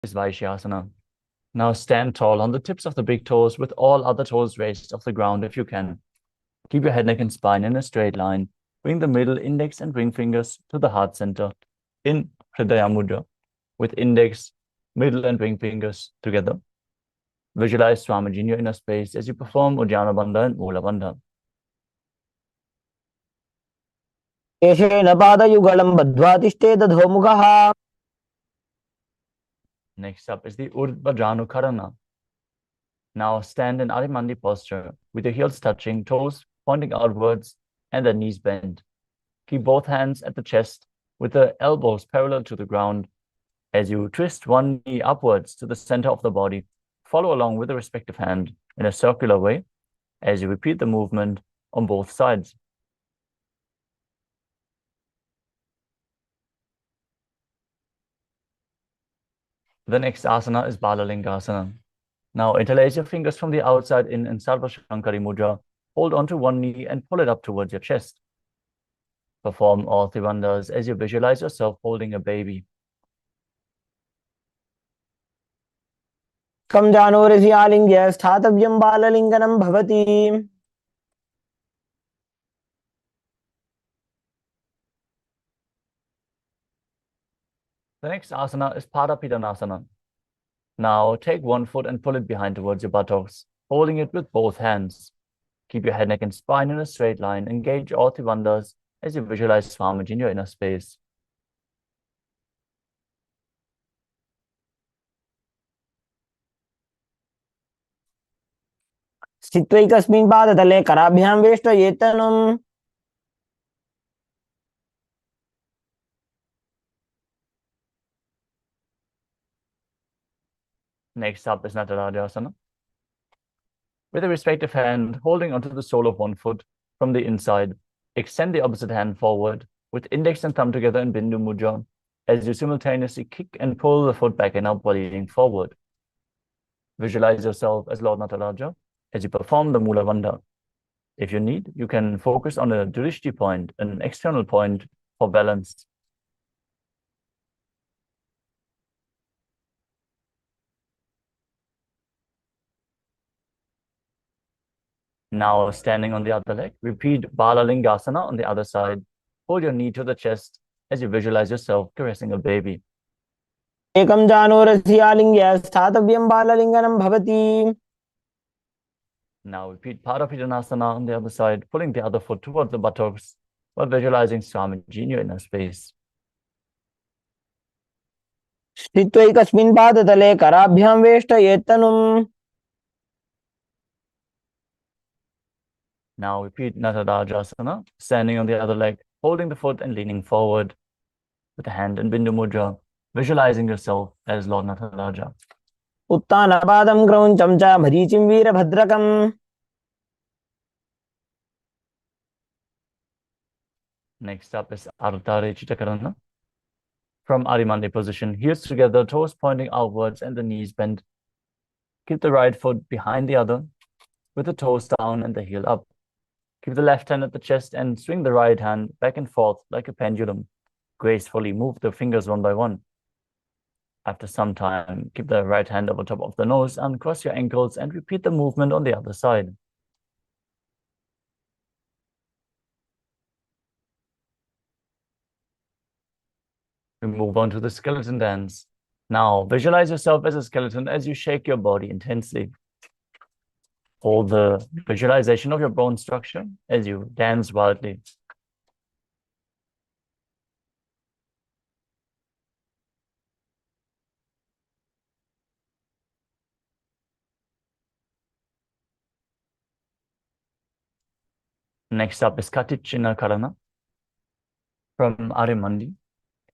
is Vaishyasana. Now stand tall on the tips of the big toes with all other toes raised off the ground if you can. Keep your head, neck, and spine in a straight line. Bring the middle index and ring fingers to the heart center in Hridaya Mudra, with index, middle, and ring fingers together. Visualize Swamiji in your inner space as you perform Uddiyana Bandha and Mula Bandha. केशेन पादयुगलं बद्ध्वा तिष्ठेदधोमुखः. Next up is the Urdhva Karana. Now stand in Adimandi posture with your heels touching, toes pointing outwards, and the knees bent. Keep both hands at the chest with the elbows parallel to the ground. As you twist one knee upwards to the center of the body, follow along with the respective hand in a circular way as you repeat the movement on both sides. The next asana is Balalingasana. Now interlace your fingers from the outside in Sarva Shankari Mudra. Hold onto one knee and pull it up towards your chest. Perform all Trivandhas as you visualize yourself holding a baby. कं जानोरसि आलिङ्ग्य स्थातव्यं बाललिङ्गनं भवति. The next asana is Padapidanasana. Now take one foot and pull it behind towards your buttocks, holding it with both hands. Keep your head, neck, and spine in a straight line. Engage all Trivandhas as you visualize Swamiji in your inner space. स्थित्वैकस्मिन् पादतले कराभ्यां वेष्टयेत्तनुम्. Next up is Natarajasana. With a respective hand holding onto the sole of one foot from the inside, extend the opposite hand forward with index and thumb together in Bindu Mudra as you simultaneously kick and pull the foot back and up while leaning forward. Visualize yourself as Lord Nataraja as you perform the Mula Bandha. If you need, you can focus on a Drishti point, an external point for balance. Now standing on the other leg, repeat Balalingasana on the other side. Hold your knee to the chest as you visualize yourself caressing a baby. एकं जानोरसि आलिङ्ग्य स्थातव्यं बाललिङ्गनं भवति. Now repeat Padapidanasana on the other side, pulling the other foot towards the buttocks while visualizing Swamiji in your inner space. स्थित्वैकस्मिन् पादतले कराभ्यां वेष्टयेत्तनुम्. Now repeat Natarajasana, standing on the other leg, holding the foot and leaning forward with the hand in Bindu Mudra, visualizing yourself as Lord Nataraja. उत्तानपादं क्रौञ्चं च मरीचिं वीरभद्रकम्. Next up is Ardhare Chittakarana. From Adimandi position, heels together, toes pointing outwards and the knees bent. Keep the right foot behind the other with the toes down and the heel up. Keep the left hand at the chest and swing the right hand back and forth like a pendulum. Gracefully move the fingers one by one. After some time, keep the right hand over top of the nose, uncross your ankles, and repeat the movement on the other side. We move on to the skeleton dance. Now, visualize yourself as a skeleton as you shake your body intensely. Hold the visualization of your bone structure as you dance wildly. Next up is Katichina Karana. From Arimandi.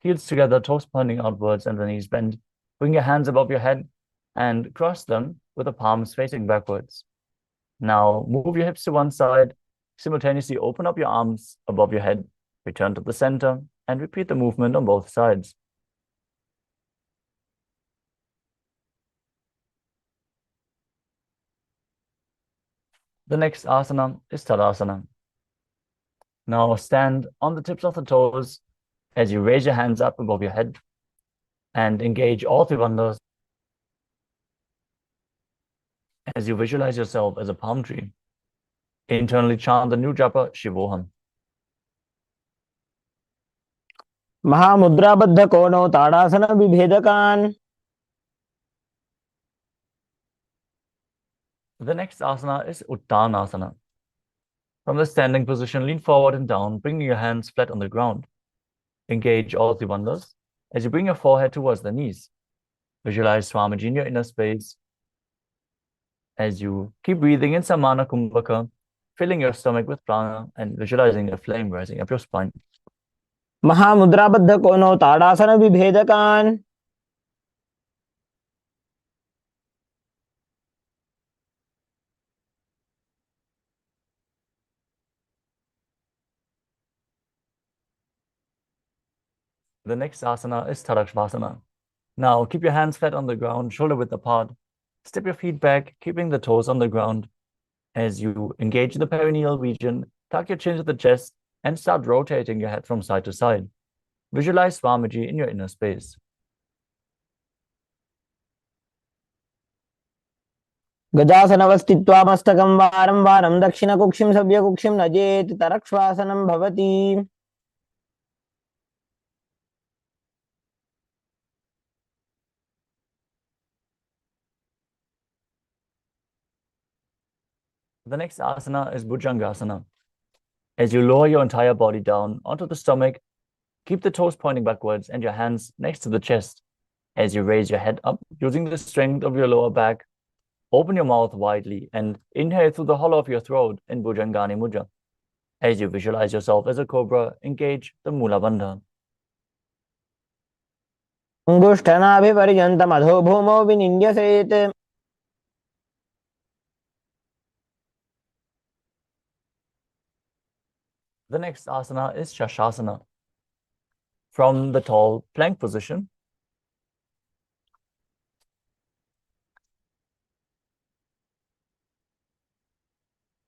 Heels together, toes pointing outwards and the knees bent. Bring your hands above your head and cross them with the palms facing backwards. Now move your hips to one side. Simultaneously open up your arms above your head. Return to the center and repeat the movement on both sides. The next asana is Tadasana. Now stand on the tips of the toes as you raise your hands up above your head and engage all Trivandhas As you visualize yourself as a palm tree, internally chant the new japa Shivoham. महामुद्राबद्ध कोणौ tadasana विभेदकान् The next asana is Uttanasana. From the standing position, lean forward and down, bringing your hands flat on the ground. Engage all three bandhas as you bring your forehead towards the knees. Visualize Swamiji in your inner space as you keep breathing in Samana Kumbhaka, filling your stomach with prana and visualizing a flame rising up your spine. महामुद्राबद्ध कोणौ tadasana विभेदकान् The next asana is Tadakshvasana. Now keep your hands flat on the ground, shoulder width apart. Step your feet back, keeping the toes on the ground. As you engage the perineal region, tuck your chin to the chest and start rotating your head from side to side. Visualize Swamiji in your inner space. गजासनवस्थित्वा मस्तकं वारं वारं दक्षिणकुक्षिं सव्यकुक्षिं नजेत् तरक्श्वासनं भवति The next asana is Bhujangasana. As you lower your entire body down onto the stomach, keep the toes pointing backwards and your hands next to the chest. As you raise your head up, using the strength of your lower back, open your mouth widely and inhale through the hollow of your throat in Bhujangani Mudra. As you visualize yourself as a cobra, engage the Mula Bandha. अङ्गुष्ठनाभिपर्यन्तम् अधो भूमौ विनिन्द्यसेत् The next asana is Shashasana. From the tall plank position,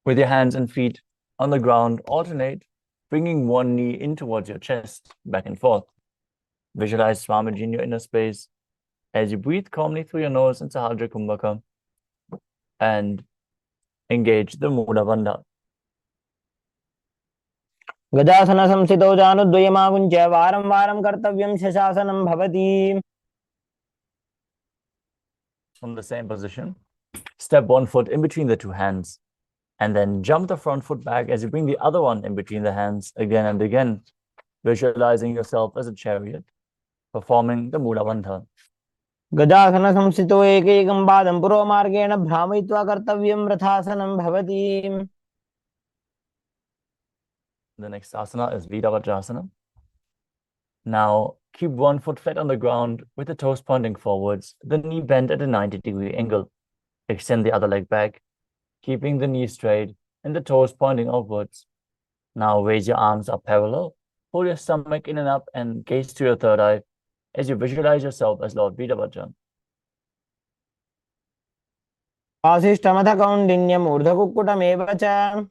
with your hands and feet on the ground, alternate, bringing one knee in towards your chest, back and forth. Visualize Swamiji in your inner space as you breathe calmly through your nose in Sahadra Kumbhaka and engage the Mula Bandha. गजासनसंस्थितौ जानुद्वयमागुञ्च्य वारं वारं कर्तव्यं शशासनं भवति From the same position, step one foot in between the two hands and then jump the front foot back as you bring the other one in between the hands again and again, visualizing yourself as a chariot, performing the Mula Bandha. गजासनसंस्थितौ एकैकं पादं पुरोमार्गेण भ्रामयित्वा कर्तव्यं रथासनं भवति The next asana is Virabhadrasana. Now, keep one foot flat on the ground with the toes pointing forwards, the knee bent at a 90-degree angle. Extend the other leg back, keeping the knee straight and the toes pointing outwards. Now raise your arms up parallel, pull your stomach in and up and gaze to your third eye as you visualize yourself as Lord Virabhadra. वासिष्ठमथ कौण्डिन्यम् ऊर्ध्वकुक्कुटमेव च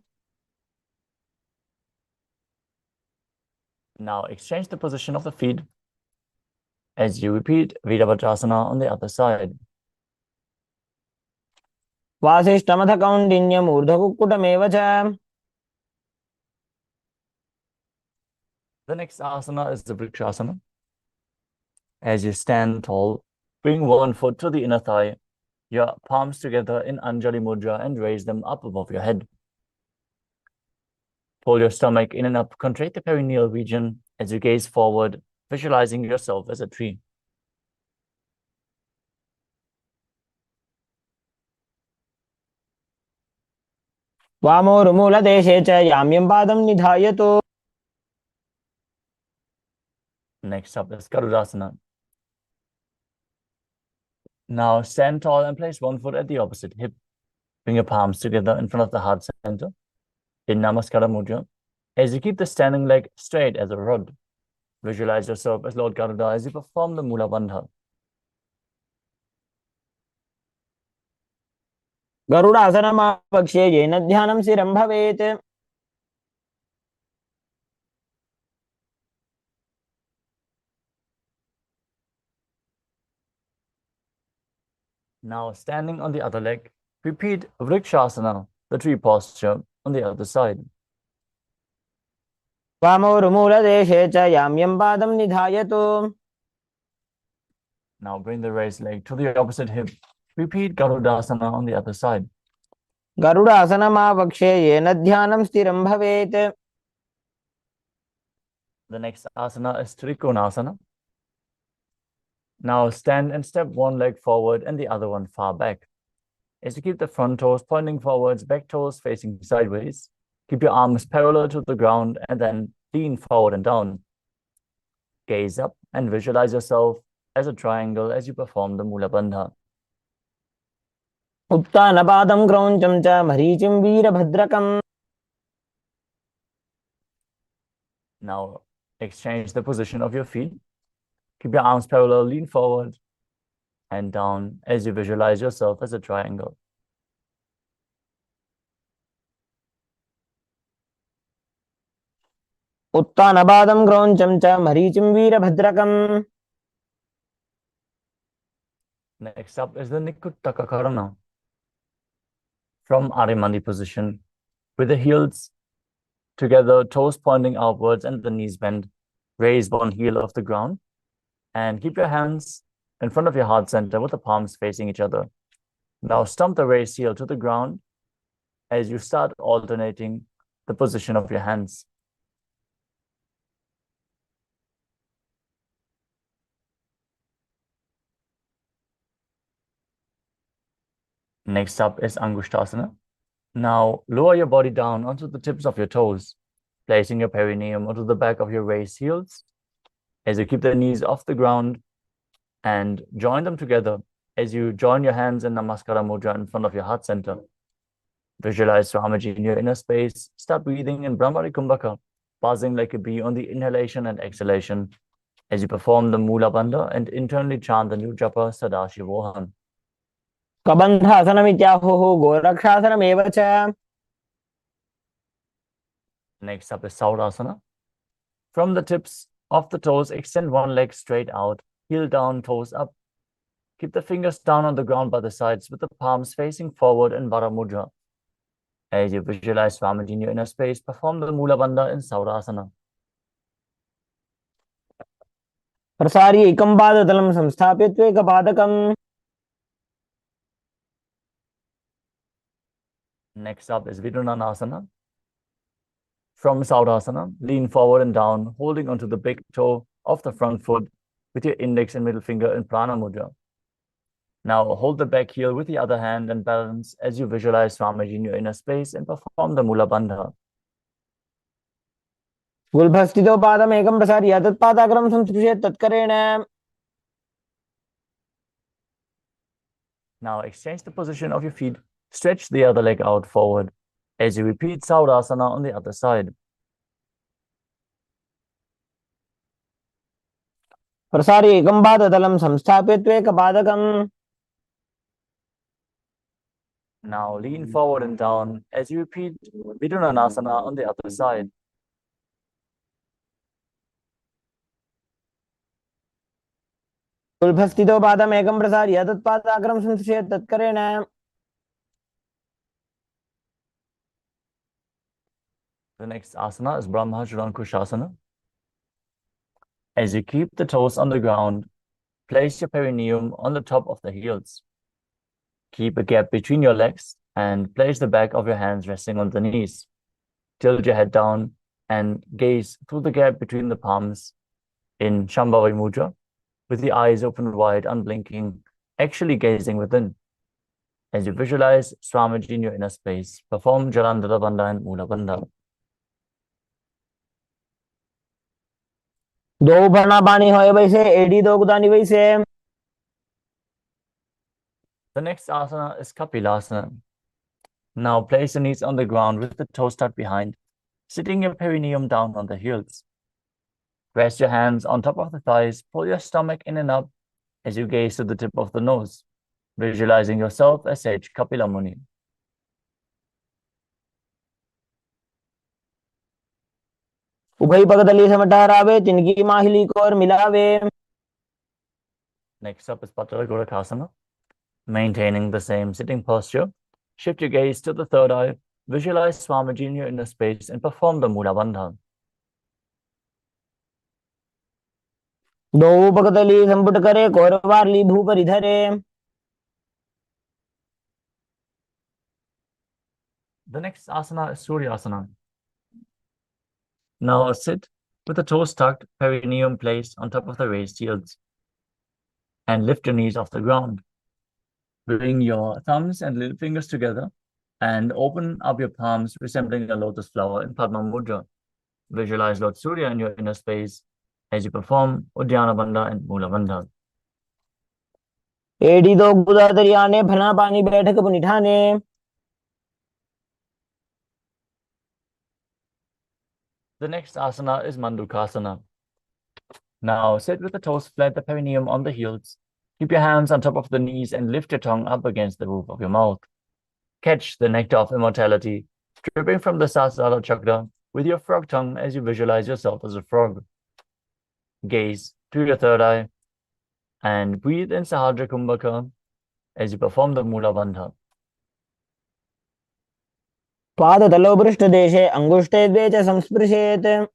Now exchange the position of the feet as you repeat Virabhadrasana on the other side. वासिष्ठमथ कौण्डिन्यम् ऊर्ध्वकुक्कुटमेव च The next asana is the Vrikshasana. As you stand tall, bring one foot to the inner thigh, your palms together in Anjali Mudra and raise them up above your head. Pull your stomach in and up, contract the perineal region as you gaze forward, visualizing yourself as a tree. वामोरुमूलदेशे च याम्यं पादं निधायतु Next up is Garudasana. Now stand tall and place one foot at the opposite hip. Bring your palms together in front of the heart center in Namaskara Mudra. As you keep the standing leg straight as a rod, visualize yourself as Lord Garuda as you perform the Mula Bandha. गरुडासनमापक्षे येन ध्यानं शिरं भवेत् Now standing on the other leg, Repeat Vrikshasana, the tree posture, on the other side. वामोरुमूलदेशे च याम्यं पादं निधायतु Now bring the raised leg to the opposite hip. Repeat Garudasana on the other side. गरुडासनमावक्षे येन ध्यानं स्थिरं भवेत्. The next asana is Trikonasana. Now stand and step one leg forward and the other one far back. As you keep the front toes pointing forwards, back toes facing sideways. Keep your arms parallel to the ground and then lean forward and down. Gaze up and visualize yourself as a triangle as you perform the Mula Bandha. उत्तानपादं क्रौञ्चं च मरीचिं वीरभद्रकम्. Now exchange the position of your feet. Keep your arms parallel, lean forward and down as you visualize yourself as a triangle. उत्तानपादं क्रौञ्चं च मरीचिं वीरभद्रकम्. Next up is the Nikuttaka Karana. From Arimandi position, with the heels together, toes pointing outwards and the knees bent, raise one heel off the ground and keep your hands in front of your heart center with the palms facing each other. Now stomp the raised heel to the ground as you start alternating the position of your hands. Next up is Angushtasana. Now lower your body down onto the tips of your toes, placing your perineum onto the back of your raised heels as you keep the knees off the ground and join them together as you join your hands in Namaskara Mudra in front of your heart center. Visualize Swamiji in your inner space. Start breathing in Brahmari Kumbhaka, buzzing like a bee on the inhalation and exhalation as you perform the Mula Bandha and internally chant the new japa Sadashivoham. कबन्धासनमित्याहुः गोरक्षासनमेव च. Next up is Saurasana. From the tips of the toes, extend one leg straight out, heel down, toes up. Keep the fingers down on the ground by the sides with the palms facing forward in Vara Mudra. As you visualize Swamiji in your inner space, perform the Mula Bandha in Saurasana. प्रसार्य एकं पादतलं संस्थाप्य त्वेकपादकम्. Next up is Vidunanasana. From Saurasana, lean forward and down, holding onto the big toe of the front foot with your index and middle finger in Prana Mudra. Now hold the back heel with the other hand and balance as you visualize Swamiji in your inner space and perform the Mula Bandha. गुल्भस्थितो पादमेकं प्रसार्य तत्पादाग्रं संस्पृशेत् तत्करेण. Now exchange the position of your feet, stretch the other leg out forward as you repeat Saurasana on the other side. प्रसार्य एकं पादतलं संस्थाप्य त्वेकपादकम्. Now lean forward and down as you repeat Vidunanasana on the other side. गुल्भस्थितो पादमेकं प्रसार्य तत्पादाग्रं संस्पृशेत् तत्करेण. The next asana is Brahma Kushasana. As you keep the toes on the ground, place your perineum on the top of the heels. Keep a gap between your legs and place the back of your hands resting on the knees. Tilt your head down and gaze through the gap between the palms in Shambhavi Mudra with the eyes open wide, unblinking, actually gazing within. As you visualize Swamiji in your inner space, perform Jalandhara Bandha and Mula Bandha. दो भरना पानी होए वैसे AD दो गुदानी वैसे. The next asana is Kapilasana. Now place the knees on the ground with the toes tucked behind, sitting your perineum down on the heels. Rest your hands on top of the thighs, pull your stomach in and up as you gaze to the tip of the nose, visualizing yourself as Sage Kapila Muni. उभय पगदली समटहरावे तिनकी माहिली को और मिलावे. Next up is Patala Gorakasana. Maintaining the same sitting posture, Shift your gaze to the third eye. Visualize Swamiji in your inner space and perform the Mula Bandha. दो भगतली संपुट करे कौरवारली धूपर धरे. The next asana is Suryasana. Now sit with the toes tucked, perineum placed on top of the raised heels, and lift your knees off the ground. Bring your thumbs and little fingers together and open up your palms, resembling a lotus flower in Padma Mudra. Visualize Lord Surya in your inner space as you perform Uddiyana Bandha and Mula Bandha. एडी दो गुदा दरियाने फना पानी बैठक पुनिठाने. The next asana is Mandukasana. Now sit with the toes flat, the perineum on the heels. Keep your hands on top of the knees and lift your tongue up against the roof of your mouth. Catch the nectar of immortality, dripping from the Sahasrara chakra with your frog tongue as you visualize yourself as a frog. Gaze to your third eye and breathe in Sahadra Kumbhaka as you perform the Mula Bandha. पादतलो पृष्ठदेशे अंगुष्ठे द्वे च संस्पृशेत्.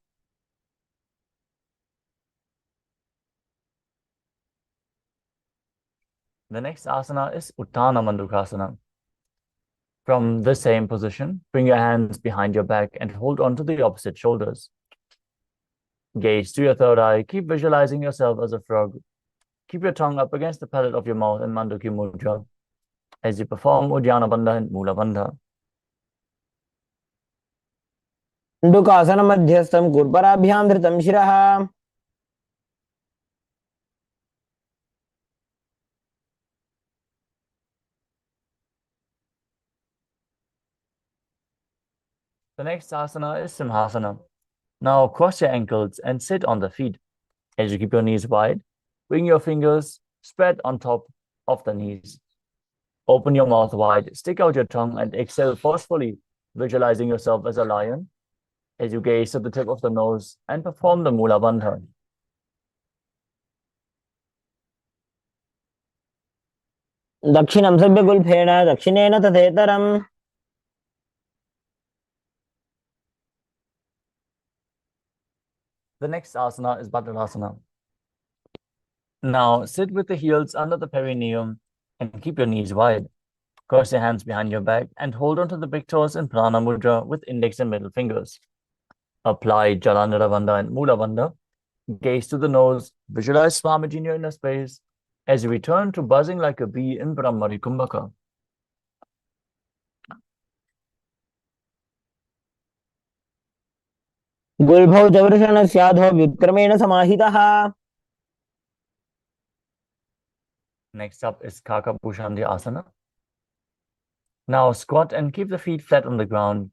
The next asana is Uttana Mandukasana. From the same position, bring your hands behind your back and hold on to the opposite shoulders. Gaze to your third eye. Keep visualizing yourself as a frog. Keep your tongue up against the palate of your mouth in Manduki Mudra as you perform Uddiyana Bandha and Mula Bandha. मंडूकासन मध्यस्थम कुर्पराभ्याम धृतम शिरः. The next asana is Simhasana. Now cross your ankles and sit on the feet. As you keep your knees wide, bring your fingers spread on top of the knees. Open your mouth wide, stick out your tongue and exhale forcefully, visualizing yourself as a lion as you gaze to the tip of the nose and perform the Mula Bandha. दक्षिणं सभ्यगुल्फेन दक्षिणेन तथेतरम्. The next asana is Bhadrasana. Now sit with the heels under the perineum and keep your knees wide. Cross your hands behind your back and hold onto the big toes in Prana Mudra with index and middle fingers. Apply Jalandhara Bandha and Mula Bandha. Gaze to the nose, visualize Swamiji in your inner space as you return to buzzing like a bee in Brahmari Kumbhaka. गुल्भौ जवृषण स्याधो व्युत्क्रमेण समाहितः. Next up is Kaka Bhushandi Asana. Now squat and keep the feet flat on the ground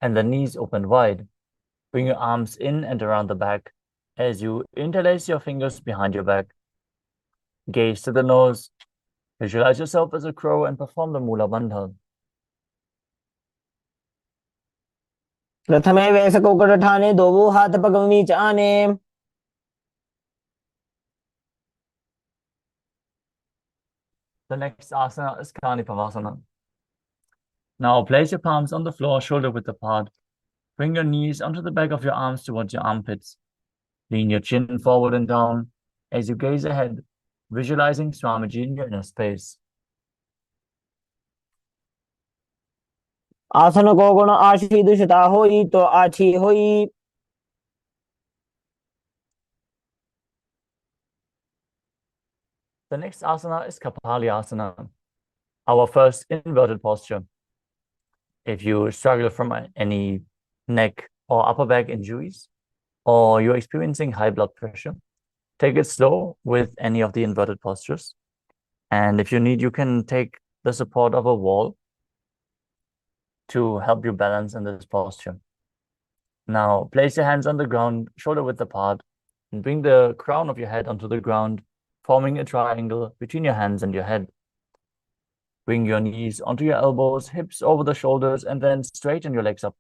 and the knees open wide. Bring your arms in and around the back as you interlace your fingers behind your back. Gaze to the nose, visualize yourself as a crow and perform the Mula Bandha. प्रथमे वैसकोकठाने दोवो हाथ पगमी च आने. The next asana is Kanipavasana. Now place your palms on the floor, shoulder width apart. Bring your knees onto the back of your arms towards your armpits. Lean your chin forward and down as you gaze ahead, visualizing Swamiji in your inner space. आसन को गुण आशी दुषिता होई तो आछी होई. The next asana is Kapalyasana, our first inverted posture. If you struggle from any neck or upper back injuries, or you're experiencing high blood pressure, take it slow with any of the inverted postures. And if you need, you can take the support of a wall to help you balance in this posture. Now, place your hands on the ground, shoulder width apart, and bring the crown of your head onto the ground, forming a triangle between your hands and your head. Bring your knees onto your elbows, hips over the shoulders, and then straighten your legs up.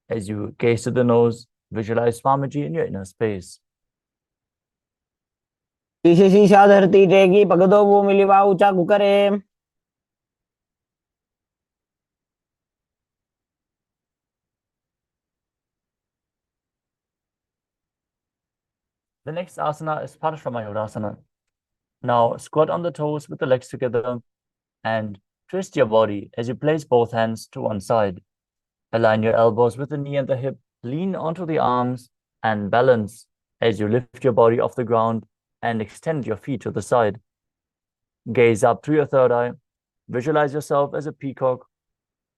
As you gaze to the nose, visualize Swamiji in your inner space. शीशे शीशा धरती टेगी पग दो वो मिलिवा ऊंचा कुकरे. The next asana is Paramashivoham. Now squat on the toes with the legs together and twist your body as you place both hands to one side. Align your elbows with the knee and the hip, lean onto the arms and balance as you lift your body off the ground and extend your feet to the side. Gaze up through your third eye. Visualize yourself as a peacock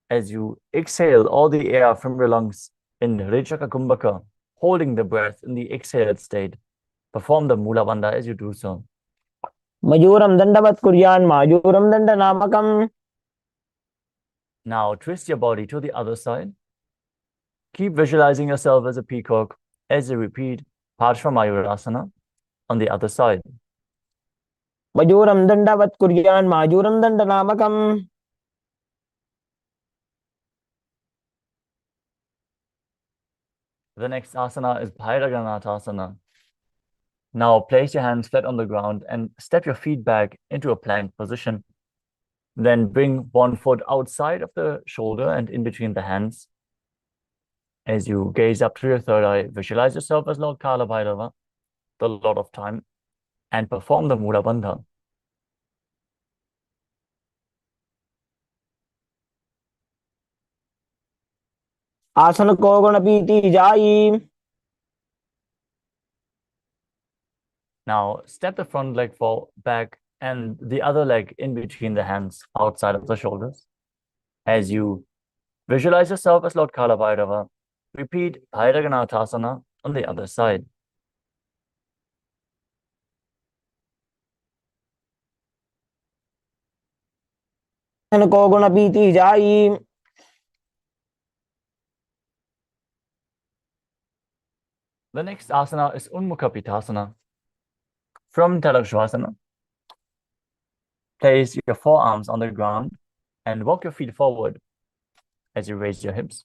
as you exhale all the air from your lungs in Rechaka Kumbhaka, holding the breath in the exhaled state. Perform the Mula Bandha as you do so. मयूरम दंडवत कुर्यान मायूरम दंड नामकम. Now twist your body to the other side. Keep visualizing yourself as a peacock as you repeat Parshva on the other side. मयूरम दंडवत कुर्यान मायूरम दंड नामकम. The next asana is Bhairaganathasana. Now place your hands flat on the ground and step your feet back into a plank position. Then bring one foot outside of the shoulder and in between the hands. As you gaze up through your third eye, visualize yourself as Lord Kala Bhairava, the Lord of Time, and perform the Mula Bandha. आसन को गणपीति जाई. Now step the front leg back and the other leg in between the hands outside of the shoulders. As you visualize yourself as Lord Kala Bhairava, repeat Bhairaganathasana on the other side. आसन को गणपीति जाई. The next asana is Unmukha Pitasana. From Tadakshvasana, place your forearms on the ground and walk your feet forward as you raise your hips.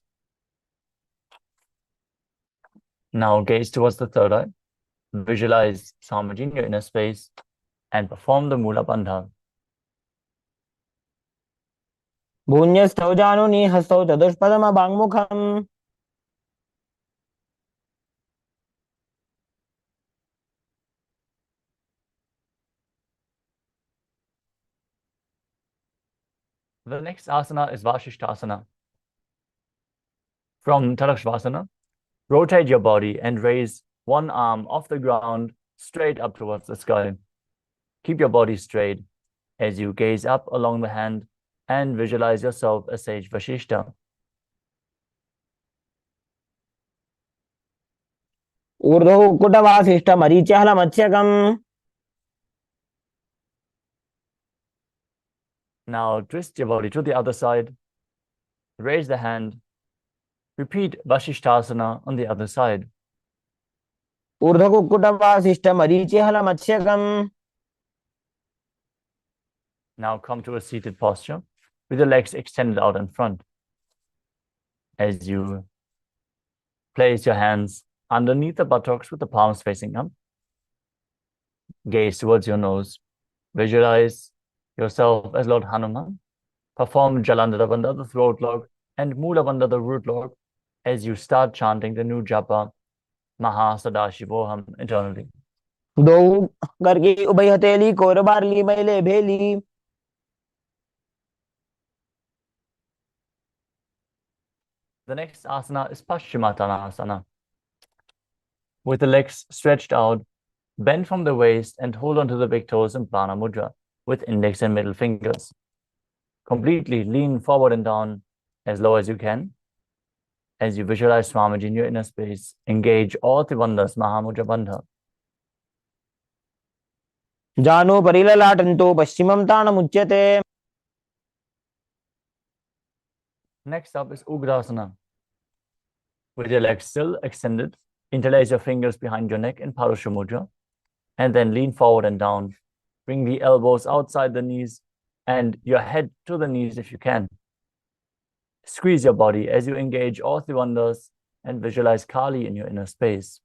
Now gaze towards the third eye, visualize Swamiji in your inner space, and perform the Mula Bandha. भून्यस्थौ जानुनि हस्तौ चतुष्पदम बांगमुखम. The next asana is Vashishthasana. From Tadakshvasana, rotate your body and raise one arm off the ground straight up towards the sky. Keep your body straight as you gaze up along the hand and visualize yourself as Sage Vashishta. ऊर्ध्वौ कुटवासिष्ठ मरीच्यहल मत्स्यकम. Now twist your body to the other side, raise the hand, repeat Vashishthasana on the other side. ऊर्ध्वौ कुटवासिष्ठ मरीच्यहल मत्स्यकम. Now come to a seated posture with the legs extended out in front. As you place your hands underneath the buttocks with the palms facing up, gaze towards your nose, visualize yourself as Lord Hanuman, perform Jalandhara Bandha, the throat lock, and Mula Bandha, the root lock, as you start chanting the new japa, Mahasadaशिवोहम internally. दो करके उभय हथेली core बारली मैले भेली. The next asana is Paschimottanasana. With the legs stretched out, bend from the waist and hold onto the big toes in Prana Mudra with index and middle fingers. Completely lean forward and down as low as you can. As you visualize Swamiji in your inner space, engage all Trivandhas Mahamudra Bandha. जानो परिललाटन्तो पश्चिमं ताणमुच्यते. Next up is Ugrasana. With your legs still extended, interlace your fingers behind your neck in Parusha Mudra, and then lean forward and down. Bring the elbows outside the knees and your head to the knees if you can. Squeeze your body as you engage all Trivandhas and visualize Kali in your inner space.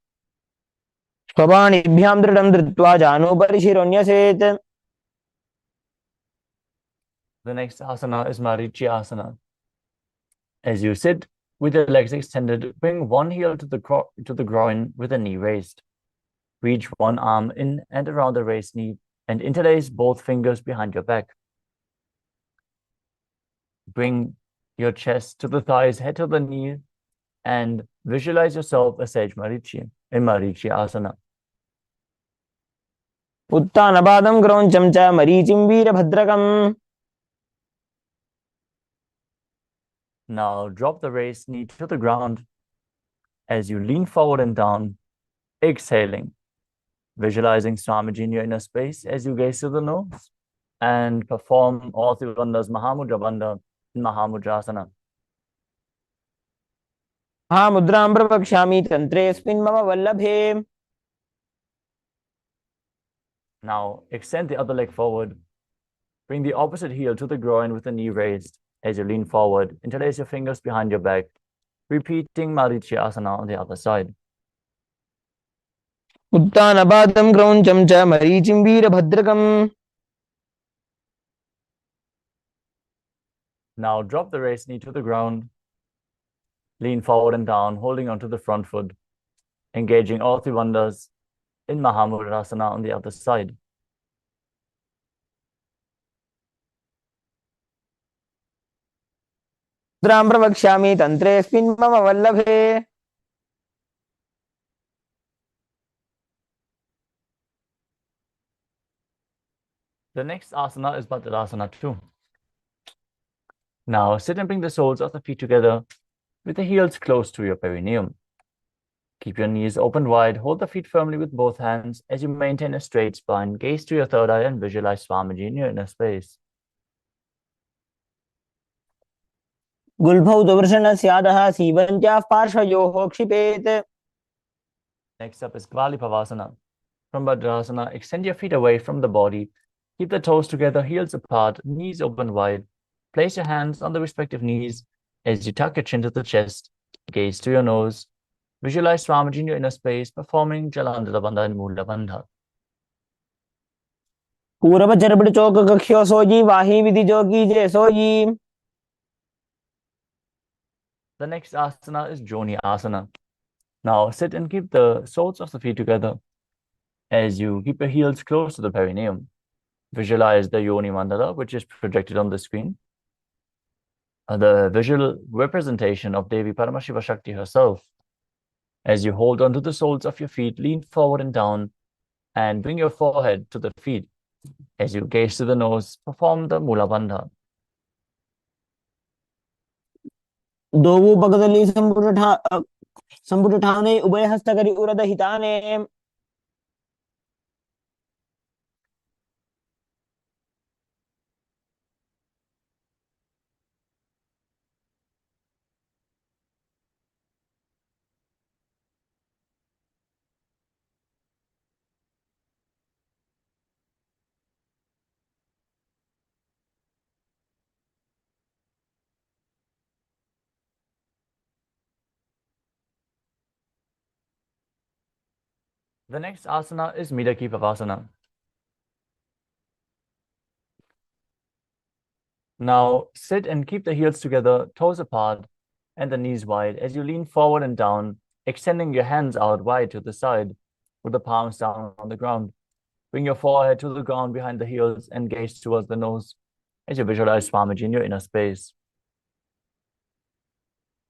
स्वपाणिभ्यां दृढं धृत्वा जानो परिशिरोन्यसेत्. The next asana is Marichyasana. As you sit with your legs extended, bring one heel to the groin with the knee raised. Reach one arm in and around the raised knee and interlace both fingers behind your back. Bring your chest to the thighs, head to the knee, and visualize yourself as Sage Marichi in Marichi Asana. उत्तानपादं क्रौञ्चं च मरीचिं वीरभद्रकम्. Now drop the raised knee to the ground as you lean forward and down, exhaling. Visualizing Swamiji in your inner space as you gaze to the nose and perform all three bandhas Mahamudra Bandha in Mahamudrasana. महामुद्रां प्रवक्ष्यामि तन्त्रेऽस्मिन् मम वल्लभे. Now extend the other leg forward. Bring the opposite heel to the groin with the knee raised. As you lean forward, interlace your fingers behind your back, repeating Marichi Asana on the other side. उत्तानपादं क्रौञ्चं च मरीचिं वीरभद्रकम्. Now drop the raised knee to the ground. Lean forward and down, holding onto the front foot, engaging all three bandhas in Mahamudrasana on the other side. मुद्रां प्रवक्ष्यामि तन्त्रेऽस्मिन् मम वल्लभे. The next asana is Bhadrasana 2. Now sit and bring the soles of the feet together with the heels close to your perineum. Keep your knees open wide, hold the feet firmly with both hands as you maintain a straight spine. Gaze to your third eye and visualize Swamiji in your inner space. गुल्भौ दुवृषणस्यादः सीवन्त्याः पार्श्वयोः क्षिपेत्. Next up is Kvalipavasana. From Bhadrasana, extend your feet away from the body. Keep the toes together, heels apart, knees open wide. Place your hands on the respective knees as you tuck your chin to the chest. Gaze to your nose. Visualize Swamiji in your inner space, performing Jalandhara Bandha and Mula Bandha. पूरब चरबड़ चौक कख्यो सोजी वाही विधि जोगी जय sooji. The next asana is Joni Asana. Now sit and keep the soles of the feet together as you keep your heels close to the perineum. Visualize the Yoni Mandala, which is projected on the screen. The visual representation of Devi Paramashiva Shakti herself. As you hold onto the soles of your feet, lean forward and down, and bring your forehead to the feet. As you gaze to the nose, perform the Mula Bandha. दोवु पगदली संपुट ठाने उभय हस्तकरी उरद हिताने. The next asana is Midaki Pavasana. Now sit and keep the heels together, toes apart, and the knees wide as you lean forward and down, extending your hands out wide to the side with the palms down on the ground. Bring your forehead to the ground behind the heels and gaze towards the nose as you visualize Swamiji in your inner space.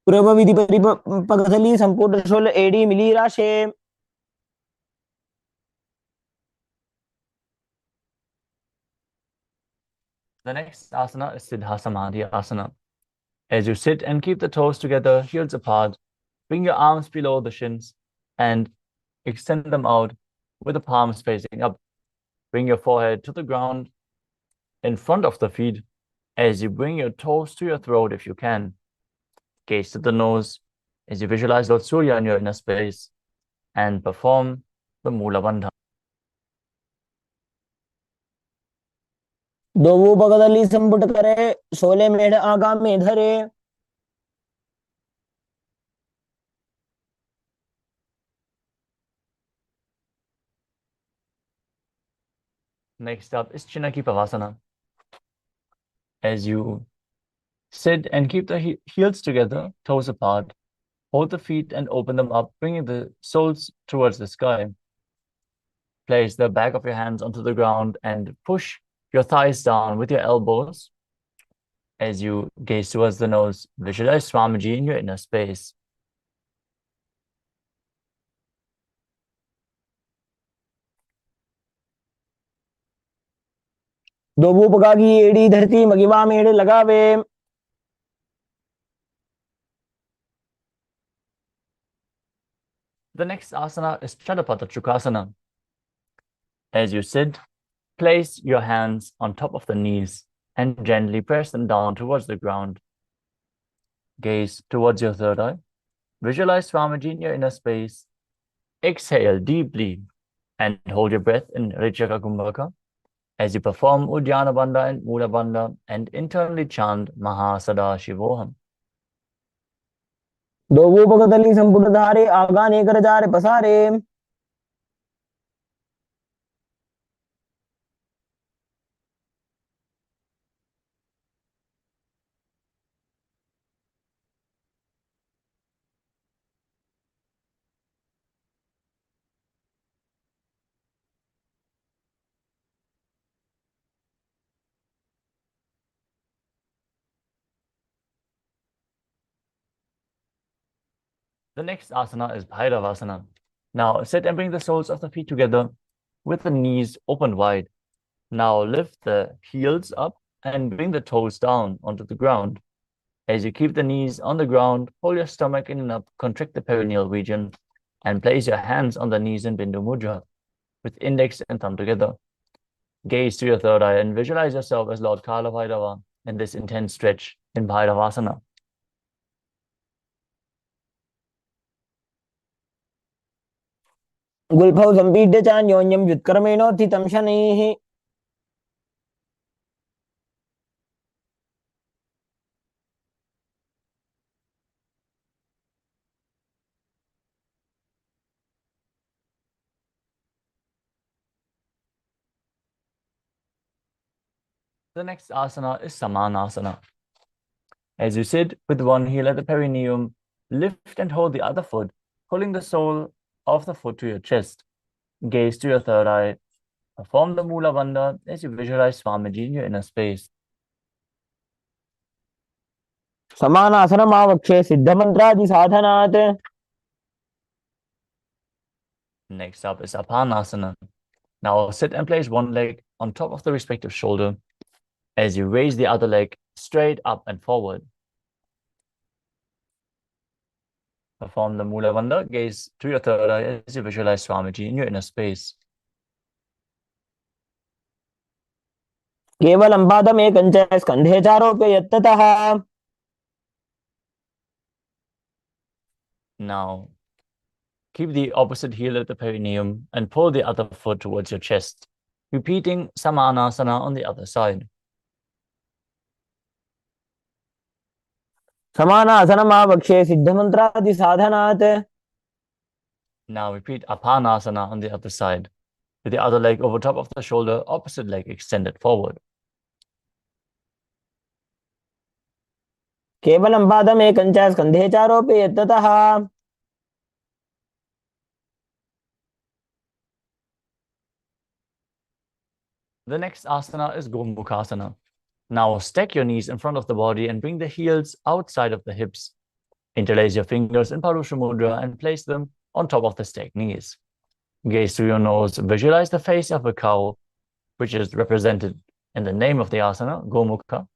पूरब विधि पगदली संपुट शोल एडी मिली राशे. The next asana is Siddha Samadhi Asana. As you sit and keep the toes together, heels apart, bring your arms below the shins and extend them out with the palms facing up. Bring your forehead to the ground in front of the feet as you bring your toes to your throat if you can. Gaze to the nose as you visualize Lord Surya in your inner space and perform the Mula Bandha. दोवु पगदली संपुट करे शोले मेढ़ आगा में धरे. Next up is Chinaki Pavasana. As you sit and keep the heels together, toes apart, hold the feet and open them up, bringing the soles towards the sky. place the back of your hands onto the ground and push your thighs down with your elbows. As you gaze towards the nose, visualize Swamiji in your inner space. दो पगा की एड़ी धरती मगिवा मेड़ लगावे। The next asana is Chadapata Chukasana. As you sit, place your hands on top of the knees and gently press them down towards the ground. Gaze towards your third eye. Visualize Swamiji in your inner space. Exhale deeply and hold your breath in Richaka Kumbhaka as you perform Uddiyana Bandha and Mula Bandha and internally chant Mahasada-shivoham. दो पगतली संपुट धारे आगाने कर जारे पसारे। The next asana is Bhairavasana. Now sit and bring the soles of the feet together with the knees open wide. Now lift the heels up and bring the toes down onto the ground. As you keep the knees on the ground, hold your stomach in and up, contract the perineal region, and place your hands on the knees in Bindu Mudra with index and thumb together. Gaze to your third eye and visualize yourself as Lord Kala Bhairava in this intense stretch in Bhairavasana. गुल्फौ संपीड्य चान्योन्यं व्युत्कर्मेणोत्थितं शनैः। The next asana is Samanasana. As you sit with one heel at the perineum, lift and hold the other foot, pulling the sole of the foot to your chest. Gaze to your third eye. Perform the Mula Bandha as you visualize Swamiji in your inner space. समानासनमावक्षे सिद्धमन्त्रादि साधनात्। Next up is Apanasana. Now sit and place one leg on top of the respective shoulder as you raise the other leg straight up and forward. Perform the Mula Bandha, gaze to your third eye as you visualize Swamiji in your inner space. केवलं पादमेकञ्च स्कन्धे चारोप्य यत्ततः। Now keep the opposite heel at the perineum and pull the other foot towards your chest, repeating Samanasana on the other side. समानासनमावक्षे सिद्धमन्त्रादि साधनात्। Now repeat Apanasana on the other side, with the other leg over top of the shoulder, opposite leg extended forward. केवलं पादमेकञ्च स्कन्धे चारोप्य यत्ततः। The next asana is Gomukhasana. Now stack your knees in front of the body and bring the heels outside of the hips. Interlace your fingers in Parusha Mudra and place them on top of the stacked knees. Gaze through your nose, visualize the face of a cow, which is represented in the name of the asana, Gomukha.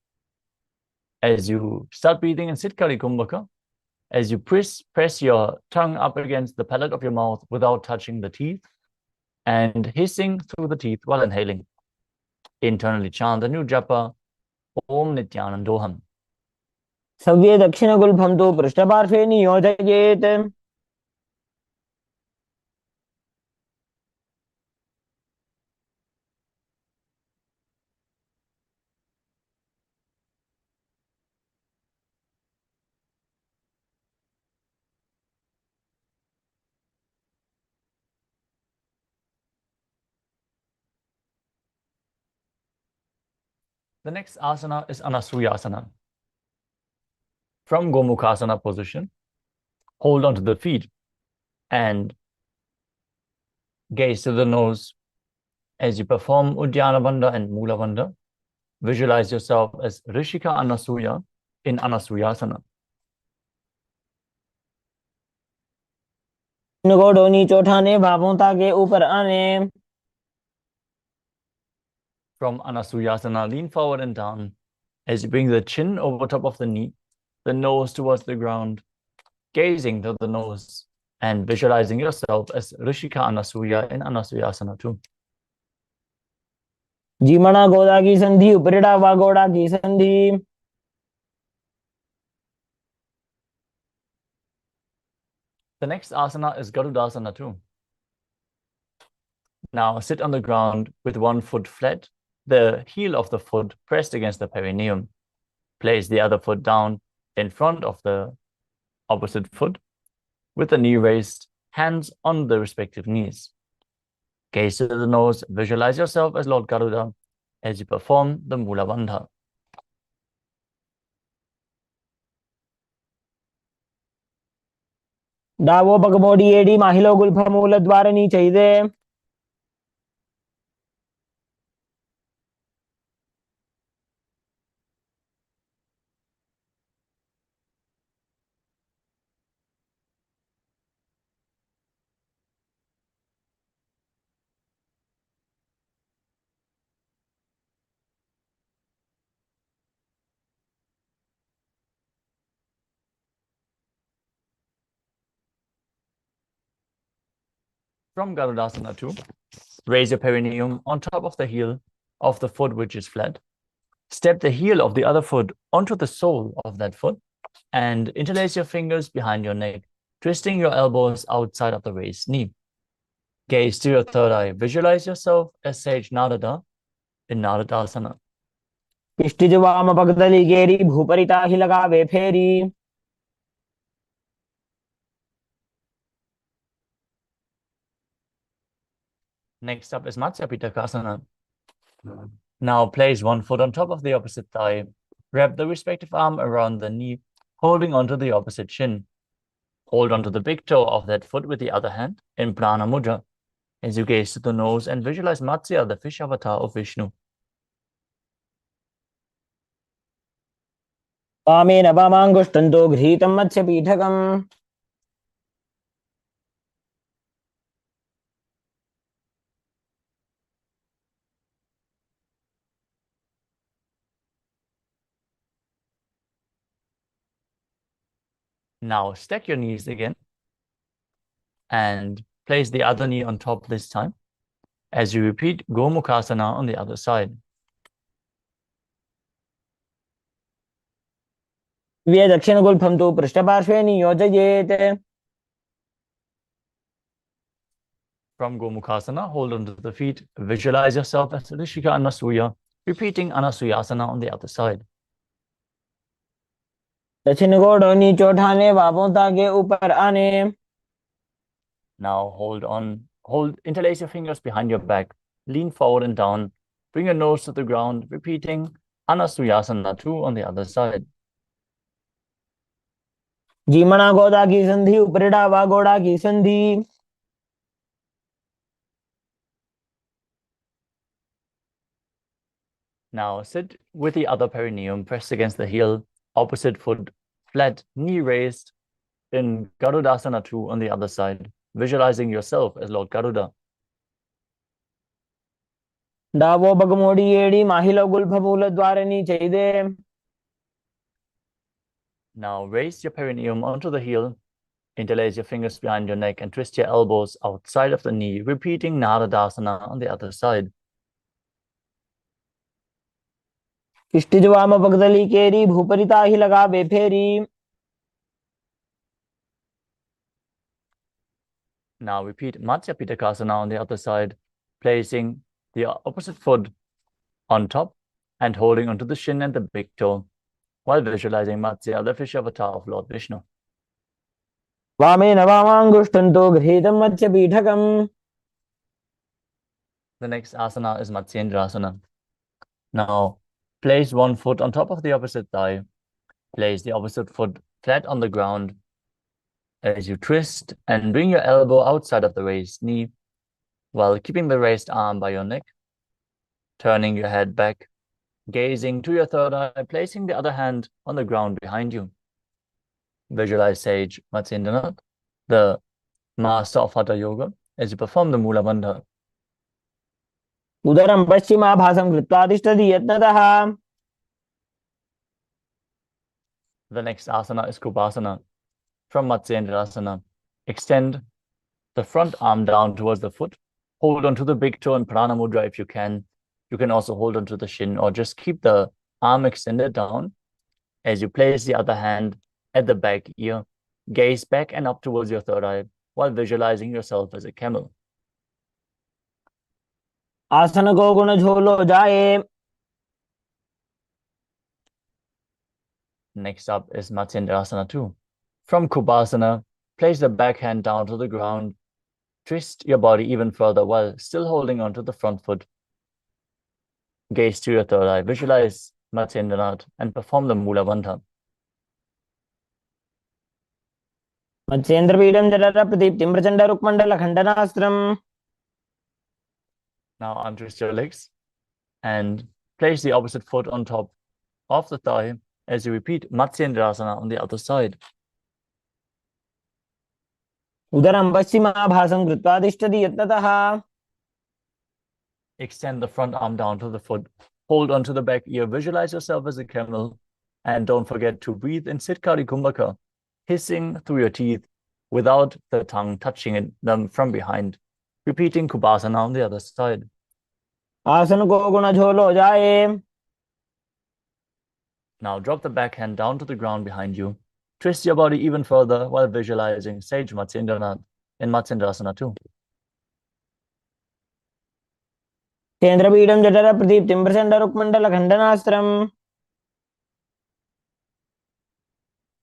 As you start breathing in Sitkari Kumbhaka, as you press your tongue up against the palate of your mouth without touching the teeth, and hissing through the teeth while inhaling. Internally chant the new japa, Om Nithyanandoham. सव्ये दक्षिणगुल्फं तु पृष्ठपार्श्वे नियोजयेत्। The next asana is Anasuyasana. From Gomukhasana position, hold onto the feet and gaze to the nose As you perform Uddiyana Bandha and Mula Bandha, visualize yourself as Rishika Anasuya in Anasuyasana. को Downey चौठाने भावों के ऊपर आने. From Anasuyasana, lean forward and down. As you bring the chin over top of the knee, the nose towards the ground, gazing to the nose, and visualizing yourself as Rishika Anasuya in Anasuyasana too. जीमणा गोदा की संधि उपरिड़ा व गोड़ा की संधि. The next asana is Garudasana too. Now sit on the ground with one foot flat, the heel of the foot pressed against the perineum. Place the other foot down in front of the opposite foot, with the knee raised, hands on the respective knees. Gaze to the nose, visualize yourself as Lord Garuda as you perform the Mula Bandha. डावो पगबोडी एडी माहिलो गुल्फ मूल द्वार नी चाहिए. From Garudasana 2, raise your perineum on top of the heel of the foot which is flat. Step the heel of the other foot onto the sole of that foot and interlace your fingers behind your neck, twisting your elbows outside of the raised knee. Gaze to your third eye. Visualize yourself as Sage Narada in Naradasana. इष्टिज वाम पगदली गेरी भूपरिता ही लगावे फेरी. Next up is Matsya Pitakasana. Now place one foot on top of the opposite thigh. Wrap the respective arm around the knee, holding onto the opposite shin. Hold onto the big toe of that foot with the other hand in Prana Mudra as you gaze to the nose and visualize Matsya, the fish avatar of Vishnu. वामेन वामांगुष्टन्तो घृतं मत्स्य पीठकम्. Now stack your knees again and place the other knee on top this time as you repeat Gomukhasana on the other side. वे दक्षिण गुल्फं तु पृष्ठपार्श्वे नियोजयेत्. From Gomukhasana, hold onto the feet, visualize yourself as Rishika Anasuya, repeating Anasuyasana on the other side. दक्षिण को Downey चौठाने भावों के ऊपर आने. Now interlace your fingers behind your back, lean forward and down, bring your nose to the ground, repeating Anasuyasana 2 on the other side. जीमणा गोदा की संधि उपरिड़ा व गोड़ा की संधि. Now sit with the other perineum pressed against the heel, opposite foot flat, knee raised in Garudasana 2 on the other side, visualizing yourself as Lord Garuda. डावो बगमोडी एडी माहिलो गुल्फ मूल द्वार नी चाहिए. Now raise your perineum onto the heel, interlace your fingers behind your neck and twist your elbows outside of the knee, repeating Naradasana on the other side. इष्टिज वाम पगदली केरी भूपरिता ही लगावे फेरी. Now repeat Matsya Pitakasana on the other side, placing the opposite foot on top and holding onto the shin and the big toe, while visualizing Matsya, the fish avatar of Lord Vishnu. वामेन वामांगुष्टन्तो घृतं मत्स्य पीठकम्. The next asana is Matsyendrasana. Now place one foot on top of the opposite thigh. Place the opposite foot flat on the ground as you twist and bring your elbow outside of the raised knee, while keeping the raised arm by your neck, turning your head back, gazing to your third eye, placing the other hand on the ground behind you. Visualize Sage Matsyendranath, the master of Hatha Yoga, as you perform the Mula Bandha. उदरं पश्चिमाभासं कृत्वा तिष्ठति यत्नतः. The next asana is Kubasana. From Matsyendrasana, extend the front arm down towards the foot. Hold onto the big toe in Prana Mudra if you can. You can also hold onto the shin or just keep the arm extended down as you place the other hand at the back ear. Gaze back and up towards your third eye while visualizing yourself as a camel. आसन को गुण झोलो जाए. Next up is Matsyendrasana 2. From Kubasana, place the back hand down to the ground. Twist your body even further while still holding onto the front foot. Gaze to your third eye. Visualize Matsyendranath and perform the Mula Bandha. मत्स्येन्द्रपीडं जठरप्रदीप्तिं प्रचण्डरुक्मण्डलखण्डनास्त्रम्. Now untwist your legs and place the opposite foot on top of the thigh as you repeat Matsyendrasana on the other side. उदरं पश्चिमाभासं कृत्वा तिष्ठति यत्नतः. Extend the front arm down to the foot. Hold onto the back ear. Visualize yourself as a camel. And don't forget to breathe in Sitkari Kumbhaka, hissing through your teeth without the tongue touching them from behind. Repeating Kubasana on the other side. आसन को गुण झोलो जाए. Now drop the back hand down to the ground behind you. Twist your body even further while visualizing Sage Matsyendranath in Matsyendrasana 2. केन्द्रपीडं जठरप्रदीप्तिं प्रचण्डरुक्मण्डलखण्डनास्त्रम्.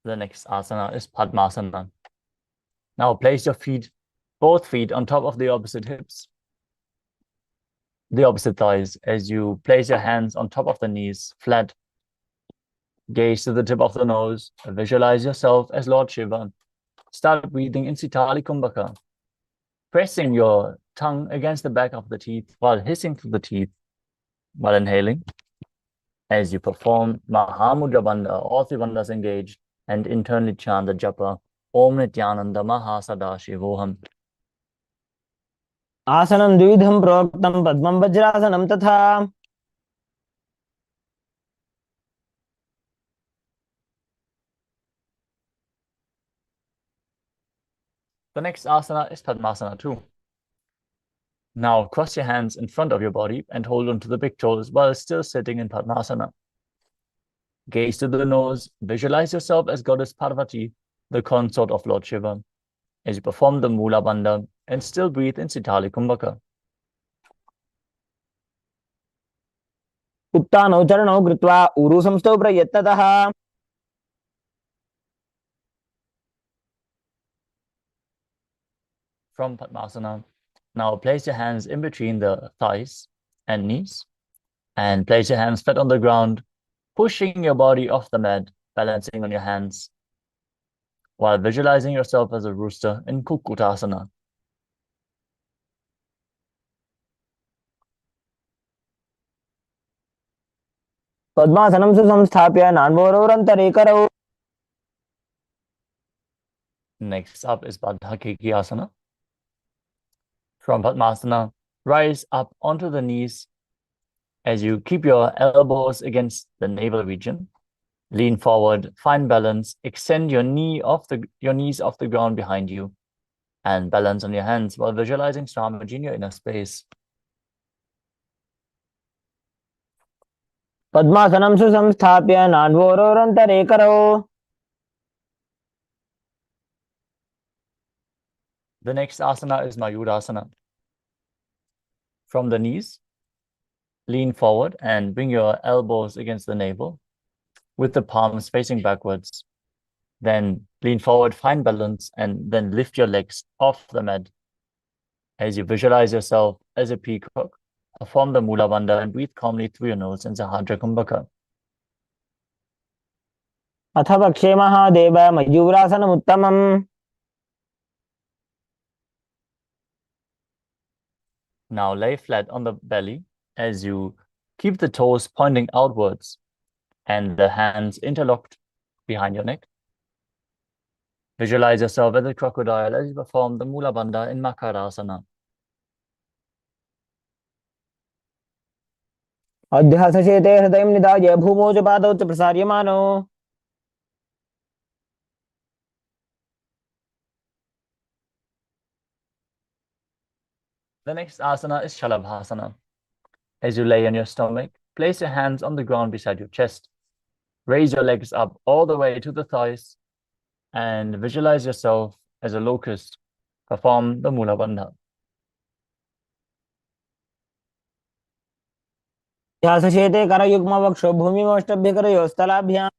The next asana is Padmasana. Now place your feet, both feet, on top of the opposite hips, the opposite thighs, as you place your hands on top of the knees, flat. Gaze to the tip of the nose. Visualize yourself as Lord Shiva. Start breathing in Sitali Kumbhaka, pressing your tongue against the back of the teeth while hissing through the teeth while inhaling. As you perform Mahamudra Bandha, all three bandhas engaged, and internally chant the japa Om Nithyananda Paramashivam. आसनं द्विविधं प्रोक्तं पद्मं वज्रासनं तथा. The next asana is Padmasana 2. Now cross your hands in front of your body and hold on to the big toes while still sitting in Padmasana. Gaze to the nose. Visualize yourself as Goddess Parvati, the consort of Lord Shiva, as you perform the Mula Bandha and still breathe in Sitali Kumbhaka. उत्तानौ चरणौ कृत्वा ऊरु संस्थौ प्रयत्नतः. From Padmasana, now place your hands in between the thighs and knees and place your hands flat on the ground, pushing your body off the mat, balancing on your hands while visualizing yourself as a rooster in Kukutasana. पद्मासनं सुसंस्थाप्य नान्वोरन्तरे करौ. Next up is Baddha Asana. From Padmasana, rise up onto the knees as you keep your elbows against the navel region. Lean forward, find balance, extend your knees off the ground behind you, and balance on your hands while visualizing Swamiji in your inner space. पद्मासनं सुसंस्थाप्य नान्वोरन्तरे करौ. The next asana is Mayurasana. From the knees, lean forward and bring your elbows against the navel with the palms facing backwards. Then lean forward, find balance, and then lift your legs off the mat. As you visualize yourself as a peacock, perform the Mula Bandha and breathe calmly through your nose in Sahadra Kumbhaka. अथ वक्षे Mahadev मयूरासनमुत्तमम्. Now lay flat on the belly as you keep the toes pointing outwards and the hands interlocked behind your neck. Visualize yourself as a crocodile as you perform the Mula Bandha in Makarasana. अध्यासचेते हृदयं निधाय भूमौ च पादौ च प्रसार्यमानो The next asana is Shalabhasana. As you lay on your stomach, place your hands on the ground beside your chest. Raise your legs up all the way to the thighs and visualize yourself as a locust. Perform the Mula Bandha. अध्यासचेते करयुग्मवक्षो भूमिमष्टभ्यकरयोस्तलाभ्याम्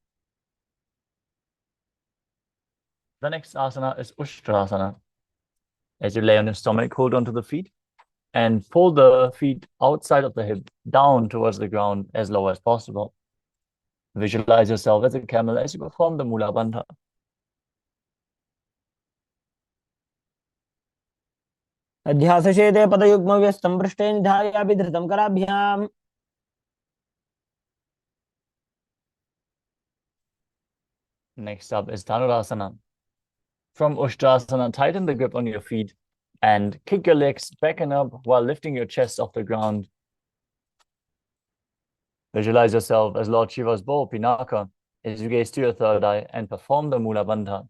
The next asana is Ushtrasana. As you lay on your stomach, hold onto the feet and pull the feet outside of the hip down towards the ground as low as possible. Visualize yourself as a camel as you perform the Mula Bandha. अध्यासचेते पदयुग्मव्यस्तं पृष्ठे निधाय विधृतं कराभ्याम् Next up is Dhanurasana. From Ushtrasana, tighten the grip on your feet and kick your legs back and up while lifting your chest off the ground. Visualize yourself as Lord Shiva's bow, Pinaka, as you gaze to your third eye and perform the Mula Bandha.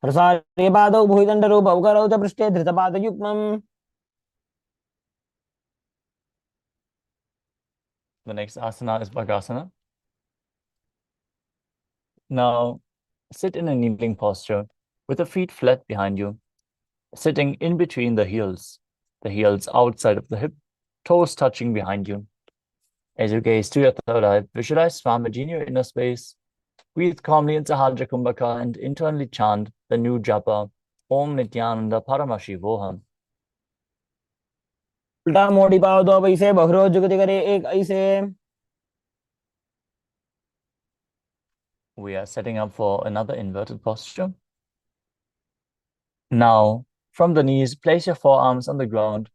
प्रसार्य पादौ भुजदण्डरूपौ करौ च पृष्ठे धृतपादयुग्मम् The next asana is Bhagasana. Now, sit in a kneeling posture with the feet flat behind you, sitting in between the heels outside of the hip, toes touching behind you. As you gaze to your third eye, visualize Swamiji in your inner space. Breathe calmly into Sahajra Kumbhaka and internally chant the new japa, Om Nithyananda Paramashivoham. उल्टा मोड़ी पाओ दो पैसे बहरो जुगति करे एक ऐसे We are setting up for another inverted posture. Now, from the knees, place your forearms on the ground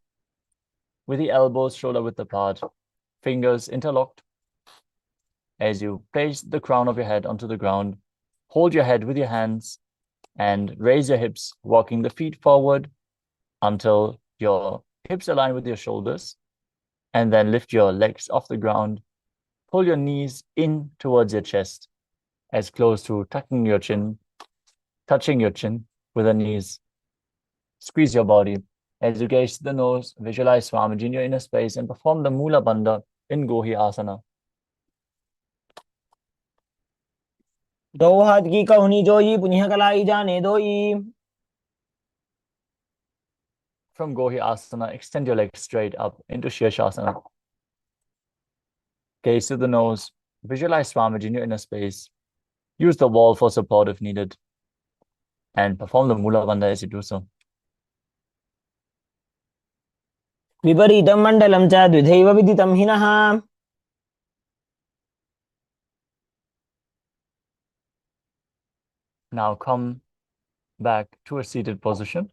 with the elbows shoulder width apart, fingers interlocked. As you place the crown of your head onto the ground, hold your head with your hands and raise your hips, walking the feet forward until your hips align with your shoulders, and then lift your legs off the ground. Pull your knees in towards your chest, as close to touching your chin with the knees. Squeeze your body. As you gaze to the nose, visualize Swamiji in your inner space and perform the Mula Bandha in Gohi Asana. दो हाथ की कहुनी जोई पुनिह कलाई जाने दोई From Gohi Asana, extend your legs straight up into Shirshasana. Gaze to the nose, visualize Swamiji in your inner space. Use the wall for support if needed. And perform the Mula Bandha as you do so. विपरीतं मण्डलं च द्विधैव विदितं हिनः Now come back to a seated position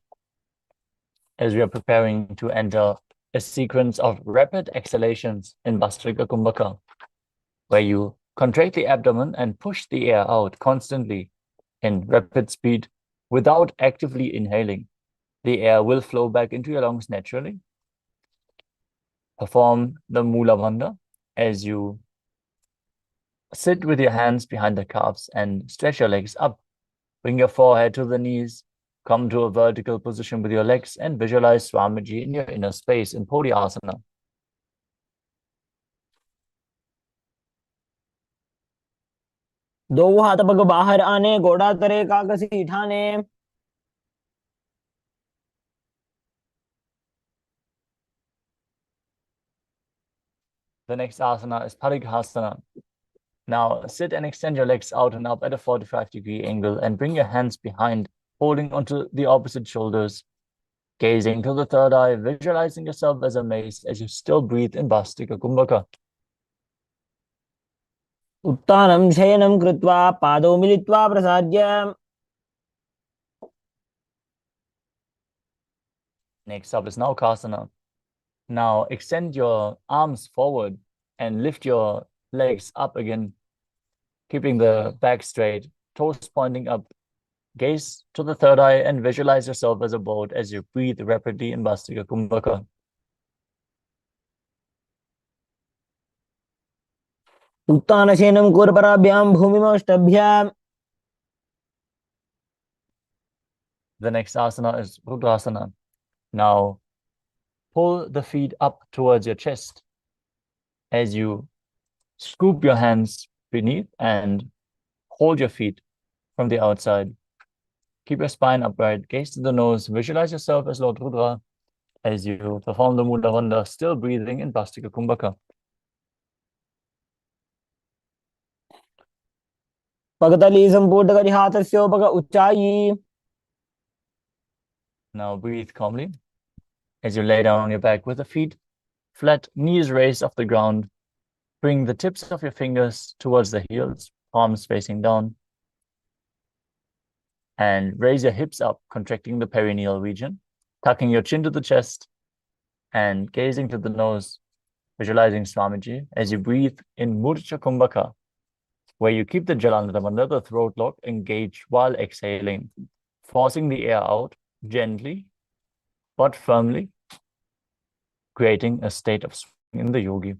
as we are preparing to enter a sequence of rapid exhalations in Bastrika Kumbhaka, where you contract the abdomen and push the air out constantly in rapid speed without actively inhaling. The air will flow back into your lungs naturally. Perform the Mula Bandha as you sit with your hands behind the calves and stretch your legs up. Bring your forehead to the knees. Come to a vertical position with your legs and visualize Swamiji in your inner space in Podiasana. दो हाथ पग बाहर आने घोड़ा तरे काकसी ठाने The next asana is Parighasana. Now sit and extend your legs out and up at a 45-degree angle and bring your hands behind, holding onto the opposite shoulders. Gazing to the third eye, visualizing yourself as a mace as you still breathe in Bastika Kumbhaka. उत्तानं शयनं कृत्वा पादौ मिलित्वा प्रसार्य Next up is Naukasana. Now extend your arms forward and lift your legs up again, keeping the back straight, toes pointing up. Gaze to the third eye and visualize yourself as a boat as you breathe rapidly in Vastika Kumbhaka. उत्तानशयनं कूर्पराभ्यां भूमिमष्टभ्याम्. The next asana is Rudrasana. Now pull the feet up towards your chest as you scoop your hands beneath and hold your feet from the outside. Keep your spine upright, gaze to the nose, visualize yourself as Lord Rudra as you perform the Mudra Bandha, still breathing in Vastika Kumbhaka. पगतली संपूर्ण करि हाथस्योपग उच्चायी. Now breathe calmly as you lay down on your back with the feet flat, knees raised off the ground. Bring the tips of your fingers towards the heels, palms facing down. And raise your hips up, contracting the perineal region, tucking your chin to the chest and gazing to the nose, visualizing Swamiji as you breathe in Murcha Kumbhaka, where you keep the Jalandhara under the throat lock engaged while exhaling, forcing the air out gently but firmly, creating a state of swing in the yogi.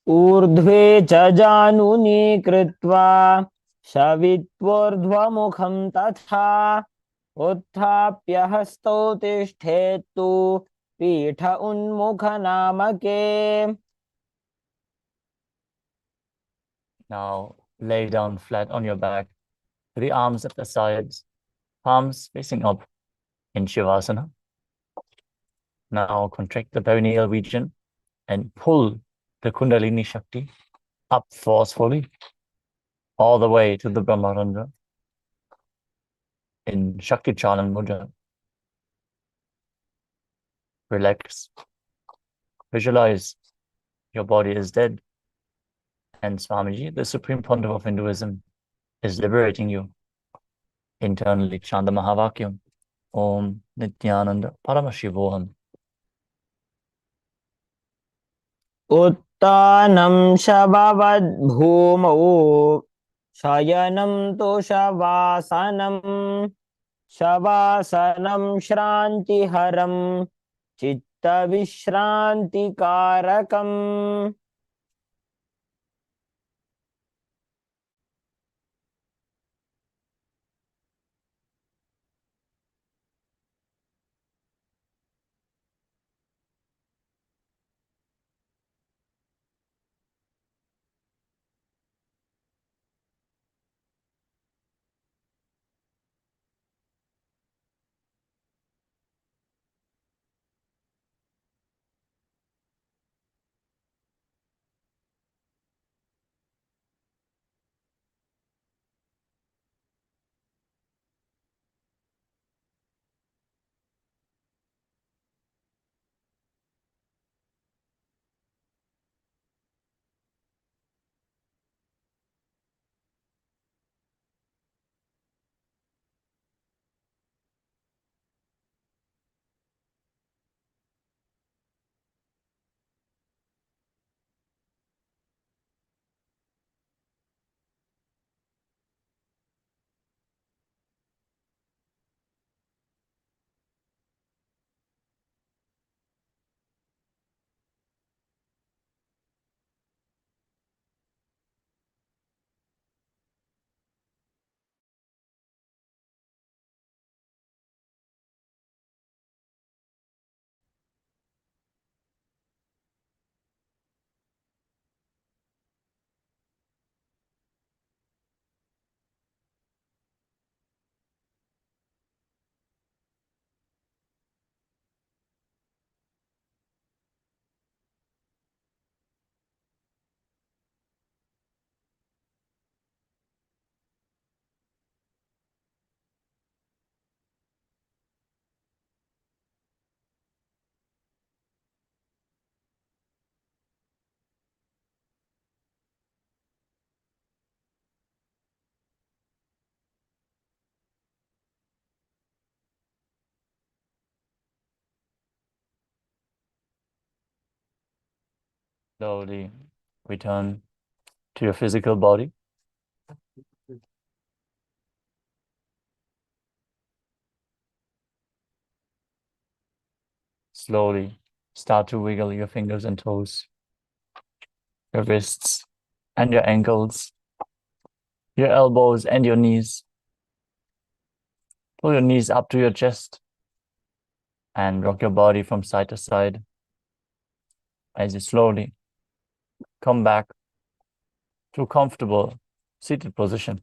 ऊर्ध्वे च जानुनी कृत्वा शवित्वोर्ध्वमुखं तथा उत्थाप्य हस्तौ तिष्ठेत्तु पीठ उन्मुख नामके. Now lay down flat on your back, the arms at the sides, palms facing up in Shavasana. Now contract the perineal region and pull the Kundalini Shakti up forcefully all the way to the Brahmarandra in Shakti Chalan Mudra. Relax. Visualize your body is dead and Swamiji, the Supreme Pontiff of Hinduism, is liberating you internally. Chant the Mahavakyam. Om Nithyananda Paramashivoham. उत्तानं शववद्भूमौ शयनं तो शवासनं शवासनं श्रान्तिहरं चित्तविश्रान्तिकारकम्. Slowly return to your physical body. Slowly start to wiggle your fingers and toes, your wrists and your ankles, your elbows and your knees. Pull your knees up to your chest and rock your body from side to side as you slowly come back to a comfortable seated position.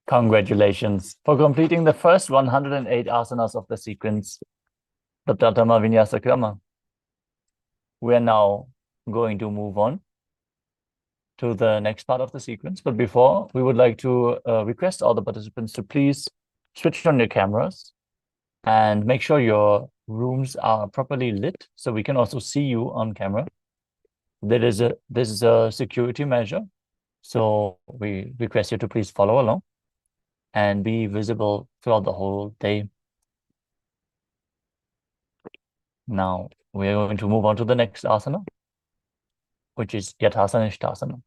Congratulations for completing the first 108 asanas of the sequence, the Pratama Vinyasa Krama. We are now going to move on to the next part of the sequence. But before, we would like to request all the participants to please switch on your cameras and make sure your rooms are properly lit so we can also see you on camera. This is a security measure, so we request you to please follow along and be visible throughout the whole day. Now, we are going to move on to the next asana, which is Yathasana.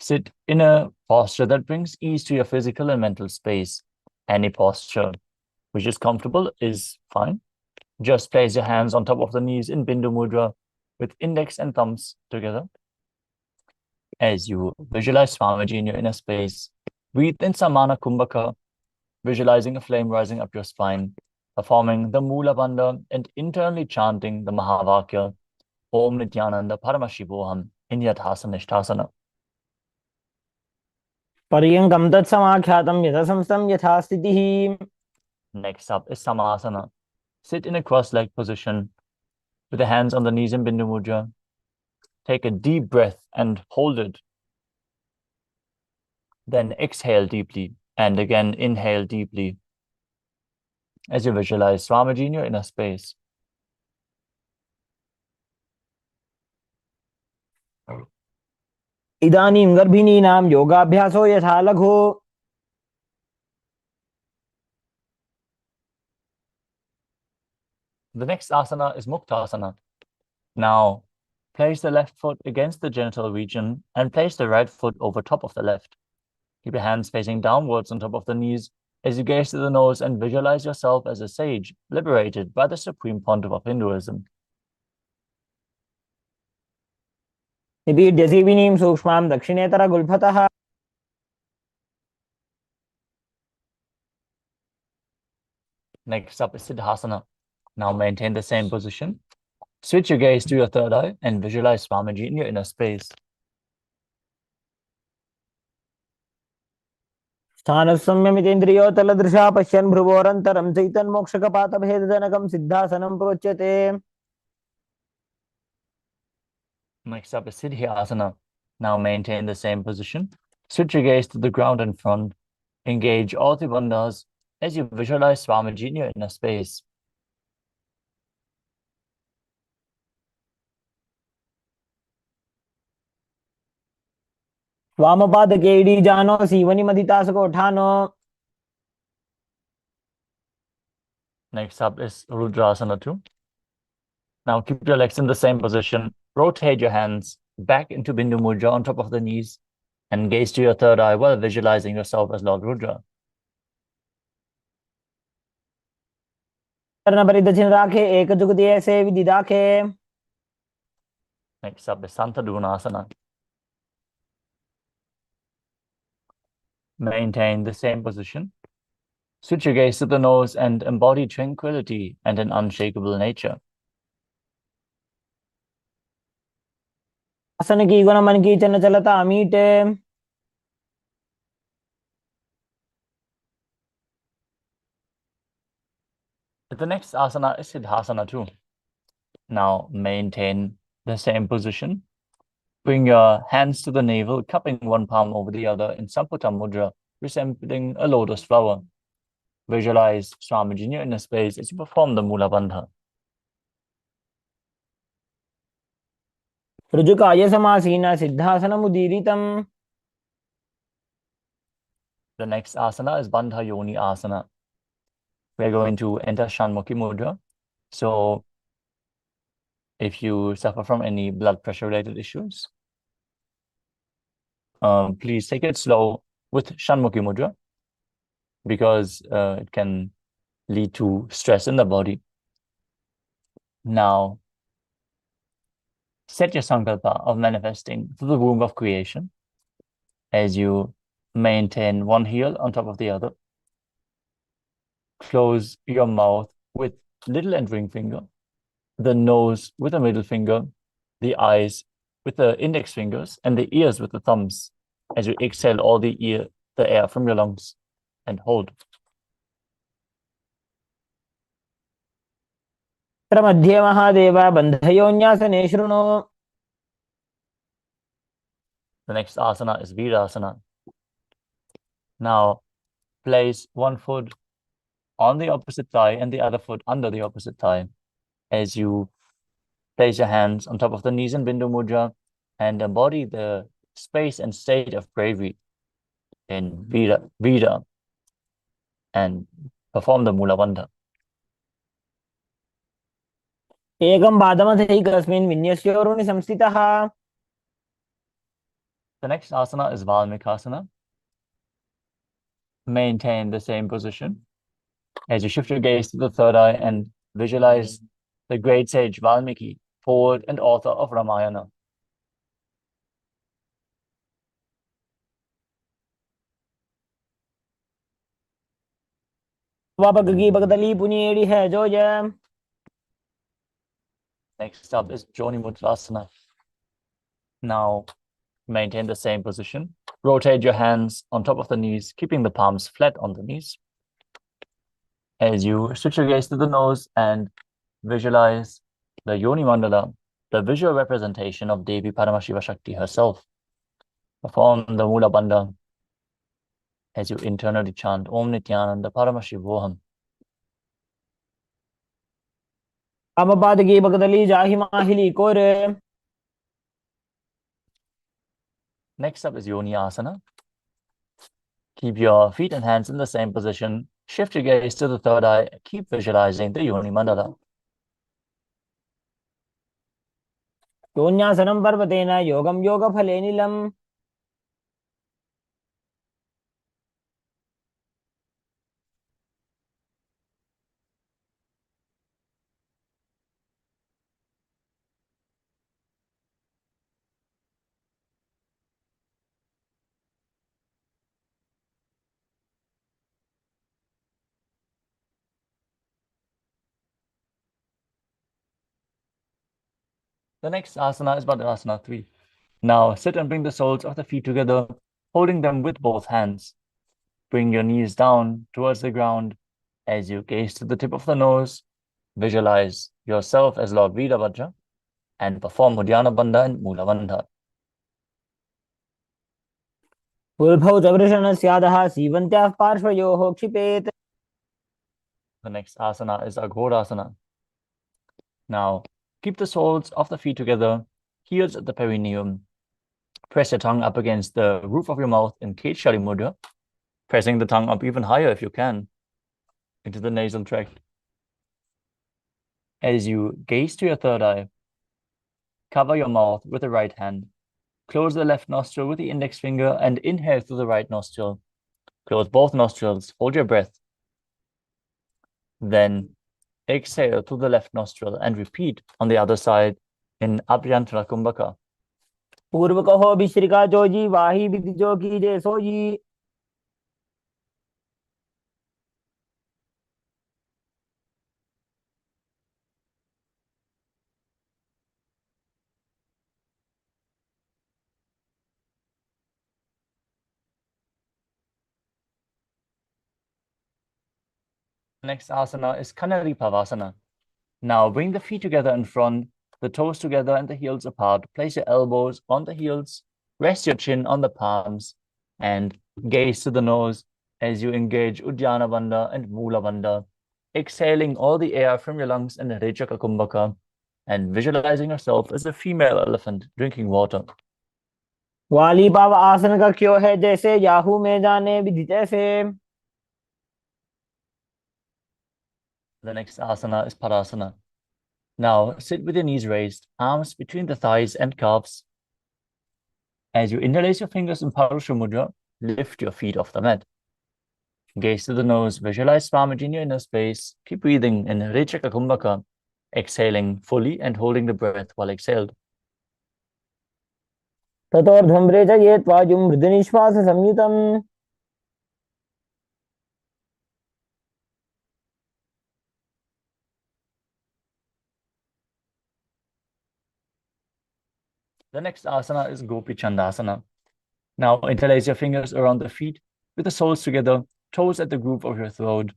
Sit in a posture that brings ease to your physical and mental space. Any posture which is comfortable is fine. Just place your hands on top of the knees in Bindu Mudra with index and thumbs together. As you visualize Swamiji in your inner space, breathe in Samana Kumbhaka, visualizing a flame rising up your spine, performing the Mula Bandha and internally chanting the Mahavakya, Om Nithyananda Paramashivoham in Yathasana. पर्यङ्कं तत्समाख्यातं यथासंस्थं यथा स्थितिः. Next up is Samasana. Sit in a cross-legged position with the hands on the knees in Bindu Mudra. Take a deep breath and hold it. Then exhale deeply and again inhale deeply as you visualize Swamiji in your inner space. इदानीं गर्भिणीनां योगाभ्यासो यथा लघु. The next asana is Muktasana. Now, place the left foot against the genital region and place the right foot over top of the left. Keep your hands facing downwards on top of the knees as you gaze to the nose and visualize yourself as a sage liberated by the Supreme Pontiff of Hinduism. निपीड्यसीविनीं सूक्ष्मां दक्षिणेतरगुल्फतः. Next up is Siddhasana. Now maintain the same position. Switch your gaze to your third eye and visualize Swamiji in your inner space. स्थानसंयमितेन्द्रियोतलदृशा पश्यन् भ्रुवोरन्तरं चैतन्मोक्षकपातभेदजनकं सिद्धासनं प्रोच्यते. Next up is Siddhyasana. Now maintain the same position. Switch your gaze to the ground in front. Engage all the bandhas as you visualize Swamiji in your inner space. वामपादके इडीजानो सीवनिमधितासकोठानो. Next up is Rudrasana 2. Now keep your legs in the same position. Rotate your hands back into Bindu Mudra on top of the knees and gaze to your third eye while visualizing yourself as Lord Rudra. परिदक्षिण राखे एकजुगति ऐसे विधि राखे. Next up is Santadunasana. Maintain the same position. Switch your gaze to the nose and embody tranquility and an unshakable nature. आसन की गुण मन की चन चलता मीटे. The next asana is Siddhasana 2. Now maintain the same position. Bring your hands to the navel, cupping one palm over the other in Samputa Mudra, resembling a lotus flower. Visualize Swamiji in your inner space as you perform the Mula Bandha. ऋजुकाय समासीना सिद्धासनमुदीरितम्. The next asana is Bandha Yoni Asana. We're going to enter Shanmukhi Mudra. So if you suffer from any blood pressure related issues, please take it slow with Shanmukhi Mudra because it can lead to stress in the body. Now, set your sankalpa of manifesting through the womb of creation as you maintain one heel on top of the other. Close your mouth with little and ring finger, the nose with the middle finger, the eyes with the index fingers, and the ears with the thumbs as you exhale all the air from your lungs and hold. मध्ये महादेव बन्धयोन्यासने शृणु. The next asana is Virasana. Now, place one foot on the opposite thigh and the other foot under the opposite thigh as you place your hands on top of the knees in Bindu Mudra and embody the space and state of bravery in Vira and perform the Mula Bandha. एकं पादमथैकस्मिन् विन्यस्योरुणि संस्थितः. The next asana is Valmikasana. Maintain the same position as you shift your gaze to the third eye and visualize the great sage Valmiki, poet and author of Ramayana. वपगगी बगदली पुनीड़ी है जो जय. Next up is Joni Mudrasana. Now, maintain the same position. Rotate your hands on top of the knees, keeping the palms flat on the knees. As you switch your gaze to the nose and visualize the Yoni Mandala, the visual representation of Devi Paramashiva Shakti herself. Perform the Mula Bandha as you internally chant Om Nithyananda Paramashivoham. वामपादगी बगदली जाहि माहिली कोरे. Next up is Yoni Asana. Keep your feet and hands in the same position. Shift your gaze to the third eye. Keep visualizing the Yoni Mandala. योन्यासनं पर्वतेन योगं योगफले नीलम्. The next asana is Badrasana 3. Now sit and bring the soles of the feet together, holding them with both hands. Bring your knees down towards the ground as you gaze to the tip of the nose. Visualize yourself as Lord Veerabhadra and perform Uddiyana Bandha and Mula Bandha. उल्भौ च वृषणस्यादः सीवन्त्याः पार्श्वयोः क्षिपेत्. The next asana is Aghodasana. Now, keep the soles of the feet together, heels at the perineum. Press your tongue up against the roof of your mouth in Kechari Mudra, pressing the tongue up even higher if you can, into the nasal tract. As you gaze to your third eye, cover your mouth with the right hand. Close the left nostril with the index finger and inhale through the right nostril. Close both nostrils, hold your breath. Then exhale through the left nostril and repeat on the other side in Abhyantara Kumbhaka. पूर्व कहो बिश्रिका जोजी वाही विधि जो की जे sooji. Next asana is Kanari Pavasana. Now bring the feet together in front, the toes together and the heels apart. Place your elbows on the heels, rest your chin on the palms, and gaze to the nose as you engage Uddiyana Bandha and Mula Bandha, exhaling all the air from your lungs and Rechaka Kumbhaka, and visualizing yourself as a female elephant drinking water. वाली पाव आसन का क्यों है जैसे Yahoo में जाने विधि जैसे. The next asana is Parasana. Now sit with your knees raised, arms between the thighs and calves. As you interlace your fingers in Parashu Mudra, lift your feet off the mat. Gaze to the nose, visualize Swamiji in your inner space. Keep breathing in Rechaka Kumbhaka, exhaling fully and holding the breath while exhaled. ततोर्ध्वं रेचयेत् वायुं मृदुनिश्वास संयुतम् The next asana is Gopi Chandasana. Now interlace your fingers around the feet with the soles together, toes at the groove of your throat,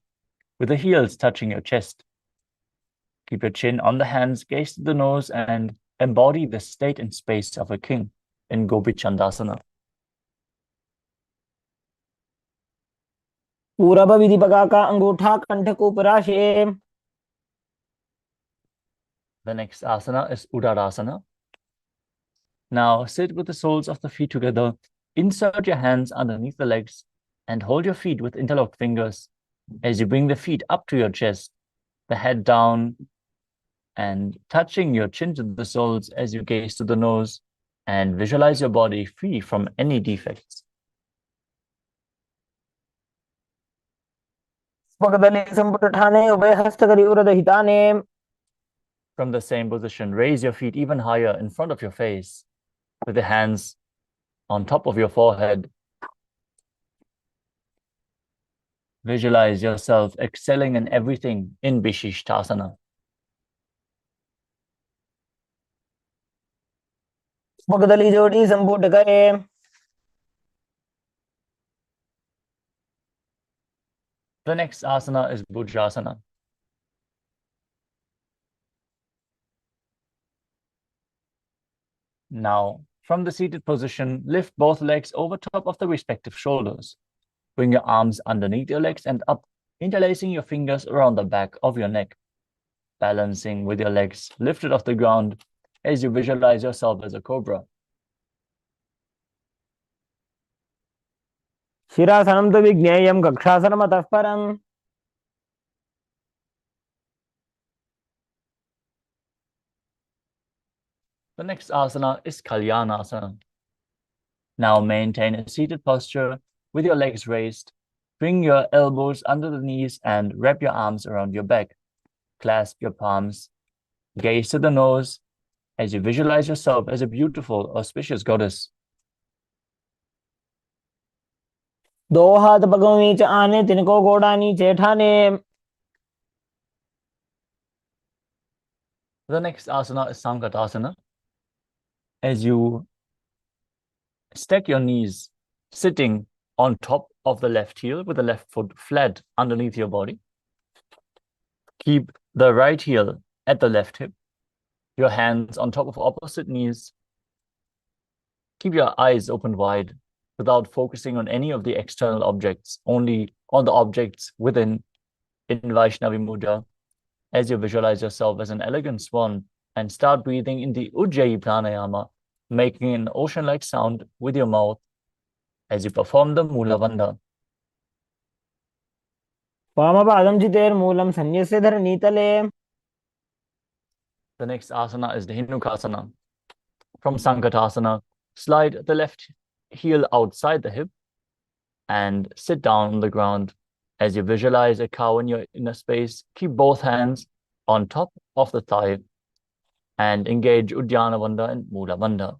with the heels touching your chest. Keep your chin on the hands, gaze to the nose, and embody the state and space of a king in Gopi Chandasana. पूरब विधिपका का अंगूठा कंठ को पराशे. The next asana is Udarasana. Now sit with the soles of the feet together, insert your hands underneath the legs, and hold your feet with interlocked fingers as you bring the feet up to your chest, the head down, and touching your chin to the soles as you gaze to the nose and visualize your body free from any defects. पगदली संपुट ठाने उभय हस्त करी उरद हिताने. From the same position, raise your feet even higher in front of your face, with the hands on top of your forehead. Visualize yourself excelling in everything in Vishishtasana. पगदली जोड़ी संपुट करे. The next asana is Bhujasana. Now, from the seated position, lift both legs over top of the respective shoulders. Bring your arms underneath your legs and up, interlacing your fingers around the back of your neck. Balancing with your legs lifted off the ground as you visualize yourself as a cobra. शिरासनं तु विज्ञेयं कक्षासनमतः परम्. The next asana is Kalyanasana. Now maintain a seated posture with your legs raised. Bring your elbows under the knees and wrap your arms around your back. Clasp your palms. Gaze to the nose as you visualize yourself as a beautiful, auspicious goddess. दो हाथ पगों नीचे आने, तिनको गोड़ा नीचे ठाने. The next asana is Sankatasana. As you stack your knees, sitting on top of the left heel with the left foot flat underneath your body. Keep the right heel at the left hip, your hands on top of opposite knees. Keep your eyes open wide without focusing on any of the external objects, only on the objects within in Vaishnavi Mudra, as you visualize yourself as an elegant swan and start breathing in the Ujjayi Pranayama, making an ocean-like sound with your mouth as you perform the Mula Bandha. वामपादं चितेर्मूलं सन्न्यस्य धरणीतले. The next asana is the Dhenukasana. From Sankatasana, slide the left heel outside the hip and sit down on the ground. As you visualize a cow in your inner space, keep both hands on top of the thigh and engage Uddiyana Bandha and Mula Bandha.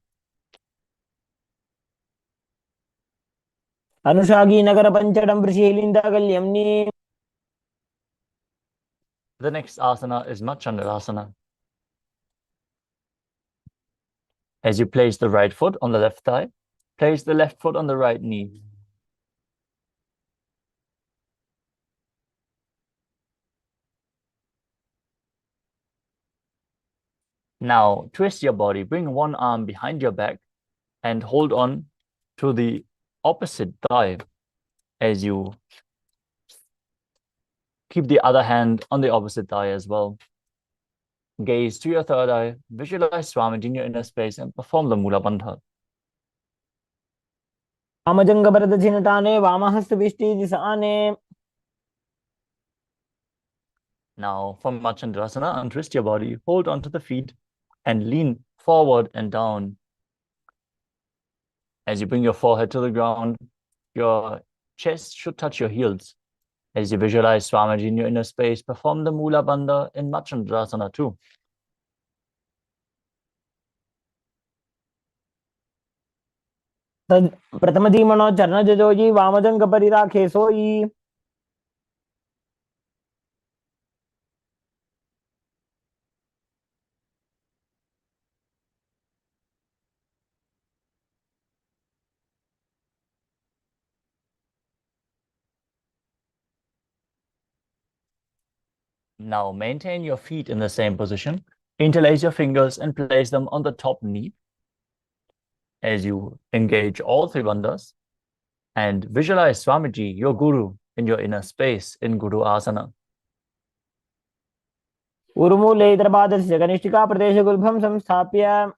अनुषागी Nagar पंचडं वृषीलिन्दागल्यम्नि. The next asana is Machandrasana. As you place the right foot on the left thigh, place the left foot on the right knee. Now twist your body, bring one arm behind your back and hold on to the opposite thigh as you keep the other hand on the opposite thigh as well. Gaze to your third eye, visualize Swamiji in your inner space and perform the Mula Bandha. वामजंग Bharat छिनटाने, वामहस्त Vishti दिशाने. Now, from Machandrasana, untwist your body, hold onto the feet, and lean forward and down. As you bring your forehead to the ground, your chest should touch your heels. As you visualize Swamiji in your inner space, perform the Mula Bandha in Machandrasana too. प्रथम जी मनो चरण जजोजी वामजंग परिराखे सोई. Now maintain your feet in the same position. Interlace your fingers and place them on the top knee. As you engage all three bandhas, and visualize Swamiji, your guru, in your inner space in Guru Asana. उर्मूले इतरपादस्य कनिष्ठिका प्रदेश गुल्भं संस्थाप्य.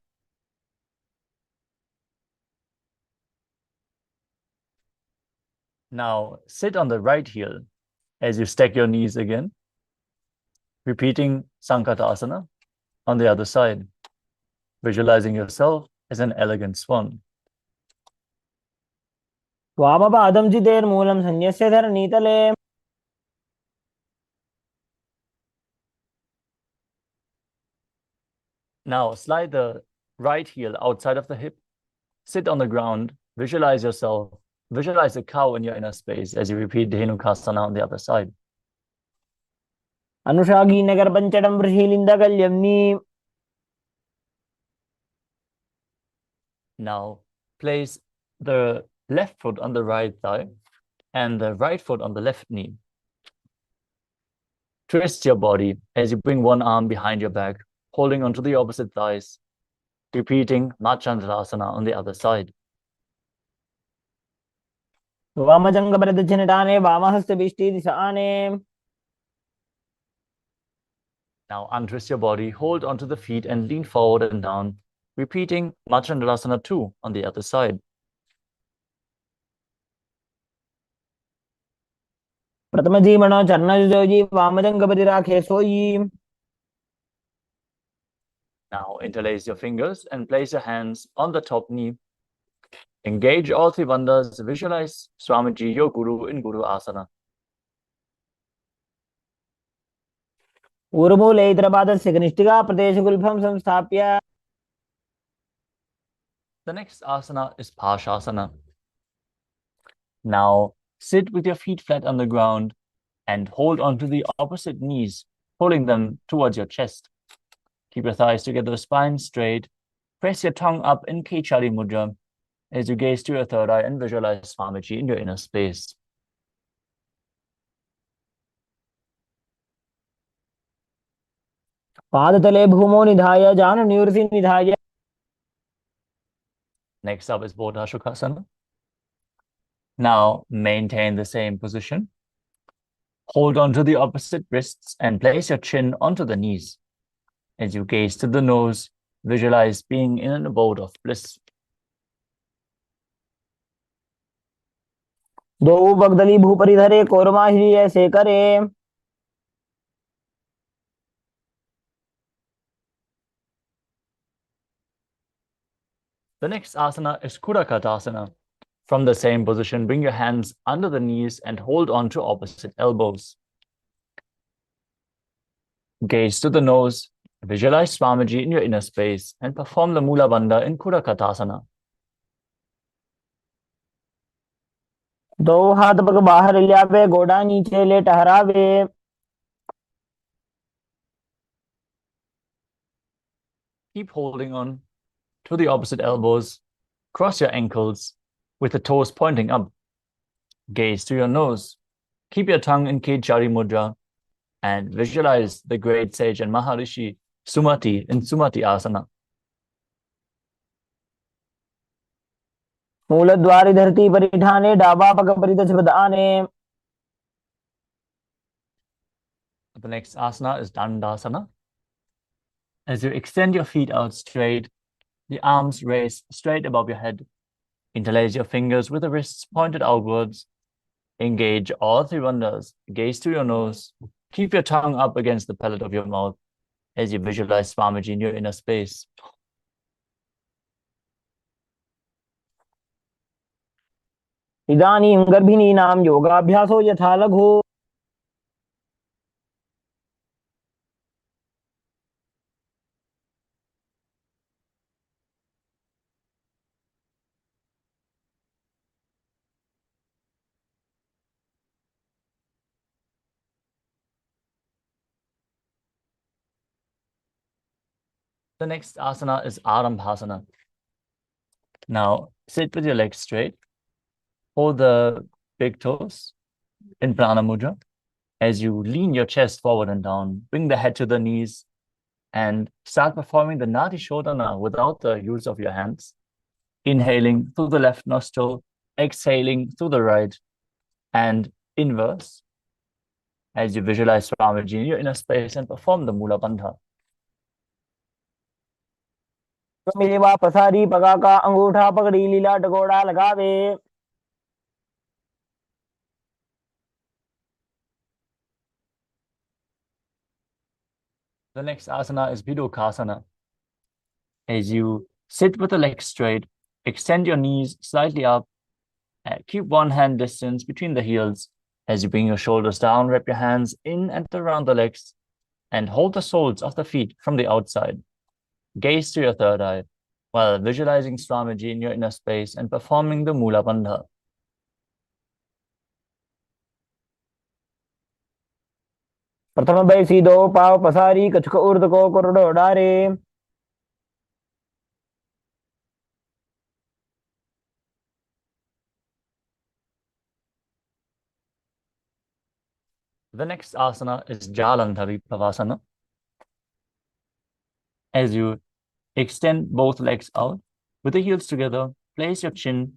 Now sit on the right heel as you stack your knees again, repeating Sankatasana on the other side, visualizing yourself as an elegant swan. वामपादं चितेर्मूलं संन्यस्य धरणीतले. Now slide the right heel outside of the hip, sit on the ground, visualize yourself, visualize a cow in your inner space as you repeat Dhenukasana on the other side. अनुषागी Nagar पंचडं वृषीलिन्दकल्यम्नि. Now place the left foot on the right thigh and the right foot on the left knee. Twist your body as you bring one arm behind your back, holding onto the opposite thighs, repeating Machandrasana on the other side. वामजंग प्रदक्षिणटाने वामहस्त बिष्टि दिशाने. Now untwist your body, hold onto the feet and lean forward and down, repeating Machandrasana 2 on the other side. प्रथम जी मनो चरण जजोजी वामजंग परिराखे सोई. Now interlace your fingers and place your hands on the top knee. Engage all three bandhas, visualize Swamiji, your guru, in Guru Asana. उर्मूले इतरपादस्य कनिष्ठिका प्रदेश गुल्भं संस्थाप्य. The next asana is Pashasana. Now sit with your feet flat on the ground and hold onto the opposite knees, pulling them towards your chest. Keep your thighs together, spine straight. Press your tongue up in Kechari Mudra as you gaze to your third eye and visualize Swamiji in your inner space. पादतले भूमो निधाय जानु निवृत्ति निधाय. Next up is Bodhashukasana. Now maintain the same position. Hold onto the opposite wrists and place your chin onto the knees. As you gaze to the nose, visualize being in an abode of bliss. दो बगदली भूपरि धरे कोरमाहिरी ऐसे करे. The next asana is Kudakatasana. From the same position, bring your hands under the knees and hold on to opposite elbows. Gaze to the nose, visualize Swamiji in your inner space, and perform the Mula Bandha in Kudakatasana. दो हाथ पग बाहर ल्यावे गोड़ा नीचे ले टहरावे. Keep holding on to the opposite elbows. Cross your ankles with the toes pointing up. Gaze to your nose. Keep your tongue in Kechari Mudra and visualize the great sage and Maharishi Sumati in Sumati Asana. मूलद्वारि धरती परिठाने डाबा पग परिदच बदाने. The next asana is Dandasana. As you extend your feet out straight, the arms raised straight above your head. Interlace your fingers with the wrists pointed outwards. Engage all three bandhas. Gaze to your nose. Keep your tongue up against the palate of your mouth as you visualize Swamiji in your inner space. इदानीं गर्भिणीनां योगाभ्यासो यथा लघु The next asana is Arambhasana. Now, sit with your legs straight. Hold the big toes in Prana Mudra. As you lean your chest forward and down, bring the head to the knees, and start performing the Nadi Shodhana without the use of your hands. Inhaling through the left nostril, exhaling through the right, and inverse as you visualize Swamiji in your inner space and perform the Mula Bandha. मेवा पसारी पगा का अंगूठा पकड़ी लीला टकोड़ा लगावे The next asana is Bidokasana. As you sit with the legs straight, extend your knees slightly up, and keep one hand distance between the heels. As you bring your shoulders down, wrap your hands in and around the legs, and hold the soles of the feet from the outside. Gaze to your third eye, while visualizing Swamiji in your inner space and performing the Mula Bandha. प्रथम बैसी दो पाव पसारी कछुक ऊर्ध को कुरडो डारे The next asana is Jalandhari Pavasana. As you extend both legs out with the heels together, place your chin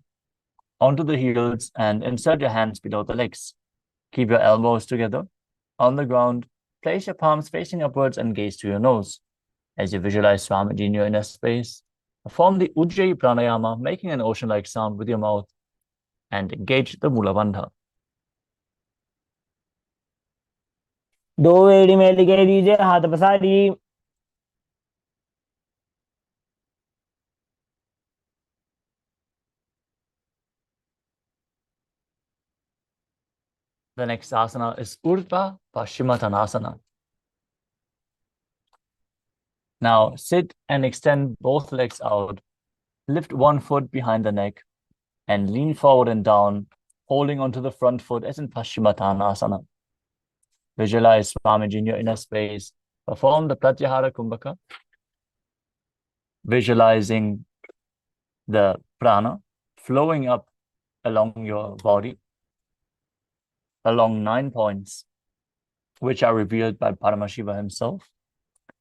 onto the heels and insert your hands below the legs. Keep your elbows together on the ground. Place your palms facing upwards and gaze to your nose. As you visualize Swamiji in your inner space, perform the Ujjayi Pranayama, making an ocean-like sound with your mouth, and engage the Mula Bandha. दो एड़ी में लिखे दीजिए हाथ पसारी The next asana is Urdhva Paschimottanasana. Now sit and extend both legs out. Lift one foot behind the neck and lean forward and down, holding onto the front foot as in Paschimottanasana. Visualize Swamiji in your inner space. Perform the Pratyahara Kumbhaka, visualizing the prana flowing up along your body, along 9 points, which are revealed by Paramashiva himself.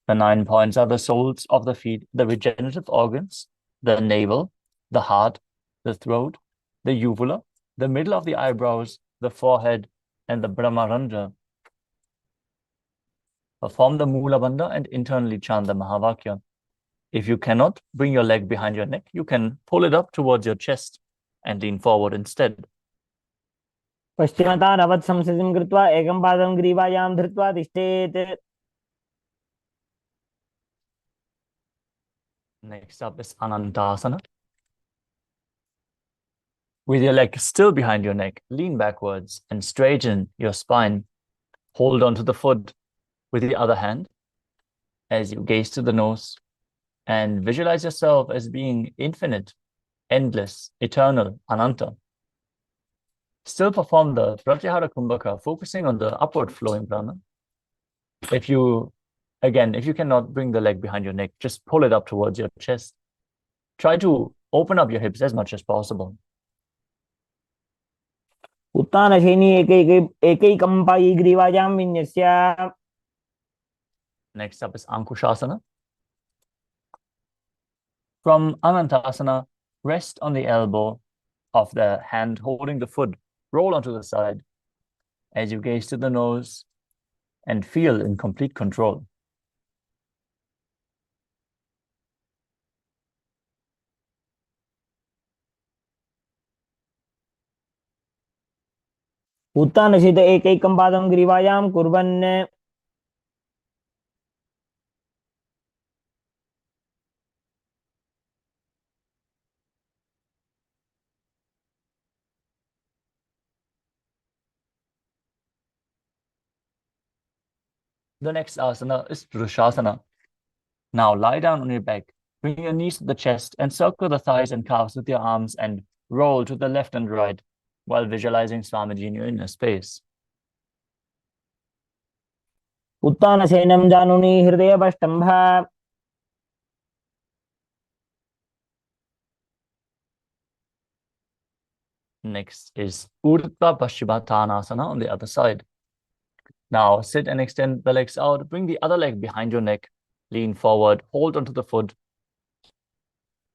The 9 points are the soles of the feet, the regenerative organs, the navel, the heart, the throat, the uvula, the middle of the eyebrows, the forehead, and the Brahmarandra. Perform the Mula Bandha and internally chant the Mahavakya. If you cannot bring your leg behind your neck, you can pull it up towards your chest and lean forward instead. पश्चिमतानवत् संस्थितिं कृत्वा एकं पादं ग्रीवायां धृत्वा तिष्ठेत् Next up is Anantasana. With your leg still behind your neck, lean backwards and straighten your spine. Hold onto the foot with the other hand as you gaze to the nose and visualize yourself as being infinite, endless, eternal, Ananta. Still perform the Pratyahara Kumbhaka, focusing on the upward flowing prana. If you cannot bring the leg behind your neck, just pull it up towards your chest. Try to open up your hips as much as possible. उत्तानशयनी एकैकं पायी ग्रीवायां विन्यस्य Next up is Ankushasana. From Anantasana, rest on the elbow of the hand holding the foot. Roll onto the side as you gaze to the nose and feel in complete control. उत्तानसित एकैकं पादं ग्रीवायां कुर्वन् The next asana is Drushasana. Now lie down on your back, bring your knees to the chest and circle the thighs and calves with your arms and roll to the left and right while visualizing Swamiji in your inner space. उत्तानसेनं जानुनि हृदयपष्टम्भ Next is Urdhva Paschimottanasana on the other side. Now sit and extend the legs out. Bring the other leg behind your neck. Lean forward, hold onto the foot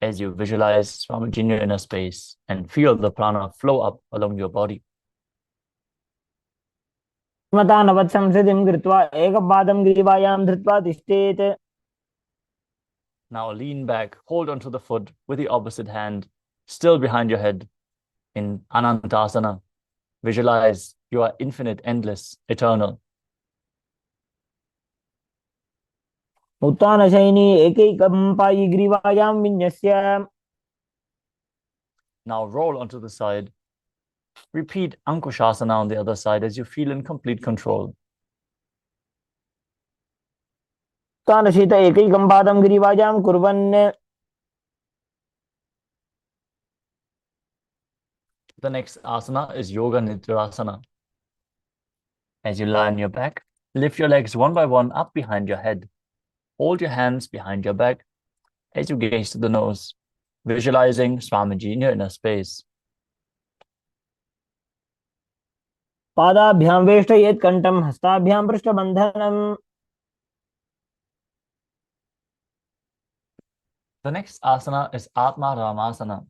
as you visualize Swamiji in your inner space and feel the prana flow up along your body. स्मतानवत्संसृतिं कृत्वा एकपादं ग्रीवायां धृत्वा तिष्ठेत् Now lean back, hold onto the foot with the opposite hand still behind your head in Anantasana. Visualize you are infinite, endless, eternal. उत्तानशयनी एकैकं Pai ग्रीवायां विन्यस्य Now roll onto the side. Repeat Ankushasana on the other side as you feel in complete control. उत्तानशित एकैकं पादं ग्रीवायां कुर्वन् The next asana is Yoga Nidra. As you lie on your back, lift your legs one by one up behind your head. Hold your hands behind your back as you gaze to the nose, visualizing Swamiji in your inner space. पादाभ्यां वेष्टयेत् कण्ठं हस्ताभ्यां पृष्ठबन्धनम् The next asana is Atma Ramasana.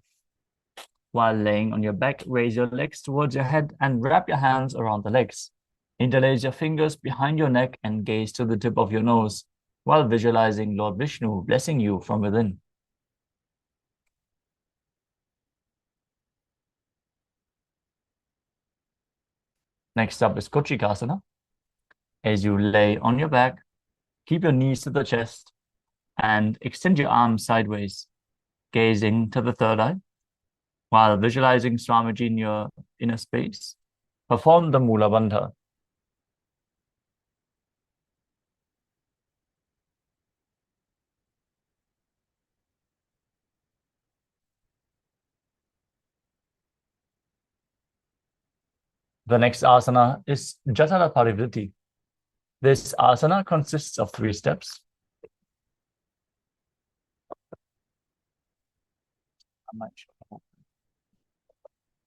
While laying on your back, raise your legs towards your head and wrap your hands around the legs. Interlace your fingers behind your neck and gaze to the tip of your nose while visualizing Lord Vishnu blessing you from within. Next up is Kochikasana. As you lay on your back, keep your knees to the chest and extend your arms sideways, gazing to the third eye while visualizing Swamiji in your inner space. Perform the Mula Bandha. The next asana is Jatara Parivritti. This asana consists of 3 steps.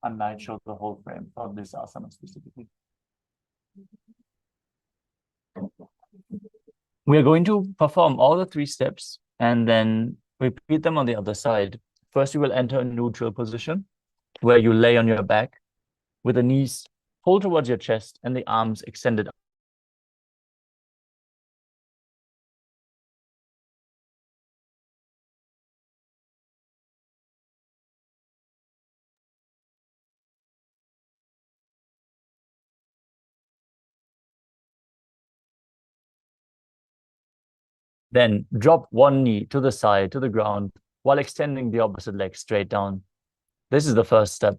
I might show the whole frame for this asana specifically. We are going to perform all the 3 steps and then repeat them on the other side. First, you will enter a neutral position where you lay on your back with the knees pulled towards your chest and the arms extended. Then drop one knee to the side, to the ground, while extending the opposite leg straight down. This is the first step.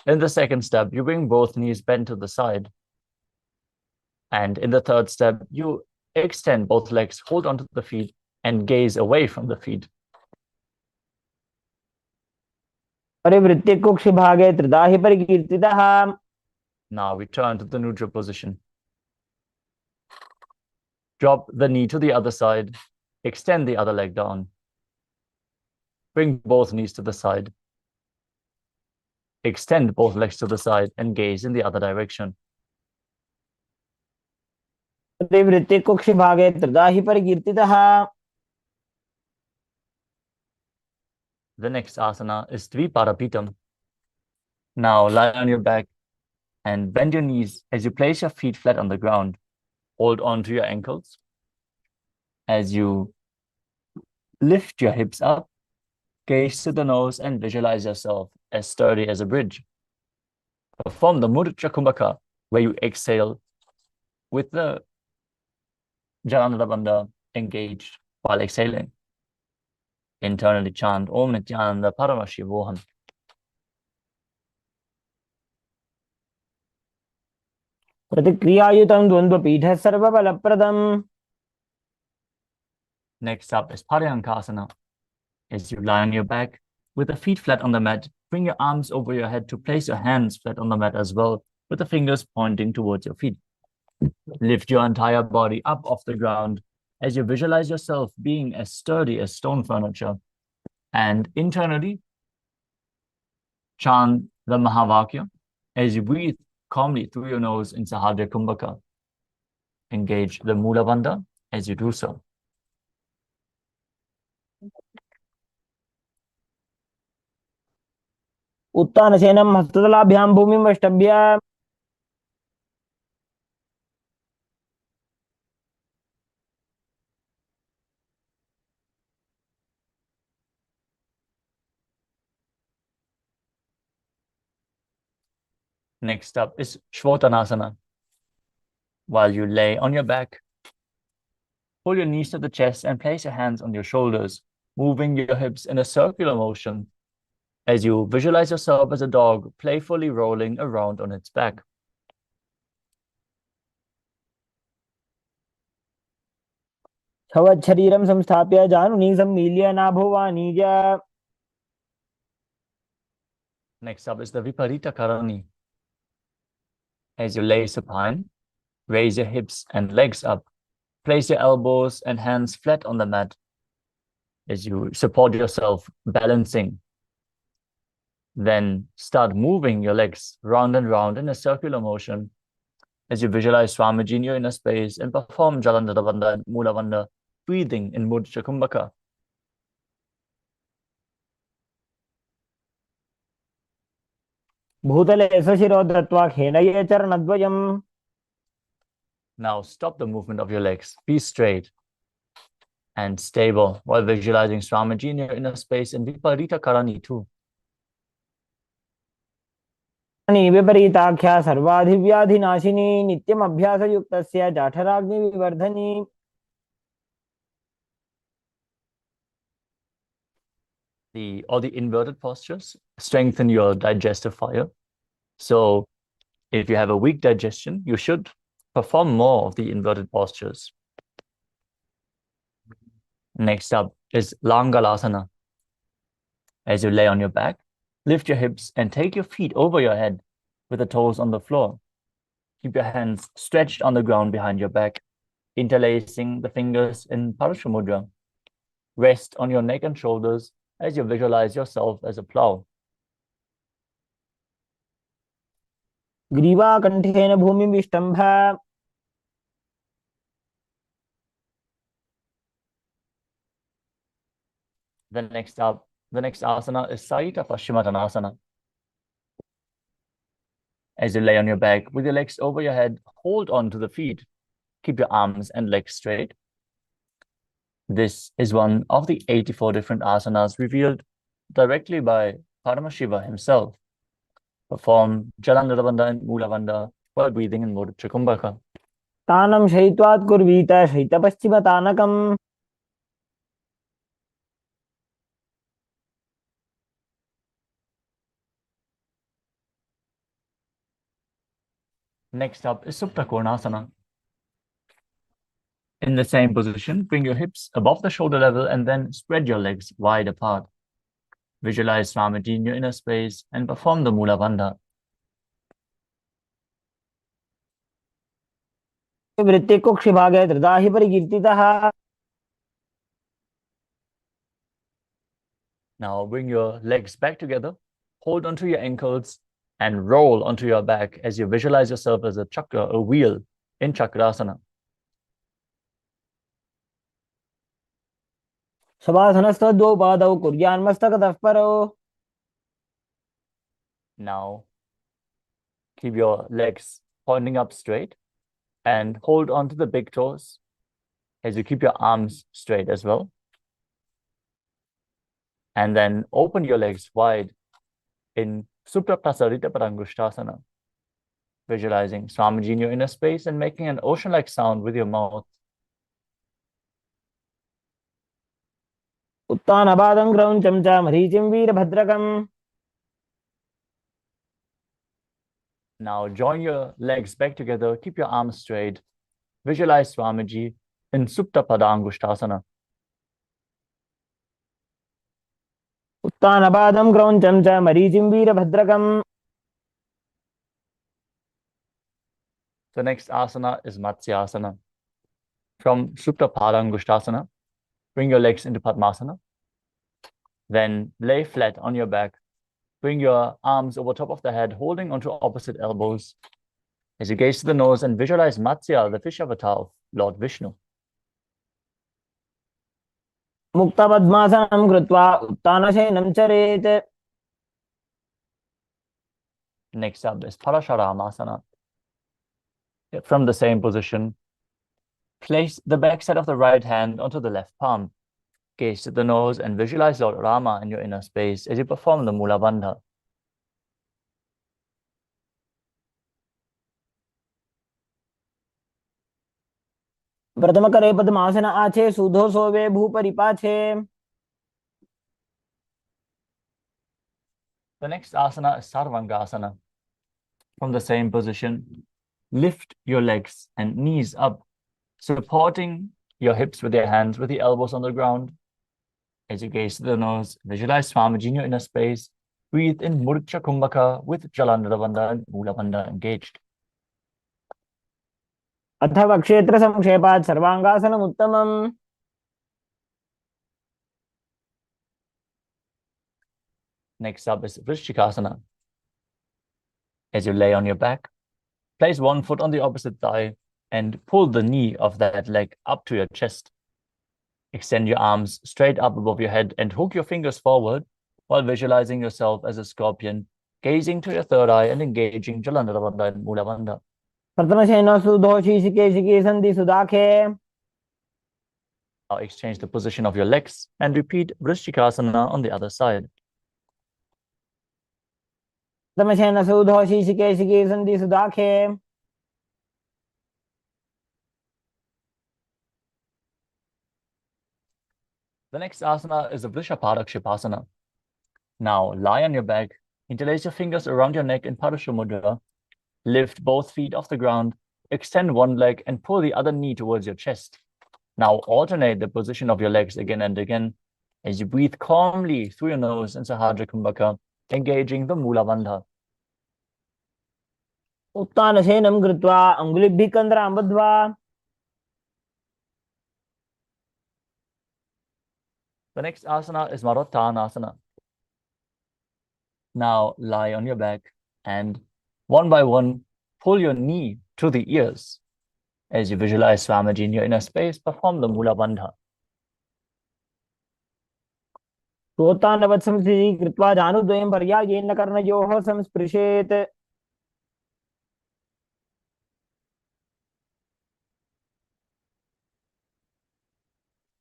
In the second step, you bring both knees bent to the side. And in the third step, you extend both legs, hold onto the feet, and gaze away from the feet. परिवृत्य कुक्षिभागे त्रिधा हि परिकीर्तितः Now return to the neutral position. Drop the knee to the other side. Extend the other leg down. Bring both knees to the side. Extend both legs to the side and gaze in the other direction. परिवृत्य कुक्षिभागे त्रिधा हि परिकीर्तितः The next asana is Dviparapitam. Now lie on your back and bend your knees as you place your feet flat on the ground. Hold on to your ankles. As you lift your hips up, gaze to the nose and visualize yourself as sturdy as a bridge. Perform the Mudra Kumbhaka, where you exhale with the Jalandhara Bandha engaged while exhaling. Internally chant Om Nithyananda Paramashivoham. प्रतिक्रियायुतं द्वन्द्वपीठः सर्वबलप्रदम्. Next up is Paryankasana. As you lie on your back with the feet flat on the mat, bring your arms over your head to place your hands flat on the mat as well, with the fingers pointing towards your feet. Lift your entire body up off the ground as you visualize yourself being as sturdy as stone furniture. And internally, chant the Mahavakya as you breathe calmly through your nose in Sahadra Kumbhaka. Engage the Mula Bandha as you do so. उत्तानसेनं हस्ततलाभ्यां भूमिं वष्टभ्य. Next up is Shvotanasana. While you lay on your back, pull your knees to the chest and place your hands on your shoulders, moving your hips in a circular motion as you visualize yourself as a dog playfully rolling around on its back. शरीरं संस्थाप्य जानुनी सम्मील्य नाभोवाणीज. Next up is the Viparita Karani. As you lay supine, raise your hips and legs up. Place your elbows and hands flat on the mat as you support yourself, balancing. Then start moving your legs round and round in a circular motion as you visualize Swamiji in your inner space and perform Jalandhara Bandha and Mula Bandha, breathing in Mudra Kumbhaka. भूतले सशिरो दत्वा खेनये चरणद्वयम्. Now stop the movement of your legs. Be straight and stable while visualizing Swamiji in your inner space and Viparita Karani too. विपरीताख्या सर्वाधिव्याधिनाशिनी नित्यम् अभ्यासयुक्तस्य जाठराग्निविवर्धनी. The inverted postures strengthen your digestive fire. So if you have a weak digestion, you should perform more of the inverted postures. Next up is Langalasana. As you lay on your back, lift your hips and take your feet over your head with the toes on the floor. Keep your hands stretched on the ground behind your back, interlacing the fingers in Parashamudra. Rest on your neck and shoulders as you visualize yourself as a plow. ग्रीवाकण्ठेन भूमिं विष्टम्भ. The next asana is Saita Paschimottanasana. As you lay on your back with your legs over your head, hold on to the feet. Keep your arms and legs straight. This is one of the 84 different asanas revealed directly by Paramashiva himself. Perform Jalandhara Bandha and Mula Bandha while breathing in Mudra Kumbhaka. तानं शयित्वात् कुर्वीत शयितपश्चिमतानकम्. Next up is Supta Konasana. In the same position, bring your hips above the shoulder level and then spread your legs wide apart. Visualize Swamiji in your inner space and perform the Mula Bandha. वृत्तिकुक्षिभागे त्रिदाहि परिकीर्तितः. Now bring your legs back together, hold onto your ankles, and roll onto your back as you visualize yourself as a chakra, a wheel in Chakrasana. शवासनस्थो द्वौ पादौ कुर्यान्मस्तकतः परौ. Now keep your legs pointing up straight and hold onto the big toes as you keep your arms straight as well. And then open your legs wide in Supta Prasarita Parangushtasana. visualizing Swamiji in your inner space and making an ocean-like sound with your mouth. उत्तानपादं क्रौञ्चं च मरीचिं वीरभद्रकम्. Now join your legs back together, keep your arms straight. Visualize Swamiji in Supta Padangushtasana. उत्तानपादं क्रौञ्चं च मरीचिं वीरभद्रकम्. The next asana is Matsyasana. From Supta Padangushtasana, bring your legs into Padmasana. Then lay flat on your back. Bring your arms over top of the head, holding onto opposite elbows. As you gaze to the nose and visualize Matsya, the fish avatar of Lord Vishnu. मुक्तपद्मासनं कृत्वा उत्तानशयनं चरेत्. Next up is Parasharamasana. From the same position, place the back side of the right hand onto the left palm. Gaze to the nose and visualize Lord Rama in your inner space as you perform the Mula Bandha. प्रथम करे पद्मासन आछे सुधो सोवे भूपरि पाछे. The next asana is Sarvangasana. From the same position, lift your legs and knees up, supporting your hips with your hands with the elbows on the ground. As you gaze to the nose, visualize Swamiji in your inner space. Breathe in Murcha Kumbhaka with Jalandhara Bandha and Mula Bandha engaged. अथवा क्षेत्र संक्षेपात् सर्वांगासनम् उत्तमम्. Next up is Vrishchikasana. As you lay on your back, place one foot on the opposite thigh and pull the knee of that leg up to your chest. Extend your arms straight up above your head and hook your fingers forward while visualizing yourself as a scorpion, gazing to your third eye and engaging Jalandhara Bandha and Mula Bandha. प्रथम शयन सुधो शीशिके संधि सुदाखे. Now exchange the position of your legs and repeat Vrishchikasana on the other side. प्रथम शयन सुधो शीशिके संधि सुदाखे. The next asana is the Vrishapadakshipasana. Now lie on your back, interlace your fingers around your neck in Padasha Mudra, lift both feet off the ground, extend one leg and pull the other knee towards your chest. Now alternate the position of your legs again and again as you breathe calmly through your nose in Sahadra Kumbhaka, engaging the Mula Bandha. उत्तानशयनं कृत्वा अङ्गुलिभ्यः कन्द्रां बद्ध्वा. The next asana is Marottanasana. Now lie on your back and one by one, pull your knee to the ears. As you visualize Swamiji in your inner space, perform the Mula Bandha. सोत्तानवत् संस्थितिः कृत्वा जानुद्वयं पर्यायेन कर्णयोः संस्पृशेत्.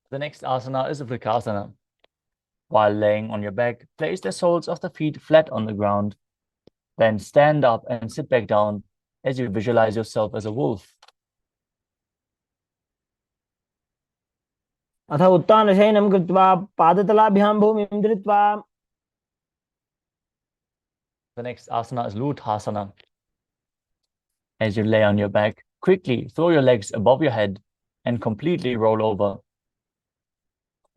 The next asana is Vrikasana. While laying on your back, place the soles of the feet flat on the ground. Then stand up and sit back down as you visualize yourself as a wolf. अथ उत्तानशयनं कृत्वा पादतलाभ्यां भूमिं धृत्वा. The next asana is Luthasana. As you lay on your back, quickly throw your legs above your head and completely roll over.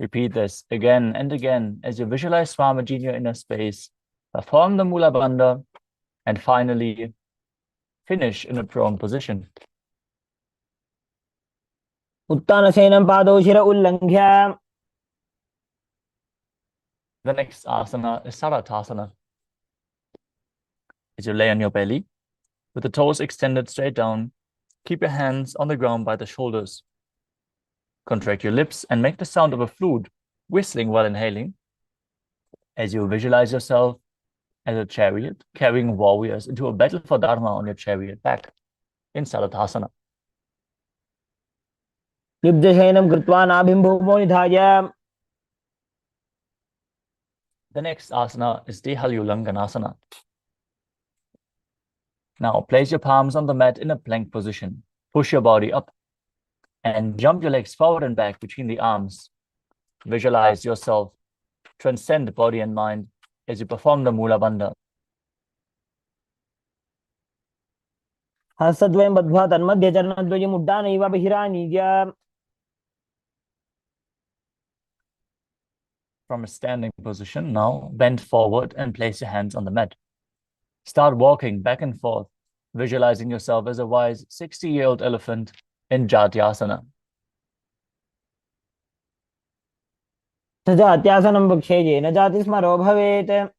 Repeat this again and again as you visualize Swamiji in your inner space, perform the Mula Bandha, and finally finish in a prone position. उत्तानशयनं पादौ शिर उल्लङ्घ्य. The next asana is Saratasana. As you lay on your belly, with the toes extended straight down, keep your hands on the ground by the shoulders. Contract your lips and make the sound of a flute, whistling while inhaling. As you visualize yourself as a chariot, carrying warriors into a battle for Dharma on your chariot back in Saratasana. युद्धशयनं कृत्वा नाभिं भूमौ निधाय. The next asana is Dehalyulanganasana. Now place your palms on the mat in a plank position. Push your body up and jump your legs forward and back between the arms. Visualize yourself transcend body and mind as you perform the Mula Bandha. हस्तद्वयं बद्ध्वा तन्मध्ये चरणद्वयम् उड्डानैव बहिरानीय. From a standing position, now bend forward and place your hands on the mat. Start walking back and forth, visualizing yourself as a wise 60-year-old elephant in Jatyasana. जात्यासनं वक्षे येन जातिस्मरो भवेत्.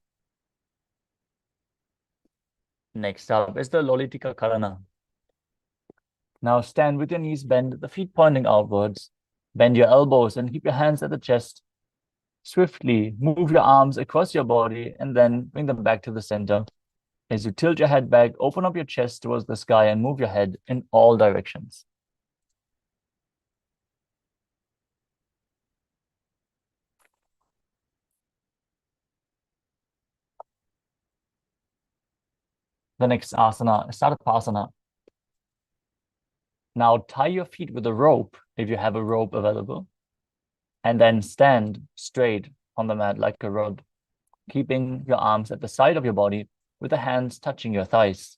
Next up is the Lolitika Karana. Now stand with your knees bent, the feet pointing outwards. Bend your elbows and keep your hands at the chest. Swiftly move your arms across your body and then bring them back to the center. As you tilt your head back, open up your chest towards the sky and move your head in all directions. The next asana is Sarvasana. Now tie your feet with a rope, if you have a rope available, and then stand straight on the mat like a rod, keeping your arms at the side of your body with the hands touching your thighs.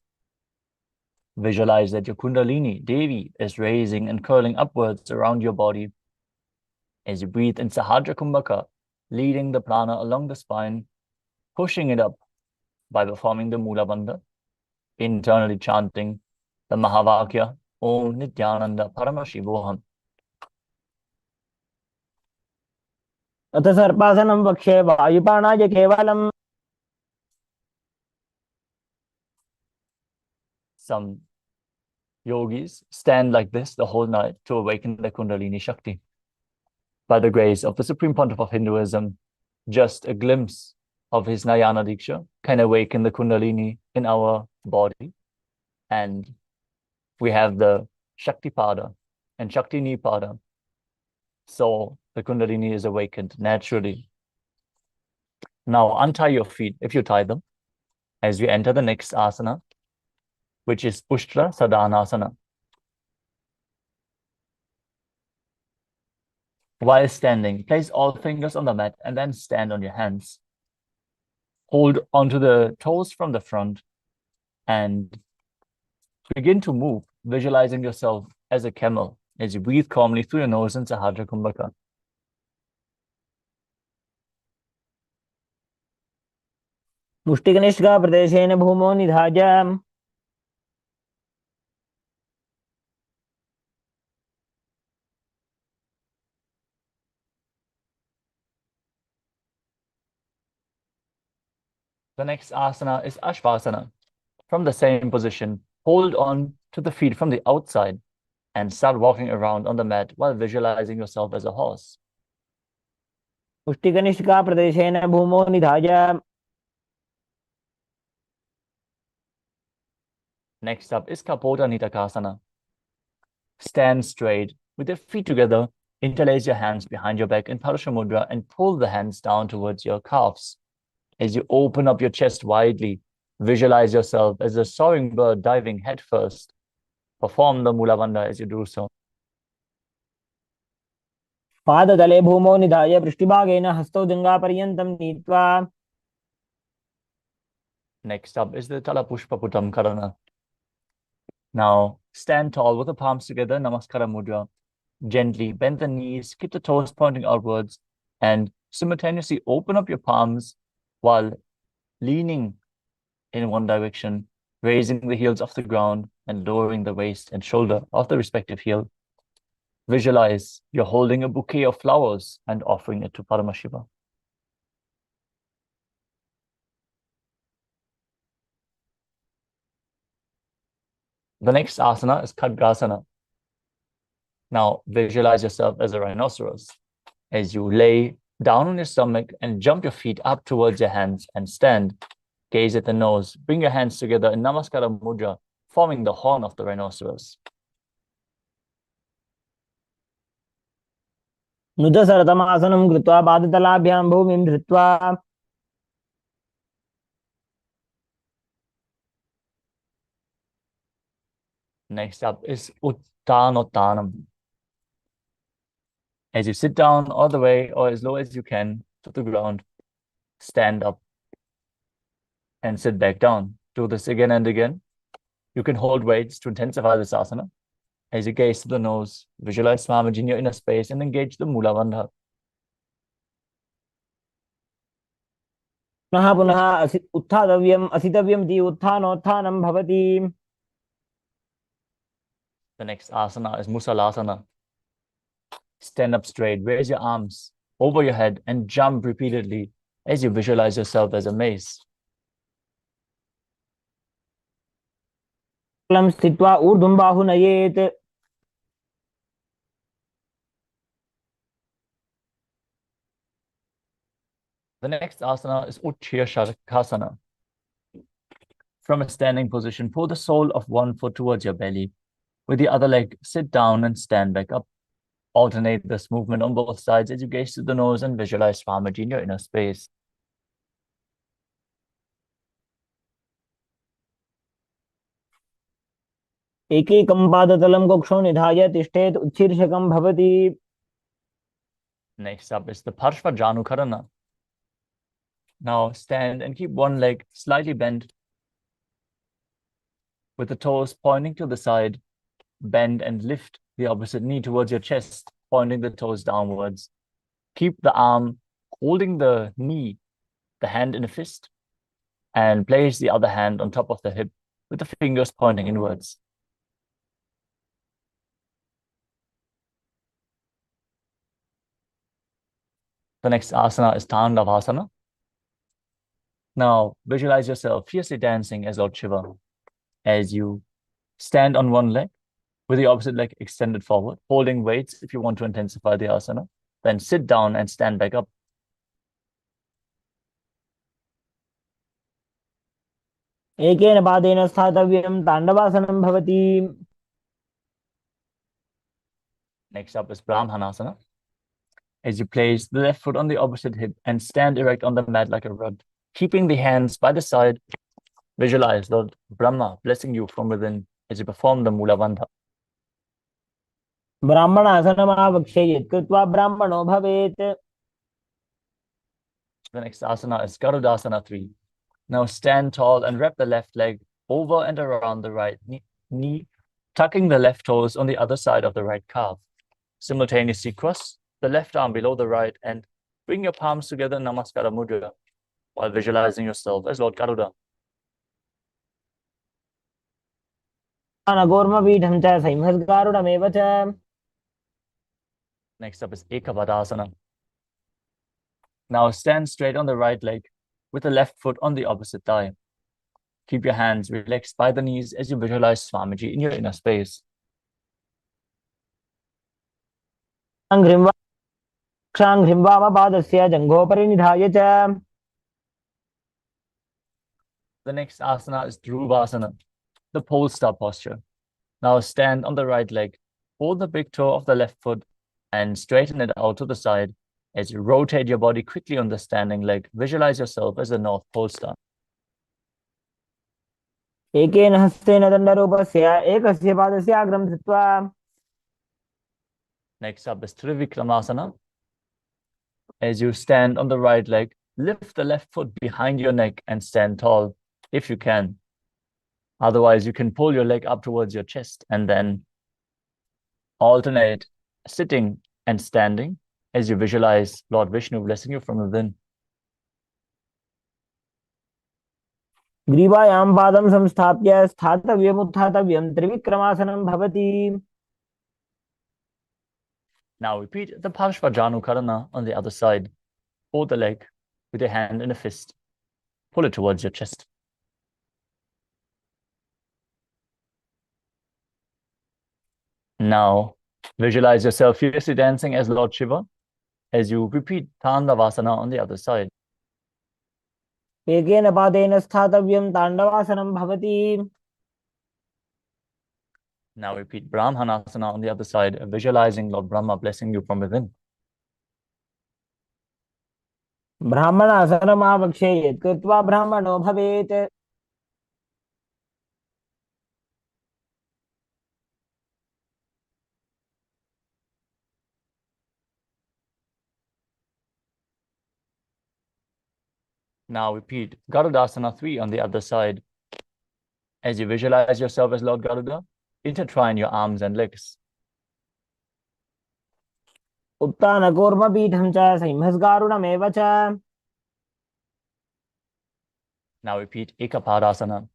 Visualize that your Kundalini, Devi, is raising and curling upwards around your body. As you breathe in Sahadra Kumbhaka, leading the prana along the spine, pushing it up by performing the Mula Bandha, internally chanting the Mahavakya, Om Nithyananda Paramashivoham. अथ सर्पासनं वक्षे वायुपाणाय केवलम्. Some yogis stand like this the whole night to awaken the Kundalini Shakti. By the grace of the Supreme Pontiff of Hinduism, just a glimpse of his Jnana Deeksha can awaken the Kundalini in our body. And we have the Shakti Pada and Shakti Nipada. So the Kundalini is awakened naturally. Now untie your feet if you tie them as we enter the next asana, which is Ushtra Sadhanasana. While standing, place all fingers on the mat and then stand on your hands. Hold onto the toes from the front and begin to move, visualizing yourself as a camel as you breathe calmly through your nose in Sahadra Kumbhaka. मुष्टिकनिष्ठा प्रदेशेन भूमौ निधाय. The next asana is Ashvasana. From the same position, hold on to the feet from the outside and start walking around on the mat while visualizing yourself as a horse. मुष्टिकनिष्ठा प्रदेशेन भूमौ निधाय. Next up is Kapota Nitakasana. Stand straight with your feet together, interlace your hands behind your back in Parasha Mudra and pull the hands down towards your calves. As you open up your chest widely, visualize yourself as a soaring bird diving headfirst. Perform the Mula Bandha as you do so. पादतले भूमौ निधाय पृष्ठभागेन हस्तौ जङ्घापर्यन्तं नीत्वा. Next up is the Talapushpaputam Karana. Now stand tall with the palms together, Namaskara Mudra. Gently bend the knees, keep the toes pointing outwards, and simultaneously open up your palms while leaning in one direction, raising the heels off the ground and lowering the waist and shoulder of the respective heel. Visualize you're holding a bouquet of flowers and offering it to Paramashiva. The next asana is Khadgasana. Now visualize yourself as a rhinoceros as you lay down on your stomach and jump your feet up towards your hands and stand. Gaze at the nose. Bring your hands together in Namaskara Mudra, forming the horn of the rhinoceros. नुदसरतमासनं कृत्वा पादतलाभ्यां भूमिं धृत्वा. Next up is Uttanottanam. As you sit down all the way or as low as you can to the ground, stand up and sit back down. Do this again and again. You can hold weights to intensify this asana. As you gaze to the nose, visualize Swamiji in your inner space and engage the Mula Bandha. पुनः पुनः उत्थातव्यम् असितव्यम् इति उत्थानोत्थानं भवति. The next asana is Musalasana. Stand up straight, raise your arms over your head and jump repeatedly as you visualize yourself as a mace. स्थित्वा ऊर्ध्वं बाहु नयेत्. The next asana is Utthaya Sharakasana. From a standing position, pull the sole of one foot towards your belly. With the other leg, sit down and stand back up. Alternate this movement on both sides as you gaze to the nose and visualize Swamiji in your inner space. एकैकं पादतलं कक्षो निधाय तिष्ठेत् उच्छीर्षकं भवति. Next up is the Parshva Janukarana. Now stand and keep one leg slightly bent with the toes pointing to the side. Bend and lift the opposite knee towards your chest, pointing the toes downwards. Keep the arm holding the knee, the hand in a fist, and place the other hand on top of the hip with the fingers pointing inwards. The next asana is Tandavasana. Now visualize yourself fiercely dancing as Lord Shiva as you stand on one leg with the opposite leg extended forward, holding weights if you want to intensify the asana. Then sit down and stand back up. एकेन पादेन स्थातव्यं ताण्डवासनं भवति. Next up is Brahmanasana. As you place the left foot on the opposite hip and stand erect on the mat like a rod, keeping the hands by the side, visualize Lord Brahma blessing you from within as you perform the Mula Bandha. ब्राह्मणासनमावक्ष्ये यत् कृत्वा ब्राह्मणो भवेत्. The next asana is Garudasana 3. Now stand tall and wrap the left leg over and around the right knee, tucking the left toes on the other side of the right calf. Simultaneously cross the left arm below the right and bring your palms together in Namaskara Mudra while visualizing yourself as Lord Garuda. अनगोर्मपीठं च संहस्गारुडमेव च. Next up is Ekavadasana. Now stand straight on the right leg with the left foot on the opposite thigh. Keep your hands relaxed by the knees as you visualize Swamiji in your inner space. क्षाङ्घ्रिं वामपादस्य जङ्घोपरि निधाय च. The next asana is Dhruvasana, the pole star posture. Now stand on the right leg, hold the big toe of the left foot and straighten it out to the side. As you rotate your body quickly on the standing leg, visualize yourself as a North Pole star. एकेन हस्तेन दण्डरूपस्य एकस्य पादस्य अग्रं धृत्वा. Next up is Trivikramasana. As you stand on the right leg, lift the left foot behind your neck and stand tall if you can. Otherwise, you can pull your leg up towards your chest and then alternate sitting and standing as you visualize Lord Vishnu blessing you from within. ग्रीवायां पादं संस्थाप्य स्थातव्यम् उत्थातव्यं त्रिविक्रमासनं भवति. Now repeat the Parshva on the other side. Hold the leg with your hand in a fist. Pull it towards your chest. Now visualize yourself fiercely dancing as Lord Shiva as you repeat Tandavasana on the other side. एकेन पादेन स्थातव्यं ताण्डवासनं भवति. Now repeat Brahmanasana on the other side, visualizing Lord Brahma blessing you from within. ब्राह्मणासनमावक्ष्ये यत् कृत्वा ब्राह्मणो भवेत्. Now repeat Garudasana 3 on the other side. As you visualize yourself as Lord Garuda, intertwine your arms and legs. उत्तानकूर्मपीठं च सिंहस्गारुडमेव च. Now repeat Ekapadasana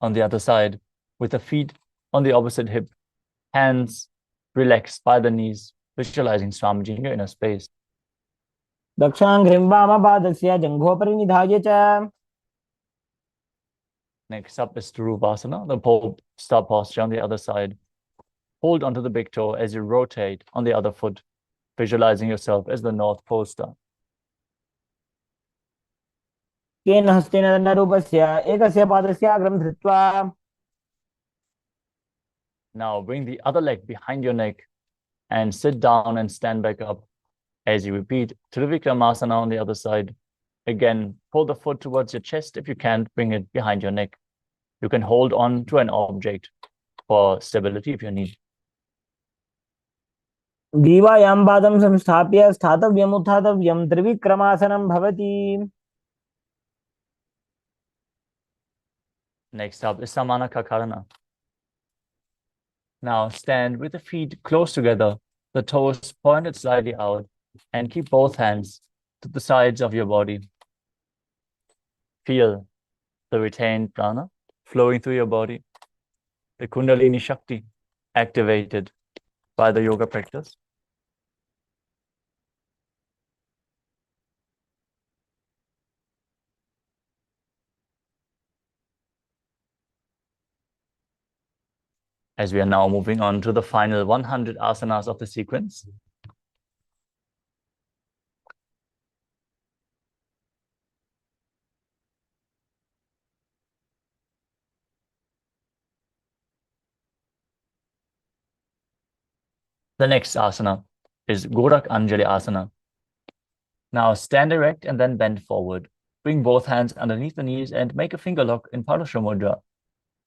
on the other side, with the feet on the opposite hip, hands relaxed by the knees, visualizing Swamiji in your inner space. दक्षाङ्घ्रिं वामपादस्य जङ्घोपरि निधाय च. Next up is Dhuruvasana, the pole star posture on the other side. Hold onto the big toe as you rotate on the other foot, visualizing yourself as the North Pole star. केन हस्तेन दण्डरूपस्य एकस्य पादस्य अग्रं धृत्वा. Now bring the other leg behind your neck and sit down and stand back up. As you repeat Trivikramasana on the other side, again, pull the foot towards your chest. If you can't, bring it behind your neck. You can hold on to an object for stability if you need. ग्रीवायां पादं संस्थाप्य स्थातव्यम् उत्थातव्यं त्रिविक्रमासनं भवति. Next up is Samana Kakarana. Now stand with the feet close together, the toes pointed slightly out, and keep both hands to the sides of your body. Feel the retained prana flowing through your body, the Kundalini Shakti activated by the yoga practice. As we are now moving on to the final 100 asanas of the sequence. The next asana is Gorak Anjali Asana. Now stand erect and then bend forward. Bring both hands underneath the knees and make a finger lock in Parasha Mudra.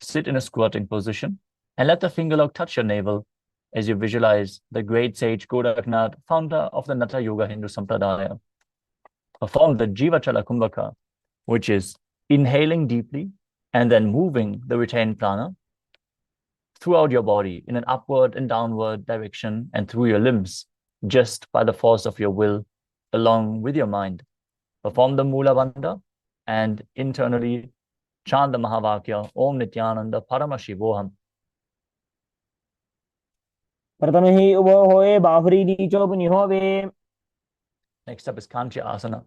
Sit in a squatting position and let the finger lock touch your navel as you visualize the great sage Goraknath, founder of the Natha Yoga Hindu Sampradaya. Perform the Jivachala Kumbhaka, which is inhaling deeply and then moving the retained prana throughout your body in an upward and downward direction and through your limbs, just by the force of your will, along with your mind. Perform the Mula Bandha and internally chant the Mahavakya, Om Nithyananda Paramashivoham. प्रथम ही उभो होए बाहुरी नीचो पुनि होवे. Next up is Kanchi Asana.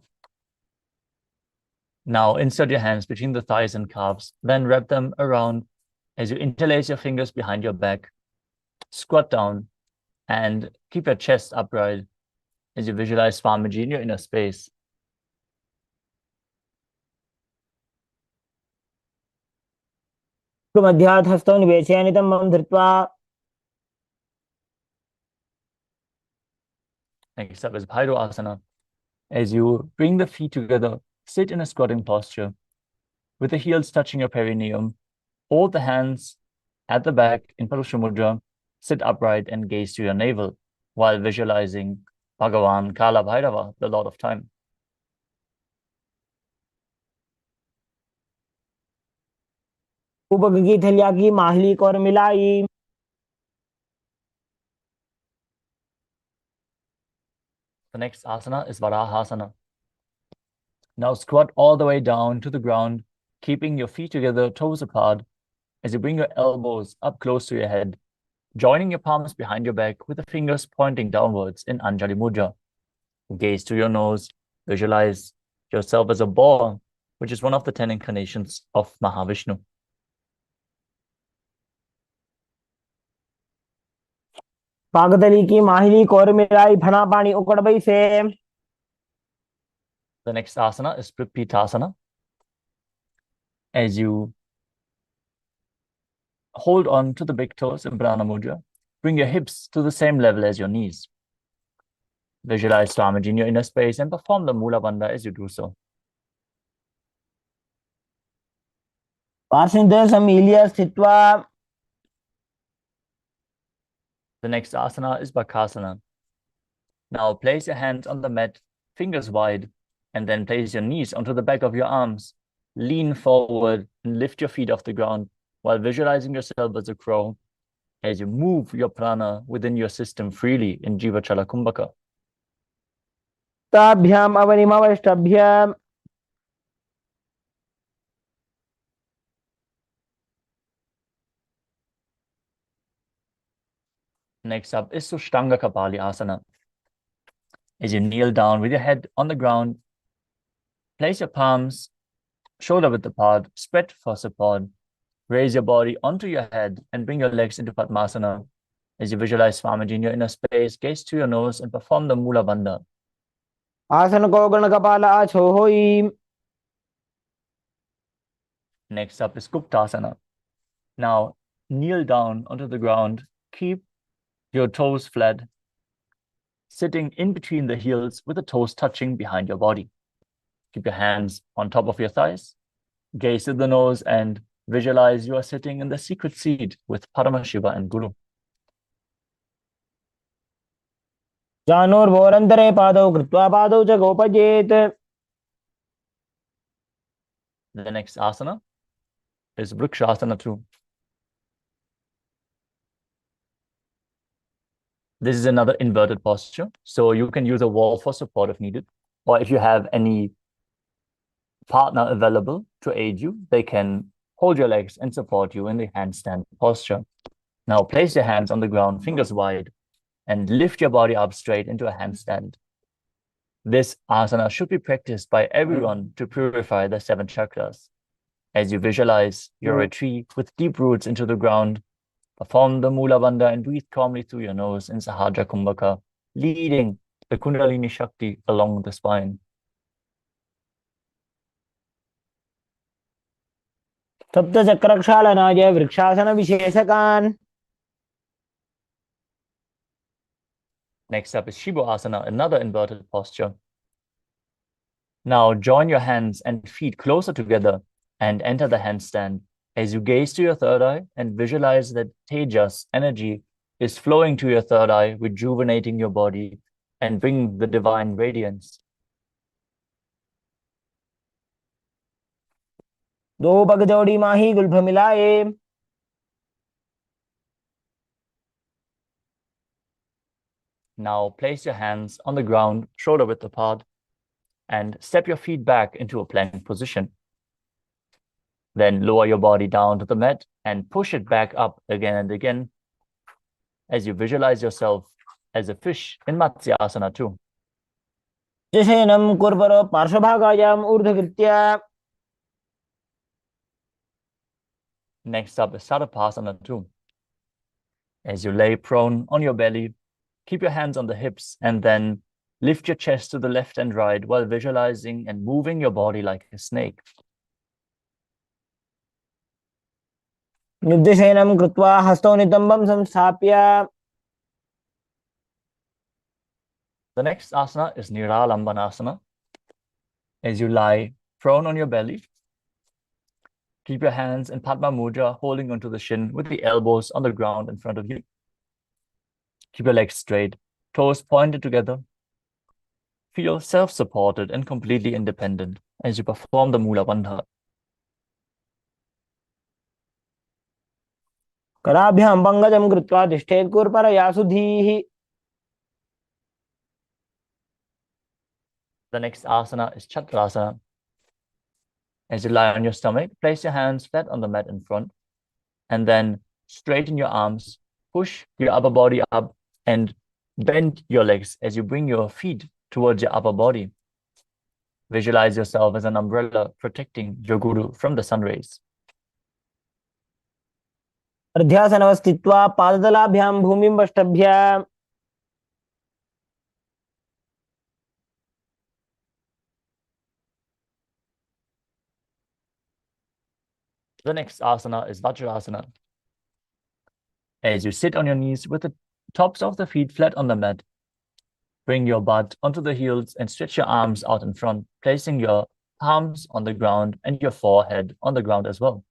Now insert your hands between the thighs and calves, then wrap them around as you interlace your fingers behind your back. Squat down and keep your chest upright as you visualize Swamiji in your inner space. मध्यात् हस्तौ निवेशयानितं मम धृत्वा. Next up is Bhairo Asana. As you bring the feet together, sit in a squatting posture with the heels touching your perineum. Hold the hands at the back in Purusha Mudra. Sit upright and gaze to your navel while visualizing Bhagavan Kala Bhairava, the Lord of Time. उपग की थलिया की माहली को मिलाई. The next asana is Varahasana. Now squat all the way down to the ground, keeping your feet together, toes apart, as you bring your elbows up close to your head, joining your palms behind your back with the fingers pointing downwards in Anjali Mudra. Gaze to your nose, visualize yourself as a ball, which is one of the 10 incarnations of Mahavishnu. पागदली की माहिली को मिलाई फना पानी उकड़बई से. The next asana is Priphitasana. As you hold on to the big toes in Prana Mudra, bring your hips to the same level as your knees. Visualize Swamiji in your inner space and perform the Mula Bandha as you do so. पार्श्वनिधौ सम्मील्य स्थित्वा. The next asana is Bakasana. Now place your hands on the mat, fingers wide, And then place your knees onto the back of your arms. Lean forward and lift your feet off the ground while visualizing yourself as a crow as you move your prana within your system freely in Jiva Chala Kumbhaka. ताभ्याम अवनिमवष्टभ्याम. Next up is Sushtanga Kapali Asana. As you kneel down with your head on the ground, place your palms shoulder width apart, spread for support. Raise your body onto your head and bring your legs into Padmasana. As you visualize Swamiji in your inner space, gaze to your nose and perform the Mula Bandha. आसन को गण कपाल आछो होई. Next up is Guptasana. Now, kneel down onto the ground. Keep your toes flat, sitting in between the heels with the toes touching behind your body. Keep your hands on top of your thighs. Gaze to the nose and visualize you are sitting in the secret seat with Paramashiva and Guru. जानोर्भोरन्तरे पादौ कृत्वा पादौ च गोपजेत्. The next asana is Vrikshasana too. This is another inverted posture. So you can use a wall for support if needed. Or if you have any partner available to aid you, they can hold your legs and support you in the handstand posture. Now place your hands on the ground, fingers wide, and lift your body up straight into a handstand. This asana should be practiced by everyone to purify the 7 chakras. As you visualize you're a tree with deep roots into the ground, perform the Mula Bandha and breathe calmly through your nose in Sahajra Kumbhaka, leading the Kundalini Shakti along the spine. सप्तचक्रक्षालनाय vrikshasana विशेषकान्. Next up is Shiva Asana, another inverted posture. Now join your hands and feet closer together and enter the handstand as you gaze to your third eye and visualize that Tejas energy is flowing to your third eye, rejuvenating your body and bringing the divine radiance. दो पग जोड़ी माही Gulf मिलाए. Now place your hands on the ground, shoulder width apart, and step your feet back into a plank position. Then lower your body down to the mat and push it back up again and again as you visualize yourself as a fish in Matsya Asana too. शयनं कुर्वरो पार्श्वभागायाम् ऊर्ध्वकृत्य. Next up is Sarapasana too. As you lay prone on your belly, keep your hands on the hips and then lift your chest to the left and right while visualizing and moving your body like a snake. निद्रिशयनं कृत्वा हस्तौ नितम्बं संस्थाप्य. The next asana is Niralambanasana. As you lie prone on your belly, keep your hands in Padma Mudra, holding onto the shin with the elbows on the ground in front of you. Keep your legs straight, toes pointed together. Feel self-supported and completely independent as you perform the Mula Bandha. कराभ्यां पंकजं कृत्वा तिष्ठेत् कुर्परया सुधीः. The next asana is Chakrasana. As you lie on your stomach, place your hands flat on the mat in front, and then straighten your arms, push your upper body up, and bend your legs as you bring your feet towards your upper body. Visualize yourself as an umbrella protecting your guru from the sun rays. अर्ध्यासनव स्थित्वा पादतलाभ्यां भूमिं वष्टभ्य. The next asana is Vajrasana. As you sit on your knees with the tops of the feet flat on the mat, bring your butt onto the heels and stretch your arms out in front, placing your palms on the ground and your forehead on the ground as well.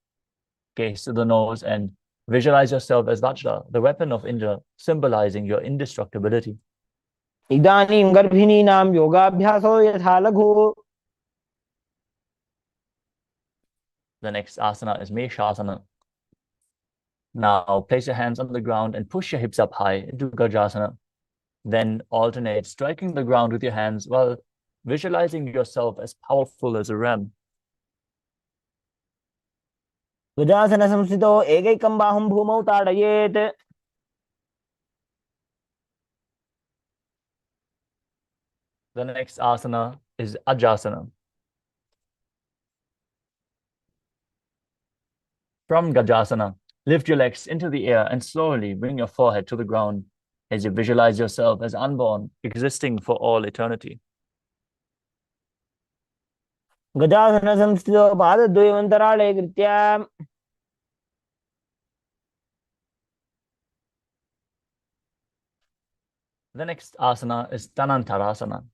Gaze to the nose and visualize yourself as Vajra, the weapon of Indra, symbolizing your indestructibility. इदानीं गर्भिणीनां योगाभ्यासो यथा लघु. The next asana is Meshasana. Now place your hands on the ground and push your hips up high into Gajasana. Then alternate striking the ground with your hands while visualizing yourself as powerful as a ram. गजासन संस्थितो एकैकं बाहुं भूमौ ताडयेत्. The next asana is Ajasana. From Gajasana, lift your legs into the air and slowly bring your forehead to the ground as you visualize yourself as unborn, existing for all eternity. गजासन संस्थितो पादद्वयमन्तराळे कृत्य. The next asana is Tanantarasana.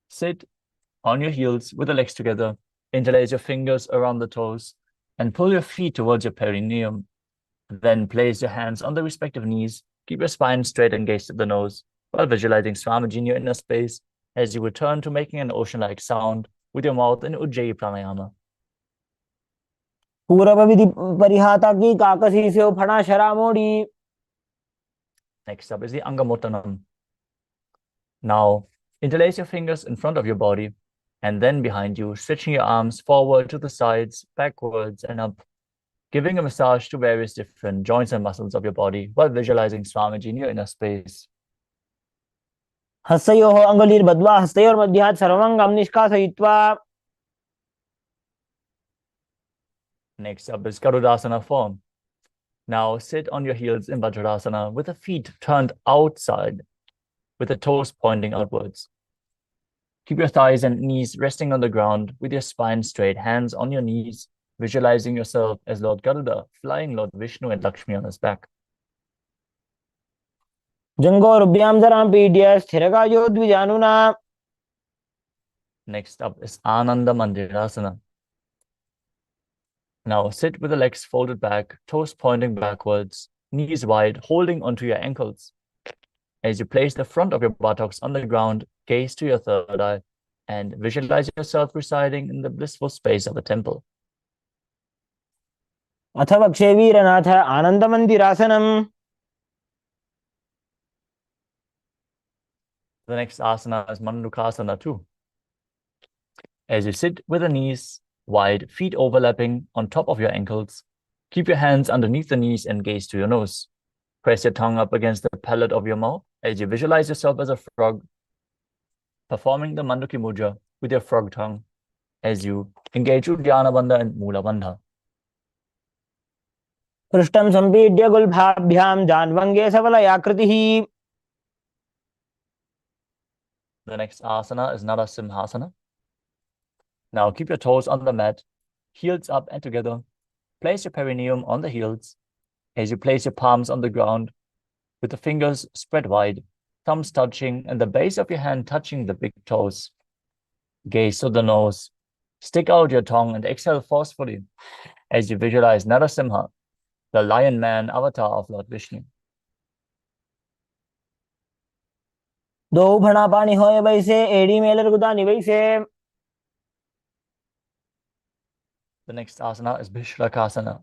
Sit on your heels with the legs together, interlace your fingers around the toes, and pull your feet towards your perineum. Then place your hands on the respective knees, keep your spine straight and gaze to the nose, while visualizing Swamiji in your inner space as you return to making an ocean-like sound with your mouth in Ujjayi Pranayama. पूर्व विधि परिहाता की काकसी से फणा शरा मोड़ी. Next up is the Angamotanam. Now, interlace your fingers in front of your body and then behind you, stretching your arms forward to the sides, backwards, and up, giving a massage to various different joints and muscles of your body while visualizing Swamiji in your inner space. हस्तयोः अङ्गुलीर्बद्ध्वा हस्तयोर्मध्यात् सर्वमङ्गं निष्कासयित्वा. Next up is Garudasana form. Now sit on your heels in Vajradasana with the feet turned outside, with the toes pointing outwards. Keep your thighs and knees resting on the ground with your spine straight, hands on your knees, visualizing yourself as Lord Garuda, flying Lord Vishnu and Lakshmi on his back. जङ्घोरुभ्यां जरां पीड्य स्थिरकायो द्विजानुना. Next up is Ananda Mandirasana. Now sit with the legs folded back, toes pointing backwards, knees wide, holding onto your ankles. As you place the front of your buttocks on the ground, gaze to your third eye and visualize yourself residing in the blissful space of a temple. अथ वक्षे वीरनाथ आनन्दमन्दिरासनम्. The next asana is Mandukasana too. As you sit with the knees wide, feet overlapping on top of your ankles, keep your hands underneath the knees and gaze to your nose. Press your tongue up against the palate of your mouth as you visualize yourself as a frog, performing the Manduki Mudra with your frog tongue as you engage Uddiyana Bandha and Mula Bandha. पृष्ठं सम्पीड्य गुल्फाभ्यां जान्वङ्गे सबलयाकृतिः. The next asana is Narasimhasana. Now keep your toes on the mat, heels up and together. Place your perineum on the heels as you place your palms on the ground with the fingers spread wide, thumbs touching and the base of your hand touching the big toes. Gaze to the nose. Stick out your tongue and exhale forcefully as you visualize Narasimha, the lion man avatar of Lord Vishnu. दो फणा पानी होए वैसे एड़ी Mailer गुदानी वैसे. The next asana is Bhishrakasana.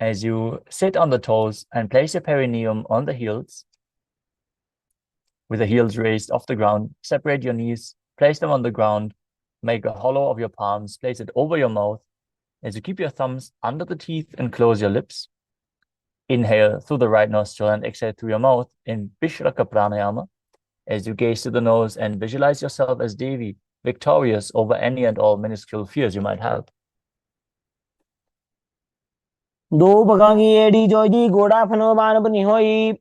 As you sit on the toes and place your perineum on the heels, with the heels raised off the ground, separate your knees, place them on the ground, make a hollow of your palms, place it over your mouth as you keep your thumbs under the teeth and close your lips. Inhale through the right nostril and exhale through your mouth in Vishraka Pranayama as you gaze to the nose and visualize yourself as Devi, victorious over any and all minuscule fears you might have. दो पगां की एड़ी जोजी गोड़ा फनो बान बनी होई.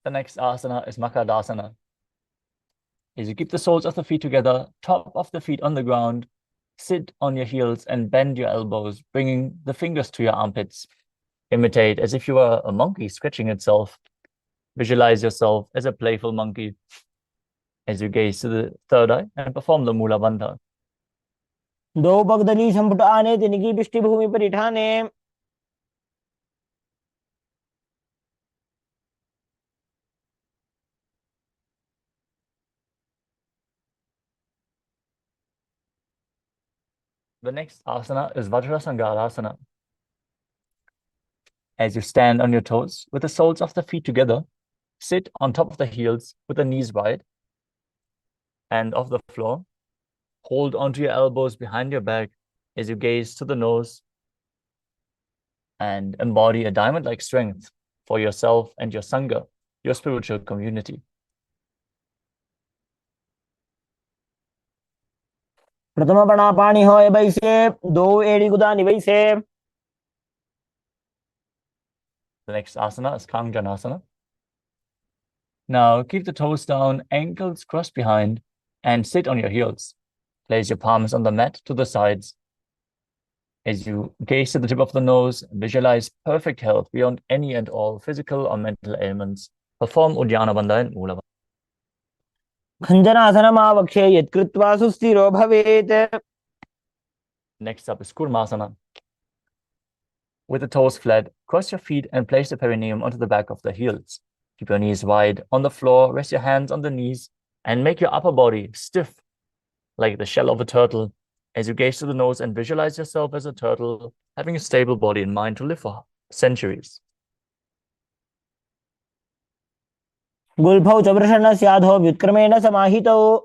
The next asana is Makadasana. As you keep the soles of the feet together, top of the feet on the ground, sit on your heels and bend your elbows, bringing the fingers to your armpits. Imitate as if you were a monkey scratching itself. Visualize yourself as a playful monkey as you gaze to the third eye and perform the Mula Bandha. दो पगदली संपुट आने तिनकी पृष्ठी भूमि पर इठाने. The next asana is Vajrasangarasana. As you stand on your toes with the soles of the feet together, sit on top of the heels with the knees wide and off the floor. Hold onto your elbows behind your back as you gaze to the nose and embody a diamond-like strength for yourself and your Sangha, your spiritual community. प्रथम बना पानी हो बैसे दो एड़ी गुदा निवैसे. The next asana is Kanjanasana. Now keep the toes down, ankles crossed behind, and sit on your heels. Place your palms on the mat to the sides. As you gaze to the tip of the nose, visualize perfect health beyond any and all physical or mental ailments. Perform Uddiyana Bandha and Mula Bandha. खञ्जनासनमावक्षे यत्कृत्वा सुस्थिरो भवेत्. Next up is Kurmasana. With the toes flat, cross your feet and place the perineum onto the back of the heels. Keep your knees wide on the floor, rest your hands on the knees, and make your upper body stiff like the shell of a turtle as you gaze to the nose and visualize yourself as a turtle, having a stable body and mind to live for centuries. गुल्फौ च वृषणस्याधो व्युत्क्रमेण समाहितौ.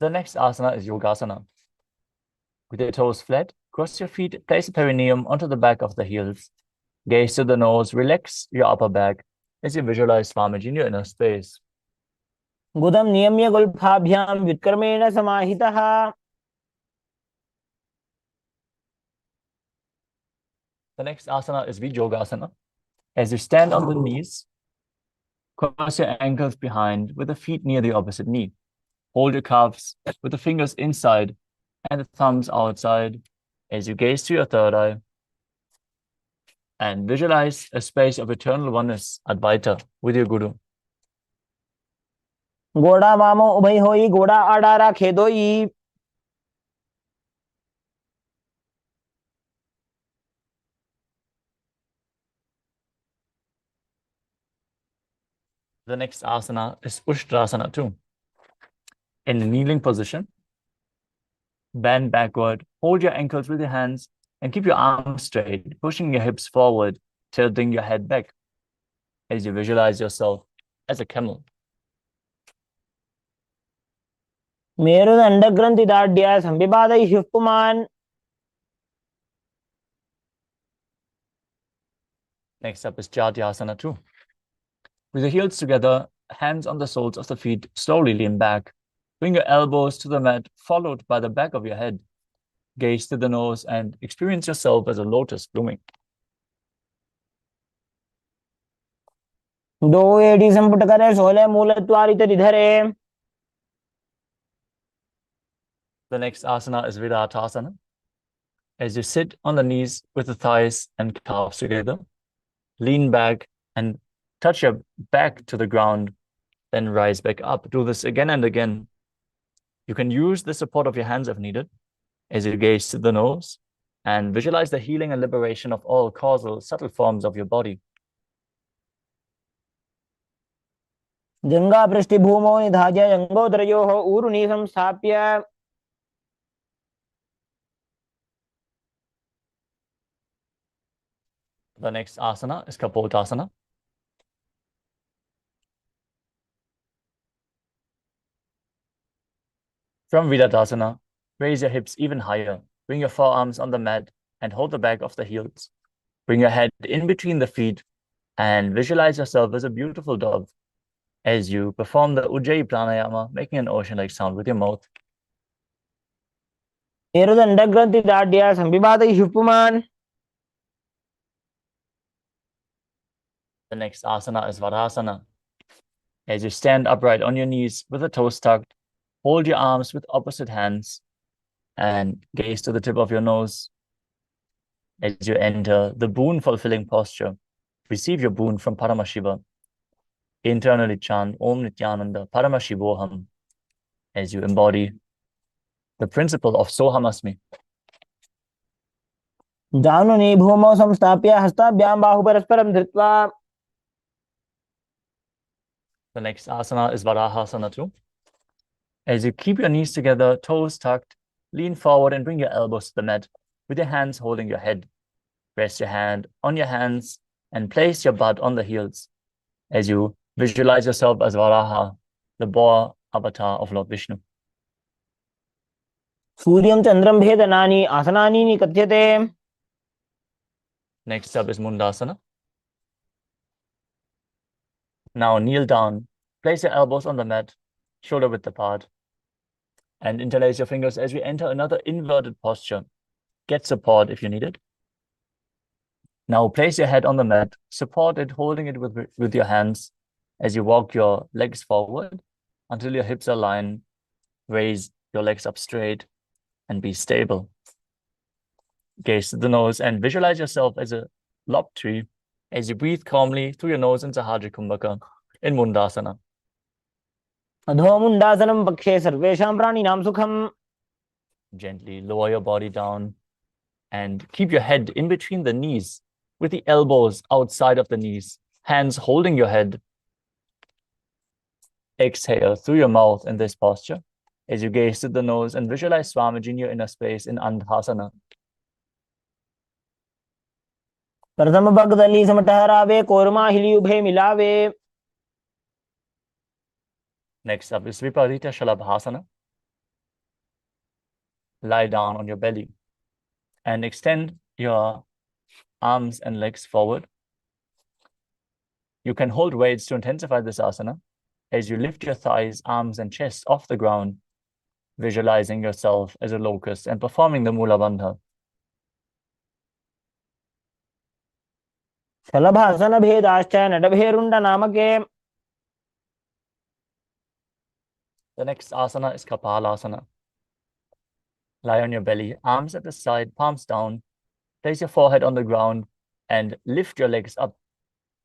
The next asana is Yogasana. With your toes flat, cross your feet, place the perineum onto the back of the heels. Gaze to the nose, relax your upper back as you visualize Swamiji in your inner space. गुदं नियम्य गुल्फाभ्यां व्युत्क्रमेण समाहितः. The next asana is Vijogasana. As you stand on the knees, cross your ankles behind with the feet near the opposite knee. Hold your calves with the fingers inside and the thumbs outside as you gaze to your third eye and visualize a space of eternal oneness, Advaita, with your Guru. गोड़ा वामो उभय होई गोड़ा आड़ा राखे दोई. The next asana is Ushtrasana too. In the kneeling position, bend backward, hold your ankles with your hands, and keep your arms straight, pushing your hips forward, tilting your head back as you visualize yourself as a camel. मेरुदण्डग्रन्थिदाढ्य संविपादैः पुमान्. Next up is Jatyasana too. With your heels together, hands on the soles of the feet, slowly lean back. Bring your elbows to the mat, followed by the back of your head. Gaze to the nose and experience yourself as a lotus blooming. दो एड़ी संपुट करे 16 मूल त्वारित निधरे. The next asana is Viratasana. As you sit on the knees with the thighs and calves together, lean back and touch your back to the ground, then rise back up. Do this again and again. You can use the support of your hands if needed, as you gaze to the nose and visualize the healing and liberation of all causal, subtle forms of your body. जंगा पृष्ठभूमो निधाय जंगोदरयोः ऊरुनि संस्थाप्य. The next asana is Kapotasana. From Virabhadrasana, raise your hips even higher. Bring your forearms on the mat and hold the back of the heels. Bring your head in between the feet and visualize yourself as a beautiful dove as you perform the Ujjayi Pranayama, making an ocean-like sound with your mouth. मेरुदण्डग्रन्थिदाढ्य संविपादैः पुमान्. The next asana is Varasana. As you stand upright on your knees with the toes tucked, hold your arms with opposite hands and gaze to the tip of your nose. As you enter the boon-fulfilling posture, receive your boon from Paramashiva. Internally chant Om Nithyananda Paramashivoham as you embody the principle of Sohamasmi. जानुनि भूमौ संस्थाप्य हस्ताभ्यां बाहुपरस्परं धृत्वा. The next asana is Varahasana too. As you keep your knees together, toes tucked, lean forward and bring your elbows to the mat with your hands holding your head. Rest your hand on your hands and place your butt on the heels as you visualize yourself as Varaha, the boar avatar of Lord Vishnu. सूर्यं चंद्रं भेदनानि आसनानि निकथ्यते. Next up is Mundasana. Now kneel down, place your elbows on the mat, shoulder width apart, and interlace your fingers as we enter another inverted posture. Get support if you need it. Now place your head on the mat, support it, holding it with your hands as you walk your legs forward until your hips align. Raise your legs up straight and be stable. Gaze to the nose and visualize yourself as a lob tree as you breathe calmly through your nose into Sahajra Kumbhaka in Mundasana. अधो मुंडासनं पक्षे सर्वेषां प्राणिनां सुखम्. Gently lower your body down and keep your head in between the knees with the elbows outside of the knees, hands holding your head. Exhale through your mouth in this posture as you gaze to the nose and visualize Swamiji in your inner space in Andhasana. प्रथम भगदली समटहरावे कोरमाहिली उभे मिलावे. Next up is Viparita Shalabhasana. Lie down on your belly and extend your arms and legs forward. You can hold weights to intensify this asana as you lift your thighs, arms, and chest off the ground, visualizing yourself as a locust and performing the Mula Bandha. शलभासन भेदाश्च नटभेरुंड नामके. The next asana is Kapalasana. Lie on your belly, arms at the side, palms down. Place your forehead on the ground and lift your legs up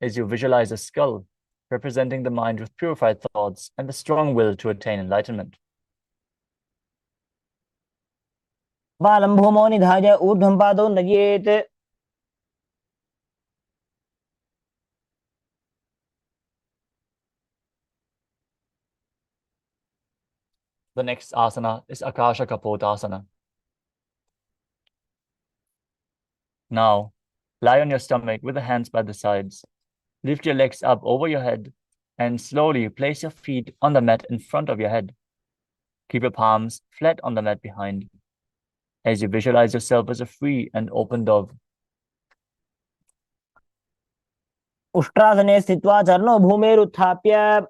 as you visualize a skull, representing the mind with purified thoughts and the strong will to attain enlightenment. बालं भूमौ निधाय ऊर्ध्वं पादौ नयेत्. The next asana is Akasha Kapotasana. Now, lie on your stomach with the hands by the sides. Lift your legs up over your head and slowly place your feet on the mat in front of your head. Keep your palms flat on the mat behind as you visualize yourself as a free and open dove. उष्ट्रासने स्थित्वा चरणौ भूमेरुत्थाप्य.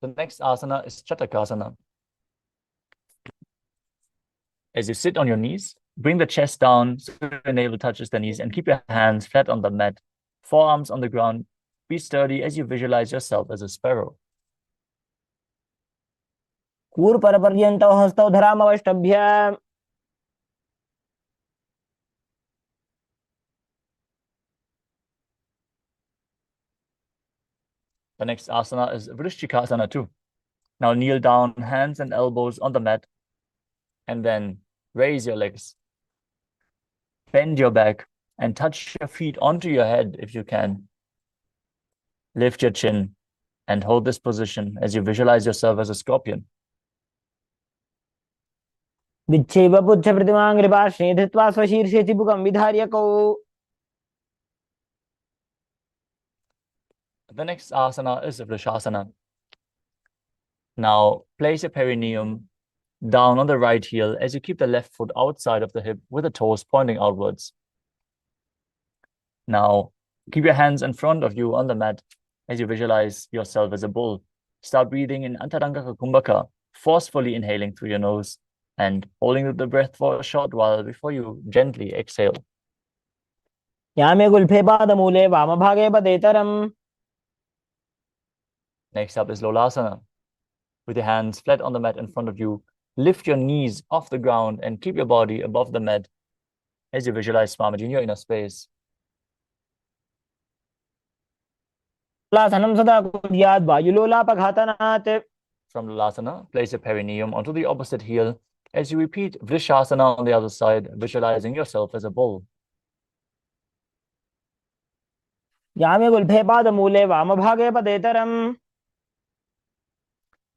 The next asana is Chatakasana. As you sit on your knees, bring the chest down so your navel touches the knees and keep your hands flat on the mat, forearms on the ground. Be sturdy as you visualize yourself as a sparrow. कूर्परपर्यन्तौ हस्तौ धरामवष्टभ्य. The next asana is Vrishchikasana too. Now kneel down, hands and elbows on the mat, and then raise your legs. Bend your back and touch your feet onto your head if you can. Lift your chin and hold this position as you visualize yourself as a scorpion. विच्छेव पुच्छ प्रतिमां कृपाश्ने धृत्वा स्वशीर्षे चिबुकं विधार्यकौ. The next asana is Vrishasana. Now place your perineum down on the right heel as you keep the left foot outside of the hip with the toes pointing outwards. Now keep your hands in front of you on the mat as you visualize yourself as a bull. Start breathing in Antaranga Kumbhaka, forcefully inhaling through your nose and holding the breath for a short while before you gently exhale. Yame गुल्फे पादमूले वामभागे पदेतरम्. Next up is Lolasana. With your hands flat on the mat in front of you, lift your knees off the ground and keep your body above the mat as you visualize Swamiji in your inner space. लासनं सदा कुर्यात् वायुलोलापघातनात्. From Lolasana, place your perineum onto the opposite heel as you repeat Vrishasana on the other side, visualizing yourself as a bull. Yame गुल्फे पादमूले वामभागे पदेतरम्.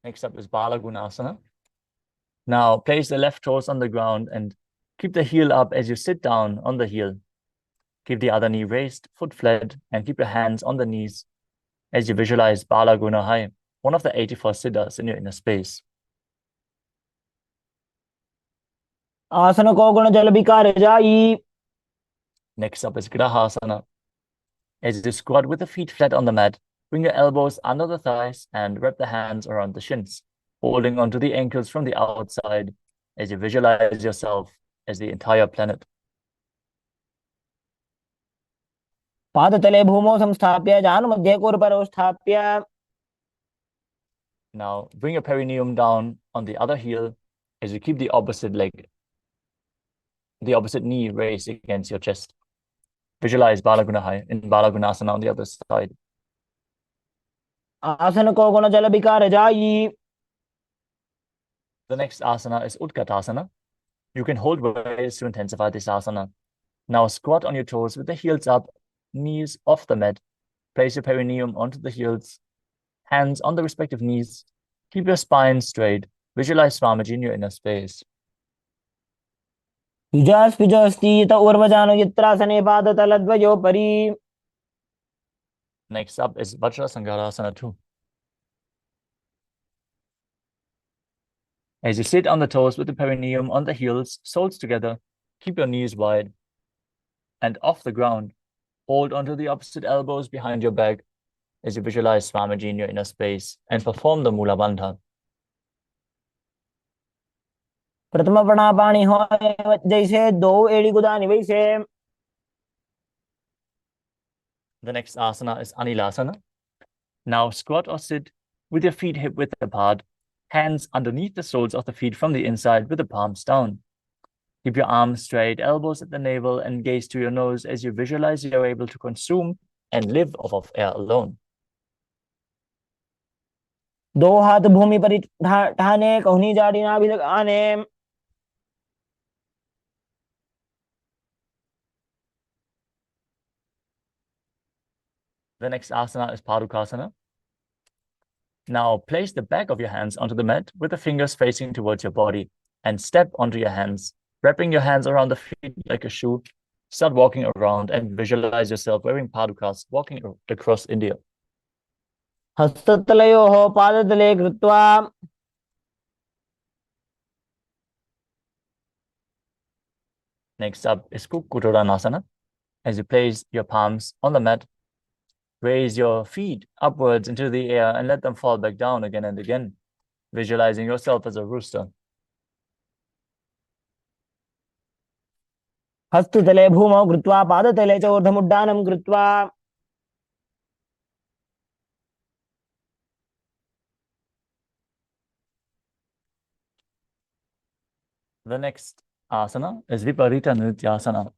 Next up is Balagunasana. Now place the left toes on the ground and keep the heel up as you sit down on the heel. Keep the other knee raised, foot flat, and keep your hands on the knees as you visualize Balagunahai, one of the 84 siddhas in your inner space. आसन को गुण जल विकार जाई. Next up is Grahasana. As you squat with the feet flat on the mat, bring your elbows under the thighs and wrap the hands around the shins, holding onto the ankles from the outside as you visualize yourself as the entire planet. पादतले भूमौ संस्थाप्य जानुमध्ये कूर्परौ स्थाप्य. Now bring your perineum down on the other heel as you keep the opposite knee raised against your chest. Visualize Balagunahai in Balagunasana on the other side. आसन को गुण जल विकार जाई. The next asana is Utkatasana. You can hold ways to intensify this asana. Now squat on your toes with the heels up, knees off the mat. Place your perineum onto the heels, hands on the respective knees. Keep your spine straight. Visualize Swamiji in your inner space. युजास्पिजोस्ति त ऊर्वजानो यत्रासने पादतलद्वयोपरि. Next up is Vajrasangarasana 2. As you sit on the toes with the perineum on the heels, soles together, keep your knees wide and off the ground. Hold onto the opposite elbows behind your back as you visualize Swamiji in your inner space and perform the Mula Bandha. प्रथम प्रणापाणि हो जैसे दो एड़ी गुदानी वैसे. The next asana is Anilasana. Now squat or sit with your feet hip width apart, hands underneath the soles of the feet from the inside with the palms down. Keep your arms straight, elbows at the navel, and gaze to your nose as you visualize you're able to consume and live off of air alone. दो हाथ भूमि पर ठाने कहनी जाड़ी नाभि लगाने. The next asana is Padukasana. Now place the back of your hands onto the mat with the fingers facing towards your body and step onto your hands, wrapping your hands around the feet like a shoe. Start walking around and visualize yourself wearing padukas, walking across India. हस्ततलयोः पादतले कृत्वा. Next up is Kukutoranasana. As you place your palms on the mat, raise your feet upwards into the air and let them fall back down again and again, visualizing yourself as a rooster. हस्ततले भूमौ कृत्वा पादतले च ऊर्ध्वमुड्डानं कृत्वा. The next asana is Viparita Nrityasana.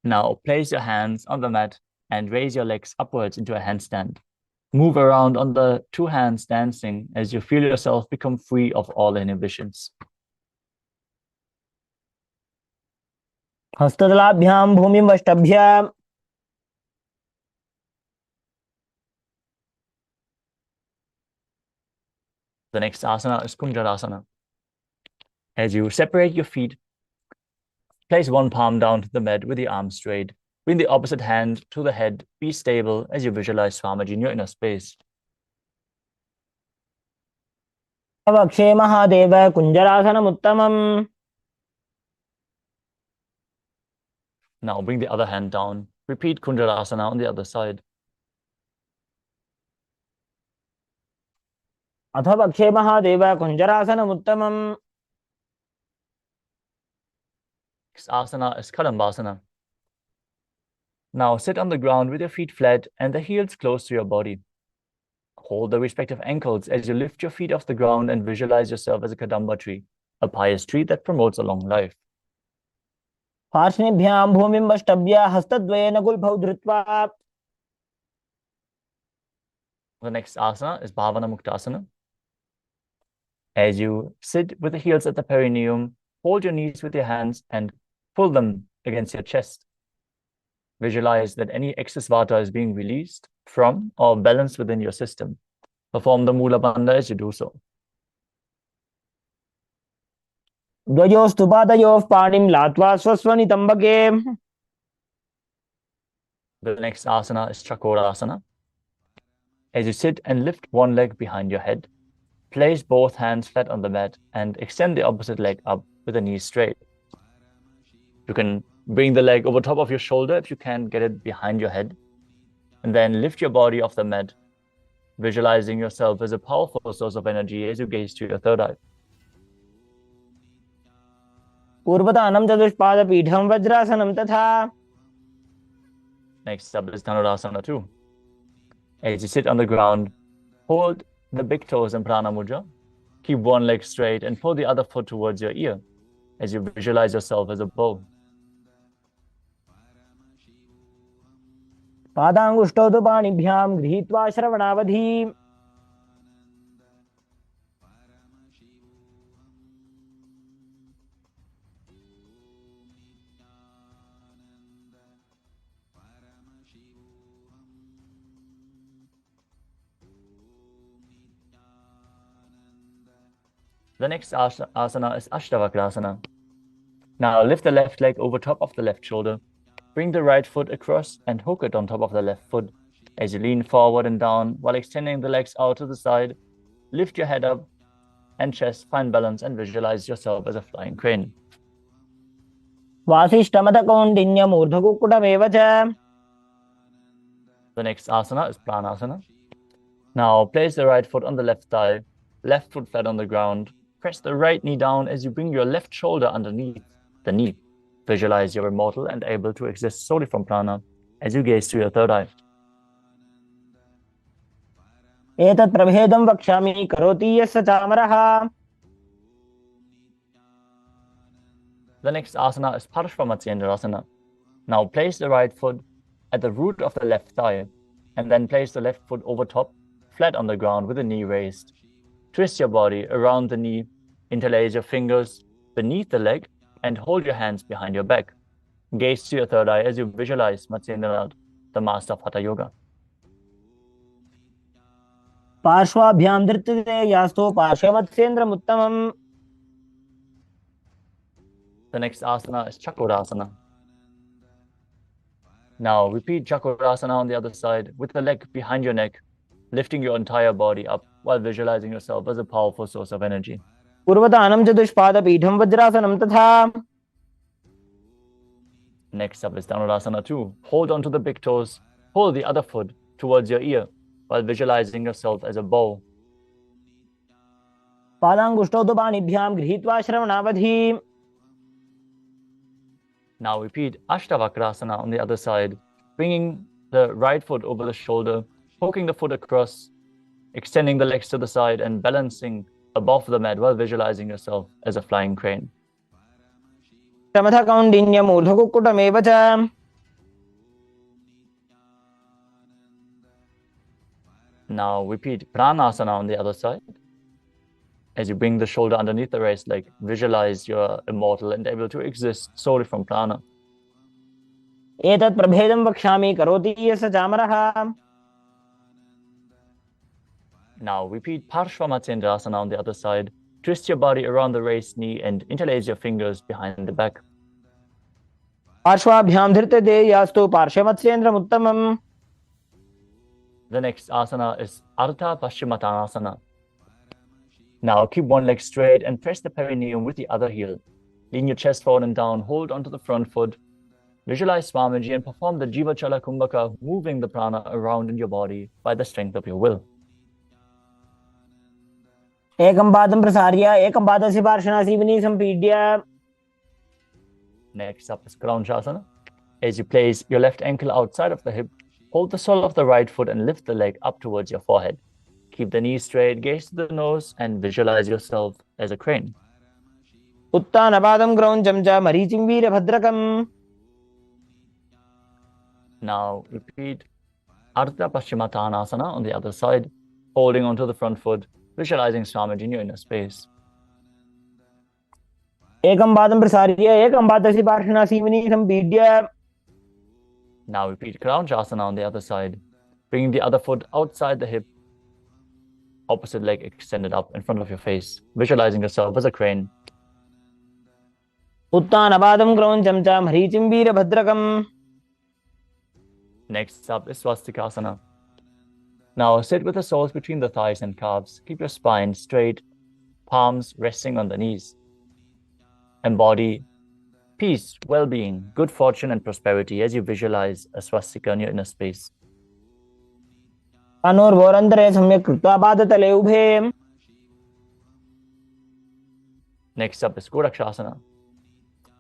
Now place your hands on the mat and raise your legs upwards into a handstand. Move around on the two hands dancing as you feel yourself become free of all inhibitions. हस्ततलाभ्यां भूमिं वष्टभ्य. The next asana is Kunjarasana. As you separate your feet, place one palm down to the mat with the arm straight. Bring the opposite hand to the head. Be stable as you visualize Swamiji in your inner space. वक्षे Mahadev कुञ्जरासनमुत्तमम्. Now bring the other hand down. Repeat Kunjarasana on the other side. अथ वक्षे Mahadev कुञ्जरासनमुत्तमम्. Next asana is Kadambasana. Now sit on the ground with your feet flat and the heels close to your body. Hold the respective ankles as you lift your feet off the ground and visualize yourself as a Kadamba tree, a pious tree that promotes a long life. पार्श्वभ्यां भूमिं वष्टभ्य हस्तद्वयेन गुल्फौ धृत्वा. The next asana is Bhavana Muktasana. As you sit with the heels at the perineum, hold your knees with your hands and pull them against your chest. Visualize that any excess vata is being released from or balanced within your system. Perform the Mula Bandha as you do so. द्वयोस्तु पादयोः पाणिं लात्वा स्वस्वनितम्बके. The next asana is Chakorasana. As you sit and lift one leg behind your head, place both hands flat on the mat and extend the opposite leg up with the knees straight. You can bring the leg over top of your shoulder if you can get it behind your head, and then lift your body off the mat, visualizing yourself as a powerful source of energy as you gaze to your third eye. पूर्वतानं चतुष्पादपीठं वज्रासनं तथा. Next up is Dhanurasana 2. As you sit on the ground, hold the big toes in Prana Mudra. Keep one leg straight and pull the other foot towards your ear as you visualize yourself as a bow. पादाङ्गुष्ठौ तु पाणिभ्यां गृहीत्वा श्रवणावधि. The next asana is Ashtavakrasana. Now lift the left leg over top of the left shoulder. Bring the right foot across and hook it on top of the left foot. As you lean forward and down while extending the legs out to the side, lift your head up and chest, find balance and visualize yourself as a flying crane. वासिष्ठमतकौण्डिन्यमूर्धकुक्कुटमेव च. The next asana is Pranasana. Now place the right foot on the left thigh, left foot flat on the ground. Press the right knee down as you bring your left shoulder underneath the knee. Visualize you're immortal and able to exist solely from prana as you gaze to your third eye. एतत् प्रभेदं वक्ष्यामि करोति यस्य चामरः. The next asana is Parshvamatyendrasana. Now place the right foot at the root of the left thigh and then place the left foot over top, flat on the ground with the knee raised. Twist your body around the knee, interlace your fingers beneath the leg and hold your hands behind your back. Gaze to your third eye as you visualize Matsyendranath, the master of Hatha Yoga. पार्श्वाभ्यां धृत्यते यास्तो पार्श्वमत्स्येन्द्रमुत्तमम्. The next asana is Chakorasana. Now repeat Chakorasana on the other side with the leg behind your neck, lifting your entire body up while visualizing yourself as a powerful source of energy. पूर्वतानं चतुष्पादपीठं वज्रासनं तथा. Next up is Dhanurasana 2. Hold on to the big toes, pull the other foot towards your ear while visualizing yourself as a bow. पादाङ्गुष्ठौ तु पाणिभ्यां गृहीत्वा श्रवणावधि. Now repeat Ashtavakrasana on the other side, bringing the right foot over the shoulder, poking the foot across, extending the legs to the side and balancing above the mat while visualizing yourself as a flying crane. समथकौण्डिन्यमूर्धकुक्कुटमेव च. Now repeat Pranasana on the other side. As you bring the shoulder underneath the raised leg, visualize you're immortal and able to exist solely from prana. एतत् प्रभेदं वक्ष्यामि करोति यस्य चामरः. Now repeat Parshvamatyendrasana on the other side. Twist your body around the raised knee and interlace your fingers behind the back. पार्श्वाभ्यां धृत्यते यास्तु पार्श्वमत्स्येन्द्रमुत्तमम्. The next asana is Ardha Paschimottanasana. Now keep one leg straight and press the perineum with the other heel. Lean your chest forward and down, hold onto the front foot. Visualize Swamiji and perform the Jiva Chala Kumbhaka, moving the prana around in your body by the strength of your will. एकं पादं प्रसार्य एकं पादस्य पार्श्वनासीवनी सम्पीड्य. Next up is Kranchasana. As you place your left ankle outside of the hip, hold the sole of the right foot and lift the leg up towards your forehead. Keep the knees straight, gaze to the nose, and visualize yourself as a crane. उत्तानपादं क्रौञ्चं च मरीचिं वीरभद्रकम्. Now repeat Ardha Paschimottanasana on the other side, holding onto the front foot, visualizing Swamiji in your inner space. एकं पादं प्रसार्य एकं पादस्य पार्श्वनासीवनी सम्पीड्य. Now repeat Kraunchasana on the other side, bringing the other foot outside the hip, opposite leg extended up in front of your face, visualizing yourself as a crane. उत्तानपादं क्रौञ्चं च मरीचिं वीरभद्रकम्. Next up is Swastikasana. Now sit with the soles between the thighs and calves. Keep your spine straight, palms resting on the knees. Embody peace, well-being, good fortune, and prosperity as you visualize a swastika in your inner space. अनोर्वोरन्तरे सम्यक् कृत्वा पादतले उभे. Next up is Gorakshasana.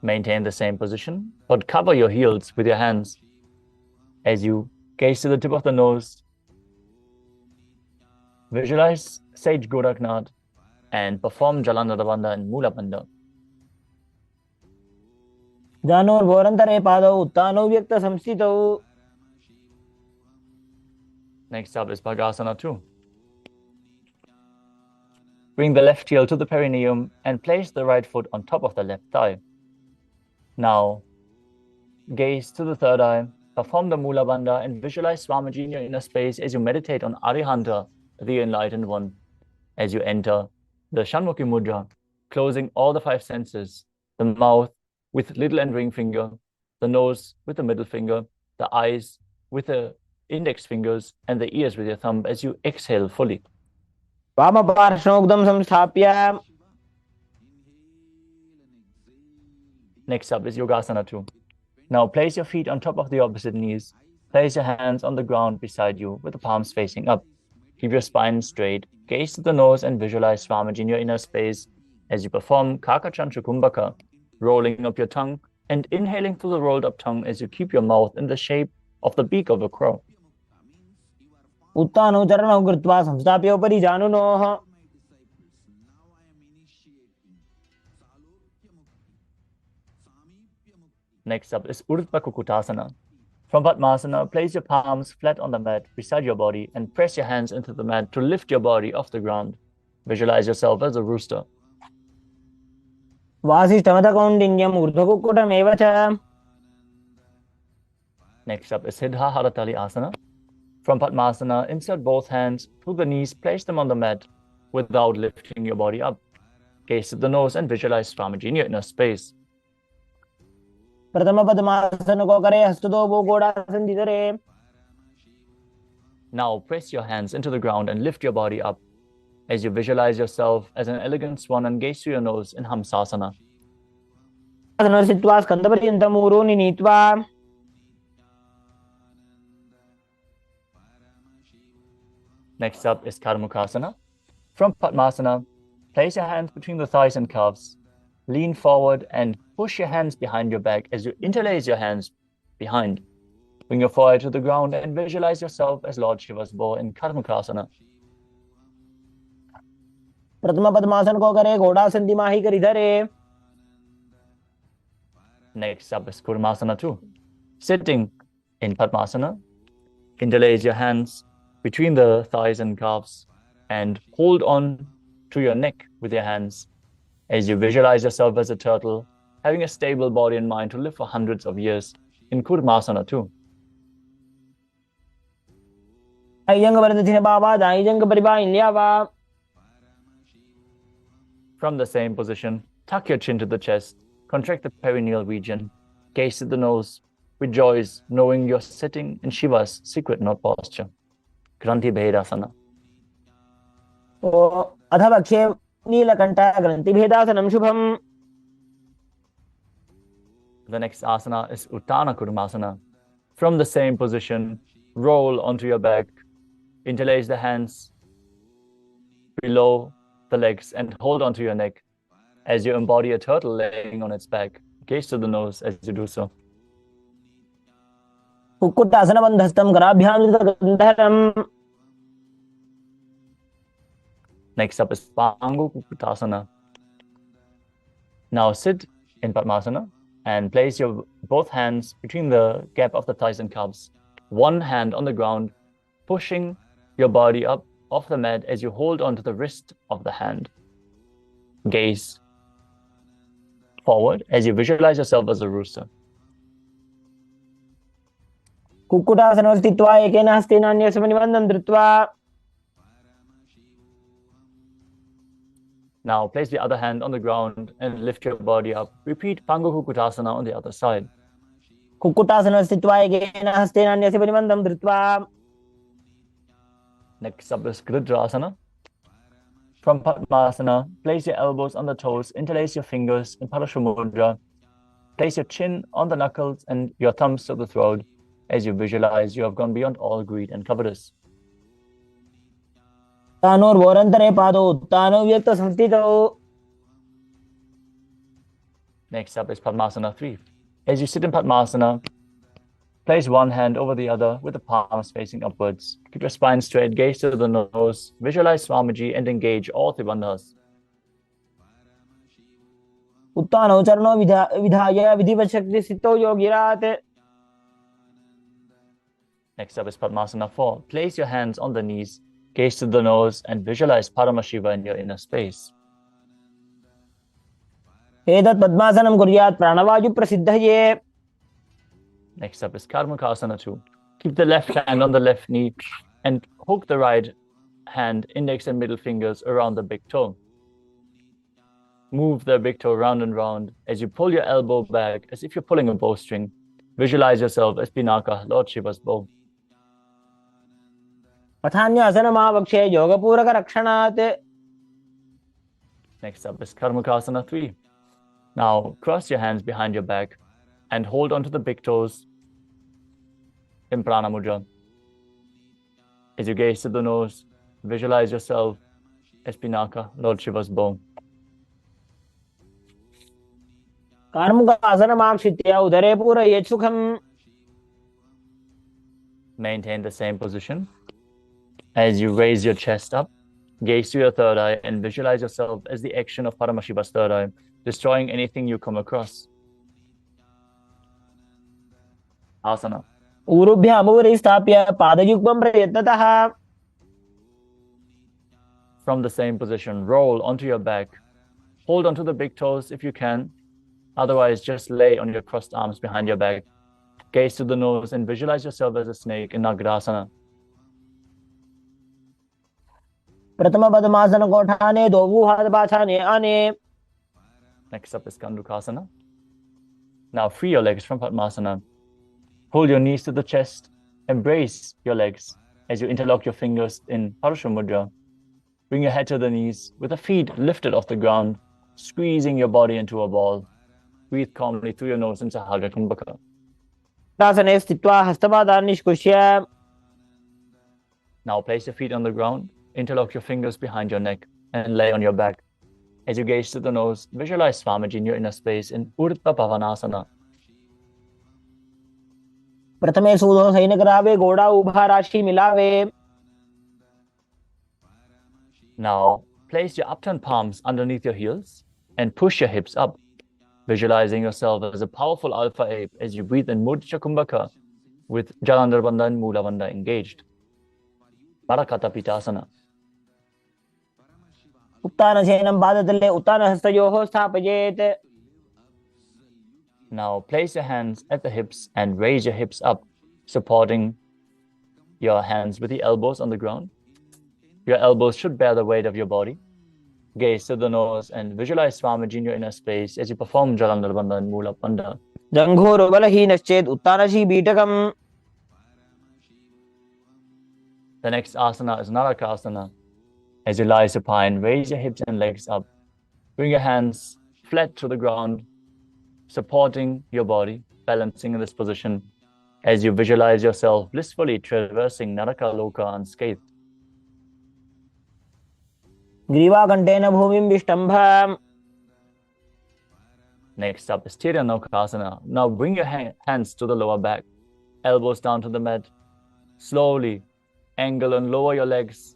Maintain the same position, but cover your heels with your hands as you gaze to the tip of the nose. Visualize Sage Goraknath and perform Jalandhara Bandha and Mula Bandha. जानोर्वोरन्तरे पादौ उत्तानौ व्यक्तसंस्थितौ. Next up is Bhagasana 2. Bring the left heel to the perineum and place the right foot on top of the left thigh. Now, gaze to the third eye, perform the Mula Bandha and visualize Swamiji in your inner space as you meditate on Arihanta, the enlightened one, as you enter the Shanmukhi Mudra, closing all the five senses, the mouth with little and ring finger, the nose with the middle finger, the eyes with the index fingers, and the ears with your thumb as you exhale fully. वामपार्श्वमुग्धं संस्थाप्य. Next up is Yogasana 2. Now place your feet on top of the opposite knees. Place your hands on the ground beside you with the palms facing up. Keep your spine straight. Gaze to the nose and visualize Swamiji in your inner space as you perform Kakachantra Kumbhaka, rolling up your tongue and inhaling through the rolled up tongue as you keep your mouth in the shape of the beak of a crow. उत्तानौ चरणौ कृत्वा संस्थाप्य उपरि जानुनोः. Next up is Urdhva Kukutasana. From Padmasana, place your palms flat on the mat beside your body and press your hands into the mat to lift your body off the ground. Visualize yourself as a rooster. वासिष्ठमतकौण्डिन्यम् ऊर्ध्वकुक्कुटमेव च. Next up is Siddha Haratali Asana. From Padmasana, insert both hands through the knees, place them on the mat without lifting your body up. Gaze at the nose and visualize Swamiji in your inner space. प्रथम पद्मासन को करे हस्तदो वो गोड़ासन धरे. Now press your hands into the ground and lift your body up as you visualize yourself as an elegant swan and gaze through your nose in Hamsasana. स्थित्वा स्कन्धपर्यन्तं ऊरोनि नीत्वा. Next up is Karmukasana. From Padmasana, place your hands between the thighs and calves. Lean forward and push your hands behind your back as you interlace your hands behind. Bring your forehead to the ground and visualize yourself as Lord Shiva's bow in Karmukasana. प्रथम पद्मासन को करे घोड़ासन दिमाही करी धरे. Next up is Kurmasana 2. Sitting in Padmasana, interlace your hands between the thighs and calves and hold on to your neck with your hands as you visualize yourself as a turtle, having a stable body and mind to live for hundreds of years in Kurmasana 2. From the same position, tuck your chin to the chest, contract the perineal region, gaze at the nose, rejoice knowing you're sitting in Shiva's secret knot posture. Granthi Bhedasana. अधवक्षे Neelkanth ग्रन्थिभेदासनं Shubham. The next asana is Uttana Kurmasana. From the same position, roll onto your back, interlace the hands below the legs and hold onto your neck as you embody a turtle laying on its back. Gaze to the nose as you do so. कुक्कुटासनबन्धस्थं कराभ्यां. Next up is Pangu Kukkutasana. Now sit in Padmasana and place your both hands between the gap of the thighs and calves. One hand on the ground, pushing your body up off the mat as you hold onto the wrist of the hand. Gaze forward as you visualize yourself as a rooster. कुक्कुटासने स्थित्वा एकेन हस्तेन अन्यस्य निबन्धं धृत्वा Now place the other hand on the ground and lift your body up. Repeat Pangu Kukutasana on the other side. कुक्कुटासने स्थित्वा एकेन हस्तेन अन्यस्य निबन्धं धृत्वा. Next up is Gridrasana. From Padmasana, place your elbows on the toes, interlace your fingers in Parashamudra. Place your chin on the knuckles and your thumbs to the throat as you visualize you have gone beyond all greed and covetous. तानोर्वोरन्तरे पादौ तानो संस्थितौ. Next up is Padmasana 3. As you sit in Padmasana, place one hand over the other with the palms facing upwards. Keep your spine straight, gaze to the nose, visualize Swamiji and engage all three bandhas. उत्तानौ चरणौ विधाय विधिवत् शक्ति स्थितौ योगिरात्. Next up is Padmasana 4. Place your hands on the knees, gaze to the nose, and visualize Paramashiva in your inner space. एतत् पद्मासनं कुर्यात् प्राणवायु प्रसिद्धये. Next up is Karmakasana 2. Keep the left hand on the left knee and hook the right hand, index and middle fingers around the big toe. Move the big toe round and round as you pull your elbow back as if you're pulling a bowstring. Visualize yourself as Pinaka, Lord Shiva's bow. अथान्यासनमावक्षे योगपूरकरक्षणात्. Next up is Karmakasana 3. Now cross your hands behind your back and hold onto the big toes in Prana Mudra. As you gaze to the nose, visualize yourself as Pinaka, Lord Shiva's bow. कार्मुकासनमाक्षित्य उदरे पूरयेत् सुखम्. Maintain the same position. As you raise your chest up, gaze to your third eye and visualize yourself as the action of Paramashiva's third eye, destroying anything you come across. Asana. ऊरुभ्यामूरे स्थाप्य पादयुग्मं प्रयत्नतः. From the same position, roll onto your back. Hold onto the big toes if you can. Otherwise, just lay on your crossed arms behind your back. Gaze to the nose and visualize yourself as a snake in Nagrasana. प्रथम पद्मासन कोठाने दोवुहादपाछाने आने. Next up is Kandukasana. Now free your legs from Padmasana. Pull your knees to the chest. Embrace your legs as you interlock your fingers in Parashamudra. Bring your head to the knees with the feet lifted off the ground, squeezing your body into a ball. Breathe calmly through your nose in Sahaga Kumbhaka. आसने स्थित्वा हस्तपादान् निष्कृष्य. Now place your feet on the ground, interlock your fingers behind your neck, and lay on your back. As you gaze to the nose, visualize Swamiji in your inner space in Urdhva Bhavanasana. प्रथमे सूदो San करावे घोड़ा उभा राशि मिलावे. Now place your upturned palms underneath your heels and push your hips up, visualizing yourself as a powerful alpha ape as you breathe in Mudra Kumbhaka with Jalandhar Bandha and Mula Bandha engaged. Marakata Pitasana. उत्तानसेनं पादतले उत्तानहस्तयोः स्थापयेत्. Now place your hands at the hips and raise your hips up, supporting your hands with the elbows on the ground. Your elbows should bear the weight of your body. Gaze to the nose and visualize Swamiji in your inner space as you perform Jalandhar Bandha and Mula Bandha. जङ्घोरो बलहीनश्चेत् उत्तानशी बीटकम्. The next asana is Narakasana. As you lie supine, raise your hips and legs up. Bring your hands flat to the ground, supporting your body, balancing in this position as you visualize yourself blissfully traversing Naraka Loka unscathed. ग्रीवाकण्ठेन भूमिं विष्टम्भ. Next up is Tiryanokasana. Now bring your hands to the lower back, elbows down to the mat. Slowly angle and lower your legs.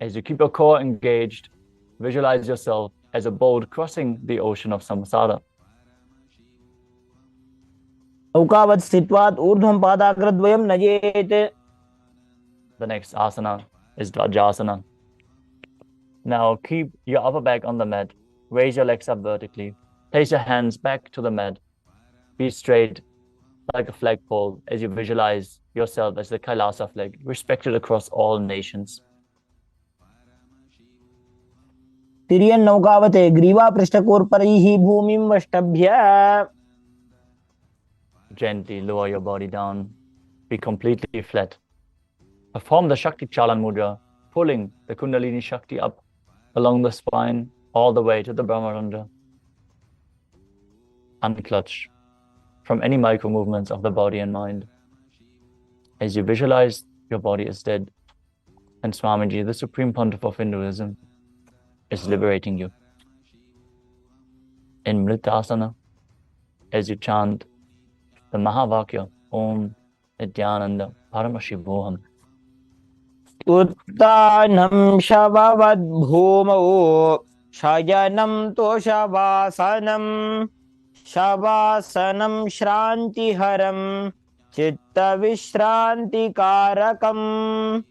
As you keep your core engaged, visualize yourself as a boat crossing the ocean of samsara. नौकावत् स्थित्वात् ऊर्ध्वं पादाग्रद्वयं नयेत्. The next asana is Dvajasana. Now keep your upper back on the mat. Raise your legs up vertically. Place your hands back to the mat. Be straight. like a flagpole as you visualize yourself as the Kailasa flag, respected across all nations. तिर्यन् नौकावते ग्रीवा पृष्ठकोर्परैः भूमिं वष्टभ्य. Gently lower your body down. Be completely flat. Perform the Shakti Chalan Mudra, pulling the Kundalini Shakti up along the spine all the way to the Brahmarandra. Unclutch from any micro movements of the body and mind. As you visualize your body is dead, and Swamiji, the Supreme Pontiff of Hinduism, is liberating you. In Mritasana, as you chant the Mahavakya, Om Nithyananda Paramashivoham. उत्तानं शववद्भूमौ शयनं तोषवासनं शवासनं श्रान्तिहरं चित्तविश्रान्तिकारकम्.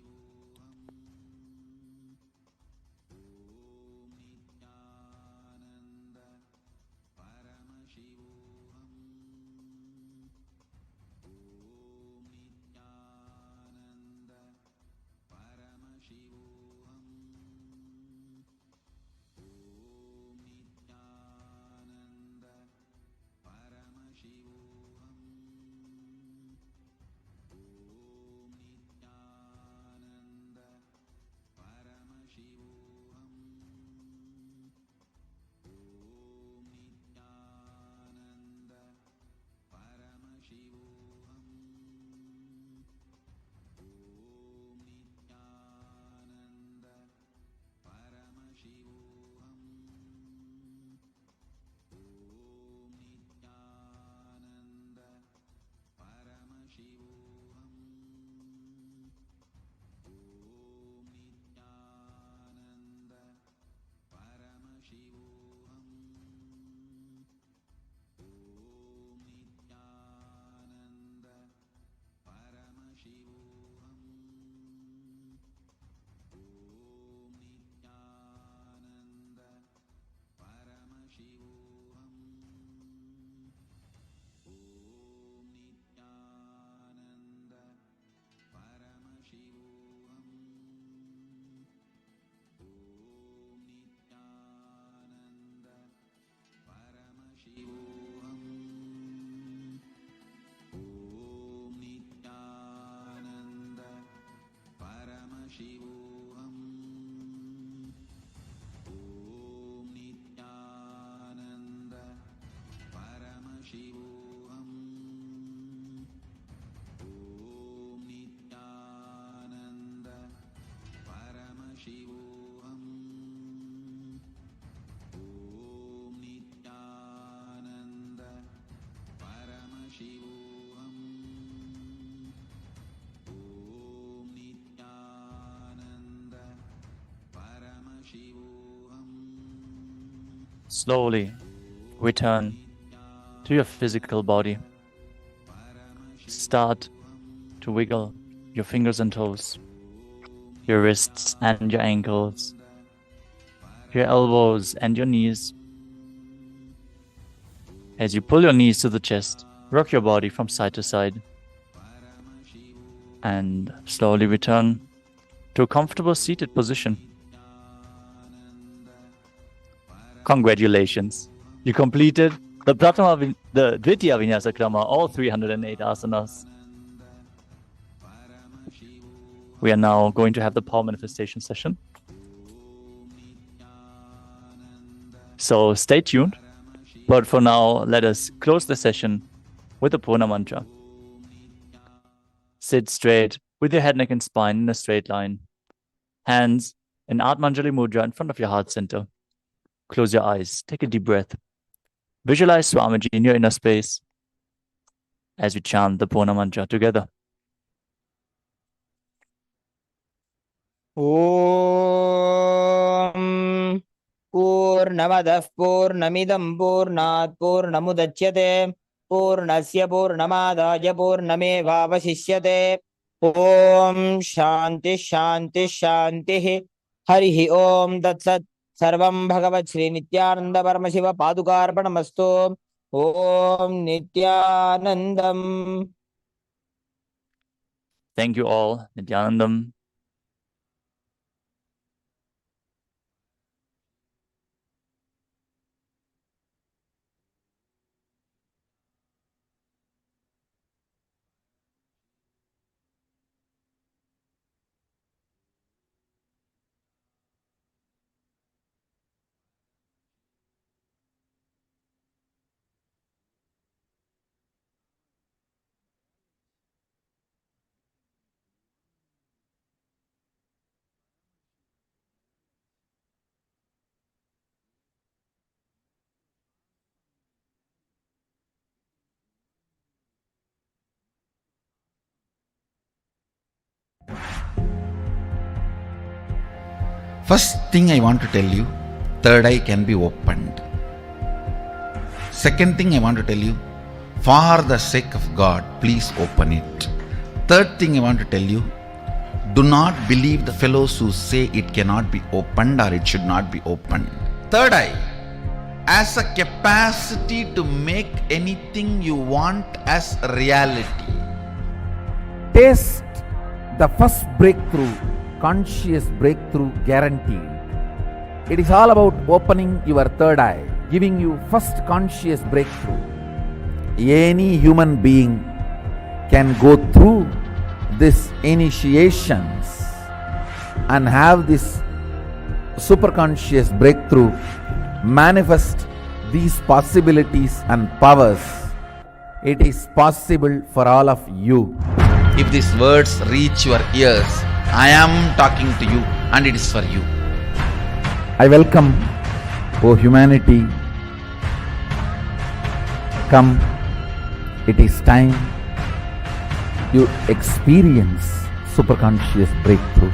Slowly return to your physical body. Start to wiggle your fingers and toes, your wrists and your ankles, your elbows and your knees. As you pull your knees to the chest, rock your body from side to side, and slowly return to a comfortable seated position. Congratulations! You completed the Dvitiya Vinyasa Krama, all 308 asanas. We are now going to have the power manifestation session. So stay tuned. But for now, let us close the session with the Purna Mantra. Sit straight with your head, neck, and spine in a straight line. Hands in Atmanjali Mudra in front of your heart center. Close your eyes. Take a deep breath. Visualize Swamiji in your inner space as we chant the Purna Mantra together. Om Purnamadah Purnamidam Purnat Purnamudachyate Purnasya Purnamadaya Purnamevavasishyate. Om Shanti Shanti Shanti. Harihi Om Tat Sat. Sarvam Bhagavat Shri Nithyananda Paramashiva Padukarpanamastu. Om Nithyanandam. Thank you all. Nithyanandam. First thing I want to tell you, third eye can be opened. Second thing I want to tell you, for the sake of God, please open it. Third thing I want to tell you, do not believe the fellows who say it cannot be opened or it should not be opened. Third eye has a capacity to make anything you want as reality. Taste the first breakthrough, conscious breakthrough guaranteed. It is all about opening your third eye, giving you first conscious breakthrough. Any human being can go through these initiations and have this superconscious breakthrough, manifest these possibilities and powers. It is possible for all of you. If these words reach your ears, I am talking to you and it is for you. I welcome, O humanity, come, it is time you experience superconscious breakthrough.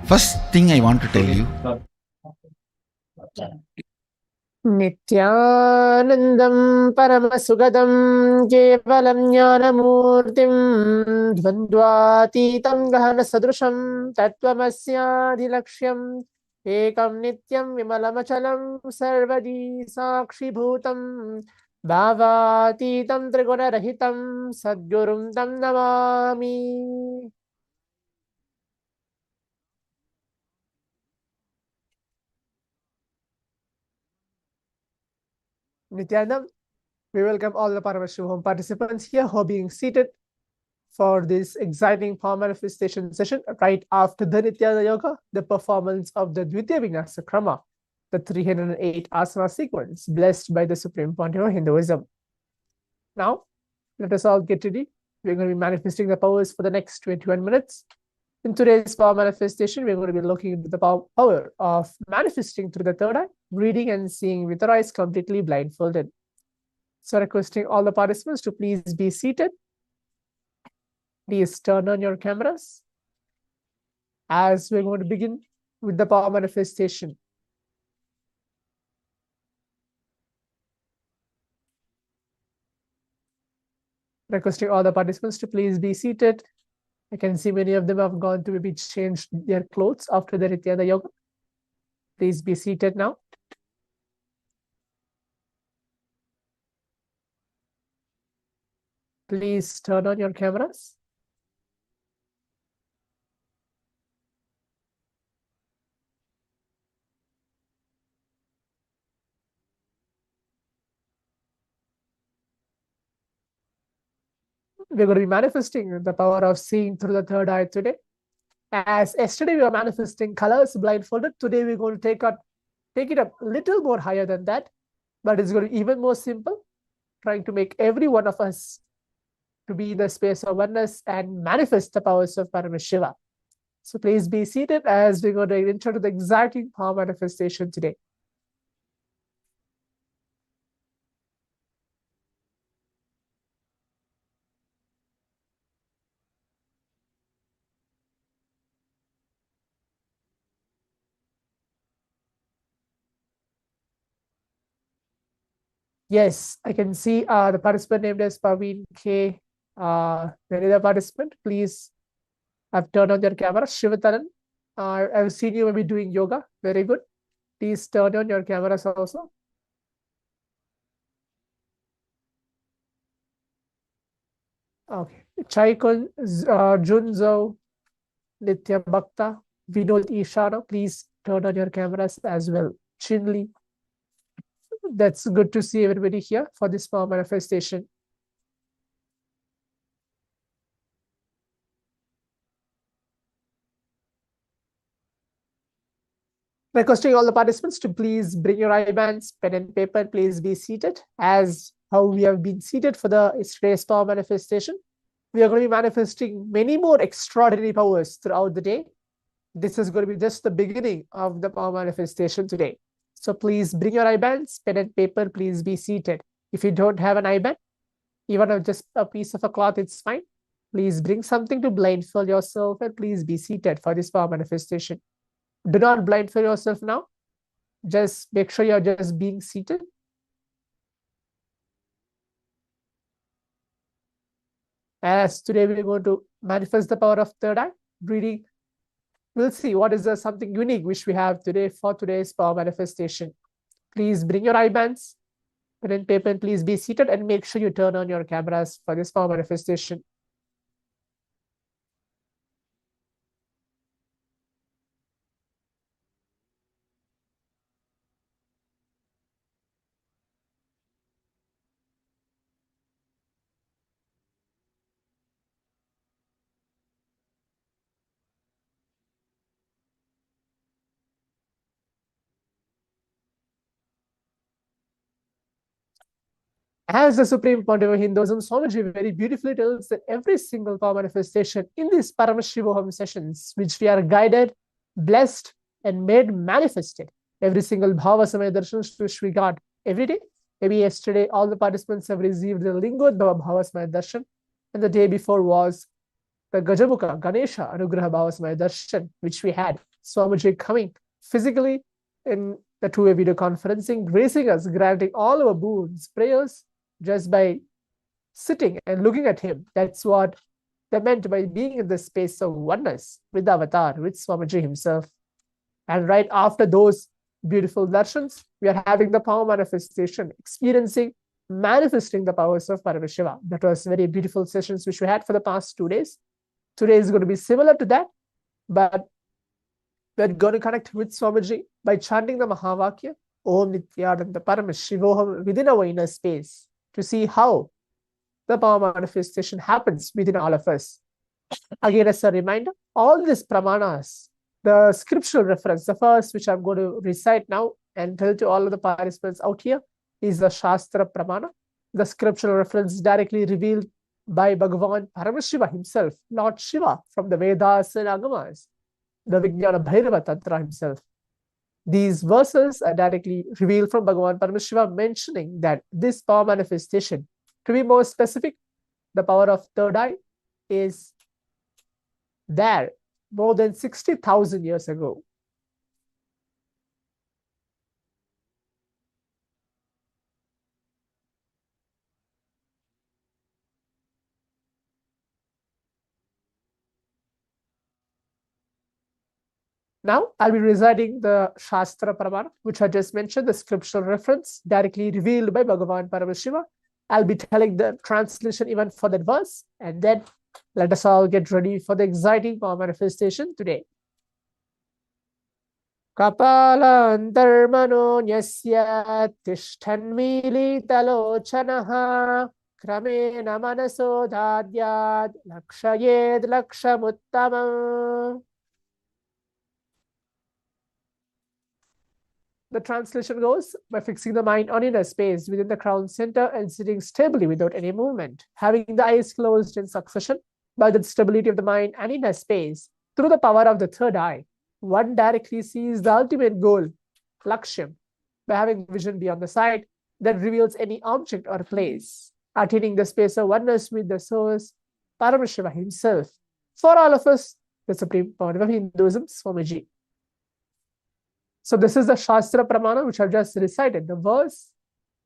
First thing I want to tell you, Nithyanandam Paramasugadam Kevalam Jnanamurtim Dvandvatitam Gahana Sadrusham Tattvamasyaadilaksham Ekam Nityam Vimalamachalam Sarvadi Sakshi Bhutam Bhavatitam Trigunarahitam Sadgurum Tam Namami. Nithyanandam, we welcome all the Paramashivoham participants here who are being seated for this exciting power manifestation session right after the Nityananda Yoga, the performance of the Dvitiya Vinyasa Krama, the 308 asana sequence blessed by the Supreme Pontiff of Hinduism. Now, let us all get ready. We're going to be manifesting the powers for the next 21 minutes. In today's power manifestation, we're going to be looking into the power of manifesting through the third eye, reading and seeing with our eyes completely blindfolded. So requesting all the participants to please be seated. Please turn on your cameras as we're going to begin with the power manifestation. Requesting all the participants to please be seated. I can see many of them have gone to maybe change their clothes after the Nityananda Yoga. Please be seated now. Please turn on your cameras. We're going to be manifesting the power of seeing through the third eye today. As yesterday we were manifesting colors blindfolded, today we're going to take it a little more higher than that, but it's going to be even more simple, trying to make every one of us to be in the space of oneness and manifest the powers of Paramashiva. So please be seated as we're going to enter to the exciting power manifestation today. Yes, I can see the participant named as Paveen K. Any other participant, please have turned on your camera. Shivataran, I've seen you maybe doing yoga. Very good. Please turn on your cameras also. Okay. Chaikun, Junzo, Nitya Bhakta, Vinod Ishana, please turn on your cameras as well. Chinli, that's good to see everybody here for this power manifestation. Requesting all the participants to please bring your IBANs, pen and paper, please be seated as how we have been seated for the yesterday's power manifestation. We are going to be manifesting many more extraordinary powers throughout the day. This is going to be just the beginning of the power manifestation today. So please bring your IBANs, pen and paper, please be seated. If you don't have an IBAN, even just a piece of a cloth, it's fine. Please bring something to blindfold yourself and please be seated for this power manifestation. Do not blindfold yourself now. Just make sure you're just being seated. As today we're going to manifest the power of third eye, reading. We'll see what is something unique which we have today for today's power manifestation. Please bring your IBANs, pen and paper, and please be seated and make sure you turn on your cameras for this power manifestation. As the Supreme Pontiff of Hinduism, Swamiji very beautifully tells that every single power manifestation in these Paramashivoham sessions, which we are guided, blessed, and made manifested, every single Bhava Samaya Darshans which we got every day. Maybe yesterday, all the participants have received the Lingodbhava Bhava Samaya Darshan, and the day before was the Gajamukha Ganesha Anugraha Bhava Samaya Darshan, which we had. Swamiji coming physically in the two-way video conferencing, gracing us, granting all our boons, prayers, just by sitting and looking at him. That's what they meant by being in the space of oneness with the avatar, with Swamiji himself. And right after those beautiful darshans, we are having the power manifestation, experiencing, manifesting the powers of Paramashiva. That was very beautiful sessions which we had for the past 2 days. Today is going to be similar to that, but we're going to connect with Swamiji by chanting the Mahavakya, Om Nithyananda Paramashivoham, within our inner space, to see how the power manifestation happens within all of us. Again, as a reminder, all these pramanas, the scriptural reference, the first which I'm going to recite now and tell to all of the participants out here, is the Shastra Pramana, the scriptural reference directly revealed by Bhagavan Paramashiva himself, Lord Shiva, from the Vedas and Agamas, the Vijnana Bhairava Tantra himself. These verses are directly revealed from Bhagavan Paramashiva, mentioning that this power manifestation, to be more specific, the power of third eye is there more than 60,000 years ago. Now, I'll be reciting the Shastra Pramana, which I just mentioned, the scriptural reference directly revealed by Bhagavan Paramashiva. I'll be telling the translation even for that verse, and then let us all get ready for the exciting power manifestation today. Kapala antarmano nyasya tishtanmilitalochanaha kramena manaso dhadyad lakshayed lakshamuttamam. The translation goes, by fixing the mind on inner space within the crown center and sitting stably without any movement, having the eyes closed in succession, by the stability of the mind and inner space, through the power of the third eye, one directly sees the ultimate goal, Lakshyam, by having vision beyond the sight that reveals any object or place, attaining the space of oneness with the source, Paramashiva himself. For all of us, the Supreme Pontiff of Hinduism, Swamiji. So this is the Shastra Pramana which I've just recited, the verse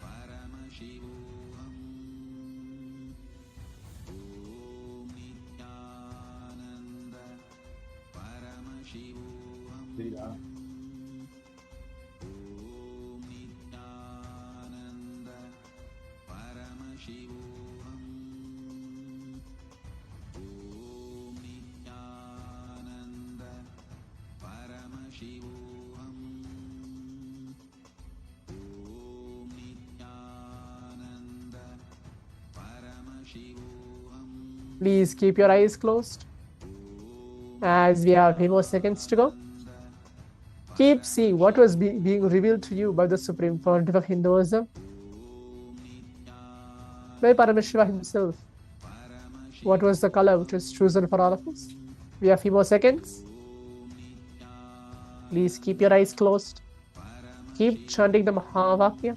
Paramashivoham. Om Nithyananda Paramashivoham. Om Nithyananda Paramashivoham. Om Nithyananda Paramashivoham. Om Nithyananda Paramashivoham. Please keep your eyes closed as we have a few more seconds to go. Keep seeing what was being revealed to you by the Supreme Pontiff of Hinduism, by Paramashiva himself. What was the color which was chosen for all of us? We have a few more seconds. Please keep your eyes closed. Keep chanting the Mahavakya.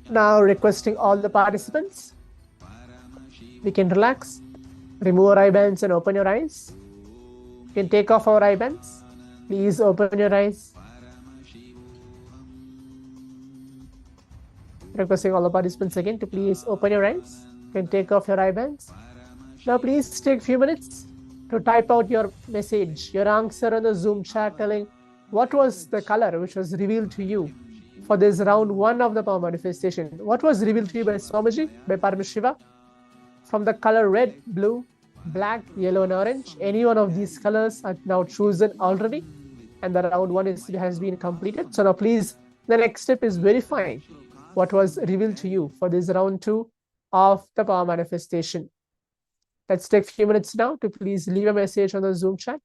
Now requesting all the participants, we can relax, remove our eye bands and open your eyes. You can take off our eye bands. Please open your eyes. Requesting all the participants again to please open your eyes. You can take off your eye bands. Now please take a few minutes to type out your message, your answer on the Zoom chat telling what was the color which was revealed to you for this round 1 of the power manifestation. What was revealed to you by Swamiji, by Paramashiva? From the color red, blue, black, yellow and orange. Any one of these colors are now chosen already and the round 1 has been completed. So now please, the next step is verifying what was revealed to you for this round 2 of the power manifestation. Let's take a few minutes now to please leave a message on the Zoom chat.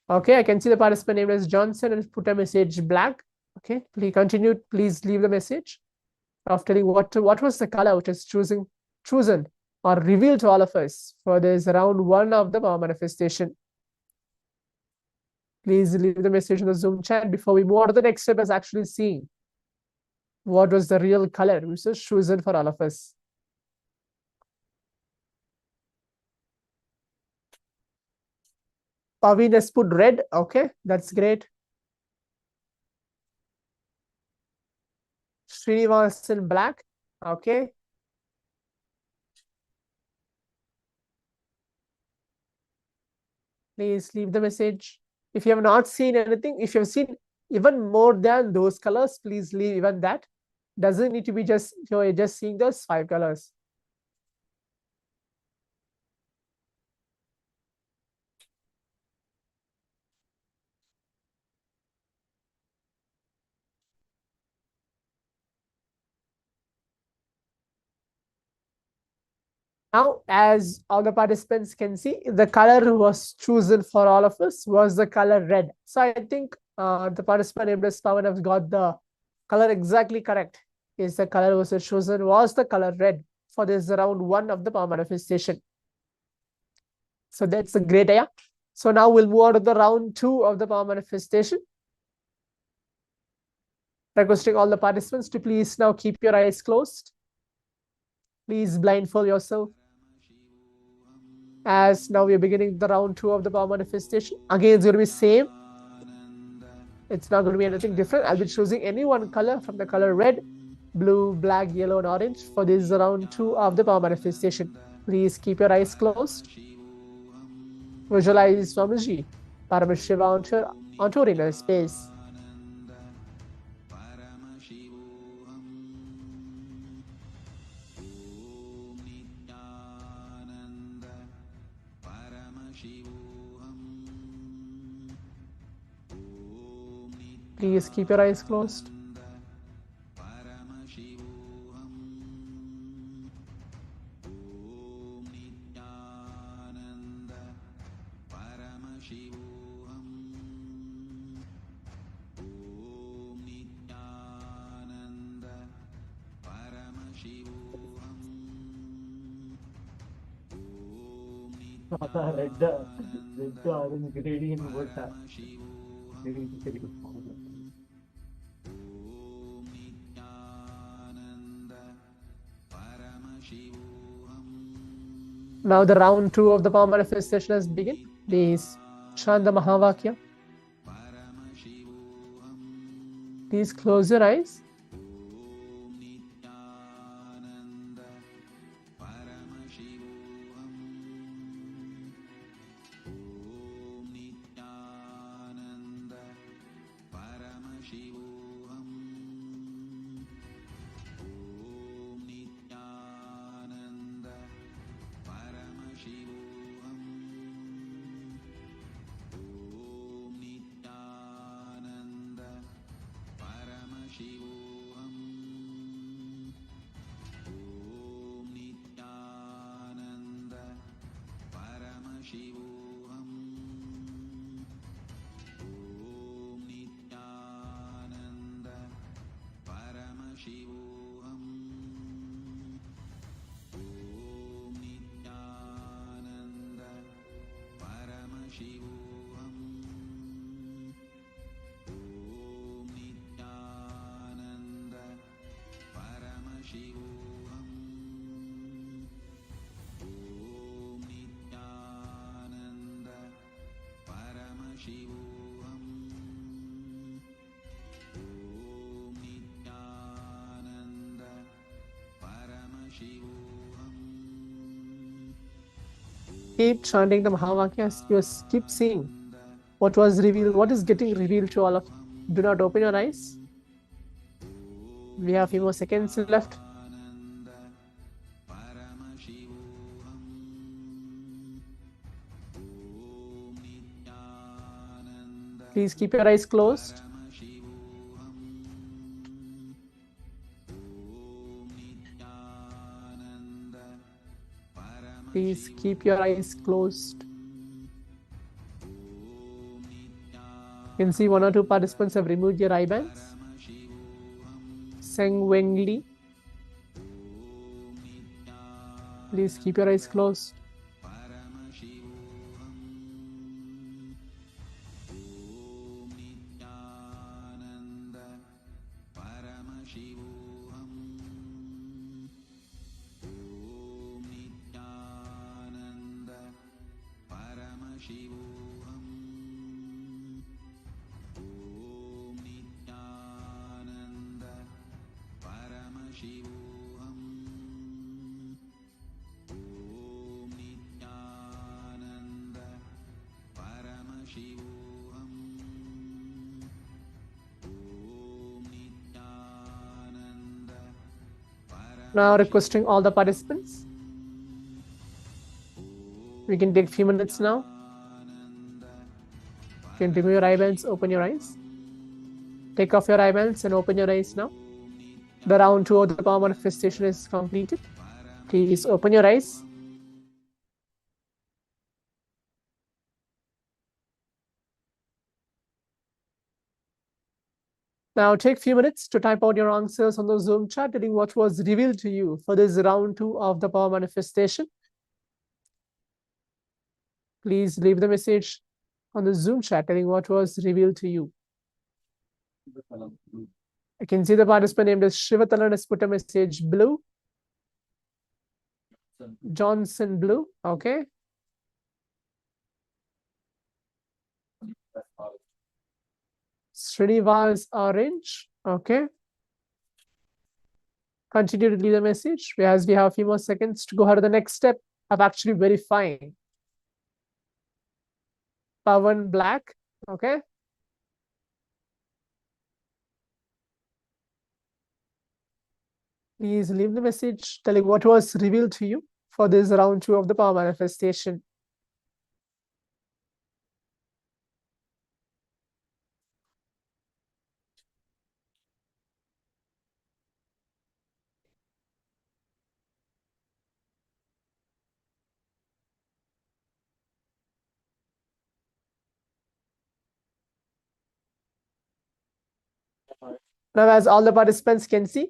Okay, I can see the participant name as Johnson and put a message black. Okay, please continue. Please leave the message of telling what was the color which is chosen or revealed to all of us for this round 1 of the power manifestation. Please leave the message in the Zoom chat before we move on to the next step as actually seeing what was the real color which was chosen for all of us. Paveen has put red. Okay, that's great. Srinivasan black. Okay. Please leave the message. If you have not seen anything, if you have seen even more than those colors, please leave even that. Doesn't need to be just, you're just seeing those 5 colors. Now, as all the participants can see, the color was chosen for all of us was the color red. So I think the participant named as Pawan has got the color exactly correct. Is the color was chosen was the color red for this round 1 of the power manifestation. So that's a great idea. So now we'll move on to the round 2 of the power manifestation. Requesting all the participants to please now keep your eyes closed. Please blindfold yourself. As now we are beginning the round 2 of the power manifestation. Again, it's going to be same. It's not going to be anything different. I'll be choosing any one color from the color red, blue, black, yellow, and orange for this round 2 of the power manifestation. Please keep your eyes closed. Visualize Swamiji, Paramashiva entering the space. Please keep your eyes closed. red orange gradient would have. Now the round 2 of the power manifestation has begun. Please chant the Mahavakya. Please close your eyes. Keep chanting the Mahavakya. You keep seeing what was revealed, what is getting revealed to all of you. Do not open your eyes. We have a few more seconds left. Please keep your eyes closed. Please keep your eyes closed. You can see 1 or 2 participants have removed your eye bands. Seng Weng Li. Please keep your eyes closed. Now requesting all the participants. We can take a few minutes now. You can remove your eye bands, open your eyes. Take off your eye bands and open your eyes now. The round 2 of the power manifestation is completed. Please open your eyes. Now take a few minutes to type out your answers on the Zoom chat, telling what was revealed to you for this round 2 of the power manifestation. Please leave the message on the Zoom chat, telling what was revealed to you. I can see the participant named as Shivatalan has put a message blue. Johnson blue, okay. Srinivas orange, okay. Continue to leave the message as we have a few more seconds to go ahead to the next step of actually verifying. Pavan black, okay. Please leave the message telling what was revealed to you for this round 2 of the power manifestation. Now, as all the participants can see,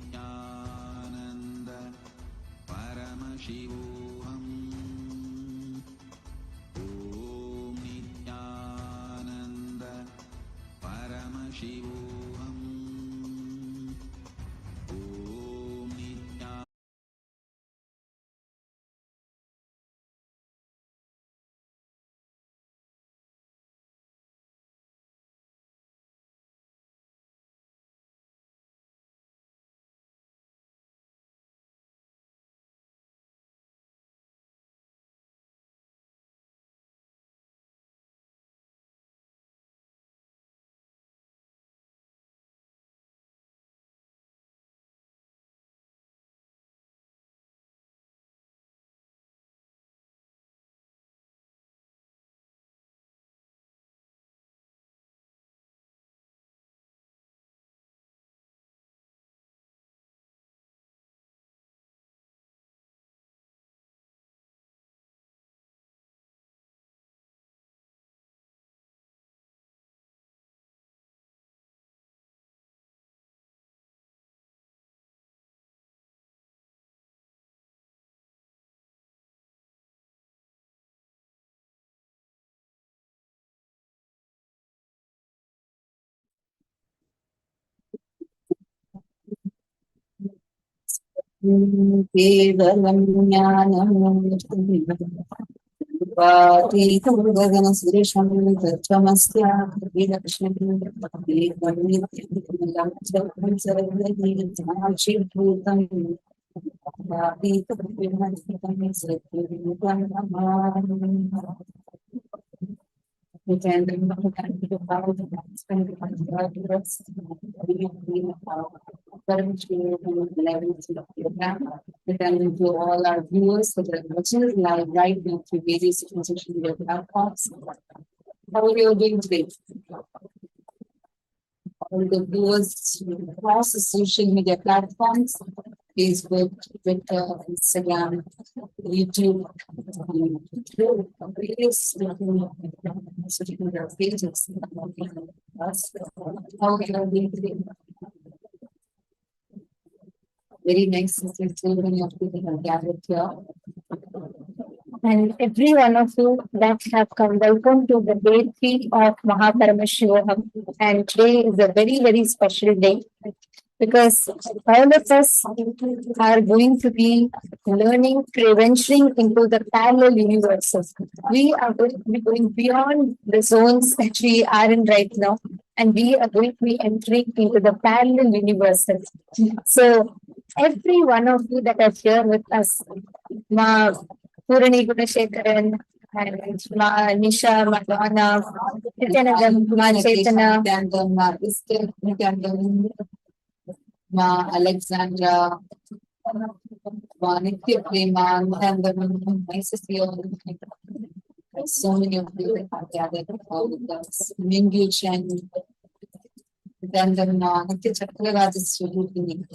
Om Nithyananda केवलं ज्ञानम् गगनसदृशं तत्त्वमस्यादिलक्ष्यं सर्वभूतं we can about spend we can to all our viewers that are watching live right now through various social media platforms. How are you doing today? All the viewers across the social media platforms, Facebook, Twitter, Instagram, YouTube, various social media pages. How are you doing today? Very nice to see so many of you that have gathered here. And every one of you that have come, welcome to the day 3 of Paramashivoham. And today is a very, very special day because all of us are going to be learning, venturing into the parallel universes. We are going to be going beyond the zones that we are in right now, and we are going to be entering into the parallel universes. So, every one of you that are here with us, Ma Purani Gunashekaran, and Ma Nisha, Madonna, Nithyananda, Ma Chaitanya, Ma Alexandra, Ma Nitya Prema, and nice to see all. So many of you that have gathered with us. Mingyu Chen, Ma Nitya Chakravarti Swarupi,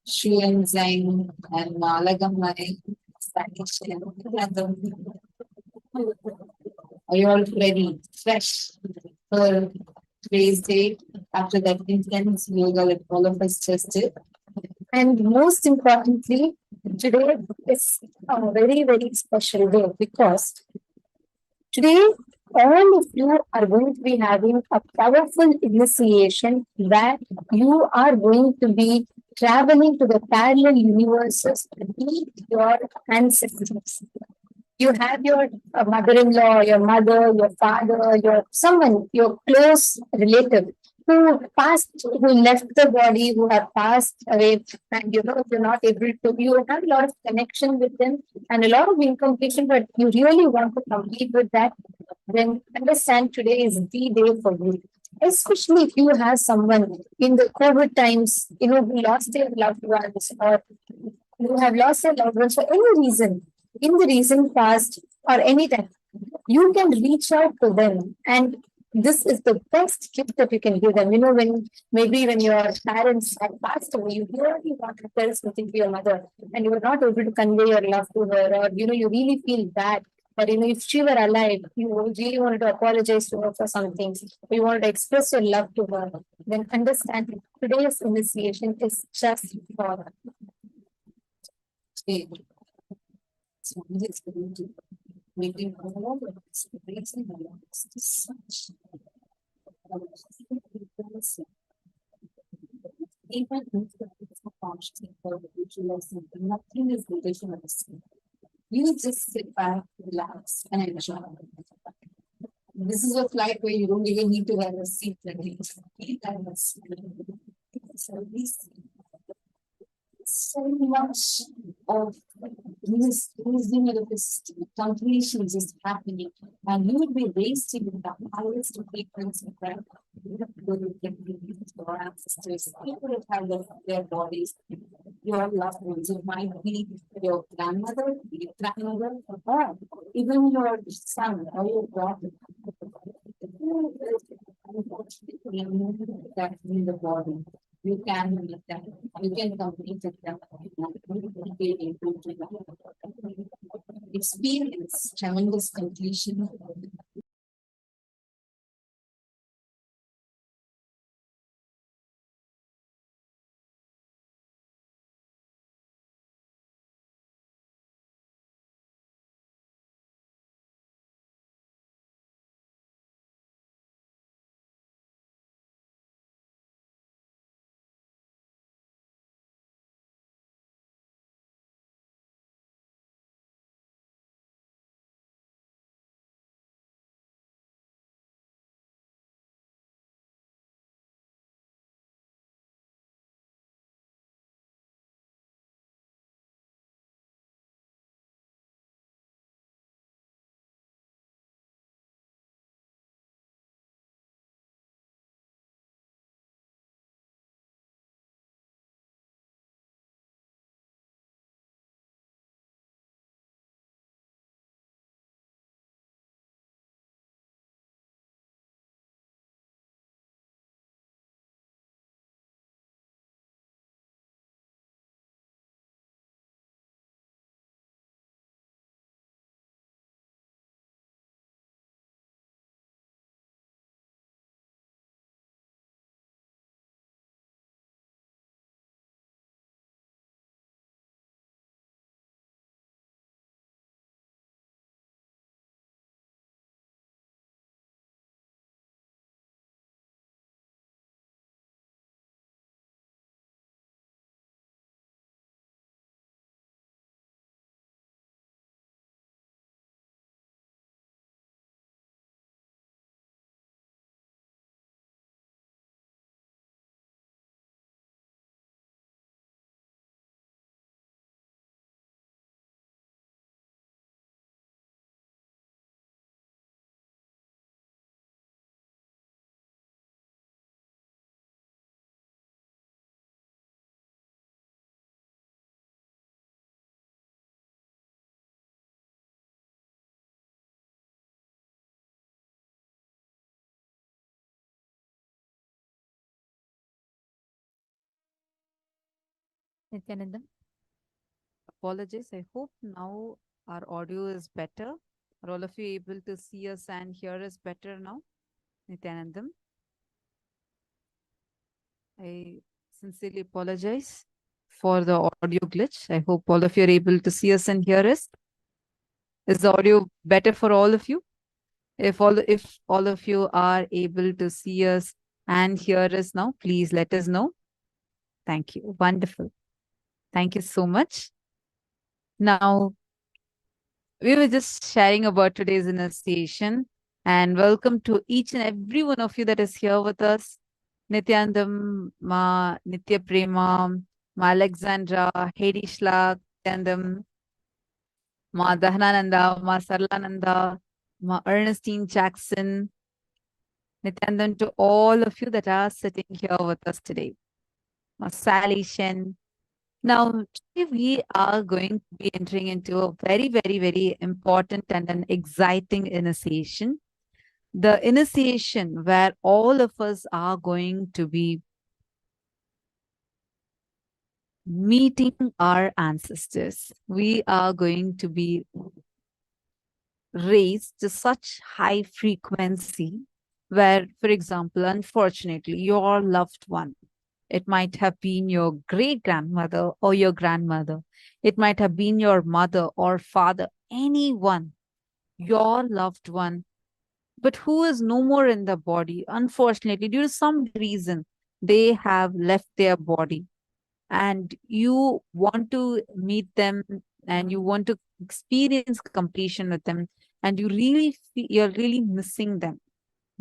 Shuan Zain, and Ma Lagam Mai, are you all ready, fresh for today's day after that intense yoga that all of us just did? And most importantly, today is a very, very special day because today all of you are going to be having a powerful initiation where you are going to be traveling to the parallel universes to meet your ancestors. You have your mother-in-law, your mother, your father, your someone, your close relative who passed, who left the body, who have passed away, and you're not able to, you have a lot of connection with them and a lot of incompletion, but you really want to complete with that, then understand today is the day for you. Especially if you have someone in the COVID times, who lost their loved ones or who have lost their loved ones for any reason, in the recent past or any time, you can reach out to them, and this is the best gift that you can give them. When your parents had passed away, you really want to tell something to your mother, and you were not able to convey your love to her, or you really feel bad. But if she were alive, you really wanted to apologize to her for some things. You wanted to express your love to her. Then understand today's initiation is just for her. So it's going to making all of this raising the such also. Even if it's a functioning for visualize something, nothing is relation of the skin. You just sit back, relax, and enjoy. This is a flight where you don't even need to have a seat. So these so much of this losing of this completion is happening, and you would be raised in the highest frequency of breath. Your ancestors, people that have their bodies, your loved ones. It might be your grandmother, your grandmother, or even your son or your daughter. That in the body. You can meet them. You can complete them. Experience tremendous completion. Nithyananda, apologies. I hope now our audio is better. Are all of you able to see us and hear us better now? Nithyanandam, I sincerely apologize for the audio glitch. I hope all of you are able to see us and hear us. Is the audio better for all of you? If all of you are able to see us and hear us now, please let us know. Thank you. Wonderful. Thank you so much. Now, we were just sharing about today's initiation, and welcome to each and every one of you that is here with us. Nithyanandam, Ma Nitya Prema, Ma Alexandra, Hedi Shlak, Nithyanandam, Ma Dahanananda, Ma Sarlananda, Ma Ernestine Jackson, Nithyanandam, to all of you that are sitting here with us today. Ma Sally Shen. Now, today we are going to be entering into a very, very, very important and an exciting initiation. The initiation where all of us are going to be meeting our ancestors. We are going to be raised to such high frequency where, for example, unfortunately, your loved one, it might have been your great-grandmother or your grandmother. It might have been your mother or father, anyone, your loved one but who is no more in the body. Unfortunately, due to some reason, they have left their body, and you want to meet them and you want to experience completion with them, and you're really missing them.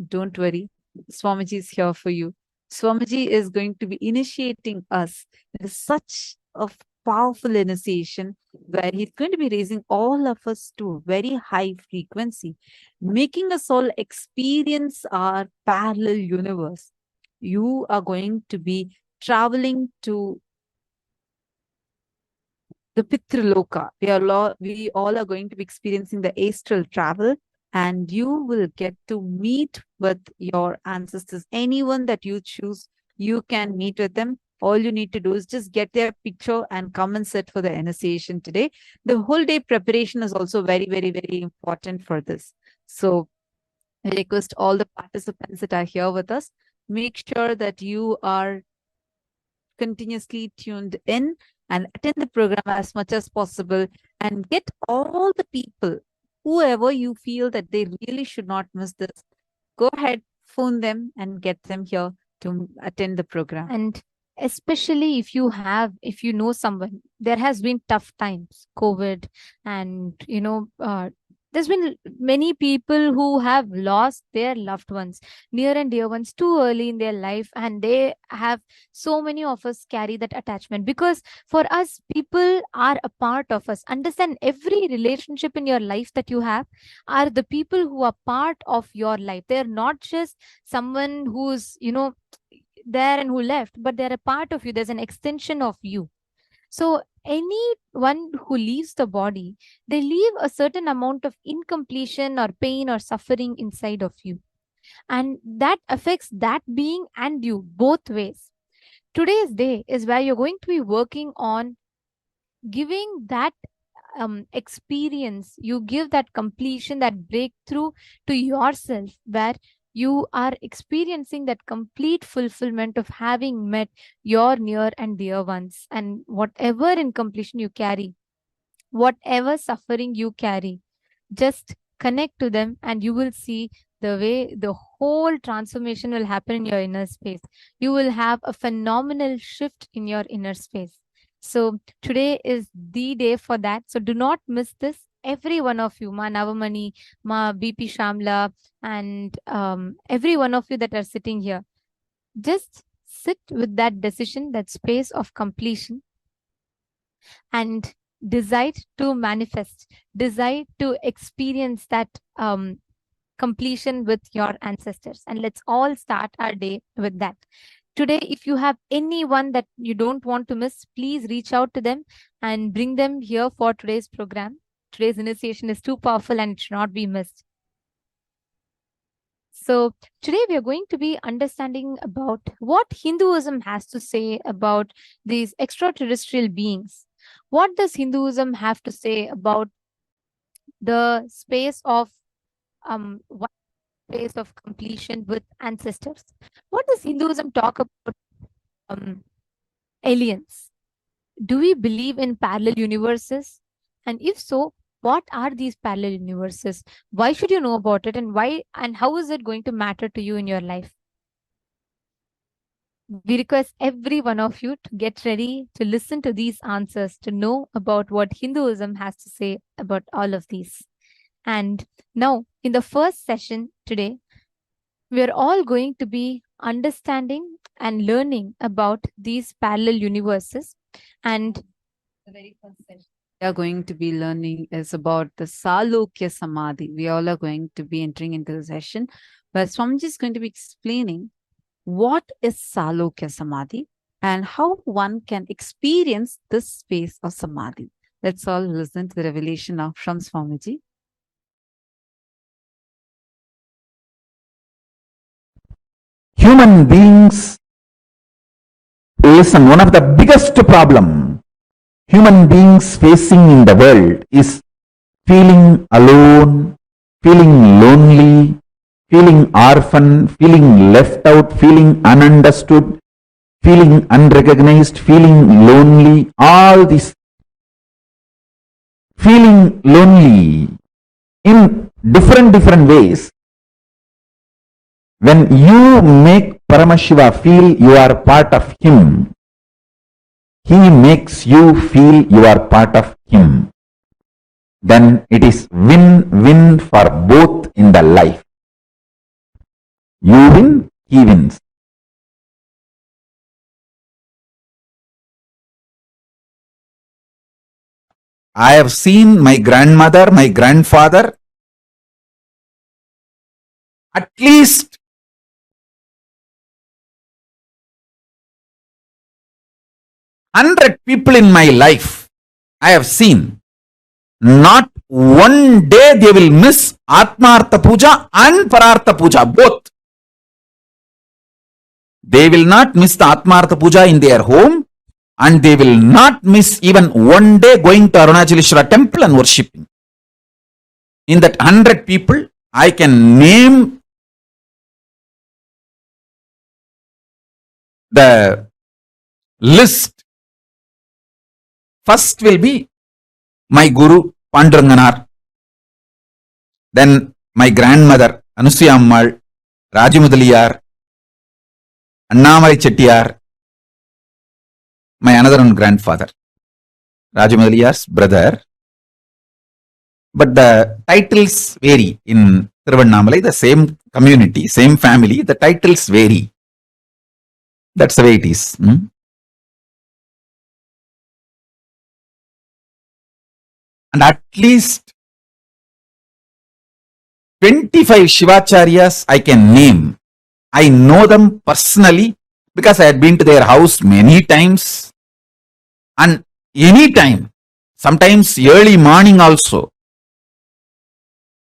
Don't worry, Swamiji is here for you. Swamiji is going to be initiating us in such a powerful initiation where he's going to be raising all of us to a very high frequency, making us all experience our parallel universe. You are going to be traveling to the Pitraloka. We all are going to be experiencing the astral travel, and you will get to meet with your ancestors. Anyone that you choose, you can meet with them. All you need to do is just get their picture and come and sit for the initiation today. The whole day preparation is also very, very, very important for this. So I request all the participants that are here with us, make sure that you are continuously tuned in and attend the program as much as possible, and get all the people, whoever you feel that they really should not miss this, go ahead, phone them and get them here to attend the program. And especially if you know someone, there has been tough times, COVID, and there's been many people who have lost their loved ones, near and dear ones, too early in their life, and they have, so many of us carry that attachment, because for us, people are a part of us. Understand, every relationship in your life that you have are the people who are part of your life. They're not just someone who's there and who left, but they're a part of you. There's an extension of you. So anyone who leaves the body, they leave a certain amount of incompletion or pain or suffering inside of you, and that affects that being and you both ways. Today's day is where you're going to be working on giving that experience. You give that completion, that breakthrough to yourself, where you are experiencing that complete fulfillment of having met your near and dear ones. And whatever incompletion you carry, whatever suffering you carry, just connect to them, and you will see the way the whole transformation will happen in your inner space. You will have a phenomenal shift in your inner space. So today is the day for that. So do not miss this. Every one of you, Ma Navamani, Ma BP Shamla, and every one of you that are sitting here, just sit with that decision, that space of completion, and decide to manifest, decide to experience that completion with your ancestors. And let's all start our day with that. Today, if you have anyone that you don't want to miss, please reach out to them and bring them here for today's program. Today's initiation is too powerful and it should not be missed. So today we are going to be understanding about what Hinduism has to say about these extraterrestrial beings. What does Hinduism have to say about the space of one space of completion with ancestors? What does Hinduism talk about aliens? Do we believe in parallel universes? And if so, what are these parallel universes? Why should you know about it? And why and how is it going to matter to you in your life? We request every one of you to get ready to listen to these answers, to know about what Hinduism has to say about all of these. And now, in the first session today, we are all going to be understanding and learning about these parallel universes. And the very first session we are going to be learning is about the Salokya Samadhi. We all are going to be entering into the session where Swamiji is going to be explaining what is Salokya Samadhi and how one can experience this space of Samadhi. Let's all listen to the revelation of from Swamiji. Human beings, listen, one of the biggest problem human beings facing in the world is feeling alone, feeling lonely, feeling orphan, feeling left out, feeling ununderstood, feeling unrecognized, feeling lonely, all this. Feeling lonely in different ways. When you make Paramashiva feel you are part of him, he makes you feel you are part of him. Then it is win-win for both in the life. You win, he wins. I have seen my grandmother, my grandfather, at least 100 people in my life. I have seen. Not one day they will miss Atmartha Puja and Parartha Puja, both. They will not miss the Atmartha Puja in their home, and they will not miss even one day going to Arunachaleshwara temple and worshipping. In that 100 people, I can name the list. First will be my Guru Panduranganar, then my grandmother Anusuya Ammal, Rajamudaliyar, Annamai Chettiar, my another grandfather, Rajamudaliyar's brother. But the titles vary in Tiruvannamalai, the same community, same family, the titles vary. That's the way it is. And at least 25 Shivacharyas I can name. I know them personally because I had been to their house many times. And any time, sometimes early morning also,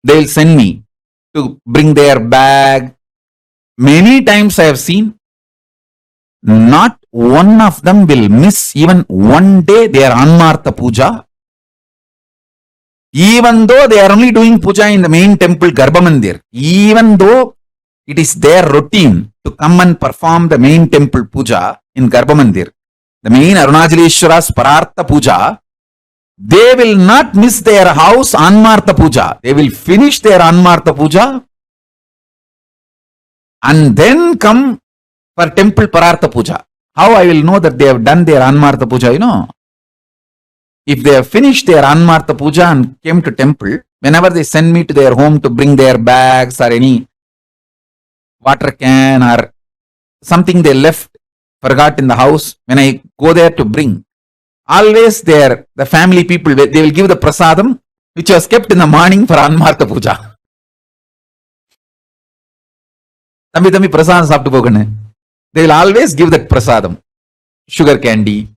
they will send me to bring their bag. Many times I have seen, not one of them will miss even one day their Anmartha Puja. Even though they are only doing puja in the main temple Garbhamandir, even though it is their routine to come and perform the main temple puja in Garbhamandir, the main Arunachaleshwara's Parartha Puja, they will not miss their house Anmartha Puja. They will finish their Anmartha Puja and then come for temple Parartha Puja. How I will know that they have done their Anmartha Puja, you know? If they have finished their Anmartha Puja and came to temple, whenever they send me to their home to bring their bags or any water can or something they left, forgot in the house, when I go there to bring, always the family people, they will give the prasadam which was kept in the morning for Anmartha Puja. Thambi prasadam saaptu pogane. They will always give that prasadam, sugar candy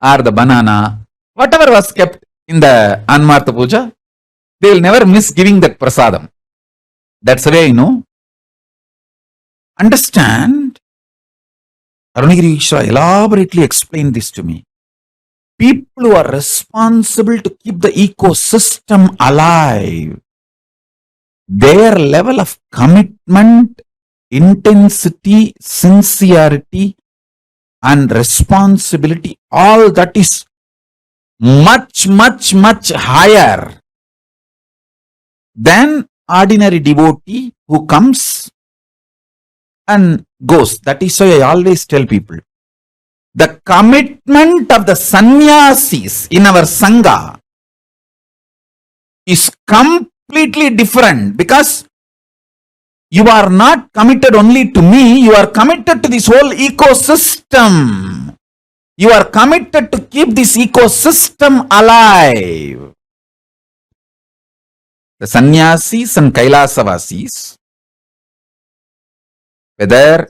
or the banana. Whatever was kept in the Anmartha Puja, they will never miss giving that prasadam. That's the way I know. Understand? Arunagiri Ishra elaborately explained this to me. People who are responsible to keep the ecosystem alive, their level of commitment, intensity, sincerity, and responsibility, all that is much higher than ordinary devotee who comes and goes. That is why I always tell people, the commitment of the sannyasis in our Sangha is completely different, because you are not committed only to me, you are committed to this whole ecosystem. You are committed to keep this ecosystem alive. The sannyasis and Kailasa, whether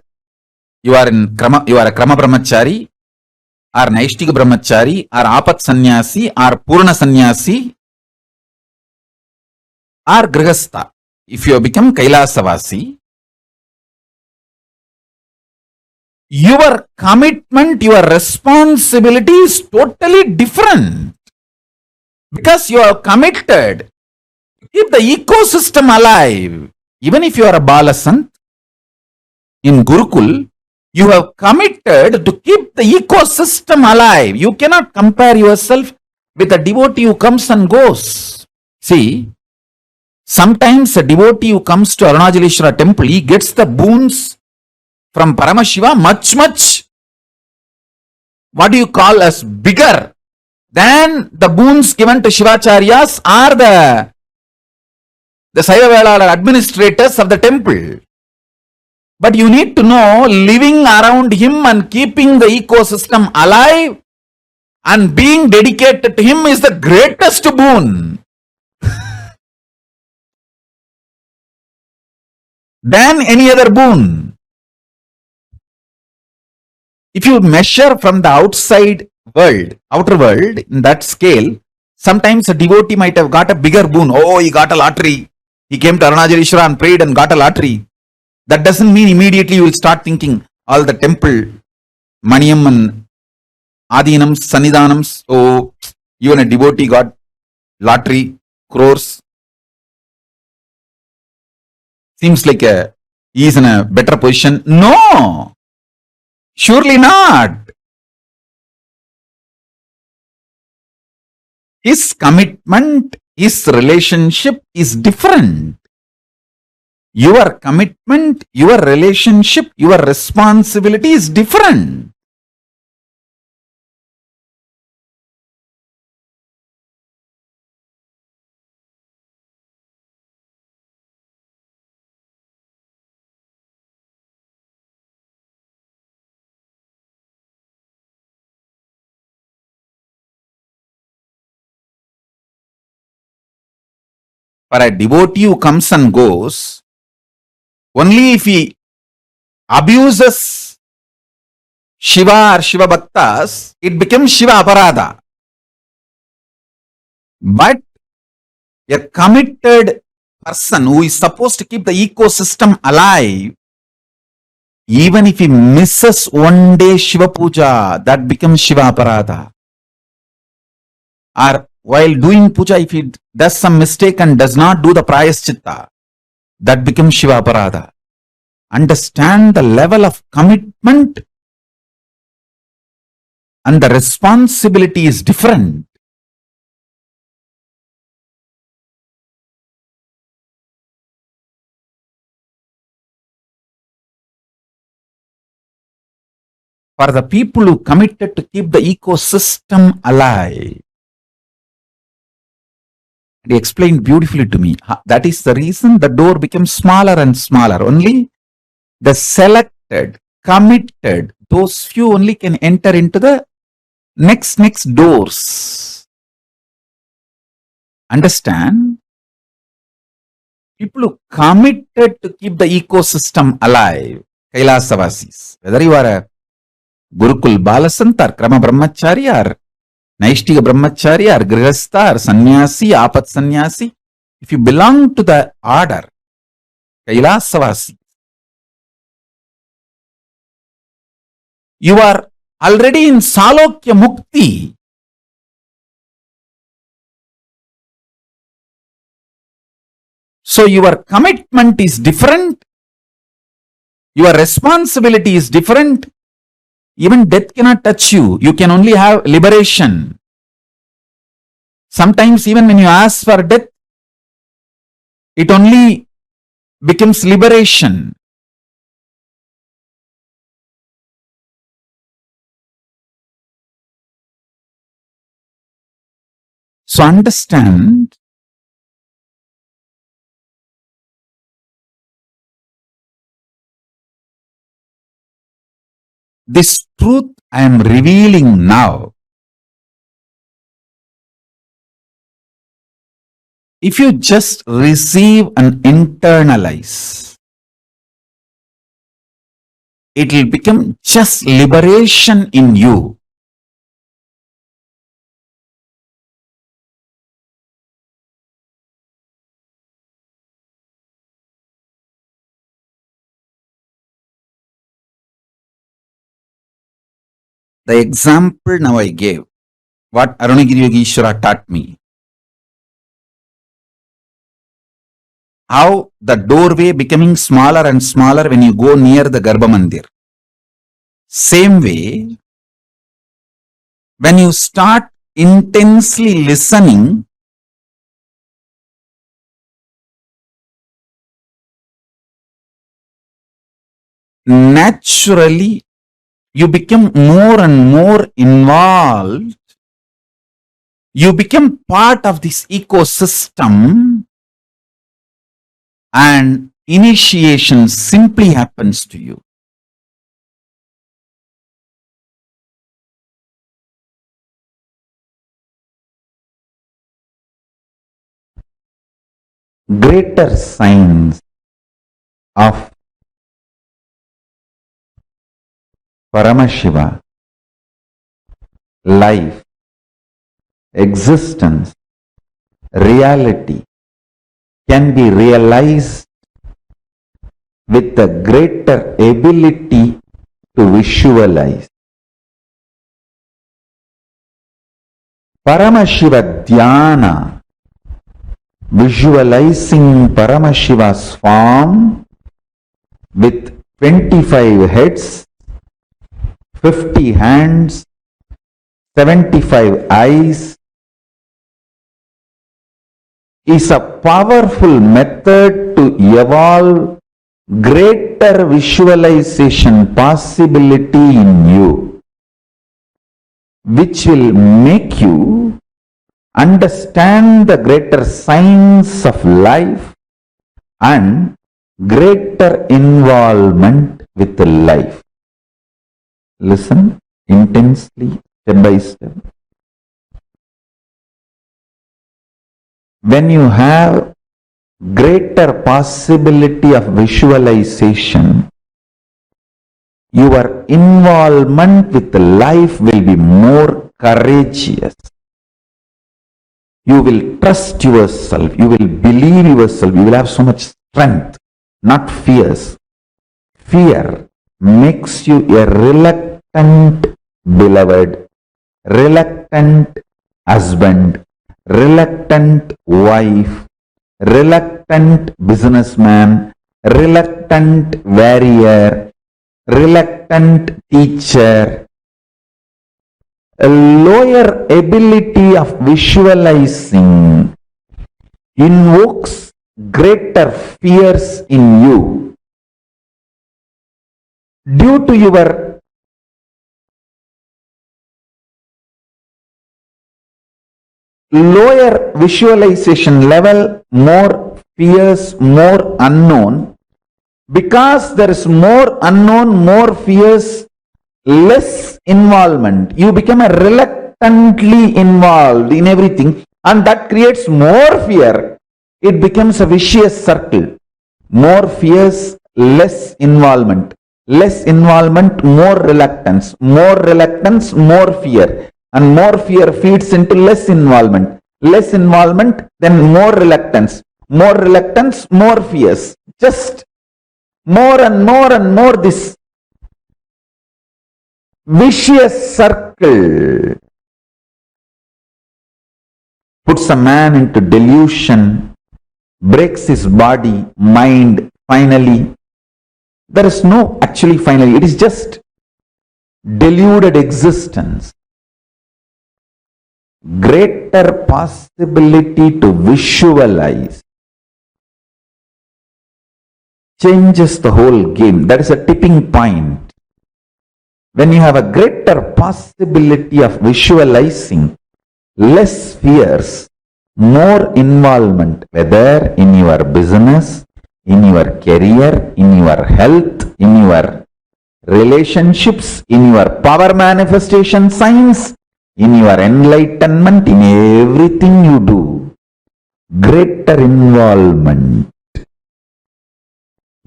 you are a Krama Brahmachari, or Naishtika Brahmachari, or Apat Sannyasi, or Purna Sannyasi, or Grihastha, if you have become Kailasavasi, your commitment, your responsibility is totally different, because you are committed to keep the ecosystem alive. Even if you are a Balasant in Gurukul, you have committed to keep the ecosystem alive. You cannot compare yourself with a devotee who comes and goes. See, Sometimes a devotee who comes to Arunachaleshwara temple, he gets the boons from Paramashiva much, what do you call as bigger than the boons given to Shivacharyas or the Saiva Velada administrators of the temple. But you need to know, living around him and keeping the ecosystem alive and being dedicated to him is the greatest boon than any other boon. If you measure from the outside world, outer world, in that scale, sometimes a devotee might have got a bigger boon. Oh, he got a lottery. He came to Arunachaleshwara and prayed and got a lottery. That doesn't mean immediately you will start thinking all the temple, Maniyam and Adinams, Sannidhanams, oh, even a devotee got lottery, crores. Seems like he is in a better position. No, surely not. His commitment, his relationship is different. Your commitment, your relationship, your responsibility is different. For a devotee who comes and goes, only if he abuses Shiva or Shiva Bhaktas, it becomes Shiva Aparadha. But a committed person who is supposed to keep the ecosystem alive, even if he misses one day Shiva Puja, that becomes Shiva Aparadha. Or while doing puja, if he does some mistake and does not do the prayaschitta, that becomes Shiva Aparadha. Understand the level of commitment and the responsibility is different. For the people who committed to keep the ecosystem alive, he explained beautifully to me. That is the reason the door becomes smaller and smaller. Only the selected, committed, those few only can enter into the next doors. Understand? People who committed to keep the ecosystem alive, Kailasavasis, whether you are a Gurukul Balasant or Krama Brahmachari or Naishtika Brahmachari or Grihastha or Sannyasi, Apat Sannyasi, if you belong to the order, Kailasavasi, you are already in Salokya Mukti. So your commitment is different, your responsibility is different. Even death cannot touch you. You can only have liberation. Sometimes even when you ask for death, it only becomes liberation. So understand, this truth I am revealing now. If you just receive and internalize, it will become just liberation in you. The example now I gave, what Arunagiri Yogeshwara taught me, how the doorway becoming smaller and smaller when you go near the Garbha Mandir. Same way, when you start intensely listening, naturally you become more and more involved. You become part of this ecosystem, and initiation simply happens to you. Greater signs of Paramashiva, life, existence, reality can be realized with a greater ability to visualize. Paramashiva Dhyana, visualizing Paramashiva's form with 25 heads, 50 hands, 75 eyes, is a powerful method to evolve greater visualization possibility in you, which will make you understand the greater signs of life and greater involvement with life. Listen intensely, step by step. When you have greater possibility of visualization, your involvement with life will be more courageous. You will trust yourself, you will believe yourself, you will have so much strength, not fears. Fear makes you a reluctant beloved, reluctant husband, reluctant wife, reluctant businessman, reluctant warrior, reluctant teacher. A lower ability of visualizing invokes greater fears in you. Due to your lower visualization level, more fears, more unknown. Because there is more unknown, more fears, less involvement. You become a reluctantly involved in everything, and that creates more fear. It becomes a vicious circle. More fears, less involvement. Less involvement, more reluctance. More reluctance, more fear. And more fear feeds into less involvement. Less involvement, then more reluctance. More reluctance, more fears. Just more and more and more this vicious circle puts a man into delusion, breaks his body, mind, finally. There is no actually finally, it is just deluded existence. Greater possibility to visualize changes the whole game. That is a tipping point. When you have a greater possibility of visualizing, less fears, more involvement, whether in your business, in your career, in your health, in your relationships, in your power manifestation signs, in your enlightenment, in everything you do, greater involvement.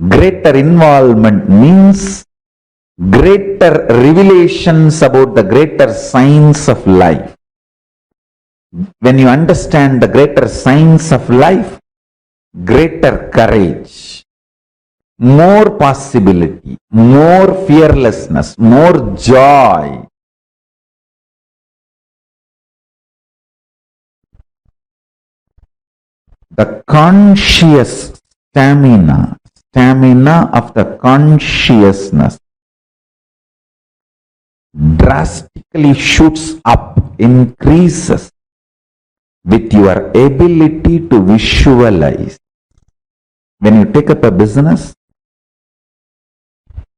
Greater involvement means greater revelations about the greater signs of life. When you understand the greater signs of life, greater courage, more possibility, more fearlessness, more joy. The conscious stamina of the consciousness drastically shoots up, increases with your ability to visualize. When you take up a business,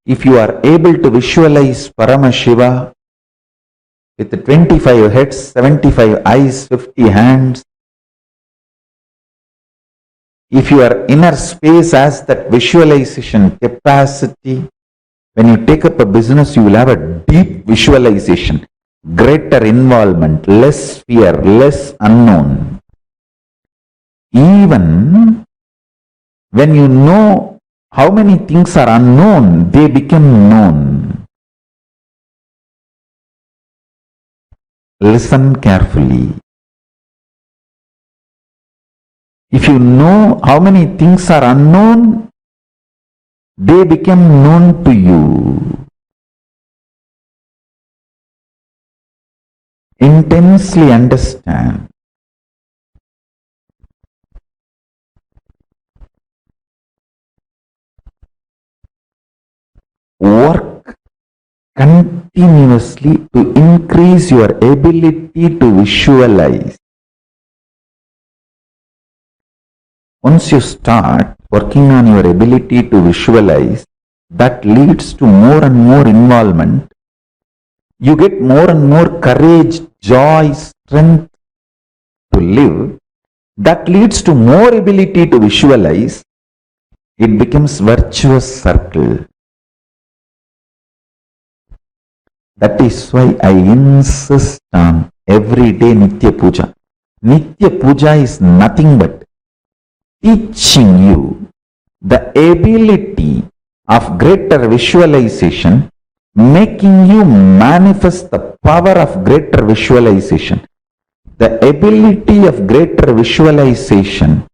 If you are able to visualize Paramashiva with 25 heads, 75 eyes, 50 hands, if your inner space has that visualization capacity, when you take up a business, you will have a deep visualization, greater involvement, less fear, less unknown. Even when you know how many things are unknown, they become known. Listen carefully. If you know how many things are unknown, they become known to you. Intensely understand. Work continuously to increase your ability to visualize. Once you start working on your ability to visualize, that leads to more and more involvement. You get more and more courage, joy, strength to live. That leads to more ability to visualize. It becomes virtuous circle. That is why I insist on everyday Nitya Puja. Nitya Puja is nothing but teaching you the ability of greater visualization, making you manifest the power of greater visualization. The ability of greater visualization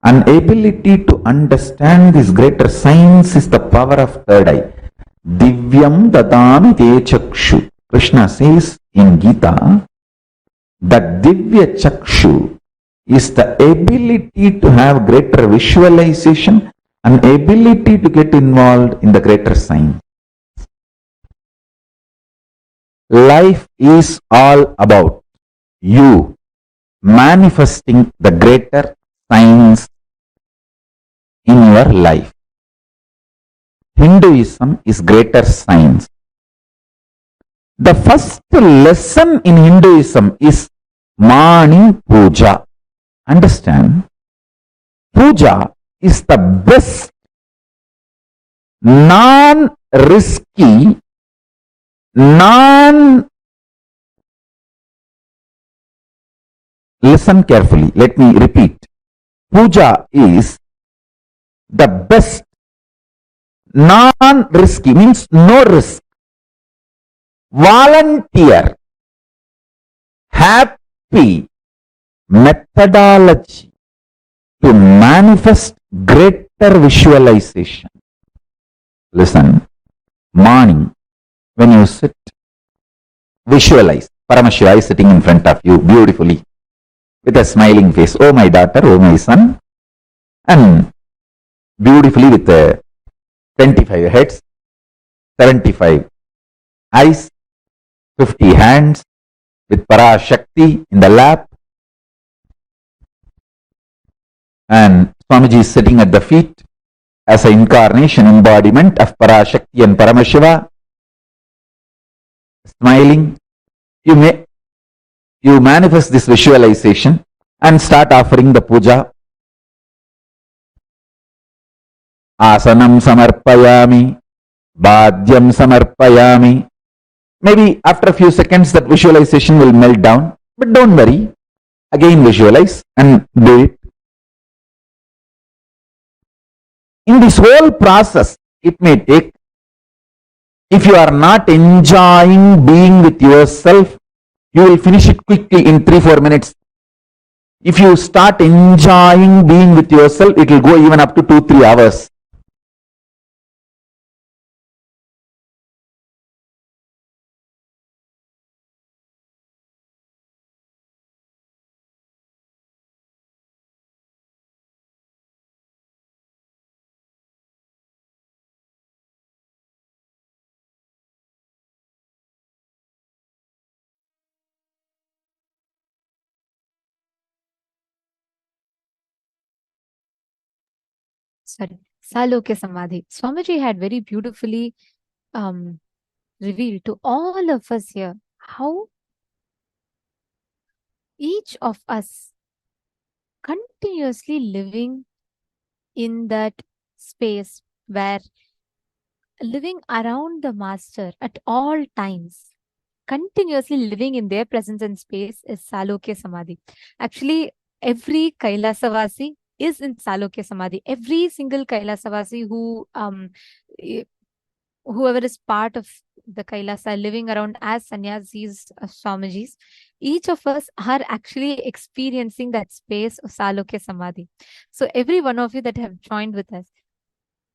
and ability to understand this greater science is the power of third eye. Divyam dadami te chakshu. Krishna says in Gita that Divya Chakshu is the ability to have greater visualization and ability to get involved in the greater science. Life is all about you manifesting the greater science in your life. Hinduism is greater science. The first lesson in Hinduism is Morning Puja. Understand? Puja is the best non-risky, listen carefully, let me repeat. Puja is the best non-risky, means no risk, volunteer, happy methodology to manifest greater visualization. Listen, morning, when you sit, visualize Paramashiva is sitting in front of you beautifully with a smiling face. Oh my daughter, oh my son. And beautifully with 25 heads, 75 eyes, 50 hands, with Parashakti in the lap. And Swamiji is sitting at the feet as an incarnation, embodiment of Parashakti and Paramashiva. Smiling, you manifest this visualization and start offering the puja. Asanam samarpayami, bhadyam samarpayami. Maybe after a few seconds that visualization will melt down, but don't worry. Again visualize and do it. In this whole process, it may take, if you are not enjoying being with yourself, you will finish it quickly in 3-4 minutes. If you start enjoying being with yourself, it will go even up to 2-3 hours. Sorry. Salokya Samadhi. Swamiji had very beautifully revealed to all of us here how each of us continuously living in that space where living around the master at all times, continuously living in their presence and space is Salokya Samadhi. Actually, every Kailasavasi is in Salokya Samadhi. Every single Kailasavasi who whoever is part of the Kailasa living around as sannyasis, Swamijis, each of us are actually experiencing that space of Salokya Samadhi. So every one of you that have joined with us,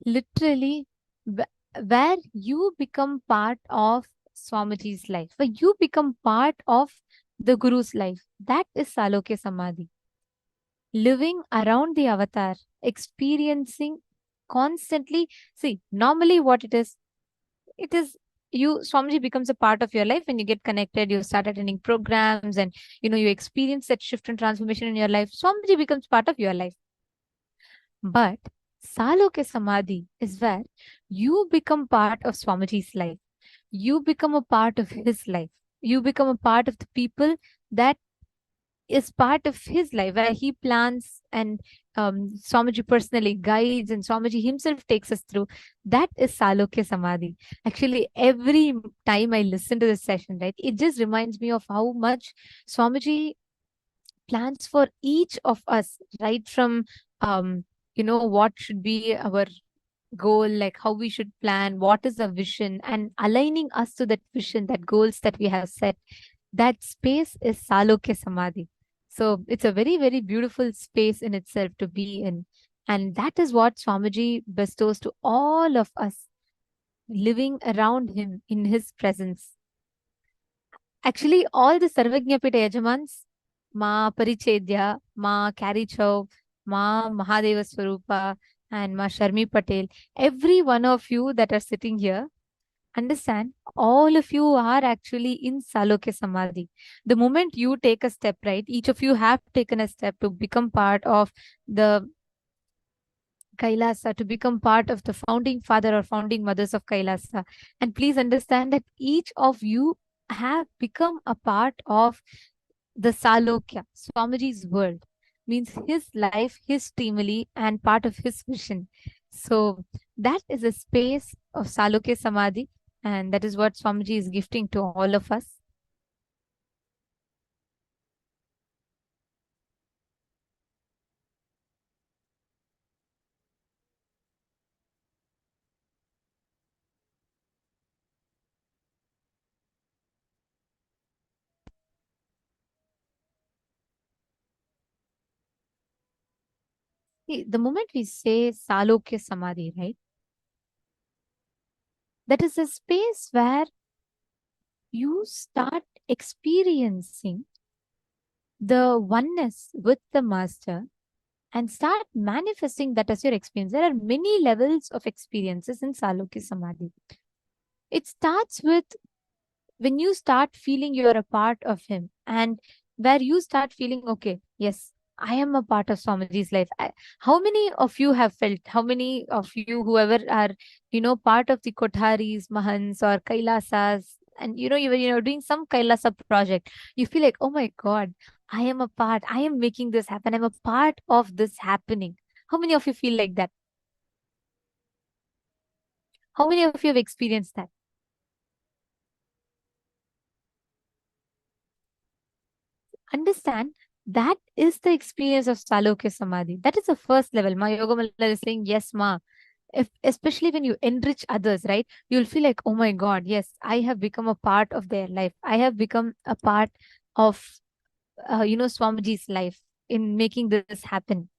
literally where you become part of Swamiji's life, where you become part of the Guru's life, that is Salokya Samadhi. Living around the avatar, experiencing constantly. See, normally what it is you, Swamiji becomes a part of your life when you get connected, you start attending programs, and you experience that shift and transformation in your life. Swamiji becomes part of your life. But Salokya Samadhi is where you become part of Swamiji's life. You become a part of his life. You become a part of the people that is part of his life, where he plans and Swamiji personally guides and Swamiji himself takes us through. That is Salokya Samadhi. Actually, every time I listen to this session, right, it just reminds me of how much Swamiji plans for each of us, right from what should be our goal, like how we should plan, what is the vision, and aligning us to that vision, that goals that we have set. That space is Salokya Samadhi. So it's a very, very beautiful space in itself to be in. And that is what Swamiji bestows to all of us living around him in his presence. Actually, all the Sarvajñapita Yajamans, Ma Parichedya, Ma Carry Chow, Ma Mahadeva Swarupa, and Ma Sharmi Patel, every one of you that are sitting here, understand, all of you are actually in Salokya Samadhi. The moment you take a step, right, each of you have taken a step to become part of the Kailasa, to become part of the founding father or founding mothers of Kailasa. And please understand that each of you have become a part of the Salokya, Swamiji's world, means his life, his family, and part of his vision. So that is a space of Salokya Samadhi, and that is what Swamiji is gifting to all of us. See, the moment we say Salokya Samadhi, right, that is a space where you start experiencing the oneness with the master and start manifesting that as your experience. There are many levels of experiences in Salokya Samadhi. It starts with when you start feeling you're a part of him, and where you start feeling, okay, yes, I am a part of Swamiji's life. How many of you have felt, how many of you, whoever are, part of the Kotharis, Mahants, or Kailasas, and even doing some Kailasa project, you feel like, oh my God, I am a part, I am making this happen, I'm a part of this happening. How many of you feel like that? How many of you have experienced that? Understand, that is the experience of Salokya Samadhi. That is the first level. Ma Yogamala is saying, yes, ma. Especially when you enrich others, right? You'll feel like, oh my God, yes, I have become a part of their life. I have become a part of, Swamiji's life in making this happen.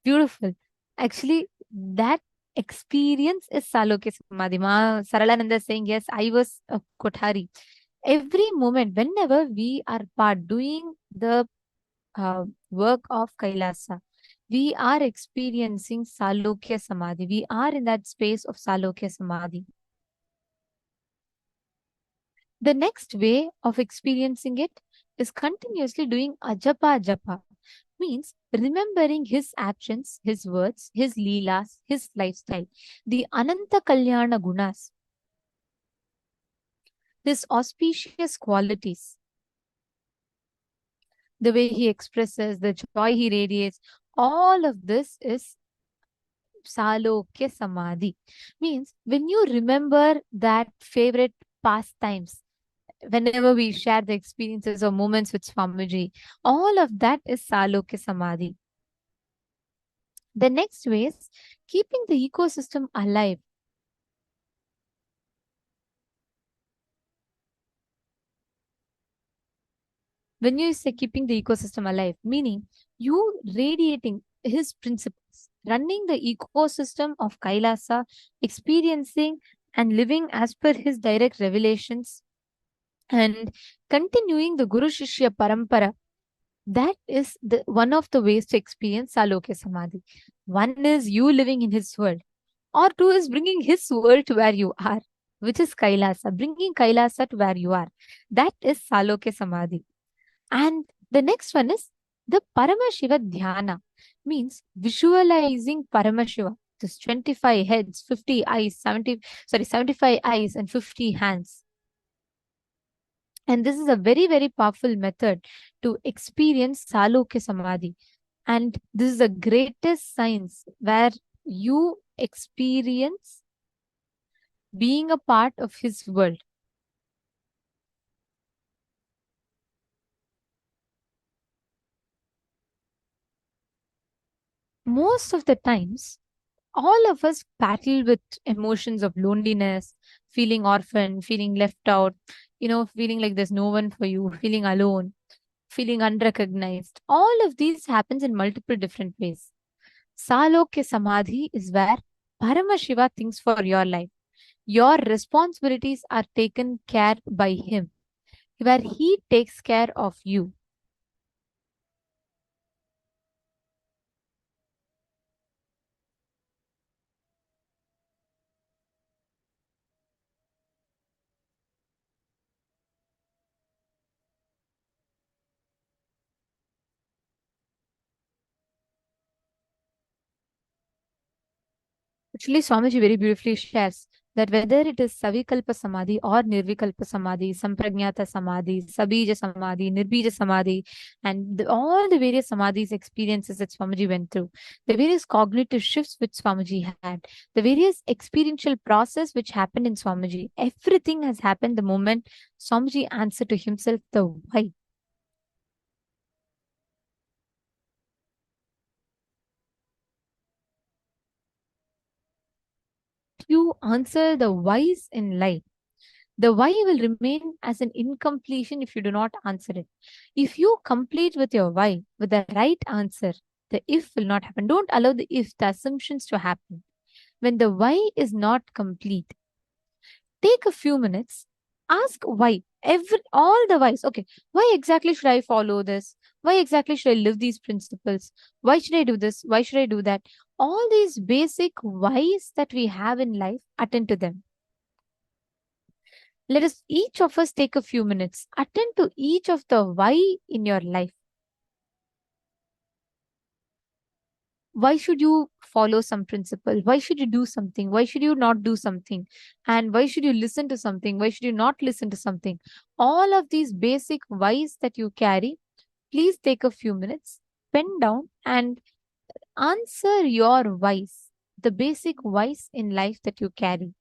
Beautiful. Actually, that experience is Salokya Samadhi. Ma Saralananda is saying, yes, I was a Kothari. Every moment, whenever we are part doing the work of Kailasa, we are experiencing Salokya Samadhi. We are in that space of Salokya Samadhi. The next way of experiencing it is continuously doing ajapa japa. Means remembering his actions, his words, his leelas, his lifestyle, the Ananta Kalyana Gunas, his auspicious qualities, the way he expresses, the joy he radiates, all of this is Salokya Samadhi. Means when you remember that favorite pastimes, whenever we share the experiences or moments with Swamiji, all of that is Salokya Samadhi. The next way is keeping the ecosystem alive. When you say keeping the ecosystem alive, meaning you radiating his principles, running the ecosystem of Kailasa, experiencing and living as per his direct revelations, and continuing the Guru Shishya Parampara. That is the one of the ways to experience Salokya Samadhi. One is you living in his world, or two is bringing his world to where you are, which is Kailasa, bringing Kailasa to where you are. That is Salokya Samadhi. And the next one is the Paramashiva Dhyana, means visualizing Paramashiva. This 25 heads, 50 eyes, 75 eyes and 50 hands. And this is a very, very powerful method to experience Salokya Samadhi. And this is the greatest science where you experience being a part of his world. Most of the times, all of us battle with emotions of loneliness, feeling orphaned, feeling left out, feeling like there's no one for you, feeling alone, feeling unrecognized. All of these happens in multiple different ways. Salokya Samadhi is where Paramashiva thinks for your life. Your responsibilities are taken care by him, where he takes care of you. Actually, Swamiji very beautifully shares that whether it is Savikalpa Samadhi or Nirvikalpa Samadhi, Sampragnata Samadhi, Sabija Samadhi, Nirbija Samadhi, and all the various Samadhis experiences that Swamiji went through, the various cognitive shifts which Swamiji had, the various experiential process which happened in Swamiji, everything has happened the moment Swamiji answered to himself the why. You answer the whys in life. The why will remain as an incompletion if you do not answer it. If you complete with your why, with the right answer, the if will not happen. Don't allow the if, the assumptions to happen. When the why is not complete, take a few minutes, ask why. All the whys. Okay, why exactly should I follow this? Why exactly should I live these principles? Why should I do this? Why should I do that? All these basic whys that we have in life, attend to them. Let us, each of us, take a few minutes, attend to each of the why in your life. Why should you follow some principle? Why should you do something? Why should you not do something? And why should you listen to something? Why should you not listen to something? All of these basic whys that you carry, please take a few minutes, pen down and answer your whys, the basic whys in life that you carry.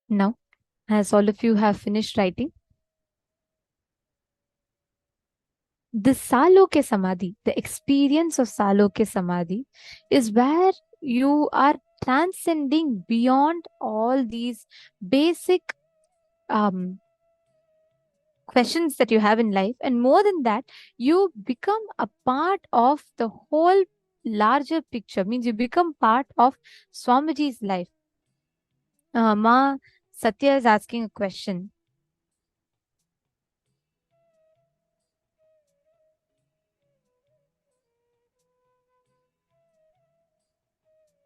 Now, as all of you have finished writing, the Salokya Samadhi, the experience of Salokya Samadhi, is where you are transcending beyond all these basic questions that you have in life. And more than that, you become a part of the whole larger picture, means you become part of Swamiji's life. Ma Satya is asking a question.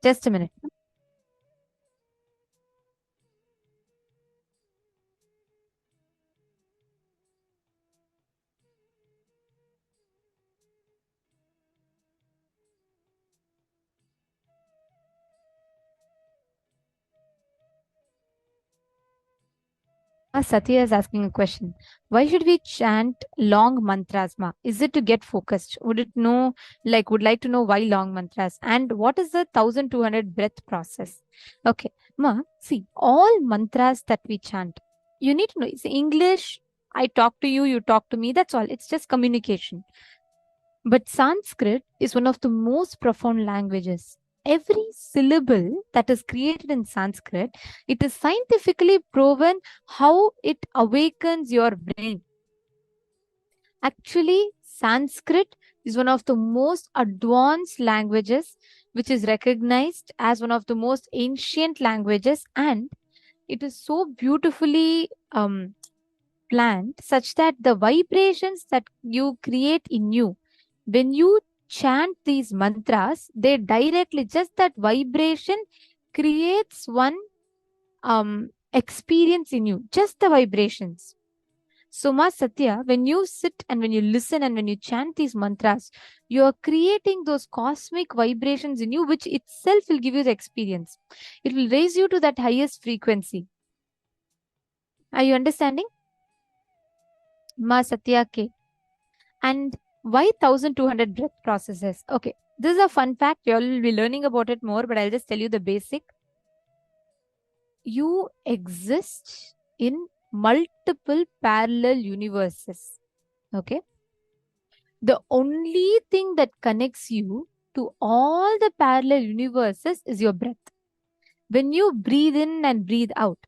Just a minute. Satya is asking a question. Why should we chant long mantras, Ma? Is it to get focused? Would like to know why long mantras? And what is the 1200 breath process? Okay, Ma, see, all mantras that we chant, you need to know, it's English, I talk to you, you talk to me, that's all. It's just communication. But Sanskrit is one of the most profound languages. Every syllable that is created in Sanskrit, it is scientifically proven how it awakens your brain. Actually, Sanskrit is one of the most advanced languages, which is recognized as one of the most ancient languages, and it is so beautifully planned such that the vibrations that you create in you, when you chant these mantras, they directly, just that vibration creates one experience in you, just the vibrations. So, Ma Satya, when you sit and when you listen and when you chant these mantras, you are creating those cosmic vibrations in you, which itself will give you the experience. It will raise you to that highest frequency. Are you understanding? Ma Satya K. And why 1200 breath processes? Okay, this is a fun fact. You all will be learning about it more, but I'll just tell you the basic. You exist in multiple parallel universes. Okay. The only thing that connects you to all the parallel universes is your breath. When you breathe in and breathe out,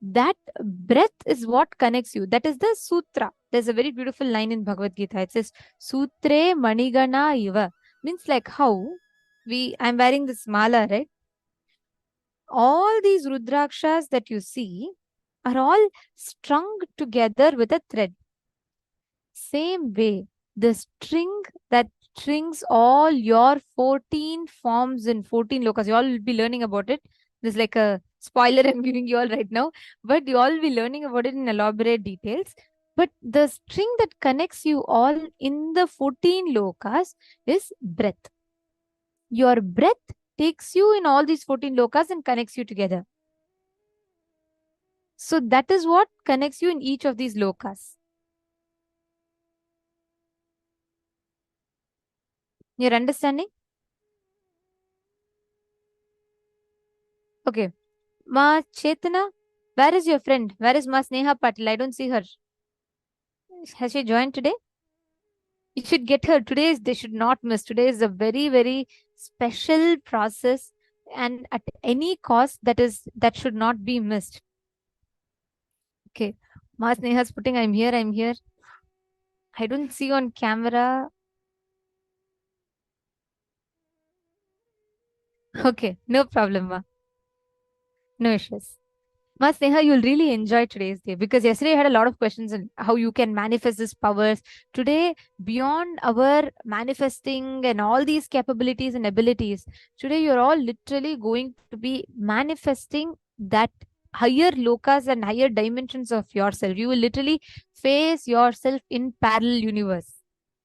that breath is what connects you. That is the sutra. There's a very beautiful line in Bhagavad Gita. It says, Sutre Manigana Iva. Means like how I'm wearing this mala, right? All these Rudrakshas that you see are all strung together with a thread. Same way, the string that strings all your 14 forms in 14 lokas, you all will be learning about it. There's like a spoiler I'm giving you all right now, but you all will be learning about it in elaborate details. But the string that connects you all in the 14 lokas is breath. Your breath takes you in all these 14 lokas and connects you together. So that is what connects you in each of these lokas. You're understanding? Okay. Ma Chetana, where is your friend? Where is Ma Sneha Patil? I don't see her. Has she joined today? You should get her. They should not miss. Today is a very, very special process, and at any cost that should not be missed. Okay. Ma Sneha's putting, I'm here. I don't see on camera. Okay, no problem, Ma. No issues. Ma Sneha, you'll really enjoy today's day, because yesterday I had a lot of questions on how you can manifest these powers. Today, beyond our manifesting and all these capabilities and abilities, today you're all literally going to be manifesting that higher lokas and higher dimensions of yourself. You will literally face yourself in parallel universe.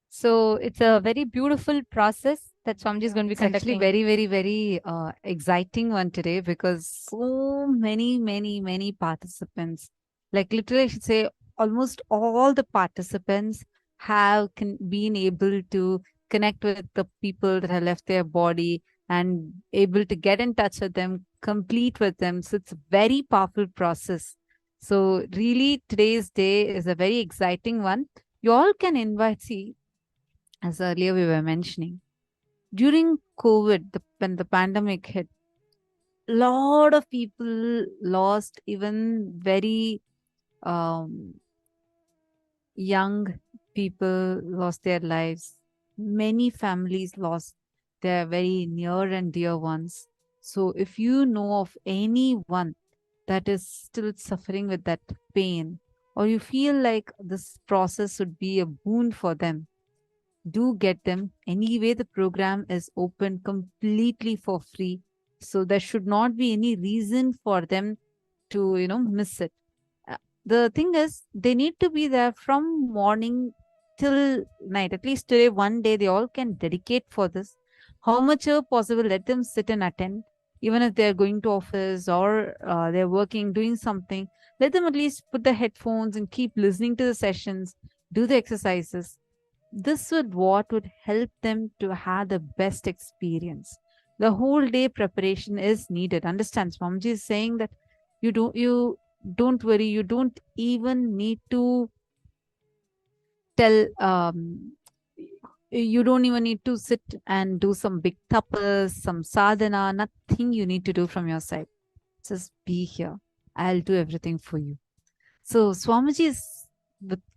So it's a very beautiful process that Swamiji is going to be conducting. Actually, very, very, very exciting one today, because so many participants, like literally I should say almost all the participants have been able to connect with the people that have left their body and able to get in touch with them, complete with them. So it's a very powerful process. So really today's day is a very exciting one. You all can invite, see, as earlier we were mentioning, during COVID, when the pandemic hit, a lot of people lost, even very young people lost their lives. Many families lost their very near and dear ones. So if you know of anyone that is still suffering with that pain, or you feel like this process would be a boon for them, do get them. Anyway, the program is open completely for free. So there should not be any reason for them to, miss it. The thing is, they need to be there from morning till night. At least today, one day, they all can dedicate for this. How much possible, let them sit and attend. Even if they're going to office or they're working, doing something, let them at least put the headphones and keep listening to the sessions, do the exercises. This would help them to have the best experience. The whole day preparation is needed. Understand, Swamiji is saying that you don't worry, you don't even need to tell, you don't even need to sit and do some big tapas, some sadhana, nothing you need to do from your side. Just be here. I'll do everything for you. So Swamiji is,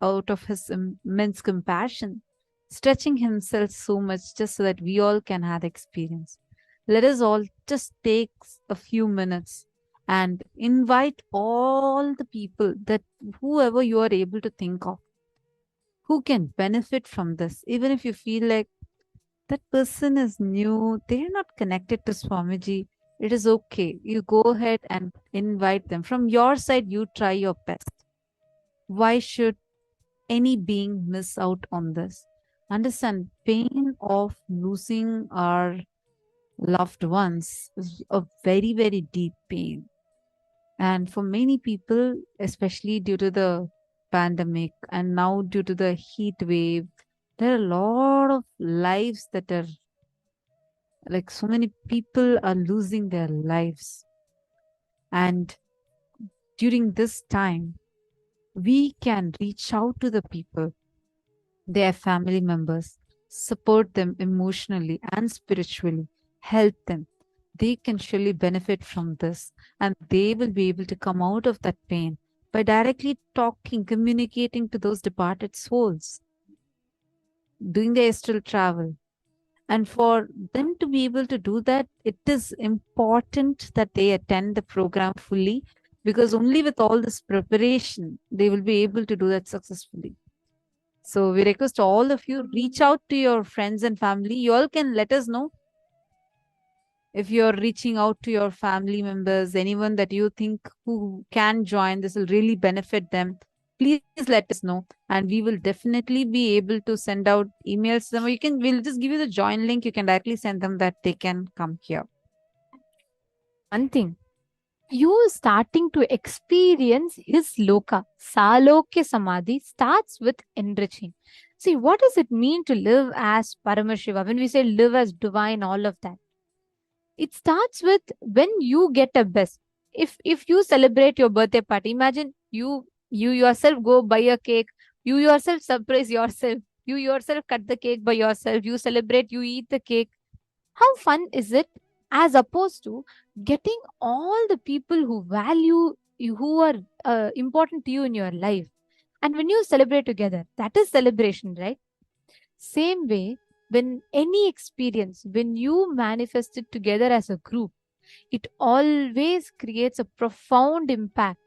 out of his immense compassion, stretching himself so much just so that we all can have the experience. Let us all just take a few minutes and invite all the people, that whoever you are able to think of, who can benefit from this. Even if you feel like that person is new, they're not connected to Swamiji, it is okay. You go ahead and invite them. From your side, you try your best. Why should any being miss out on this? Understand, pain of losing our loved ones is a very, very deep pain. And for many people, especially due to the pandemic and now due to the heat wave, there are a lot of lives that are like, so many people are losing their lives. And during this time, we can reach out to the people, their family members, support them emotionally and spiritually, help them. They can surely benefit from this, and they will be able to come out of that pain by directly talking, communicating to those departed souls, doing the astral travel. And for them to be able to do that, it is important that they attend the program fully, because only with all this preparation, they will be able to do that successfully. So we request all of you, reach out to your friends and family. You all can let us know if you're reaching out to your family members, anyone that you think who can join, this will really benefit them. Please let us know, and we will definitely be able to send out emails to them. Or we'll just give you the join link. You can directly send them that they can come here. One thing, you starting to experience his loka, Salokya Samadhi, starts with enriching. See, what does it mean to live as Paramashiva? When we say live as divine, all of that, it starts with when you get a best. If you celebrate your birthday party, imagine you yourself go buy a cake, you yourself surprise yourself, you yourself cut the cake by yourself, you celebrate, you eat the cake. How fun is it, as opposed to getting all the people who value you, who are important to you in your life, and when you celebrate together, that is celebration, right? Same way, when any experience, when you manifest it together as a group, it always creates a profound impact.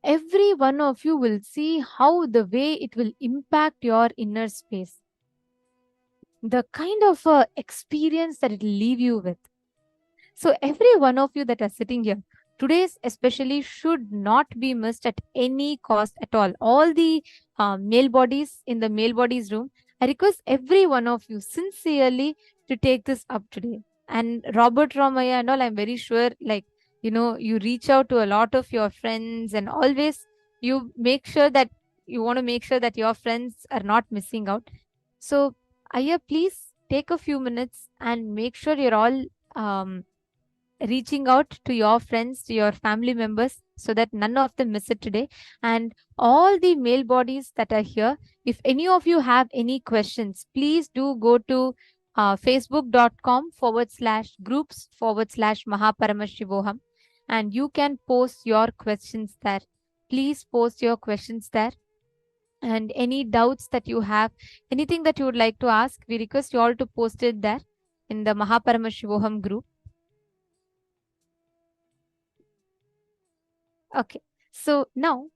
Every one of you will see how the way it will impact your inner space, the kind of experience that it will leave you with. So every one of you that are sitting here, today's especially should not be missed at any cost at all. All the male bodies in the male bodies room, I request every one of you sincerely to take this up today. And Robert Ramaya and all, I'm very sure, like, you reach out to a lot of your friends, and always you make sure that you want to make sure that your friends are not missing out. So Aya, please take a few minutes and make sure you're all reaching out to your friends, to your family members, so that none of them miss it today. And all the male bodies that are here, if any of you have any questions, please do go to facebook.com/groups/Mahaparamashivoham, and you can post your questions there. Please post your questions there. And any doubts that you have, anything that you would like to ask, we request you all to post it there in the Mahaparamashivoham group. Okay, so now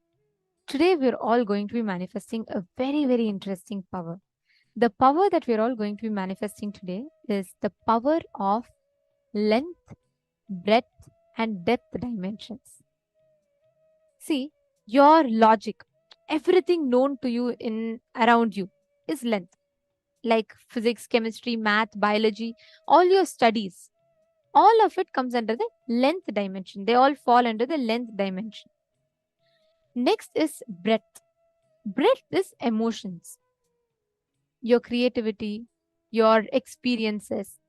today we're all going to be manifesting a very, very interesting power. The power that we're all going to be manifesting today is the power of length, breadth, and depth dimensions. See, your logic, everything known to you in around you is length. Like physics, chemistry, math, biology, all your studies, all of it comes under the length dimension. They all fall under the length dimension. Next is breadth. Breadth is emotions, your creativity, your experiences,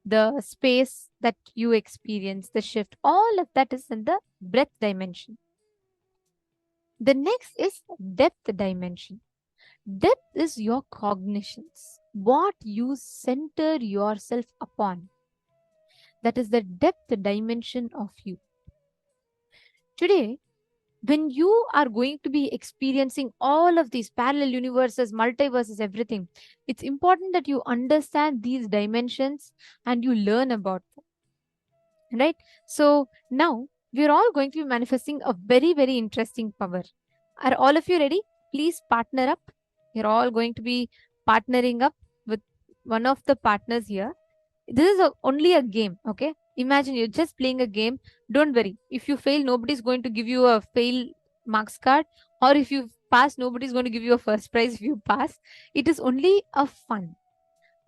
the space that you experience, the shift, all of that is in the breadth dimension. The next is depth dimension. Depth is your cognitions, what you center yourself upon. That is the depth dimension of you. Today, when you are going to be experiencing all of these parallel universes, multiverses, everything, it's important that you understand these dimensions and you learn about them. Right? So now we're all going to be manifesting a very, very interesting power. Are all of you ready? Please partner up. You're all going to be partnering up with one of the partners here. This is only a game, okay? Imagine you're just playing a game. Don't worry. If you fail, nobody's going to give you a fail marks card. Or if you pass, nobody's going to give you a first prize if you pass. It is only a fun.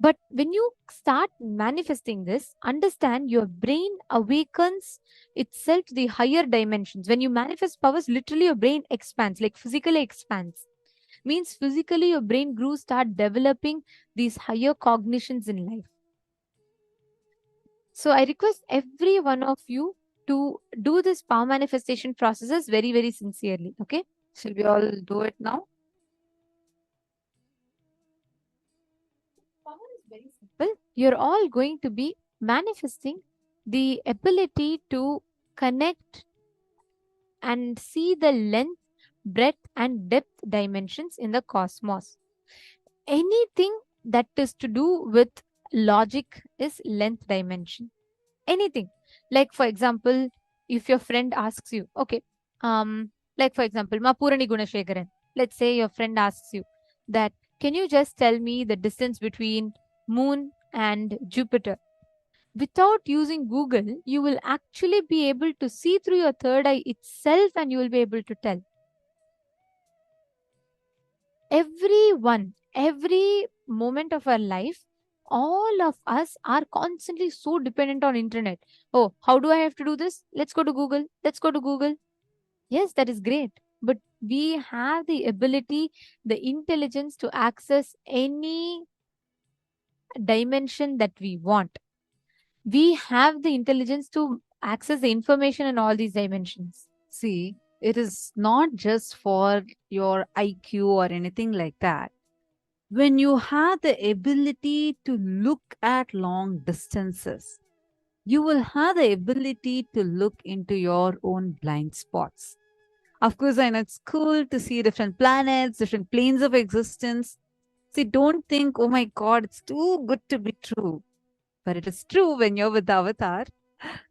But when you start manifesting this, understand your brain awakens itself to the higher dimensions. When you manifest powers, literally your brain expands, like physically expands. Means physically your brain grew, start developing these higher cognitions in life. So I request every one of you to do this power manifestation processes very, very sincerely. Okay? Shall we all do it now? Power is very simple. You're all going to be manifesting the ability to connect and see the length, breadth, and depth dimensions in the cosmos. Anything that is to do with logic is length dimension. Anything. Like for example, if your friend asks you, okay, like for example, Mapurani Gunashekaran, let's say your friend asks you that, can you just tell me the distance between Moon and Jupiter? Without using Google, you will actually be able to see through your third eye itself and you will be able to tell. Everyone, every moment of our life, all of us are constantly so dependent on internet. Oh, how do I have to do this? Let's go to Google. Let's go to Google. Yes, that is great. But we have the ability, the intelligence to access any dimension that we want. We have the intelligence to access the information in all these dimensions. See, it is not just for your IQ or anything like that. When you have the ability to look at long distances, you will have the ability to look into your own blind spots. Of course, I know it's cool to see different planets, different planes of existence. See, don't think, oh my God, it's too good to be true. But it is true when you're with the avatar.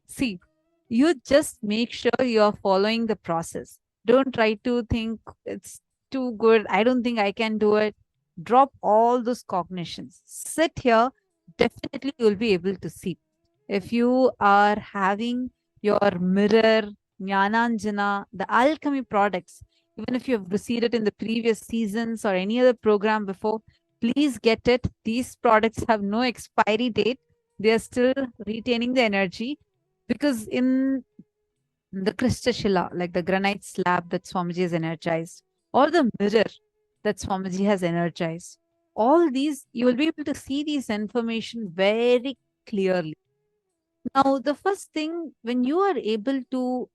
See, you just make sure you're following the process. Don't try to think it's too good. I don't think I can do it. Drop all those cognitions. Sit here. Definitely you'll be able to see. If you are having your mirror, Jnananjana, the alchemy products, even if you have received it in the previous seasons or any other program before, please get it. These products have no expiry date. They are still retaining the energy, because in the Kristashila, like the granite slab that Swamiji has energized, or the mirror that Swamiji has energized, all these, you will be able to see these information very clearly. Now, the first thing, when you are able to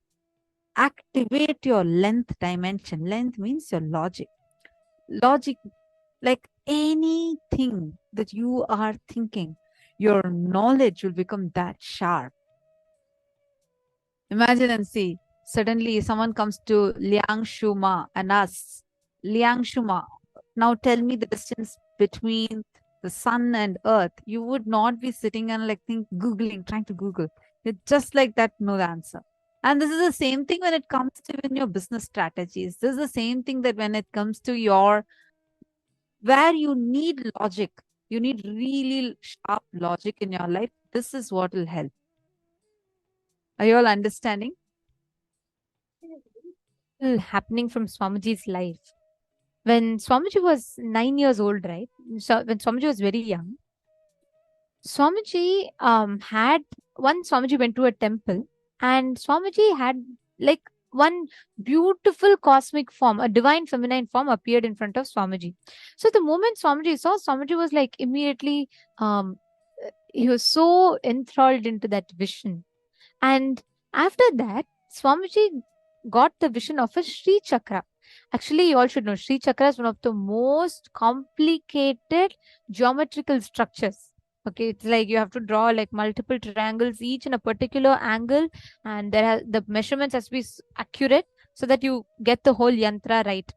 activate your length dimension, length means your logic. Logic, like anything that you are thinking, your knowledge will become that sharp. Imagine and see, suddenly someone comes to Liang Shuma and asks, Liang Shuma, now tell me the distance between the sun and earth. You would not be sitting and like Googling, trying to Google. You just like that, know the answer. And this is the same thing when it comes to even your business strategies. This is the same thing that when it comes to your, where you need logic, you need really sharp logic in your life. This is what will help. Are you all understanding? Happening from Swamiji's life. When Swamiji was 9 years old, right? So when Swamiji was very young, Swamiji Swamiji went to a temple, and Swamiji had like one beautiful cosmic form, a divine feminine form appeared in front of Swamiji. So the moment Swamiji saw, Swamiji was like immediately, he was so enthralled into that vision. And after that, Swamiji got the vision of a Sri Chakra. Actually, you all should know Sri Chakra is one of the most complicated geometrical structures. Okay, it's like you have to draw like multiple triangles, each in a particular angle, and the measurements has to be accurate so that you get the whole yantra right.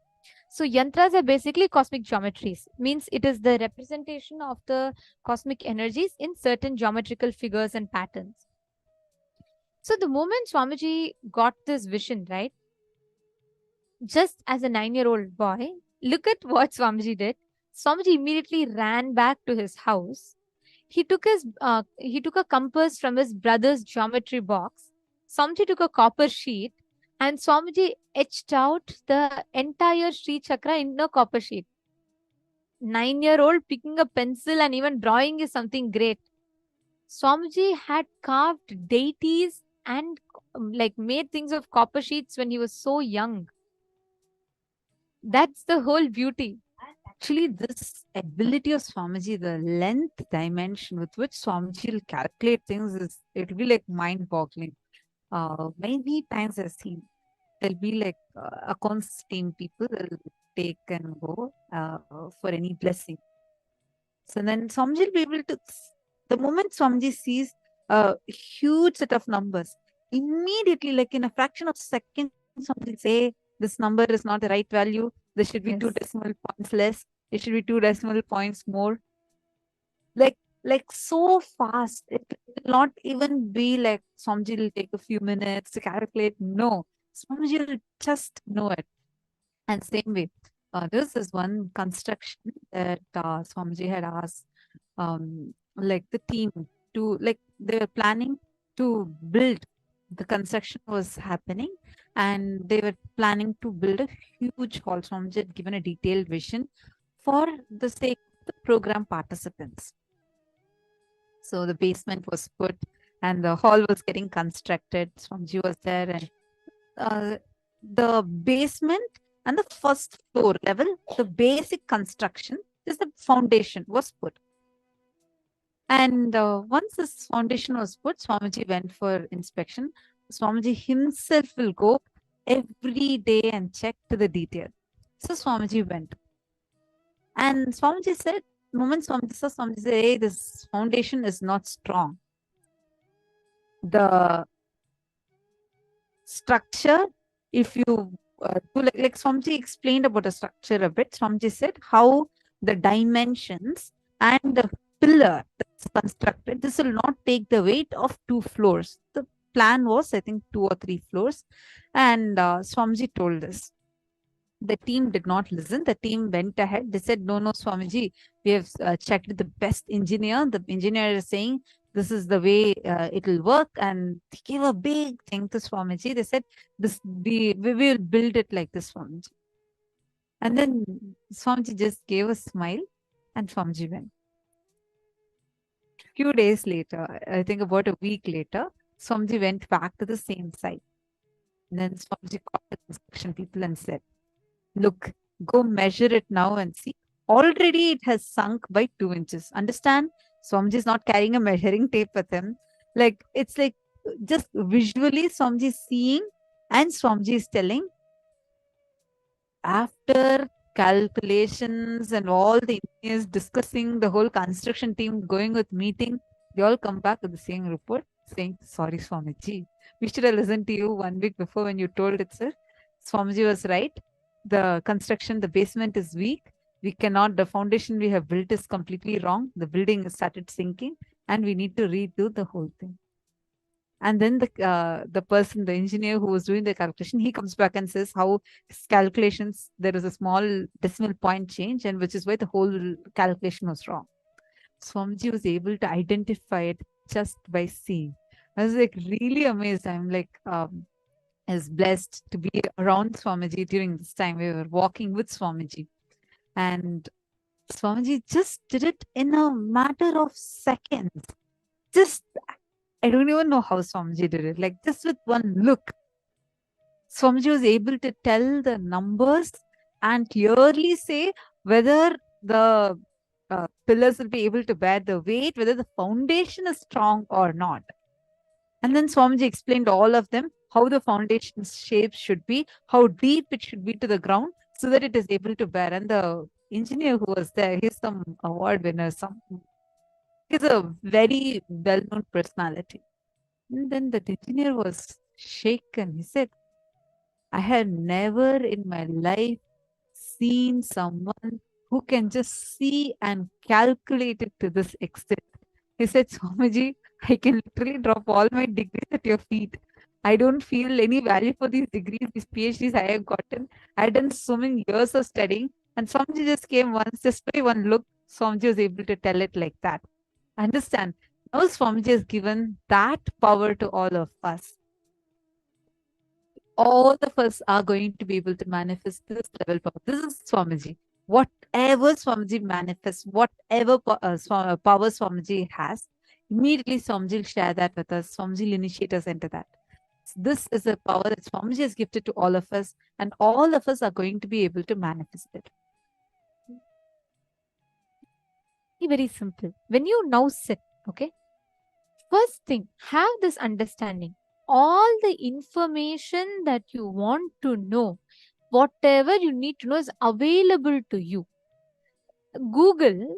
So yantras are basically cosmic geometries. Means it is the representation of the cosmic energies in certain geometrical figures and patterns. So the moment Swamiji got this vision, right, just as a 9-year-old boy, look at what Swamiji did. Swamiji immediately ran back to his house. He took a compass from his brother's geometry box. Swamiji took a copper sheet, and Swamiji etched out the entire Sri Chakra in a copper sheet. 9-year-old picking a pencil and even drawing is something great. Swamiji had carved deities and like made things of copper sheets when he was so young. That's the whole beauty. Actually, this ability of Swamiji, the length dimension with which Swamiji will calculate things, it will be like mind-boggling. Many times I've seen, there'll be like accounts team people will take and go for any blessing. So then Swamiji will be able to, the moment Swamiji sees a huge set of numbers, immediately, like in a fraction of seconds, Swamiji will say, this number is not the right value. There should be 2 decimal points less. It should be 2 decimal points more. Like so fast. It will not even be like Swamiji will take a few minutes to calculate. No, Swamiji will just know it. And same way, this is one construction that Swamiji had asked, like the team to, like they were planning to build. The construction was happening, and they were planning to build a huge hall. Swamiji had given a detailed vision for the sake of the program participants. So the basement was put, and the hall was getting constructed. Swamiji was there, and the basement and the first floor level, the basic construction, is the foundation was put. And once this foundation was put, Swamiji went for inspection. Swamiji himself will go every day and check to the detail. So Swamiji went. And Swamiji said, the moment Swamiji saw, Swamiji said, hey, this foundation is not strong. The structure, if you do like Swamiji explained about the structure a bit, Swamiji said how the dimensions and the pillar that's constructed, this will not take the weight of 2 floors. The plan was, I think, 2 or 3 floors. And Swamiji told this. The team did not listen. The team went ahead. They said, no, Swamiji, we have checked with the best engineer. The engineer is saying, this is the way it will work. And they gave a big thing to Swamiji. They said, we will build it like this, Swamiji. And then Swamiji just gave a smile, and Swamiji went. Few days later, I think about a week later, Swamiji went back to the same site. And then Swamiji called the construction people and said, look, go measure it now and see already it has sunk by 2 inches. Understand? Swamiji is not carrying a measuring tape with him. Like, it's like just visually Swamiji is seeing and Swamiji is telling, after calculations and all the engineers discussing, the whole construction team going with meeting, they all come back with the same report saying, sorry, Swamiji, we should have listened to you 1 week before when you told it, sir. Swamiji was right. The construction, the basement is weak. We cannot, the foundation we have built is completely wrong. The building has started sinking and we need to redo the whole thing. And then the person, the engineer who was doing the calculation, he comes back and says how his calculations, there is a small decimal point change, and which is why the whole calculation was wrong. Swamiji was able to identify it just by seeing. I was like really amazed. I'm like, is blessed to be around Swamiji during this time. We were walking with Swamiji. And Swamiji just did it in a matter of seconds. Just, I don't even know how Swamiji did it. Like, just with one look, Swamiji was able to tell the numbers and clearly say whether the pillars will be able to bear the weight, whether the foundation is strong or not. And then Swamiji explained all of them, how the foundation shape should be, how deep it should be to the ground, so that it is able to bear. And the engineer who was there, he's some award winner, he's a very well-known personality. And then the engineer was shaken. He said, I had never in my life seen someone who can just see and calculate it to this extent. He said, Swamiji, I can literally drop all my degrees at your feet. I don't feel any value for these degrees, these PhDs I have gotten. I've done so many years of studying. And Swamiji just came once, just by one look, Swamiji was able to tell it like that. Understand? Now Swamiji has given that power to all of us. All of us are going to be able to manifest this level power. This is Swamiji. Whatever Swamiji manifests, whatever power Swamiji has, immediately Swamiji will share that with us. Swamiji will initiate us into that. This is a power that Swamiji has gifted to all of us, and all of us are going to be able to manifest it. Very simple. When you now sit, okay, first thing, have this understanding. All the information that you want to know, whatever you need to know is available to you. Google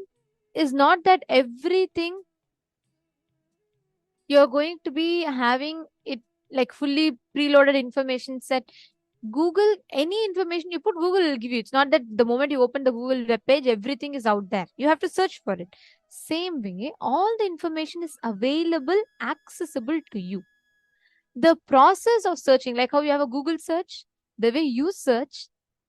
is not that everything you're going to be having it like fully preloaded information set. Google, any information you put, Google will give you. It's not that the moment you open the Google web page, everything is out there. You have to search for it. Same way, all the information is available, accessible to you. The process of searching, like how you have a Google search, the way you search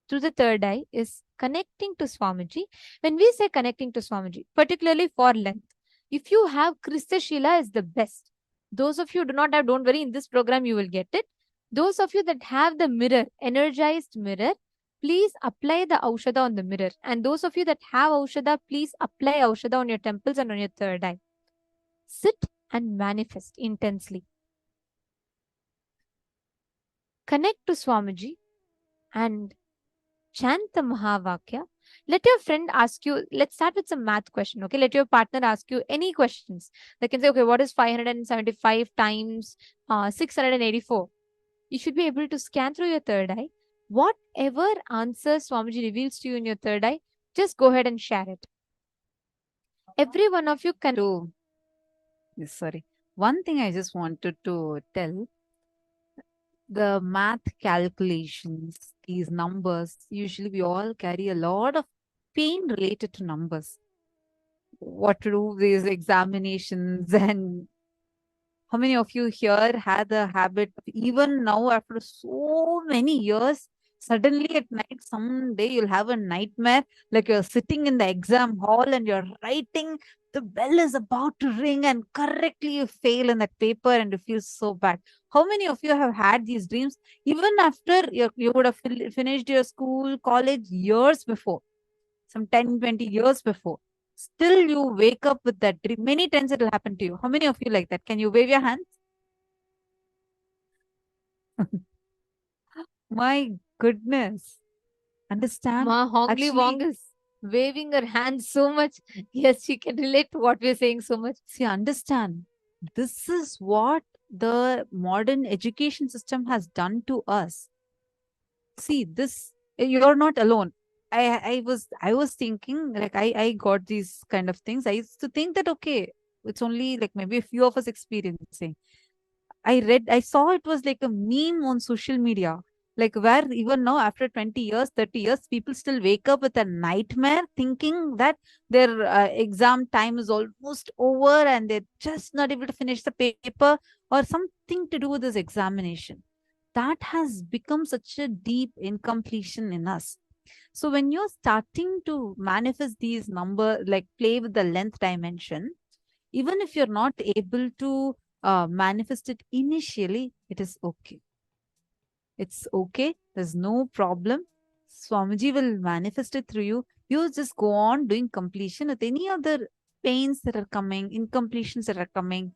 through the third eye is connecting to Swamiji. When we say connecting to Swamiji, particularly for length, if you have Krista Shila is the best. Those of you who do not have, don't worry, in this program you will get it. Those of you that have the mirror, energized mirror, please apply the Aushadha on the mirror. And those of you that have Aushadha, please apply Aushadha on your temples and on your third eye. Sit and manifest intensely. Connect to Swamiji and chant the Mahavakya. Let your friend ask you, let's start with some math question, okay? Let your partner ask you any questions. They can say, okay, what is 575 times 684? You should be able to scan through your third eye. Whatever answer Swamiji reveals to you in your third eye, just go ahead and share it. Every one of you can do. Sorry. One thing I just wanted to tell, the math calculations, these numbers, usually we all carry a lot of pain related to numbers. What to do with these examinations, and how many of you here had the habit, even now after so many years, suddenly at night, someday you'll have a nightmare, like you're sitting in the exam hall and you're writing, the bell is about to ring and correctly you fail in that paper and you feel so bad. How many of you have had these dreams even after you would have finished your school, college years before, some 10, 20 years before? Still you wake up with that dream. Many times it will happen to you. How many of you like that? Can you wave your hands? My goodness. Understand? Hongli Wong is waving her hands so much. Yes, she can relate to what we're saying so much. See, understand, this is what the modern education system has done to us. See, this, you're not alone. I was thinking, like, I got these kind of things. I used to think that, okay, it's only like maybe a few of us experiencing. I saw it was like a meme on social media, like where even now after 20 years, 30 years, people still wake up with a nightmare thinking that their exam time is almost over and they're just not able to finish the paper or something to do with this examination. That has become such a deep incompletion in us. So when you're starting to manifest these number, like play with the length dimension, even if you're not able to manifest it initially, it is okay. It's okay. There's no problem. Swamiji will manifest it through you. You just go on doing completion with any other pains that are coming, incompletions that are coming.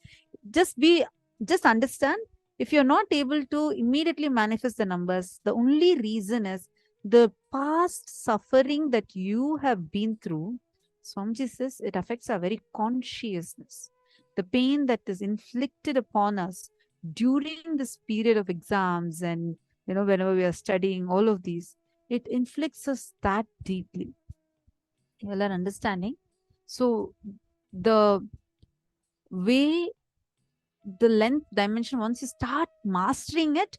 Just understand, if you're not able to immediately manifest the numbers, the only reason is the past suffering that you have been through. Swamiji says it affects our very consciousness. The pain that is inflicted upon us during this period of exams and whenever we are studying all of these, it inflicts us that deeply. You all are understanding? So the way, the length dimension, once you start mastering it,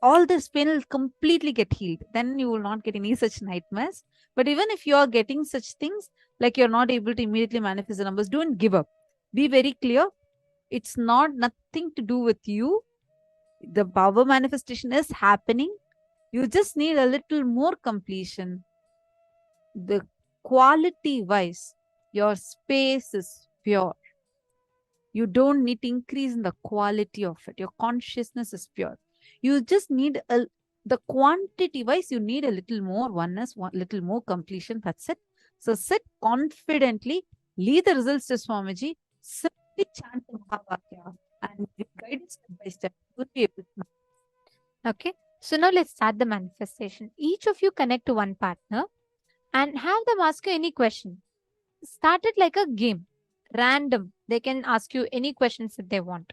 all this pain will completely get healed. Then you will not get any such nightmares. But even if you are getting such things, like you're not able to immediately manifest the numbers, don't give up. Be very clear. It's nothing to do with you. The power manifestation is happening. You just need a little more completion. The quality wise, your space is pure. You don't need to increase in the quality of it. Your consciousness is pure. You just need the quantity wise, you need a little more oneness, little more completion. That's it. So sit confidently, lead the results to Swamiji, simply chant the Mahavakya and guide it step by step. You will be able to. Okay. So now let's start the manifestation. Each of you connect to one partner and have them ask you any question. Start it like a game, random. They can ask you any questions that they want.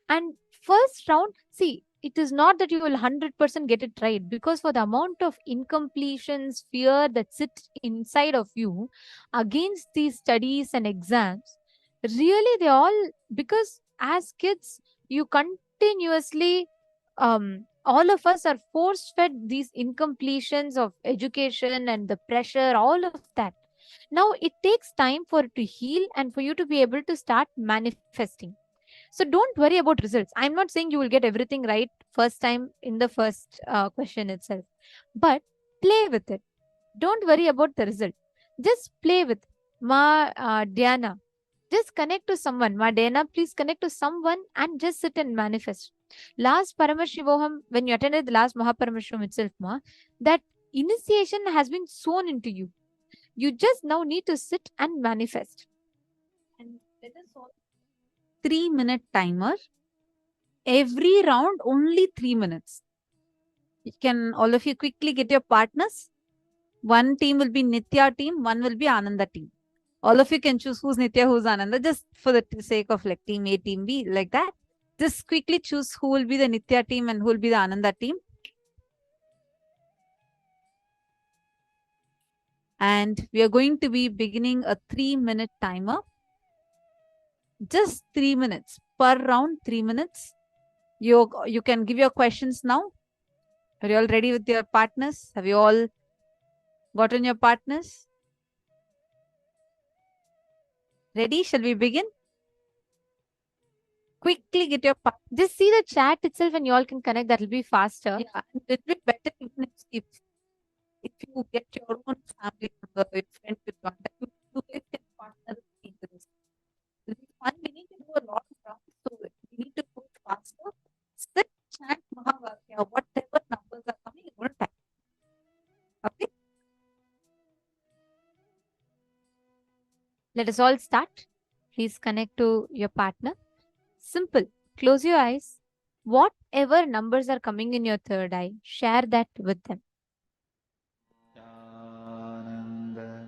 And first round, see, it is not that you will 100% get it right, because for the amount of incompletions, fear that sits inside of you against these studies and exams, really they all, because as kids, you continuously, all of us are force fed these incompletions of education and the pressure, all of that. Now it takes time for it to heal and for you to be able to start manifesting. So don't worry about results. I'm not saying you will get everything right first time in the first question itself, but play with it. Don't worry about the result. Just play with Diana. Just connect to someone. Ma Diana, please connect to someone and just sit and manifest. Last Paramashivoham, when you attended the last Mahaparamashivam itself, that initiation has been sown into you. You just now need to sit and manifest. And let us all 3-minute timer. Every round only 3 minutes. You can all of you quickly get your partners. One team will be Nithya team, one will be Ananda team. All of you can choose who's Nithya, who's Ananda, just for the sake of like team A, team B, like that. Just quickly choose who will be the Nithya team and who will be the Ananda team. And we are going to be beginning a 3-minute timer. Just 3 minutes per round, 3 minutes. You can give your questions now. Are you all ready with your partners? Have you all gotten your partners? Ready? Shall we begin? Quickly get your partners. Just see the chat itself and you all can connect. That will be faster. Yeah, it will be better even if you get your own family member, your friend to join, that you guys can partner with this. This is fun. We need to do a lot of rounds, so we need to go faster. Sit, chant Mahavakya, whatever numbers are coming, it will type. Okay? Let us all start. Please connect to your partner. Simple. Close your eyes. Whatever numbers are coming in your third eye, share that with them. Nityananda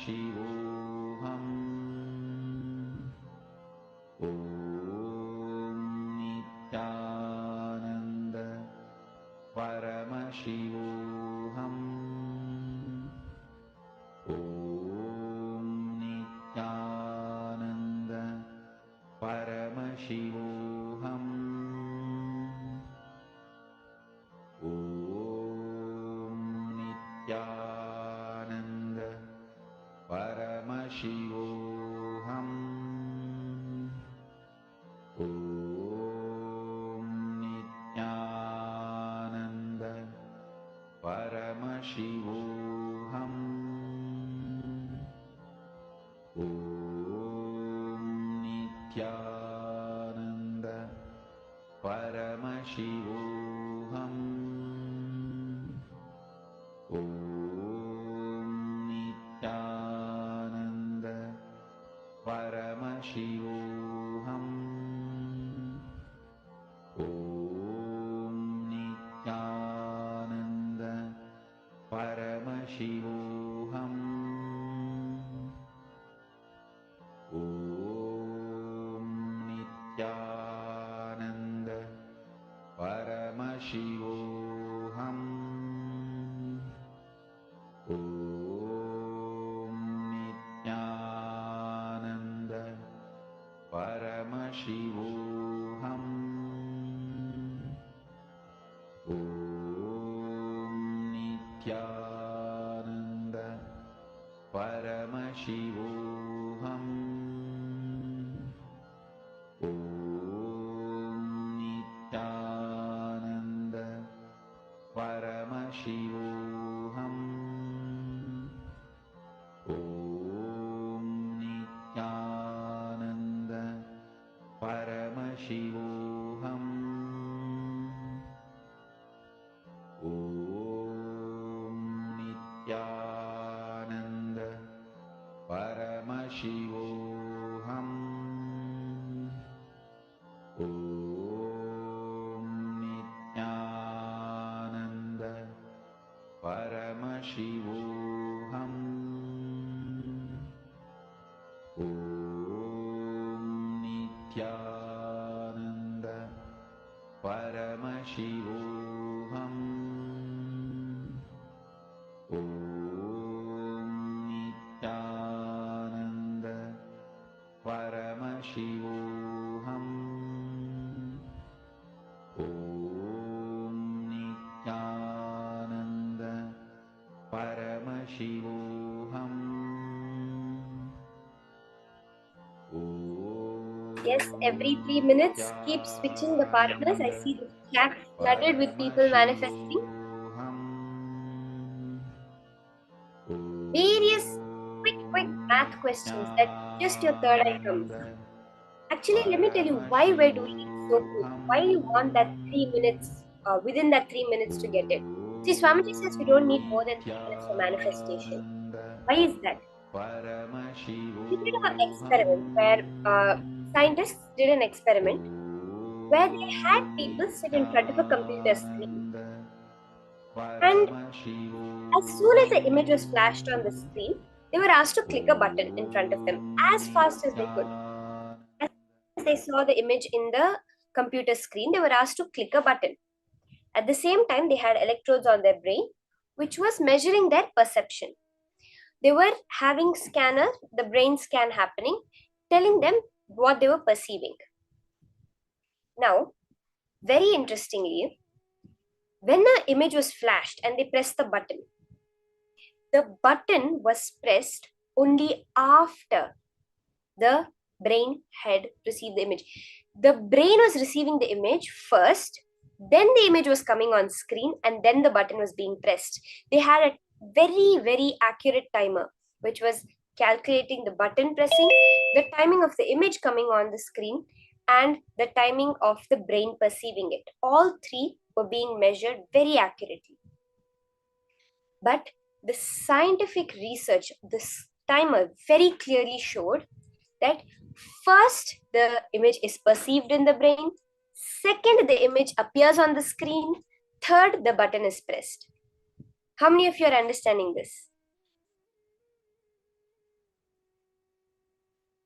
Paramashivoham. Om Nithyananda Paramashivoham. Om Nithyananda Paramashivoham. Om Nithyananda Paramashivoham. Om Nithyananda Paramashivoham. Om Nithyananda Paramashivoham. Om Nithyananda Paramashivoham. Om Nithyananda Paramashivoham. Om Nithyananda Paramashivoham. Om Nithyananda Paramashivoham. Om Nithyananda Paramashivoham. Om Nithyananda Paramashivoham. Om Nithyananda Paramashivoham. Om Nithyananda Paramashivoham. Om Nithyananda Paramashivoham. Om Nithyananda Paramashivoham. Om Nithyananda Paramashivoham. Om Nithyananda Paramashivoham. Yes, every 3 minutes, keep switching the partners. I see the chat flooded with people manifesting. Various quick math questions that just your third eye comes. Actually, let me tell you why we're doing it so quick. Why you want that 3 minutes, within that 3 minutes to get it. See, Swamiji says we don't need more than 3 minutes for manifestation. Why is that? We did an experiment where scientists did an experiment where they had people sit in front of a computer screen, and as soon as the image was flashed on the screen, they were asked to click a button in front of them as fast as they could. As they saw the image in the computer screen, they were asked to click a button. At the same time, they had electrodes on their brain, which was measuring their perception. They were having the brain scan happening, telling them what they were perceiving. Now, very interestingly, when the image was flashed and they pressed the button was pressed only after the brain had received the image. The brain was receiving the image first, then the image was coming on screen, and then the button was being pressed. They had a very, very accurate timer, which was calculating the button pressing, the timing of the image coming on the screen, and the timing of the brain perceiving it. All three were being measured very accurately. But the scientific research, this timer very clearly showed that first, the image is perceived in the brain. Second, the image appears on the screen. Third, the button is pressed. How many of you are understanding this?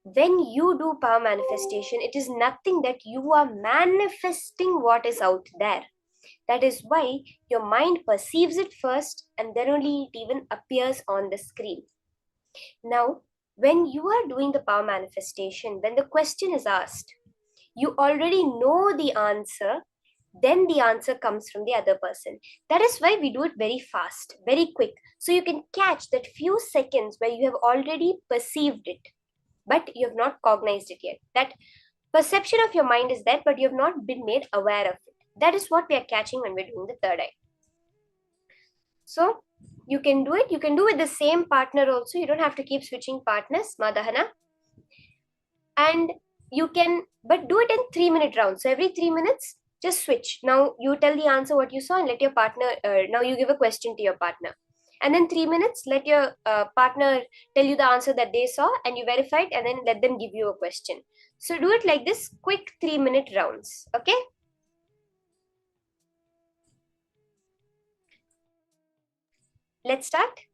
when you do power manifestation, it is nothing that you are manifesting what is out there. That is why your mind perceives it first and then only it even appears on the screen. Now, when you are doing the power manifestation, when the question is asked, you already know the answer, then the answer comes from the other person. That is why we do it very fast, very quick. So you can catch that few seconds where you have already perceived it, but you have not cognized it yet. That perception of your mind is there, but you have not been made aware of it. That is what we are catching when we're doing the third eye. So you can do it. You can do with the same partner also. You don't have to keep switching partners, Madahana. And you can, but do it in 3-minute rounds. So every 3 minutes, just switch. Now you tell the answer what you saw and let your partner, now you give a question to your partner. And then 3 minutes, let your partner tell you the answer that they saw and you verify it and then let them give you a question. So do it like this, quick 3-minute rounds. Okay? Let's start.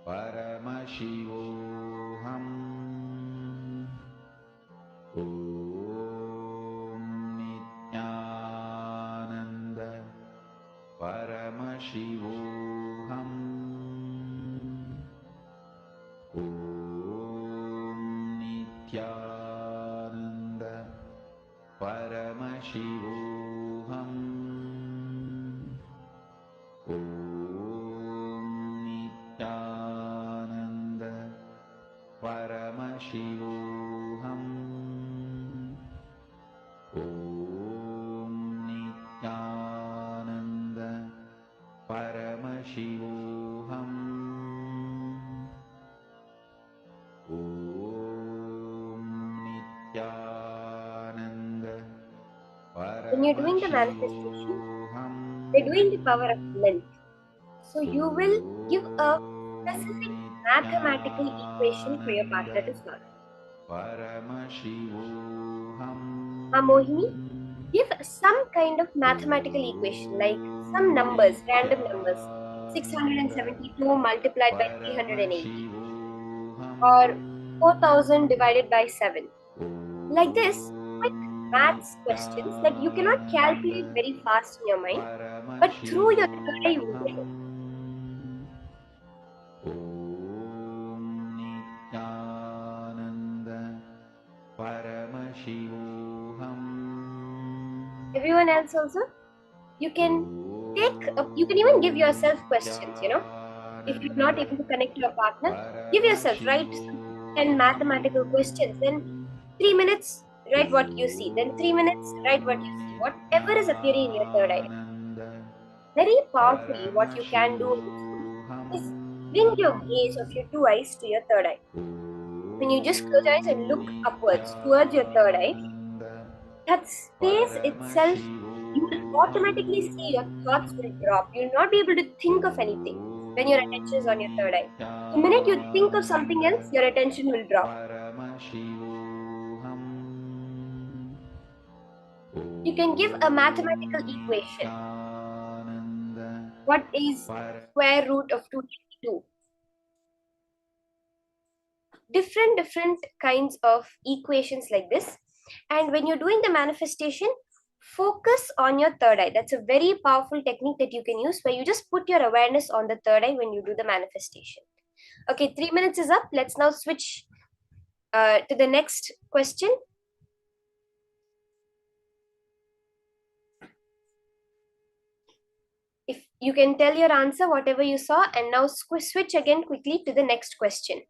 Paramashivoham. Om Nithyananda Paramashivoham. Om Nithyananda Paramashivoham. Om Nithyananda Paramashivoham. Om Nithyananda Paramashivoham. Om Nithyananda When you're doing the manifestation, we're doing the power of length. So you will give a specific mathematical equation for your partner to solve. Mohini, give some kind of mathematical equation, like some numbers, random numbers, 672 multiplied by 380, or 4000 divided by 7. Like this, quick maths questions that you cannot calculate very fast in your mind, but through your third eye you will get it. Om Nithyananda Paramashivoham. Everyone else also, you can you can even give yourself questions, if you're not able to connect to your partner, give yourself, write 10 mathematical questions, then 3 minutes, write what you see, then 3 minutes, write what you see, whatever is appearing in your third eye. Very powerfully, what you can do is bring your gaze of your two eyes to your third eye. When you just close your eyes and look upwards towards your third eye, that space itself, you will automatically see your thoughts will drop. You'll not be able to think of anything when your attention is on your third eye. The minute you think of something else, your attention will drop. You can give a mathematical equation. What is square root of 292? Different kinds of equations like this. And when you're doing the manifestation, focus on your third eye. That's a very powerful technique that you can use, where you just put your awareness on the third eye when you do the manifestation. Okay, 3 minutes is up. Let's now switch to the next question. If you can tell your answer, whatever you saw, and now switch again quickly to the next question.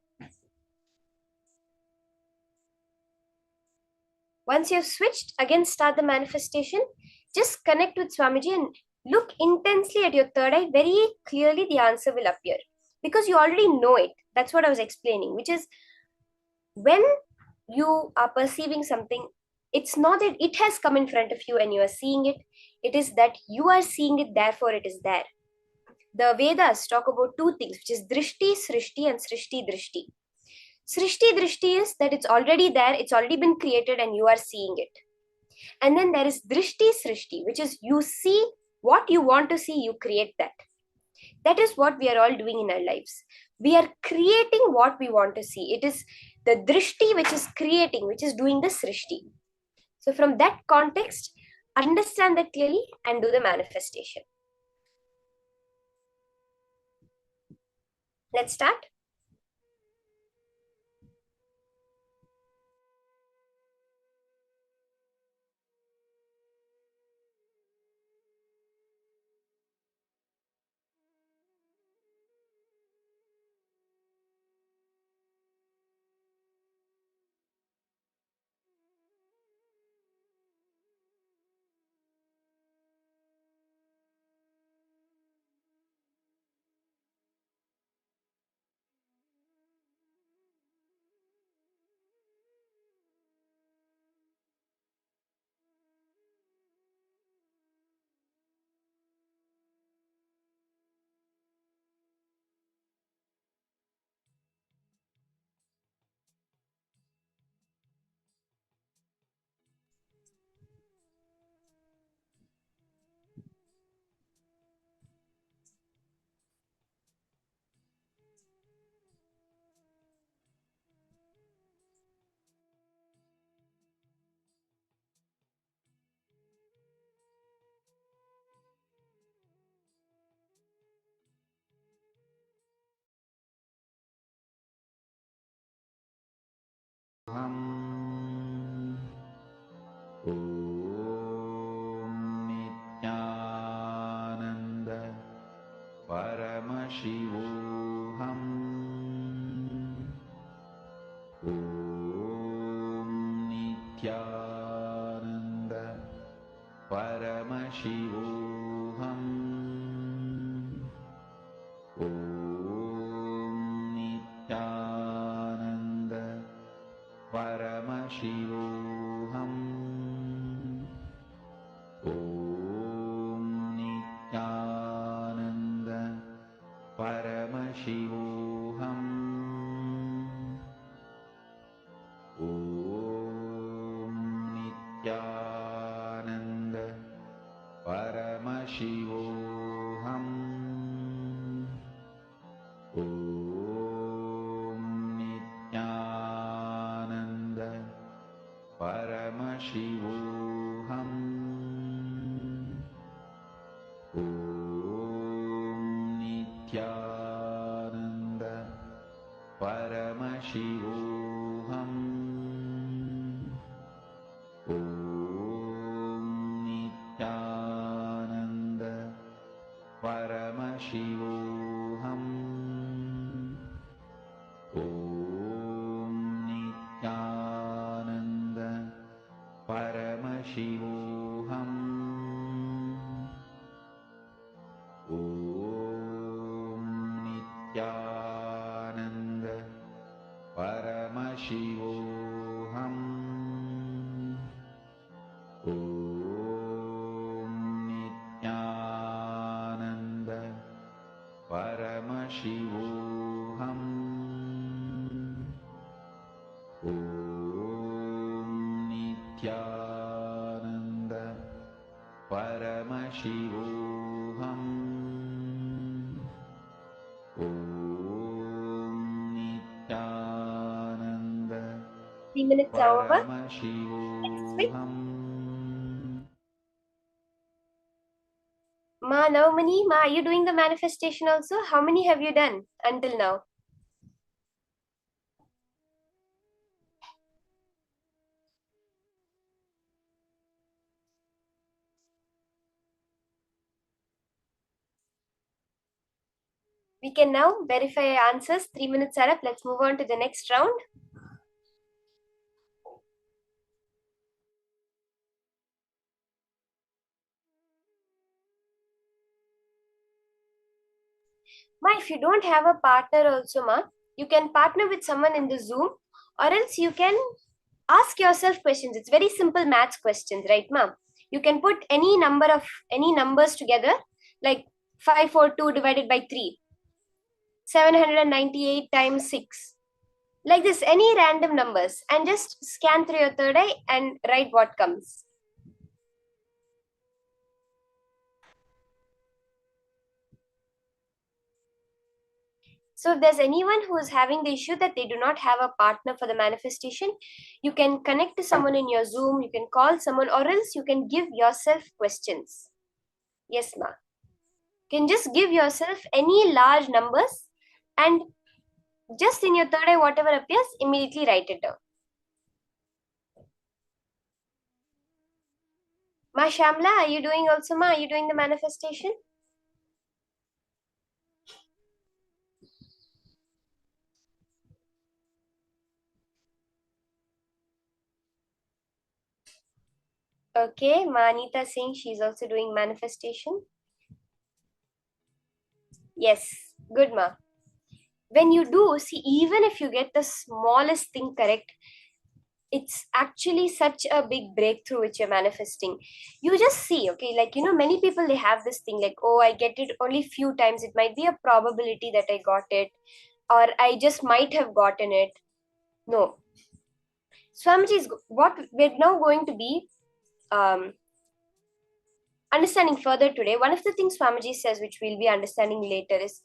Once you've switched, again start the manifestation. Just connect with Swamiji and look intensely at your third eye. Very clearly the answer will appear, because you already know it. That's what I was explaining, which is when you are perceiving something, It's not that it has come in front of you and you are seeing it. It is that you are seeing it, therefore it is there. The Vedas talk about two things, which is drishti, srishti, and srishti drishti. Srishti drishti is that it's already there, it's already been created, and you are seeing it. And then there is drishti srishti, which is you see what you want to see, you create that. That is what we are all doing in our lives. We are creating what we want to see. It is the drishti which is creating, which is doing the srishti. So from that context, understand that clearly and do the manifestation. Let's start. Nithyananda Paramashivoham. Om Nithyananda Paramashivoham. Om Nithyananda Paramashivoham. Om Nithyananda Paramashivoham. Om Nithyananda Paramashivoham. Om Nithyananda Paramashivoham. Om Nithyananda Paramashivoham. Om Nithyananda Paramashivoham. Om Nithyananda Paramashivoham. Om Nithyananda Paramashivoham. Om Nithyananda Paramashivoham. Om Nithyananda Paramashivoham. Om Nithyananda 3 minutes are over. Paramashivoham. Ma, Navamani, Ma, are you doing the manifestation also? How many have you done until now? We can now verify our answers. 3 minutes are up. Let's move on to the next round. Ma, if you don't have a partner also, Ma, you can partner with someone in the Zoom, or else you can ask yourself questions. It's very simple maths questions, right, ma'am? You can put any numbers together, like 542 divided by 3, 798 times 6, like this, any random numbers, and just scan through your third eye and write what comes. So if there's anyone who is having the issue that they do not have a partner for the manifestation, you can connect to someone in your Zoom, you can call someone, or else you can give yourself questions. Yes, ma'am. You can just give yourself any large numbers and just in your third eye, whatever appears, immediately write it down. Ma Shamla, are you doing also, ma? Are you doing the manifestation? Okay, Ma Anita saying she's also doing manifestation. Yes, good, ma. When you do, see, even if you get the smallest thing correct, it's actually such a big breakthrough which you're manifesting. You just see, okay, like, many people, they have this thing like, oh, I get it only few times. It might be a probability that I got it, or I just might have gotten it. No. Swamiji is what we're now going to be understanding further today. One of the things Swamiji says, which we'll be understanding later, is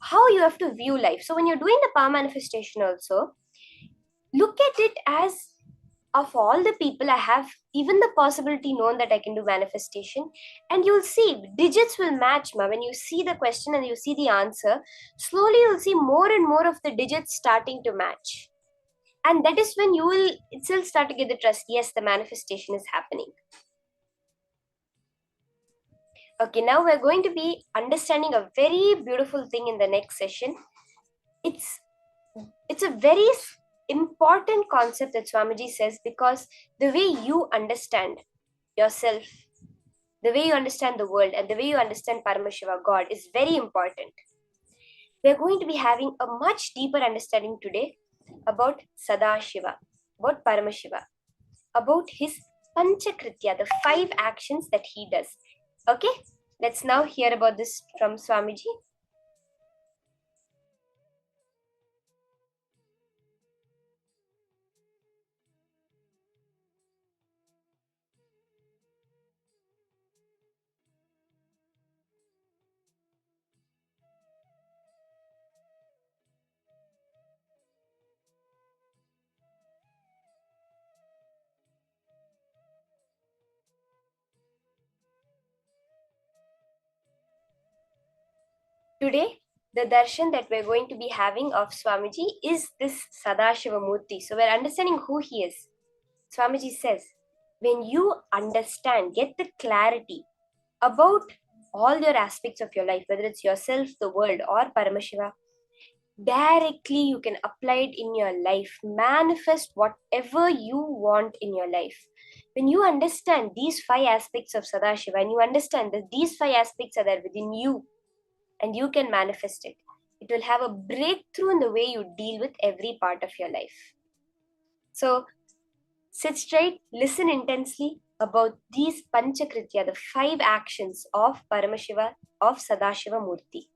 how you have to view life. So when you're doing the power manifestation also, look at it as, of all the people I have, even the possibility known that I can do manifestation, and you'll see digits will match, ma. When you see the question and you see the answer, slowly you'll see more and more of the digits starting to match. And that is when you will itself start to get the trust. Yes, the manifestation is happening. Okay, now we're going to be understanding a very beautiful thing in the next session. It's a very important concept that Swamiji says, because the way you understand yourself, the way you understand the world, and the way you understand Paramashiva, God, is very important. We're going to be having a much deeper understanding today about Sadashiva, about Paramashiva, about his Panchakritya, the 5 actions that he does. Okay, let's now hear about this from Swamiji. Today, the darshan that we're going to be having of Swamiji is this Sadashiva Murti. So we're understanding who he is. Swamiji says, when you understand, get the clarity about all your aspects of your life, whether it's yourself, the world, or Paramashiva, directly you can apply it in your life, manifest whatever you want in your life. When you understand these 5 aspects of Sadashiva, and you understand that these 5 aspects are there within you, and you can manifest it, it will have a breakthrough in the way you deal with every part of your life. So sit straight, listen intensely about these Panchakritya, the 5 actions of Paramashiva, of Sadashiva Murti.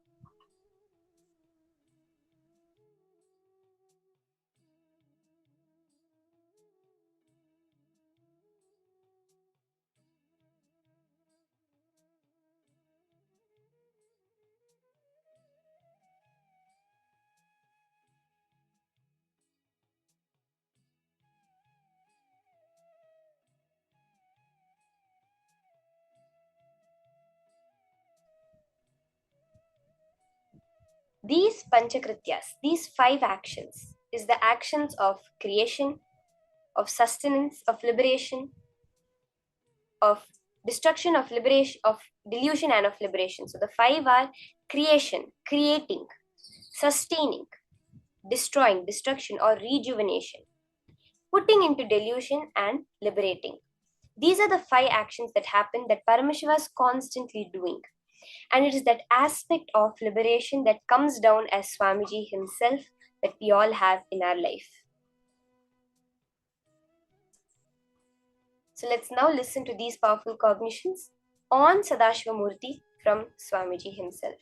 These Panchakrityas, these 5 actions, is the actions of creation, of sustenance, of liberation, of destruction, of liberation, of delusion, and of liberation. So the 5 are creation, creating, sustaining, destroying, destruction or rejuvenation, putting into delusion, and liberating. These are the 5 actions that happen that Paramashiva is constantly doing. And it is that aspect of liberation that comes down as Swamiji himself that we all have in our life. So let's now listen to these powerful cognitions on Sadashivamurti from Swamiji himself.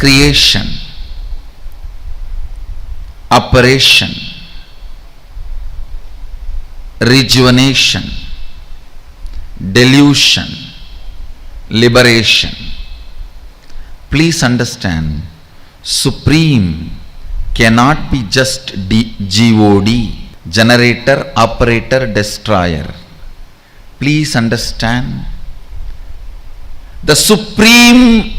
Creation, operation, rejuvenation, delusion, liberation. Please understand, Supreme cannot be just GOD, generator, operator, destroyer. Please understand, the Supreme,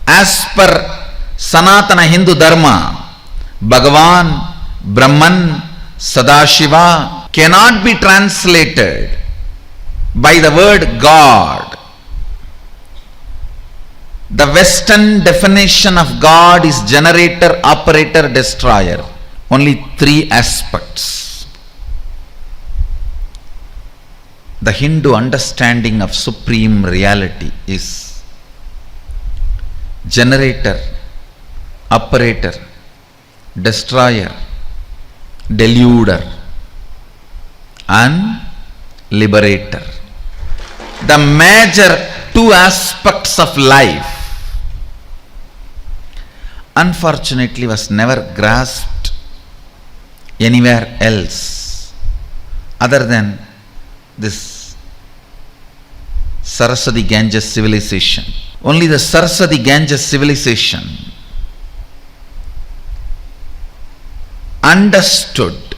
as per Sanatana Hindu Dharma, Bhagavan, Brahman, Sadashiva cannot be translated by the word God. The Western definition of God is generator, operator, destroyer. Only three aspects. The Hindu understanding of supreme reality is generator, operator, destroyer, deluder, and liberator. The major two aspects of life unfortunately was never grasped anywhere else other than this Saraswati Ganges civilization. Only the Saraswati Ganges civilization understood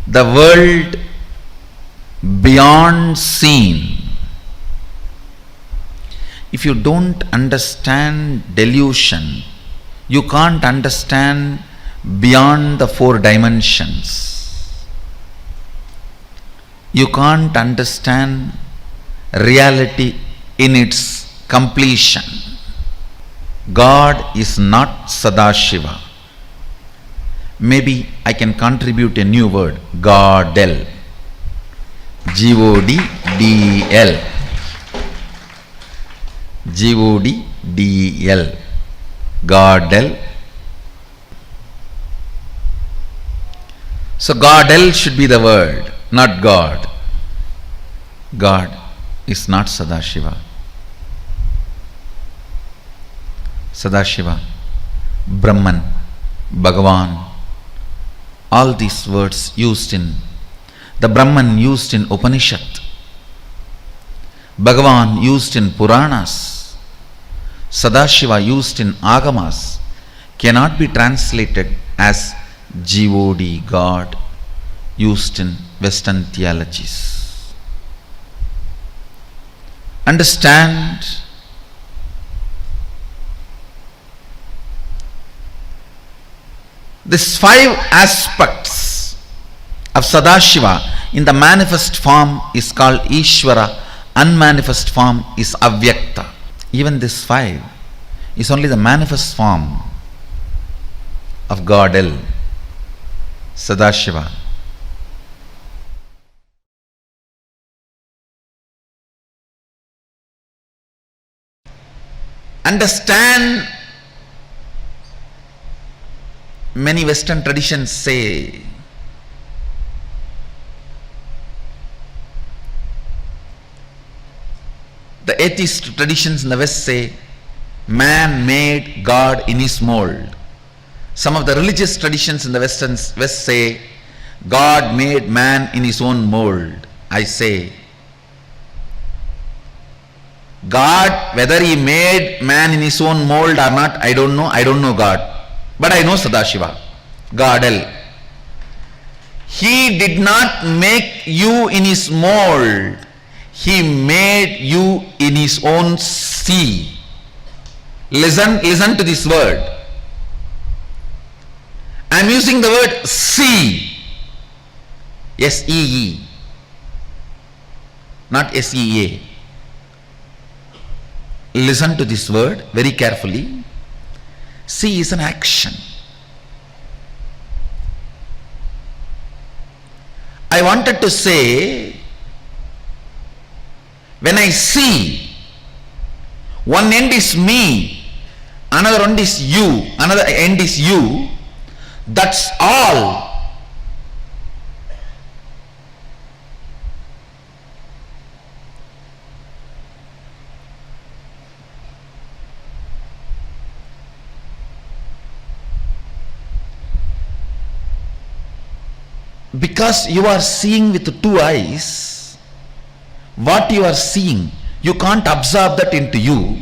the world beyond seen. If you don't understand delusion, you can't understand beyond the four dimensions. You can't understand reality in its completion. God is not Sadashiva. Maybe I can contribute a new word, Godel. G-O-D-D-E-L. G-O-D-D-E-L. Godel. So Godel should be the word, not God. God is not Sadashiva. Sadashiva, Brahman, Bhagavan, all these words used in the Brahman used in Upanishad, Bhagavan used in Puranas, Sadashiva used in Agamas cannot be translated as God, God, used in Western theologies. Understand, these five aspects of Sadashiva in the manifest form is called Ishvara, unmanifest form is Avyakta. Even this five is only the manifest form of Godel, Sadashiva. Understand, many Western traditions say The atheist traditions in the West say, man made God in his mold. Some of the religious traditions in the West say, God made man in his own mold. I say, God, whether he made man in his own mold or not, I don't know. I don't know God. But I know Sadashiva, Godel. He did not make you in his mold. He made you in his own sea. Listen to this word. I am using the word sea. S-E-E. Not S-E-A. Listen to this word very carefully. See is an action. I wanted to say, when I see, one end is me, another end is you, another end is you, that's all. Because you are seeing with two eyes, what you are seeing, you can't absorb that into you.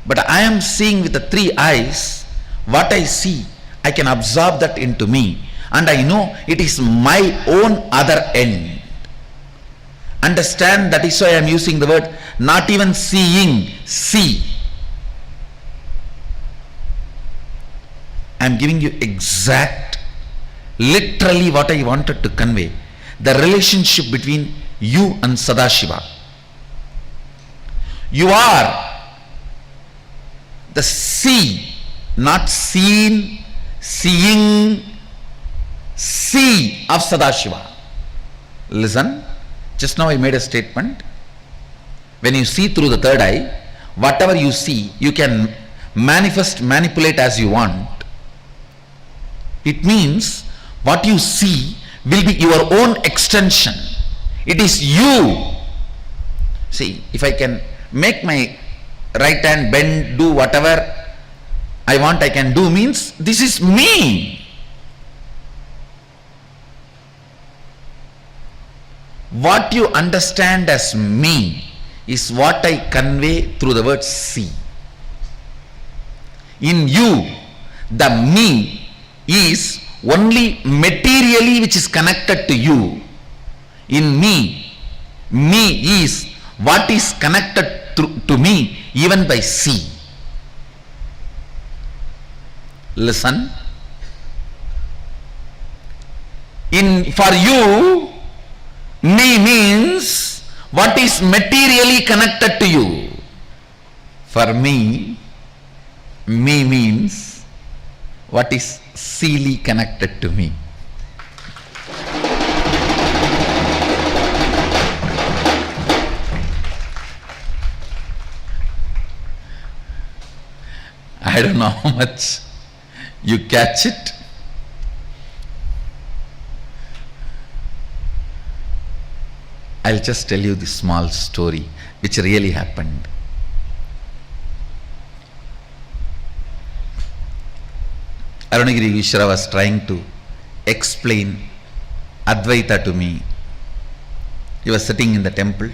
But I am seeing with the three eyes, what I see, I can absorb that into me. And I know it is my own other end. Understand, that is why I am using the word, not even seeing, see. I am giving you exact, literally what I wanted to convey. The relationship between you and Sadashiva. You are the see, not seen, seeing, see of Sadashiva. Listen, just now I made a statement. When you see through the third eye, whatever you see, you can manifest, manipulate as you want. It means what you see will be your own extension. It is you. See, if I can make my right hand bend, do whatever I want, I can do, means this is me. What you understand as me is what I convey through the word see. In you, the me is only materially which is connected to you. In me, me is what is connected to me even by see. Listen. For you, me means what is materially connected to you. For me, me means what is seely connected to me. I don't know how much you catch it. I'll just tell you this small story which really happened. Arunagiri Vishra was trying to explain Advaita to me. He was sitting in the temple.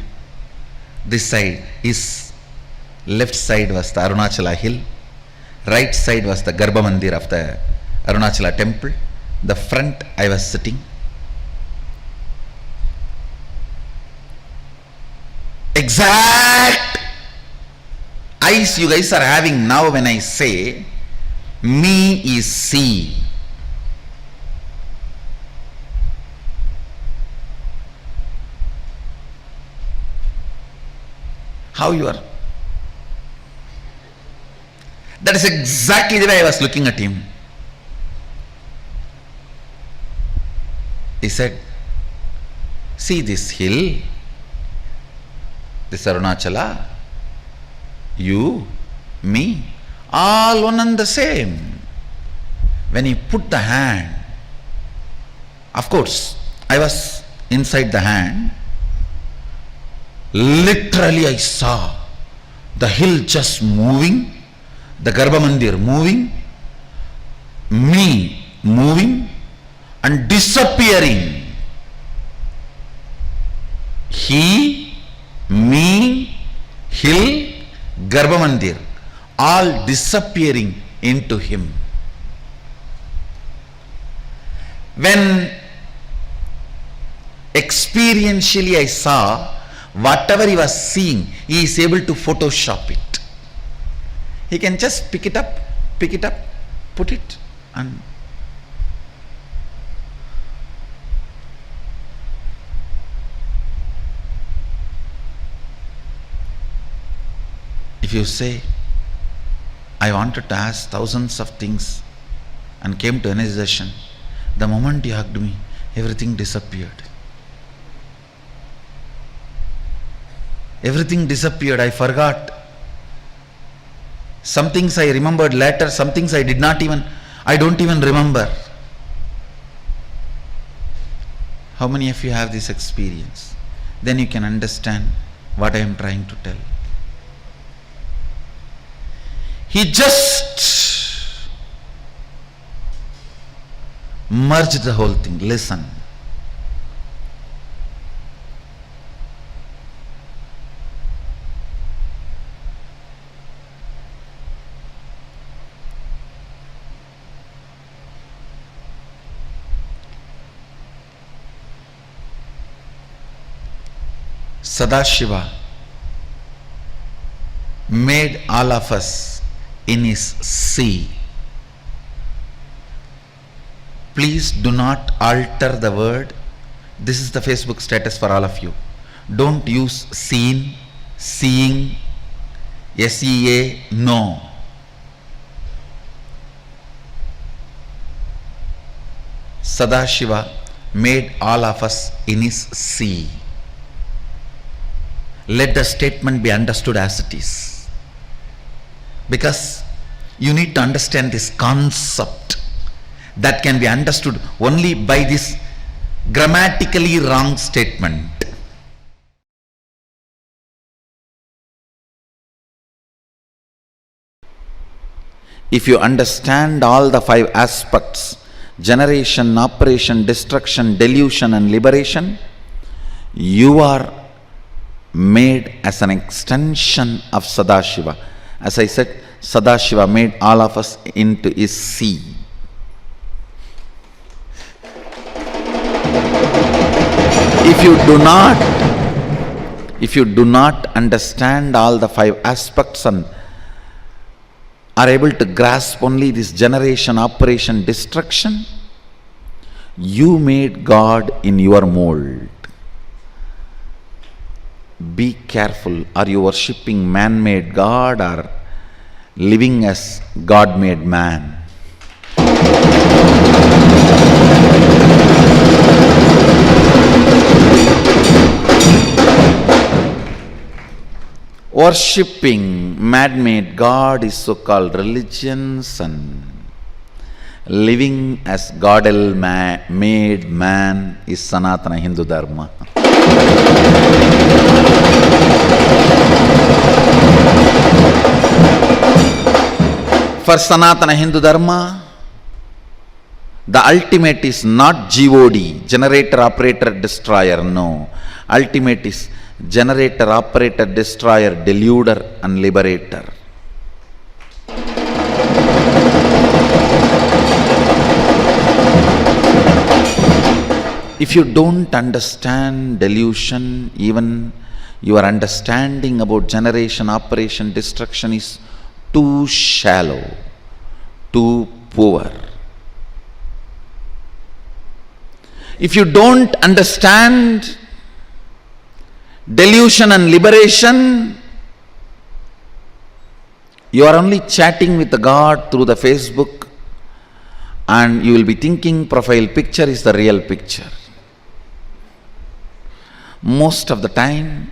This side, his left side was the Arunachala hill. Right side was the Garbha Mandir of the Arunachala temple. The front I was sitting. Exact eyes you guys are having now when I say me is see. How you are? That is exactly the way I was looking at him. He said, see this hill, this Arunachala, you, me, all one and the same. When he put the hand, of course, I was inside the hand. Literally I saw the hill just moving, the Garbha Mandir moving, me moving and disappearing. He, me, hill, Garbha Mandir, all disappearing into him. When experientially I saw whatever he was seeing, he is able to Photoshop it. He can just pick it up, put it, and if you say, I wanted to ask thousands of things and came to energization, the moment you hugged me, everything disappeared. Everything disappeared. I forgot. Some things I remembered later, some things I don't even remember. How many of you have this experience? Then you can understand what I am trying to tell. He just merged the whole thing. Listen. Sadashiva made all of us in his sea. Please do not alter the word. This is the Facebook status for all of you. Don't use seen, seeing, SEA, no. Sadashiva made all of us in his sea. Let the statement be understood as it is. Because you need to understand this concept that can be understood only by this grammatically wrong statement. If you understand all the 5 aspects, generation, operation, destruction, delusion and liberation, you are made as an extension of Sadashiva. As I said, Sadashiva made all of us into his sea. If you do not understand all the 5 aspects and are able to grasp only this generation, operation, destruction, you made God in your mold. Be careful. Are you worshipping man-made God or living as God-made man? Worshipping man-made God is so-called religions, and living as God-made man is Sanatana Hindu Dharma. For Sanatana Hindu Dharma, the ultimate is not GOD, generator, operator, destroyer, no. Ultimate is generator, operator, destroyer, deluder and liberator. If you don't understand delusion, even your understanding about generation, operation, destruction is too shallow, too poor. If you don't understand delusion and liberation, you are only chatting with the God through the Facebook, and you will be thinking profile picture is the real picture. Most of the time,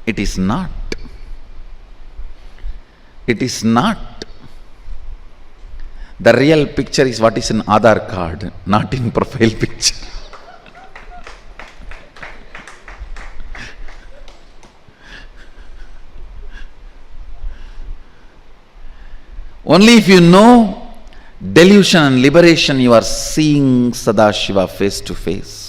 it is not. It is not. The real picture is what is in Aadhaar card, not in profile picture. Only if you know delusion and liberation, you are seeing Sadashiva face to face.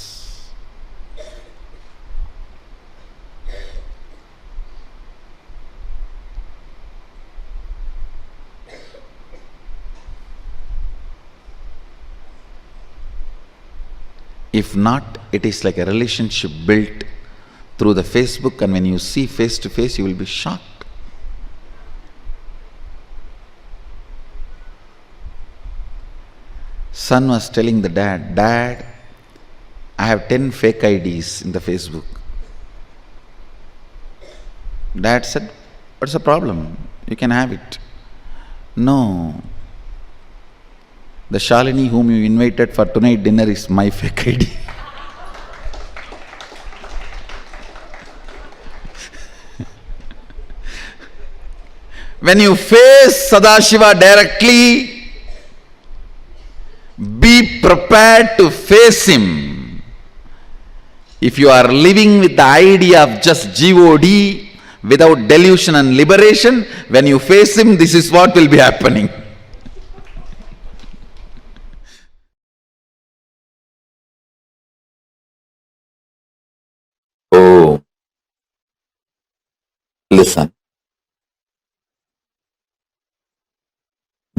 If not, it is like a relationship built through the Facebook, and when you see face to face, you will be shocked. Son was telling the dad, "Dad, I have 10 fake IDs in the Facebook." Dad said, "What's the problem? You can have it." "No. The Shalini whom you invited for tonight dinner is my fake ID." When you face Sadashiva directly, be prepared to face him. If you are living with the idea of just GOD without delusion and liberation, when you face him, this is what will be happening. Oh, listen.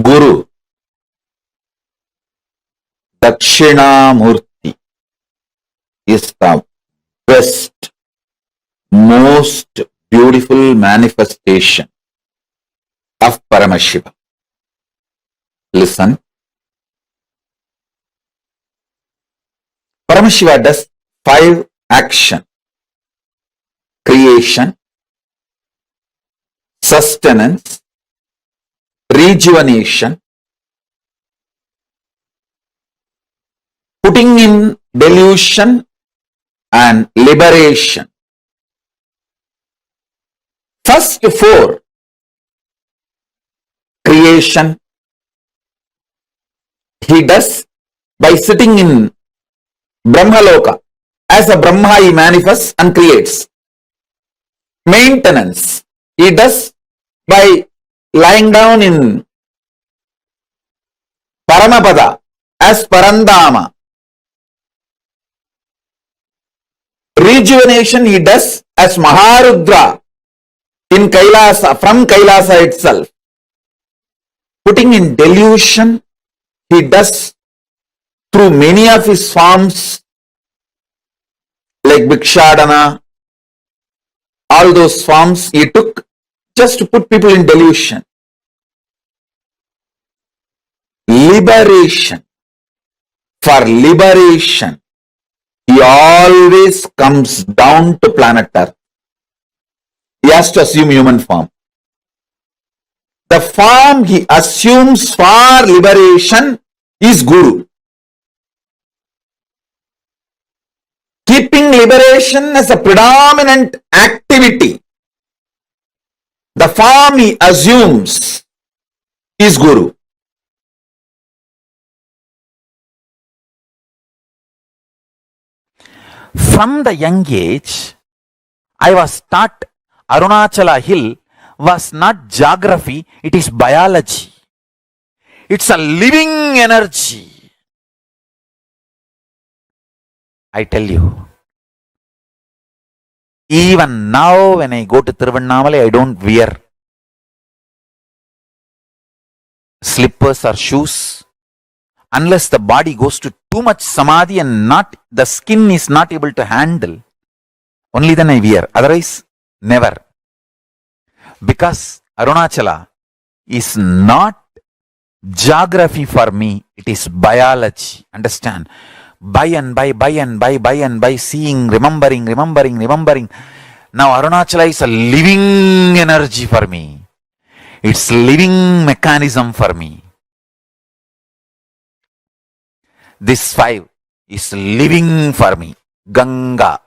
Guru Dakshinamurti is the best, most beautiful manifestation of Paramashivam. Listen. Paramashiva does 5 actions: creation, sustenance, rejuvenation, putting in delusion, and liberation. First 4, creation, he does by sitting in Brahmaloka. As a Brahma, he manifests and creates. Maintenance, he does by lying down in Paramapada as Parandama. Rejuvenation, he does as Maharudra in Kailasa, from Kailasa itself. Putting in delusion, he does through many of his forms like Bhikshadana. All those forms he took just to put people in delusion. Liberation. For liberation, he always comes down to planet Earth. He has to assume human form. The form he assumes for liberation is Guru. Keeping liberation as a predominant activity, the form he assumes is Guru. From the young age, I was taught Arunachala Hill was not geography, it is biology. It's a living energy. I tell you, even now when I go to Tiruvannamalai, I don't wear slippers or shoes unless the body goes to too much samadhi and not the skin is not able to handle. Only then I wear. Otherwise, never. Because Arunachala is not geography for me, it is biology. Understand? By and by, seeing, remembering. Now Arunachala is a living energy for me. It's living mechanism for me. This 5 is living for me. Ganga,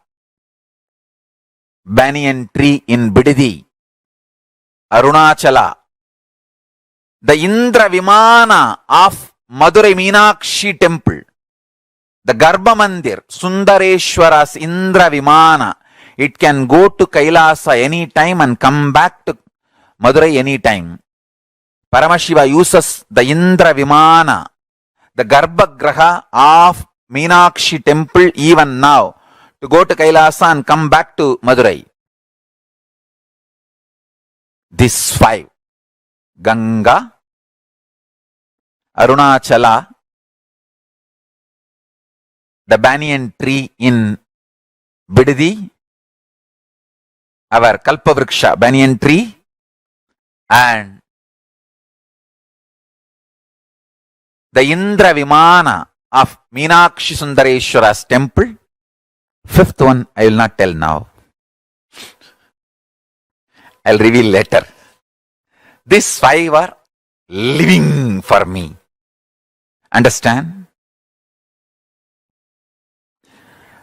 banyan tree in Bididi, Arunachala, the Indra Vimana of Madurai Meenakshi temple, the Garbha Mandir, Sundareshwara's Indra Vimana. It can go to Kailasa any time and come back to Madurai any time. Paramashiva uses the Indra Vimana, the Garbhagraha of Meenakshi temple even now, to go to Kailasa and come back to Madurai. These 5, Ganga, Arunachala, the banyan tree in Bidadi, our Kalpavriksha banyan tree, and the Indra Vimana of Meenakshi Sundareshwara's temple. 5th one I will not tell now. I'll reveal later. These 5 are living for me. Understand?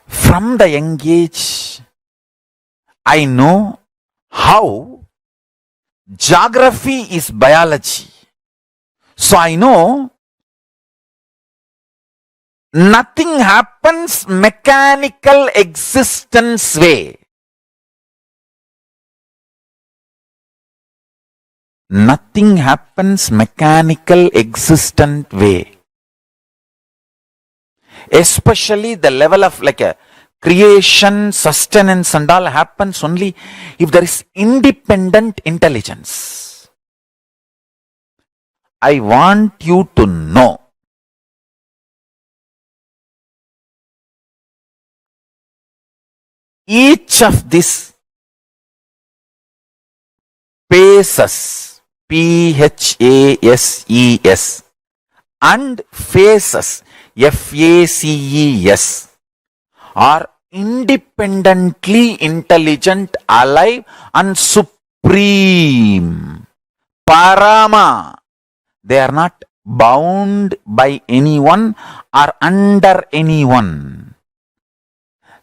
From the young age, I know how geography is biology. So I know nothing happens mechanical existence way. Nothing happens mechanical existent way. Especially the level of like a creation, sustenance and all happens only if there is independent intelligence. I want you to know each of these phases, P-H-A-S-E-S, and phases, F-A-C-E-S, are independently intelligent, alive and supreme. Parama. They are not bound by anyone or under anyone.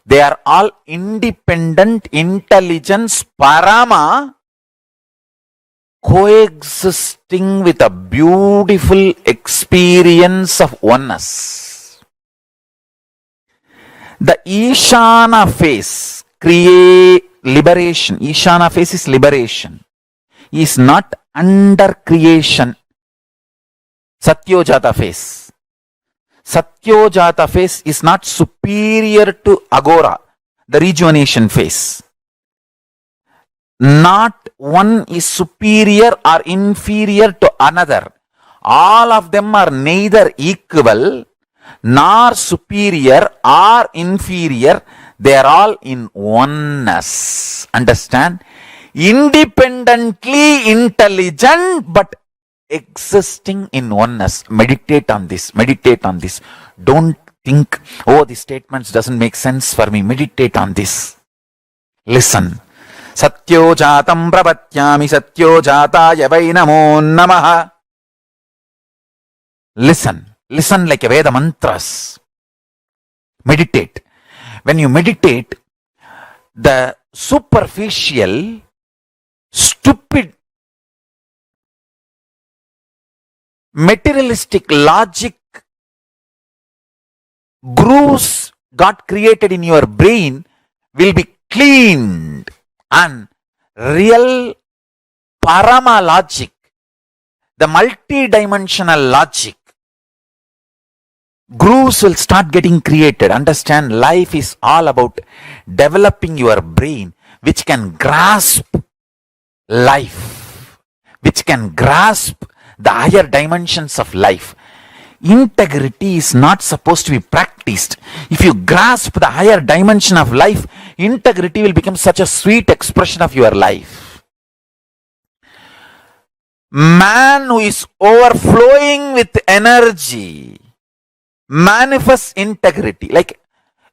They are all independent intelligence, Parama, coexisting with a beautiful experience of oneness. The Ishana phase create liberation. Ishana phase is liberation. Is not under creation. Satyojata phase. Satyojata phase is not superior to Agora, the rejuvenation phase. Not one is superior or inferior to another. All of them are neither equal nor superior or inferior. They are all in oneness. Understand? Independently intelligent but existing in oneness. Meditate on this. Meditate on this. Don't think, oh, the statements doesn't make sense for me. Meditate on this. Listen. Satyojatam prapatyami satyojataya vai namo namaha. Listen. Listen like a Veda mantras. Meditate. When you meditate, the superficial, stupid, materialistic logic grooves got created in your brain will be cleaned, and real Parama logic, the multi-dimensional logic, grooves will start getting created. Understand, life is all about developing your brain which can grasp life, which can grasp the higher dimensions of life. Integrity is not supposed to be practiced. If you grasp the higher dimension of life, integrity will become such a sweet expression of your life. Man who is overflowing with energy manifests integrity. Like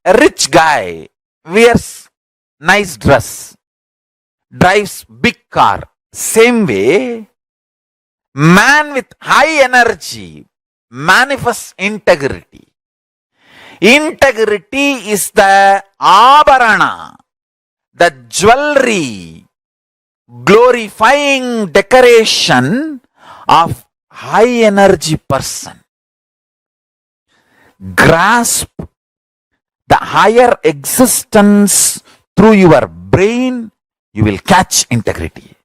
a rich guy wears nice dress, drives big car. Same way, man with high energy manifests integrity. Integrity is the abharana, the jewelry, glorifying decoration of high energy person. Grasp the higher existence through your brain, you will catch integrity.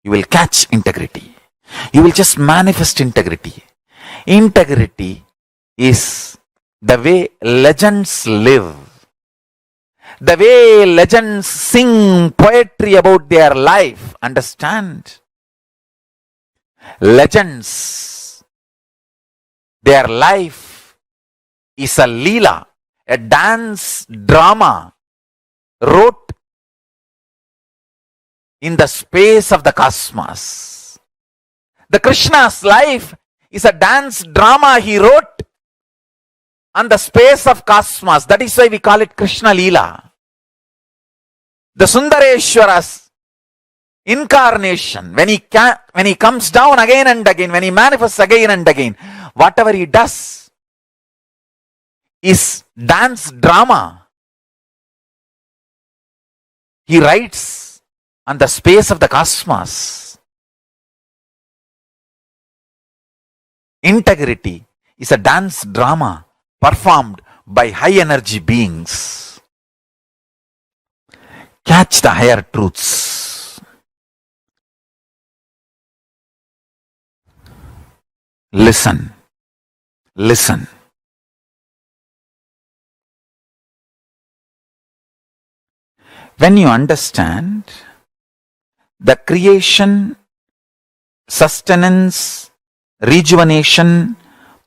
You will catch integrity. You will just manifest integrity. Integrity is the way legends live. The way legends sing poetry about their life. Understand? Legends, their life is a leela, a dance drama wrote in the space of the cosmos. The Krishna's life is a dance drama he wrote on the space of cosmos. That is why we call it Krishna Leela. The Sundareshwara's incarnation, when he comes down again and again, when he manifests again and again, whatever he does is dance drama. He writes on the space of the cosmos. Integrity is a dance drama performed by high energy beings. Catch the higher truths. Listen. Listen. When you understand the creation, sustenance, rejuvenation,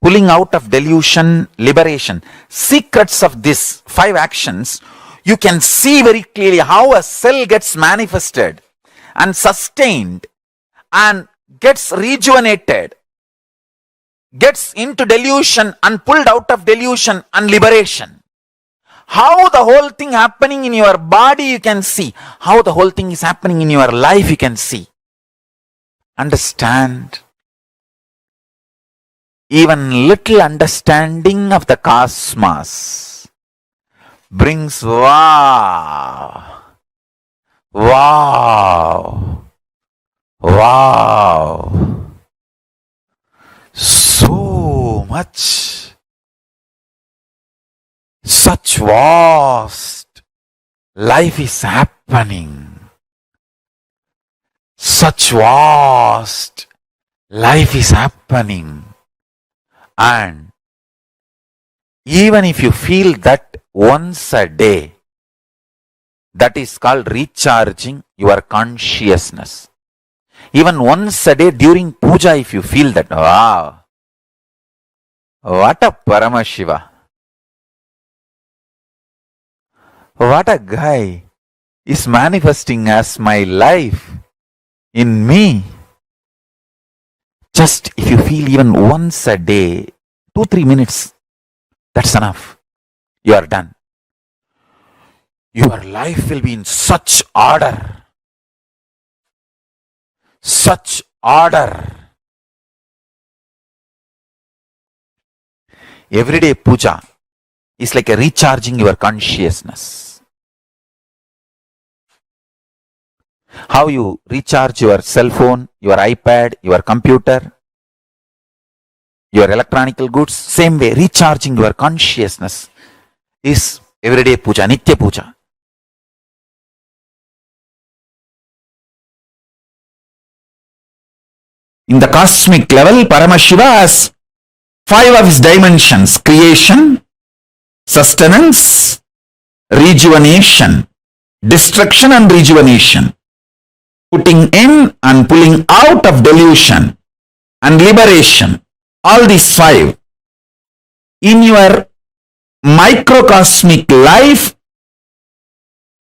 pulling out of delusion, liberation, secrets of these 5 actions, you can see very clearly how a cell gets manifested and sustained and gets rejuvenated, gets into delusion and pulled out of delusion and liberation. How the whole thing happening in your body you can see. How the whole thing is happening in your life you can see. Understand? Even little understanding of the cosmos brings wow, so much, such vast life is happening, such vast life is happening, and even if you feel that once a day, that is called recharging your consciousness. Even once a day during puja, if you feel that, wow, what a Paramashiva, what a guy is manifesting as my life in me. Just if you feel even once a day, 2-3 minutes, that's enough. You are done. Your life will be in such order. Such order. Everyday puja is like a recharging your consciousness. How you recharge your cell phone, your iPad, your computer, your electronical goods, same way recharging your consciousness is everyday puja, nitya puja. In the cosmic level, Paramashiva has 5 of his dimensions: creation, sustenance, rejuvenation, destruction and rejuvenation, putting in and pulling out of delusion, and liberation. All these 5 in your microcosmic life,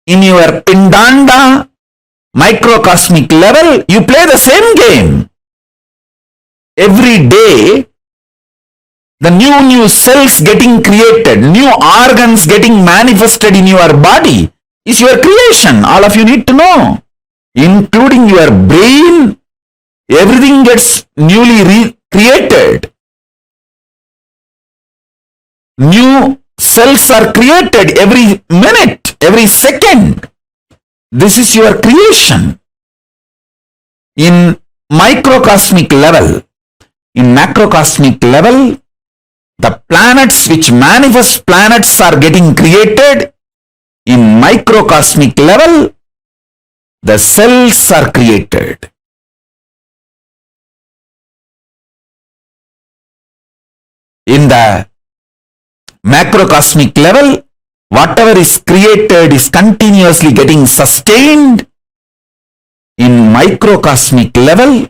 in your pindanda microcosmic level, you play the same game. Every day, the new cells getting created, new organs getting manifested in your body is your creation. All of you need to know, including your brain. Everything gets newly created. New cells are created every minute, every second. This is your creation. In microcosmic level, in macrocosmic level, the planets which manifest planets are getting created. In microcosmic level, the cells are created. In the macrocosmic level, whatever is created is continuously getting sustained. In microcosmic level,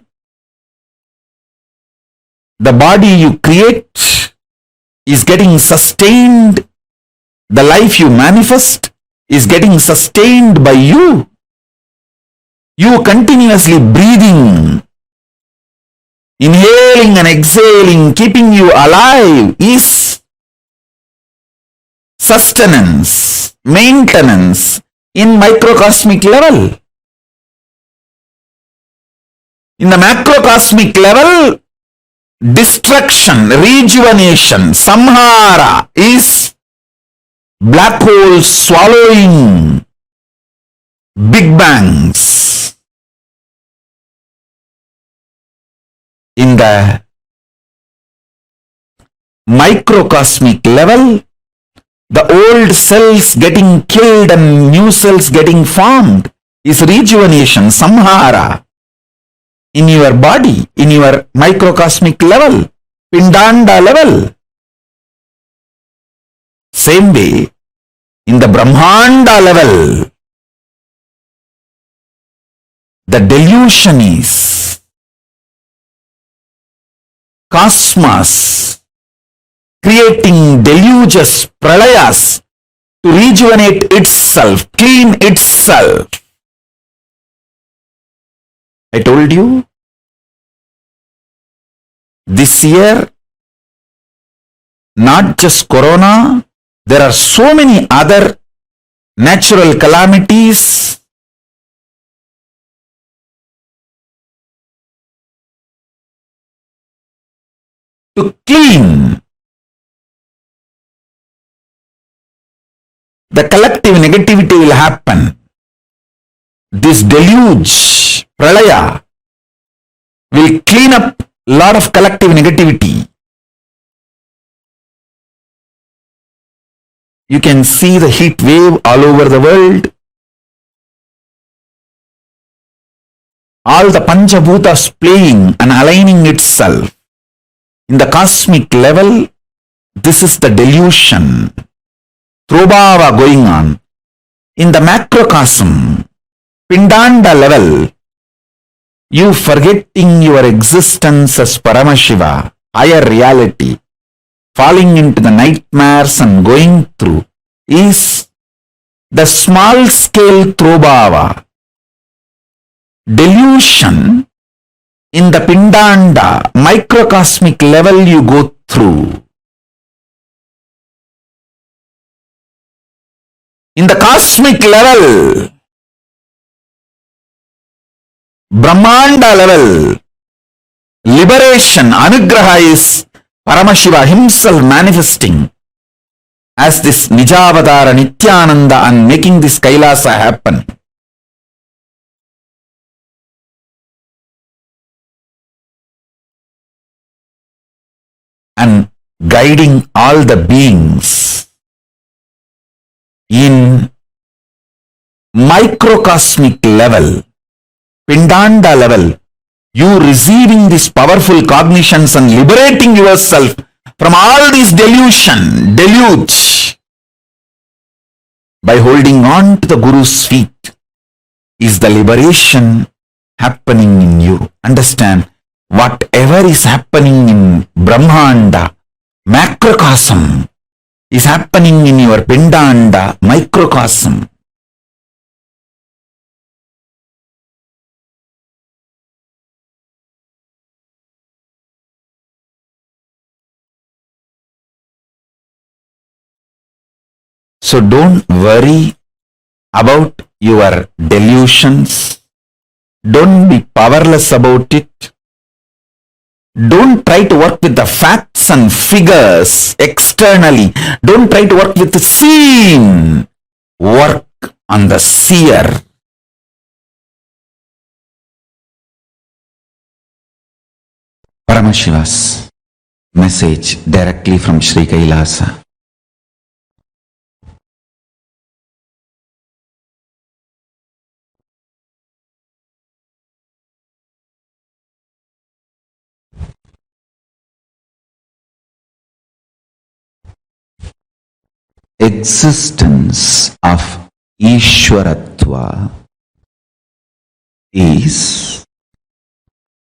the body you create is getting sustained. The life you manifest is getting sustained by you. You continuously breathing, inhaling and exhaling, keeping you alive is sustenance, maintenance in microcosmic level. In the macrocosmic level, destruction, rejuvenation, samhara is black holes swallowing big bangs. In the microcosmic level, the old cells getting killed and new cells getting formed is rejuvenation, samhara. In your body, in your microcosmic level, pindanda level. Same way, in the Brahmanda level, the delusion is cosmos creating deluges, pralayas to rejuvenate itself, clean itself. I told you, this year, not just corona, there are so many other natural calamities. To clean the collective negativity will happen. This deluge, pralaya, will clean up a lot of collective negativity. You can see the heat wave all over the world. All the Panchabhutas playing and aligning itself. In the cosmic level, this is the delusion, throbhava going on. In the macrocosm, pindanda level, you forgetting your existence as Paramashiva, higher reality, falling into the nightmares and going through, is the small scale throbhava. Delusion in the pindanda, microcosmic level you go through. In the cosmic level, Brahmanda level, liberation, anugraha is Paramashiva himself manifesting as this Nijavadara Nithyananda and making this Kailasa happen. And guiding all the beings in microcosmic level, pindanda level, you receiving these powerful cognitions and liberating yourself from all this deluge by holding on to the Guru's feet is the liberation happening in you. Understand, whatever is happening in Brahmanda, macrocosm, is happening in your pindanda, microcosm. So don't worry about your delusions. Don't be powerless about it. Don't try to work with the facts and figures externally. Don't try to work with the seen. Work on the seer. Paramashiva's message directly from Sri Kailasa. existence of Ishwaratva is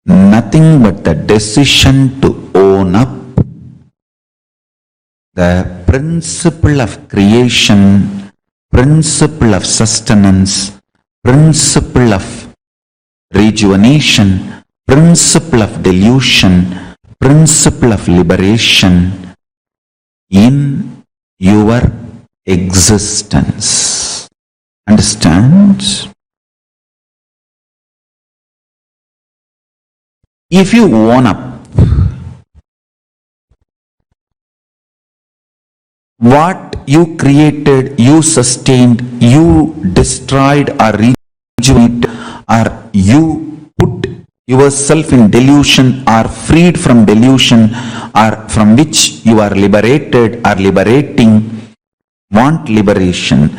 nothing but the decision to own up the principle of creation, principle of sustenance, principle of rejuvenation, principle of delusion, principle of liberation in your existence. Understand? If you own up what you created, you sustained, you destroyed or rejuvenated, or you put yourself in delusion or freed from delusion, or from which you are liberated or liberating, want liberation.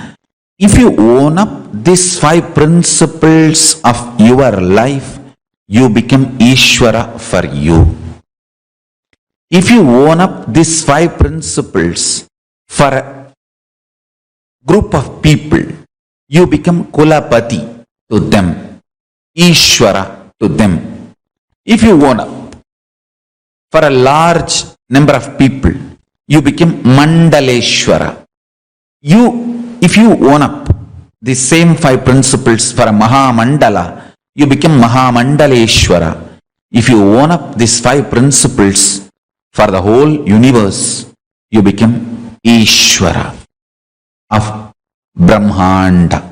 If you own up these 5 principles of your life, you become Ishvara for you. If you own up these 5 principles for a group of people, you become Kulapati to them, Ishvara to them. If you own up for a large number of people, you become Mandaleshwara. If you own up the same 5 principles for a Mahamandala, you become Mahamandaleshwara. If you own up these 5 principles for the whole universe, you become Ishvara of Brahmanda.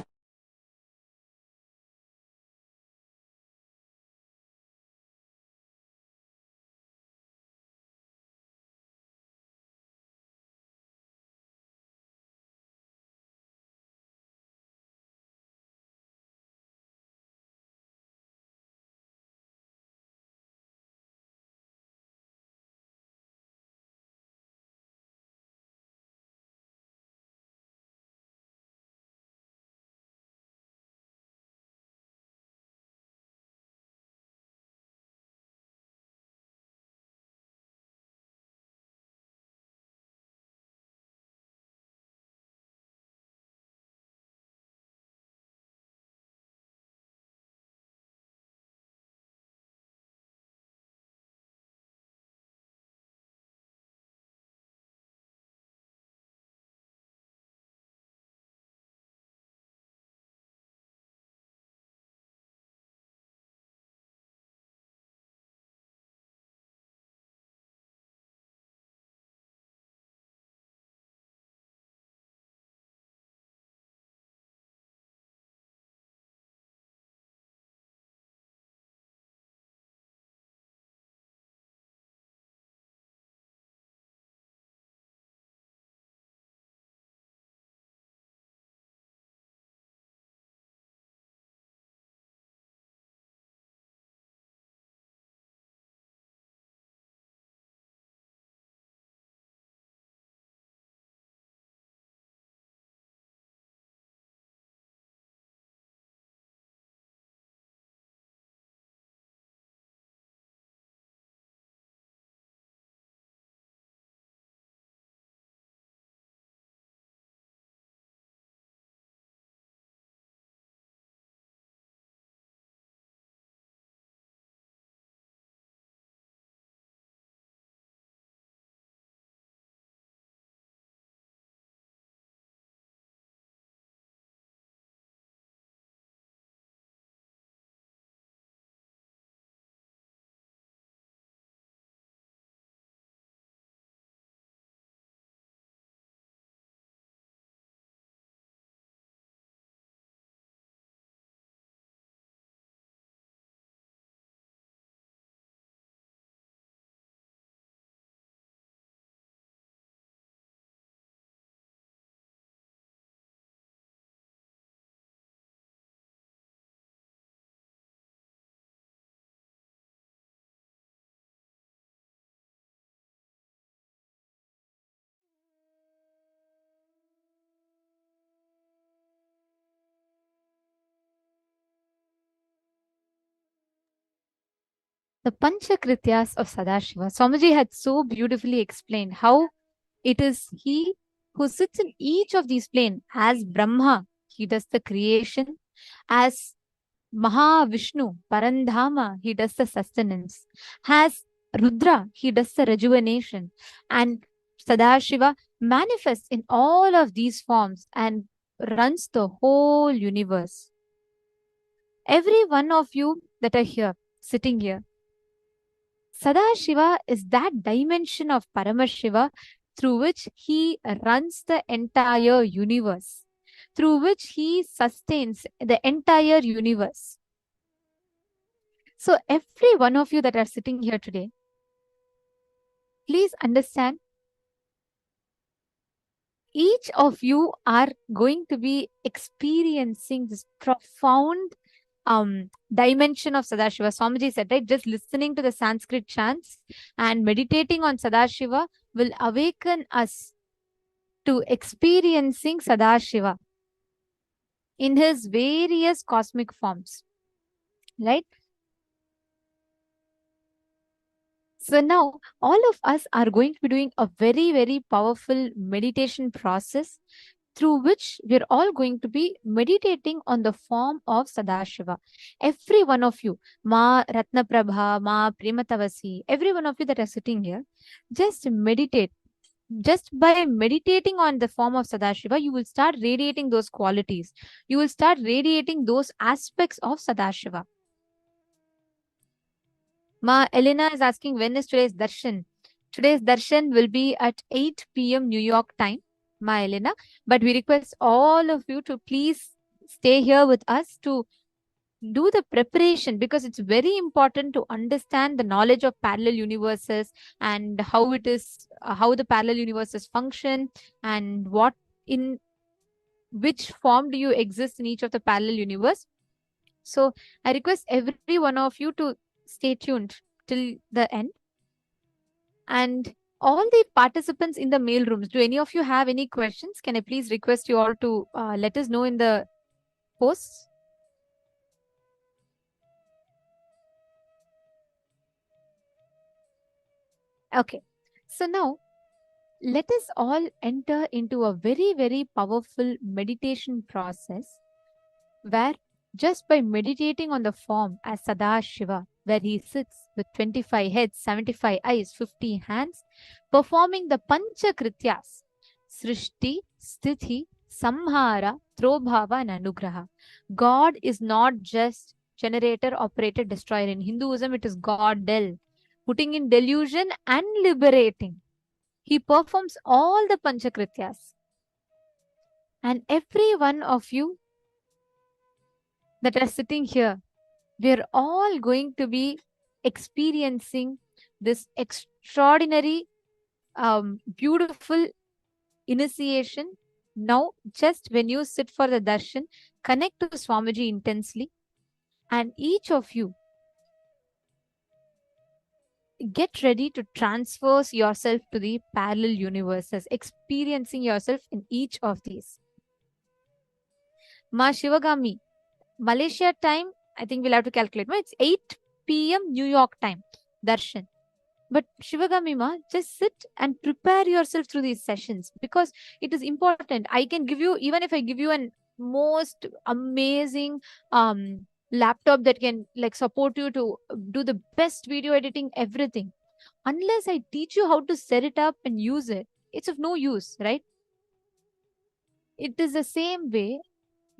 The Panchakrityas of Sadashiva. Swamiji had so beautifully explained how it is he who sits in each of these planes. As Brahma, he does the creation. As Mahavishnu, Parandhama, he does the sustenance. As Rudra, he does the rejuvenation. And Sadashiva manifests in all of these forms and runs the whole universe. Every one of you that are here, sitting here, Sadashiva is that dimension of Paramashiva through which he runs the entire universe, through which he sustains the entire universe. So every one of you that are sitting here today, please understand, each of you are going to be experiencing this profound dimension of Sadashiva. Swamiji said, right, just listening to the Sanskrit chants and meditating on Sadashiva will awaken us to experiencing Sadashiva in his various cosmic forms, right? So now all of us are going to be doing a very, very powerful meditation process through which we're all going to be meditating on the form of Sadashiva. Every one of you, Ma Ratnaprabha, Ma Prematavasi, every one of you that are sitting here, just meditate. Just by meditating on the form of Sadashiva, you will start radiating those qualities. You will start radiating those aspects of Sadashiva. Ma Elena is asking, when is today's darshan? Today's darshan will be at 8 p.m. New York time, Ma Elena. But we request all of you to please stay here with us to do the preparation, because it's very important to understand the knowledge of parallel universes and how it is, how the parallel universes function and what, in which form do you exist in each of the parallel universe. So I request every one of you to stay tuned till the end. And all the participants in the mail rooms, do any of you have any questions? Can I please request you all to let us know in the posts? Okay, so now let us all enter into a very, very powerful meditation process where just by meditating on the form as Sadashiva, where he sits with 25 heads, 75 eyes, 50 hands, performing the Pancha Krityas, Srishti, Sthiti, Samhara, Trobhava and Anugraha. God is not just generator, operator, destroyer. In Hinduism, it is God-del, putting in delusion and liberating. He performs all the Panchakrityas. And every one of you that are sitting here, we're all going to be experiencing this extraordinary, beautiful initiation. Now, just when you sit for the darshan, connect to Swamiji intensely, and each of you get ready to transfer yourself to the parallel universes, experiencing yourself in each of these. Ma Shivagami, Malaysia time, I think we'll have to calculate. No, it's 8 p.m. New York time, darshan. But Shivagami Ma, just sit and prepare yourself through these sessions, because it is important. I can give you, even if I give you an most amazing laptop that can like support you to do the best video editing, everything, unless I teach you how to set it up and use it, it's of no use, right? It is the same way.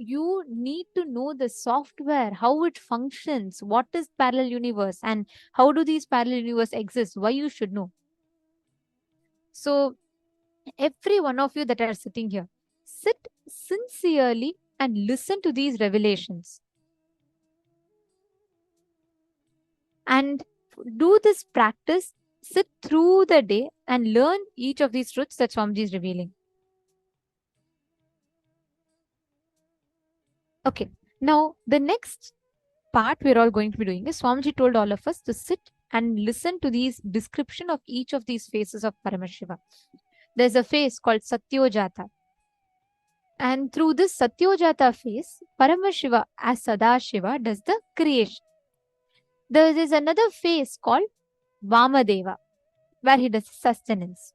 You need to know the software, how it functions, what is parallel universe, and how do these parallel universe exist, why you should know. So every one of you that are sitting here, sit sincerely and listen to these revelations. And do this practice, sit through the day and learn each of these truths that Swamiji is revealing. Okay, now the next part we're all going to be doing is Swamiji told all of us to sit and listen to these description of each of these phases of Paramashiva. There's a phase called Satyojata. And through this Satyojata phase, Paramashiva as Sadashiva does the creation. There is another phase called Vamadeva, where he does sustenance.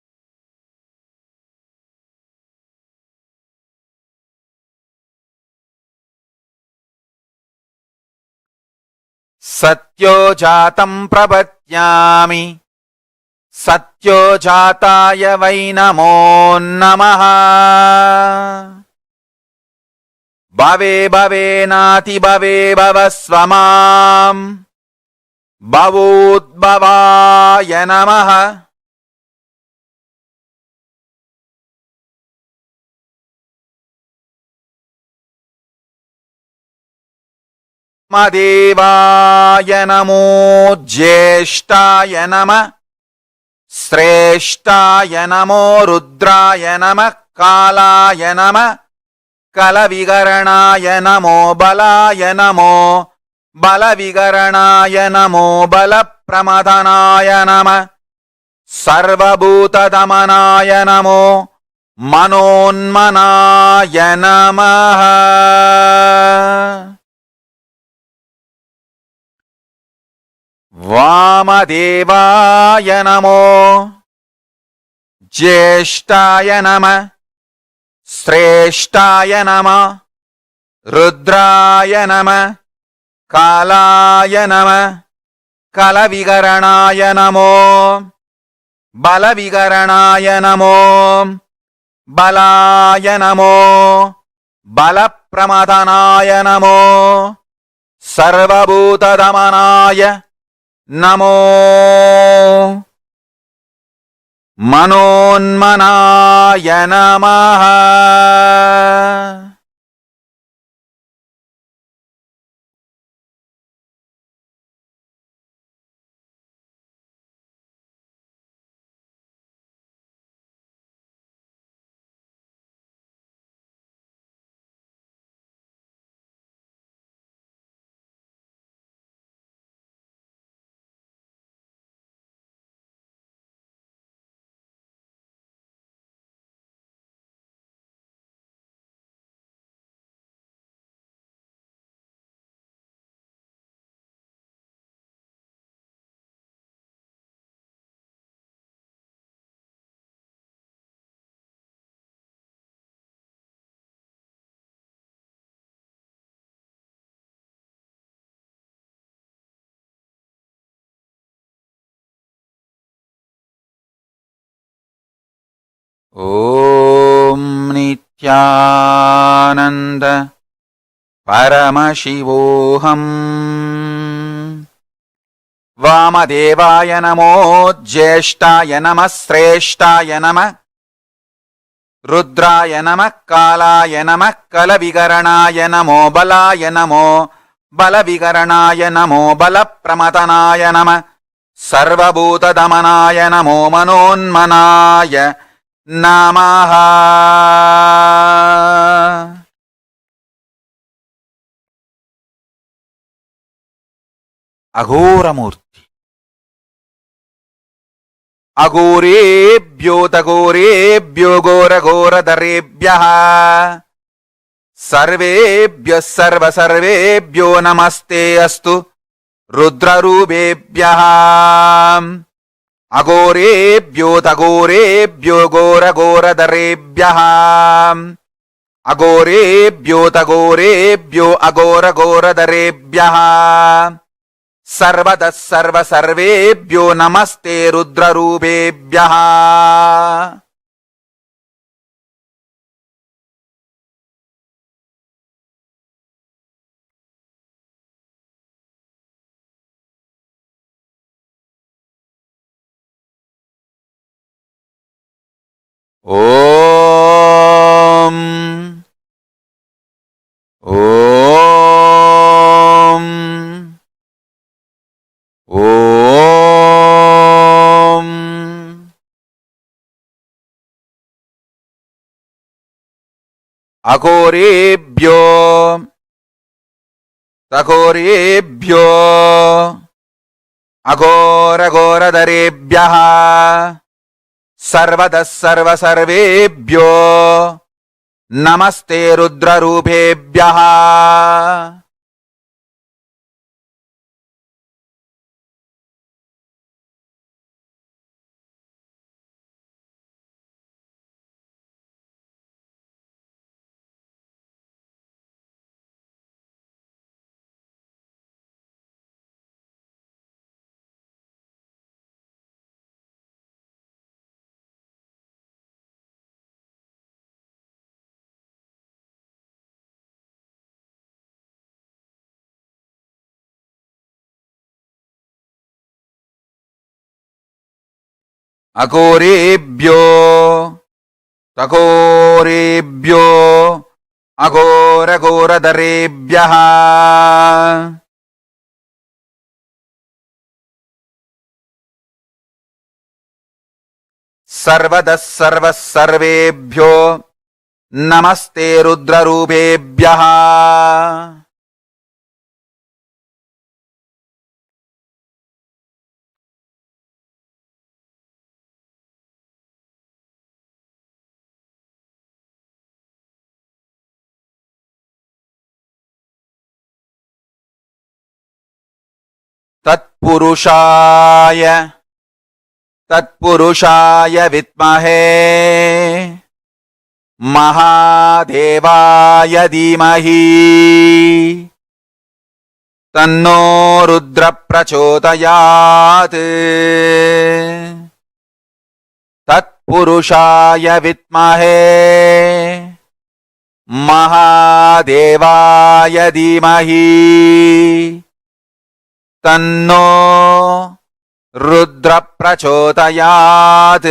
सत्यो जातं प्रपद्यामि सत्यो जाताय वै नमो नमः। Bhave bhave nati bhave bhavasvamam. Bhavudbhavaya namaha. Madevaya namo Jyeshtaya nama. Sreshtaya namo Rudraya nama. Kalaya nama. Kalavigaranaya namo Balaya namo. Balavigaranaya namo Balapramadhanaya nama. Sarvabhutadamanaya namo Manonmanaya namaha. Vamadevaya namo Jyeshtaya nama. Sreshtaya nama. Rudraya nama. Kalaya nama. Kalavigaranaya namo. Balavigaranaya namo. Balaya namo. Balapramadhanaya namo. Sarvabhutadamanaya namo. Manonmanaya namaha. Om Nithyananda Paramashivoham. Vamadevaya namo Jyeshtaya nama. Sreshtaya nama. Rudraya nama. Kalaya nama. Kalavigaranaya namo Balaya namo. Balavigaranaya namo Balapramadhanaya nama. Sarvabhutadamanaya namo Manonmanaya namaha. Aghoramurti. Agorebhyo tagorebhyo gora gora darebhyaha. Sarvebhyo sarva sarvebhyo namaste astu rudrarubebhyaha. Agorebhyo tagorebhyo gora gora darebhyaha. Agorebhyo tagorebhyo agora gora darebhyaha. Sarvada sarva sarvebhyo namaste rudrarubebhyaha. Om. Om. Om. Agorebhyo tagorebhyo agora gora darebhyaha. Sarvada sarva sarvebhyo namaste rudrarubebhyaha. अघोरेभ्यो तघोरेभ्यो अघोरघोरधरेभ्यः सर्वदः सर्वः सर्वेभ्यो नमस्ते रुद्ररूपेभ्यः तत्पुरुषाय विद्महे महादेवाय धीमहि तन्नो रुद्र प्रचोदयात् तत्पुरुषाय विद्महे महादेवाय धीमहि तन्नो रुद्र प्रचोदयात्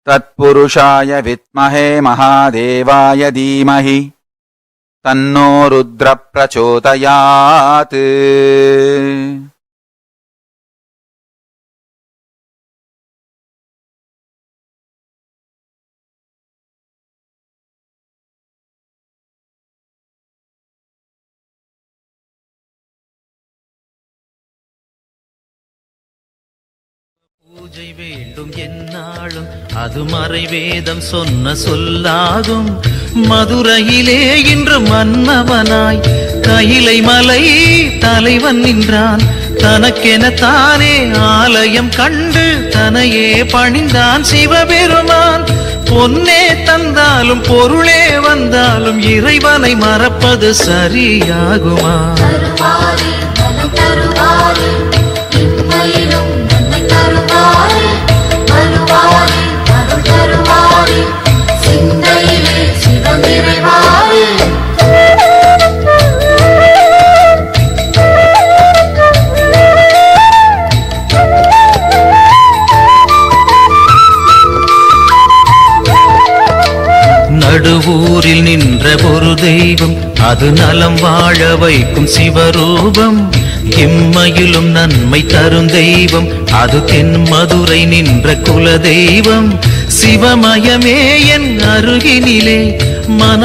तत्पुरुषाय विद्महे महादेवाय धीमहि तन्नो रुद्र प्रचोदयात् பூஜை வேண்டும் என்னாலும் அது மறைவேதம் சொன்ன சொல்லாகும். மதுரையிலே இன்று மன்னவனாய் கைலை மலை தலைவன் நின்றான். தனக்கென தானே ஆலயம் கண்டு தனையே பணிந்தான் சிவபெருமான். பொன்னே தந்தாலும் பொருளே வந்தாலும் இறைவனை மறப்பது சரியாகுமா? நடுவூரில் நின்ற ஒரு தெய்வம், அது நலம் வாழ வைக்கும் சிவரூபம். இம்மையிலும் நன்மை தரும் தெய்வம், அது தென் மதுரை நின்ற குல தெய்வம். சிவமயமே என் அருகினிலே மன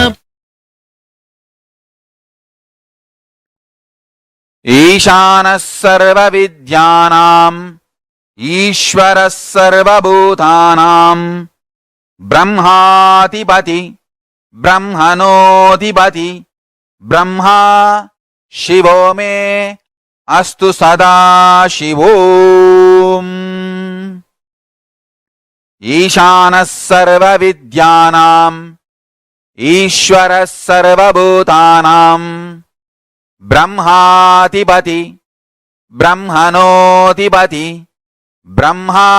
ஈசானः சர்வவித்யானாம் ஈஸ்வரः சர்வபூதானாம் ब्रह्माधिपति ब्रह्मणोऽधिपति ब्रह्मा शिवो मे अस्तु सदा शिवोम्। ईशानः सर्वविद्यानाम् ईश्वरः सर्वभूतानां ब्रह्माधिपति ब्रह्मणोऽधिपति ब्रह्मा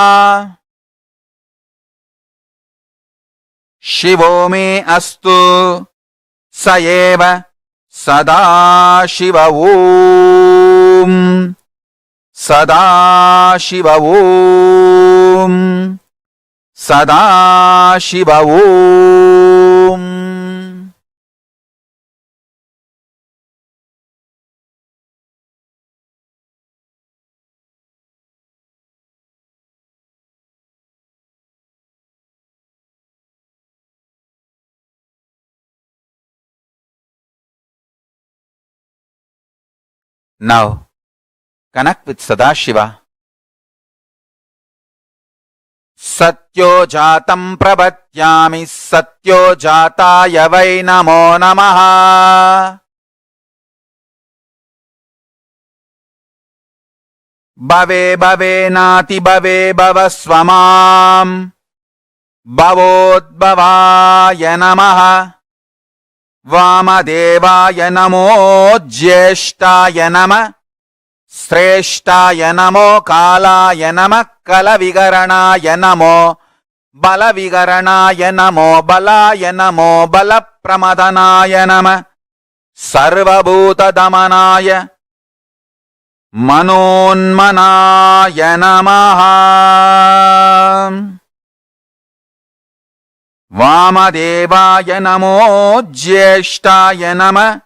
शिवो मे अस्तु स एव सदा शिव ओम् सदा शिव ओम्। Sadashivoham. Now, connect with Sadashiva. Satyo jatam prabhatyami satyo jataya vai namo namaha. Bhave bhave nati bhave bhavasvamam. Bhavodbhavaya namaha. Vamadevaya namo jyeshtaya nama. Sreshtaya namo kalaya nama kalavigaranaya namo balavigaranaya namo balaya namo balapramadhanaya nama sarvabhuta damanaya manonmanaya namaha. Vamadevaya namo jyeshtaya nama.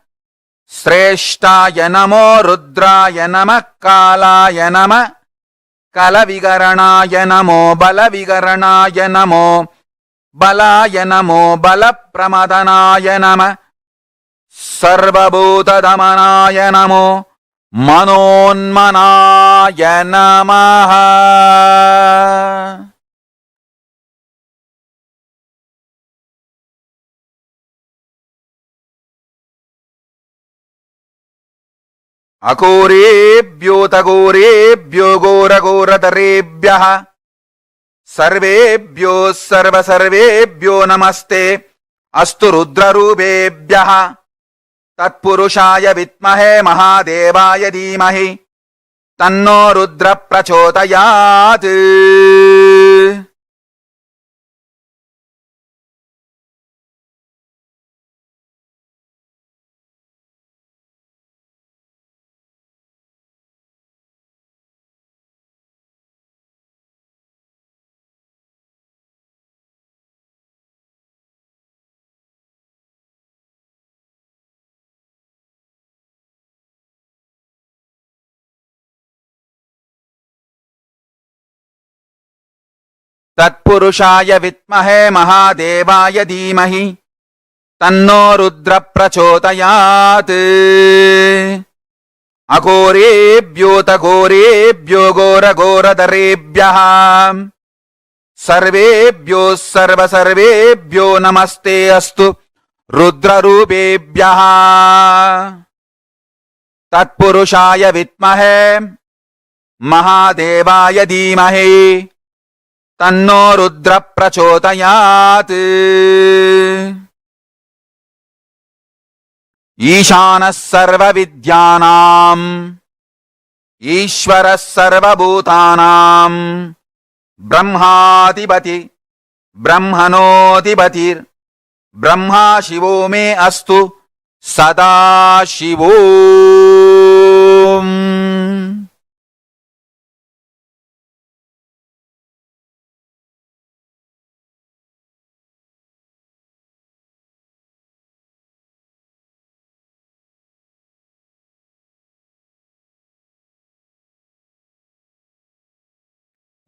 Sreshtaya namo rudraya nama kalaya nama kalavigaranaya namo balavigaranaya namo balaya namo balapramadhanaya nama sarvabhuta damanaya namo manonmanaya namaha. Akorebhyo takorebhyo gora gora tarebhyaha sarvebhyo sarva sarvebhyo namaste astu rudra rubebhyaha tatpurushaya vitmahe mahadevaya dhimahi tanno rudra prachodayat. Tatpurushaya vitmahe mahadevaya dhimahi tanno rudra prachodayat. Akorebhyo takorebhyo gora gora darebhyaha sarvebhyo sarva sarvebhyo namaste astu rudra rubebhyaha tatpurushaya vitmahe mahadevaya dhimahi tanno rudra prachodayat. Ishanas sarva vidyanam Ishvaras sarva bhutanam Brahmadipati Brahmanotipatir Brahma Shivo me astu Sada Shivom.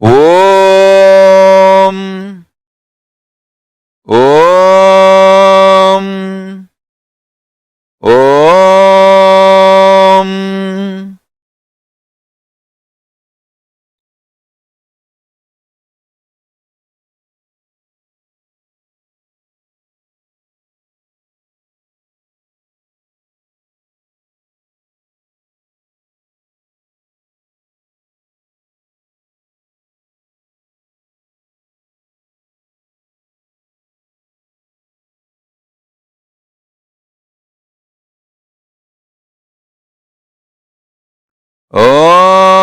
Om Om Om Om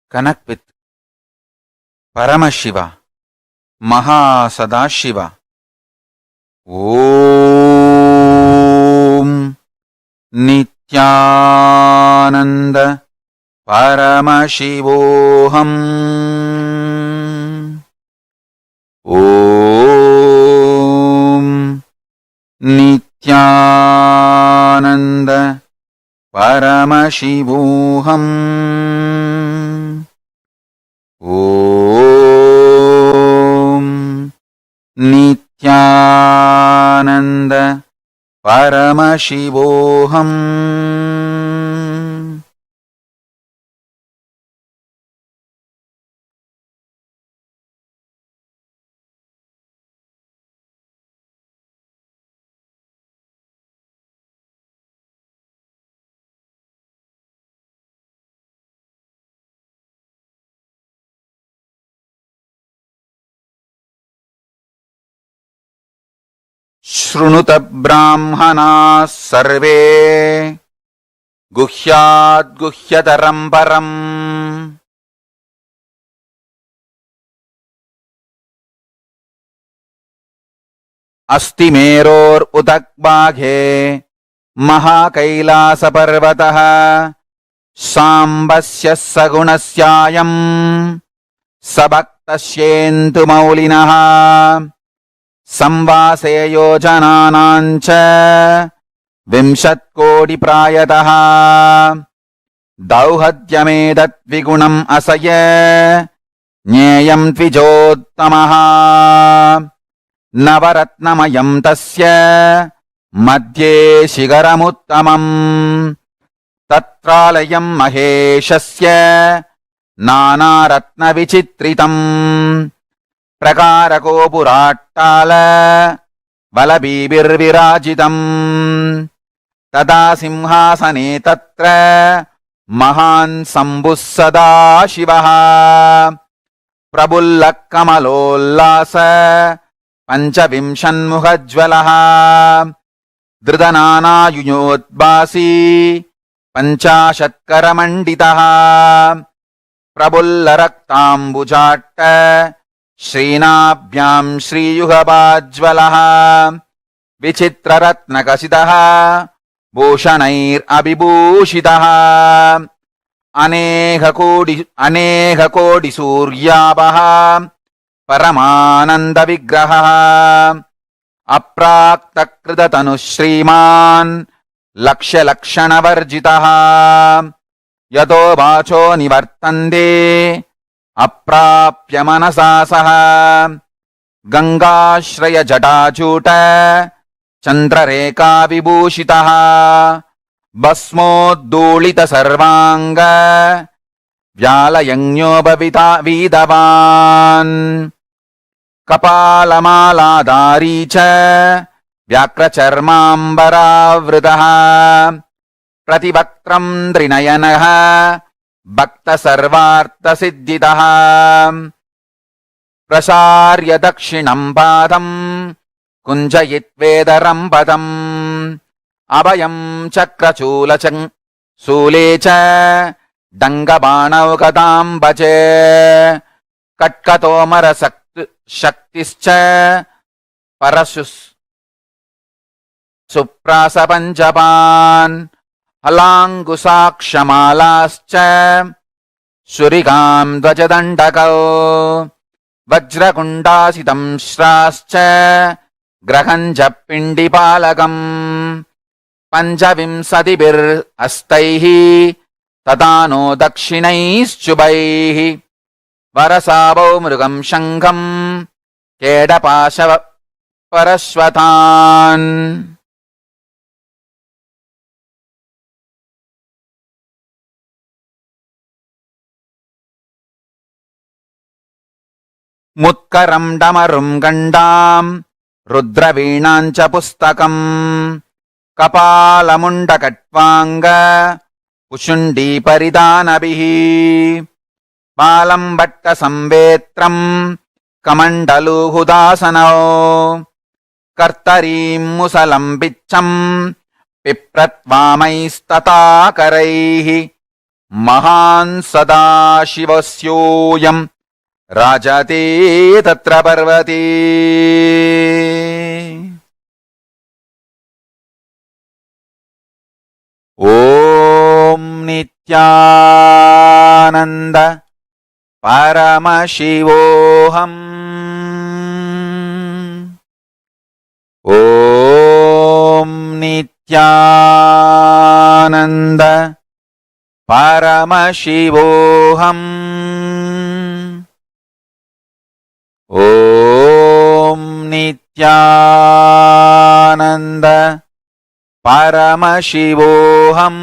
Connect with Paramashiva, Mahasadashiva. Om Nithyananda Paramashivoham. Om Nithyananda Paramashivoham. Om Nithyananda Paramashivoham. शृणुत ब्राह्मणाः सर्वे गुह्याद्गुह्यतरं परम् अस्ति मेरोरुदग्बाघे महाकैलासपर्वतः साम्बस्य सगुणस्यायम् सबक्तस्येन्दुमौलिनः संवासे योजनानाञ्च 20 कोटिप्रायतः दौहद्यमेतद्विगुणम् असय ज्ञेयम् द्विजोत्तमः नवरत्नमयम् तस्य मध्ये शिखरमुत्तमम् तत्रालयम् महेशस्य नानारत्नविचित्रितम् प्रकारकोपुराट्टाल बलबीभिर्विराजितम् तदा सिंहासने तत्र महान् शम्भुः सदाशिवः प्रफुल्लः कमलोल्लास पञ्चविंशन्मुखज्ज्वलः धृतनानायुयोद्भासी 50करमण्डितः प्रफुल्लरक्ताम्बुजाट्ट श्रीनाभ्याम् श्रीयुगपाज्ज्वलः विचित्ररत्नकसितः भूषणैरभिभूषितः अनेककोटिसूर्याभः परमानन्दविग्रहः अप्राक्तकृततनुः श्रीमान् लक्ष्यलक्षणवर्जितः यतो वाचो निवर्तन्ते अप्राप्य मनसा सह गंगाश्रयजटाजूट चन्द्ररेखा विभूषितः भस्मोद्धूलित सर्वांग व्यालयज्ञोपवीतवान् कपालमालाधारी च व्याक्रचर्माम्बरावृतः प्रतिवक्त्रम् त्रिनयनः भक्तसर्वार्थसिद्धितः प्रसार्य दक्षिणम् पादम् कुञ्जयित्वेदरम् पदम् अभयम् चक्रचूले च डङ्गबाणौकताम् भजे कट्कतोमरशक्तिश्च सुप्रासपञ्चपान् हलाङ्कुशाक्षमालाश्च सुरिगाम् ध्वजदण्डकौ वज्रकुण्डासितम् श्राश्च ग्रहञ्च पिण्डिपालकम् 25 तथा नो दक्षिणैश्चुभैः वरसावौ मृगम् शङ्खम् केडपाशव परश्वतान् मुत्करम् डमरुम् गण्डाम् रुद्रवीणाम् च पुस्तकम् कपालमुण्डकट्वाङ्ग कुशुण्डीपरिधानभिः बालम् भट्टसंवेत्रम् कमण्डलूहुदासनौ कर्तरीम् मुसलम् पिच्छम् पिप्रत्वामैस्तथा करैः महान् सदाशिवस्योऽयं राजते तत्र पर्वते। ॐ नित्यानन्द परमशिवोऽहम्। ॐ नित्यानन्द परमशिवोऽहम्। ॐ नित्यानन्द परमशिवोऽहम्।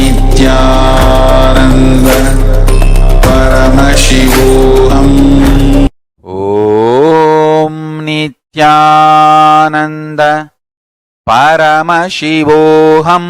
नित्यानन्द परमशिवोऽहम्।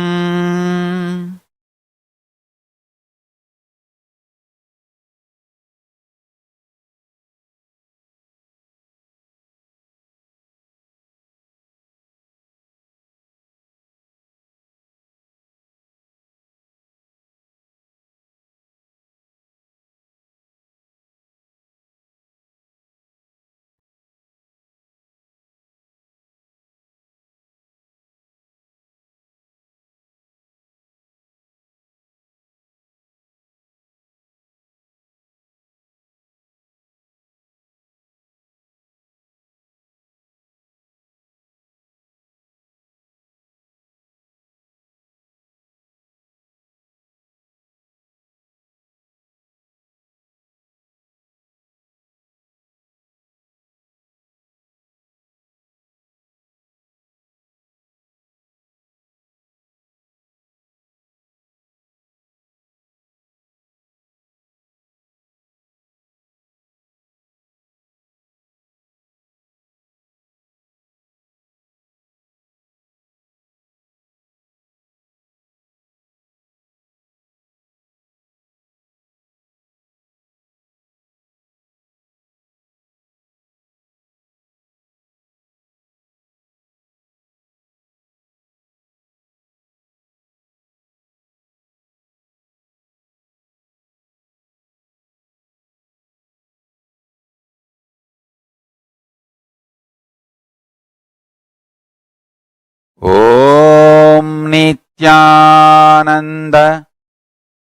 ॐ नित्यानन्द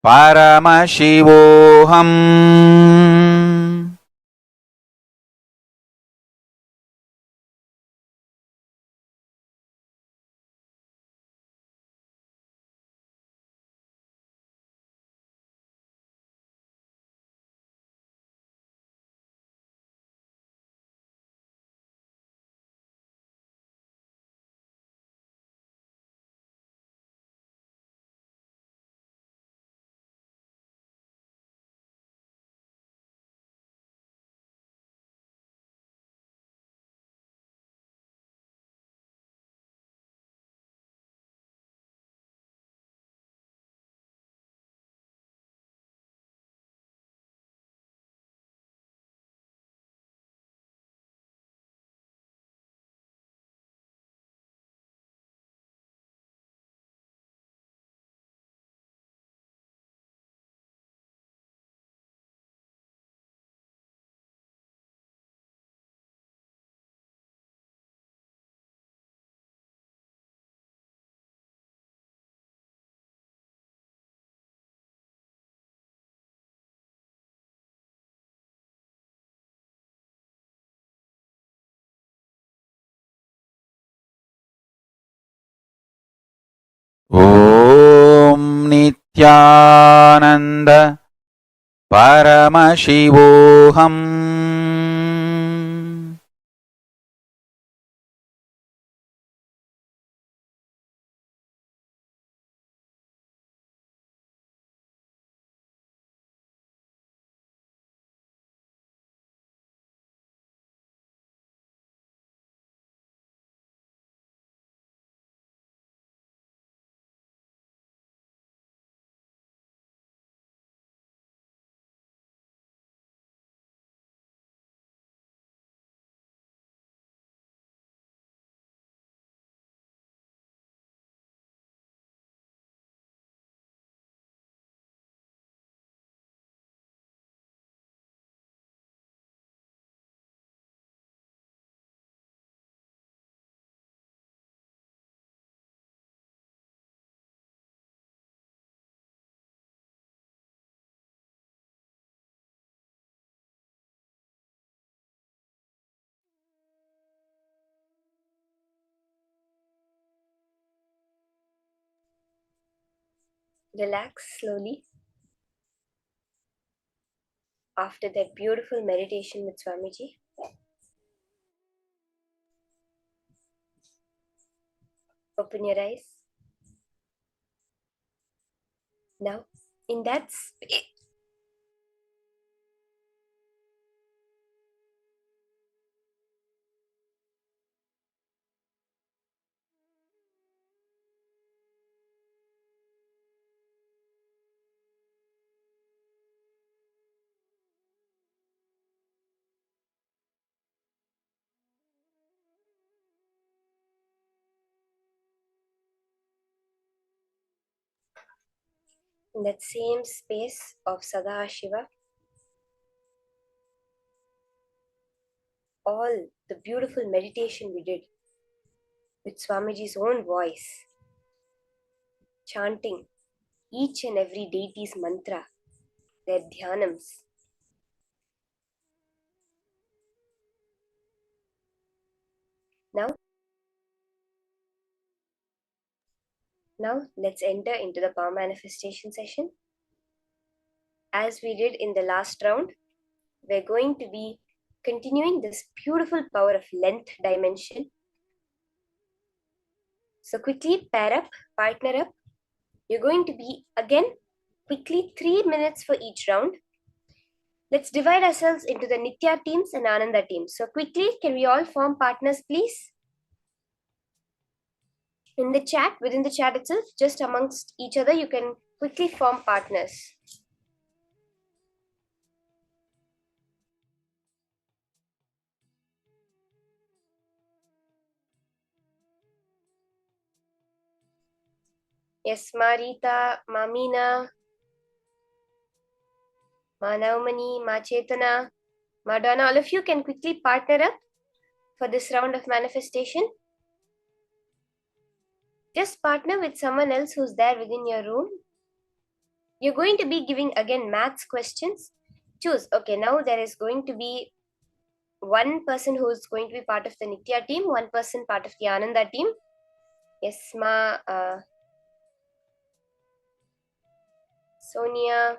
परमशिवोऽहम्। ॐ नित्यानन्द परमशिवोऽहम्। Relax slowly. After that beautiful meditation with Swamiji, open your eyes. Now, in that space, in that same space of Sadashiva, all the beautiful meditation we did with Swamiji's own voice, chanting each and every deity's mantra, their dhyanams. Now let's enter into the power manifestation session. As we did in the last round, we're going to be continuing this beautiful power of length dimension. So quickly pair up, partner up. You're going to be again quickly 3 minutes for each round. Let's divide ourselves into the Nitya teams and Ananda teams. So quickly, can we all form partners, please? In the chat, within the chat itself, just amongst each other, you can quickly form partners. Yes, Marita, Mamina, Ma Naumani, Ma Chetana, Madonna, all of you can quickly partner up for this round of manifestation. Just partner with someone else who's there within your room. You're going to be giving again maths questions. Choose. Okay, now there is going to be one person who's going to be part of the Nitya team, one person part of the Ananda team. Yes, Ma, Sonia.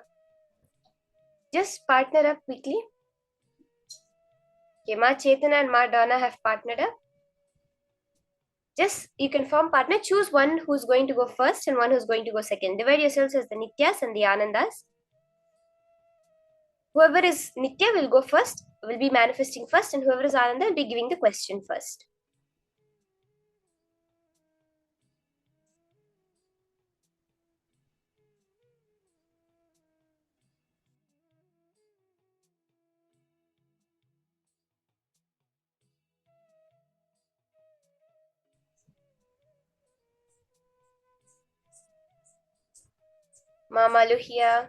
Just partner up quickly. Okay, Ma Chetana and Ma Donna have partnered up. Just, you can form partner. Choose one who's going to go first and one who's going to go second. Divide yourselves as the Nityas and the Anandas. Whoever is Nitya will go first, will be manifesting first, and whoever is Ananda will be giving the question first. Ma Maluhia.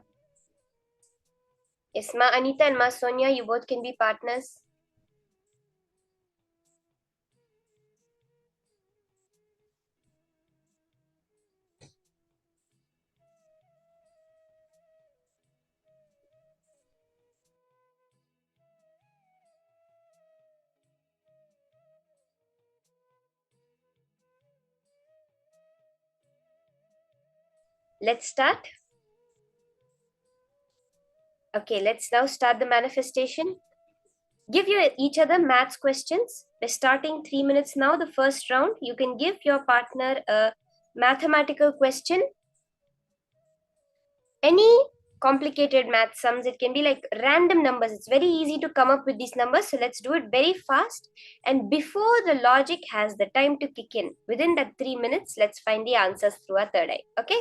Yes, Ma Anita and Ma Sonia, you both can be partners. Let's start. Okay, let's now start the manifestation. Give each other maths questions. We're starting 3 minutes now, the first round. You can give your partner a mathematical question. Any complicated math sums, it can be like random numbers. It's very easy to come up with these numbers. So let's do it very fast. And before the logic has the time to kick in, within that 3 minutes, let's find the answers through our third eye. Okay?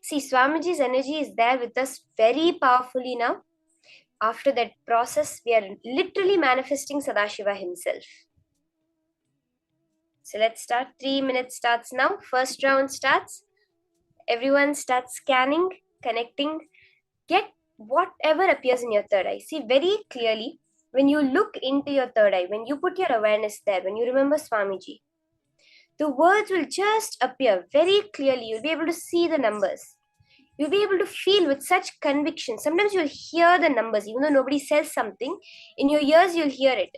See, Swamiji's energy is there with us very powerfully now. After that process, we are literally manifesting Sadashiva himself. So let's start. 3 minutes starts now. First round starts. Everyone starts scanning, connecting. Get whatever appears in your third eye. See very clearly, when you look into your third eye, when you put your awareness there, when you remember Swamiji, the words will just appear very clearly. You'll be able to see the numbers. You'll be able to feel with such conviction. Sometimes you'll hear the numbers, even though nobody says something. In your ears, you'll hear it.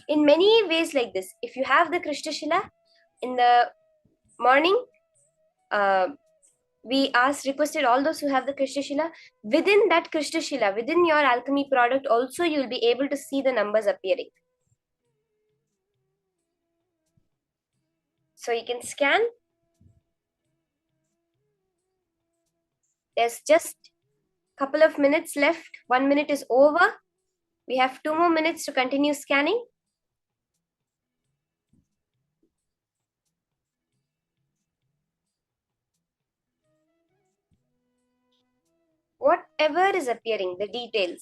In many ways like this, if you have the Krishna Shila in the morning, we requested all those who have the Krishna Shila, within that Krishna Shila, within your alchemy product also, you will be able to see the numbers appearing. So you can scan. There's just a couple of minutes left. 1 minute is over. We have 2 more minutes to continue scanning. Whatever is appearing, the details,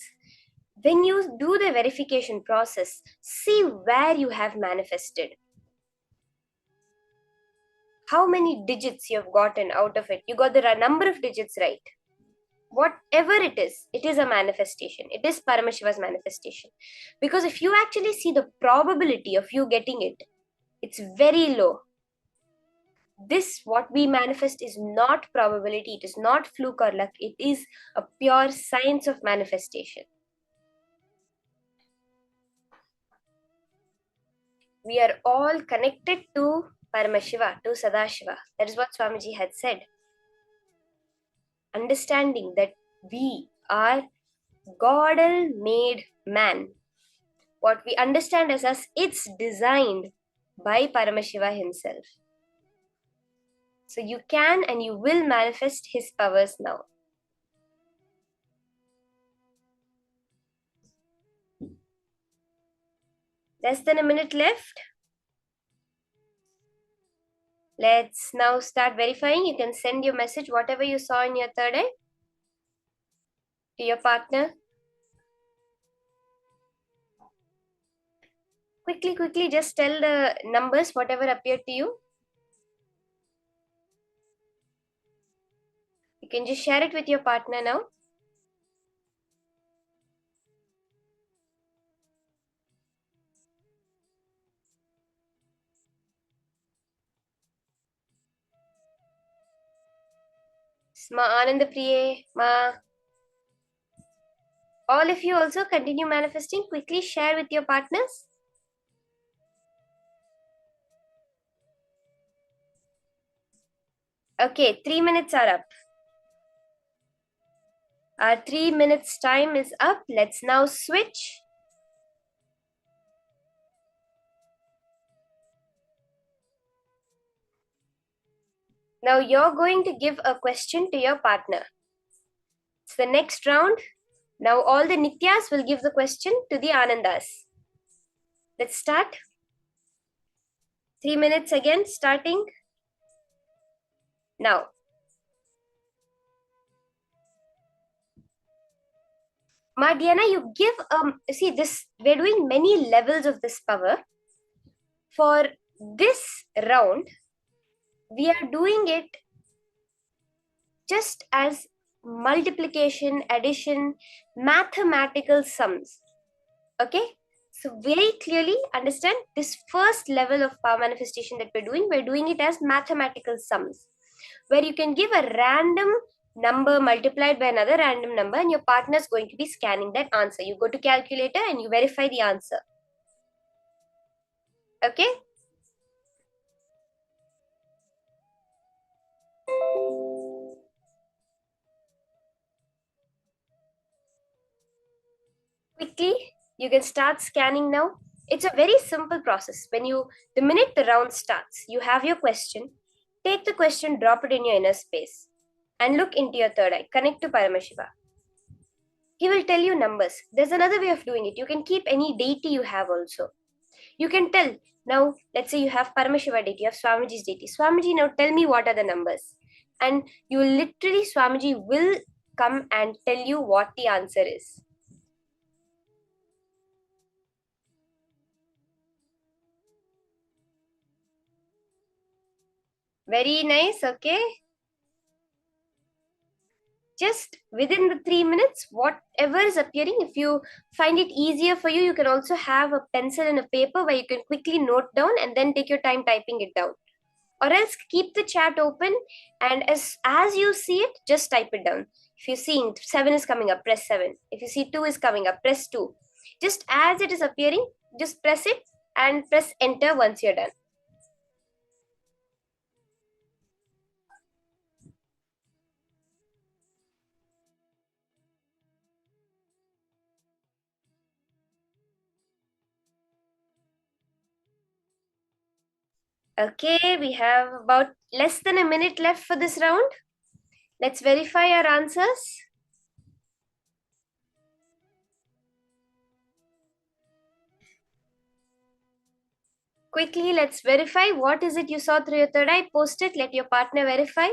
when you do the verification process, see where you have manifested. How many digits you have gotten out of it. You got the number of digits right. Whatever it is a manifestation. It is Paramashiva's manifestation. Because if you actually see the probability of you getting it, it's very low. This, what we manifest, is not probability. It is not fluke or luck. It is a pure science of manifestation. We are all connected to Paramashiva, to Sadashiva. That is what Swamiji had said. Understanding that we are God-made man. What we understand as us, it's designed by Paramashiva himself. So you can and you will manifest his powers now. Less than a minute left. Let's now start verifying. You can send your message, whatever you saw in your third eye, to your partner. Quickly, just tell the numbers, whatever appeared to you. You can just share it with your partner now. Ma Anandapriye, Ma. All of you also continue manifesting. Quickly share with your partners. Okay, 3 minutes are up. Our 3 minutes time is up. Let's now switch. Now you're going to give a question to your partner. It's the next round. Now all the Nityas will give the question to the Anandas. Let's start. 3 minutes again, starting now. Ma Diana, you give, see this, we're doing many levels of this power. For this round, we are doing it just as multiplication, addition, mathematical sums. Okay? So very clearly understand this first level of power manifestation that we're doing it as mathematical sums, where you can give a random number multiplied by another random number and your partner is going to be scanning that answer. You go to calculator and you verify the answer. Okay? Quickly, you can start scanning now. It's a very simple process. The minute the round starts, you have your question, take the question, drop it in your inner space and look into your third eye. Connect to Paramashiva. He will tell you numbers. There's another way of doing it. You can keep any deity you have also. You can tell, now let's say you have Paramashiva deity, you have Swamiji's deity. Swamiji, now tell me what are the numbers. And you literally, Swamiji will come and tell you what the answer is. Very nice, okay. Just within the 3 minutes, whatever is appearing, if you find it easier for you, you can also have a pencil and a paper where you can quickly note down and then take your time typing it down. Or else keep the chat open and as you see it, just type it down. If you're seeing 7 is coming up, press 7. If you see 2 is coming up, press 2. Just as it is appearing, just press it and press enter once you're done. Okay, we have about less than a minute left for this round. Let's verify our answers. Quickly, let's verify. What is it you saw through your third eye? Post it, let your partner verify.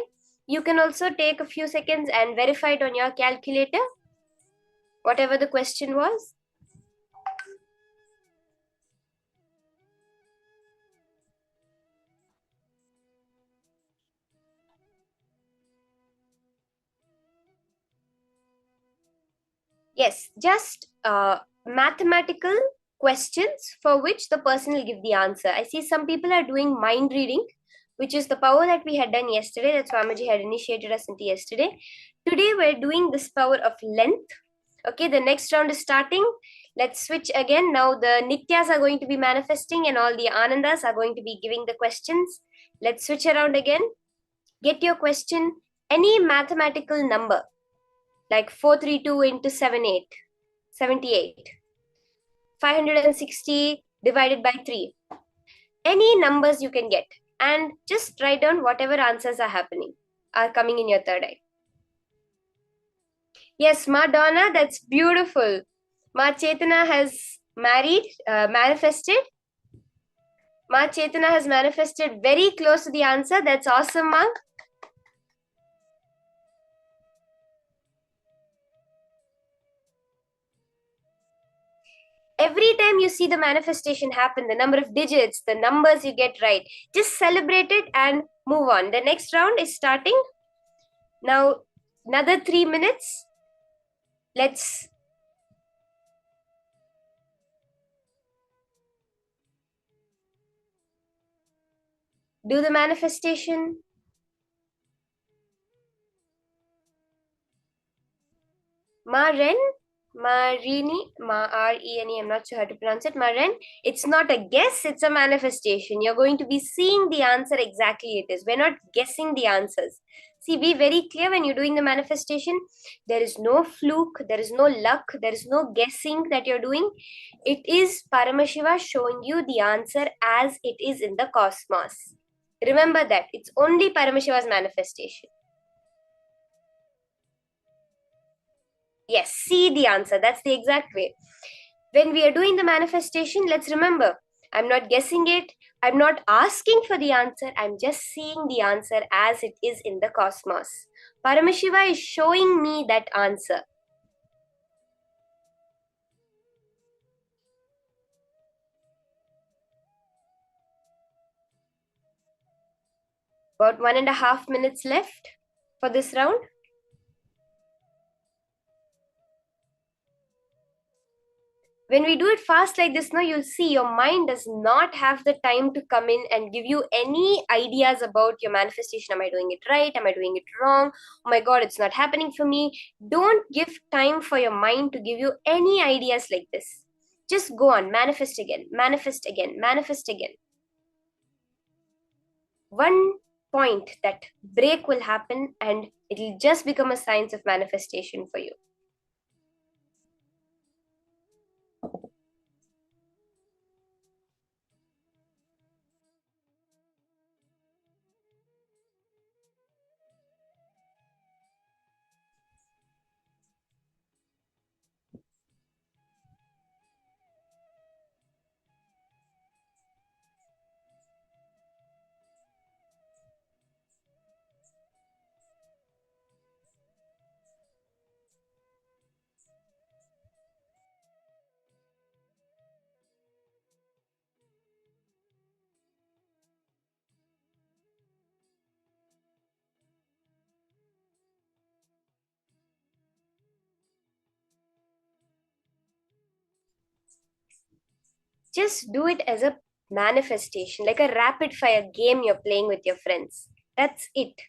You can also take a few seconds and verify it on your calculator, whatever the question was. Yes, just mathematical questions for which the person will give the answer. I see some people are doing mind reading, which is the power that we had done yesterday, that Swamiji had initiated us into yesterday. Today we're doing this power of length. Okay, the next round is starting. Let's switch again. Now the Nityas are going to be manifesting and all the Anandas are going to be giving the questions. Let's switch around again. Get your question, any mathematical number, like 432 into 78, 560 divided by 3. Any numbers you can get, and just write down whatever answers are coming in your third eye. Yes, Ma Donna, that's beautiful. Ma Chetana has manifested. Ma Chetana has manifested very close to the answer. That's awesome, Ma. Every time you see the manifestation happen, the number of digits, the numbers you get right, just celebrate it and move on. The next round is starting. Now, another 3 minutes. Let's do the manifestation. Maren, Marini, R-E-N-E, I'm not sure how to pronounce it. Maren, it's not a guess, it's a manifestation. You're going to be seeing the answer exactly it is. We're not guessing the answers. See, be very clear when you're doing the manifestation. There is no fluke, there is no luck, there is no guessing that you're doing. It is Paramashiva showing you the answer as it is in the cosmos. Remember that. It's only Paramashiva's manifestation. Yes, see the answer. That's the exact way. When we are doing the manifestation, let's remember, I'm not guessing it. I'm not asking for the answer. I'm just seeing the answer as it is in the cosmos. Paramashiva is showing me that answer. About 1.5 minutes left for this round. When we do it fast like this, now you'll see your mind does not have the time to come in and give you any ideas about your manifestation. Am I doing it right? Am I doing it wrong? Oh my God, it's not happening for me. Don't give time for your mind to give you any ideas like this. Just go on, manifest again, manifest again, manifest again. One point that break will happen and it'll just become a science of manifestation for you. Just do it as a manifestation, like a rapid fire game you're playing with your friends. That's it.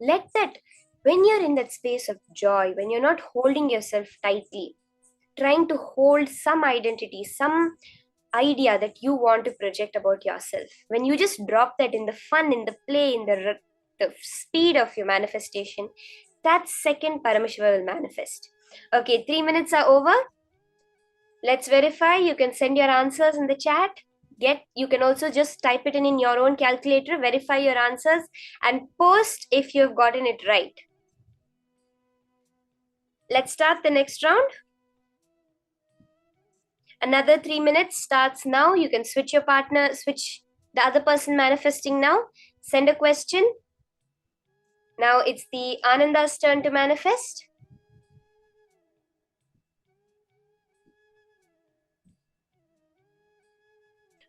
Let that, when you're in that space of joy, when you're not holding yourself tightly, trying to hold some identity, some idea that you want to project about yourself, when you just drop that in the fun, in the play, in the speed of your manifestation, that second Paramashiva will manifest. Okay, 3 minutes are over. Let's verify. You can send your answers in the chat. You can also just type it in your own calculator, verify your answers, and post if you have gotten it right. Let's start the next round. Another 3 minutes starts now. You can switch your partner, switch the other person manifesting now. Send a question. Now it's the Ananda's turn to manifest.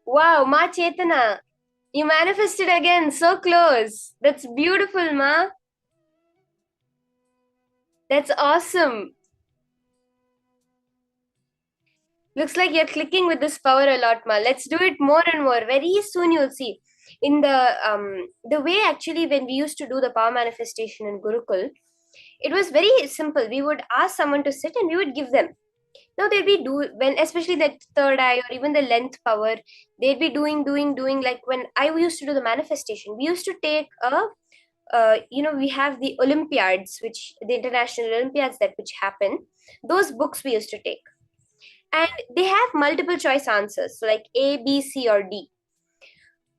Wow, Ma Chetana, you manifested again, so close. That's beautiful, Ma. That's awesome. Looks like you're clicking with this power a lot, Ma. Let's do it more and more. Very soon you'll see. In the way actually when we used to do the power manifestation in Gurukul, it was very simple. We would ask someone to sit and we would give them. Now they'd be when especially that third eye or even the length power, they'd be doing. Like when I used to do the manifestation, we used to take we have the Olympiads, which the international Olympiads which happen. Those books we used to take. And they have multiple choice answers, so like A, B, C, or D.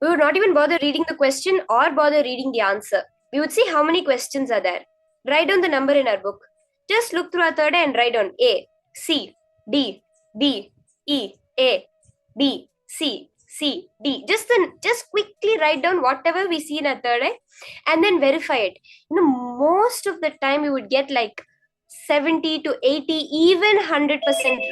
We would not even bother reading the question or bother reading the answer. We would see how many questions are there. Write down the number in our book. Just look through our third eye and write down A, C, D, B, E, A, B, C, C, D. Just quickly write down whatever we see in our third eye and then verify it. Most of the time we would get like 70 to 80, even 100%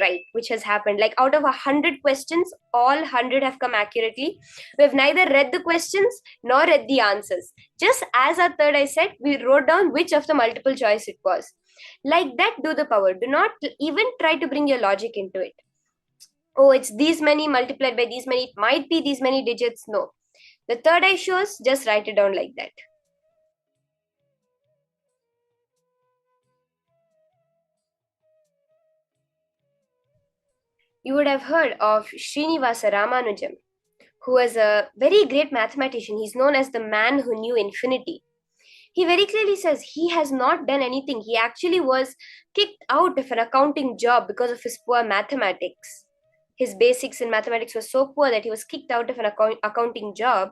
right, which has happened. Like out of 100 questions, all 100 have come accurately. We have neither read the questions nor read the answers. Just as our third eye said, we wrote down which of the multiple choice it was. Like that, do the power. Do not even try to bring your logic into it. Oh, it's these many multiplied by these many. It might be these many digits. No. The third eye shows, just write it down like that. You would have heard of Srinivasa Ramanujam, who was a very great mathematician. He's known as the man who knew infinity. He very clearly says he has not done anything. He actually was kicked out of an accounting job because of his poor mathematics. His basics in mathematics were so poor that he was kicked out of an accounting job.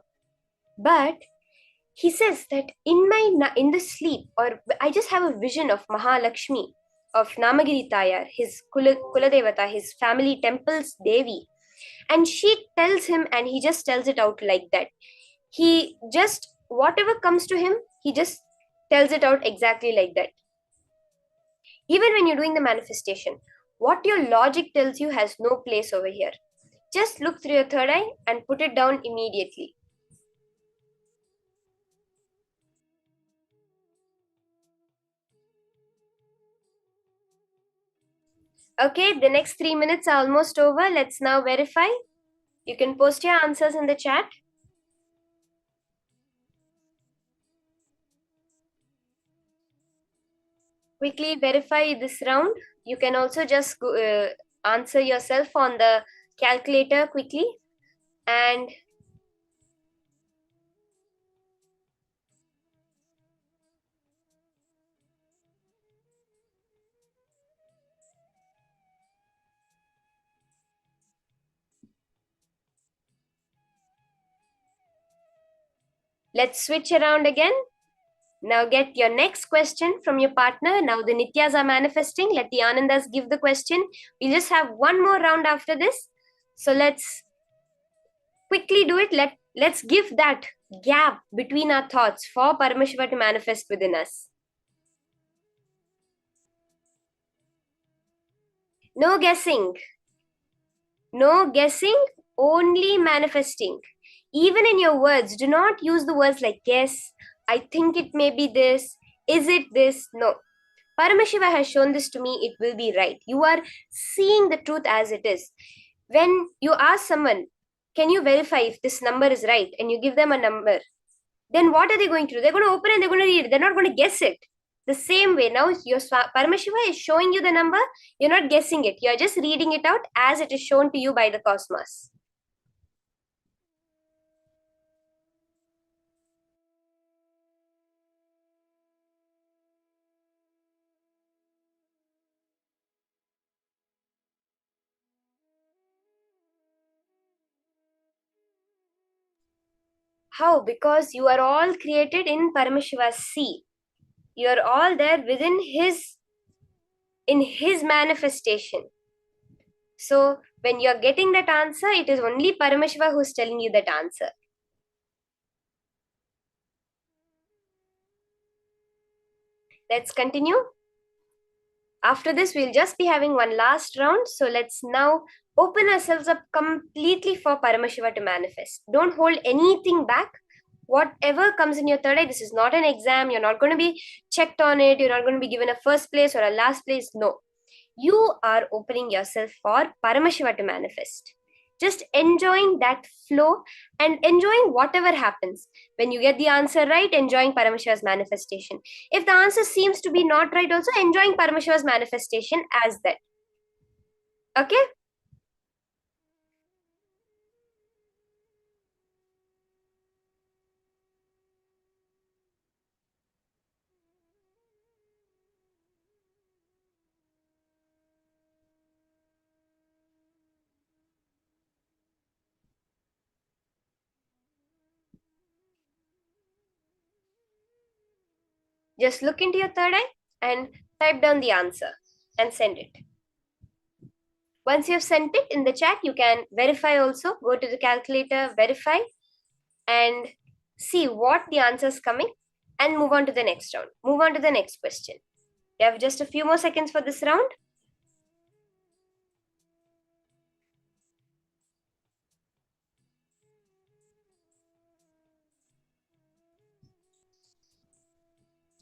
But he says that in the sleep, or I just have a vision of Mahalakshmi, of Namagiri Tayar, his Kuladevata, his family temple's Devi. And she tells him, and he just tells it out like that. He just, whatever comes to him, he just tells it out exactly like that. Even when you're doing the manifestation, what your logic tells you has no place over here. Just look through your third eye and put it down immediately. Okay, the next 3 minutes are almost over. Let's now verify. You can post your answers in the chat. Quickly verify this round. You can also just answer yourself on the calculator quickly. And let's switch around again. Now get your next question from your partner. Now the Nityas are manifesting. Let the Anandas give the question. We just have one more round after this. So let's quickly do it. Let's give that gap between our thoughts for Paramashiva to manifest within us. No guessing. No guessing, only manifesting. Even in your words, do not use the words like guess, I think it may be this, is it this? No. Paramashiva has shown this to me, it will be right. You are seeing the truth as it is. When you ask someone, can you verify if this number is right? And you give them a number, then what are they going to do? They're going to open and they're going to read it. They're not going to guess it. The same way, now your Paramashiva is showing you the number, you're not guessing it. You're just reading it out as it is shown to you by the cosmos. How? Because you are all created in Paramashiva's sea. You are all there within his manifestation. So when you're getting that answer, it is only Paramashiva who's telling you that answer. Let's continue. After this, we'll just be having one last round. So let's now open ourselves up completely for Paramashiva to manifest. Don't hold anything back. Whatever comes in your third eye, this is not an exam. You're not going to be checked on it. You're not going to be given a first place or a last place. No. You are opening yourself for Paramashiva to manifest. Just enjoying that flow and enjoying whatever happens. When you get the answer right, enjoying Paramashiva's manifestation. If the answer seems to be not right, also enjoying Paramashiva's manifestation as that. Okay? Just look into your third eye and type down the answer and send it. Once you have sent it in the chat, you can verify also. Go to the calculator, verify, and see what the answer is coming and move on to the next round. Move on to the next question. You have just a few more seconds for this round.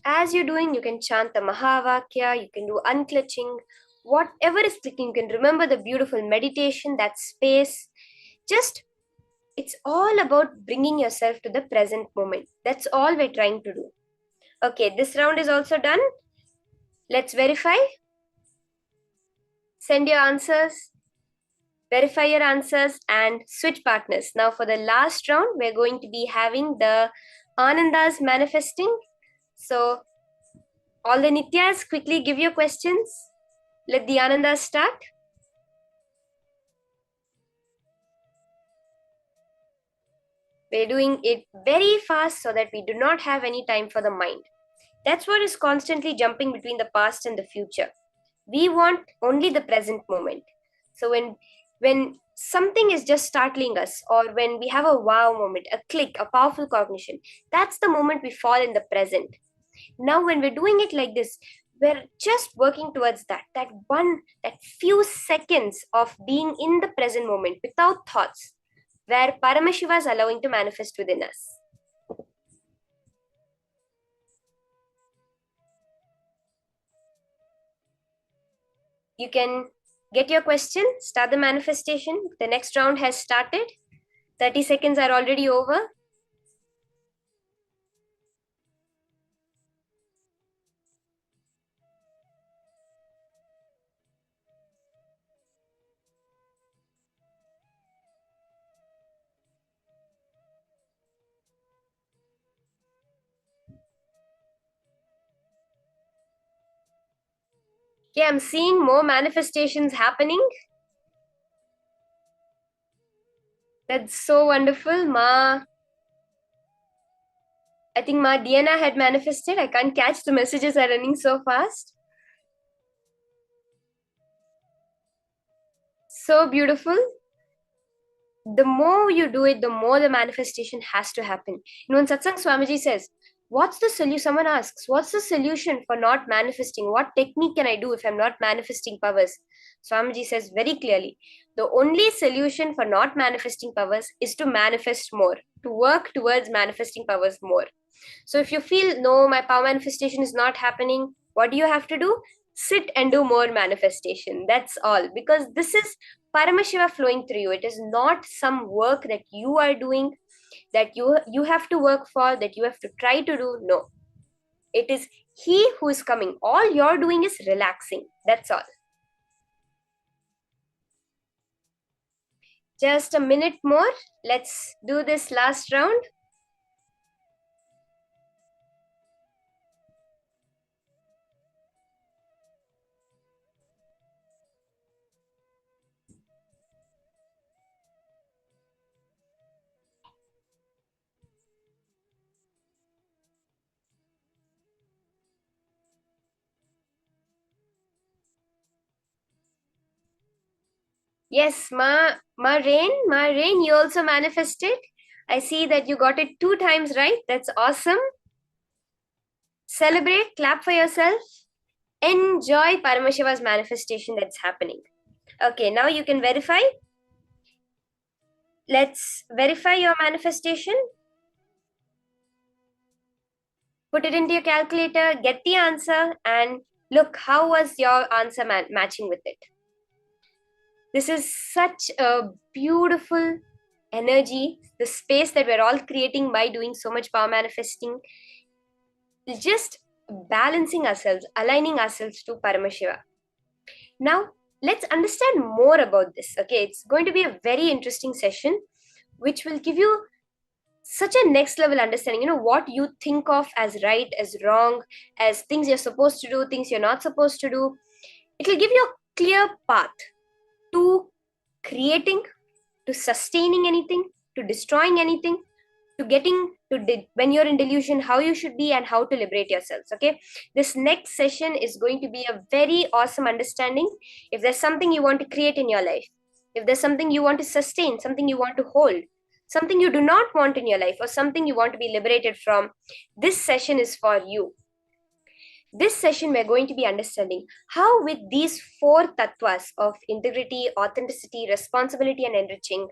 As you're doing, you can chant the Mahavakya, you can do unclutching, whatever is clicking, you can remember the beautiful meditation, that space. Just, it's all about bringing yourself to the present moment. That's all we're trying to do. Okay, this round is also done. Let's verify. Send your answers, verify your answers, and switch partners. Now for the last round, we're going to be having the Anandas manifesting. So all the Nityas, quickly give your questions. Let the Anandas start. We're doing it very fast so that we do not have any time for the mind. That's what is constantly jumping between the past and the future. We want only the present moment. So when something is just startling us, or when we have a wow moment, a click, a powerful cognition, that's the moment we fall in the present. Now when we're doing it like this, we're just working towards that few seconds of being in the present moment without thoughts, where Paramashiva is allowing to manifest within us. You can get your question, start the manifestation. The next round has started. 30 seconds are already over. Okay, I'm seeing more manifestations happening. That's so wonderful. I think Ma Diana had manifested. I can't catch, the messages are running so fast. So beautiful. The more you do it, the more the manifestation has to happen. You know, in Satsang, Swamiji says, what's the solution? Someone asks, what's the solution for not manifesting? What technique can I do if I'm not manifesting powers? Swamiji says very clearly, the only solution for not manifesting powers is to manifest more, to work towards manifesting powers more. So if you feel, no, my power manifestation is not happening, what do you have to do? Sit and do more manifestation. That's all. Because this is Paramashiva flowing through you. It is not some work that you are doing, that you have to work for, that you have to try to do. No. It is He who is coming. All you're doing is relaxing. That's all. Just a minute more. Let's do this last round. Yes, Ma Rain, you also manifested. I see that you got it 2 times right. That's awesome. Celebrate, clap for yourself. Enjoy Paramashiva's manifestation that's happening. Okay, now you can verify. Let's verify your manifestation. Put it into your calculator, get the answer, and look how was your answer matching with it. This is such a beautiful energy, the space that we're all creating by doing so much power manifesting, just balancing ourselves, aligning ourselves to Paramashiva. Now, let's understand more about this. Okay, it's going to be a very interesting session, which will give you such a next level understanding. You know, what you think of as right, as wrong, as things you're supposed to do, things you're not supposed to do. It will give you a clear path to creating, to sustaining anything, to destroying anything, to getting to when you're in delusion, how you should be and how to liberate yourselves. Okay, this next session is going to be a very awesome understanding. If there's something you want to create in your life, if there's something you want to sustain, something you want to hold, something you do not want in your life, or something you want to be liberated from, this session is for you. This session, we're going to be understanding how, with these 4 tattvas of integrity, authenticity, responsibility, and enriching,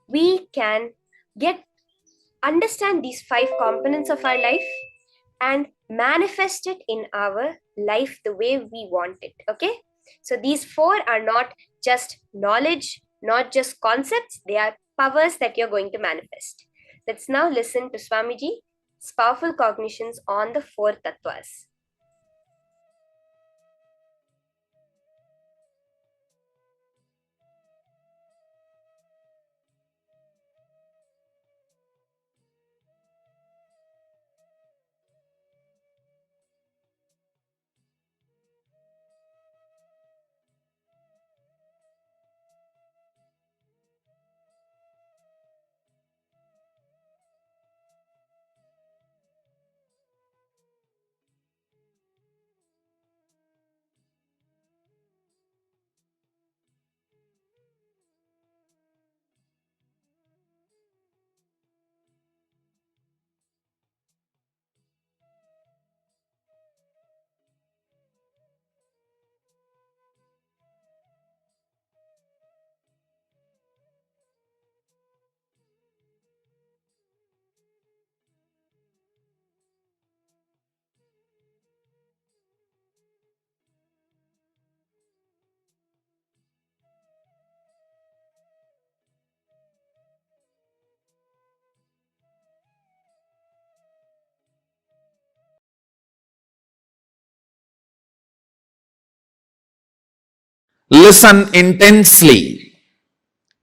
we can understand these 5 components of our life and manifest it in our life the way we want it. Okay, so these 4 are not just knowledge, not just concepts, they are powers that you're going to manifest. Let's now listen to Swamiji's powerful cognitions on the 4 tattvas. Listen intensely.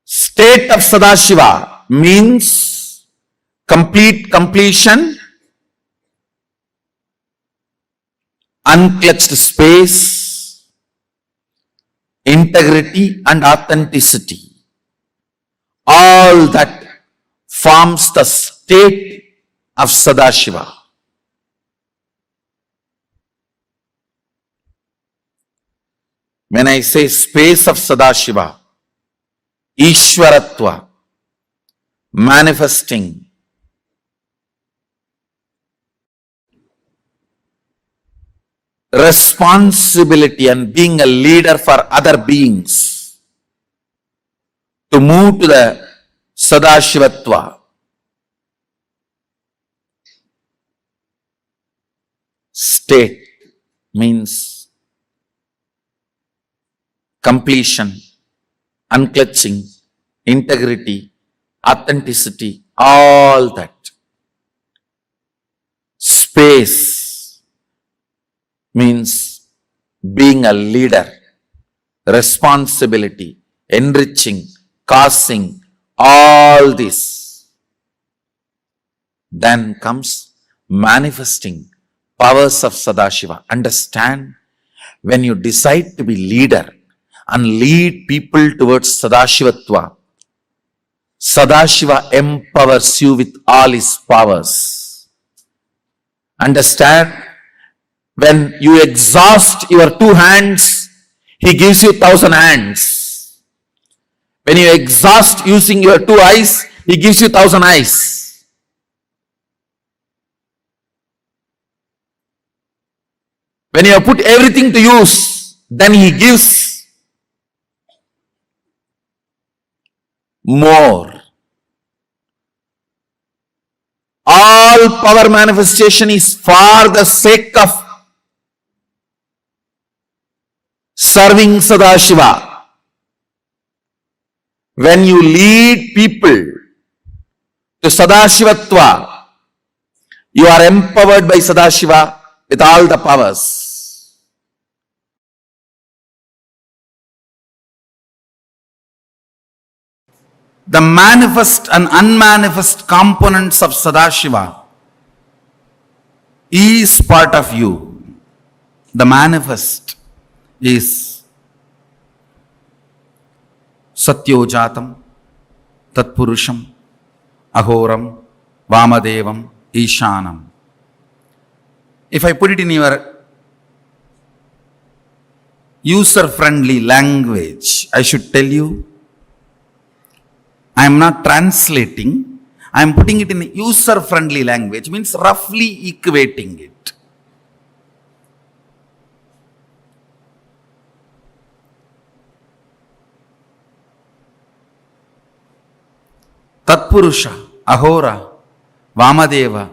State of Sadashiva means complete completion, unclutched space, integrity and authenticity. All that forms the state of Sadashiva. When I say space of Sadashiva, Ishwaratva, manifesting, responsibility and being a leader for other beings, to move to the Sadashivatva. State means completion, unclutching, integrity, authenticity, all that. Space means being a leader, responsibility, enriching, causing, all this. Then comes manifesting powers of Sadashiva. Understand, when you decide to be leader and lead people towards Sadashivatva, Sadashiva empowers you with all his powers. Understand, when you exhaust your 2 hands, he gives you 1,000 hands. When you exhaust using your 2 eyes, he gives you 1,000 eyes. When you have put everything to use, then he gives more. All power manifestation is for the sake of serving Sadashiva. When you lead people to Sadashivatva, you are empowered by Sadashiva with all the powers. The manifest and unmanifest components of Sadashiva is part of you. The manifest is Satyojatam, Tatpurusham, Ahoram, Vamadevam, Ishanam. If I put it in your user-friendly language, I should tell you, I am not translating, I am putting it in user-friendly language, means roughly equating it. Tatpurusha, Ahora, Vamadeva,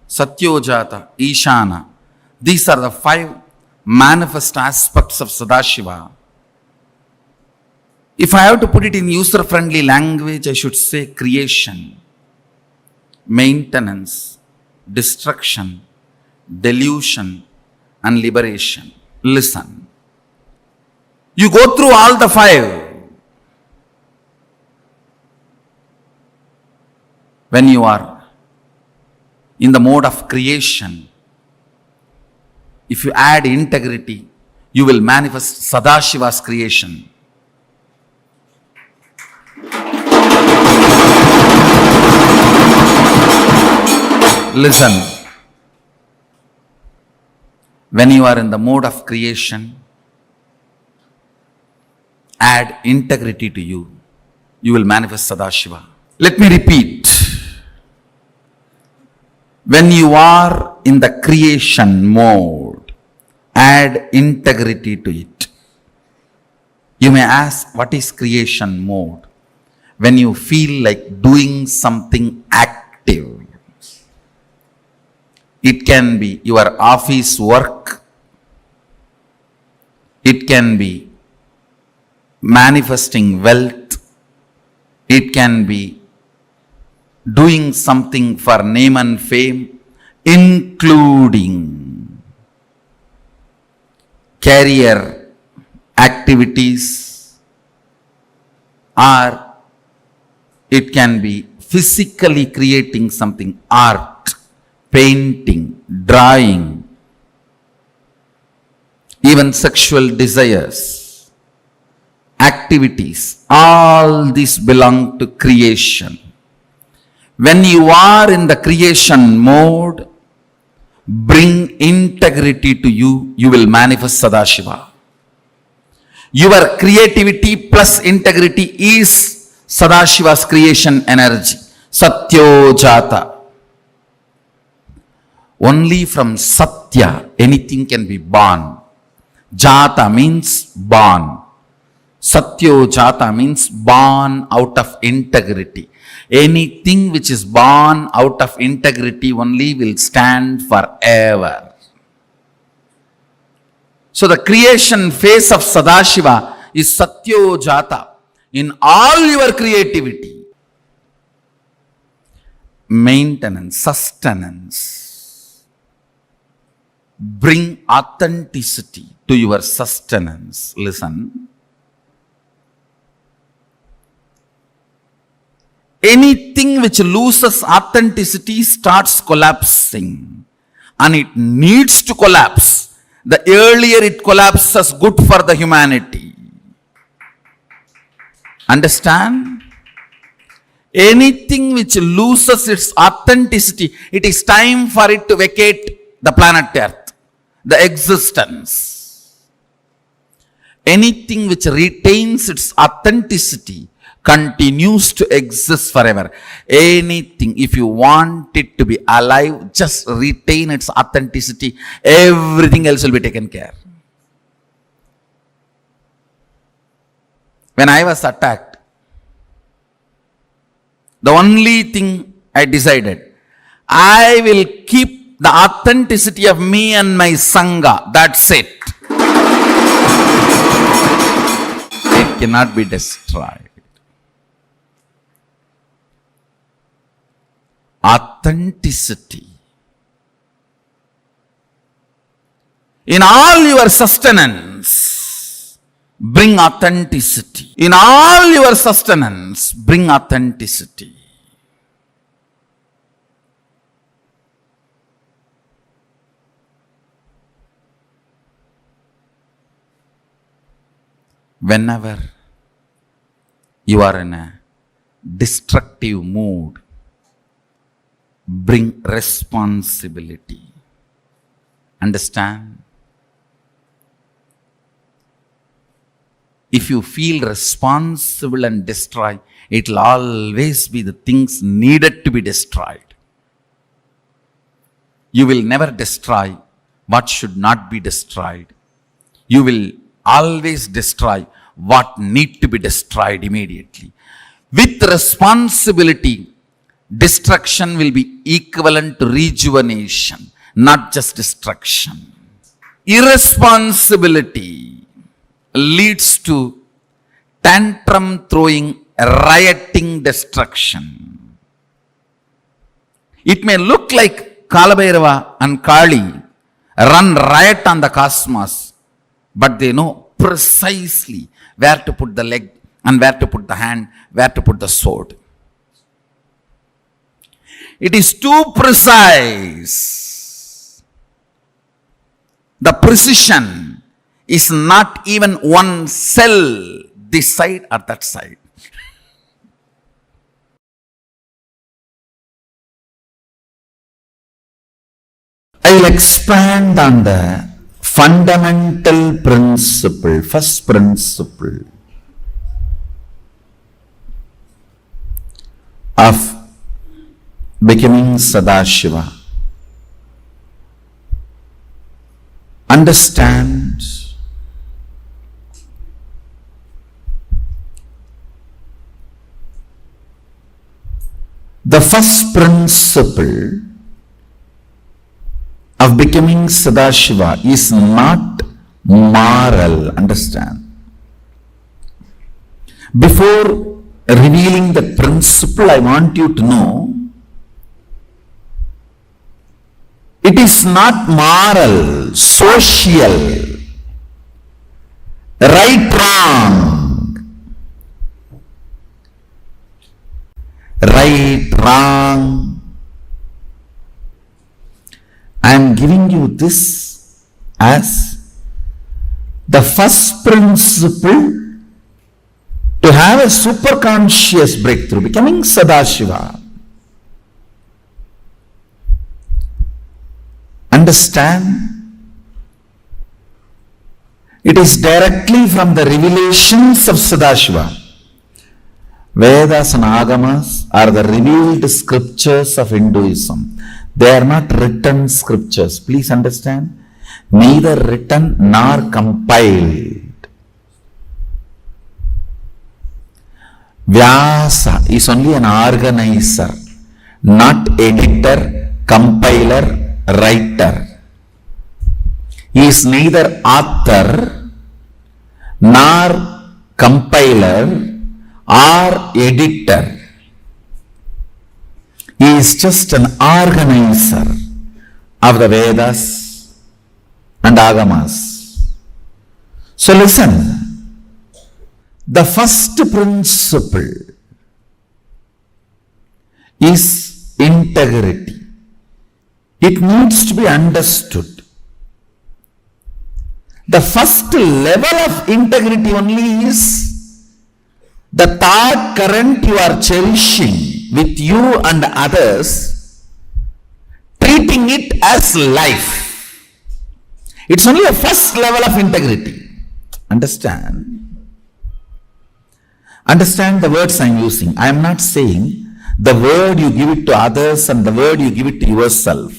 Satyojata, Ishana. These are the 5 manifest aspects of Sadashiva. If I have to put it in user-friendly language, I should say creation, maintenance, destruction, delusion, and liberation. Listen. You go through all the 5. When you are in the mode of creation, if you add integrity, you will manifest Sadashiva's creation. Listen. When you are in the mode of creation, add integrity to you, you will manifest Sadashiva. Let me repeat. When you are in the creation mode, add integrity to it. You may ask, what is creation mode? When you feel like doing something active. It can be your office work. It can be manifesting wealth. It can be doing something for name and fame, including career activities, or it can be physically creating something, art, painting, drawing, even sexual desires, activities. All these belong to creation. When you are in the creation mode, bring integrity to you, you will manifest Sadashiva. Your creativity plus integrity is Sadashiva's creation energy. Satyojata. Only from Satya, anything can be born. Jata means born. Satyojata means born out of integrity. Anything which is born out of integrity only will stand forever. So the creation phase of Sadashiva is Satyojata in all your creativity. Maintenance, sustenance. Bring authenticity to your sustenance. Listen. Anything which loses authenticity starts collapsing, and it needs to collapse. The earlier it collapses, good for the humanity. Understand? Anything which loses its authenticity, it is time for it to vacate the planet Earth, the existence. Anything which retains its authenticity continues to exist forever. Anything, if you want it to be alive, just retain its authenticity. Everything else will be taken care. When I was attacked, the only thing I decided, I will keep the authenticity of me and my Sangha. That's it. It cannot be destroyed. Authenticity. In all your sustenance, bring authenticity. In all your sustenance, bring authenticity. Whenever you are in a destructive mood, bring responsibility. Understand? If you feel responsible and destroy, it will always be the things needed to be destroyed. You will never destroy what should not be destroyed. You will always destroy what need to be destroyed immediately. With responsibility, destruction will be equivalent to rejuvenation, not just destruction. Irresponsibility leads to tantrum throwing, rioting destruction. It may look like Kalabhairava and Kali run riot on the cosmos, but they know precisely where to put the leg and where to put the hand, where to put the sword. It is too precise. The precision is not even one cell this side or that side. I will expand on the fundamental principle, first principle of becoming Sadashiva. Understand the first principle of becoming Sadashiva is not moral. Understand? Before revealing the principle, I want you to know it is not moral, social, right, wrong, right, wrong. I am giving you this as the first principle to have a superconscious breakthrough, becoming Sadashiva. Understand? It is directly from the revelations of Sadashiva. Vedas and Agamas are the revealed scriptures of Hinduism. They are not written scriptures. Please understand. Neither written nor compiled. Vyasa is only an organizer, not editor, compiler, writer. He is neither author nor compiler or editor. He is just an organizer of the Vedas and Agamas. So listen, the first principle is integrity. It needs to be understood. The first level of integrity only is the thought current you are cherishing with you and others, treating it as life. It's only a first level of integrity. Understand? Understand the words I am using. I am not saying the word you give it to others and the word you give it to yourself.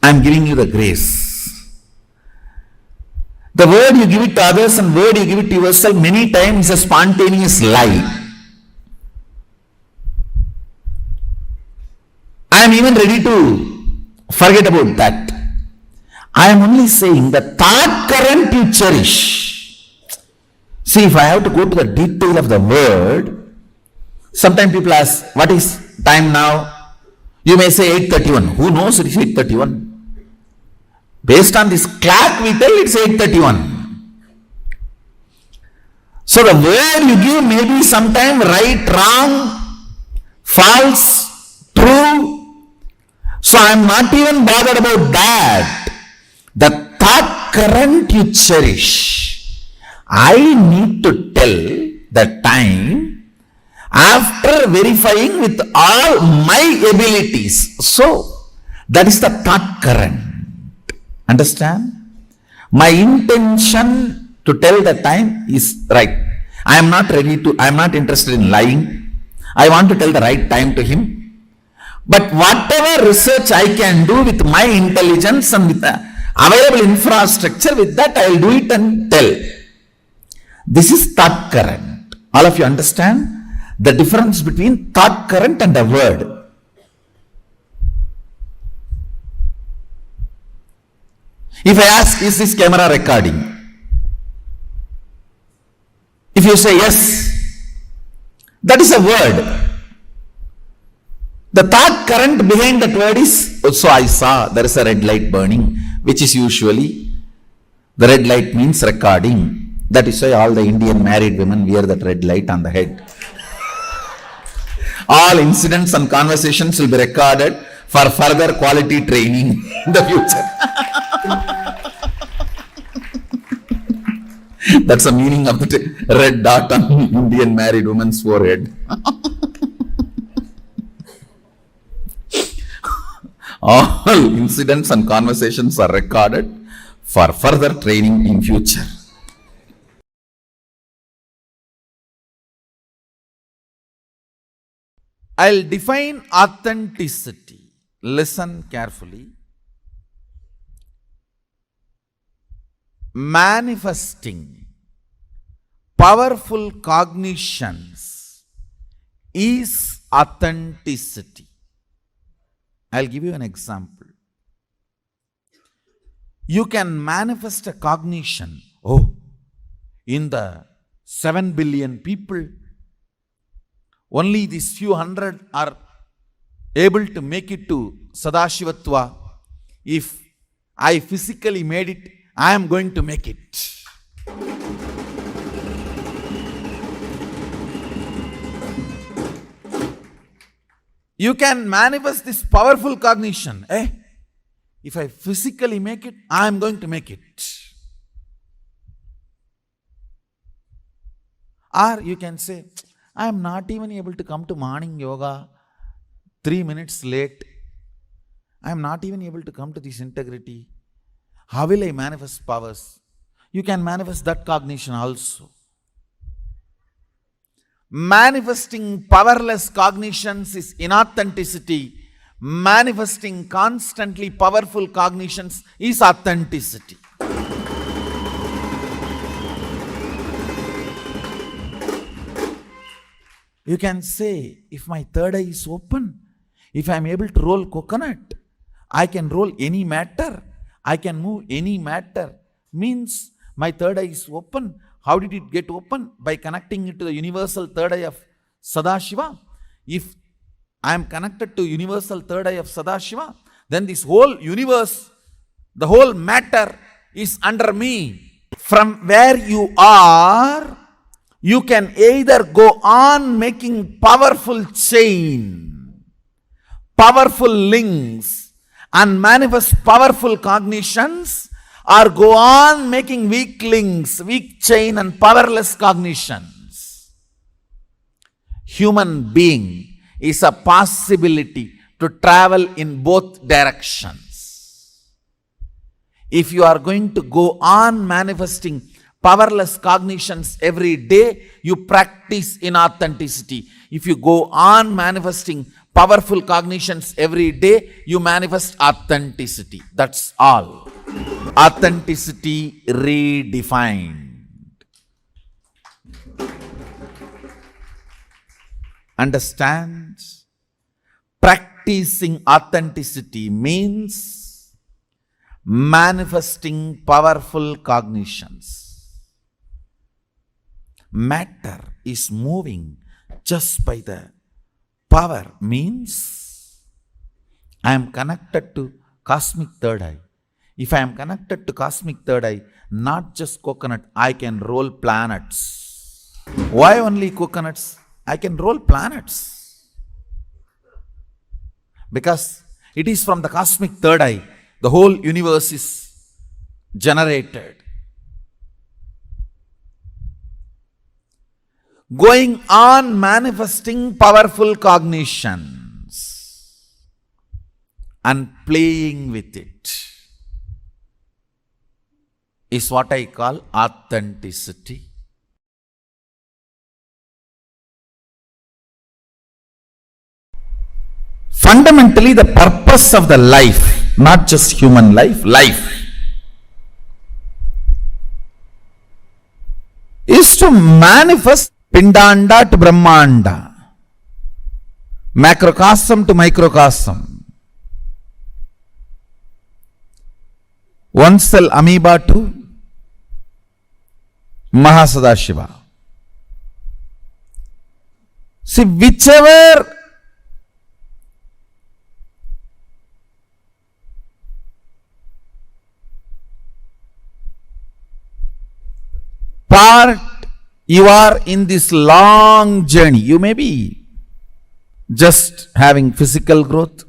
I am giving you the grace. The word you give it to others and word you give it to yourself many times is a spontaneous lie. I am even ready to forget about that. I am only saying the thought current you cherish. See, if I have to go to the detail of the word, sometimes people ask, what is time now? You may say 8:31. Who knows it is 8:31? Based on this clock we tell it's 8:31. So the word you give may be sometime right, wrong, false, true. So I am not even bothered about that. The thought current you cherish, I need to tell the time after verifying with all my abilities. So that is the thought current. Understand? My intention to tell the time is right. I am not interested in lying. I want to tell the right time to him. But whatever research I can do with my intelligence and with the available infrastructure, with that I will do it and tell. This is thought current. All of you understand the difference between thought current and a word. If I ask, is this camera recording? If you say yes, that is a word. The thought current behind that word is, so I saw there is a red light burning, which is usually, the red light means recording. That is why all the Indian married women wear that red light on the head. All incidents and conversations will be recorded for further quality training in the future. That's the meaning of the red dot on Indian married woman's forehead. All incidents and conversations are recorded for further training in future. I'll define authenticity. Listen carefully. Manifesting powerful cognitions is authenticity. I'll give you an example. You can manifest a cognition. Oh, in the 7 billion people, only these few hundred are able to make it to Sadashivatva. If I physically made it, I am going to make it. You can manifest this powerful cognition. If I physically make it, I am going to make it. Or you can say, I am not even able to come to morning yoga 3 minutes late. I am not even able to come to this integrity. How will I manifest powers? You can manifest that cognition also. Manifesting powerless cognitions is inauthenticity. Manifesting constantly powerful cognitions is authenticity. You can say, if my third eye is open, if I am able to roll coconut, I can roll any matter, I can move any matter. Means my third eye is open. How did it get open? By connecting it to the universal third eye of Sadashiva. If I am connected to universal third eye of Sadashiva, then this whole universe, the whole matter is under me. From where you are, you can either go on making powerful chain, powerful links, and manifest powerful cognitions, or go on making weak links, weak chain and powerless cognitions. Human being is a possibility to travel in both directions. if you are going to go on manifesting powerless cognitions every day, you practice inauthenticity. If you go on manifesting powerful cognitions every day, you manifest authenticity. That's all. Authenticity redefined. Understand? Practicing authenticity means manifesting powerful cognitions. Matter is moving just by the power, means I am connected to cosmic third eye. If I am connected to cosmic third eye, not just coconut, I can roll planets. Why only coconuts? I can roll planets. Because it is from the cosmic third eye, the whole universe is generated. Going on manifesting powerful cognitions and playing with it is what I call authenticity. Fundamentally, the purpose of the life, not just human life, is to manifest Pindanda to Brahmanda, macrocosm to microcosm, one cell amoeba to Mahasadashiva. See, whichever part you are in this long journey, you may be just having physical growth,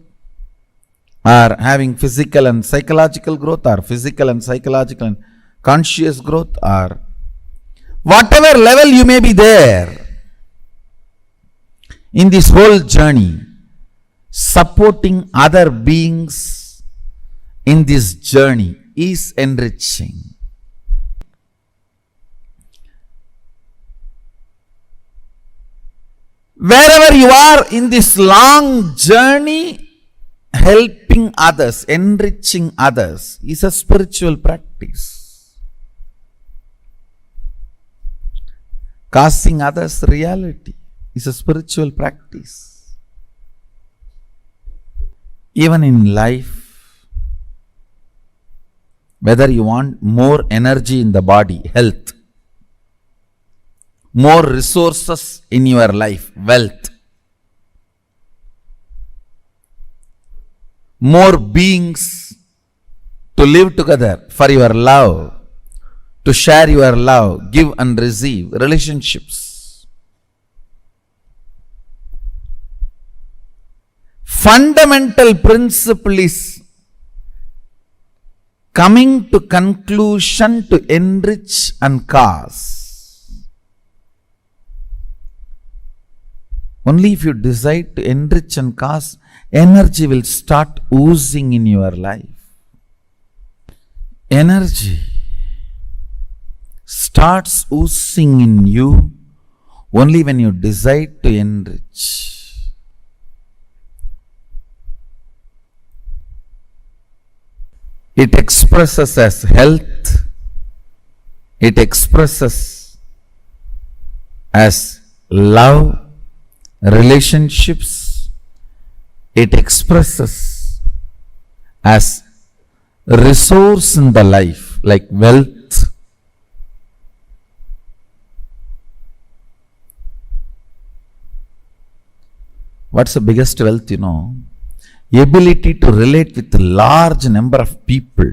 or having physical and psychological growth, or physical and psychological and conscious growth, or whatever level you may be there in this whole journey, supporting other beings in this journey is enriching. Wherever you are in this long journey, helping others, enriching others is a spiritual practice. Causing others reality is a spiritual practice. Even in life, whether you want more energy in the body, health, more resources in your life, wealth, more beings to live together for your love, to share your love, give and receive, relationships. Fundamental principle is coming to conclusion to enrich and cause. Only if you decide to enrich and cause, energy will start oozing in your life. Energy starts oozing in you only when you decide to enrich. It expresses as health, it expresses as love, relationships, it expresses as resource in the life, like wealth. What's the biggest wealth, you know? Ability to relate with a large number of people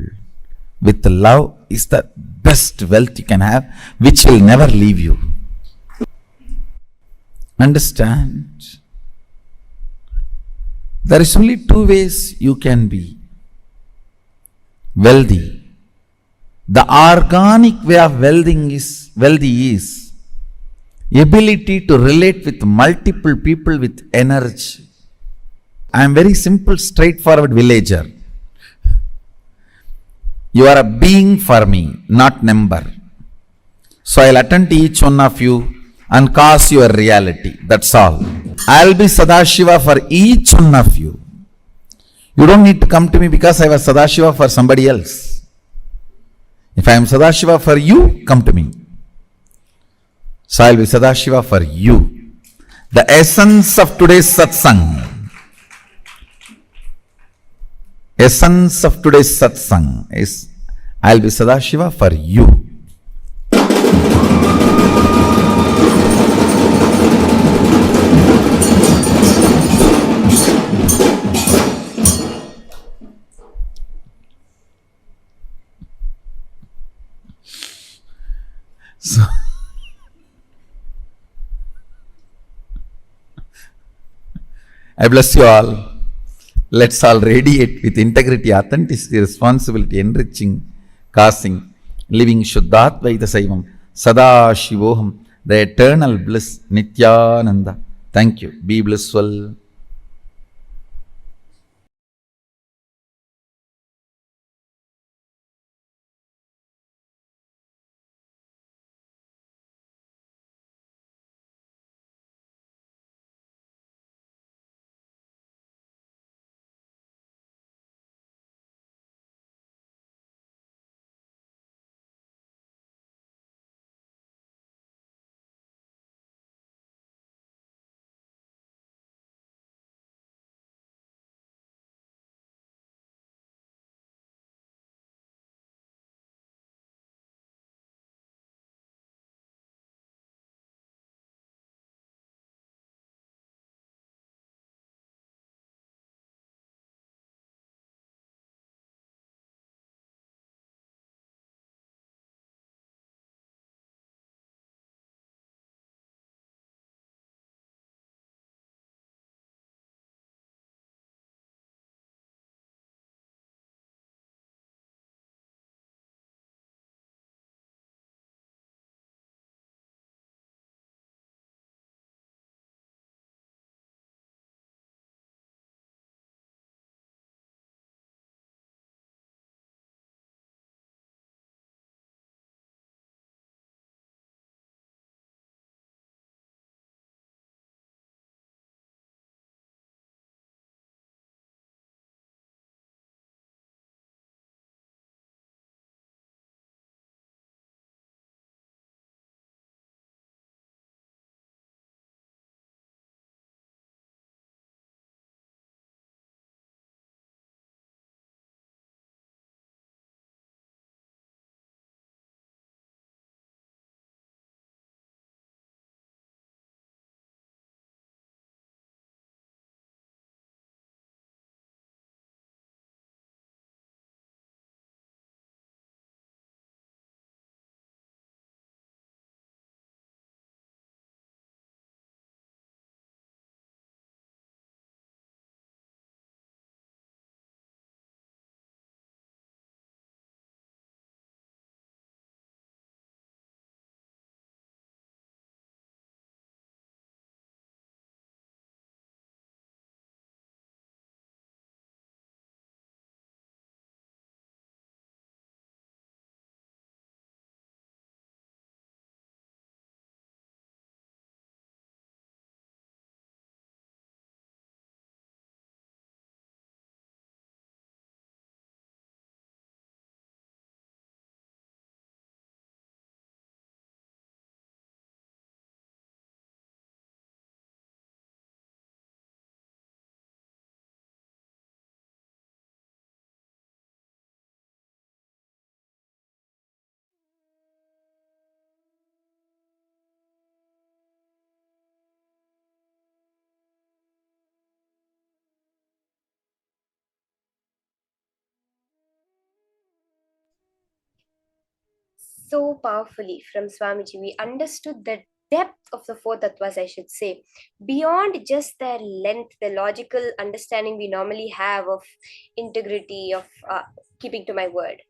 with love is the best wealth you can have, which will never leave you. Understand? There is only two ways you can be wealthy. The organic way of wealthy is ability to relate with multiple people with energy. I am very simple, straightforward villager. You are a being for me, not number. So I'll attend to each one of you and cause your reality. That's all. I'll be Sadashiva for each one of you. You don't need to come to me because I was Sadashiva for somebody else. If I am Sadashiva for you, come to me. So I'll be Sadashiva for you. The essence of today's satsang. Essence of today's satsang is I'll be Sadashiva for you. So, I bless you all. Let's all radiate with integrity, authenticity, responsibility, enriching, causing, living Shuddhatvaita Saivam, Sadashivoham, the eternal bliss, Nithyananda. Thank you. Be blissful. So powerfully from Swamiji, we understood the depth of the four tattvas, I should say, beyond just their length, the logical understanding we normally have of integrity, of keeping to my word,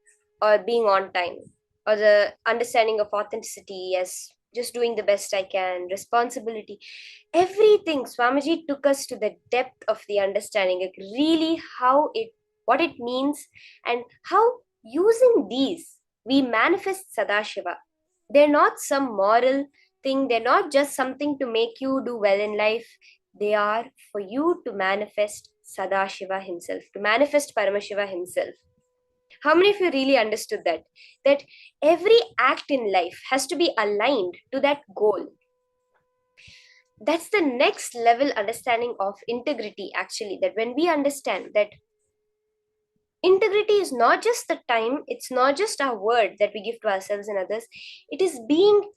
or being on time, or the understanding of authenticity as just doing the best I can, responsibility. Everything, Swamiji took us to the depth of the understanding, like really what it means, and how Using these, we manifest Sadashiva. They're not some moral thing. They're not just something to make you do well in life. They are for you to manifest Sadashiva himself, to manifest Paramashiva himself. How many of you really understood that? That every act in life has to be aligned to that goal. That's the next level understanding of integrity, actually. That when we understand that integrity is not just the time, it's not just our word that we give to ourselves and others, it is being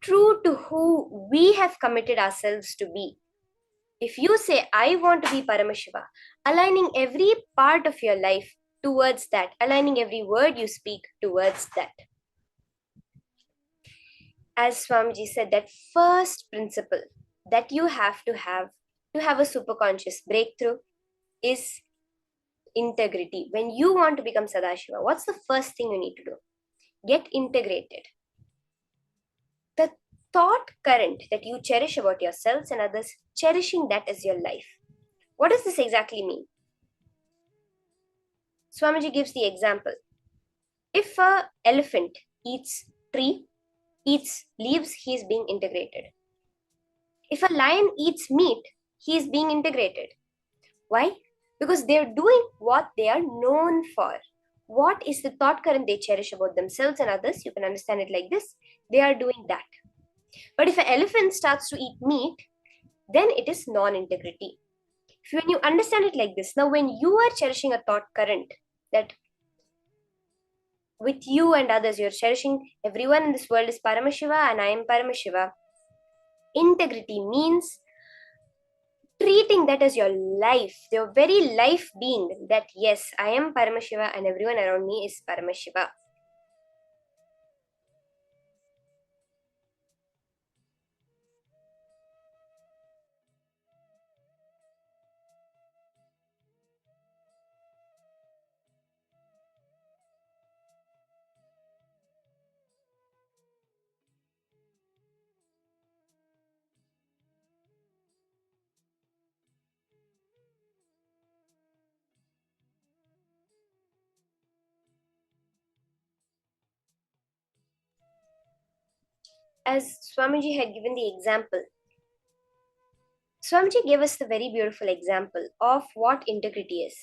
true to who we have committed ourselves to be. If you say, I want to be Paramashiva, aligning every part of your life towards that, aligning every word you speak towards that. As Swamiji said, that first principle that you have to have a superconscious breakthrough is integrity. When you want to become Sadashiva, what's the first thing you need to do? Get integrated. The thought current that you cherish about yourselves and others, cherishing that as your life. What does this exactly mean? Swamiji gives the example. If an elephant eats leaves, he is being integrated. If a lion eats meat, he is being integrated. Why? Because they're doing what they are known for. What is the thought current they cherish about themselves and others? You can understand it like this. They are doing that. But if an elephant starts to eat meat, then it is non-integrity. When you understand it like this, now when you are cherishing a thought current that with you and others, you're cherishing everyone in this world is Paramashiva and I am Paramashiva. Integrity means treating that as your life, your very life being, that yes, I am Paramashiva and everyone around me is Paramashiva. As Swamiji had given the example, Swamiji gave us the very beautiful example of what integrity is.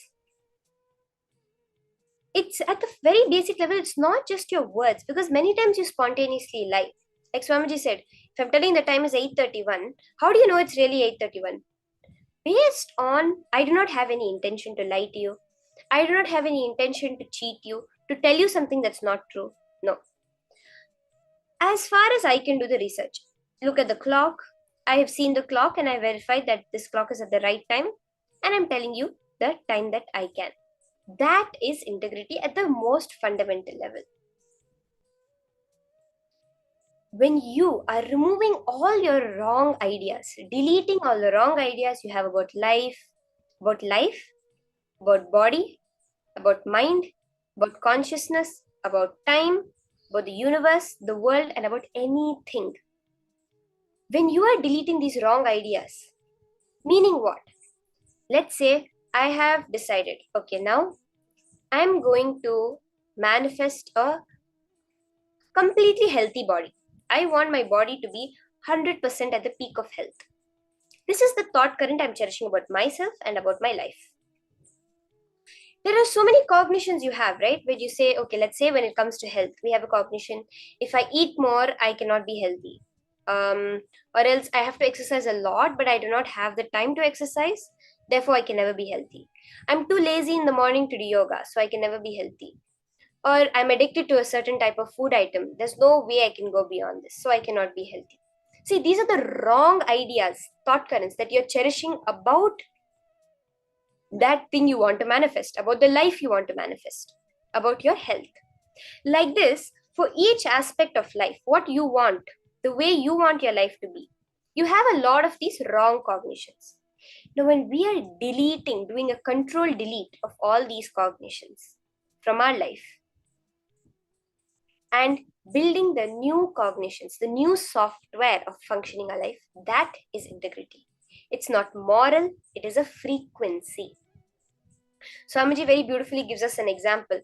It's at the very basic level, it's not just your words, because many times you spontaneously lie. Like Swamiji said, if I'm telling the time is 8:31, how do you know it's really 8:31? Based on, I do not have any intention to lie to you. I do not have any intention to cheat you, to tell you something that's not true. No. As far as I can do the research, look at the clock. I have seen the clock and I verified that this clock is at the right time, and I'm telling you the time that I can. That is integrity at the most fundamental level. When you are removing all your wrong ideas, deleting all the wrong ideas you have about life, about body, about mind, about consciousness, about time, about the universe, the world, and about anything. When you are deleting these wrong ideas, meaning what? Let's say I have decided, okay, now I'm going to manifest a completely healthy body. I want my body to be 100% at the peak of health. This is the thought current I'm cherishing about myself and about my life. There are so many cognitions you have, right? Where you say, okay, let's say when it comes to health, we have a cognition. If I eat more, I cannot be healthy. Or else I have to exercise a lot, but I do not have the time to exercise. Therefore, I can never be healthy. I'm too lazy in the morning to do yoga, so I can never be healthy. Or I'm addicted to a certain type of food item. There's no way I can go beyond this, so I cannot be healthy. See, these are the wrong ideas, thought currents that you're cherishing about that thing you want to manifest, about the life you want to manifest, about your health. Like this, for each aspect of life, what you want, the way you want your life to be, you have a lot of these wrong cognitions. Now, when we are deleting, doing a control delete of all these cognitions from our life and building the new cognitions, the new software of functioning our life, that is integrity. It's not moral, it is a frequency. Swamiji very beautifully gives us an example.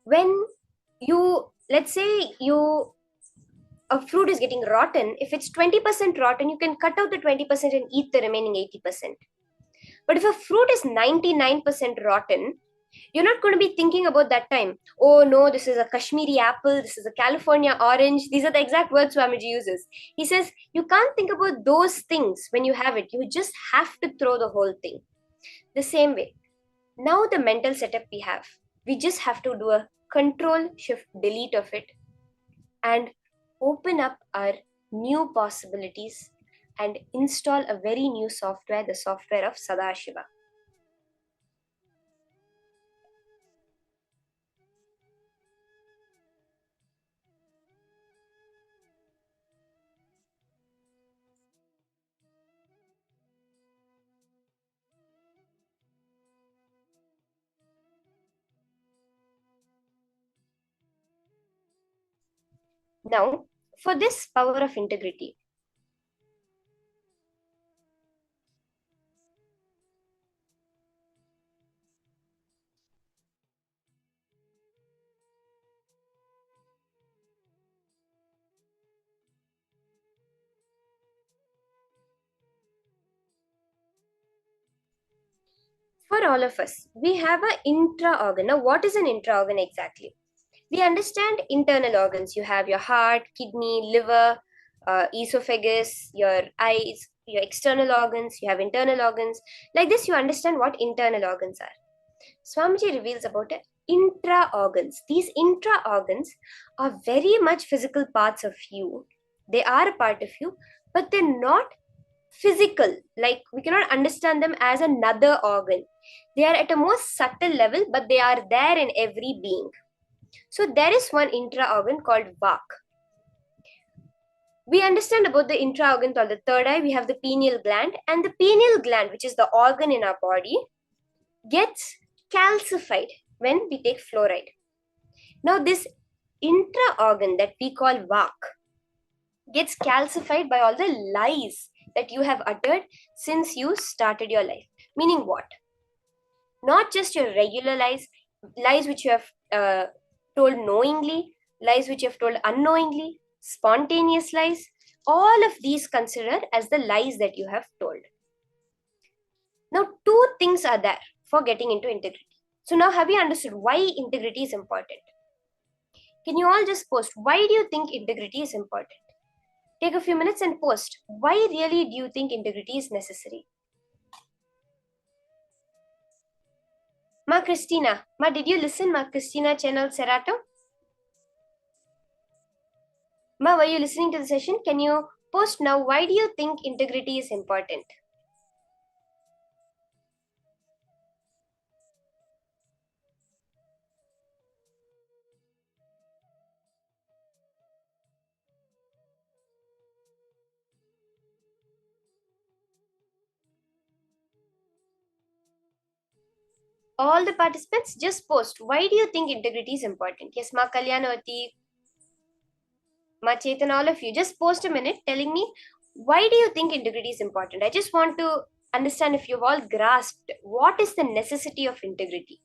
when let's say a fruit is getting rotten, if it's 20% rotten, you can cut out the 20% and eat the remaining 80%. But if a fruit is 99% rotten, you're not going to be thinking about that time. Oh no, this is a Kashmiri apple, this is a California orange. These are the exact words Swamiji uses. He says, you can't think about those things when you have it. You just have to throw the whole thing. The same way, now the mental setup we just have to do a control shift delete of it and open up our new possibilities and install a very new software, the software of Sadashiva. Now, for this power of integrity, for all of us, we have an intra-organ. Now, what is an intra-organ exactly? We understand internal organs. You have your heart, kidney, liver, esophagus, your eyes, your external organs, you have internal organs. Like this, you understand what internal organs are. Swamiji reveals about intra-organs. These intra-organs are very much physical parts of you. They are a part of you, but they're not physical. Like, we cannot understand them as another organ. They are at a more subtle level, but they are there in every being. So there is one intra-organ called Vak. We understand about the intra-organ called the third eye. We have the pineal gland, and the pineal gland, which is the organ in our body, gets calcified when we take fluoride. Now this intra-organ that we call Vak gets calcified by all the lies that you have uttered since you started your life. Meaning what? Not just your regular lies, lies which you have told knowingly, lies which you have told unknowingly, spontaneous lies, all of these considered as the lies that you have told. Now, two things are there for getting into integrity. So now have you understood why integrity is important? Can you all just post, why do you think integrity is important? Take a few minutes and post, why really do you think integrity is necessary? Ma Christina, Ma, did you listen? Ma Christina channel Serato? Ma, were you listening to the session? Can you post now, why do you think integrity is important? All the participants, just post, why do you think integrity is important? Yes, Ma Kalyanavati, Ma Chetan, all of you, just post a minute telling me, why do you think integrity is important? I just want to understand if you've all grasped what is the necessity of integrity.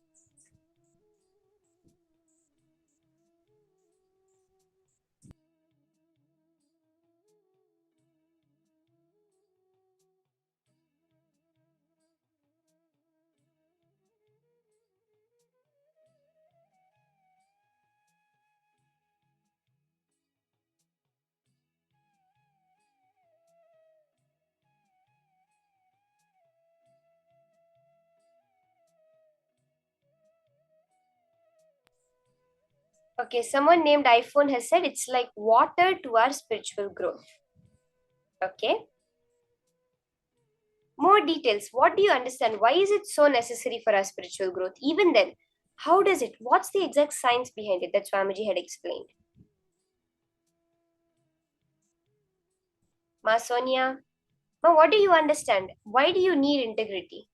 Okay, someone named iPhone has said it's like water to our spiritual growth. Okay. More details. What do you understand? Why is it so necessary for our spiritual growth? Even then, how does it? What's the exact science behind it that Swamiji had explained? Ma Sonia, Ma, what do you understand? Why do you need integrity?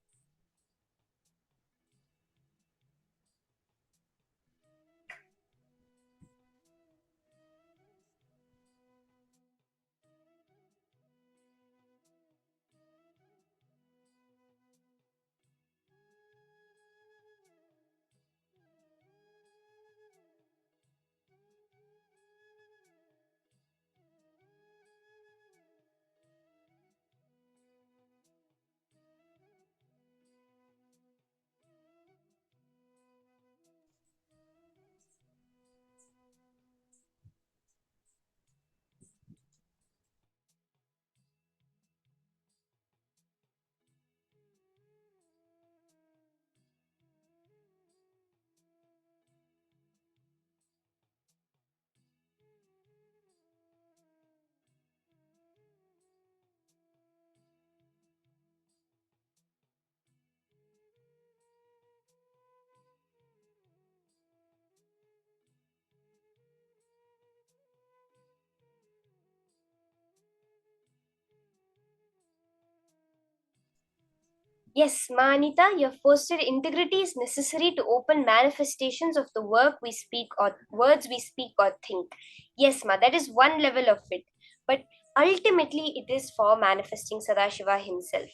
Yes, Manita, you have posted integrity is necessary to open manifestations of the work we speak or words we speak or think. Yes, Ma, that is one level of it. But ultimately, it is for manifesting Sadashiva himself.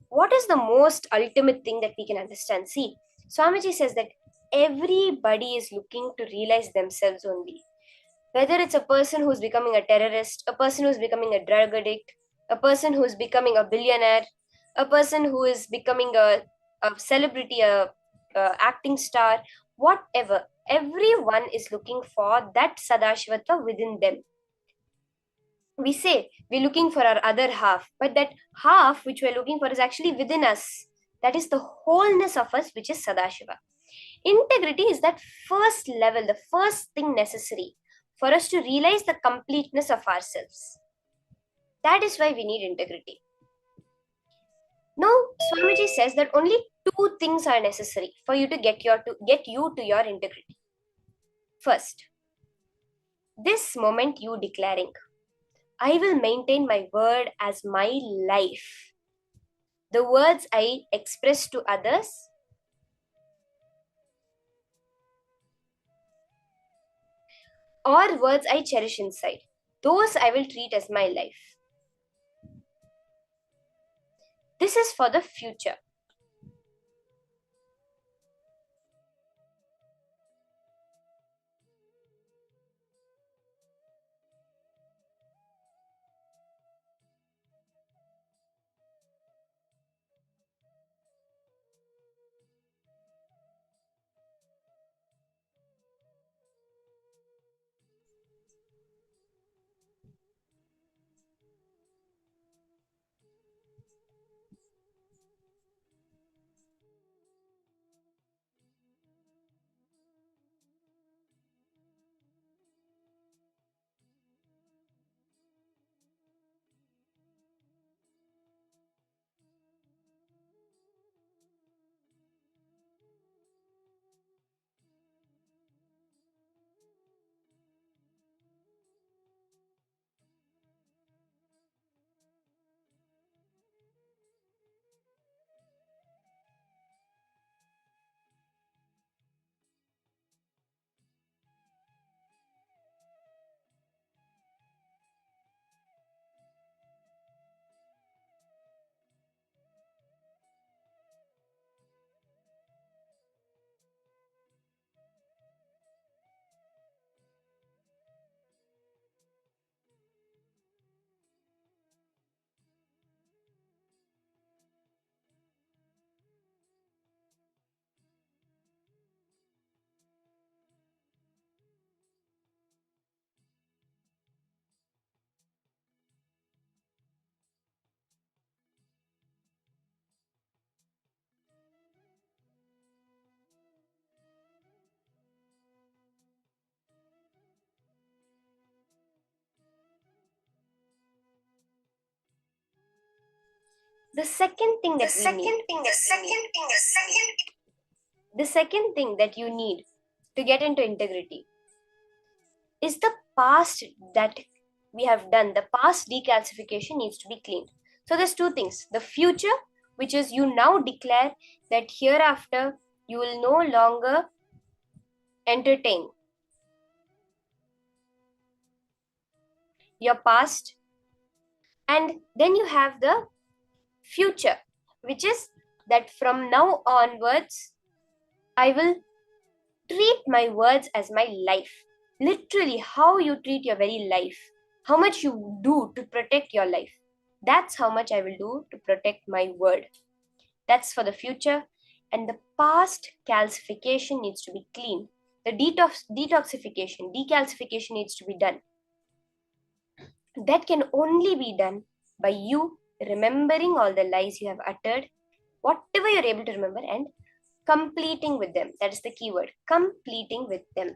What is the most ultimate thing that we can understand? See, Swamiji says that everybody is looking to realize themselves only. Whether it's a person who's becoming a terrorist, a person who's becoming a drug addict, a person who's becoming a billionaire, a person who is becoming a celebrity, a acting star, whatever, everyone is looking for that Sadashivata within them. We say we're looking for our other half, but that half which we're looking for is actually within us. That is the wholeness of us, which is Sadashiva. Integrity is that first level, the first thing necessary for us to realize the completeness of ourselves. That is why we need integrity. Now, Swamiji says that only two things are necessary for you to get you to your integrity. First, this moment you declaring, I will maintain my word as my life. The words I express to others, or words I cherish inside, those I will treat as my life. This is for the future. The second thing that you need to get into integrity is the past that we have done. The past decalcification needs to be cleaned. So there's two things. The future, which is you now declare that hereafter you will no longer entertain your past. And then you have the future, which is that from now onwards, I will treat my words as my life. Literally, how you treat your very life, how much you do to protect your life. That's how much I will do to protect my word. That's for the future. And the past calcification needs to be clean. The detoxification, decalcification needs to be done. That can only be done by you remembering all the lies you have uttered, whatever you're able to remember, and completing with them. That is the key word, completing with them.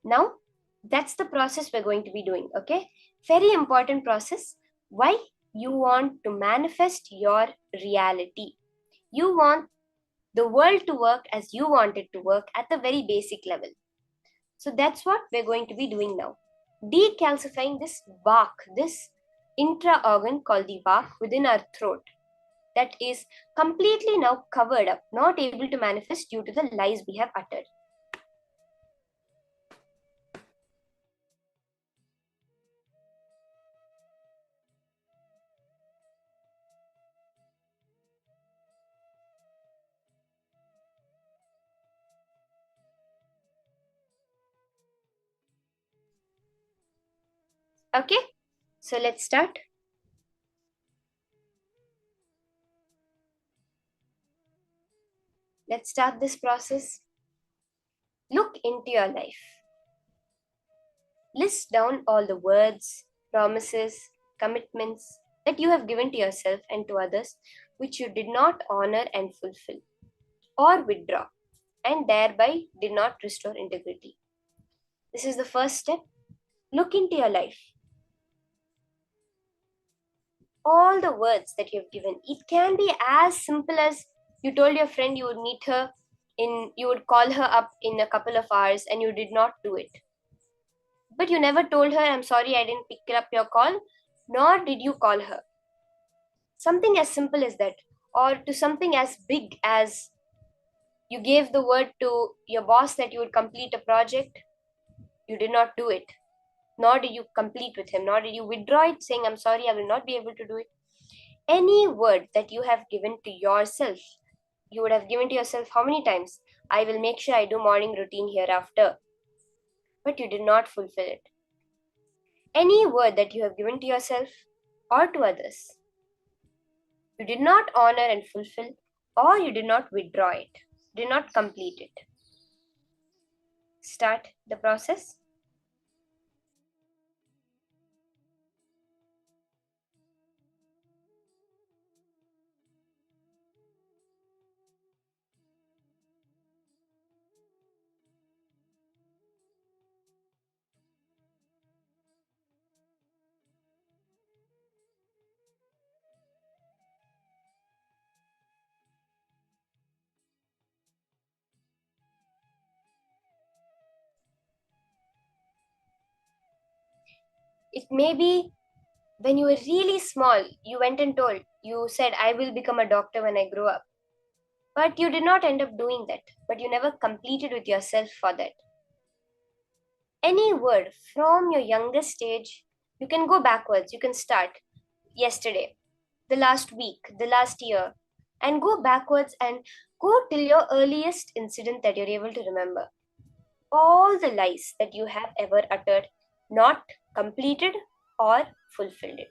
Now, that's the process we're going to be doing, okay? Very important process. Why? You want to manifest your reality. You want the world to work as you want it to work at the very basic level. So that's what we're going to be doing now. decalcifying this bark, this intra organ called the bark within our throat, that is completely now covered up, not able to manifest due to the lies we have uttered. Okay, so let's start. Let's start this process. Look into your life. List down all the words, promises, commitments that you have given to yourself and to others which you did not honor and fulfill, or withdraw, and thereby did not restore integrity. This is the first step. Look into your life. All the words that you have given, it can be as simple as you told your friend you would meet her you would call her up in a couple of hours and you did not do it. But you never told her, I'm sorry, I didn't pick up your call, nor did you call her. Something as simple as that, or to something as big as you gave the word to your boss that you would complete a project, you did not do it, nor did you complete with him, nor did you withdraw it saying, I'm sorry, I will not be able to do it. Any word that you have given to yourself, you would have given to yourself how many times? I will make sure I do morning routine hereafter. But you did not fulfill it. Any word that you have given to yourself or to others, you did not honor and fulfill, or you did not withdraw it, did not complete it. Start the process. It may be when you were really small, you went and told, you said, I will become a doctor when I grow up. But you did not end up doing that, but you never completed with yourself for that. Any word from your youngest stage, you can go backwards, you can start yesterday, the last week, the last year, and go backwards and go till your earliest incident that you're able to remember. All the lies that you have ever uttered, not completed or fulfilled it.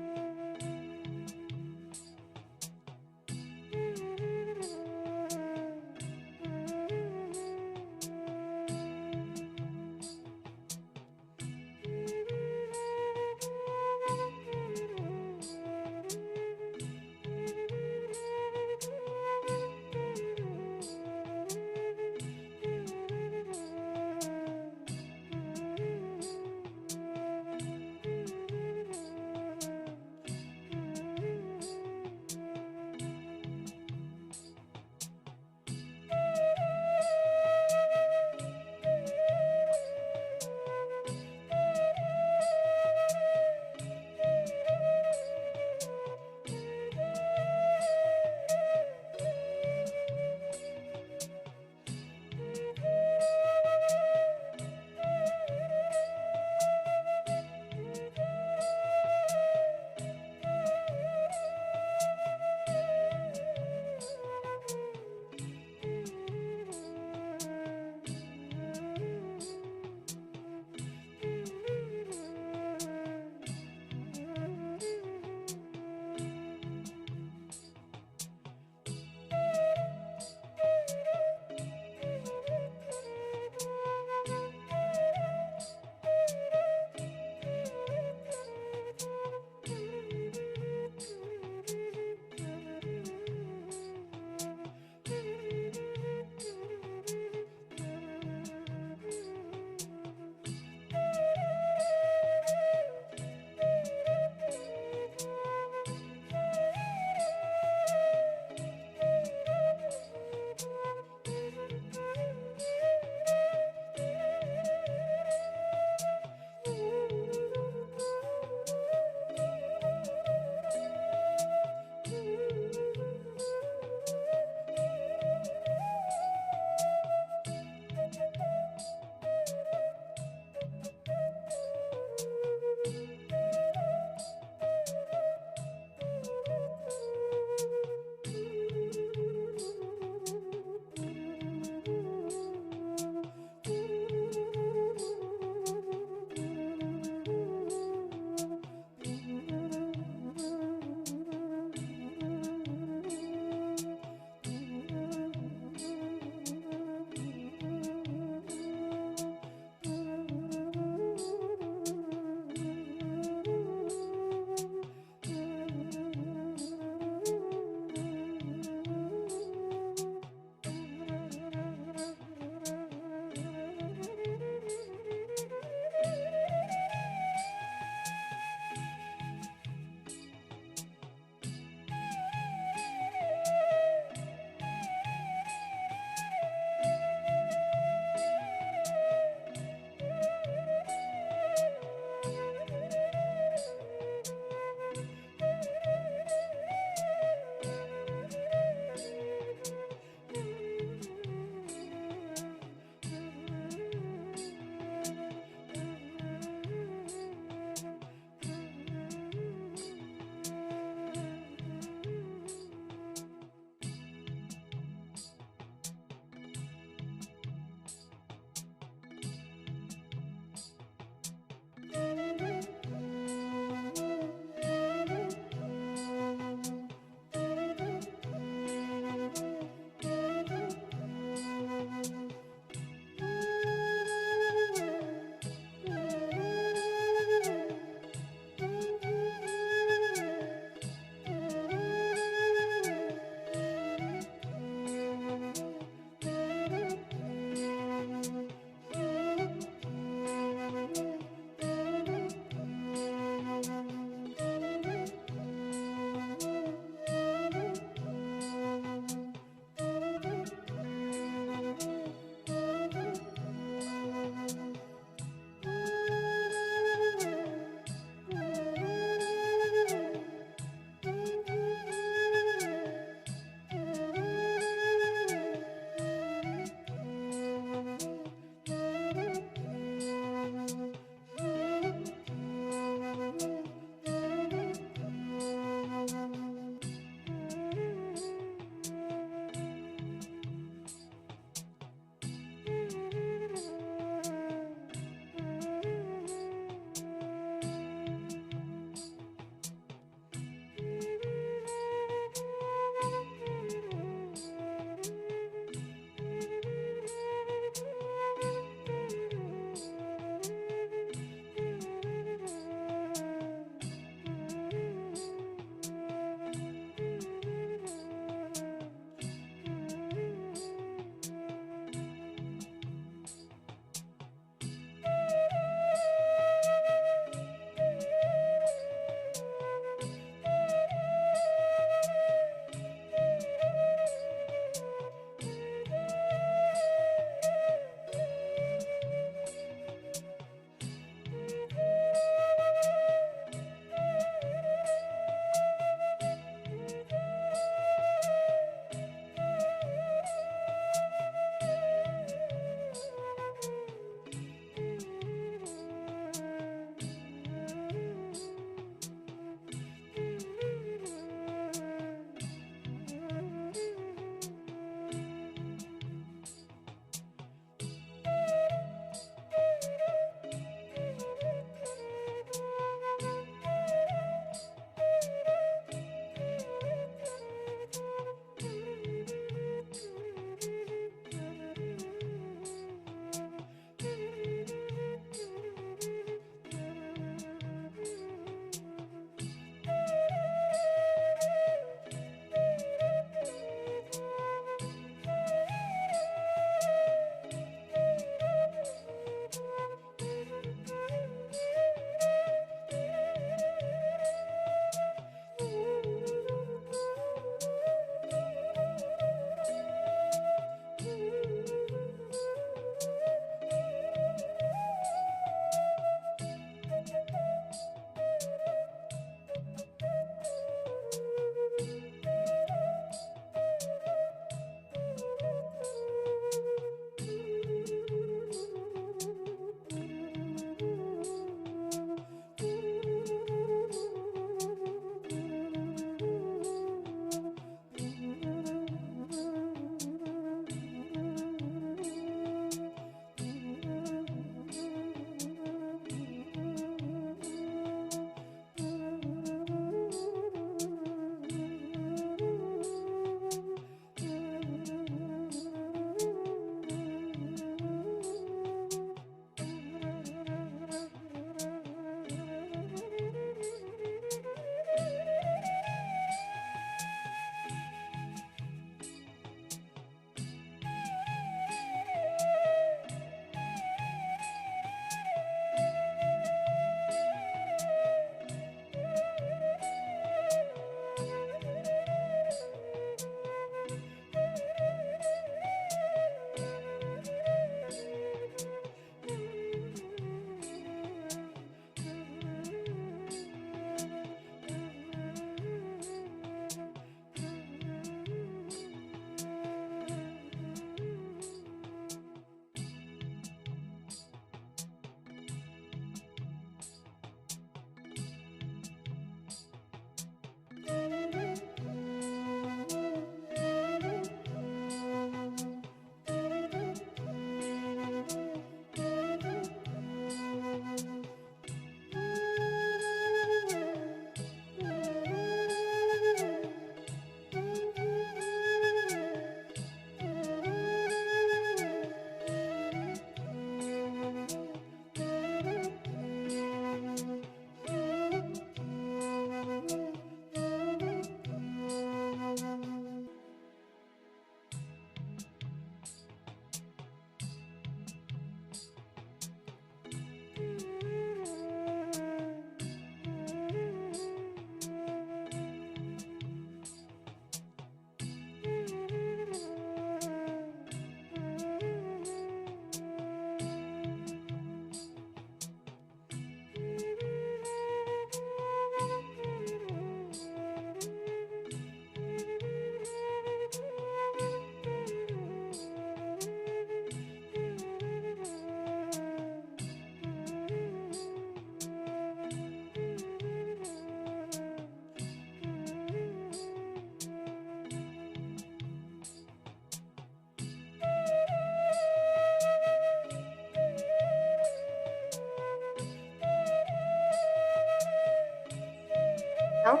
Now,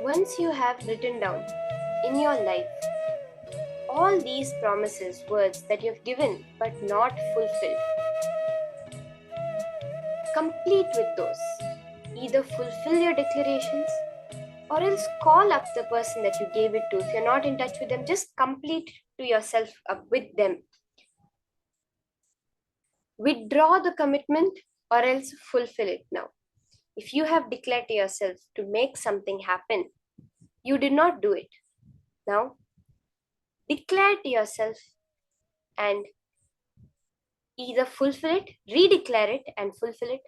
once you have written down in your life all these promises, words that you have given but not fulfilled, complete with those. Either fulfill your declarations or else call up the person that you gave it to. If you're not in touch with them, just complete to yourself with them. Withdraw the commitment or else fulfill it now. If you have declared to yourself to make something happen, you did not do it. Now, declare to yourself and either fulfill it, redeclare it and fulfill it,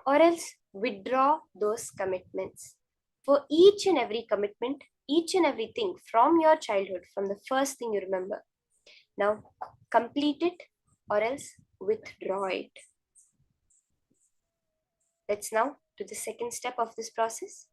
or else withdraw those commitments. For each and every commitment, each and everything from your childhood, from the first thing you remember, now complete it or else withdraw it. Let's now do the second step of this process.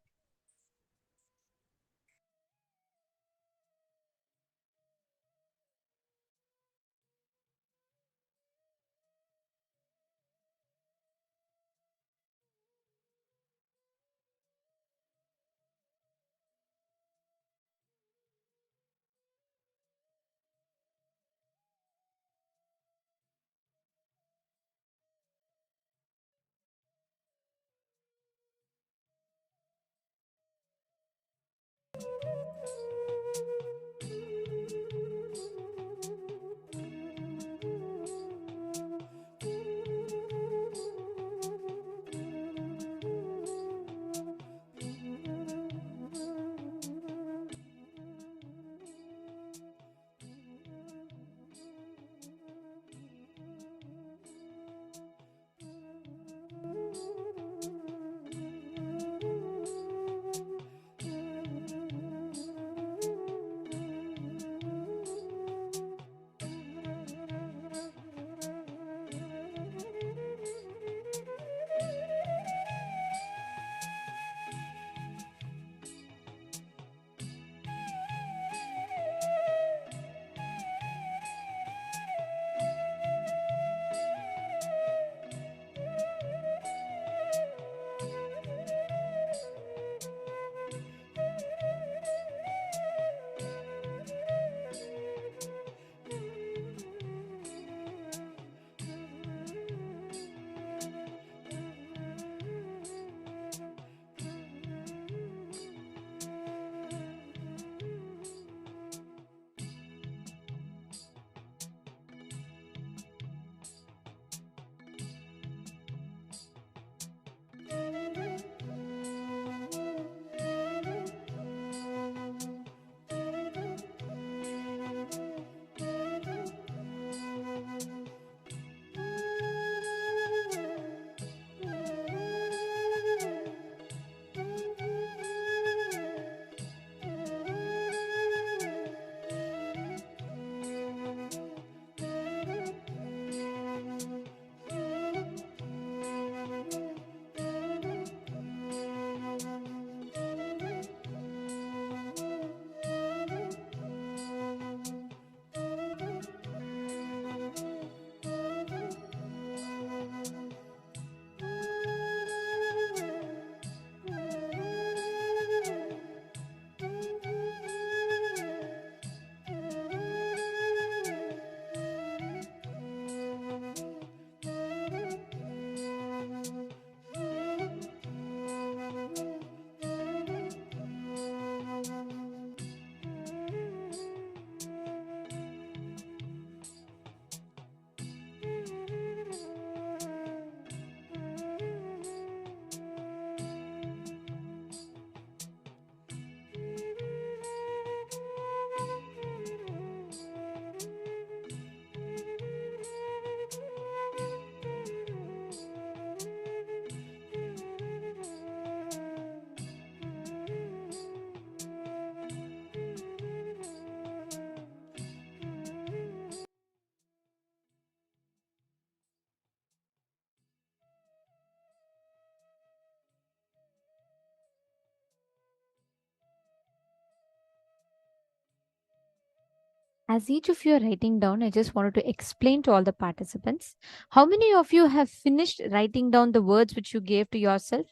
As each of you are writing down, I just wanted to explain to all the participants, how many of you have finished writing down the words which you gave to yourself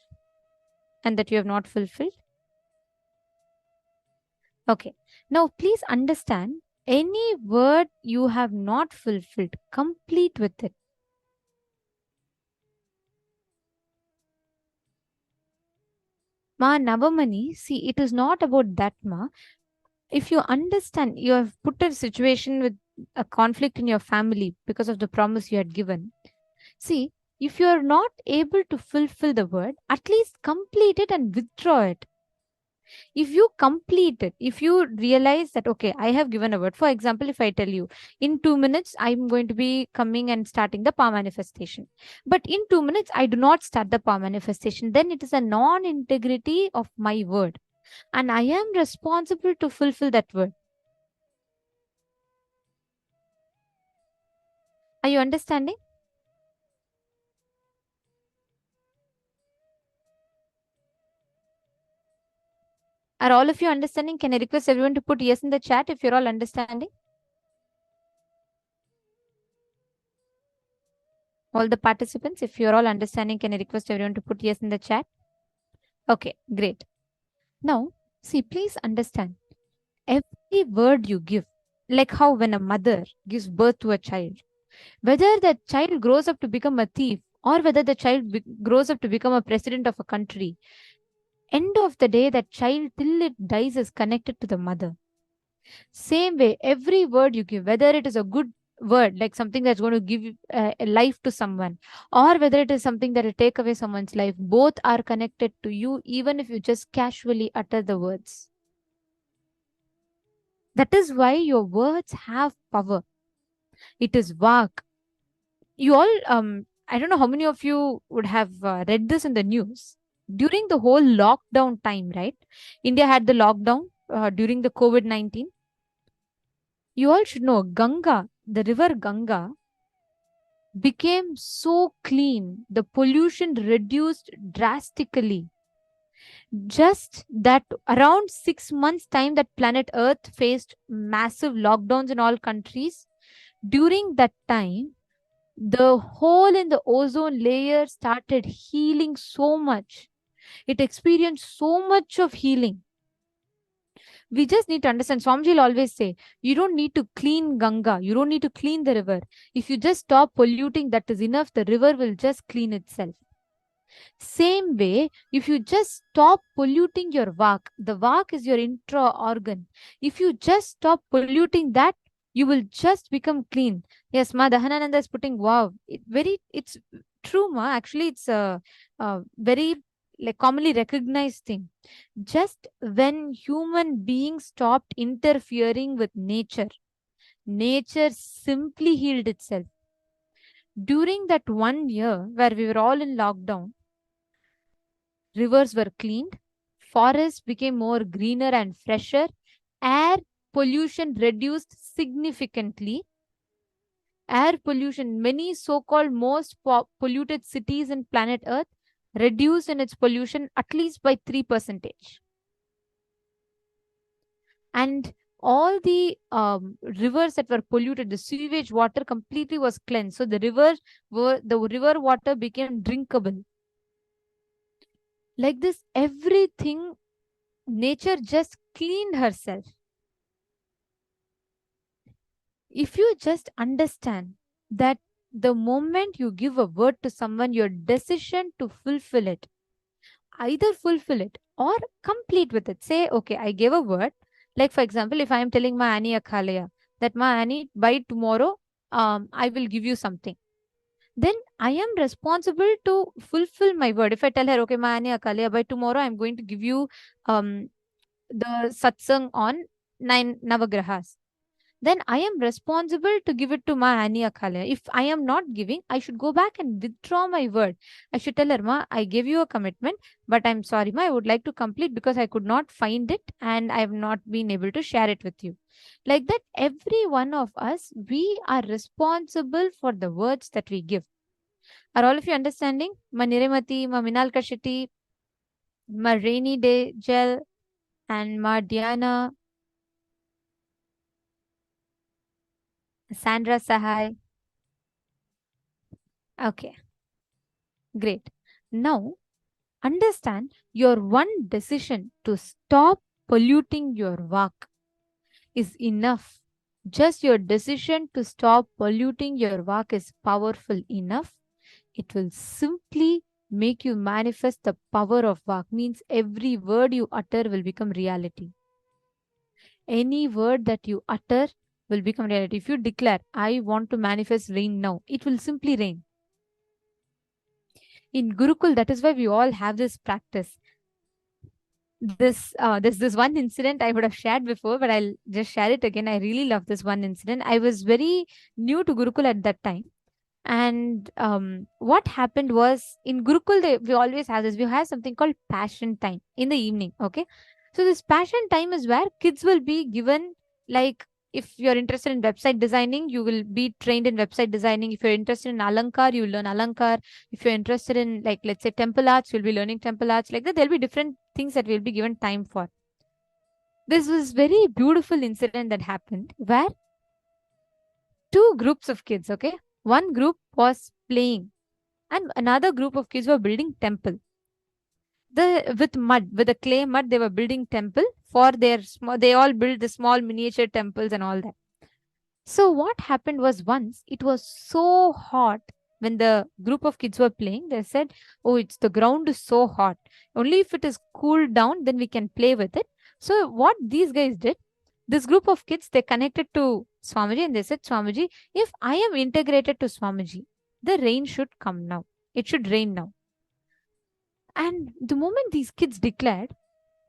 and that you have not fulfilled? Okay. Now, please understand, any word you have not fulfilled, complete with it. Ma Navamani, see, it is not about that, Ma. If you understand, you have put a situation with a conflict in your family because of the promise you had given. See, if you are not able to fulfill the word, at least complete it and withdraw it. If you complete it, if you realize that, okay, I have given a word. For example, if I tell you, in 2 minutes, I'm going to be coming and starting the power manifestation. But in 2 minutes, I do not start the power manifestation. Then it is a non-integrity of my word. And I am responsible to fulfill that word. Are you understanding? Are all of you understanding? Can I request everyone to put yes in the chat if you're all understanding? All the participants, if you're all understanding, can I request everyone to put yes in the chat? Okay, great. Now, see, please understand, every word you give, like how when a mother gives birth to a child, whether that child grows up to become a thief or whether the child grows up to become a president of a country, end of the day, that child till it dies is connected to the mother. Same way, every word you give, whether it is a good word, like something that's going to give a life to someone, or whether it is something that will take away someone's life, both are connected to you, even if you just casually utter the words. That is why your words have power. It is vak. You all, I don't know how many of you would have read this in the news. During the whole lockdown time, right? India had the lockdown during the COVID-19. You all should know Ganga, the river Ganga, became so clean. The pollution reduced drastically. Just that around 6 months' time that planet Earth faced massive lockdowns in all countries. During that time, the hole in the ozone layer started healing so much. It experienced so much of healing. We just need to understand. Swamiji will always say, you don't need to clean Ganga. You don't need to clean the river. If you just stop polluting, that is enough. The river will just clean itself. Same way, if you just stop polluting your vak, the vak is your intra organ. If you just stop polluting that, you will just become clean. Yes, Ma Dahanananda is putting wow. It's true, Ma. Actually, it's a very like commonly recognized thing. Just when human beings stopped interfering with nature, nature simply healed itself. During that 1 year where we were all in lockdown, rivers were cleaned, forests became more greener and fresher, air pollution reduced significantly. Air pollution, many so-called most polluted cities in planet Earth reduced in its pollution at least by 3%. And all the rivers that were polluted, the sewage water completely was cleansed. So the river water became drinkable. Like this, everything, nature just cleaned herself. If you just understand that the moment you give a word to someone, your decision to fulfill it, either fulfill it or complete with it. Say, okay, I gave a word. Like, for example, if I am telling my Annie Akhalaya that my Annie, by tomorrow, I will give you something. Then I am responsible to fulfill my word. If I tell her, okay, my Annie Akhalaya, by tomorrow, I'm going to give you the satsang on 9 Navagrahas. Then I am responsible to give it to Ma Annie Akhalaya. If I am not giving, I should go back and withdraw my word. I should tell her, Ma, I gave you a commitment, but I'm sorry, Ma, I would like to complete because I could not find it and I have not been able to share it with you. Like that, every one of us, we are responsible for the words that we give. Are all of you understanding? Ma Niremati, Ma Minal Kashiti, Ma Rainy Day Gel, and Ma Diana, Sandra Sahai. Okay, great. Now, understand your one decision to stop polluting your vak is enough. Just your decision to stop polluting your vak is powerful enough. It will simply make you manifest the power of vak. Means every word you utter will become reality. Any word that you utter will become reality. If you declare, I want to manifest rain now, it will simply rain. In Gurukul, that is why we all have this practice. There's this one incident I would have shared before, but I'll just share it again. I really love this one incident. I was very new to Gurukul at that time. And what happened was, in Gurukul, we always have this. We have something called passion time in the evening. Okay. So this passion time is where kids will be given, like, if you're interested in website designing, you will be trained in website designing. If you're interested in Alankar, you will learn Alankar. If you're interested in, like, let's say temple arts, you'll be learning temple arts. Like that, there'll be different things that we'll be given time for. This was very beautiful incident that happened where two groups of kids, okay? One group was playing and another group of kids were building temple. With mud, with the clay mud, they were building temple for their small, they all built the small miniature temples and all that. So what happened was, once it was so hot when the group of kids were playing, they said, oh, the ground is so hot. Only if it is cooled down, then we can play with it. So what these guys did, this group of kids, they connected to Swamiji and they said, Swamiji, if I am integrated to Swamiji, the rain should come now. It should rain now. And the moment these kids declared,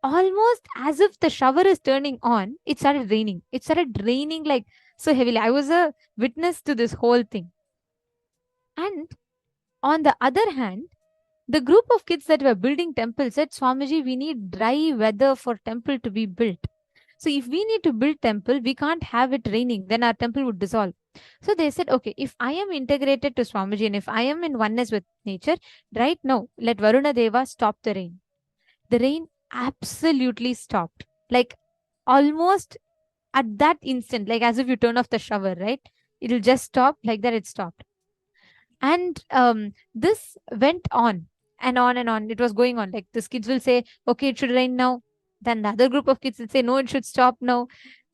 almost as if the shower is turning on, it started raining. It started raining like so heavily. I was a witness to this whole thing. And on the other hand, the group of kids that were building temples said, Swamiji, we need dry weather for temple to be built. So if we need to build temple, we can't have it raining. Then our temple would dissolve. So they said, okay, if I am integrated to Swamiji and if I am in oneness with nature, right now, let Varuna Deva stop the rain. The rain absolutely stopped. Like almost at that instant, like as if you turn off the shower, right? It'll just stop. Like that, it stopped. And this went on and on and on. It was going on. Like the kids will say, okay, it should rain now. Then the other group of kids will say, no, it should stop now.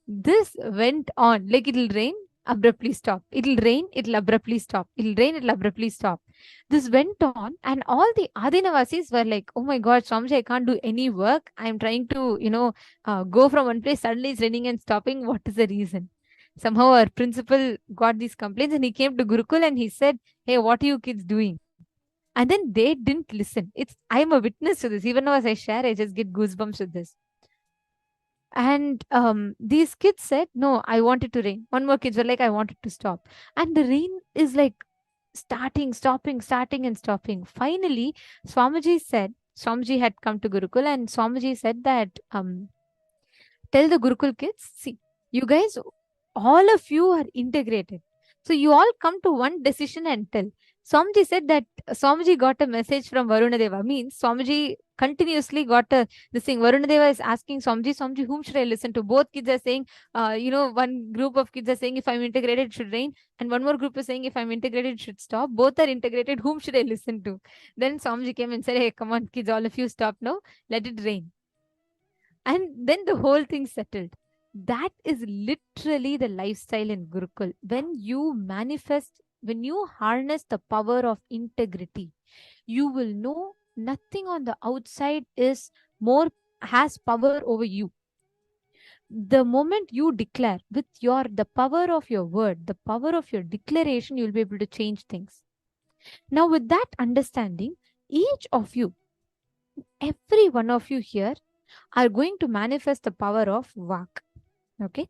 This went on. Like it'll rain, abruptly stop. It'll rain, it'll abruptly stop. It'll rain, it'll abruptly stop. This went on, and all the Adinavasis were like, oh my God, Swamiji, I can't do any work. I'm trying to, go from one place. Suddenly it's raining and stopping. What is the reason? Somehow our principal got these complaints and he came to Gurukul and he said, hey, what are you kids doing? And then they didn't listen. I'm a witness to this. Even now as I share, I just get goosebumps with this. And these kids said, no, I want it to rain. One more kids were like, I want it to stop. And the rain is like starting, stopping, starting and stopping. Finally, Swamiji had come to Gurukul and Swamiji said that, tell the Gurukul kids, see, you guys, all of you are integrated. So you all come to one decision and tell. Swamiji said that Swamiji got a message from Varuna Deva. Means Swamiji continuously got this thing. Varuna Deva is asking Swamiji, whom should I listen to? Both kids are saying, one group of kids are saying, if I'm integrated, it should rain. And one more group is saying, if I'm integrated, it should stop. Both are integrated. Whom should I listen to? Then Swamiji came and said, hey, come on, kids, all of you stop now. Let it rain. And then the whole thing settled. That is literally the lifestyle in Gurukul. When you manifest, when you harness the power of integrity, you will know nothing on the outside has power over you. The moment you declare with the power of your word, the power of your declaration, you'll be able to change things. Now, with that understanding, each of you, every one of you here are going to manifest the power of Vak. Okay,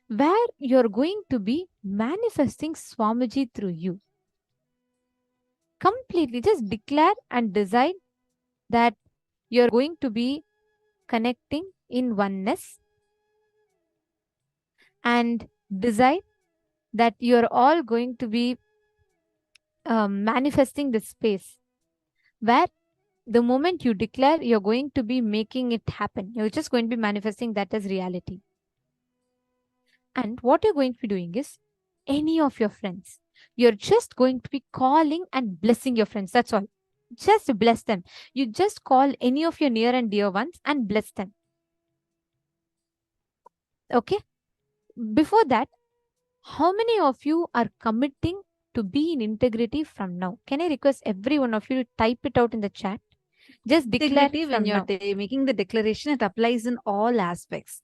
where you're going to be manifesting Swamiji through you. Completely just declare and decide that you're going to be connecting in oneness and decide that you're all going to be manifesting the space where the moment you declare, you're going to be making it happen. You're just going to be manifesting that as reality. And what you're going to be doing is, any of your friends, you're just going to be calling and blessing your friends. That's all. Just bless them. You just call any of your near and dear ones and bless them. Okay. Before that, how many of you are committing to be in integrity from now? Can I request every one of you to type it out in the chat? Just declare Integrity, from when you're now. making the declaration, it applies in all aspects.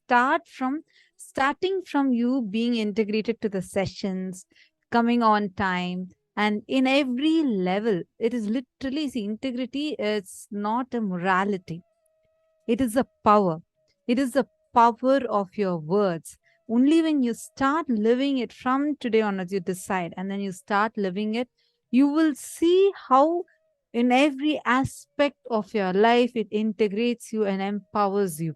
Starting from you being integrated to the sessions, coming on time, and in every level. It is literally, see, integrity is not a morality. It is a power. It is the power of your words. Only when you start living it from today onwards, you decide, and then you start living it, you will see how in every aspect of your life it integrates you and empowers you.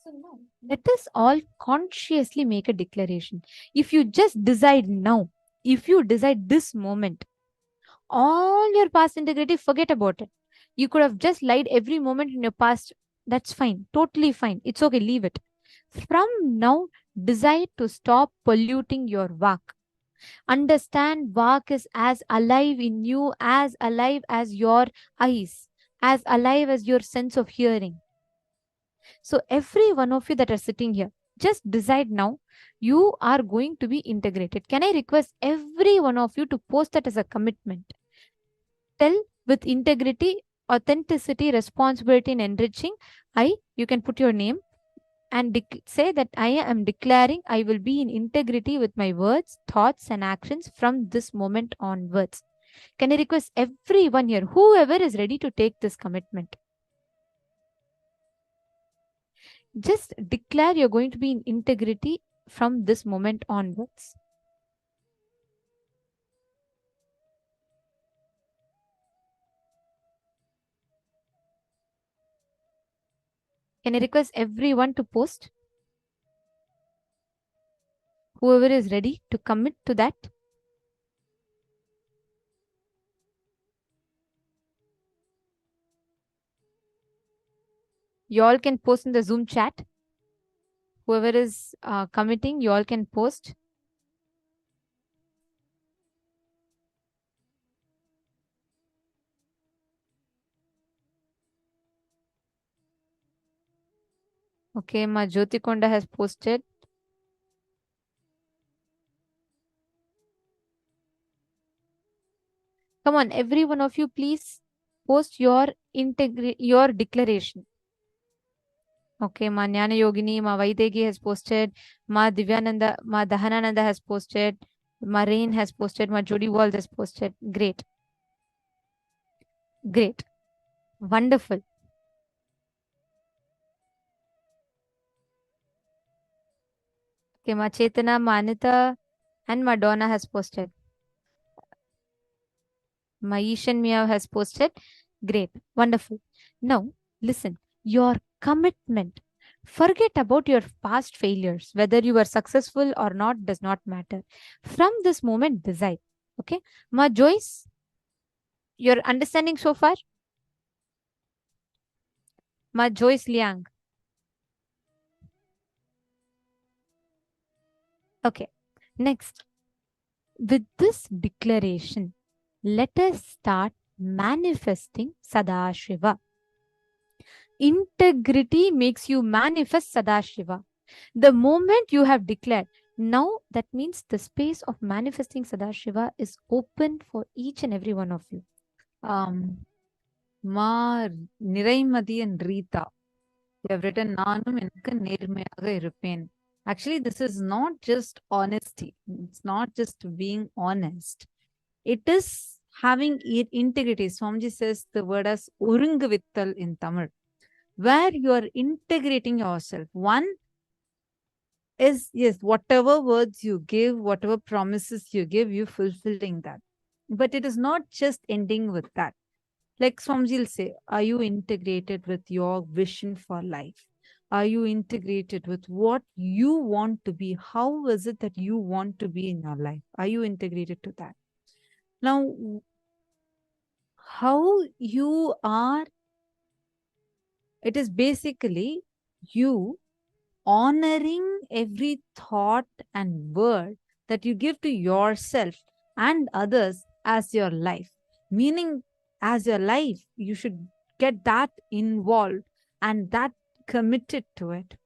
So now, let us all consciously make a declaration. If you just decide now, if you decide this moment, all your past integrity, forget about it. You could have just lied every moment in your past. That's fine. Totally fine. It's okay. Leave it. From now, decide to stop polluting your vak. Understand vak is as alive in you, as alive as your eyes, as alive as your sense of hearing. So every one of you that are sitting here, just decide now, you are going to be integrated. Can I request every one of you to post that as a commitment? Tell with integrity, authenticity, responsibility, and enriching. You can put your name and say that I am declaring I will be in integrity with my words, thoughts, and actions from this moment onwards. Can I request everyone here, whoever is ready to take this commitment? Just declare you're going to be in integrity from this moment onwards. Can I request everyone to post? Whoever is ready to commit to that. You all can post in the Zoom chat. Whoever is committing, you all can post. Okay, Ma Jyoti Konda has posted. Come on, every one of you, please post your declaration. Okay, Ma Jnana Yogini, Ma Vaidegi has posted. Ma Divyananda, Ma Dahanananda has posted. Ma Rain has posted. Ma Jody Wald has posted. Great. Great. Wonderful. Okay, Ma Chetana, Ma Anita, and Madonna has posted. Maishan Mia has posted. Great. Wonderful. Now, listen, your commitment. Forget about your past failures. Whether you were successful or not does not matter. From this moment, decide. Okay. Ma Joyce, your understanding so far? Ma Joyce Liang. Okay. Next. With this declaration, let us start manifesting Sadashiva. Integrity makes you manifest Sadashiva. The moment you have declared, now that means the space of manifesting Sadashiva is open for each and every one of you. Ma Niraimadi and Rita, you have written, Nanum enakku nermayaga irupen. Actually, this is not just honesty. It's not just being honest. It is having integrity. Swamiji says the word as Urungavittal in Tamil, where you are integrating yourself. One is, yes, whatever words you give, whatever promises you give, you fulfilling that. But it is not just ending with that. Like Swamiji will say, are you integrated with your vision for life? Are you integrated with what you want to be? How is it that you want to be in your life? Are you integrated to that? Now, how you are, it is basically you honoring every thought and word that you give to yourself and others as your life. Meaning, as your life, you should get that involved, and that committed to it.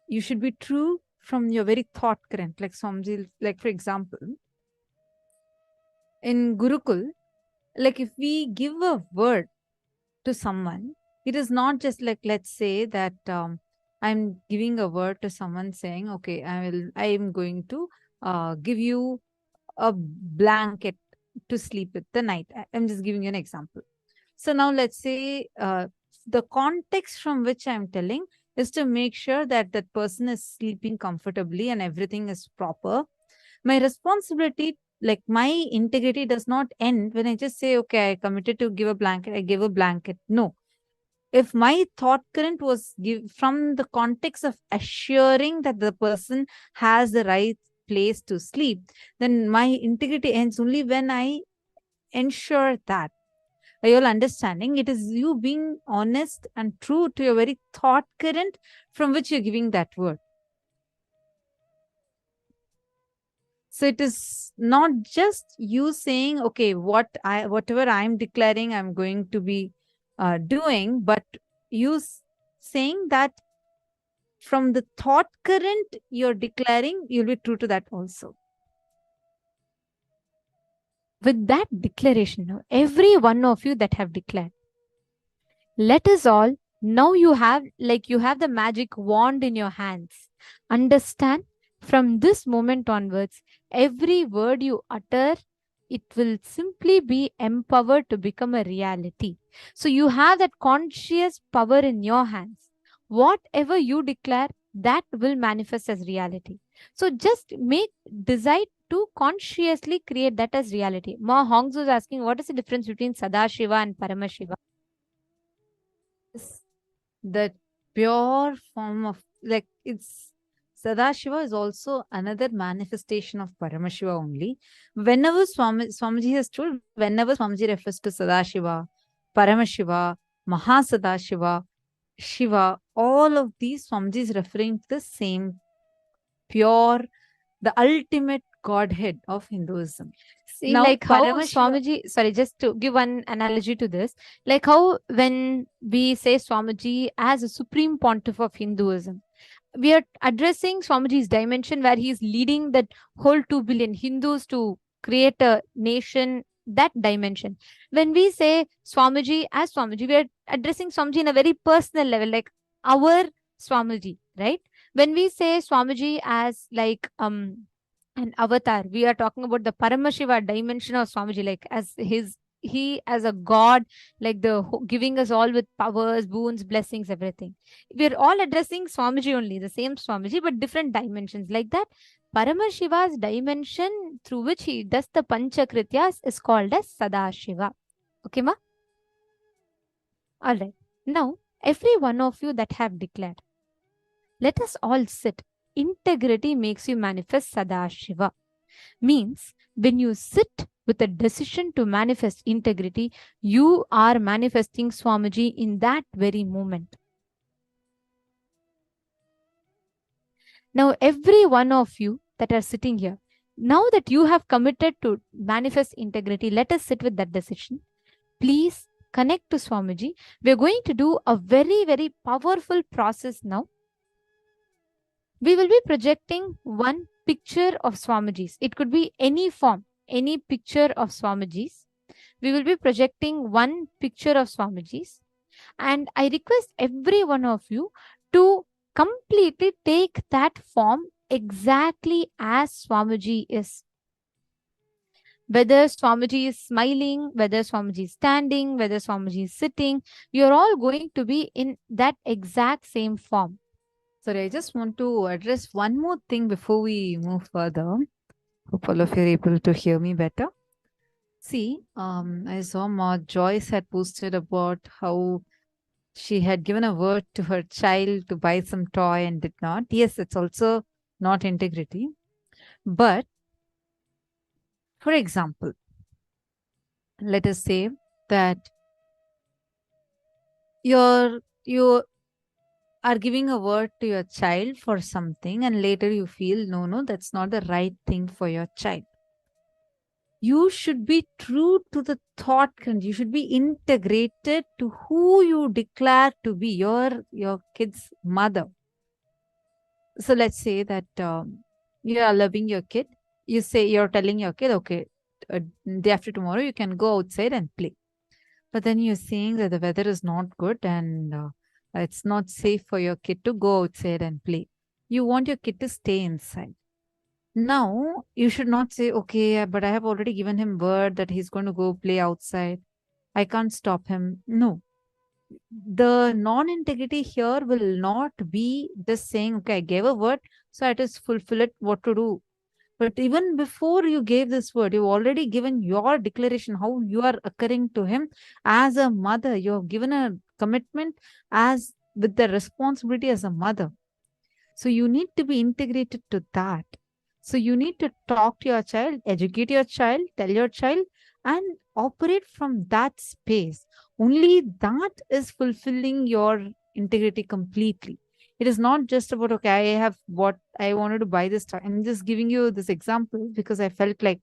You should be true from your very thought current. Like Swamiji, like for example, in Gurukul, like if we give a word to someone, it is not just like, let's say that I'm giving a word to someone saying, okay, I am going to give you a blanket to sleep with the night. I'm just giving you an example. So now let's say the context from which I'm telling is to make sure that that person is sleeping comfortably and everything is proper. My responsibility, like my integrity, does not end when I just say, okay, I committed to give a blanket, I gave a blanket. No. If my thought current was from the context of assuring that the person has the right place to sleep, then my integrity ends only when I ensure that. Are you all understanding? It is you being honest and true to your very thought current from which you're giving that word. So it is not just you saying, okay, whatever I'm declaring, I'm going to be doing, but you saying that from the thought current you're declaring, you'll be true to that also. With that declaration, every one of you that have declared, let us all, now you have the magic wand in your hands. Understand, from this moment onwards, every word you utter, it will simply be empowered to become a reality. So you have that conscious power in your hands. Whatever you declare, that will manifest as reality. So just decide to consciously create that as reality. Ma Hongs was asking, what is the difference between Sadashiva and Paramashiva? The pure form of, like, it's Sadashiva is also another manifestation of Paramashiva only. Whenever Swamiji has told, whenever Swamiji refers to Sadashiva, Paramashiva, Mahasadashiva, Shiva, all of these Swamiji is referring to the same pure, the ultimate Godhead of Hinduism. See, now, like how Swamiji, sorry, just to give one analogy to this, like how when we say Swamiji as a Supreme Pontiff of Hinduism, we are addressing Swamiji's dimension where he is leading that whole 2 billion Hindus to create a nation, that dimension. When we say Swamiji as Swamiji, we are addressing Swamiji in a very personal level, like our Swamiji, right? When we say Swamiji as like an avatar, we are talking about the Paramashiva dimension of Swamiji, like as he as a god, like giving us all with powers, boons, blessings, everything. We're all addressing Swamiji only, the same Swamiji, but different dimensions. Like that, Paramashiva's dimension through which he does the Panchakrityas is called as Sadashiva. Okay, ma? All right. Now, every one of you that have declared, let us all sit. Integrity makes you manifest Sadashiva. Means when you sit with a decision to manifest integrity, you are manifesting Swamiji in that very moment. Now, every one of you that are sitting here, now that you have committed to manifest integrity, let us sit with that decision. Please connect to Swamiji. We are going to do a very, very powerful process now. We will be projecting one picture of Swamiji's. It could be any form, any picture of Swamiji's. We will be projecting one picture of Swamiji's. And I request every one of you to completely take that form exactly as Swamiji is. Whether Swamiji is smiling, whether Swamiji is standing, whether Swamiji is sitting, you are all going to be in that exact same form. Sorry, I just want to address one more thing before we move further. Hope all of you are able to hear me better. See, I saw Ma Joyce had posted about how she had given a word to her child to buy some toy and did not. Yes, it's also not integrity. But, for example, let us say that you are giving a word to your child for something and later you feel, no, that's not the right thing for your child. You should be true to the thought current. You should be integrated to who you declare to be your kid's mother. So let's say that you are loving your kid. You say you're telling your kid, okay, day after tomorrow you can go outside and play. But then you're saying that the weather is not good and it's not safe for your kid to go outside and play. You want your kid to stay inside. Now, you should not say, okay, but I have already given him word that he's going to go play outside. I can't stop him. No. The non-integrity here will not be just saying, okay, I gave a word, so I just fulfill it, what to do. But even before you gave this word, you've already given your declaration, how you are occurring to him as a mother. You have given a commitment as with the responsibility as a mother. So you need to be integrated to that. So you need to talk to your child, educate your child, tell your child, and operate from that space. Only that is fulfilling your integrity completely. It is not just about, okay, I have what I wanted to buy this. I'm just giving you this example because I felt like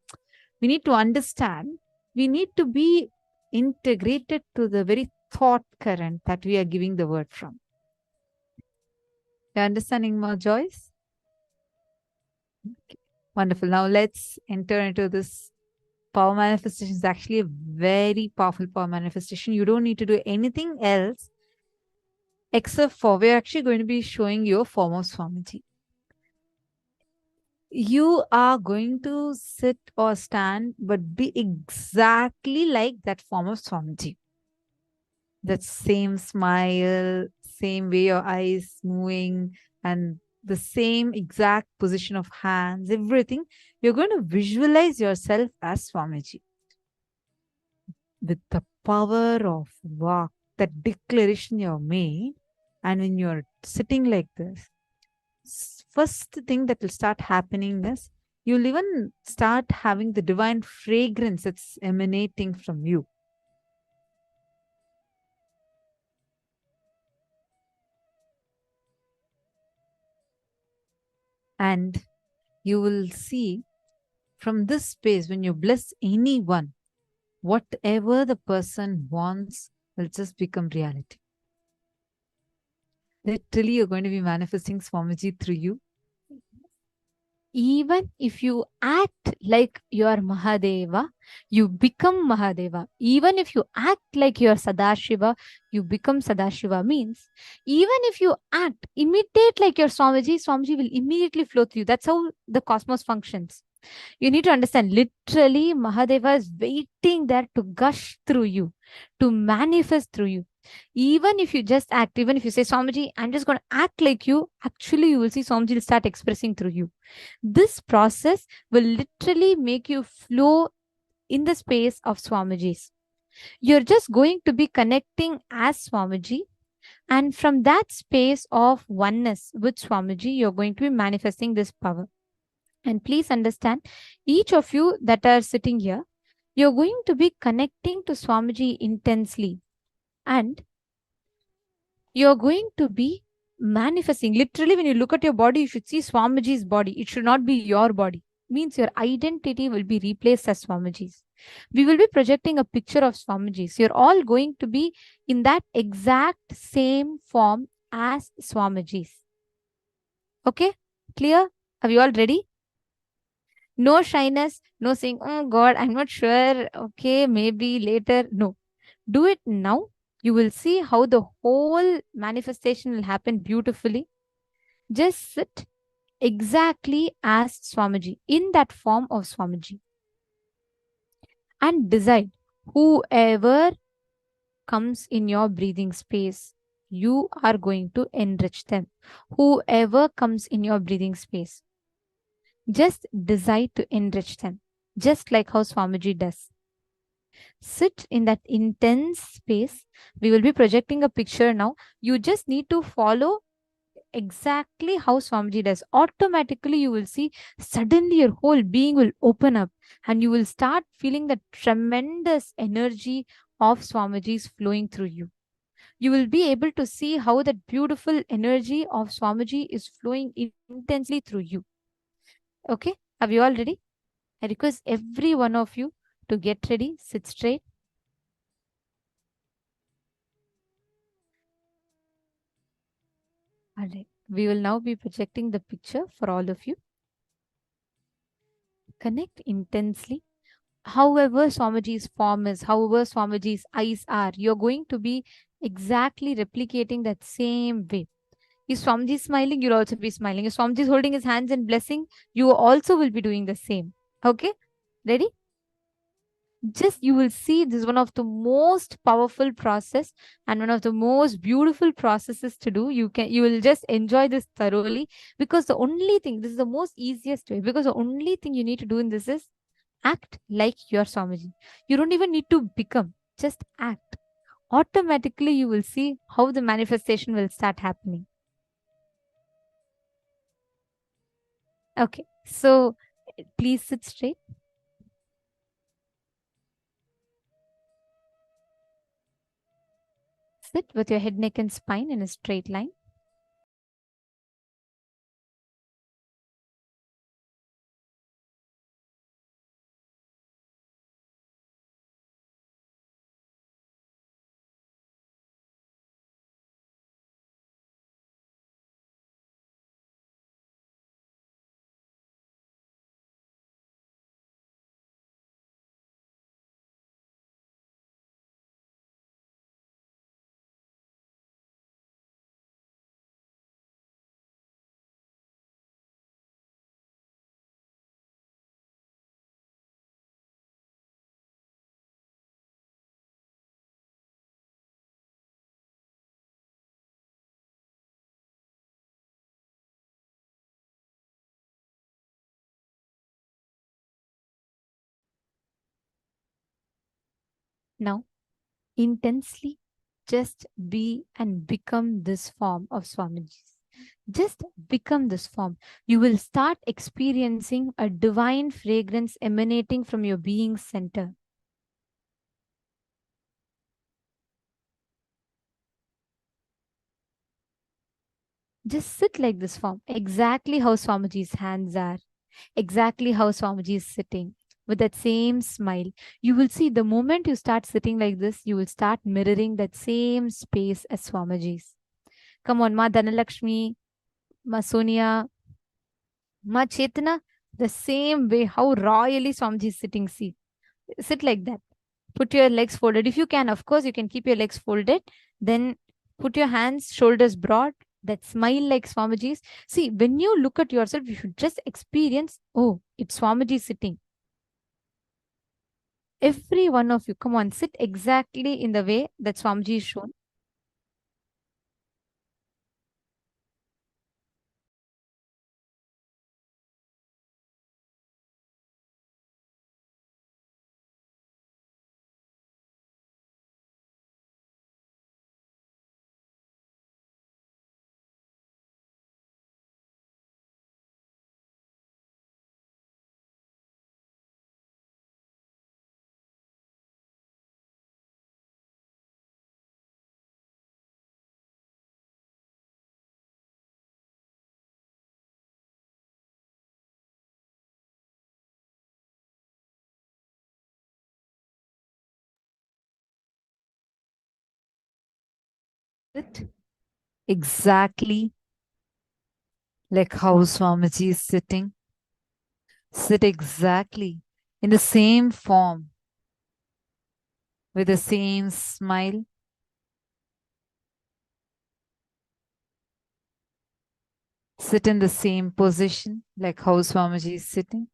we need to understand, we need to be integrated to the very thought current that we are giving the word from. You're understanding more, Joyce? Okay. Wonderful. Now let's enter into this power manifestation. Is actually a very powerful power manifestation. You don't need to do anything else except for we're actually going to be showing you a form of Swamiji. You are going to sit or stand, but be exactly like that form of Swamiji. That same smile, same way your eyes moving, and the same exact position of hands, everything. You're going to visualize yourself as Swamiji. With the power of Vak, that declaration you have made, and when you're sitting like this, first thing that will start happening is you'll even start having the divine fragrance that's emanating from you. And you will see from this space, when you bless anyone, whatever the person wants will just become reality. Literally, you're going to be manifesting Swamiji through you. Even if you act like you are Mahadeva, you become Mahadeva. Even if you act like you are Sadashiva, you become Sadashiva. Means, even if you act, imitate like your Swamiji, Swamiji will immediately flow through you. That's how the cosmos functions. You need to understand, literally, Mahadeva is waiting there to gush through you, to manifest through you. Even if you just act, even if you say, Swamiji, I'm just going to act like you, actually, you will see Swamiji will start expressing through you. This process will literally make you flow in the space of Swamijis. You're just going to be connecting as Swamiji. And from that space of oneness with Swamiji, you're going to be manifesting this power. And please understand, each of you that are sitting here, you're going to be connecting to Swamiji intensely. And you're going to be manifesting. Literally, when you look at your body, you should see Swamiji's body. It should not be your body. Means your identity will be replaced as Swamiji's. We will be projecting a picture of Swamiji's. You're all going to be in that exact same form as Swamiji's. Okay? Clear? Are you all ready? No shyness, no saying, oh God, I'm not sure. Okay, maybe later. No. Do it now. You will see how the whole manifestation will happen beautifully. Just sit exactly as Swamiji, in that form of Swamiji. And decide, whoever comes in your breathing space, you are going to enrich them. Whoever comes in your breathing space, just decide to enrich them, just like how Swamiji does. Sit in that intense space. We will be projecting a picture now. You just need to follow exactly how Swamiji does. Automatically, you will see suddenly your whole being will open up and you will start feeling the tremendous energy of Swamiji's flowing through you. You will be able to see how that beautiful energy of Swamiji is flowing intensely through you. Okay, are you all ready? I request every one of you to get ready, sit straight. All right. We will now be projecting the picture for all of you. Connect intensely. However Swamiji's form is, however Swamiji's eyes are, you're going to be exactly replicating that same way. If Swamiji is smiling, you'll also be smiling. If Swamiji is holding his hands and blessing, you also will be doing the same. Okay? Ready? Just you will see this is one of the most powerful process and one of the most beautiful processes to do. You will just enjoy this thoroughly, because the only thing, this is the most easiest way, because the only thing you need to do in this is act like your Swamiji. You don't even need to become, just act. Automatically you will see how the manifestation will start happening. Okay, so please sit straight. Sit with your head, neck and spine in a straight line. Now, intensely just be and become this form of Swamiji's. Just become this form. You will start experiencing a divine fragrance emanating from your being center. Just sit like this form, exactly how Swamiji's hands are, exactly how Swamiji is sitting, with that same smile. You will see the moment you start sitting like this, you will start mirroring that same space as Swamiji's. Come on, Ma Dhanalakshmi, Ma Sonia, Ma Chetana, the same way how royally Swamiji is sitting. See, sit like that. Put your legs folded. If you can, of course, you can keep your legs folded. Then put your hands, shoulders broad. That smile like Swamiji's. See, when you look at yourself, you should just experience, oh, it's Swamiji sitting. Every one of you, come on, sit exactly in the way that Swamiji is shown. Sit exactly like how Swamiji is sitting. Sit exactly in the same form, with the same smile. Sit in the same position like how Swamiji is sitting.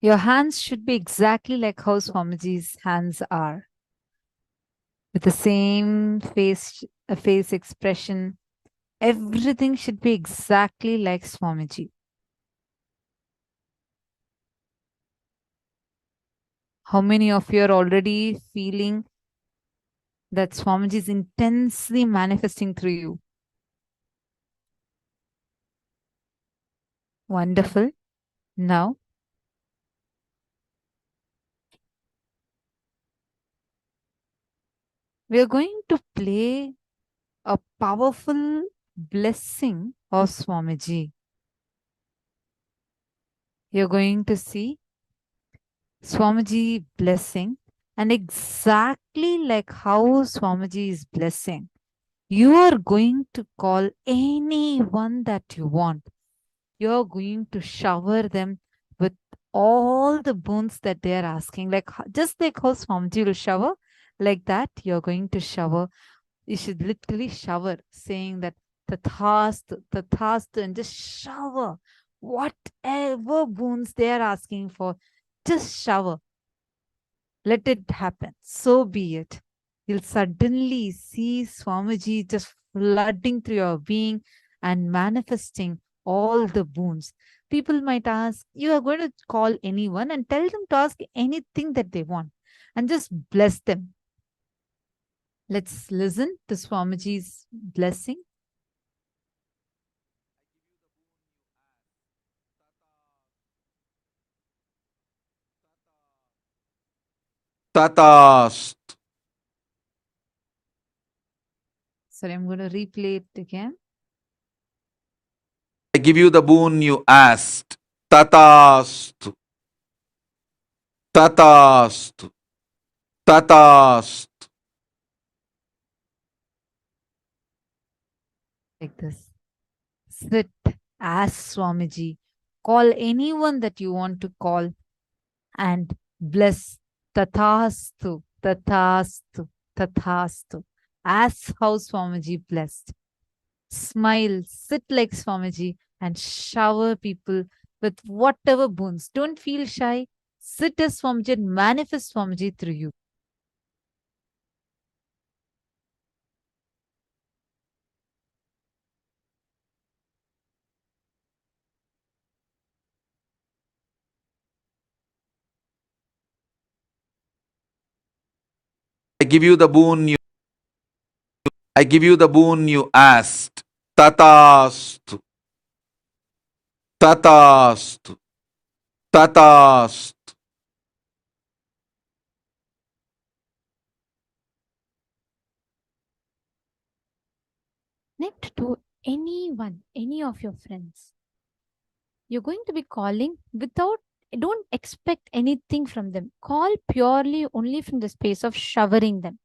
Your hands should be exactly like how Swamiji's hands are, with the same face expression. Everything should be exactly like Swamiji. How many of you are already feeling that Swamiji is intensely manifesting through you? Wonderful. Now, we are going to play a powerful blessing of Swamiji. You're going to see Swamiji blessing, and exactly like how Swamiji is blessing, you are going to call anyone that you want. You're going to shower them with all the boons that they are asking. Just like how Swamiji will shower, like that, you're going to shower. You should literally shower, saying that Tathastu, Tathastu, and just shower whatever boons they are asking for. Just shower. Let it happen. So be it. You'll suddenly see Swamiji just flooding through your being and manifesting all the boons. People might ask, you are going to call anyone and tell them to ask anything that they want and just bless them. Let's listen to Swamiji's blessing. Tatast. Sorry, I'm going to replay it again. I give you the boon you asked. Tatast. Tatast. Tatast. Like this. Sit as Swamiji. Call anyone that you want to call and bless. Tathastu, Tathastu, Tathastu. As how Swamiji blessed. Smile, sit like Swamiji and shower people with whatever boons. Don't feel shy. Sit as Swamiji and manifest Swamiji through you. I give you the boon you asked. Tatast. Tatast. Tatast. Connect to anyone, any of your friends. You're going to be calling don't expect anything from them. Call purely only from the space of showering them.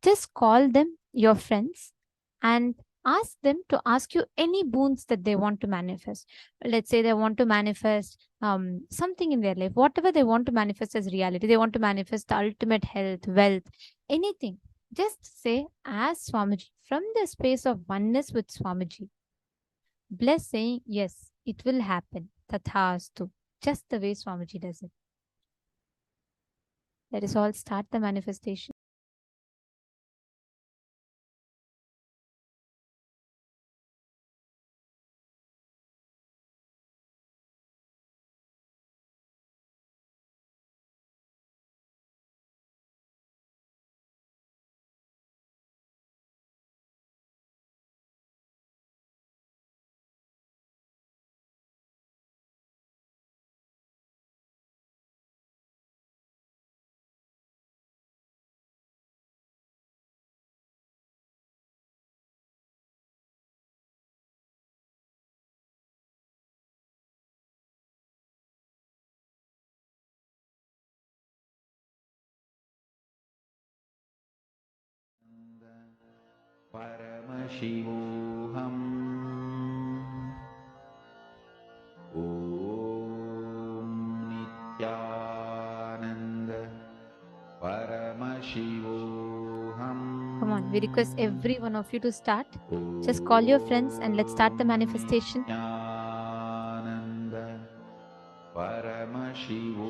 Just call them your friends and ask them to ask you any boons that they want to manifest. Let's say they want to manifest something in their life, whatever they want to manifest as reality. They want to manifest the ultimate health, wealth, anything. Just say, as Swamiji, from the space of oneness with Swamiji. Bless saying, yes, it will happen. Tathastu. Just the way Swamiji does it. Let us all start the manifestation. Paramashivoham. Om Nithyananda Paramashivoham. Come on, we request every one of you to start. Just call your friends and let's start the manifestation. Nithyananda Paramashivoham.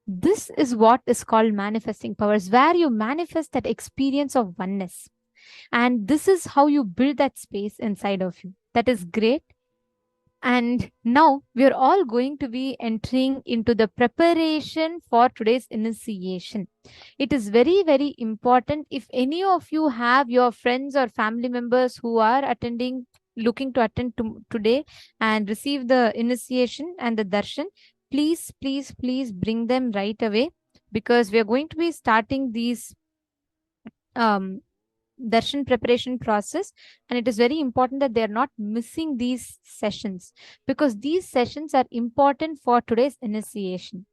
This is what is called manifesting powers, where you manifest that experience of oneness. And this is how you build that space inside of you. That is great. And now we are all going to be entering into the preparation for today's initiation. It is very, very important. If any of you have your friends or family members who are attending, looking to attend today and receive the initiation and the darshan, please, please, please bring them right away, because we are going to be starting these darshan preparation process, and it is very important that they are not missing these sessions, because these sessions are important for today's initiation.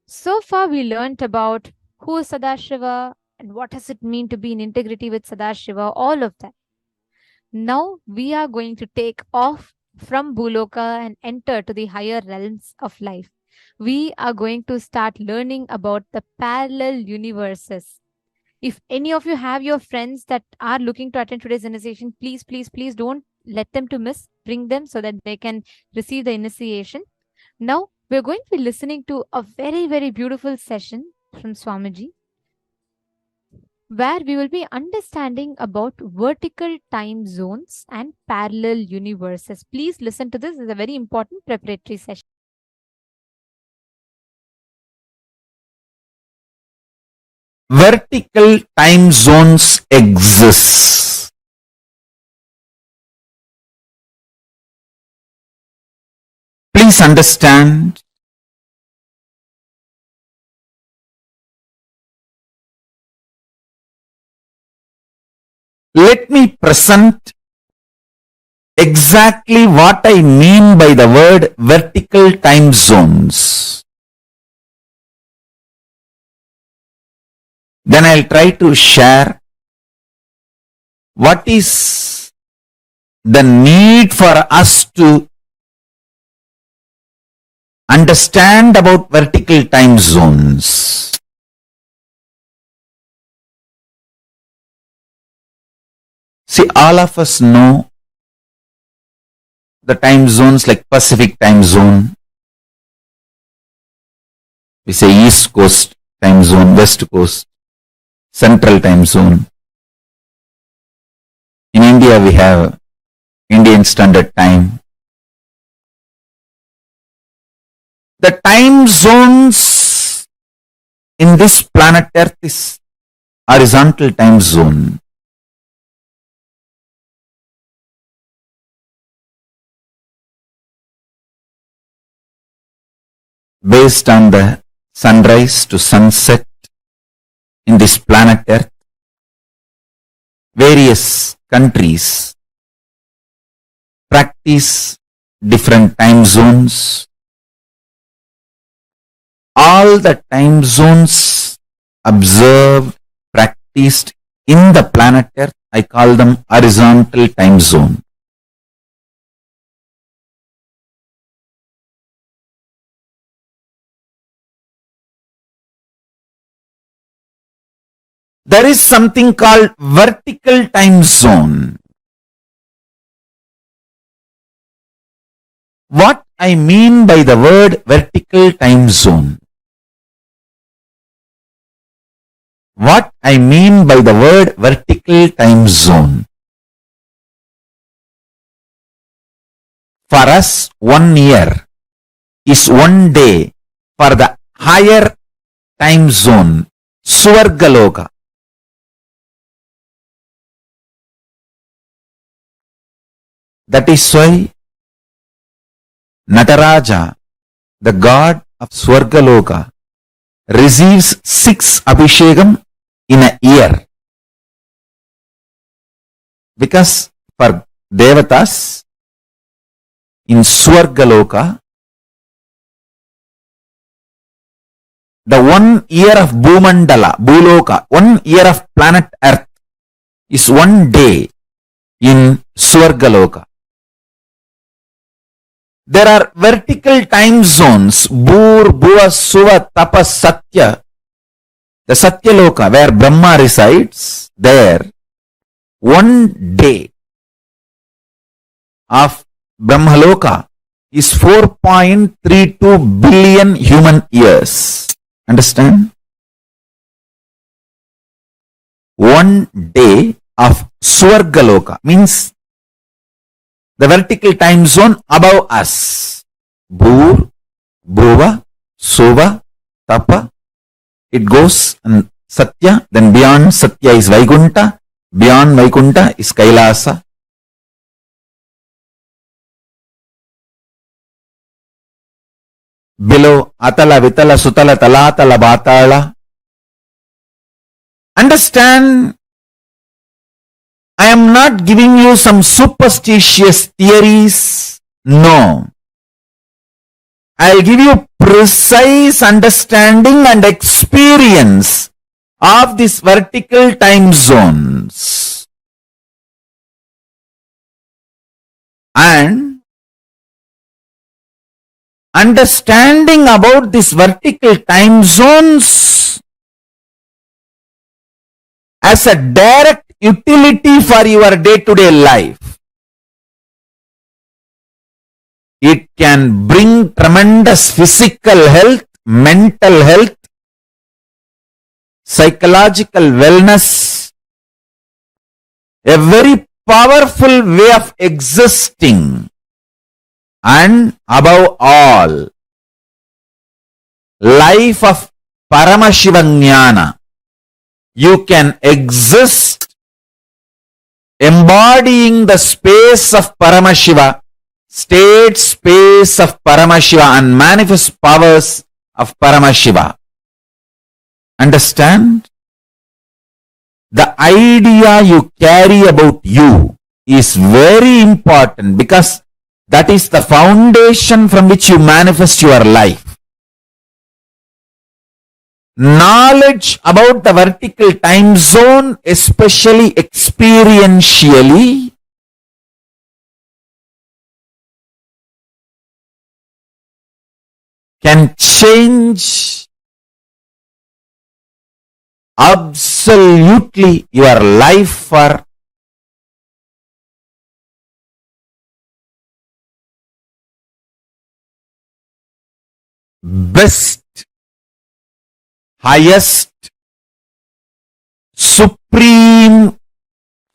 So far we learned about who is Sadashiva and what does it mean to be in integrity with Sadashiva, all of that. Now we are going to take off from Bhuloka and enter to the higher realms of life. We are going to start learning about the parallel universes. If any of you have your friends that are looking to attend today's initiation, please, please, please don't let them to miss. Bring them so that they can receive the initiation. Now, we're going to be listening to a very, very beautiful session from Swamiji, where we will be understanding about vertical time zones and parallel universes. Please listen to this. This is a very important preparatory session. Vertical time zones exist. Please understand, let me present exactly what I mean by the word vertical time zones. Then I'll try to share what is the need for us to understand about vertical time zones. See, all of us know the time zones like Pacific time zone. We say East Coast time zone, West Coast, Central time zone. In India, we have Indian Standard Time. The time zones in this planet Earth is horizontal time zone. Based on the sunrise to sunset in this planet Earth, various countries practice different time zones. All the time zones observed, practiced in the planet Earth, I call them horizontal time zone. There is something called vertical time zone. What I mean by the word vertical time zone? What I mean by the word vertical time zone? For us, 1 year is 1 day for the higher time zone, Swargaloka. That is why Nataraja, the god of Swargaloka, receives 6 Abhishekam in a year. Because for Devatas in Swargaloka, the 1 year of Bhumandala, Bhuloka, 1 year of planet Earth is 1 day in Swargaloka. There are vertical time zones, Bhur, Bhuva, Suva, Tapa, Satya. The Satyaloka, where Brahma resides, there, 1 day of Brahmaloka is 4.32 billion human years. Understand? One day of Swargaloka means the vertical time zone above us. Bhur, Bhuva, Suva, Tapa. It goes and Satya, then beyond Satya is Vaikunta, beyond Vaikunta is Kailasa. Below Atala, Vitala, Sutala, Talatala, Batala. Understand, I am not giving you some superstitious theories. No. I'll give you precise understanding and experience of these vertical time zones. And understanding about these vertical time zones as a direct utility for your day-to-day life. It can bring tremendous physical health, mental health, psychological wellness, a very powerful way of existing, and above all, life of Paramashivam. You can exist embodying the space of Paramashiva, state space of Paramashiva, and manifest powers of Paramashiva. Understand? The idea you carry about you is very important because that is the foundation from which you manifest your life. Knowledge about the vertical time zone, especially experientially, can change absolutely your life for best, highest, supreme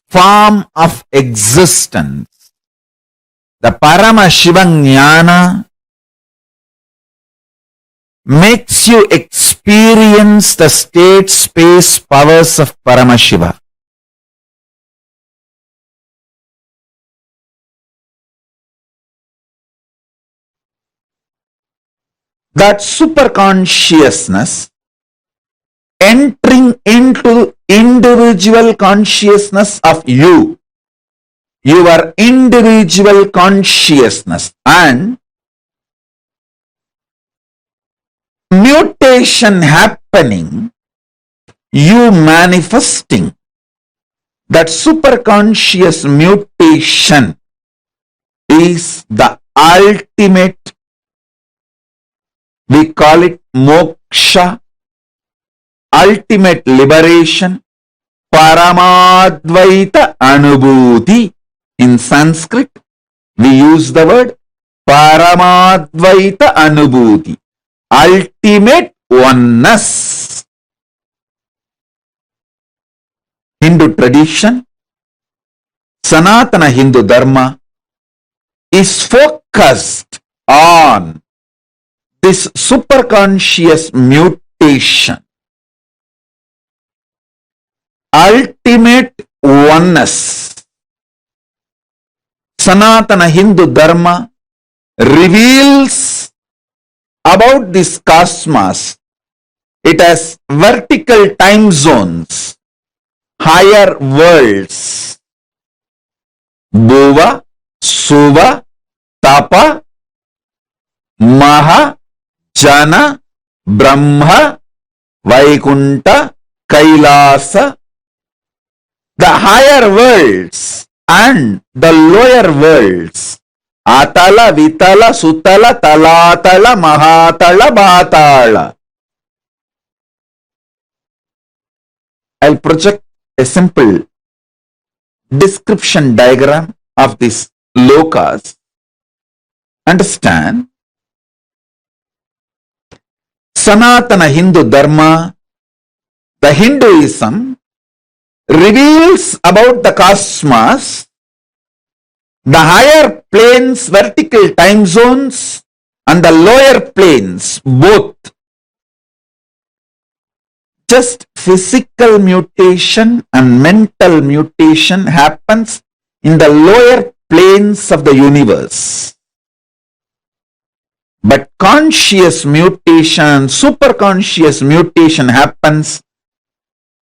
form of existence. The Paramashivam makes you experience the state space powers of Paramashiva. That superconsciousness entering into individual consciousness of you, your individual consciousness, and mutation happening, you manifesting. That superconscious mutation is the ultimate, we call it moksha, ultimate liberation, Paramadvaita Anubhuti. In Sanskrit, we use the word Paramadvaita Anubhuti, ultimate oneness. Hindu tradition, Sanatana Hindu Dharma is focused on this superconscious mutation, ultimate oneness. Sanatana Hindu Dharma reveals about this cosmos. It has vertical time zones, higher worlds, Bhuva, Suva, Tapa, Maha, Jana, Brahma, Vaikunta, Kailasa, the higher worlds and the lower worlds, Atala, Vitala, Sutala, Talatala, Mahatala, Bhatala. I'll project a simple description diagram of these lokas. Understand? Sanatana Hindu Dharma, the Hinduism, reveals about the cosmos, the higher planes, vertical time zones, and the lower planes, both. Just physical mutation and mental mutation happens in the lower planes of the universe. But conscious mutation, superconscious mutation happens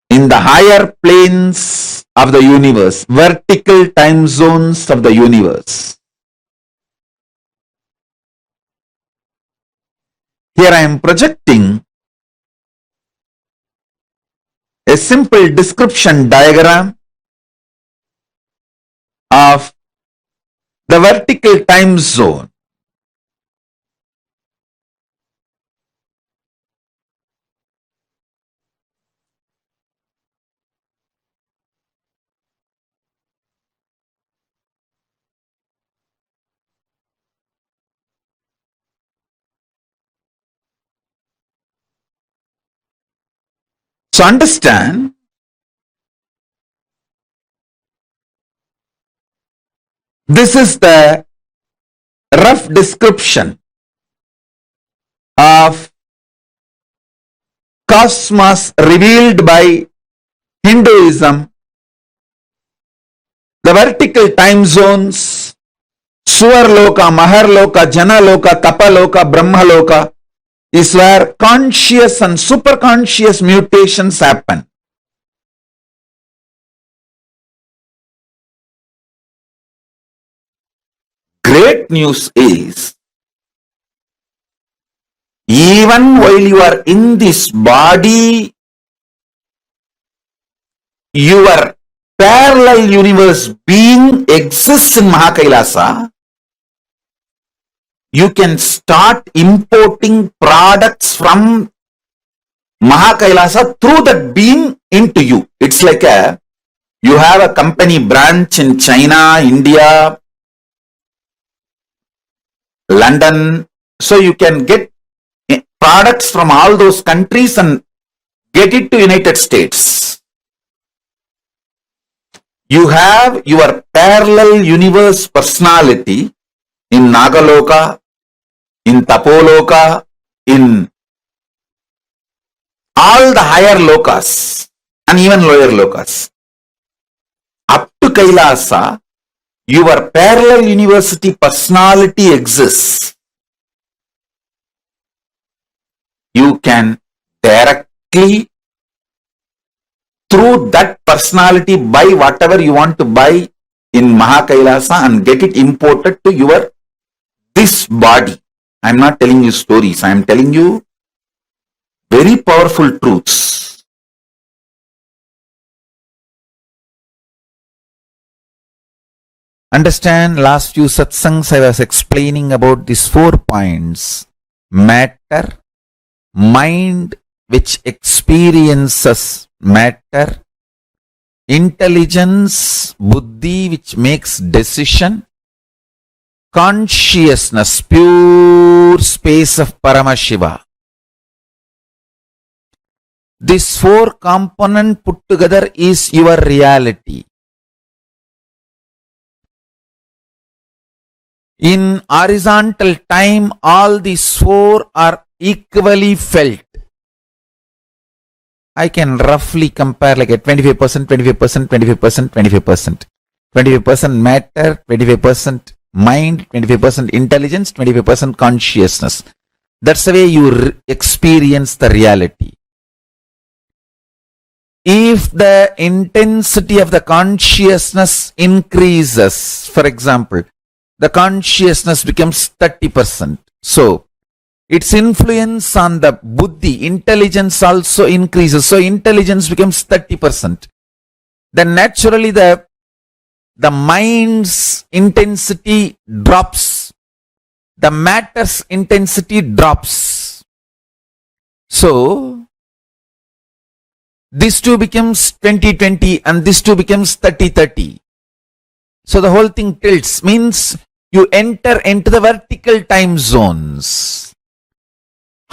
in the higher planes of the universe, vertical time zones of the universe. Here I am projecting a simple description diagram of the vertical time zone. So understand, this is the rough description of cosmos revealed by Hinduism. The vertical time zones, Suvarloka, Maharloka, Janaloka, Tapaloka, Brahmaloka, is where conscious and superconscious mutations happen. Great news is, even while you are in this body, your parallel universe being exists in Mahakailasa. You can start importing products from Mahakailasa through that being into you. It's like you have a company branch in China, India, London. So you can get products from all those countries and get it to United States. You have your parallel universe personality in Nagaloka, in Tapoloka, in all the higher lokas and even lower lokas. Up to Kailasa, your parallel university personality exists. You can directly, through that personality, buy whatever you want to buy in Mahakailasa and get it imported to this body. I am not telling you stories. I am telling you very powerful truths. Understand, last few satsangs I was explaining about these 4 points. Matter, mind which experiences matter, intelligence, buddhi which makes decision, consciousness, pure space of Paramashiva. This 4 component put together is your reality. In horizontal time, all these 4 are equally felt. I can roughly compare like a 25%, 25%, 25%, 25%. 25% matter, 25% mind, 25% intelligence, 25% consciousness. That's the way you experience the reality. If the intensity of the consciousness increases, for example, the consciousness becomes 30%. So, its influence on the buddhi, intelligence also increases. So, intelligence becomes 30%. Then naturally the mind's intensity drops. The matter's intensity drops. So, this two becomes 20-20 and this two becomes 30-30. So the whole thing tilts, means you enter into the vertical time zones.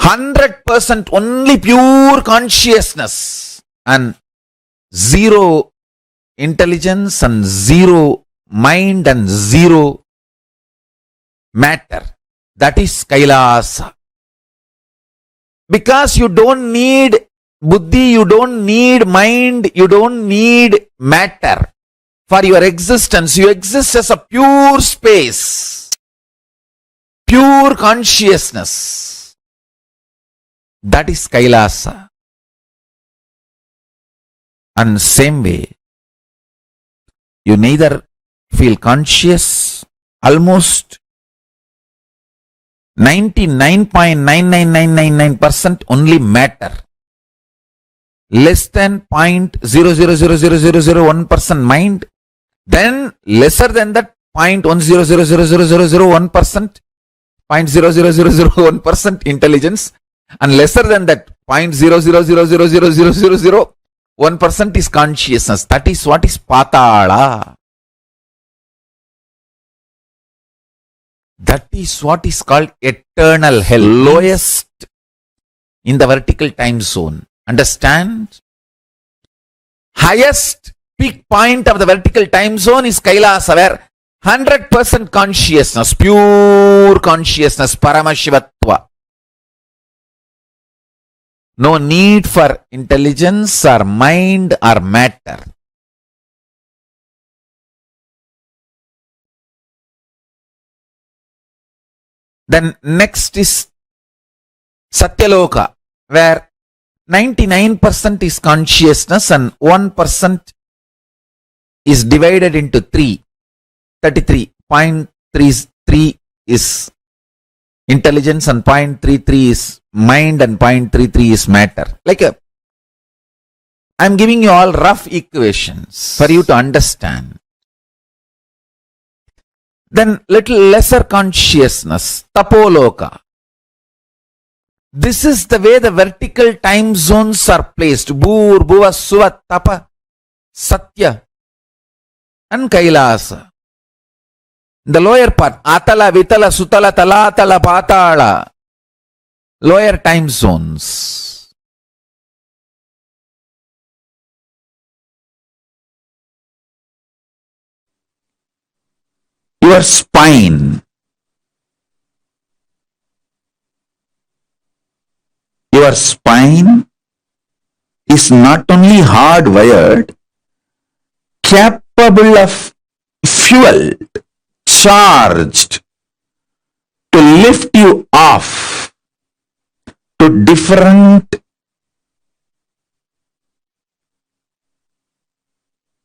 100% only pure consciousness and zero intelligence and zero mind and zero matter. That is Kailasa. Because you don't need buddhi, you don't need mind, you don't need matter for your existence. You exist as a pure space, pure consciousness. That is Kailasa. And same way, you neither feel conscious, almost 99.99999% only matter, less than 0.0000001% mind, then lesser than that 0.1000001%, 0.00001% intelligence, and lesser than that 0.0000001% is consciousness. That is what is Patala. That is what is called eternal hell, lowest in the vertical time zone. Understand? Highest peak point of the vertical time zone is Kailasa, where 100% consciousness, pure consciousness, Paramashivatva. No need for intelligence or mind or matter. Then next is Satyaloka, where 99% is consciousness and 1% is divided into 33.33 is intelligence and 0.33 is mind and 0.33 is matter. Like I'm giving you all rough equations for you to understand. Then little lesser consciousness, Tapoloka. This is the way the vertical time zones are placed. Bhur, Bhuva, Suva, Tapa, Satya and Kailasa. The lower part, Atala, Vitala, Sutala, Talatala, Patala. Lower time zones. Your spine. Your spine is not only hardwired, capable of fuel, charged to lift you off to different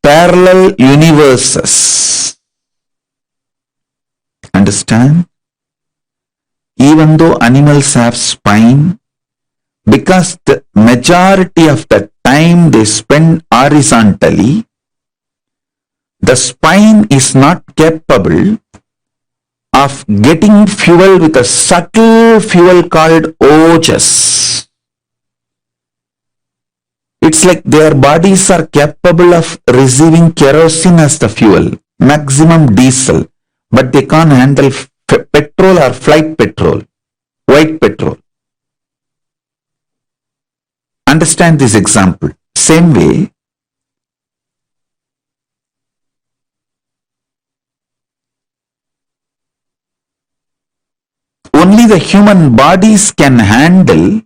parallel universes. Understand? Even though animals have spine, because the majority of the time they spend horizontally, the spine is not capable of getting fuel with a subtle fuel called ojas. It's like their bodies are capable of receiving kerosene as the fuel, maximum diesel, but they can't handle petrol or flight petrol, white petrol. Understand this example. Same way, only the human bodies can handle,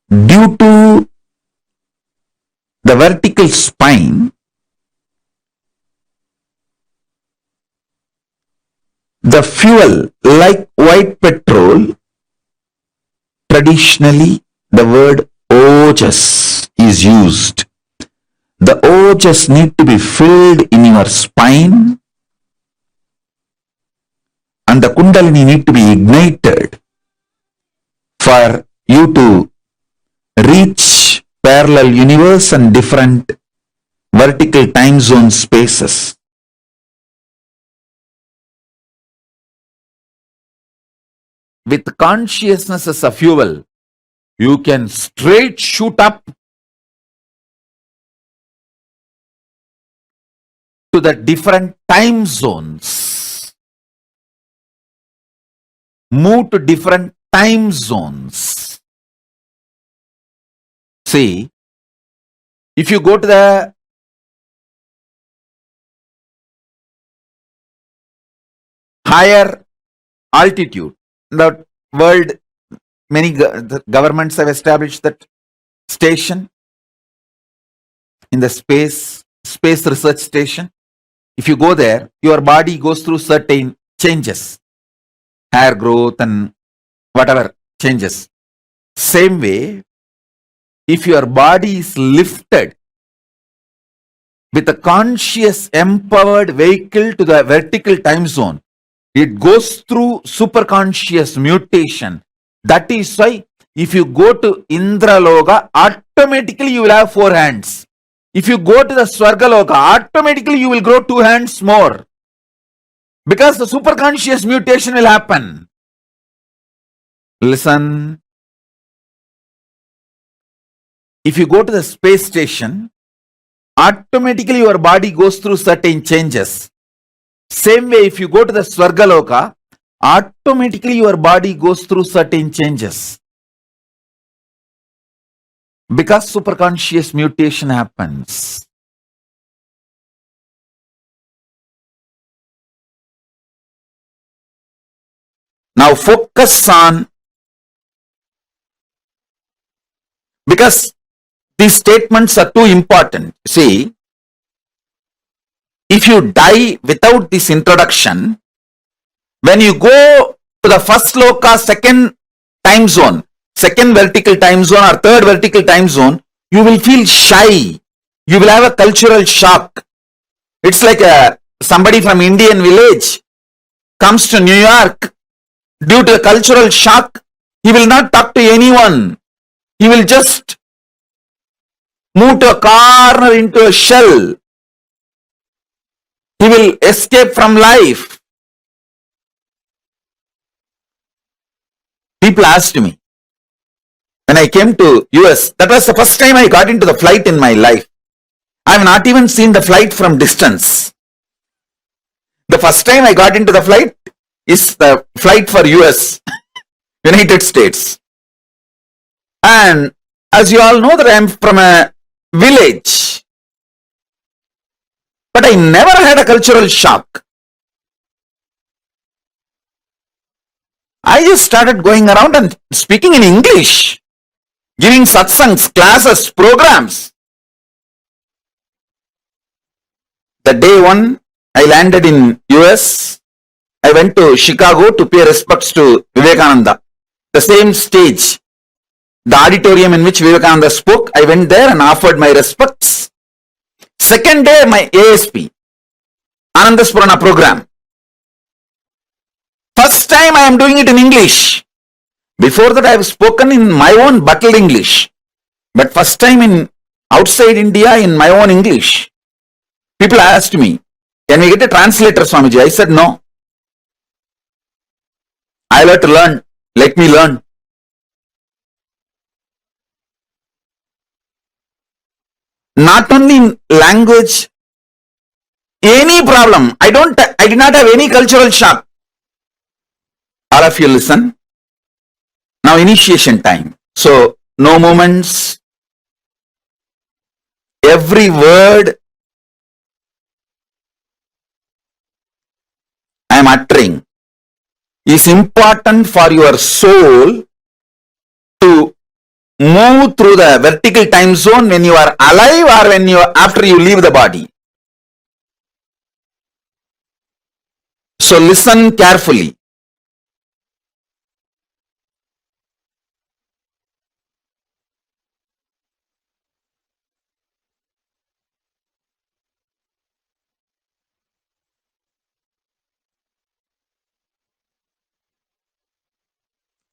due to the vertical spine, the fuel like white petrol. Traditionally, the word ojas is used. The ojas need to be filled in your spine, and the kundalini need to be ignited for you to reach parallel universe and different vertical time zone spaces. With consciousness as a fuel, you can straight shoot up to the different time zones, move to different time zones. See, if you go to the higher altitude, the world, many the governments have established that station in the space research station. If you go there, your body goes through certain changes, hair growth and whatever changes. Same way, if your body is lifted with a conscious empowered vehicle to the vertical time zone, it goes through superconscious mutation. That is why if you go to Indraloka, automatically you will have 4 hands. If you go to the Swargaloka, automatically you will grow 2 hands more. Because the superconscious mutation will happen. Listen. If you go to the space station, automatically your body goes through certain changes. Same way, if you go to the Swargaloka, automatically your body goes through certain changes. Because superconscious mutation happens. Now focus on, because these statements are too important. See, if you die without this introduction, when you go to the first loka, second time zone, second vertical time zone or third vertical time zone, you will feel shy. You will have a cultural shock. It's like somebody from Indian village comes to New York. Due to a cultural shock, he will not talk to anyone. He will just move to a corner into a shell. He will escape from life. People asked me, when I came to US, that was the first time I got into the flight in my life. I have not even seen the flight from distance. The first time I got into the flight is the flight for US, United States. And as you all know that I am from a village, but I never had a cultural shock. I just started going around and speaking in English, giving satsangs, classes, programs. The day one I landed in US, I went to Chicago to pay respects to Vivekananda. The same stage, the auditorium in which Vivekananda spoke, I went there and offered my respects. Second day, my ASP, Anandaspurana program. First time I am doing it in English. Before that I have spoken in my own bottled English. But first time in outside India in my own English. People asked me, can we get a translator, Swamiji? I said no. I'll have to learn. Let me learn. Not only in language, any problem. I did not have any cultural shock. All of you listen. Now initiation time. So no movements. Every word I am uttering is important for your soul to move through the vertical time zone when you are alive or when you after you leave the body. So listen carefully.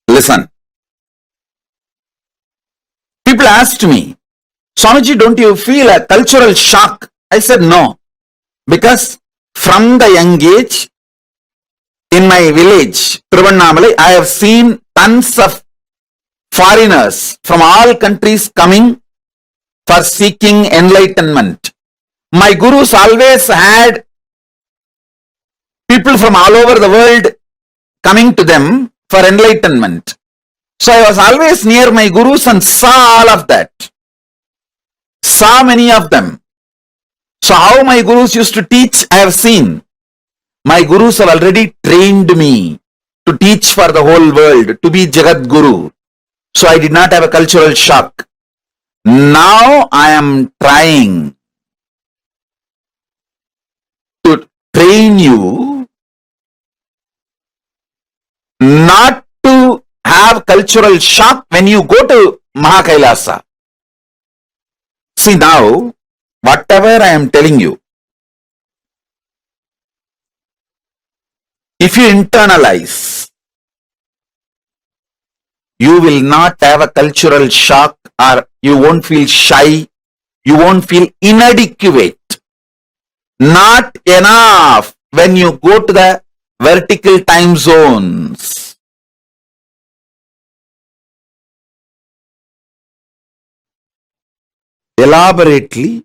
Listen. People asked me, Swamiji, don't you feel a cultural shock? I said no. Because from the young age, in my village, Tiruvannamalai, I have seen tons of foreigners from all countries coming for seeking enlightenment. My gurus always had people from all over the world coming to them for enlightenment. So I was always near my gurus and saw all of that. Saw many of them. So how my gurus used to teach, I have seen. My gurus have already trained me to teach for the whole world, to be Jagat Guru. So I did not have a cultural shock. Now I am trying to train you not to have cultural shock when you go to Mahakailasa. See now, whatever I am telling you, if you internalize, you will not have a cultural shock, or you won't feel shy, you won't feel inadequate, not enough when you go to the vertical time zones. Elaborately,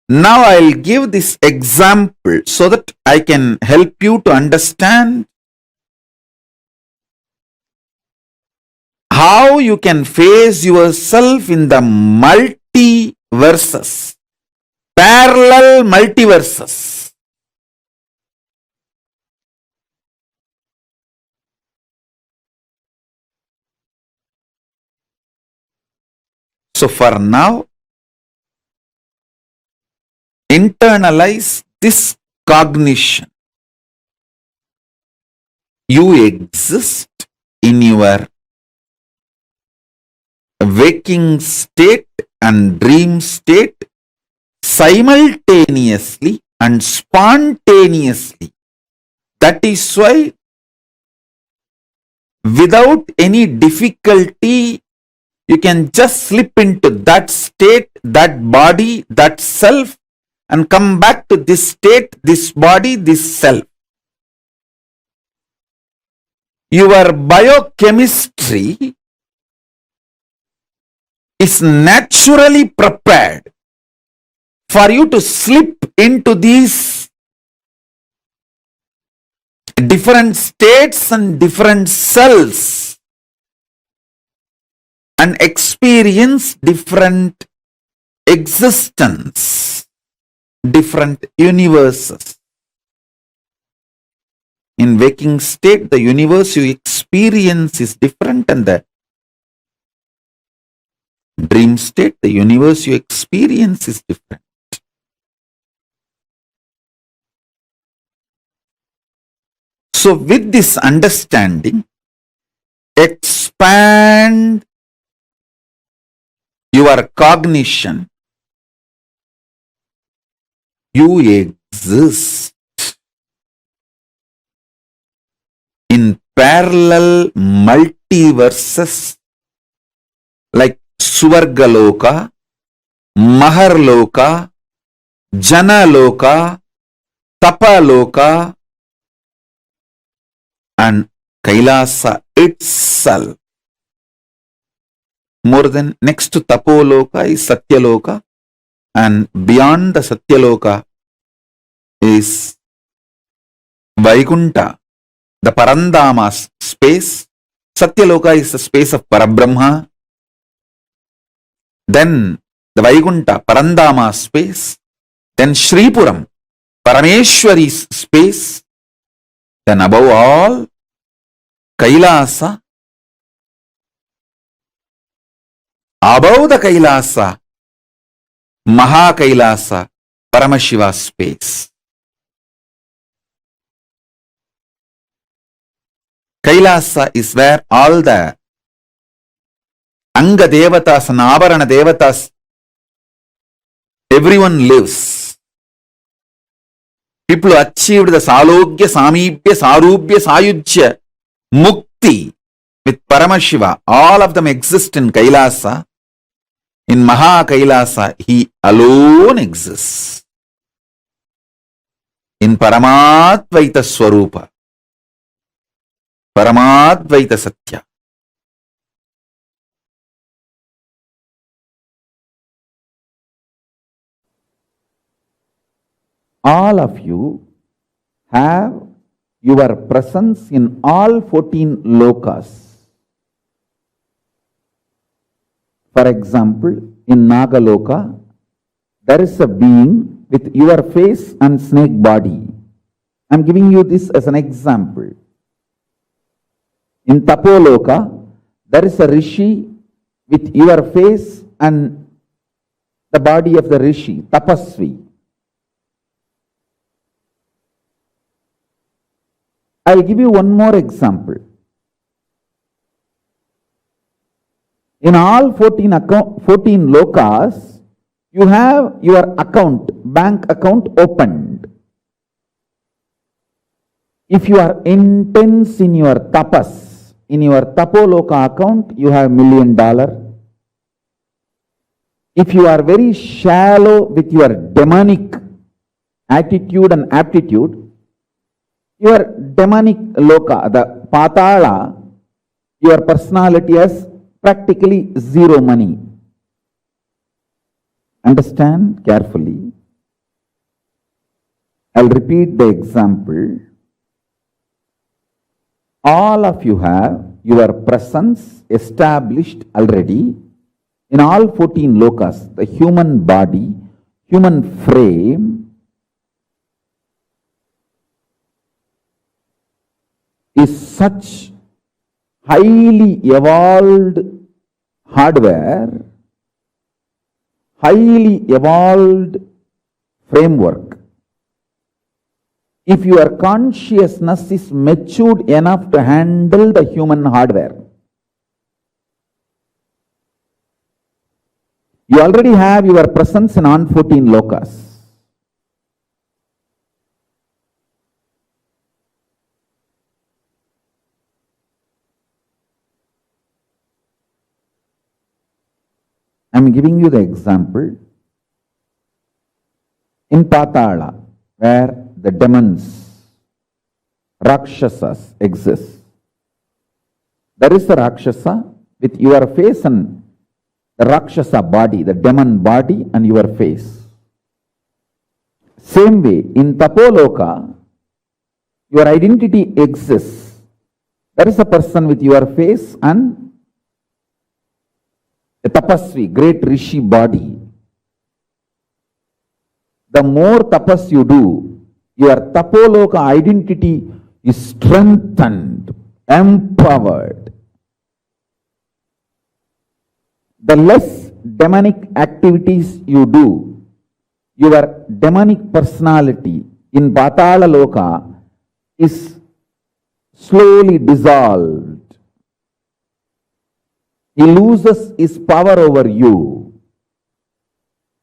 now I'll give this example so that I can help you to understand how you can face yourself in the multiverses, parallel multiverses. So for now, internalize this cognition. You exist in your waking state and dream state simultaneously and spontaneously. That is why without any difficulty you can just slip into that state, that body, that self, and come back to this state, this body, this self. Your biochemistry is naturally prepared for you to slip into these different states and different cells and experience different existence, different universes. In waking state, the universe you experience is different, and the dream state, the universe you experience is different. So with this understanding, expand your cognition. You exist in parallel multiverses like Suvargaloka, Maharloka, Janaloka, Tapaloka, and Kailasa itself. More than next to Tapoloka is Satyaloka, and beyond the Satyaloka is Vaikunta, the Parandama space. Satyaloka is the space of Parabrahma. Then the Vaikunta, Parandama space. Then Shripuram, Parameshwari's space. Then above all, Kailasa. Above the Kailasa, Mahakailasa, Paramashiva space. Kailasa is where all the Anga Devatas and Avarana Devatas, everyone lives. People who achieved the Salogya, Samibhya, Sarubhya, Sayujya, Mukti with Paramashiva, all of them exist in Kailasa. In Mahakailasa, he alone exists. In Paramadvaita Swarupa, Paramadvaita Satya. All of you have your presence in all 14 lokas. For example, in Nagaloka, there is a being with your face and snake body. I am giving you this as an example. In Tapoloka, there is a rishi with your face and the body of the rishi, tapasvi. I will give you one more example. In all 14 lokas, you have your account, bank account opened. If you are intense in your tapas, in your tapoloka account, you have $1 million. If you are very shallow with your demonic attitude and aptitude, your demonic loka, the patala, your personality has practically zero money. Understand carefully. I'll repeat the example. All of you have your presence established already in all 14 lokas. The human body, human frame is such highly evolved hardware, highly evolved framework. If your consciousness is matured enough to handle the human hardware, you already have your presence in all 14 lokas. I am giving you the example. In Patala, where the demons, Rakshasas exist, there is a Rakshasa with your face and the Rakshasa body, the demon body and your face. Same way, in Tapoloka, your identity exists. There is a person with your face and a tapasvi, great rishi body. The more tapas you do, your tapoloka identity is strengthened, empowered. The less demonic activities you do, your demonic personality in Patala Loka is slowly dissolved. He loses his power over you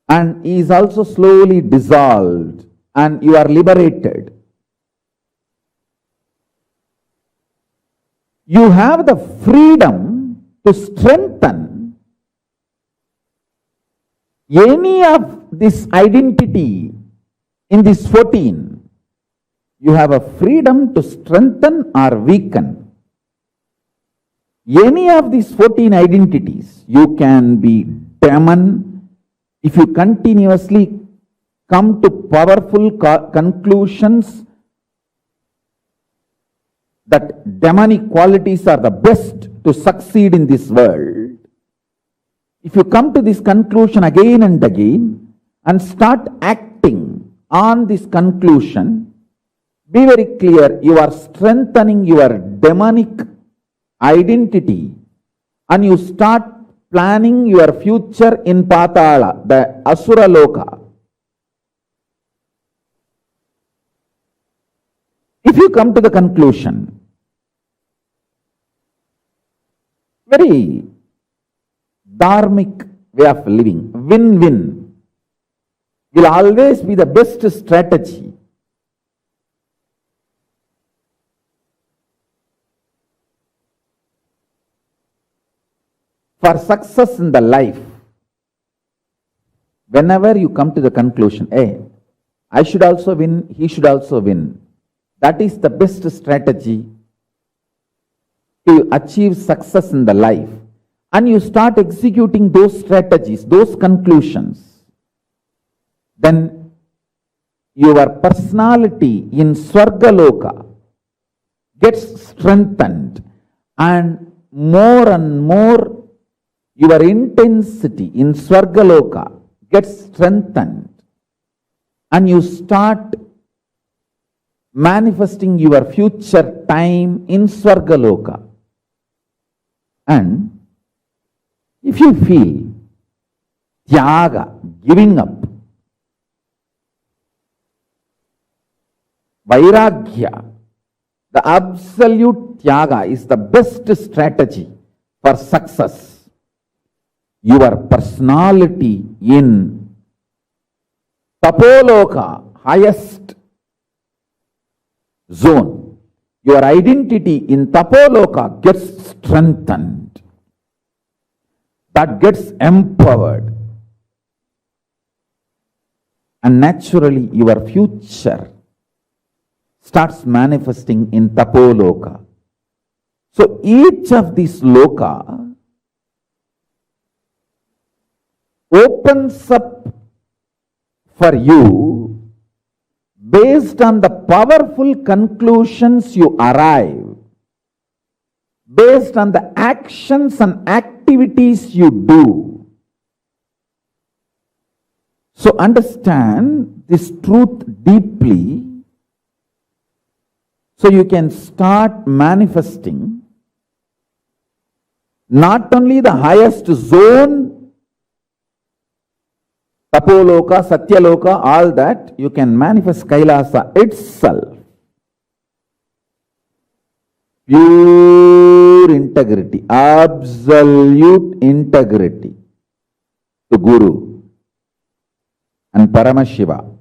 and he is also slowly dissolved and you are liberated. You have the freedom to strengthen any of this identity in this 14. You have a freedom to strengthen or weaken. Any of these 14 identities, you can be demon. If you continuously come to powerful conclusions that demonic qualities are the best to succeed in this world, if you come to this conclusion again and again and start acting on this conclusion, be very clear, you are strengthening your demonic identity and you start planning your future in Patala, the Asura Loka. If you come to the conclusion, very dharmic way of living, win-win, will always be the best strategy. For success in the life, whenever you come to the conclusion, hey, I should also win, he should also win, that is the best strategy to achieve success in the life. And you start executing those strategies, those conclusions, then your personality in Swargaloka gets strengthened and more your intensity in Swargaloka gets strengthened and you start manifesting your future time in Swargaloka. And if you feel tyaga, giving up, vairagya, the absolute tyaga is the best strategy for success. Your personality in Tapoloka, highest zone, your identity in Tapoloka gets strengthened. That gets empowered. And naturally your future starts manifesting in Tapoloka. So each of these loka opens up for you based on the powerful conclusions you arrive, based on the actions and activities you do. So understand this truth deeply so you can start manifesting not only the highest zone, Tapoloka, Satyaloka, all that, you can manifest Kailasa itself. Pure integrity, absolute integrity to Guru and Paramashiva.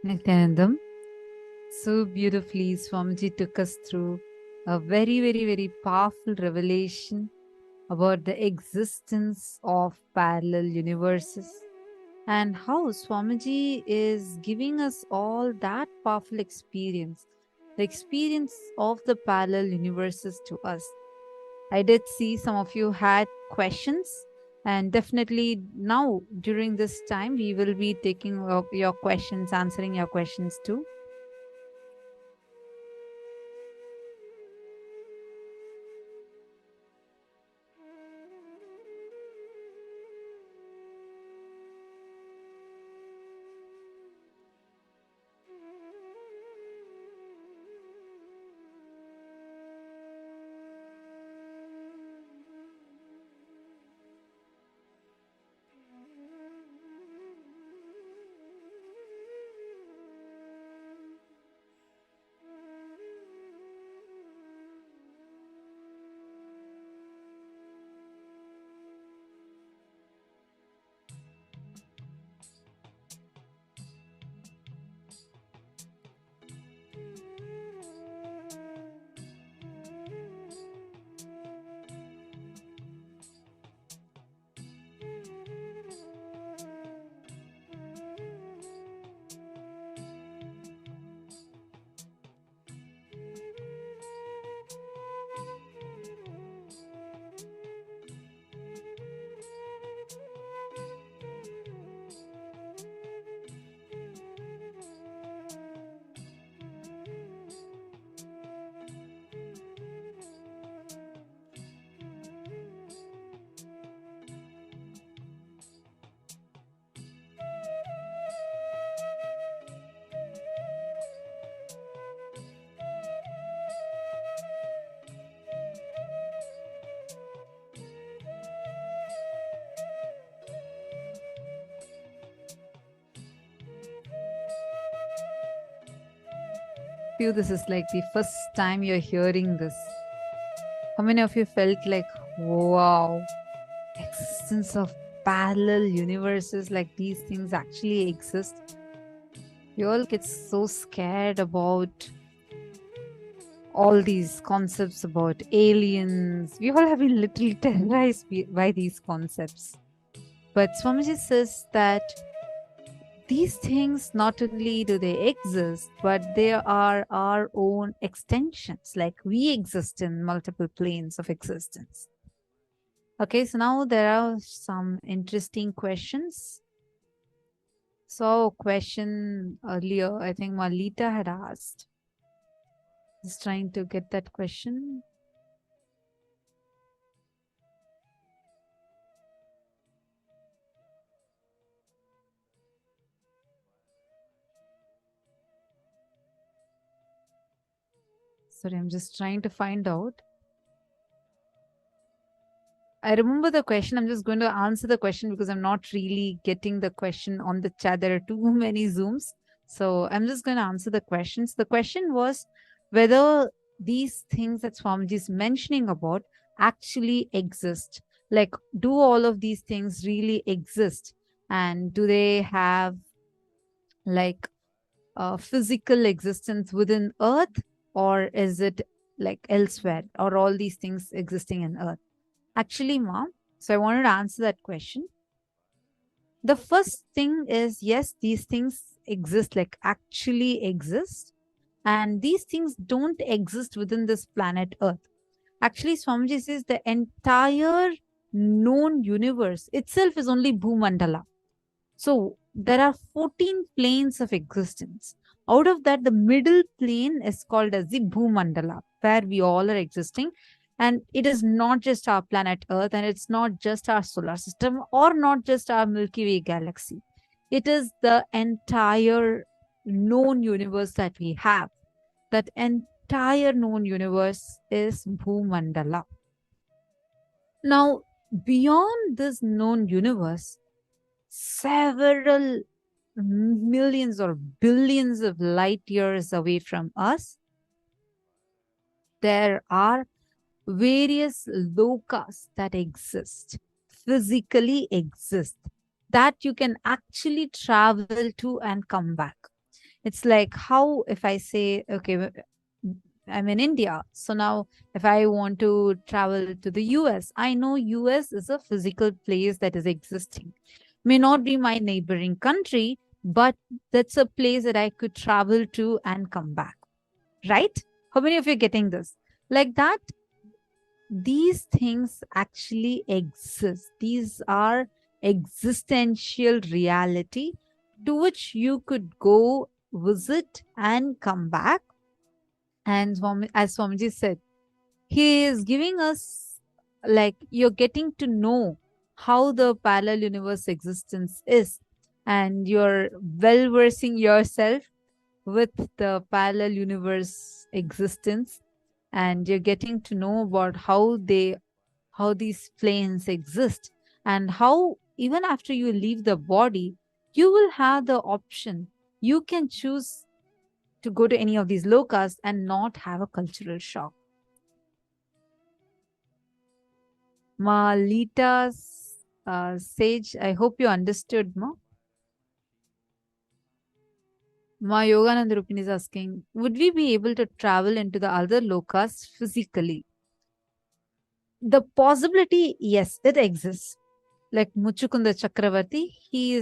Nithyanandam, so beautifully Swamiji took us through a very, very, very powerful revelation about the existence of parallel universes and how Swamiji is giving us all that powerful experience, the experience of the parallel universes to us. I did see some of you had questions, and definitely now during this time we will be taking your questions, answering your questions too. Feel this is like the first time you're hearing this. How many of you felt like, wow, existence of parallel universes, like these things actually exist? We all get so scared about all these concepts about aliens. We all have been literally terrorized by these concepts. But Swamiji says that these things, not only do they exist, but they are our own extensions. Like we exist in multiple planes of existence. Okay, so now there are some interesting questions. So a question earlier, I think Malita had asked. Just trying to get that question. Sorry, I'm just trying to find out. I remember the question. I'm just going to answer the question because I'm not really getting the question on the chat. There are too many Zooms. So I'm just going to answer the questions. The question was whether these things that Swamiji is mentioning about actually exist. Like, do all of these things really exist? And do they have like a physical existence within Earth? Or is it like elsewhere? Or all these things existing in Earth? Actually, Mom, so I wanted to answer that question. The first thing is, yes, these things exist, like actually exist. And these things don't exist within this planet Earth. Actually, Swamiji says the entire known universe itself is only Bhumandala. So there are 14 planes of existence. Out of that, the middle plane is called as the Bhumandala, where we all are existing. And it is not just our planet Earth, and it's not just our solar system, or not just our Milky Way galaxy. It is the entire known universe that we have. That entire known universe is Bhumandala. Now, beyond this known universe, several millions or billions of light years away from us, there are various lokas that exist, physically exist, that you can actually travel to and come back. It's like how if I say, okay, I'm in India. So now if I want to travel to the US, I know US is a physical place that is existing. May not be my neighboring country, but that's a place that I could travel to and come back. Right? How many of you are getting this? Like that, these things actually exist. These are existential reality to which you could go visit and come back. And as Swamiji said, he is giving us, like, you're getting to know how the parallel universe existence is, and you're well versing yourself with the parallel universe existence, and you're getting to know about how these planes exist, and how even after you leave the body, you will have the option. You can choose to go to any of these lokas and not have a cultural shock. Malita's Sage, I hope you understood, Ma. Ma Yogananda Rupin is asking, would we be able to travel into the other lokas physically? The possibility, yes, it exists. Like Muchukunda Chakravarti, he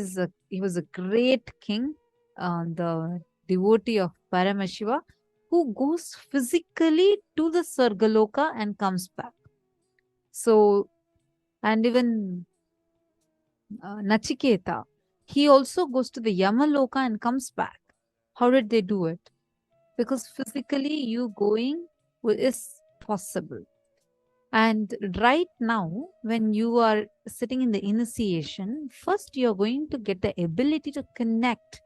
was a great king, the devotee of Paramashiva, who goes physically to the Sargaloka and comes back. So, and even Nachiketa, he also goes to the Yamaloka and comes back. How did they do it? Because physically you going is possible. And right now, when you are sitting in the initiation, first you're going to get the ability to connect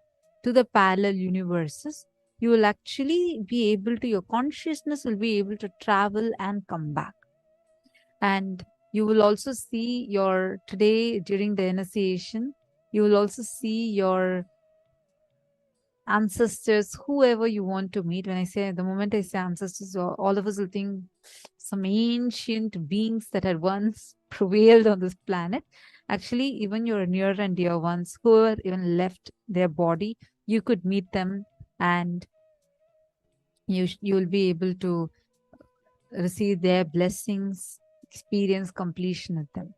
to the parallel universes. You will actually be able to, your consciousness will be able to travel and come back. And you will also see today during the initiation, you will also see your ancestors, whoever you want to meet. When I say, the moment I say ancestors, all of us will think some ancient beings that had once prevailed on this planet. Actually, even your near and dear ones who are even left their body, you could meet them, and you will be able to receive their blessings, experience completion with them.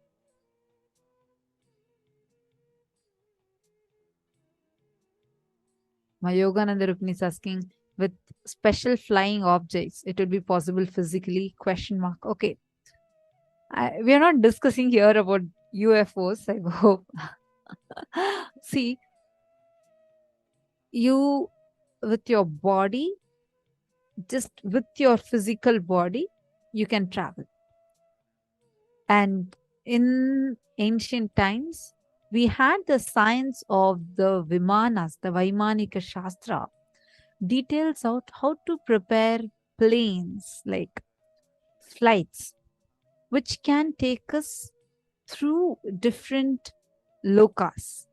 My Yogananda Rupini is asking, with special flying objects, it would be possible physically? Question mark. Okay. We are not discussing here about UFOs, I hope. See, you with your body, just with your physical body, you can travel. And in ancient times, we had the science of the Vimanas, the Vaimanika Shastra, details out how to prepare planes, like flights, which can take us through different lokas.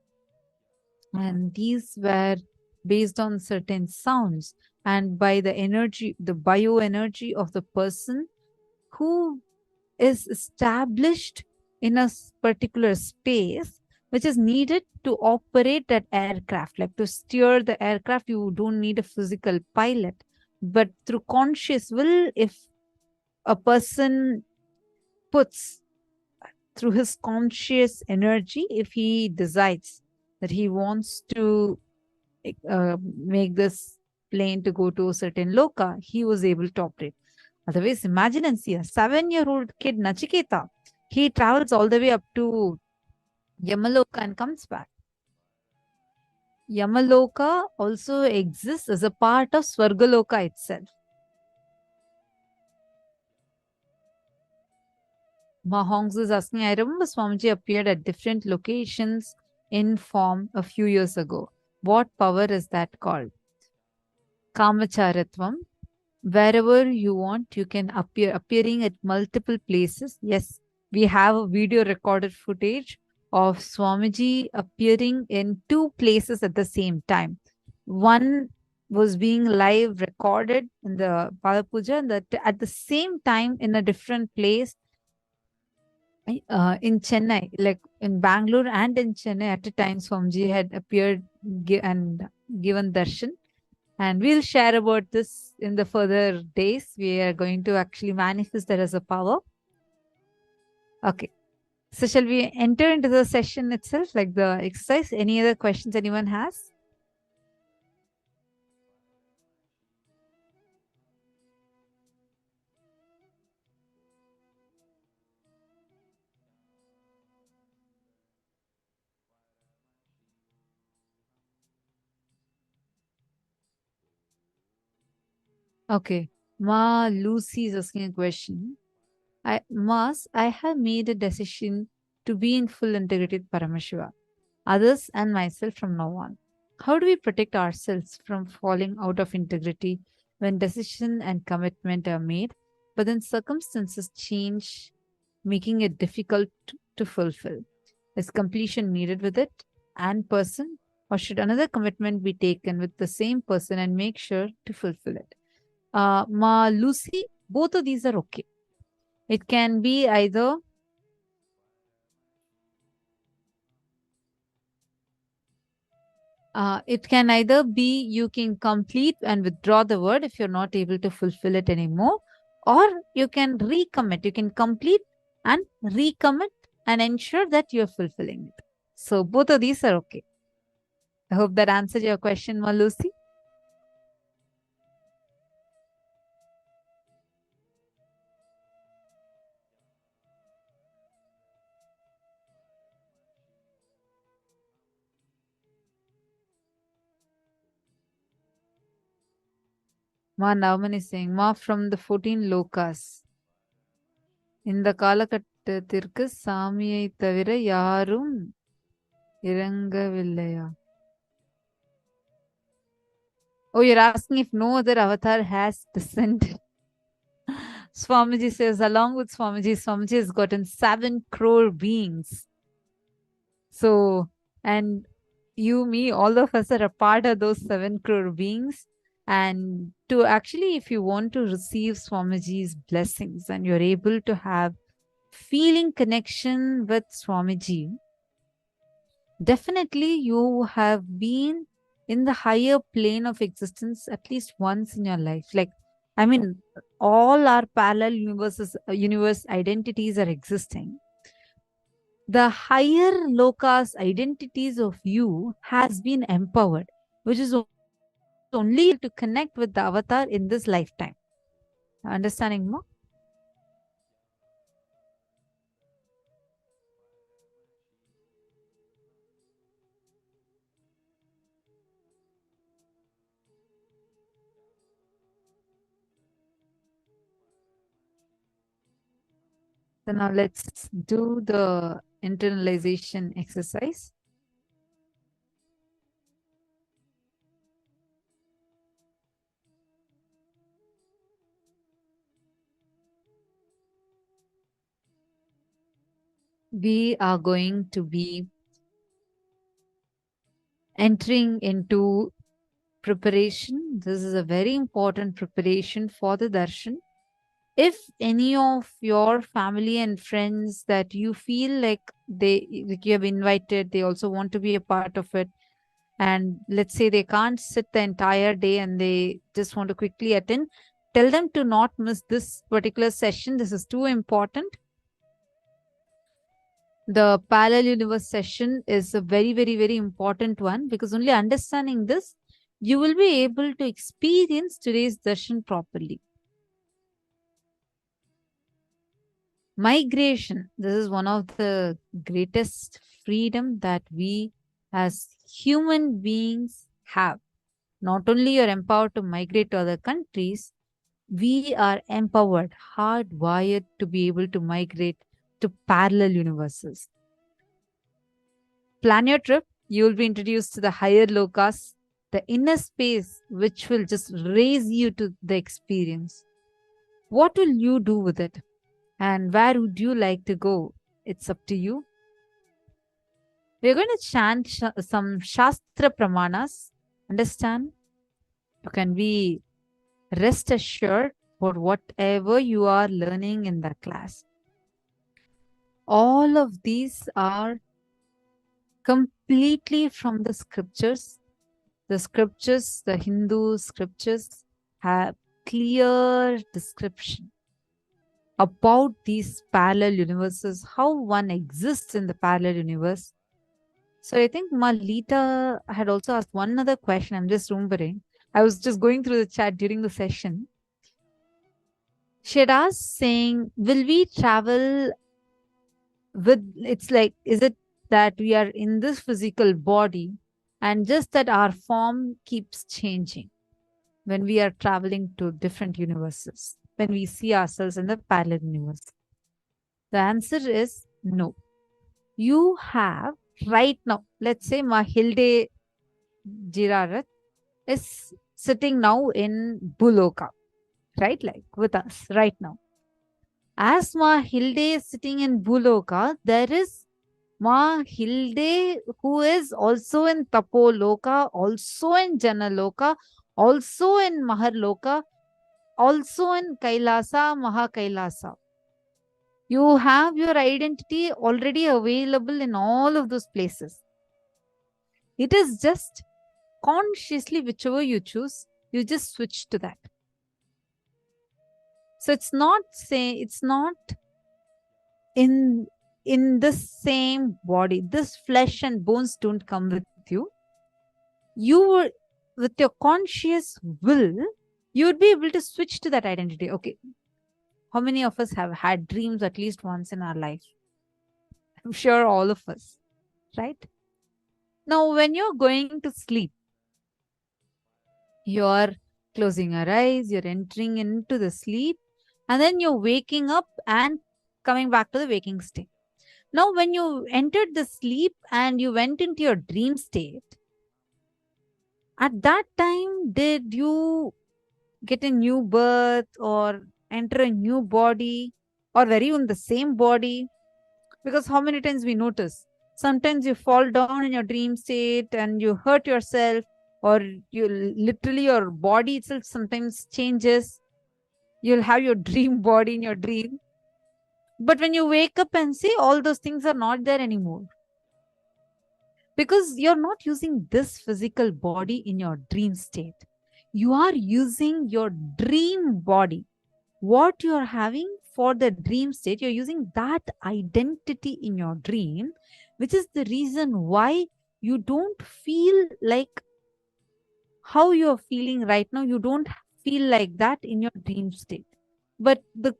And these were based on certain sounds and by the energy, the bioenergy of the person who is established in a particular space, which is needed to operate that aircraft. Like to steer the aircraft, you don't need a physical pilot, but through conscious will, if a person puts through his conscious energy, if he decides that he wants to make this plane to go to a certain loka, he was able to operate. Otherwise, imagine and see a 7-year-old kid, Nachiketa, he travels all the way up to Yamaloka and comes back. Yamaloka also exists as a part of Swargaloka itself. Mahongs is asking, I remember Swamiji appeared at different locations in form a few years ago. What power is that called? Kamacharatvam. Wherever you want, you can appearing at multiple places. Yes, we have a video recorded footage of Swamiji appearing in 2 places at the same time. One was being live recorded in the Pada Puja, and at the same time in a different place in Chennai, like in Bangalore and in Chennai at a time, Swamiji had appeared and given darshan. And we'll share about this in the further days. We are going to actually manifest that as a power. Okay. So shall we enter into the session itself, like the exercise? Any other questions anyone has? Okay. Ma Lucy is asking a question. I have made a decision to be in full integrity with Paramashiva, others and myself from now on. How do we protect ourselves from falling out of integrity when decision and commitment are made, but then circumstances change, making it difficult to fulfill? Is completion needed with it and person, or should another commitment be taken with the same person and make sure to fulfill it? Ma Lucy, both of these are okay. It can be either be you can complete and withdraw the word if you're not able to fulfill it anymore, or you can recommit. You can complete and recommit and ensure that you're fulfilling it. So both of these are okay. I hope that answered your question, Ma Lucy. Ma Navaman is saying, Ma from the 14 lokas. இந்த காலகட்டத்திற்கு சாமியை தவிர யாரும் இறங்கவில்லையா? Oh, you're asking if no other avatar has descended. Swamiji says, along with Swamiji, Swamiji has gotten 7 crore beings. So, and you, me, all of us are a part of those 7 crore beings. And to actually, if you want to receive Swamiji's blessings and you're able to have feeling connection with Swamiji, definitely you have been in the higher plane of existence at least once in your life. Like, I mean, all our parallel universe identities are existing. The higher lokas identities of you has been empowered, which is only to connect with the avatar in this lifetime. Understanding more? So now let's do the internalization exercise. We are going to be entering into preparation. This is a very important preparation for the darshan. If any of your family and friends that you feel like you have invited, they also want to be a part of it, and let's say they can't sit the entire day and they just want to quickly attend, tell them to not miss this particular session. This is too important. The parallel universe session is a very, very, very important one, because only understanding this, you will be able to experience today's darshan properly. Migration. This is one of the greatest freedom that we as human beings have. Not only you're empowered to migrate to other countries, we are empowered, hardwired to be able to migrate to parallel universes. Plan your trip. You will be introduced to the higher lokas, the inner space, which will just raise you to the experience. What will you do with it? And where would you like to go? It's up to you. We're going to chant some Shastra Pramanas. Understand? You can be rest assured for whatever you are learning in the class. All of these are completely from the scriptures. The scriptures, the Hindu scriptures have clear description about these parallel universes, how one exists in the parallel universe. So I think Malita had also asked one other question. I'm just remembering. I was just going through the chat during the session. She had asked saying, will we travel with, it's like, is it that we are in this physical body and just that our form keeps changing when we are traveling to different universes, when we see ourselves in the parallel universe? The answer is no. You have right now, let's say Mahilde Jirarat is sitting now in Buloka, right? Like with us right now. As Mahilde is sitting in Buloka, there is Mahilde who is also in Tapoloka, also in Janaloka, also in Maharloka, also in Kailasa, Mahakailasa. You have your identity already available in all of those places. It is just consciously, whichever you choose, you just switch to that. So it's not in this same body. This flesh and bones don't come with you. You, with your conscious will, you would be able to switch to that identity. Okay. How many of us have had dreams at least once in our life? I'm sure all of us, right? Now, when you're going to sleep, you're closing your eyes, you're entering into the sleep, and then you're waking up and coming back to the waking state. Now, when you entered the sleep and you went into your dream state, at that time, did you get a new birth or enter a new body, or were you in the same body? Because how many times we notice, sometimes you fall down in your dream state and you hurt yourself, or you literally, your body itself sometimes changes. You'll have your dream body in your dream. But when you wake up and see, all those things are not there anymore. Because you're not using this physical body in your dream state. You are using your dream body. What you're having for the dream state, you're using that identity in your dream, which is the reason why you don't feel like how you're feeling right now. You don't feel like that in your dream state. But the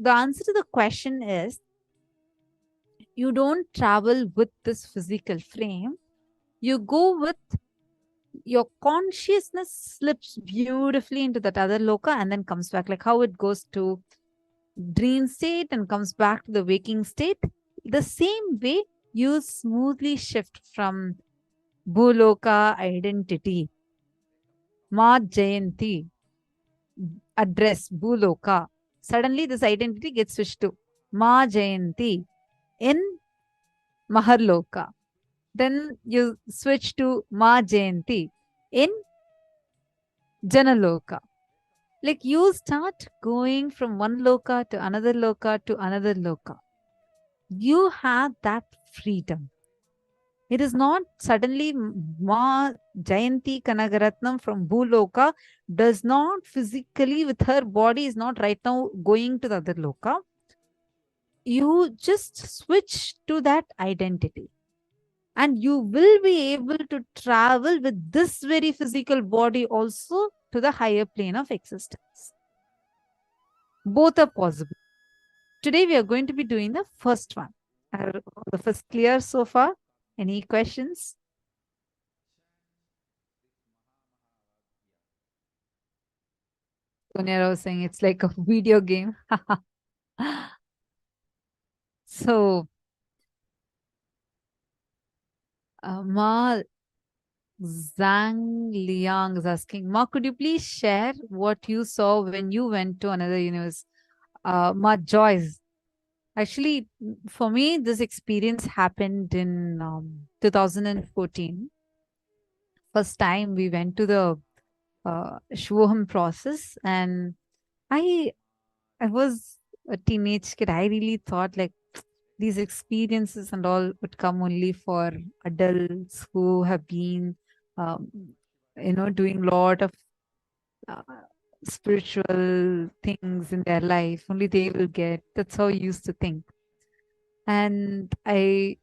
answer to the question is, you don't travel with this physical frame. You go with your consciousness, slips beautifully into that other loka and then comes back, like how it goes to dream state and comes back to the waking state. The same way you smoothly shift from Bhuloka identity, Ma Jayanti, address Bhuloka. Suddenly this identity gets switched to Ma Jayanti in Maharloka. Then you switch to Ma Jayanti in Janaloka. Like you start going from one loka to another loka to another loka. You have that freedom. It is not suddenly Ma Jayanti Kanagaratnam from Bhuloka does not physically, with her body, is not right now going to the other loka. You just switch to that identity. And you will be able to travel with this very physical body also to the higher plane of existence. Both are possible. Today we are going to be doing the first one. Are the first clear so far? Any questions? Sonia was saying it's like a video game. So, Ma Zhang Liang is asking, Ma, could you please share what you saw when you went to another universe? Ma Joyce. Actually, for me, this experience happened in 2014. First time we went to the Shivoham process, and I was a teenage kid. I really thought like these experiences and all would come only for adults who have been doing a lot of uh, spiritual things in their life. Only they will get. That's how I used to think. And I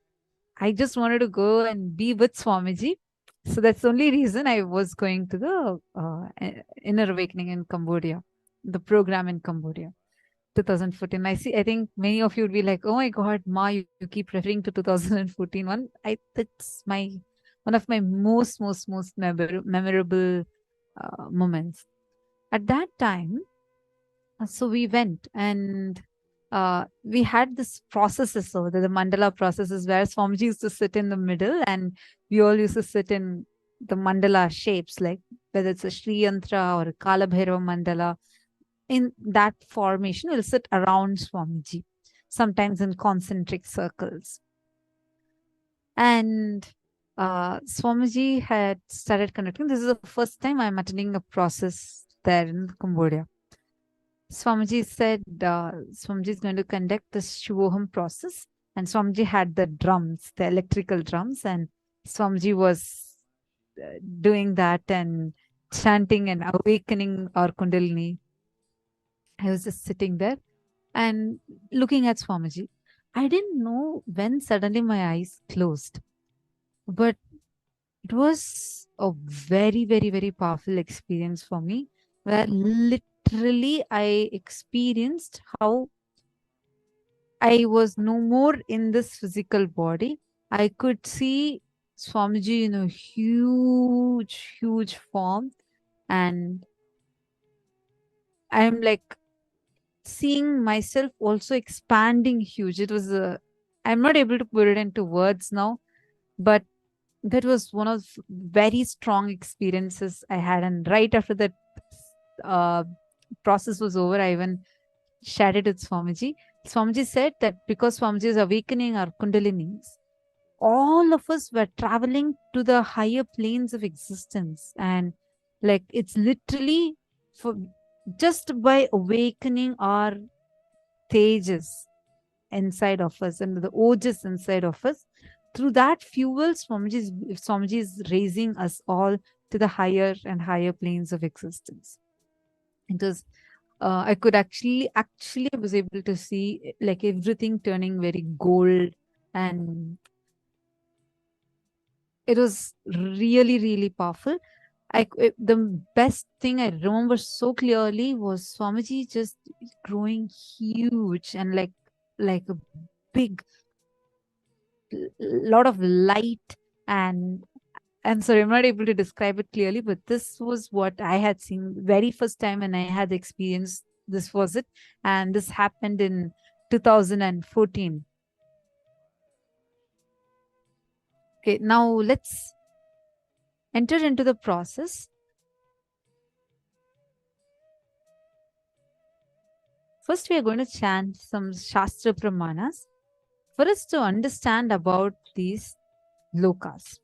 just wanted to go and be with Swamiji. So that's the only reason I was going to the Inner Awakening in Cambodia, the program in Cambodia, 2014. I think many of you would be like, oh my God, Ma, you keep referring to 2014 one. That's one of my most memorable moments. At that time, so we went and we had this processes, so the mandala processes where Swamiji used to sit in the middle and we all used to sit in the mandala shapes, like whether it's a Sri Yantra or a Kala Bhairava mandala. In that formation, we'll sit around Swamiji, sometimes in concentric circles. And Swamiji had started conducting. This is the first time I'm attending a process there in Cambodia. Swamiji said Swamiji is going to conduct the Shivoham process, and Swamiji had the drums, the electrical drums, and Swamiji was doing that and chanting and awakening our Kundalini. I was just sitting there and looking at Swamiji. I didn't know when suddenly my eyes closed, but it was a very, very, very powerful experience for me, where literally I experienced how I was no more in this physical body. I could see Swamiji in a huge, huge form, and I'm like seeing myself also expanding huge. It was I'm not able to put it into words now, but that was one of very strong experiences I had. And right after that process was over, I even shared it with Swamiji. Swamiji said that because Swamiji is awakening our Kundalinis, all of us were traveling to the higher planes of existence. And like, it's literally for just by awakening our tejas inside of us and the ojas inside of us, through that fuel, Swamiji is raising us all to the higher and higher planes of existence. It was, I could actually was able to see like everything turning very gold, and it was really, really powerful. The best thing I remember so clearly was Swamiji just growing huge and like a big lot of light. And I'm sorry, I'm not able to describe it clearly, but this was what I had seen very first time and I had experienced. This was it. And this happened in 2014. Okay, now let's enter into the process. First, we are going to chant some Shastra Pramanas for us to understand about these lokas.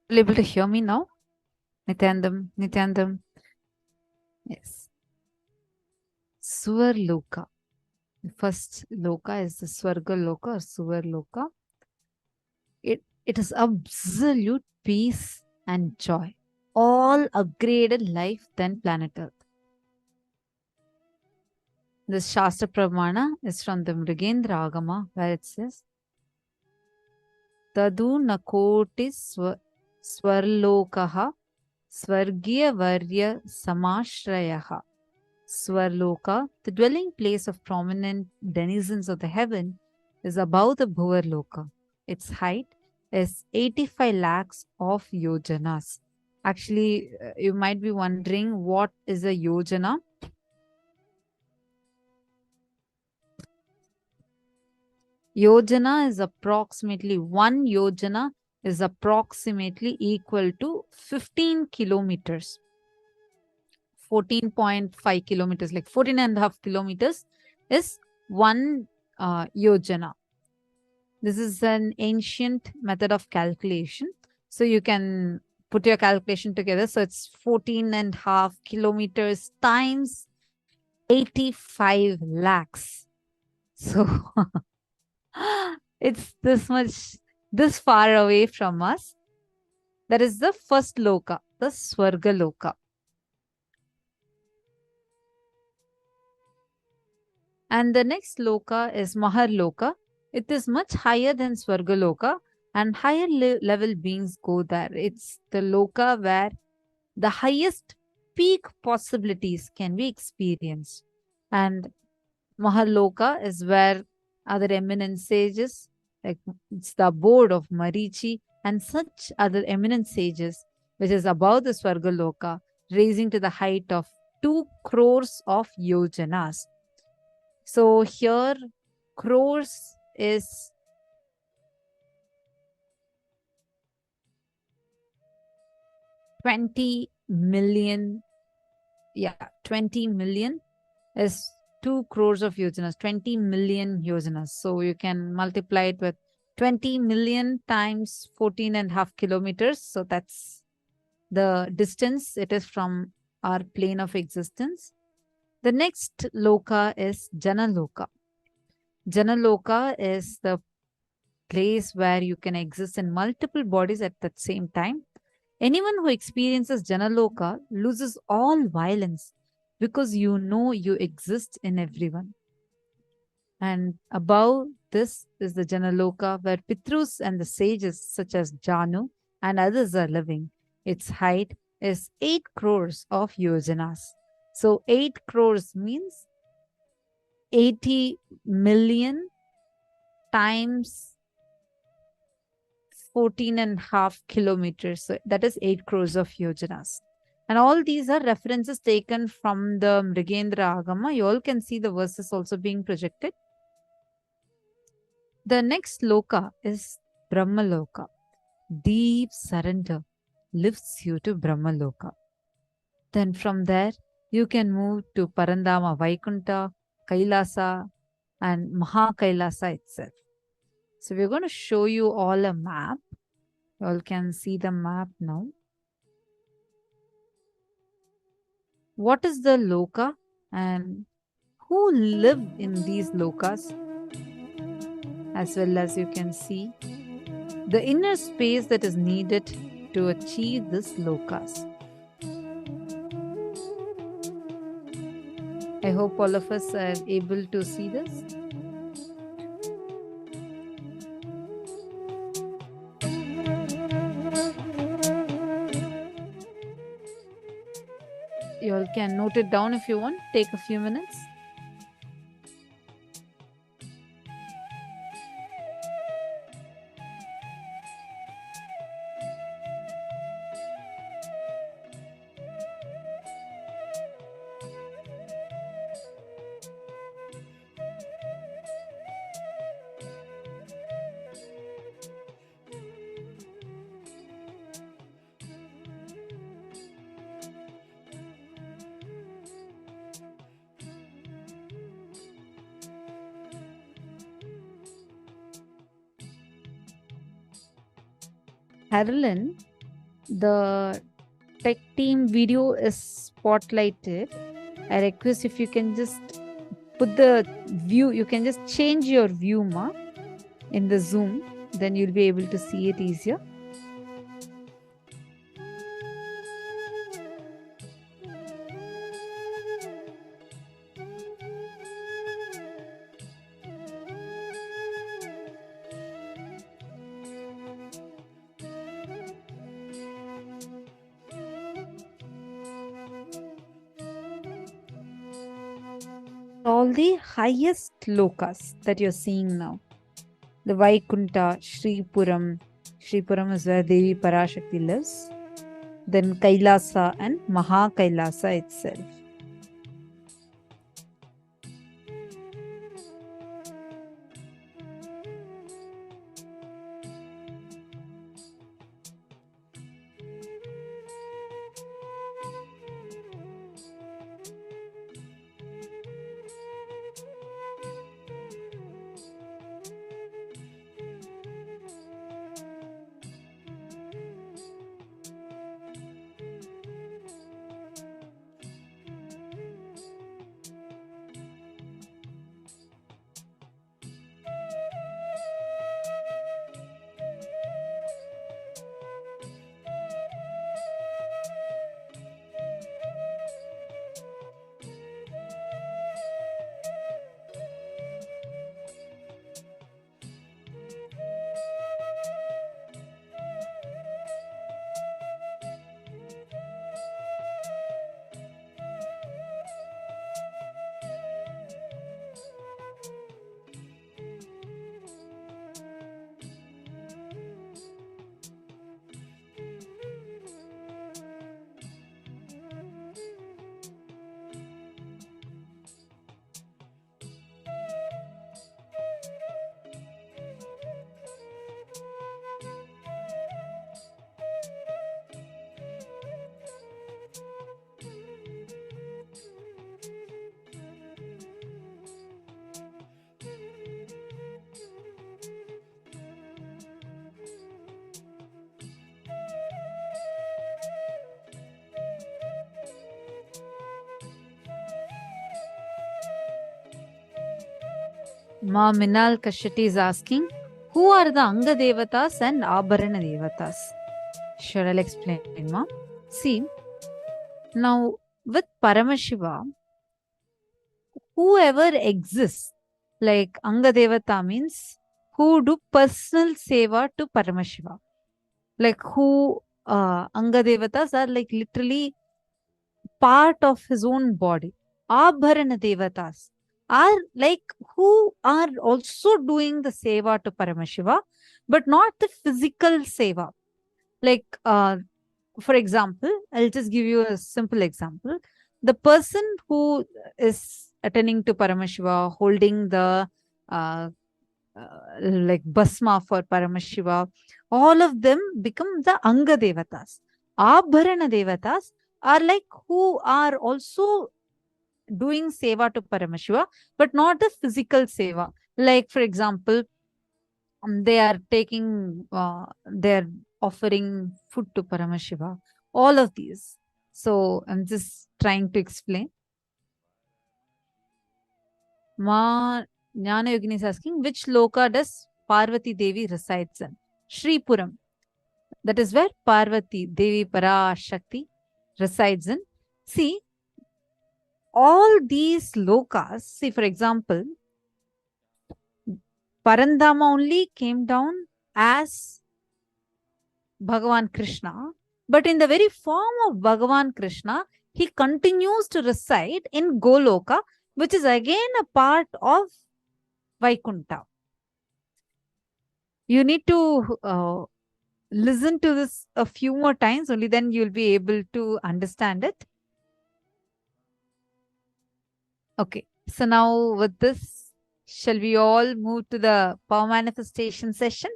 Are you able to hear me now? Nityanandam. Yes. Swarloka. The first loka is the Swarga Loka or Suvar Loka. It is absolute peace and joy. All upgraded life than planet Earth. This Shastra Pramana is from the Mrigendra Agama, where it says, Tadu nakoti swarlokaha swargya varya samashrayaha. Swarloka, the dwelling place of prominent denizens of the heaven, is above the Bhuvarloka. Its height is 85 lakhs of yojanas. Actually, you might be wondering what is a yojana. Yojana is approximately, one yojana is approximately equal to 15 kilometers. 14.5 kilometers, like 14.5 kilometers is one yojana. This is an ancient method of calculation. So you can put your calculation together. So it's 14.5 kilometers times 85 lakhs. So it's this far away from us. That is the first loka, the Swarga Loka. And the next loka is Mahar Loka. It is much higher than Swarga Loka, and higher level beings go there. It's the loka where the highest peak possibilities can be experienced. And Mahar Loka is where other eminent sages, like it's the abode of Marichi and such other eminent sages, which is above the Swarga Loka, raising to the height of 2 crores of yojanas. So here, crores is 20 million. Yeah, 20 million is 2 crores of yojanas, 20 million yojanas. So you can multiply it with 20 million times 14.5 kilometers. So that's the distance it is from our plane of existence. The next loka is Janaloka. Janaloka is the place where you can exist in multiple bodies at the same time. Anyone who experiences Janaloka loses all violence because you know you exist in everyone. And above this is the Janaloka where Pitrus and the sages such as Janu and others are living. Its height is 8 crores of yojanas. So 8 crores means 80 million times 14.5 kilometers. So that is 8 crores of yojanas. And all these are references taken from the Mrigendra Agama. You all can see the verses also being projected. The next loka is Brahma Loka. Deep surrender lifts you to Brahma Loka. Then from there, you can move to Parandama Vaikunta, Kailasa, and Maha Kailasa itself. So we're going to show you all a map. You all can see the map now. What is the loka and who live in these lokas? As well as you can see the inner space that is needed to achieve this lokas. I hope all of us are able to see this. You all can note it down if you want. Take a few minutes. Carolyn, the tech team video is spotlighted. I request if you can just put the view, you can just change your view in the Zoom, then you'll be able to see it easier. All the highest lokas that you're seeing now. The Vaikunta, Shripuram. Shripuram is where Devi Parashakti lives. Then Kailasa and Maha Kailasa itself. Ma Minal Kashati is asking, who are the Anga Devatas and Abharana Devatas? Sure, I'll explain, Ma. See, now with Paramashiva, whoever exists, like Anga Devata means who do personal seva to Paramashiva. Like who Anga Devatas are like literally part of his own body. Abharana Devatas are like who are also doing the seva to Paramashiva, but not the physical seva. Like, for example, I'll just give you a simple example. The person who is attending to Paramashiva, holding the like Basma for Paramashiva, all of them become the Anga Devatas. Abharana Devatas are like who are also doing seva to Paramashiva, but not the physical seva. Like, for example, they are taking, they're offering food to Paramashiva. All of these. So I'm just trying to explain. Ma Jnana Yogini is asking, which loka does Parvati Devi resides in? Shripuram. That is where Parvati Devi Parashakti resides in. See, all these lokas, see, for example, Parandama only came down as Bhagavan Krishna, but in the very form of Bhagavan Krishna, he continues to reside in Goloka, which is again a part of Vaikunta. You need to listen to this a few more times, only then you'll be able to understand it. Okay, so now with this, shall we all move to the power manifestation session?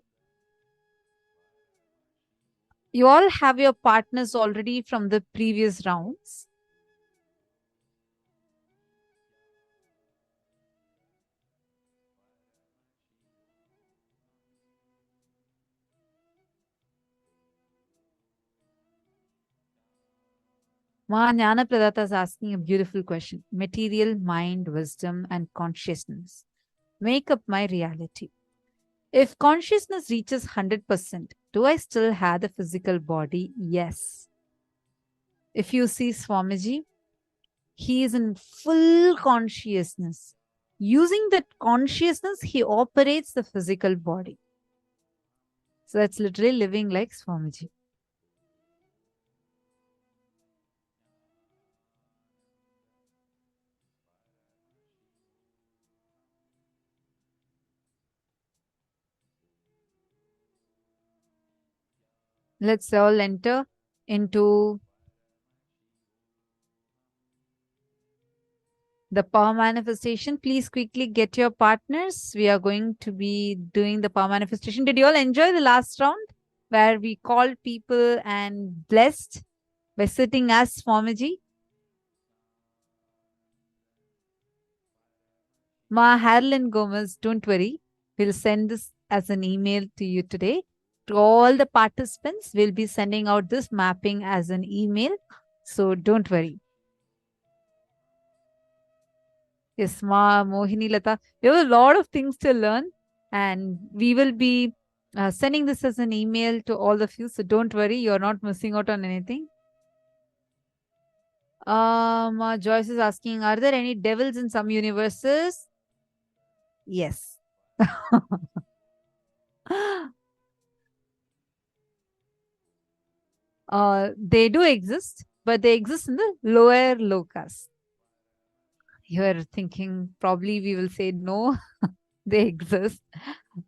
You all have your partners already from the previous rounds. Ma Jnana Pradata is asking a beautiful question. Material, mind, wisdom, and consciousness make up my reality. If consciousness reaches 100%, do I still have the physical body? Yes. If you see Swamiji, he is in full consciousness. Using that consciousness, he operates the physical body. So that's literally living like Swamiji. Let's all enter into the power manifestation. Please quickly get your partners. We are going to be doing the power manifestation. Did you all enjoy the last round where we called people and blessed by sitting as Swamiji? Ma Harlan Gomez, don't worry. We'll send this as an email to you today. To all the participants, we'll be sending out this mapping as an email. So don't worry. Yes, Ma Mohini Lata. We have a lot of things to learn, and we will be sending this as an email to all of you. So don't worry, you're not missing out on anything. Ma Joyce is asking, are there any devils in some universes? Yes. They do exist, but they exist in the lower lokas. You are thinking probably we will say no, they exist,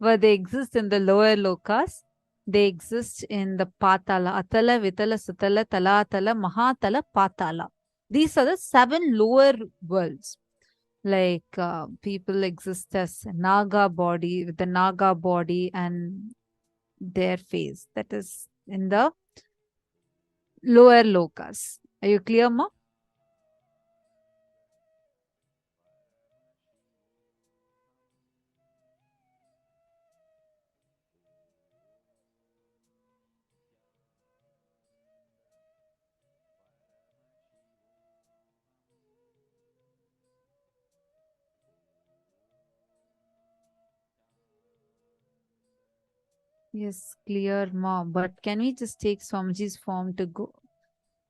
but they exist in the lower lokas. They exist in the patala, atala, vitala, sutala, talatala, mahatala, patala. These are the 7 lower worlds. Like people exist as Naga body, with the Naga body and their face. That is in the lower lokas. Are you clear, Ma? Yes, clear, Ma. But can we just take Swamiji's form to go?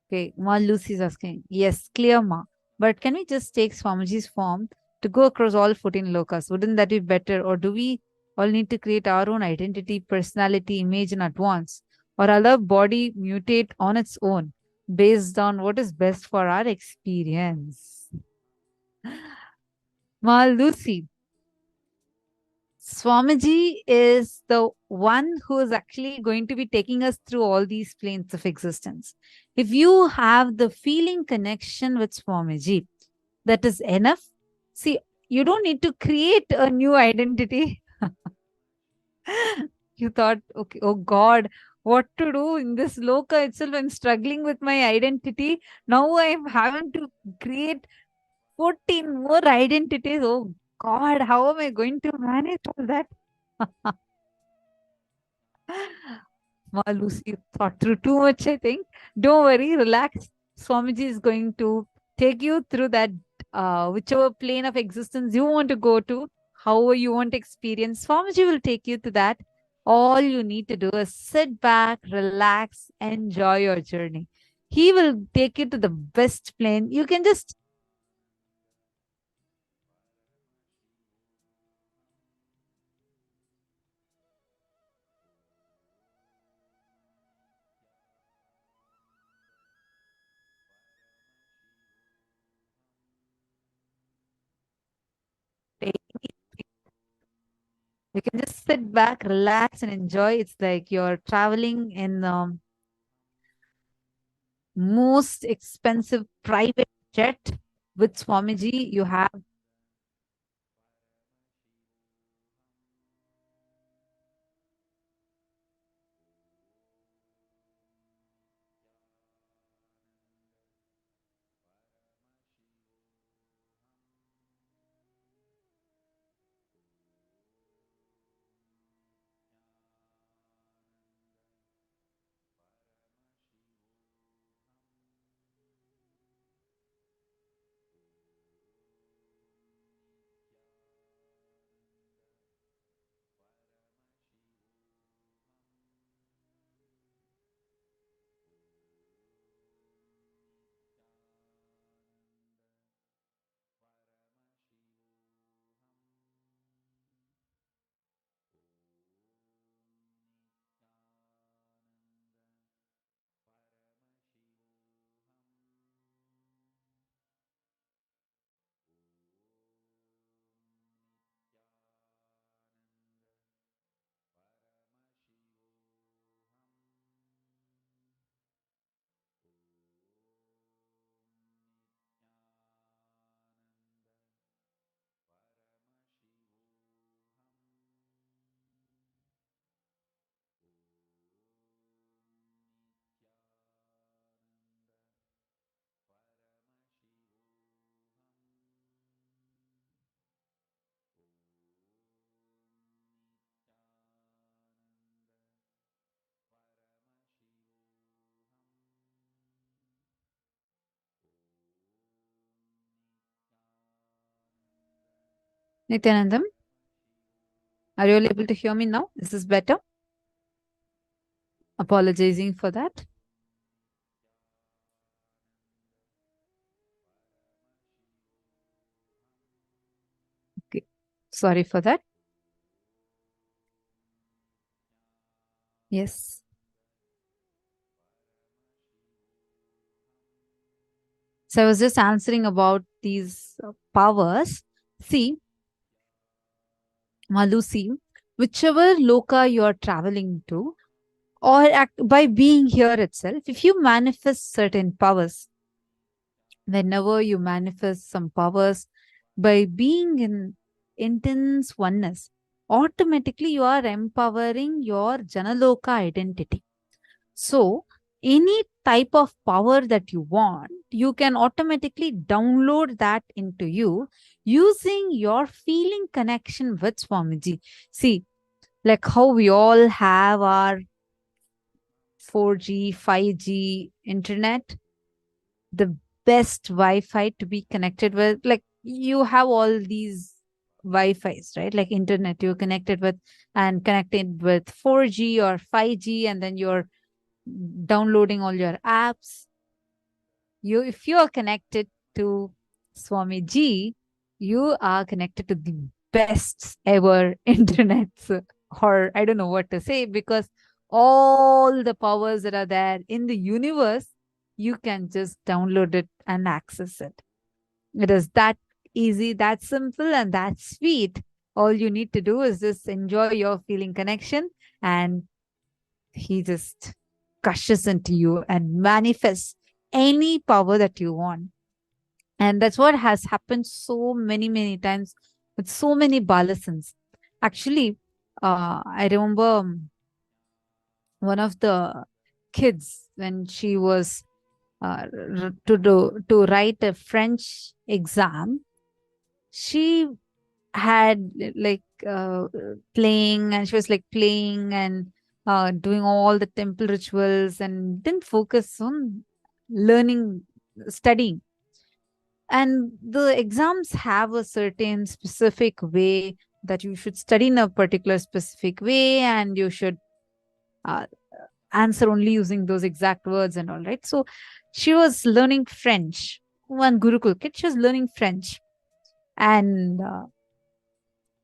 Okay, Ma Lucy is asking. Yes, clear, Ma. But can we just take Swamiji's form to go across all 14 lokas? Wouldn't that be better? Or do we all need to create our own identity, personality, image in advance? Or allow body mutate on its own based on what is best for our experience? Ma Lucy, Swamiji is the one who is actually going to be taking us through all these planes of existence. If you have the feeling connection with Swamiji, that is enough. See, you don't need to create a new identity. You thought, okay, oh God, what to do in this loka itself? I'm struggling with my identity. Now I'm having to create 14 more identities. Oh God, how am I going to manage all that? Ma Lucy thought through too much, I think. Don't worry, relax. Swamiji is going to take you through that, whichever plane of existence you want to go to, however you want to experience. Swamiji will take you to that. All you need to do is sit back, relax, enjoy your journey. He will take you to the best plane. You can just you can just sit back, relax, and enjoy. It's like you're traveling in most expensive private jet with Swamiji. You have Nithyanandam, are you all able to hear me now? Is this better? Apologizing for that. Okay, sorry for that. Yes. So I was just answering about these powers. See, Malusi, whichever loka you are traveling to, or by being here itself, if you manifest certain powers, whenever you manifest some powers by being in intense oneness, automatically you are empowering your Janaloka identity. So, any type of power that you want, you can automatically download that into you using your feeling connection with Swamiji. See, like how we all have our 4G, 5G internet, the best Wi-Fi to be connected with. Like you have all these Wi-Fi's, right? Like internet you're connected with and connected with 4G or 5G, and then you're downloading all your apps. If you are connected to Swamiji, you are connected to the best ever internet, or I don't know what to say, because all the powers that are there in the universe, you can just download it and access it. It is that easy, that simple, and that sweet. All you need to do is just enjoy your feeling connection, and he just gushes into you and manifests any power that you want. And that's what has happened so many times with so many balasans. Actually, I remember one of the kids, when she was to write a French exam, she had like playing, and she was like playing and doing all the temple rituals and didn't focus on learning, studying. And the exams have a certain specific way that you should study in a particular specific way, and you should answer only using those exact words and all, right? So she was learning French. One Gurukul kid, she was learning French. And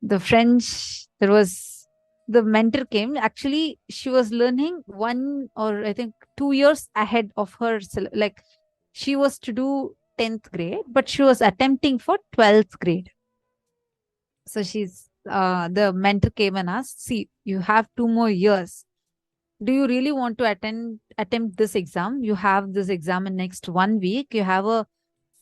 the French, there was, the mentor came. Actually, she was learning 1 or I think 2 years ahead of her. Like she was to do 10th grade, but she was attempting for 12th grade. So the mentor came and asked, see, you have 2 more years. Do you really want to attempt this exam? You have this exam in next 1 week. You have a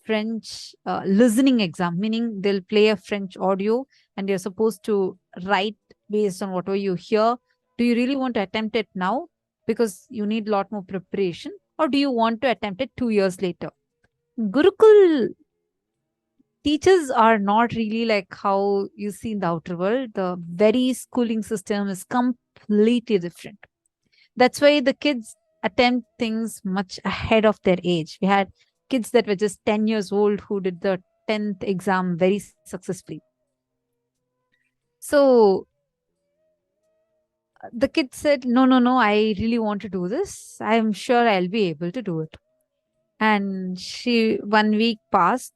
French listening exam, meaning they'll play a French audio and you're supposed to write based on whatever you hear. Do you really want to attempt it now? Because you need a lot more preparation. Or do you want to attempt it 2 years later? Gurukul teachers are not really like how you see in the outer world. The very schooling system is completely different. That's why the kids attempt things much ahead of their age. We had kids that were just 10 years old who did the 10th exam very successfully. So the kid said, no, I really want to do this. I'm sure I'll be able to do it. And 1 week passed.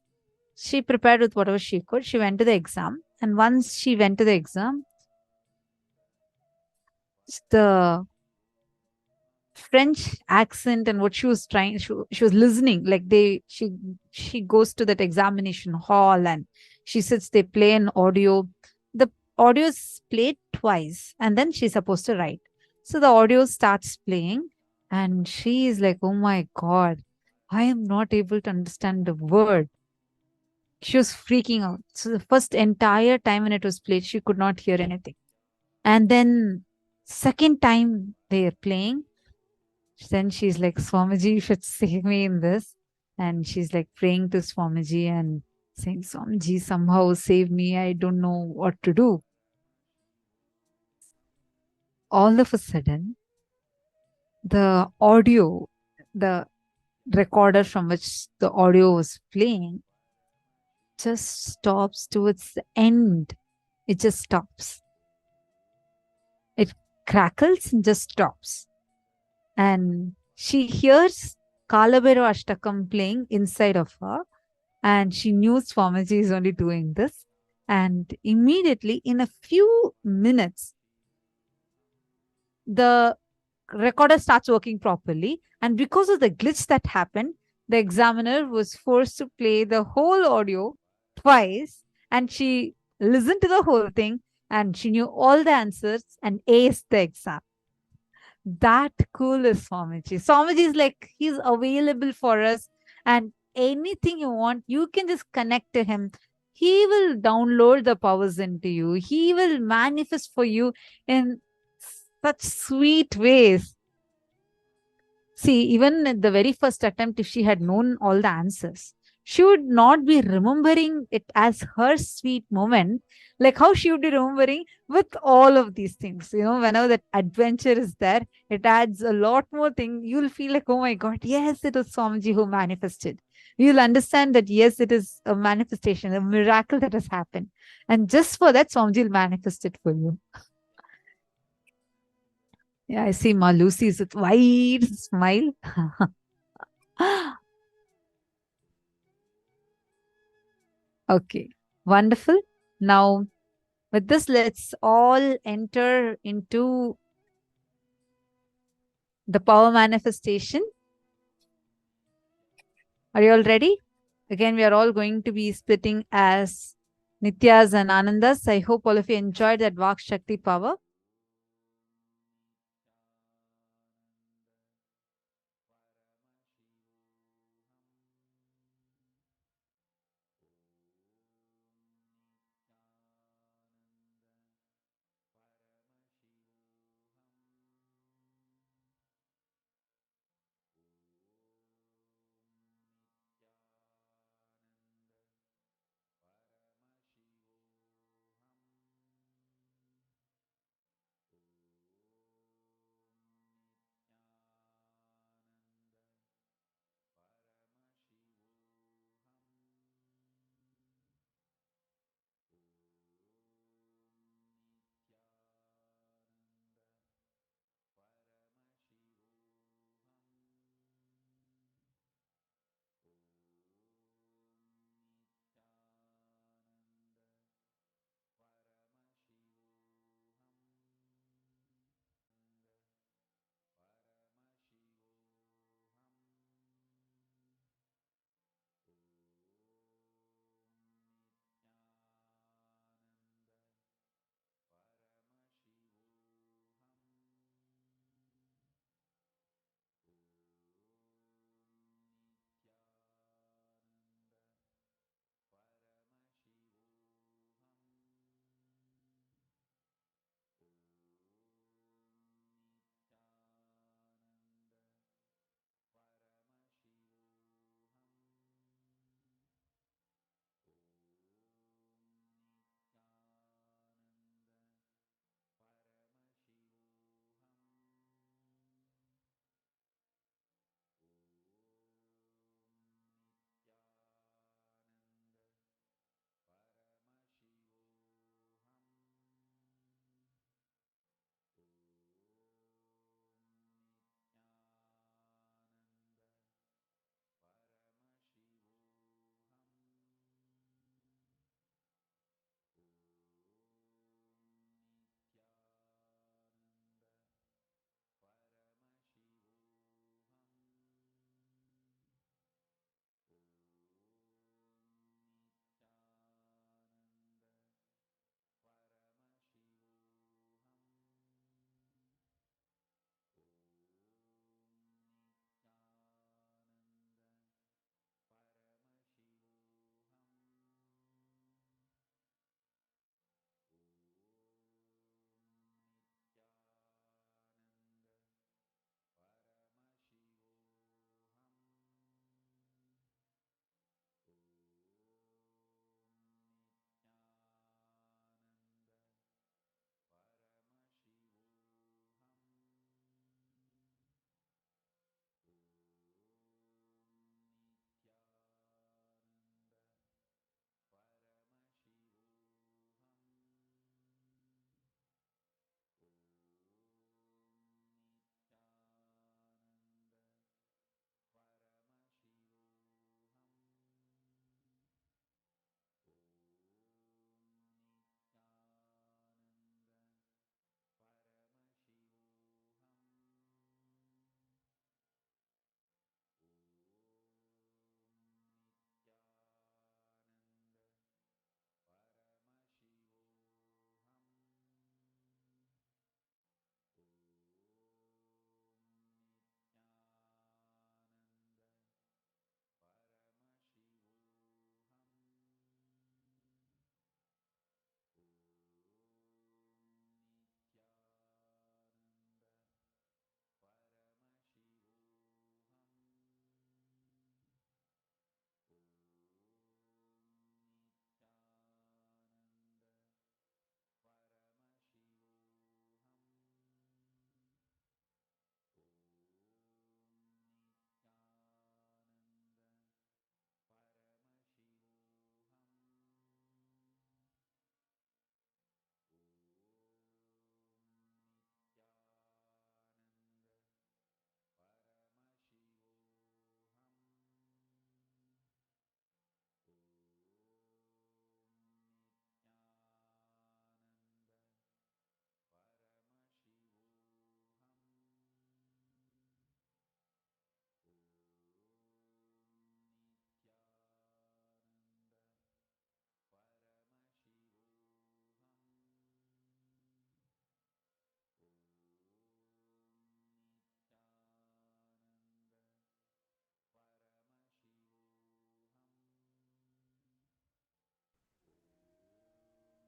She prepared with whatever she could. She went to the exam. And once she went to the exam, the French accent and what she was trying, she was listening. Like she goes to that examination hall and she sits, they play an audio. The audio is played twice and then she's supposed to write. So the audio starts playing and she is like, oh my God, I am not able to understand the word. She was freaking out. So the first entire time when it was played, she could not hear anything. And then second time they are playing, then she's like, Swamiji, you should save me in this. And she's like praying to Swamiji and saying, Swamiji, somehow save me. I don't know what to do. All of a sudden, the audio, the recorder from which the audio was playing, just stops towards the end. It just stops. It crackles and just stops. And she hears Kalabhairava Ashtakam playing inside of her. And she knew Swamiji is only doing this. And immediately, in a few minutes, the recorder starts working properly. And because of the glitch that happened, the examiner was forced to play the whole audio twice. And she listened to the whole thing and she knew all the answers and aced the exam. That cool is Swamiji. Swamiji is like, he's available for us. And anything you want, you can just connect to him. He will download the powers into you. He will manifest for you in such sweet ways. See, even at the very first attempt, if she had known all the answers, she would not be remembering it as her sweet moment, like how she would be remembering with all of these things. You know, whenever that adventure is there, it adds a lot more thing. You'll feel like, oh my God, yes, it was Swamiji who manifested. You'll understand that, yes, it is a manifestation, a miracle that has happened. And just for that, Swamiji will manifest it for you. Yeah, I see Ma Lucy's with wide smile. Okay, wonderful. Now, with this, let's all enter into the power manifestation. Are you all ready? Again, we are all going to be splitting as Nityas and Anandas. I hope all of you enjoyed that Vak Shakti power.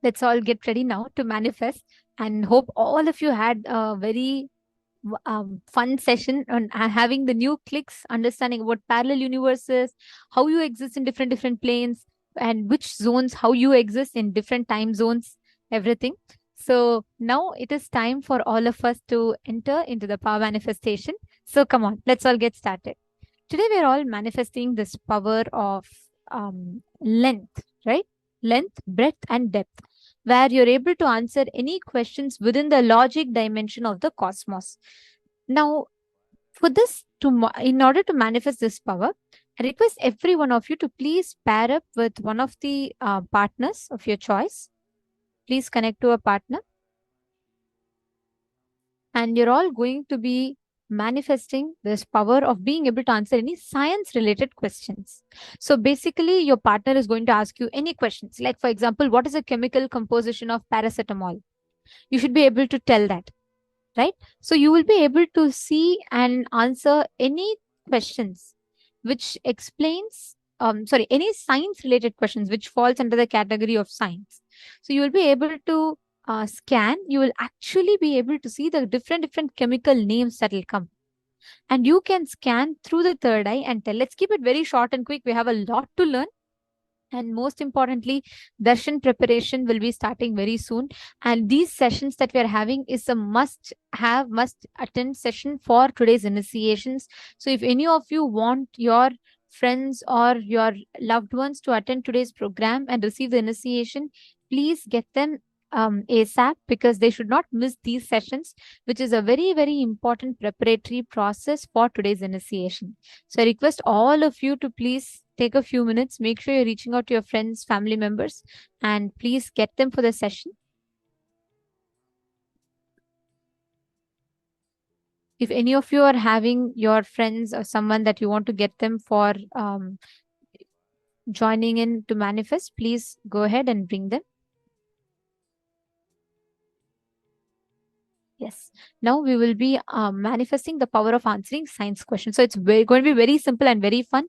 let's all get ready now to manifest, and hope all of you had a very fun session on having the new clicks, understanding what parallel universes, how you exist in different planes, and which zones, how you exist in different time zones, everything. So now it is time for all of us to enter into the power manifestation. So come on, let's all get started. Today we're all manifesting this power of length, right? Length, breadth, and depth, where you're able to answer any questions within the logic dimension of the cosmos. Now, for this, in order to manifest this power, I request every one of you to please pair up with one of the partners of your choice. Please connect to a partner. And you're all going to be manifesting this power of being able to answer any science related questions. So basically, your partner is going to ask you any questions. Like, for example, what is the chemical composition of paracetamol? You should be able to tell that, right? So you will be able to see and answer any questions which explains, any science related questions which falls under the category of science. So you will be able to scan, you will actually be able to see the different chemical names that will come. And you can scan through the third eye and tell. Let's keep it very short and quick. We have a lot to learn. And most importantly, darshan preparation will be starting very soon. And these sessions that we are having is a must attend session for today's initiations. So if any of you want your friends or your loved ones to attend today's program and receive the initiation, please get them ASAP, because they should not miss these sessions, which is a very important preparatory process for today's initiation. So I request all of you to please take a few minutes, make sure you're reaching out to your friends, family members, and please get them for the session. If any of you are having your friends or someone that you want to get them for joining in to manifest, please go ahead and bring them. Yes. Now we will be manifesting the power of answering science questions. So it's going to be very simple and very fun.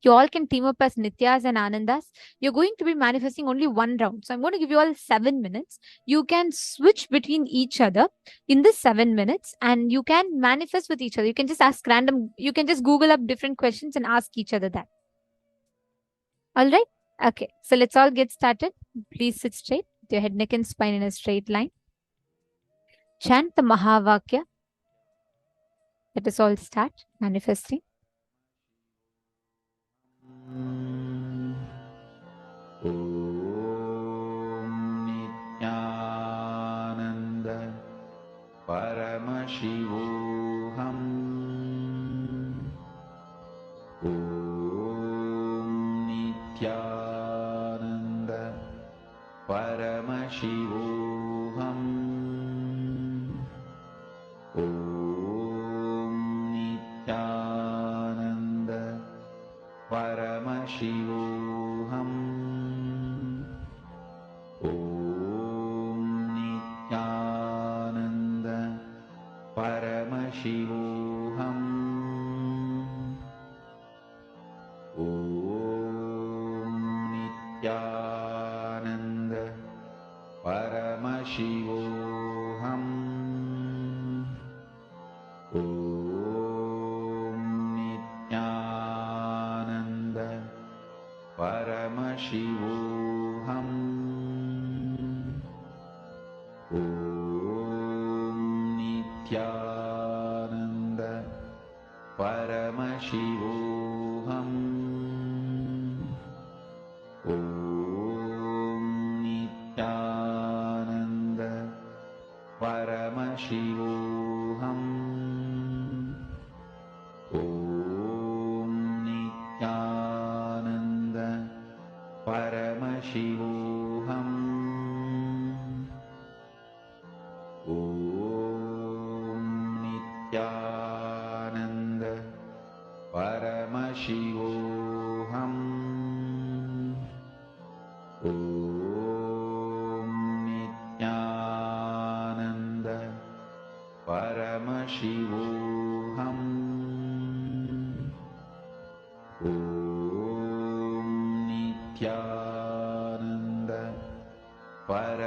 You all can team up as Nityas and Anandas. You're going to be manifesting only one round. So I'm going to give you all 7 minutes. You can switch between each other in this 7 minutes, and you can manifest with each other. You can just ask random, you can just Google up different questions and ask each other that. All right. Okay. So let's all get started. Please sit straight with your head, neck, and spine in a straight line. Chant the Mahavakya. Let us all start manifesting. Nithyananda Paramashivoham. Nithyananda Paramashivoham. Nithyananda Paramashivoham. Nithyananda Paramashivoham. Nithyananda Paramashivoham. Nithyananda Paramashivoham. Nithyananda Paramashivoham. Nithyananda Paramashivoham. Nithyananda Paramashivoham. Nithyananda Paramashivoham. Nithyananda Paramashivoham. Nithyananda Paramashivoham.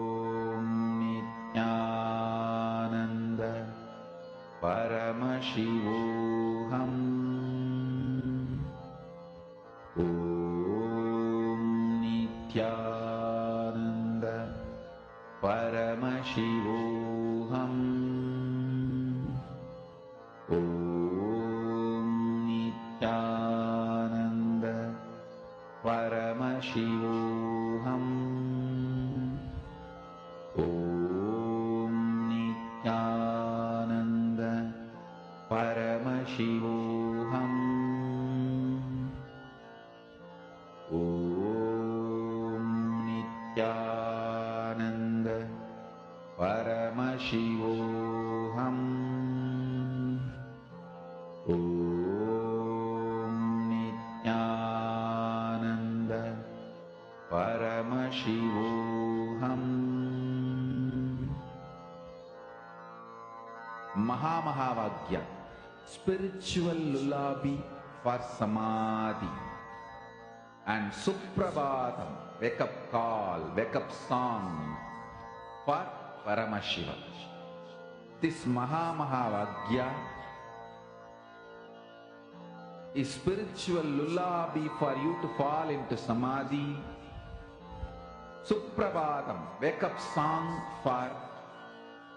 Om Nithyananda Paramashivoham. Om Nithyananda Paramashivoham. Om Nithyananda Paramashivoham. Om Nithyananda Paramashivoham. Om Nithyananda Paramashivoham. Mahamahavaagya, spiritual lullaby for samadhi, and Suprabhatam, wake up call, wake up song for Paramashiva. This Mahamahavaagya is spiritual lullaby for you to fall into samadhi. Suprabhatam, wake up song for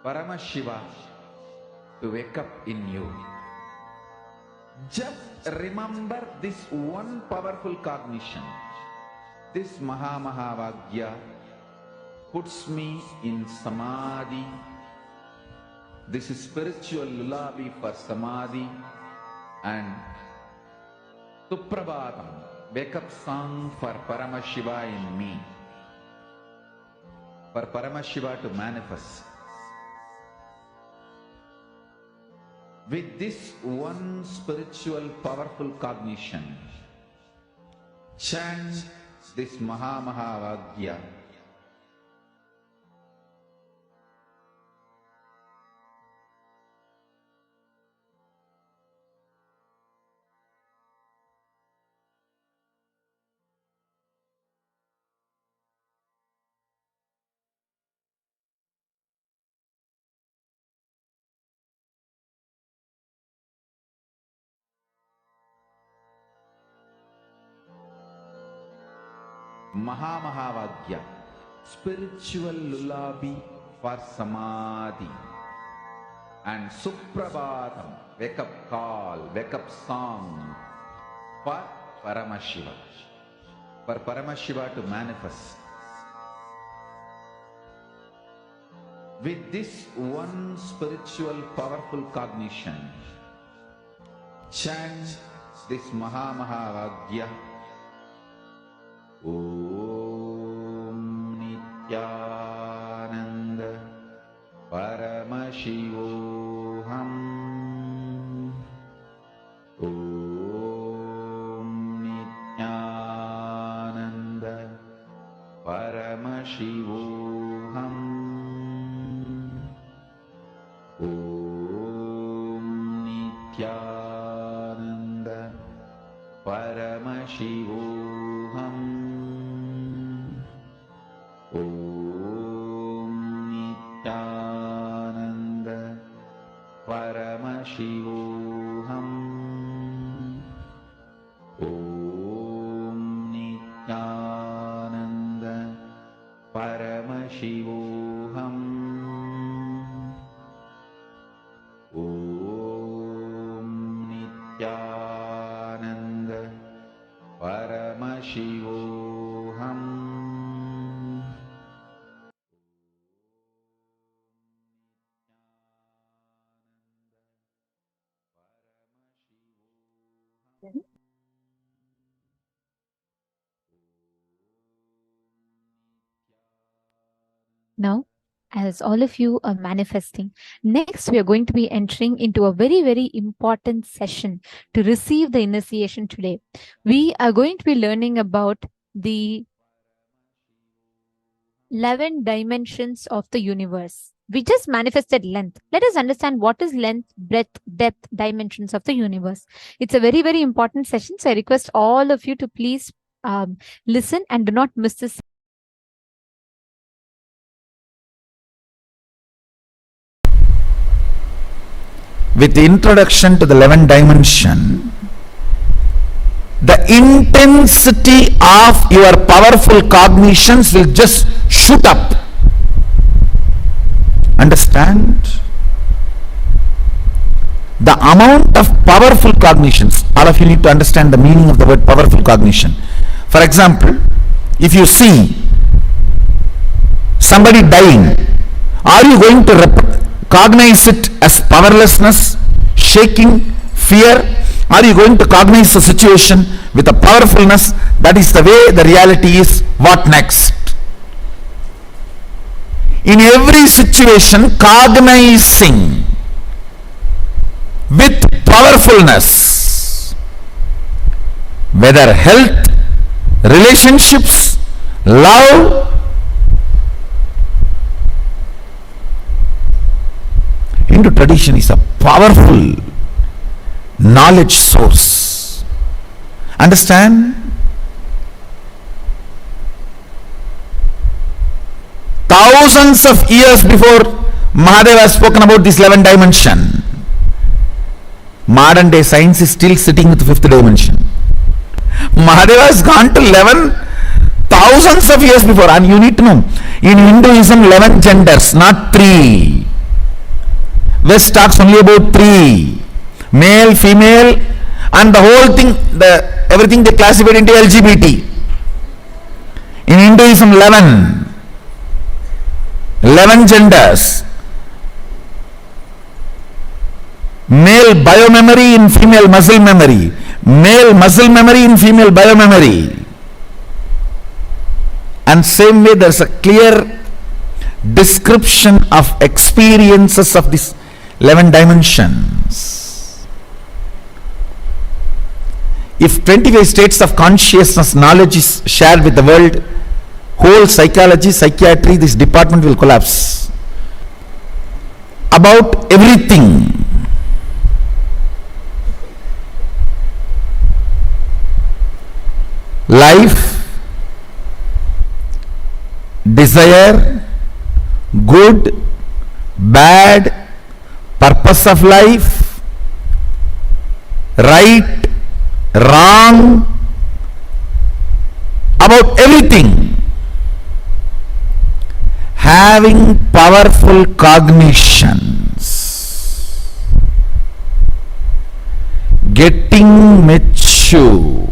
Paramashiva to wake up in you. Just remember this one powerful cognition. This Mahamahavaagya puts me in samadhi. This is spiritual lullaby for samadhi, and Suprabhatam, wake up song for Paramashiva in me, for Paramashiva to manifest. With this one spiritual powerful cognition, chant this Mahamahavaagya. Mahamahavaagya, spiritual lullaby for samadhi, and Suprabhatam, wake up call, wake up song for Paramashiva, for Paramashiva to manifest. With this one spiritual powerful cognition, chant this Mahamahavaagya. Om Nithyananda Paramashivoham. Om Nithyananda Paramashivoham. Om Nithyananda Paramashivoham. Om Nithyananda Paramashivoham. Om Nithyananda Paramashivoham. Om Nithyananda Paramashivoham. Now, as all of you are manifesting, next we are going to be entering into a very, very important session to receive the initiation today. We are going to be learning about the 11 dimensions of the universe. We just manifested length. Let us understand what is length, breadth, depth, dimensions of the universe. It's a very, very important session. So I request all of you to please listen and do not miss this. With the introduction to the 11th dimension, the intensity of your powerful cognitions will just shoot up. Understand? The amount of powerful cognitions, all of you need to understand the meaning of the word powerful cognition. For example, if you see somebody dying, are you going to cognize it as powerlessness, shaking, fear? Are you going to cognize the situation with a powerfulness? That is the way the reality is. What next? In every situation, cognizing with powerfulness, whether health, relationships, love, Hindu tradition is a powerful knowledge source. Understand? Thousands of years before Mahadeva has spoken about this 11 dimension, modern day science is still sitting with the 5th dimension. Mahadeva has gone to 11 thousands of years before, and you need to know, in Hinduism 11 genders, not 3. West talks only about 3. Male, female, and the whole thing, everything they classified into LGBT. In Hinduism 11 genders. Male biomemory in female muscle memory. Male muscle memory in female biomemory. And same way there is a clear description of experiences of these 11 dimensions. If 25 states of consciousness knowledge is shared with the world, whole psychology, psychiatry, this department will collapse. About everything. Life, desire, good, bad, purpose of life, right, wrong, about everything. Having powerful cognitions, getting matured,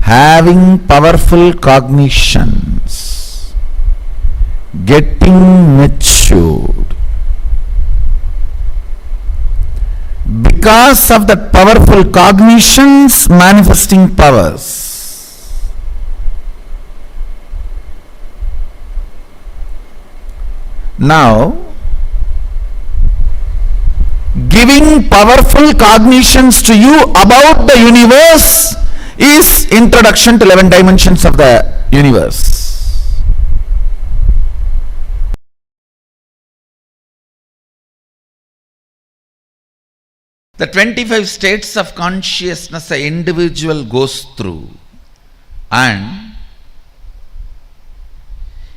having powerful cognitions, getting matured. Because of that powerful cognitions, manifesting powers. Now, giving powerful cognitions to you about the universe is introduction to 11 dimensions of the universe. The 25 states of consciousness an individual goes through, and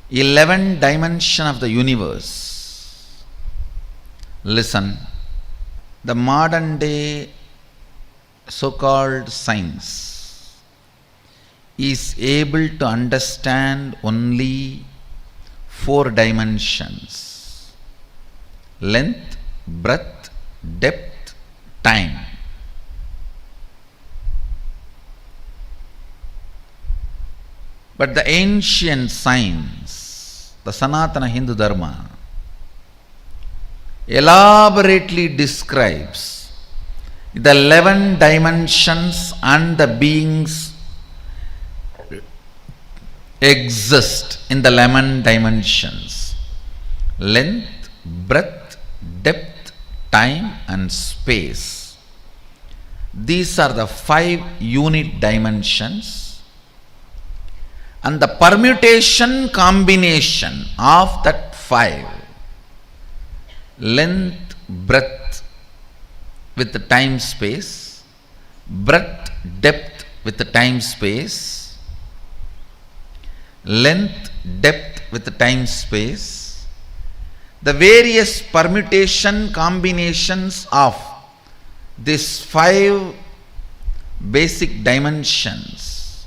11 dimension of the universe. Listen, the modern day so-called science is able to understand only 4 dimensions: length, breadth, depth, time. But the ancient science, the Sanatana Hindu Dharma, elaborately describes the 11 dimensions and the beings exist in the 11 dimensions: length, breadth, depth, time and space. These are the 5 unit dimensions, and the permutation combination of that 5, length, breadth with the time space, breadth, depth with the time space, length, depth with the time space, the various permutation combinations of These 5 basic dimensions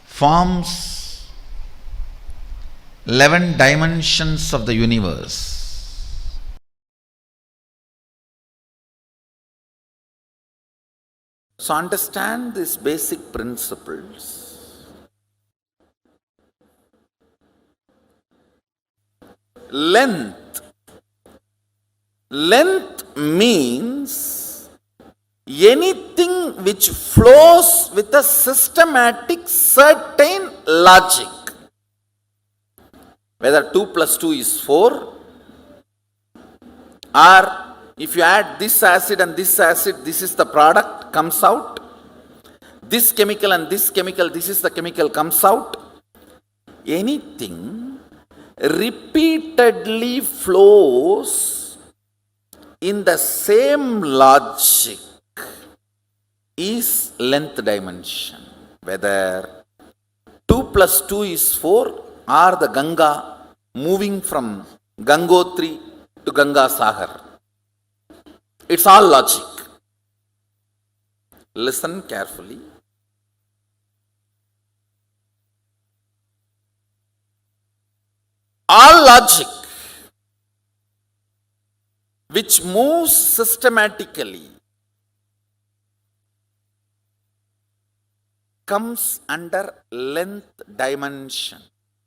forms 11 dimensions of the universe. So understand these basic principles. Length. Length means anything which flows with a systematic certain logic. Whether 2 plus 2 is 4, or if you add this acid and this acid, this is the product, comes out. This chemical and this chemical, this is the chemical, comes out. Anything repeatedly flows in the same logic is length dimension. Whether 2 plus 2 is 4 or the Ganga moving from Gangotri to Ganga Sagar. It's all logic. Listen carefully. All logic which moves systematically comes under length dimension.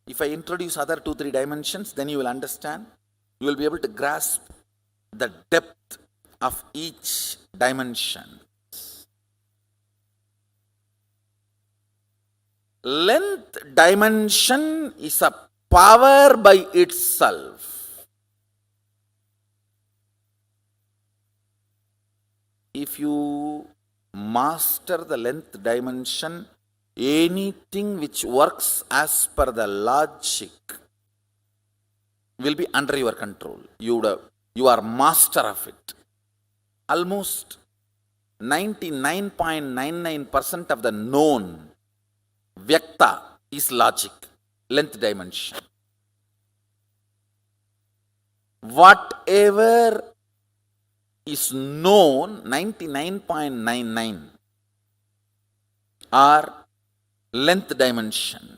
If I introduce other 2-3 dimensions, then you will understand. You will be able to grasp the depth of each dimension. Length dimension is a power by itself. If you master the length dimension, anything which works as per the logic will be under your control. You are master of it. Almost 99.99% of the known Vyakta is logic, length dimension. Whatever is known, 99.99 are length dimension.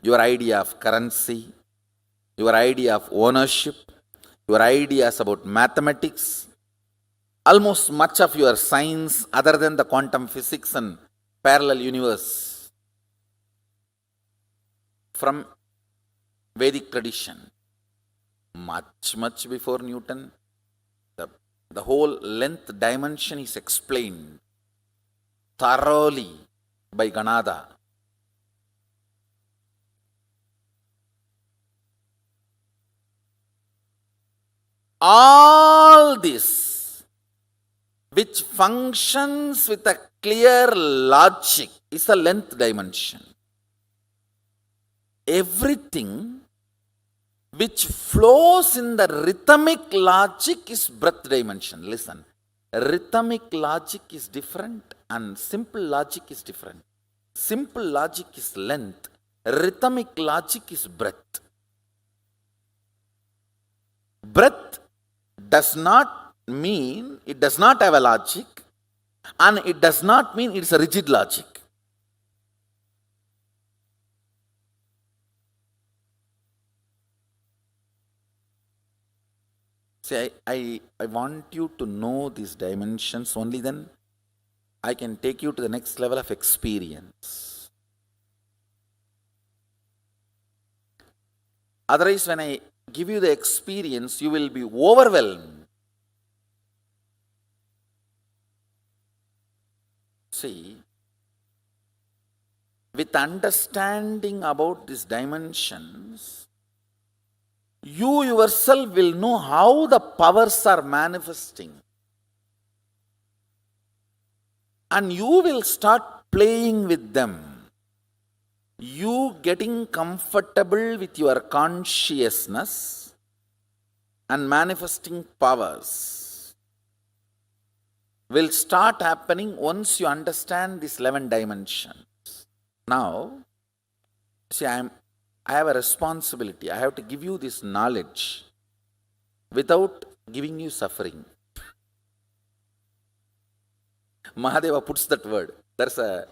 Your idea of currency, your idea of ownership, your ideas about mathematics, almost much of your science other than the quantum physics and parallel universe from Vedic tradition, much before Newton, the whole length dimension is explained thoroughly by Ganada. All this which functions with a clear logic is a length dimension. Everything which flows in the rhythmic logic is breadth dimension. Listen, rhythmic logic is different and simple logic is different. Simple logic is length, rhythmic logic is breadth. Breadth does not mean it does not have a logic, and it does not mean it's a rigid logic. See, I want you to know these dimensions, only then I can take you to the next level of experience. Otherwise, when I give you the experience, you will be overwhelmed. See, with understanding about these dimensions, you yourself will know how the powers are manifesting. And you will start playing with them. You getting comfortable with your consciousness and manifesting powers will start happening once you understand these 11 dimensions. Now, see, I have a responsibility. I have to give you this knowledge without giving you suffering. Mahadeva puts that word. There's a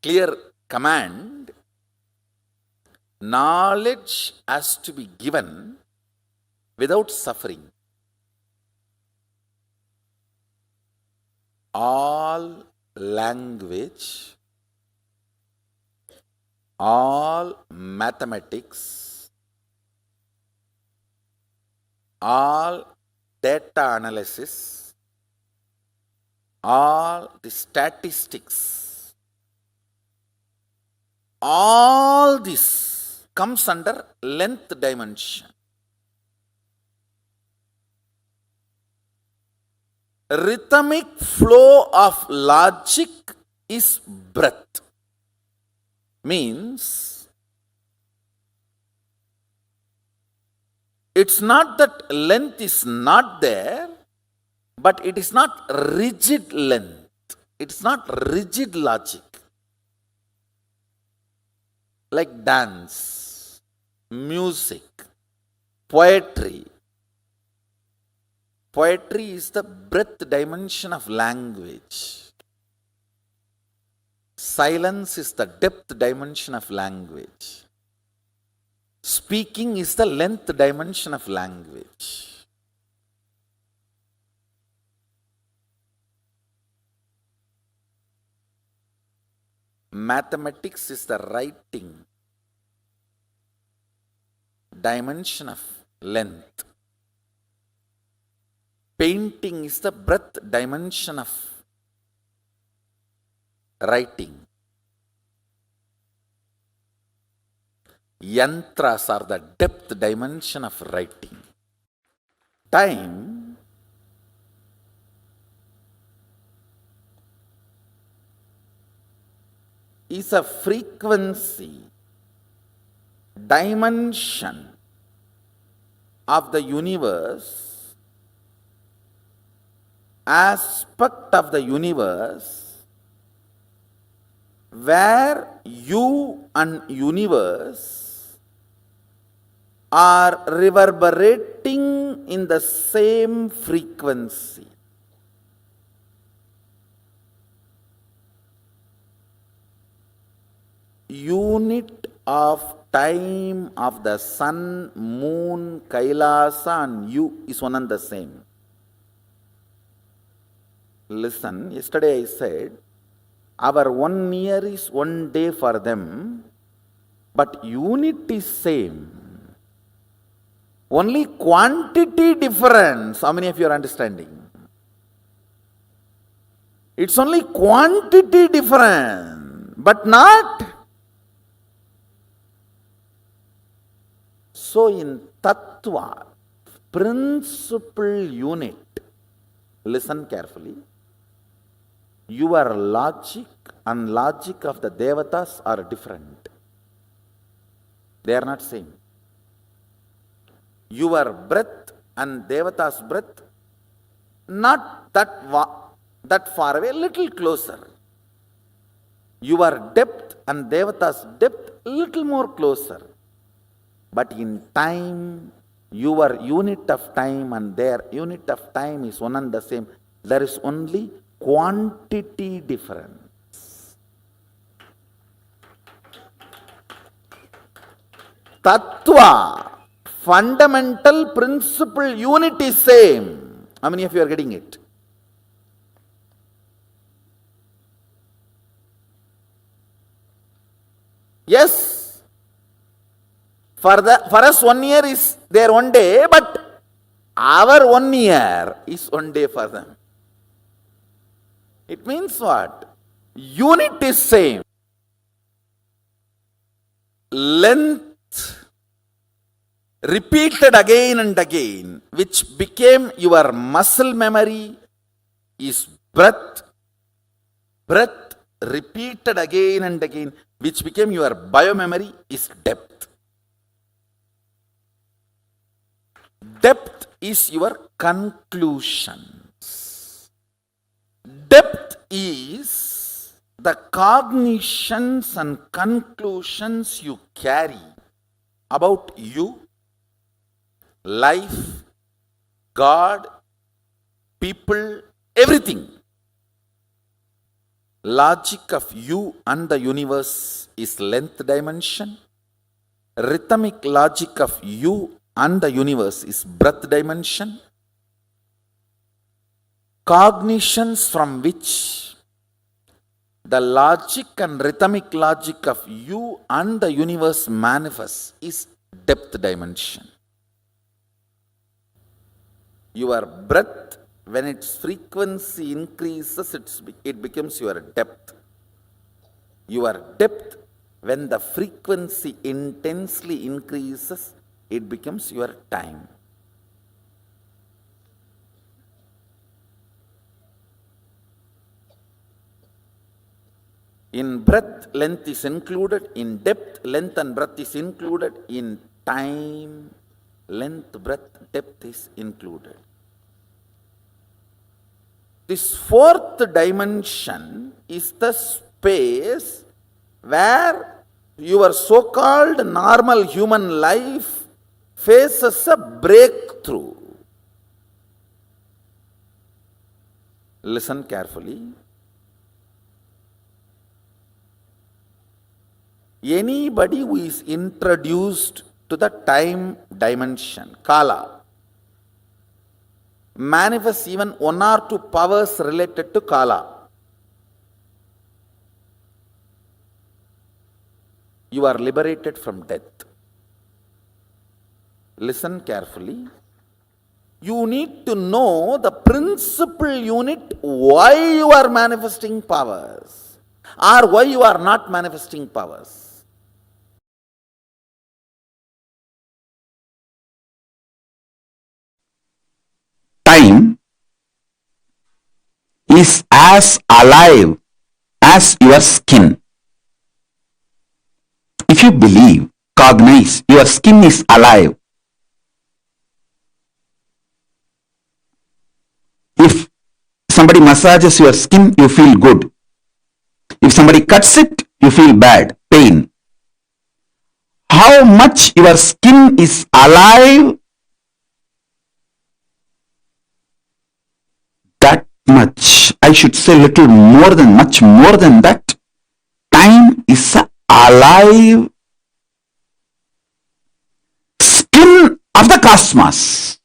clear command. Knowledge has to be given without suffering. All language, all mathematics, all data analysis, all the statistics, all this comes under length dimension. Rhythmic flow of logic is breath. Means, it's not that length is not there, but it is not rigid length. It's not rigid logic. Like dance, music, poetry. Poetry is the breadth dimension of language. Silence is the depth dimension of language. Speaking is the length dimension of language. Mathematics is the writing dimension of length. Painting is the breadth dimension of writing. Yantras are the depth dimension of writing. Time is a frequency dimension of the universe, aspect of the universe, where you and universe are reverberating in the same frequency. Unit of time of the sun, moon, Kailasa and you is one and the same. Listen, yesterday I said, our 1 year is 1 day for them, but unit is same. Only quantity difference. How many of you are understanding? It's only quantity difference, but not. So in Tattva, principal unit, listen carefully. Your logic and logic of the Devatas are different. They are not same. Your breath and Devata's breath, not that far away, little closer. Your depth and Devata's depth, little more closer. But in time, your unit of time and their unit of time is one and the same. There is only quantity difference. Tattva, fundamental principle unit is same. How many of you are getting it? Yes. For us 1 year is their 1 day, but our 1 year is 1 day for them. It means what? Unit is same. Length repeated again and again, which became your muscle memory, is breath. Breath repeated again and again, which became your biomemory, is depth. Depth is your conclusions. Depth is the cognitions and conclusions you carry about you, life, God, people, everything. Logic of you and the universe is length dimension. Rhythmic logic of you and the universe is breadth dimension. Cognitions from which the logic and rhythmic logic of you and the universe manifests is depth dimension. Your breath, when its frequency increases, it becomes your depth. Your depth, when the frequency intensely increases, it becomes your time. In breadth, length is included. In depth, length and breadth is included. In time, length, breadth, depth is included. This fourth dimension is the space where your so-called normal human life faces a breakthrough. Listen carefully. Anybody who is introduced to the time dimension, Kala, manifests even one or two powers related to Kala. You are liberated from death. Listen carefully. You need to know the principal unit why you are manifesting powers or why you are not manifesting powers. Time is as alive as your skin. If you believe, cognize, your skin is alive. If somebody massages your skin, you feel good. If somebody cuts it, you feel bad, pain. How much your skin is alive, that much, I should say little more than, much more than that, time is alive skin of the cosmos.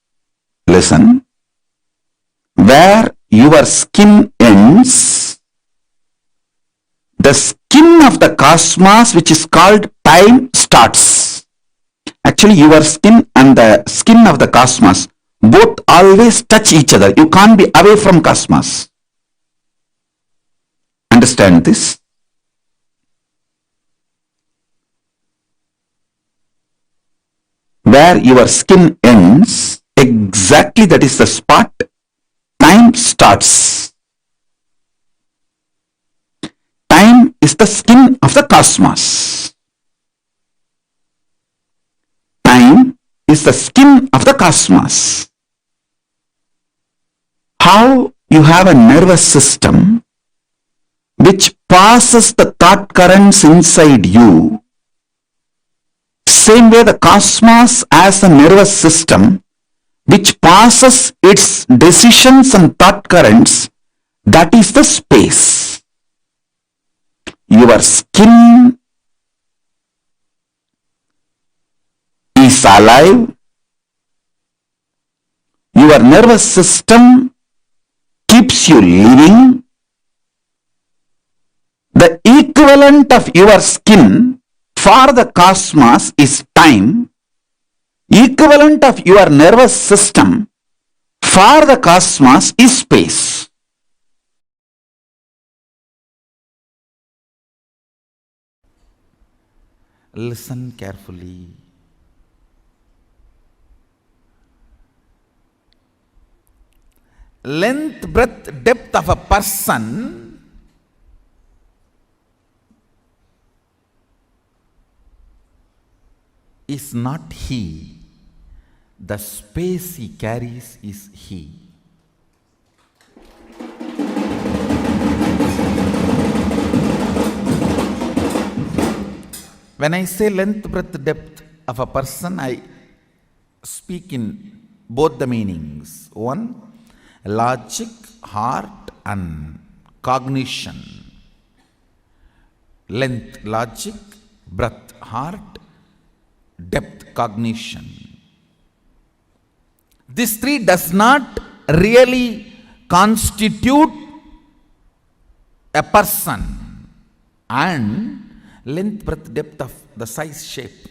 Listen, where your skin ends, the skin of the cosmos, which is called time, starts. Actually, your skin and the skin of the cosmos both always touch each other. You can't be away from cosmos. Understand this? Where your skin ends, exactly that is the spot time starts. Time is the skin of the cosmos. Time is the skin of the cosmos. How you have a nervous system which passes the thought currents inside you, same way the cosmos has a nervous system which passes its decisions and thought currents, that is the space. Your skin is alive. Your nervous system keeps you living. The equivalent of your skin for the cosmos is time. Equivalent of your nervous system for the cosmos is space. Listen carefully. Length, breadth, depth of a person is not he. The space he carries is he. When I say length, breadth, depth of a person, I speak in both the meanings. One, logic, heart and cognition. length, logic, breadth, heart, depth, cognition. This three does not really constitute a person. And length, breadth, depth of the size, shape.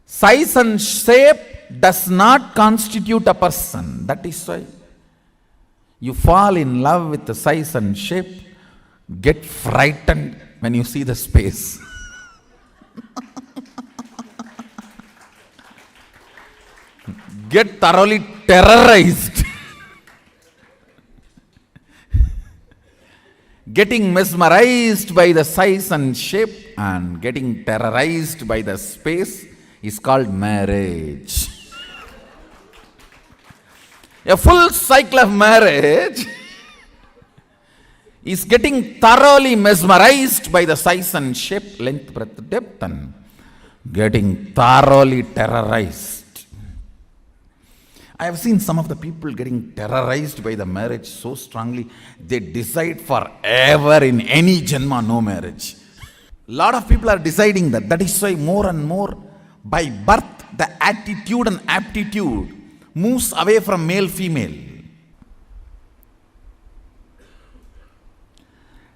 Size and shape does not constitute a person. That is why you fall in love with the size and shape, get frightened when you see the space. Get thoroughly terrorized. Getting mesmerized by the size and shape and getting terrorized by the space is called marriage. A full cycle of marriage is getting thoroughly mesmerized by the size and shape, length, breadth, depth, and getting thoroughly terrorized. I have seen some of the people getting terrorized by the marriage so strongly, they decide forever in any janma no marriage. A lot of people are deciding that. That is why more and more by birth the attitude and aptitude moves away from male female.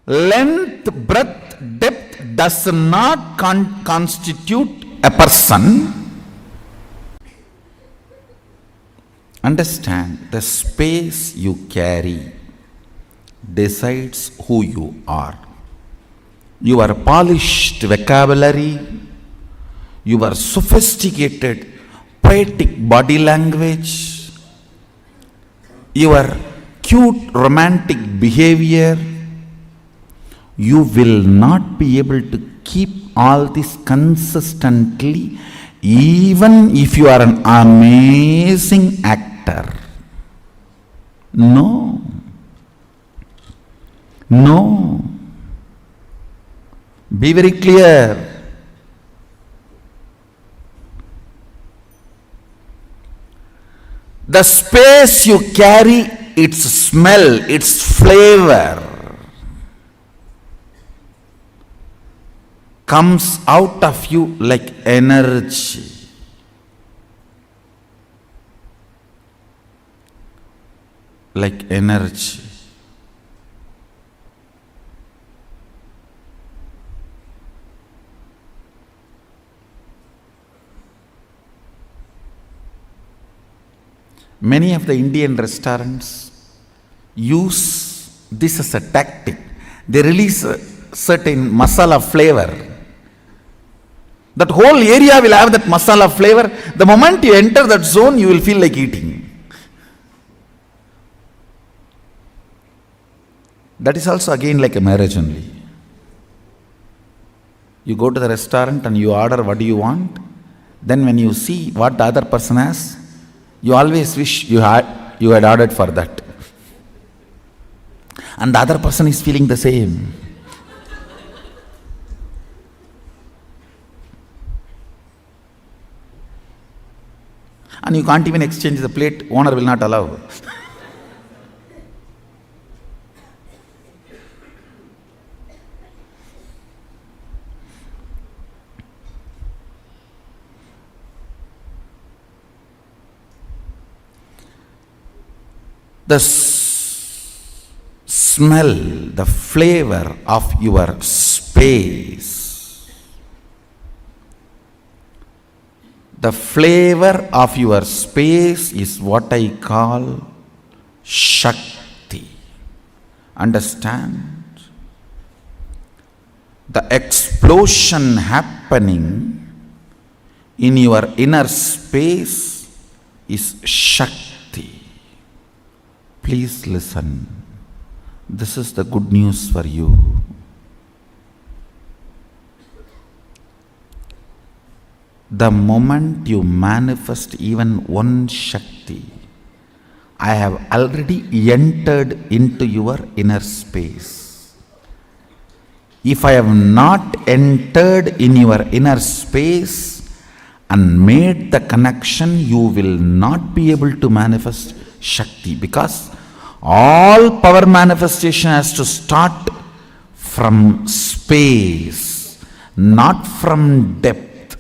Length, breadth, depth does not constitute a person. Understand, the space you carry decides who you are. Your polished vocabulary, your sophisticated poetic body language, your cute romantic behavior, you will not be able to keep all this consistently even if you are an amazing actor. No. No. Be very clear. The space you carry, its smell, its flavor comes out of you like energy. Like energy. Many of the Indian restaurants use this as a tactic. They release a certain masala flavor. That whole area will have that masala flavor. The moment you enter that zone, you will feel like eating. That is also again like a marriage only. You go to the restaurant and you order what do you want. Then when you see what the other person has, you always wish you had ordered for that. And the other person is feeling the same. And you can't even exchange the plate, owner will not allow. The smell, the flavor of your space, the flavor of your space is what I call Shakti. Understand? The explosion happening in your inner space is Shakti. Please listen. This is the good news for you. The moment you manifest even one Shakti, I have already entered into your inner space. If I have not entered in your inner space and made the connection, you will not be able to manifest Shakti, because All power manifestation has to start from space, not from depth.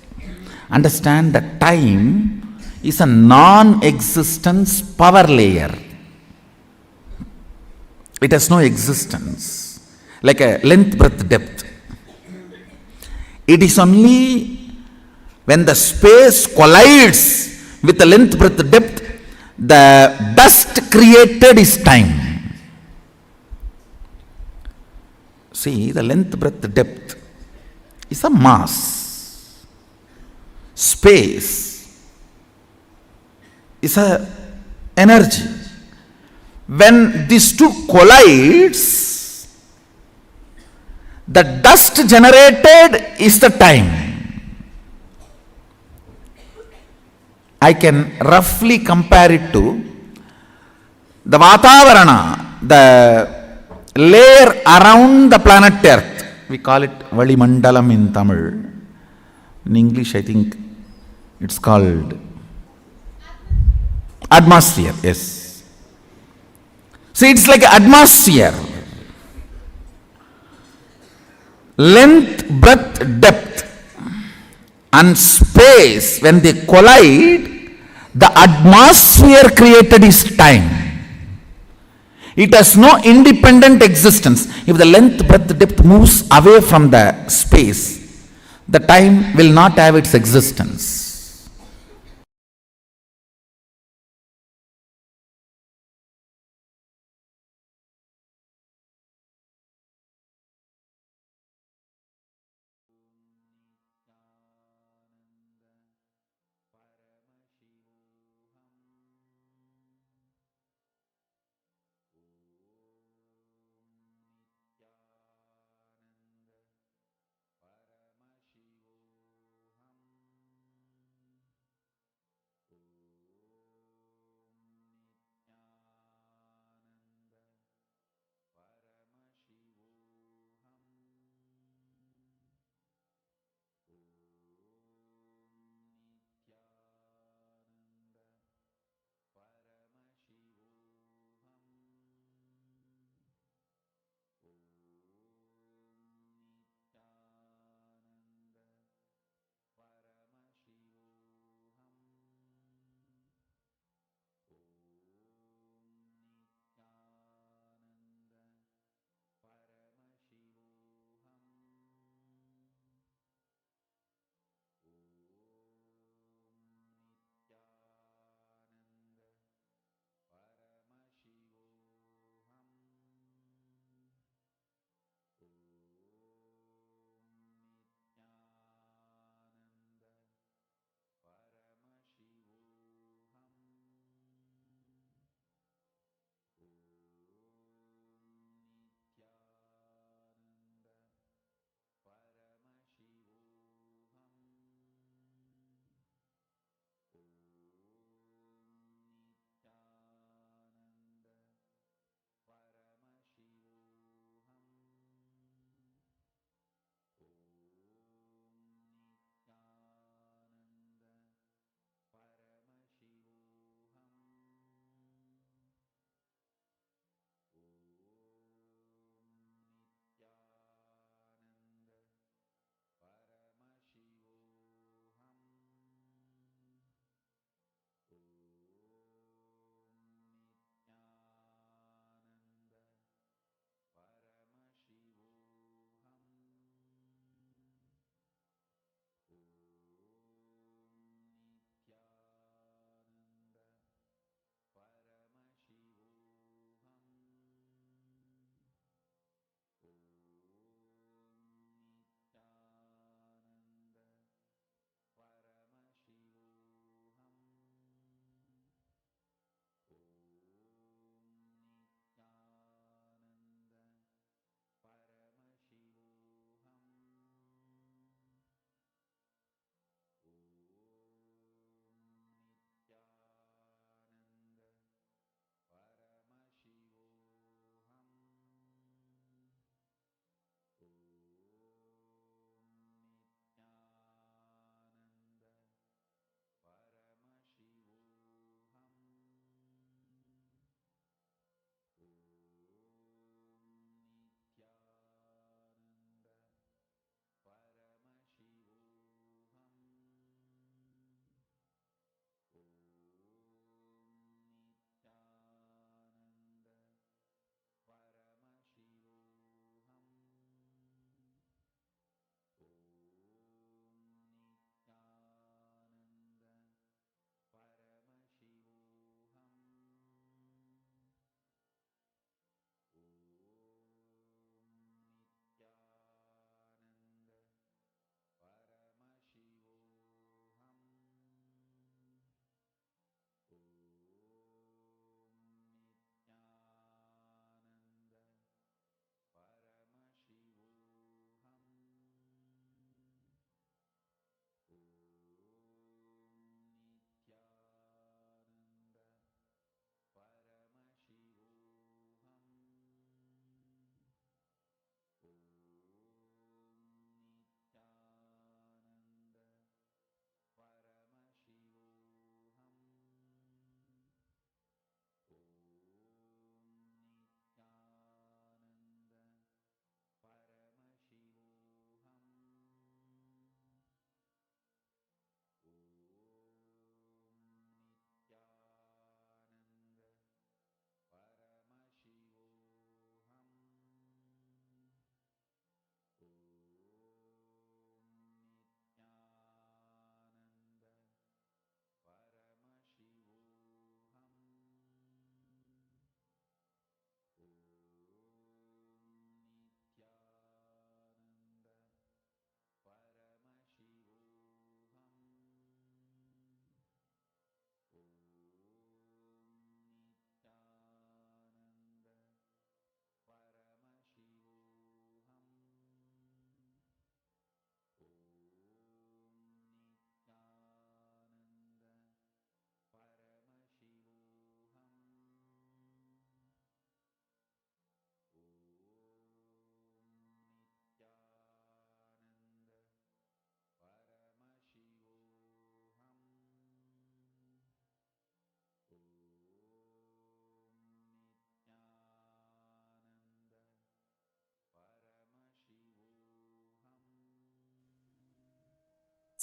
Understand that time is a non-existence power layer. It has no existence, like a length, breadth, depth. It is only when the space collides with the length, breadth, depth, the dust created is time. See, the length, breadth, depth is a mass. Space is a energy. When these two collides, the dust generated is the time. I can roughly compare it to the Vatavarana, the layer around the planet Earth. We call it Valimandalam in Tamil. In English, I think it's called atmosphere. Yes. See, it's like an atmosphere. Length, breadth, depth and space, when they collide, the atmosphere created is time. It has no independent existence. If the length, breadth, depth moves away from the space, the time will not have its existence.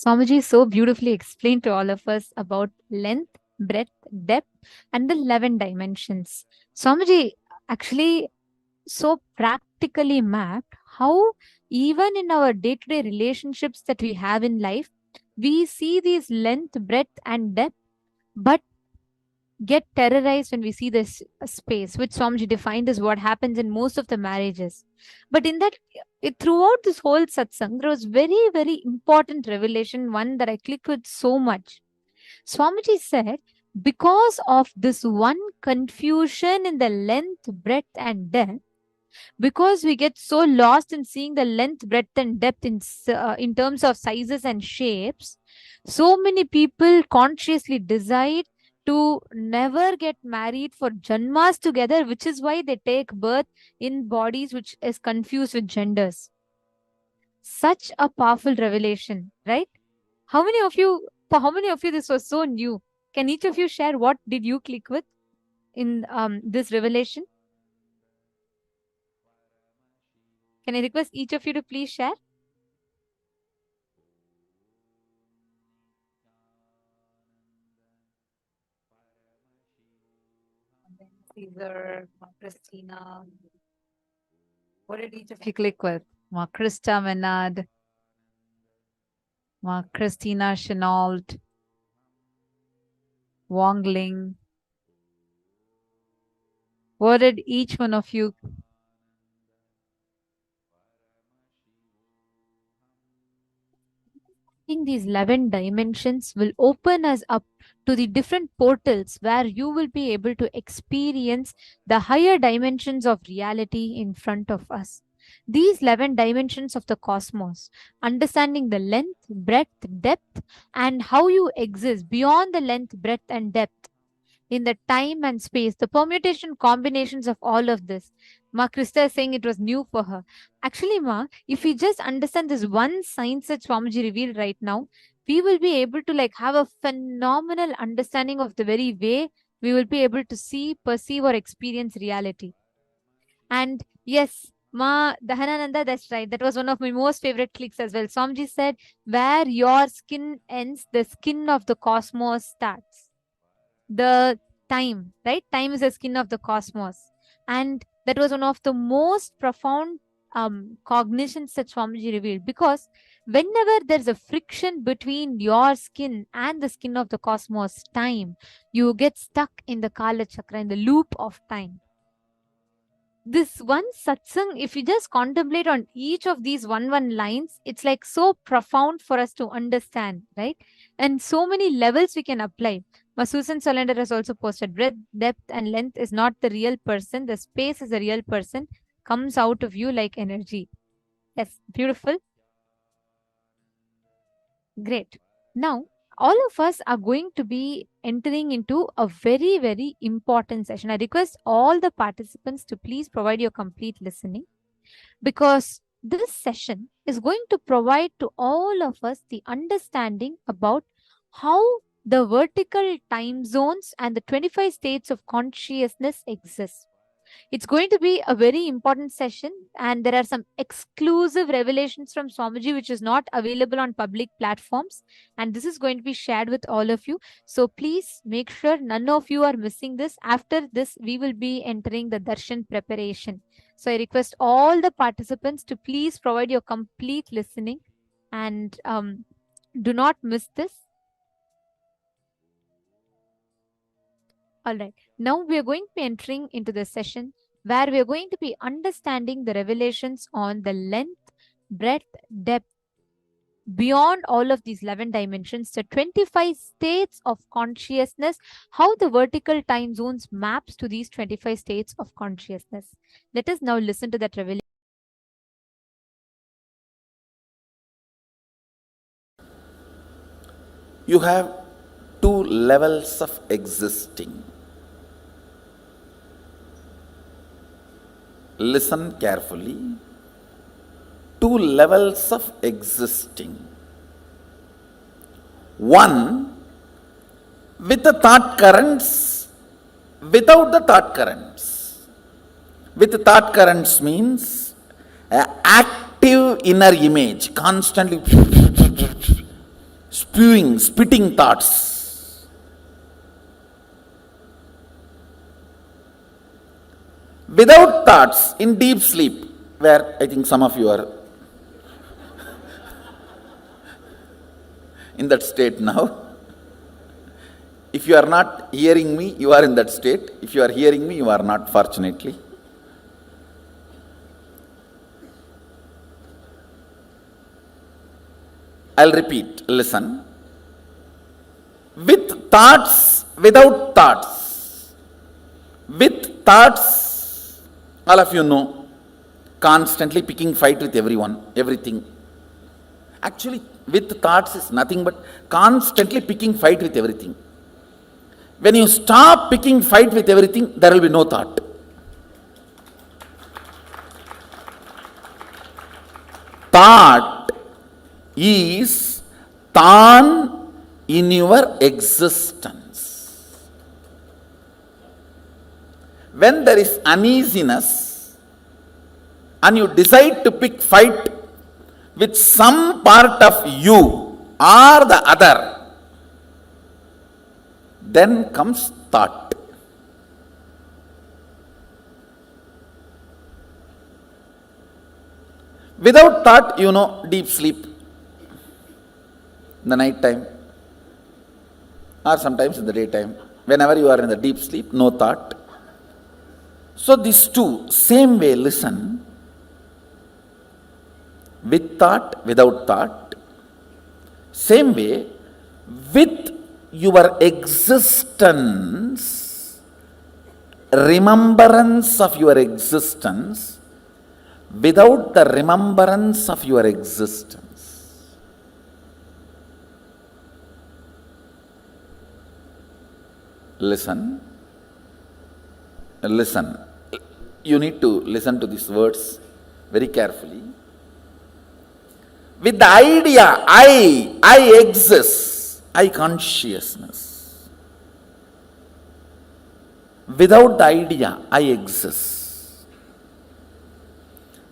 Swamiji so beautifully explained to all of us about length, breadth, depth, and the 11 dimensions. Swamiji actually so practically mapped how even in our day-to-day relationships that we have in life, we see these length, breadth, and depth, but get terrorized when we see this space, which Swamiji defined as what happens in most of the marriages. But in that, throughout this whole satsang, there was very, very important revelation, one that I clicked with so much. Swamiji said, because of this one confusion in the length, breadth, and depth, because we get so lost in seeing the length, breadth, and depth in terms of sizes and shapes, so many people consciously decide to never get married for janmas together, which is why they take birth in bodies which is confused with genders. Such a powerful revelation, right? For how many of you this was so new? Can each of you share what did you click with in this revelation? Can I request each of you to please share? Caesar, Christina. What did each of you click with? Ma Krista Menard, Ma Christina Chenault, Wong Ling. What did each one of you? I think these 11 dimensions will open us up to the different portals where you will be able to experience the higher dimensions of reality in front of us. These 11 dimensions of the cosmos, understanding the length, breadth, depth, and how you exist beyond the length, breadth, and depth in the time and space, the permutation combinations of all of this. Ma Krista is saying it was new for her. Actually, Ma, if we just understand this one science that Swamiji revealed right now, we will be able to have a phenomenal understanding of the very way we will be able to see, perceive, or experience reality. And yes, Ma Dahanananda, that's right. That was one of my most favorite clicks as well. Swamiji said, where your skin ends, the skin of the cosmos starts. The time, right? Time is the skin of the cosmos. And that was one of the most profound cognitions that Swamiji revealed, because whenever there's a friction between your skin and the skin of the cosmos, time, you get stuck in the Kala Chakra, in the loop of time. This one satsang, if you just contemplate on each of these one lines, it's so profound for us to understand, right? And so many levels we can apply. Susan Solander has also posted, breadth, depth, and length is not the real person. The space is the real person, comes out of you like energy. Yes, beautiful. Great. Now, all of us are going to be entering into a very, very important session. I request all the participants to please provide your complete listening, because this session is going to provide to all of us the understanding about how the vertical time zones and the 25 states of consciousness exist. It's going to be a very important session, and there are some exclusive revelations from Swamiji which is not available on public platforms, and this is going to be shared with all of you. So please make sure none of you are missing this. After this, we will be entering the darshan preparation. So I request all the participants to please provide your complete listening and do not miss this. All right, now we are going to be entering into the session where we are going to be understanding the revelations on the length, breadth, depth, beyond all of these 11 dimensions, the 25 states of consciousness, how the vertical time zones maps to these 25 states of consciousness. Let us now listen to that revelation. You have two levels of existing. Listen carefully. Two levels of existing. One with the thought currents, without the thought currents. With the thought currents means active inner image, constantly spitting thoughts. Without thoughts, in deep sleep, where I think some of you are in that state now. If you are not hearing me, you are in that state. If you are hearing me, you are not, fortunately. I'll repeat, listen. With thoughts, without thoughts. With thoughts, all of you know, constantly picking fight with everyone, everything. Actually, with thoughts is nothing but constantly picking fight with everything. When you stop picking fight with everything, there will be no thought. Thought is tan in your existence. When there is uneasiness and you decide to pick fight with some part of you or the other, then comes thought. Without thought, you know, deep sleep in the night time or sometimes in the daytime. Whenever you are in the deep sleep, no thought. So these two, same way, listen. With thought, without thought. Same way, with your existence, remembrance of your existence, without the remembrance of your existence. Listen. Listen. You need to listen to these words very carefully. With the idea, I exist, I consciousness. Without the idea, I exist.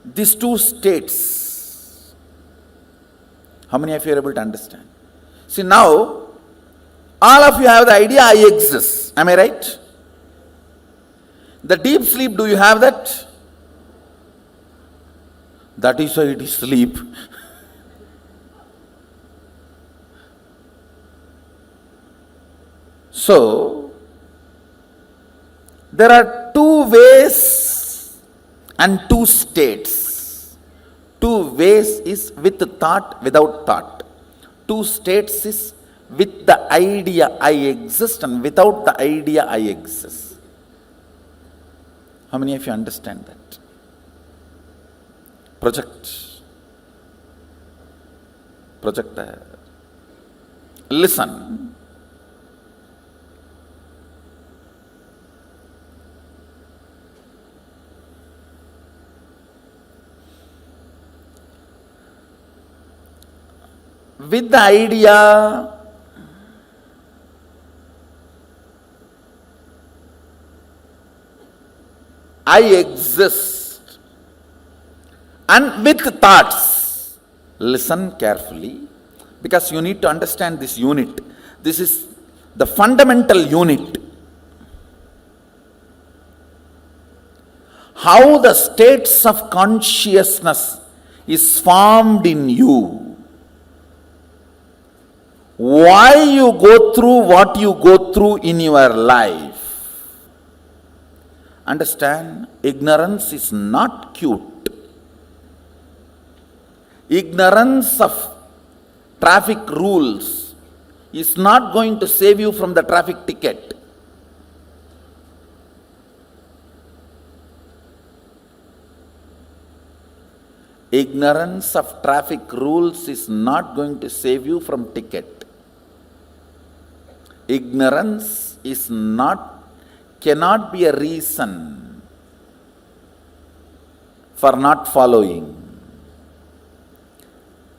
These two states, how many of you are able to understand? See, now, all of you have the idea, I exist. Am I right? The deep sleep, do you have that? That is why it is sleep. So, there are two ways and two states. Two ways is with thought, without thought. Two states is with the idea I exist and without the idea I exist. How many of you understand that? Projector. Listen. With the idea, I exist, and with thoughts, listen carefully, because you need to understand this unit. This is the fundamental unit. How the states of consciousness is formed in you. Why you go through what you go through in your life. Understand, ignorance is not cute. Ignorance of traffic rules is not going to save you from the traffic ticket. Ignorance of traffic rules is not going to save you from ticket. Ignorance is cannot be a reason for not following.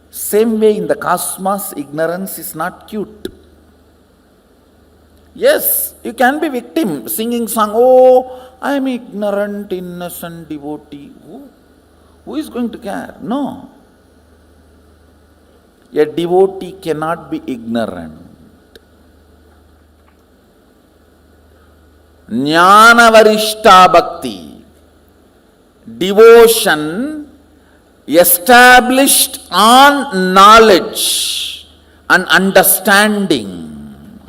Same way in the cosmos, ignorance is not cute. Yes, you can be victim, singing song, oh, I am ignorant, innocent devotee. Who is going to care? No. A devotee cannot be ignorant. Jnana varishta bhakti, devotion established on knowledge and understanding.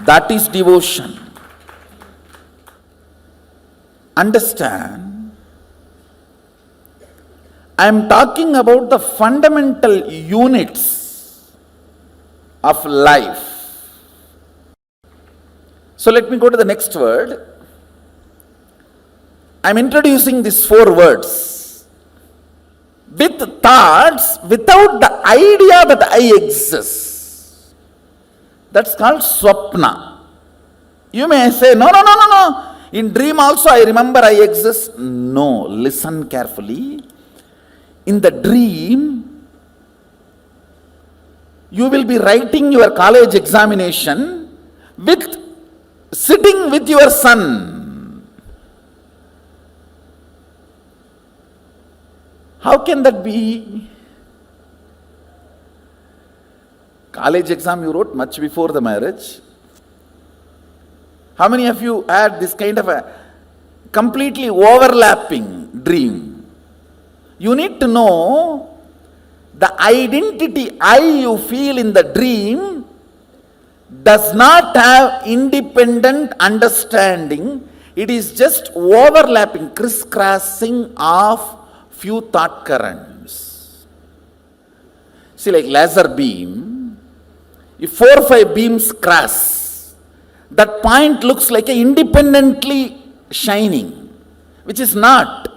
That is devotion. Understand, I am talking about the fundamental units of life. So let me go to the next word. I am introducing these 4 words. With thoughts, without the idea that I exist. That's called swapna. You may say, no. In dream also I remember I exist. No, listen carefully. In the dream, you will be writing your college examination sitting with your son. How can that be? College exam you wrote much before the marriage. How many of you had this kind of a completely overlapping dream? You need to know the identity I you feel in the dream does not have independent understanding. It is just overlapping, crisscrossing of few thought currents. See, like laser beam, if 4 or 5 beams cross, that point looks like a independently shining, which is not.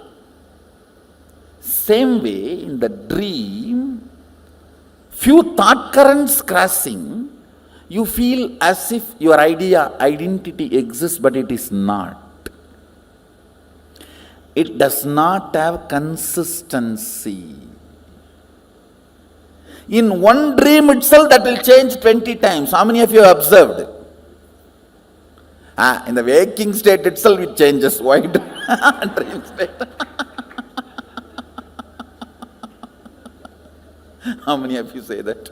Same way, in the dream, few thought currents crossing, you feel as if your identity exists, but it is not. It does not have consistency. In one dream itself, that will change 20 times. How many of you have observed? In the waking state itself, it changes. Why dream state? How many of you say that?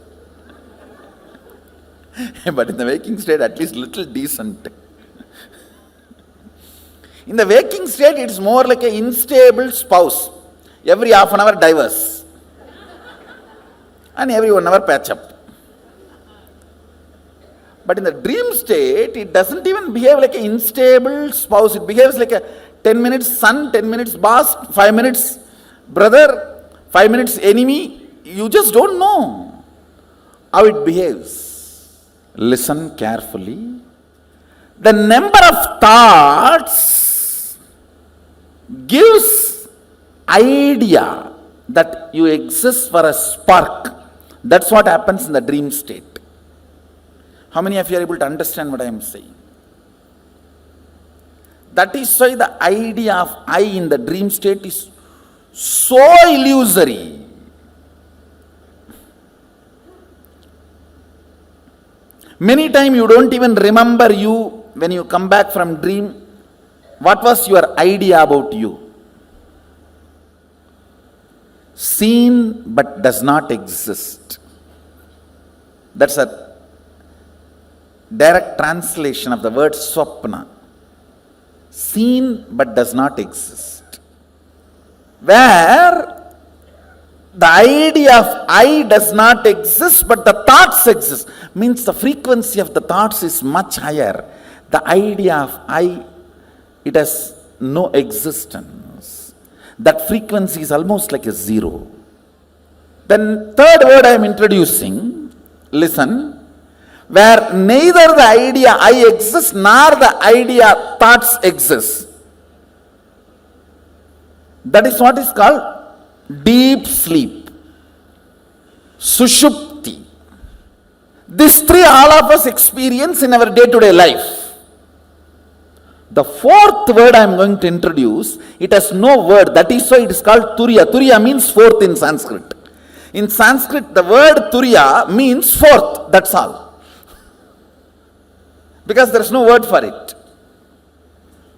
But in the waking state, at least little decent. In the waking state, it's more like an unstable spouse. Every half an hour divorce. And every 1 hour patch up. But in the dream state, it doesn't even behave like an unstable spouse. It behaves like a 10 minutes son, 10 minutes boss, 5 minutes brother, 5 minutes enemy. You just don't know how it behaves. Listen carefully. The number of thoughts gives idea that you exist for a spark. That's what happens in the dream state. How many of you are able to understand what I am saying? That is why the idea of I in the dream state is so illusory. Many times you don't even remember you when you come back from dream. What was your idea about you? Seen but does not exist. That's a direct translation of the word swapna. Seen but does not exist. Where the idea of I does not exist, but the thoughts exist. Means the frequency of the thoughts is much higher. The idea of I, it has no existence. That frequency is almost like a zero. Then third word I am introducing, listen, where neither the idea I exist nor the idea thoughts exist. That is what is called deep sleep, sushupti. These 3 all of us experience in our day-to-day life. The 4th word I am going to introduce, it has no word. That is why it is called turiya. Turiya means 4th in Sanskrit. In Sanskrit, the word turiya means 4th. That's all. Because there is no word for it.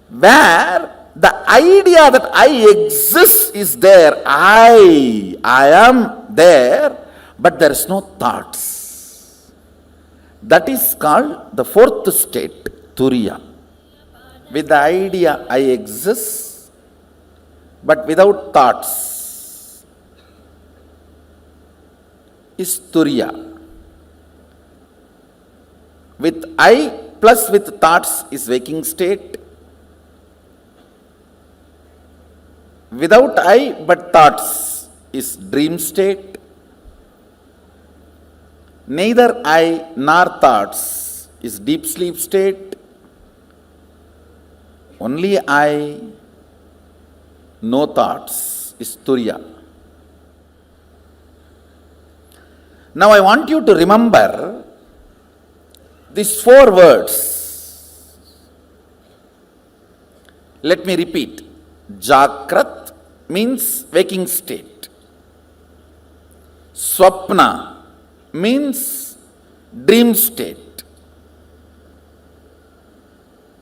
Where the idea that I exist is there. I am there, but there is no thoughts. That is called the fourth state, Turiya. With the idea I exist, but without thoughts, is Turiya. With I plus with thoughts is waking state. Without I but thoughts is dream state. Neither I nor thoughts is deep sleep state. Only I, no thoughts is Turiya. Now I want you to remember these 4 words. Let me repeat. Jakrat means waking state. Swapna means dream state.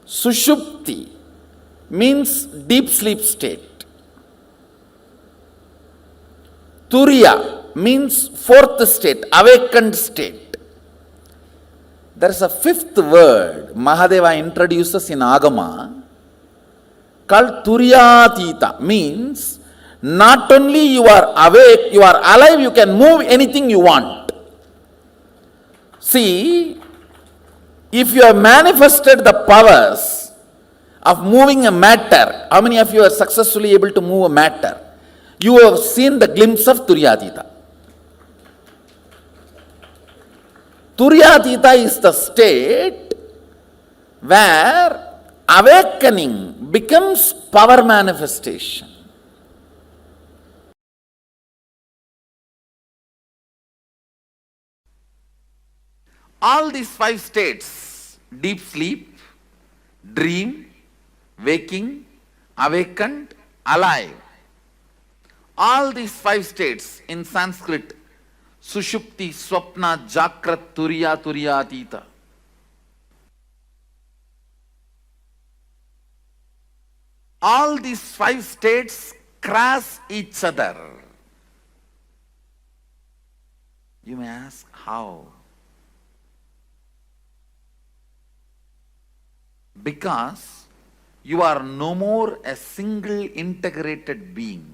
Sushupti means deep sleep state. Turiya means 4th state, awakened state. There is a 5th word Mahadeva introduces in Agama called Turyatita, means not only you are awake, you are alive, you can move anything you want. See, if you have manifested the powers of moving a matter, how many of you are successfully able to move a matter? You have seen the glimpse of Turyatita. Turyatita is the state where awakening becomes power manifestation. All these 5 states, deep sleep, dream, waking, awakened, alive, all these 5 states in Sanskrit, Sushupti, Swapna, Jakrat, Turiya, Turyatita. All these 5 states cross each other. You may ask, how? Because you are no more a single integrated being.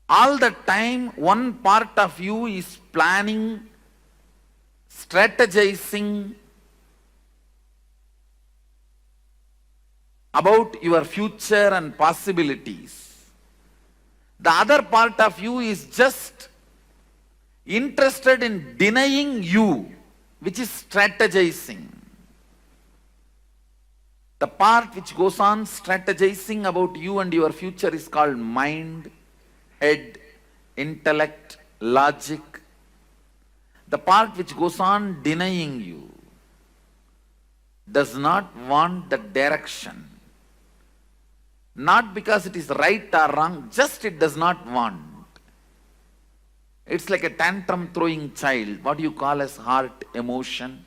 All the time, one part of you is planning, strategizing about your future and possibilities. The other part of you is just interested in denying you, which is strategizing. The part which goes on strategizing about you and your future is called mind, head, intellect, logic. The part which goes on denying you does not want the direction. Not because it is right or wrong, just it does not want. It's like a tantrum throwing child, what you call as heart emotion.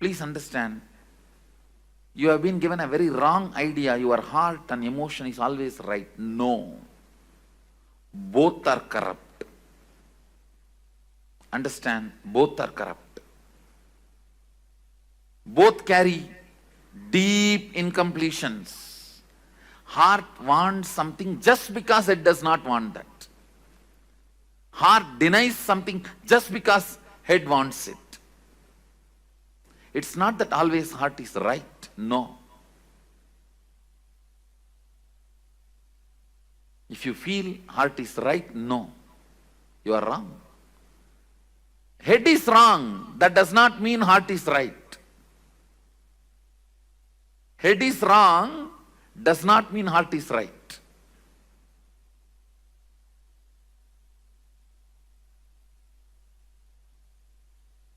Please understand, you have been given a very wrong idea, your heart and emotion is always right. No. Both are corrupt. Understand, both are corrupt. Both carry deep incompletions. Heart wants something just because it does not want that. Heart denies something just because head wants it. It's not that always heart is right. No. If you feel heart is right, no. You are wrong. Head is wrong. That does not mean heart is right. Head is wrong does not mean heart is right.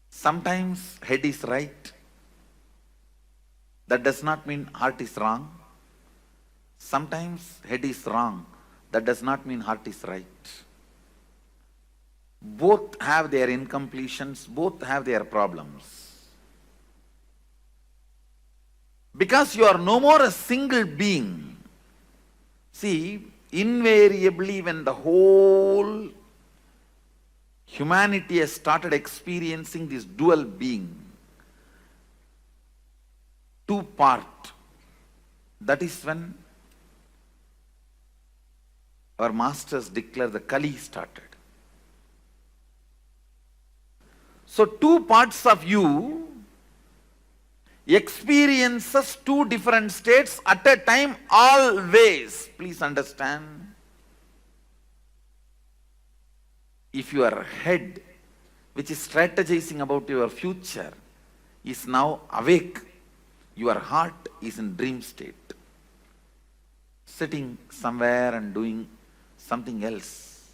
Sometimes head is right. That does not mean heart is wrong. Sometimes head is wrong. That does not mean heart is right. Both have their incompletions, both have their problems. Because you are no more a single being. See, invariably when the whole humanity has started experiencing this dual being, two-part, that is when our masters declare the Kali started. So two parts of you experiences two different states at a time always. Please understand. If your head, which is strategizing about your future, is now awake, your heart is in dream state, sitting somewhere and doing something else.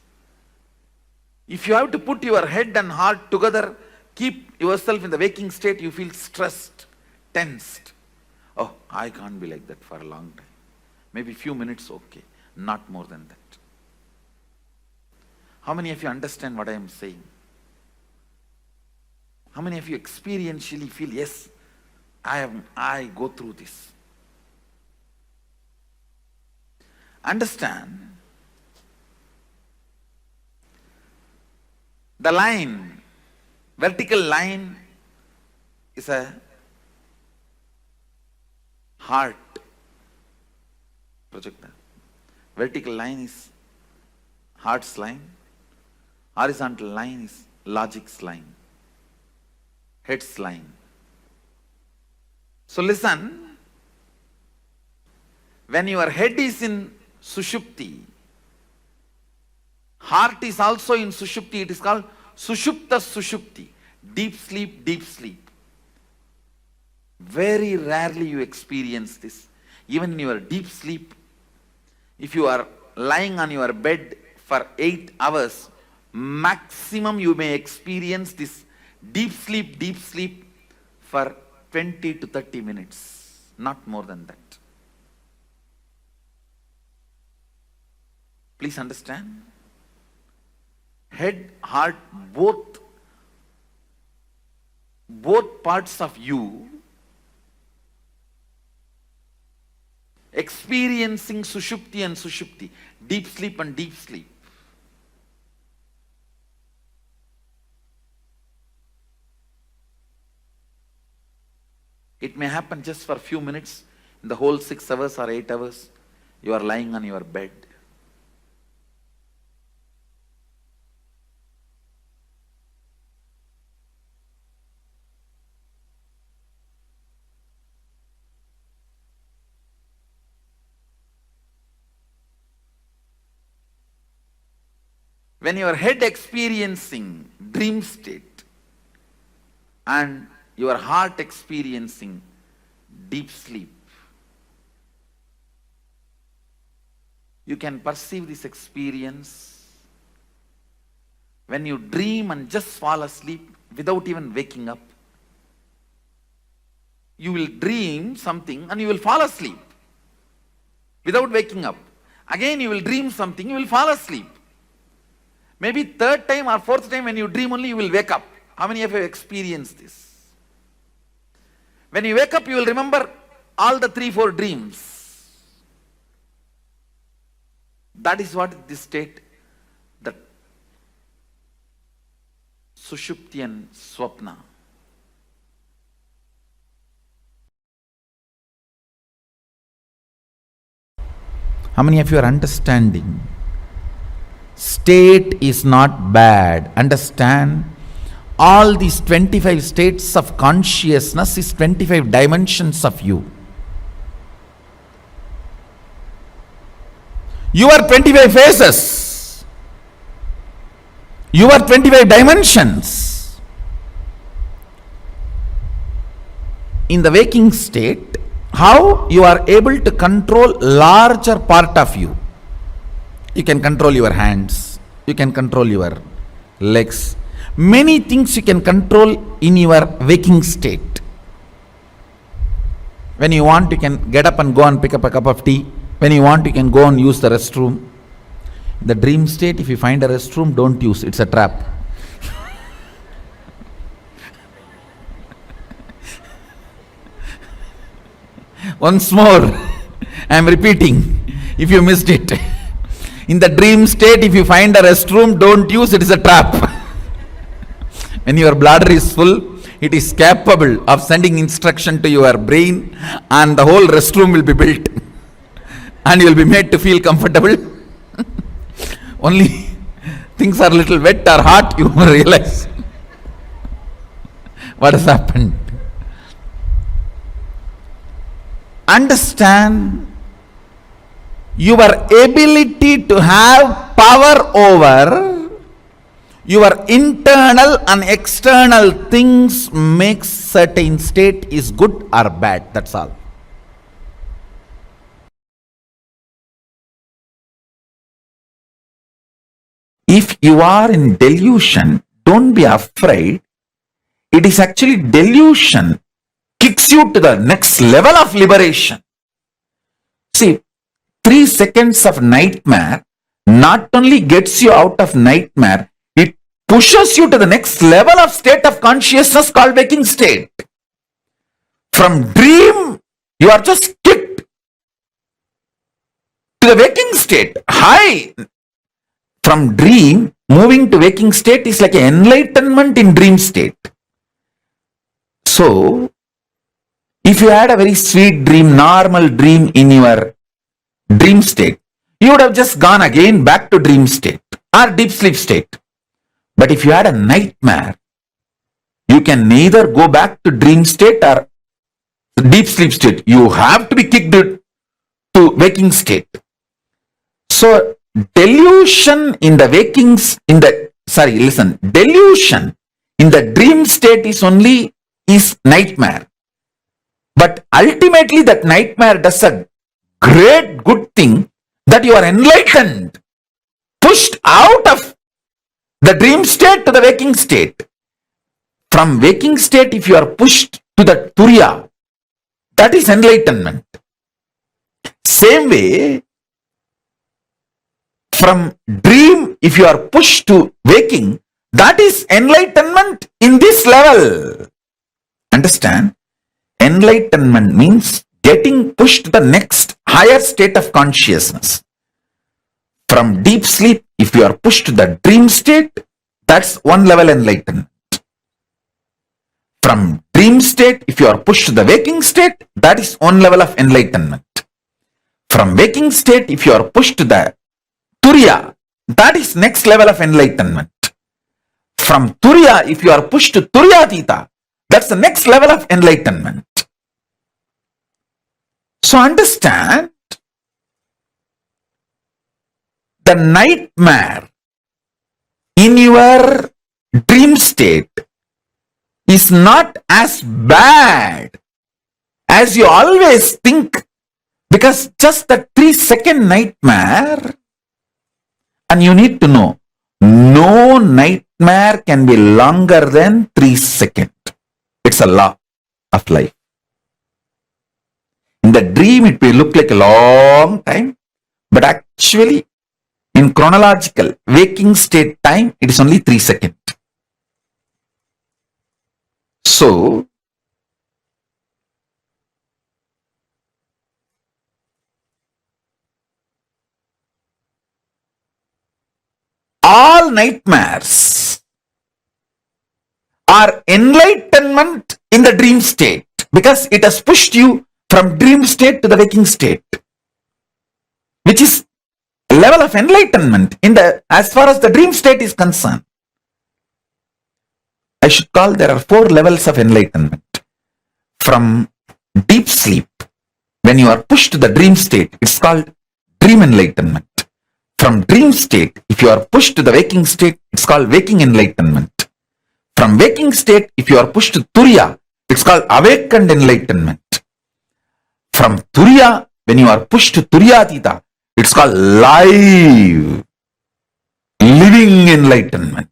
If you have to put your head and heart together, keep yourself in the waking state, you feel stressed, tensed. Oh, I can't be like that for a long time. Maybe few minutes, okay. Not more than that. How many of you understand what I am saying? How many of you experientially feel, yes, I go through this? Understand, the line, vertical line is a heart projector. Vertical line is heart's line. Horizontal line is logic's line. Head's line. So listen, when your head is in Sushupti, heart is also in Sushupti. It is called Sushupta Sushupti. Deep sleep, deep sleep. Very rarely you experience this. Even in your deep sleep, if you are lying on your bed for 8 hours, maximum you may experience this deep sleep for 20 to 30 minutes. Not more than that. Please understand. Head, heart, both parts of you experiencing Sushupti and Sushupti, deep sleep and deep sleep. It may happen just for a few minutes. In the whole 6 hours or 8 hours, you are lying on your bed. When your head experiencing dream state and your heart experiencing deep sleep, you can perceive this experience when you dream and just fall asleep without even waking up. You will dream something and you will fall asleep without waking up. Again you will dream something, you will fall asleep. Maybe third time or fourth time when you dream only you will wake up. How many of you have experienced this? When you wake up you will remember all the 3-4 dreams. That is what this state, the Sushupti and Swapna. How many of you are understanding? State is not bad. Understand, all these 25 states of consciousness is 25 dimensions of you. You are 25 faces. You are 25 dimensions. In the waking state, how you are able to control larger part of you. You can control your hands, you can control your legs. Many things you can control in your waking state. When you want, you can get up and go and pick up a cup of tea. When you want, you can go and use the restroom. In the dream state, if you find a restroom, don't use, it's a trap. Once more, I am repeating, if you missed it. In the dream state, if you find a restroom, don't use it, is a trap. When your bladder is full, it is capable of sending instruction to your brain, and the whole restroom will be built. And you will be made to feel comfortable. Only things are a little wet or hot, you realize what has happened. Understand your ability to have power over your internal and external things makes certain state is good or bad. That's all. If you are in delusion, don't be afraid. It is actually delusion kicks you to the next level of liberation. See, 3 seconds of nightmare not only gets you out of nightmare, it pushes you to the next level of state of consciousness called waking state. From dream, you are just kicked to the waking state. High. From dream, moving to waking state is like an enlightenment in dream state. So, if you had a very sweet dream, normal dream in your dream state, you would have just gone again back to dream state or deep sleep state. But if you had a nightmare, you can neither go back to dream state or deep sleep state. You have to be kicked to waking state. So, delusion in the delusion in the dream state is nightmare. But ultimately that nightmare does a great good thing that you are enlightened, pushed out of the dream state to the waking state. From waking state, if you are pushed to the Turiya, that is enlightenment. Same way, from dream, if you are pushed to waking, that is enlightenment in this level. Understand? Enlightenment means getting pushed to the next higher state of consciousness. From deep sleep, if you are pushed to the dream state, that's one level enlightenment. From dream state, if you are pushed to the waking state, that is one level of enlightenment. From waking state, if you are pushed to the Turiya, that is next level of enlightenment. From Turiya, if you are pushed to Turiyatita, that's the next level of enlightenment. So understand, the nightmare in your dream state is not as bad as you always think, because just the 3-second nightmare, and you need to know, no nightmare can be longer than 3 seconds. It's a law of life. In the dream, it will look like a long time, but actually, in chronological waking state time, it is only 3 seconds. So, all nightmares are enlightenment in the dream state, because it has pushed you from dream state to the waking state, which is a level of enlightenment as far as the dream state is concerned. I should call there are 4 levels of enlightenment. From deep sleep, when you are pushed to the dream state, it's called dream enlightenment. From dream state, if you are pushed to the waking state, it's called waking enlightenment. From waking state, if you are pushed to Turiya, it's called awakened enlightenment. From Turiya, when you are pushed to Turiyatita, it's called living enlightenment.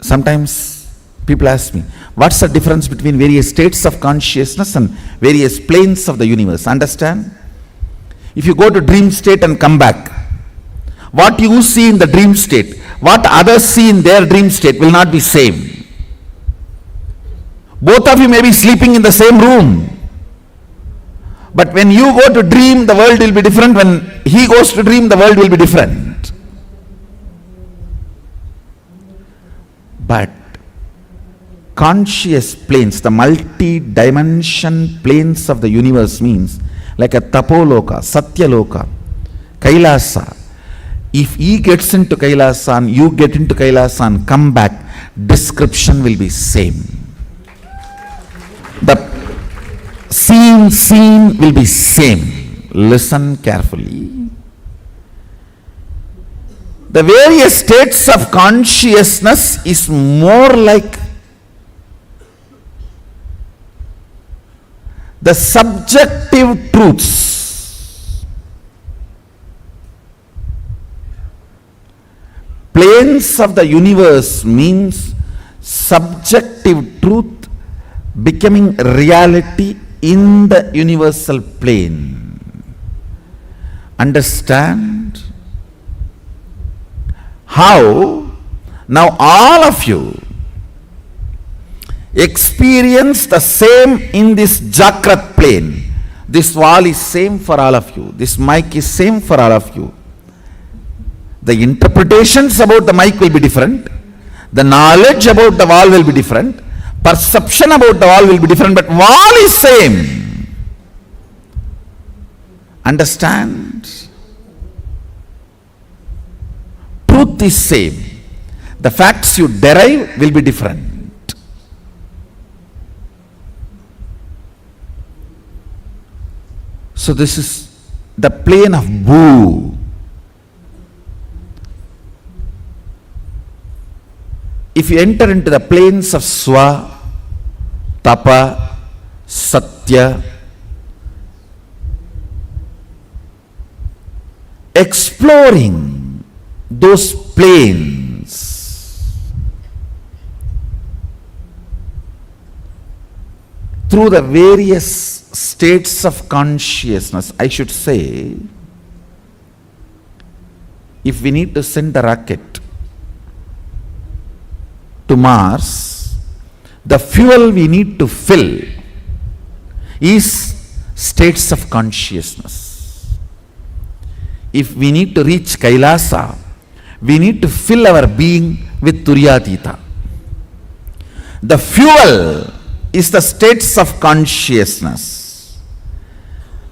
Sometimes people ask me, what's the difference between various states of consciousness and various planes of the universe? Understand? If you go to dream state and come back, what you see in the dream state, what others see in their dream state will not be same. Both of you may be sleeping in the same room. But when you go to dream, the world will be different. When he goes to dream, the world will be different. But conscious planes, the multi-dimension planes of the universe means like a Tapoloka, Satyaloka, Kailasa. If he gets into Kailasa and you get into Kailasa and come back, description will be same. The scene will be same. Listen carefully. The various states of consciousness is more like the subjective truths. Planes of the universe means subjective truth becoming reality in the universal plane. Understand? How? Now all of you experience the same in this Jakrat plane. This wall is same for all of you. This mic is same for all of you. The interpretations about the mic will be different. The knowledge about the wall will be different. Perception about the wall will be different, but wall is same. Understand? Truth is same. The facts you derive will be different. So this is the plane of Bhu. If you enter into the planes of Swa, Tapa, Satya, exploring those planes through the various states of consciousness, I should say, if we need to send a rocket to Mars, the fuel we need to fill is states of consciousness. If we need to reach Kailasa, we need to fill our being with Turyatita. The fuel is the states of consciousness.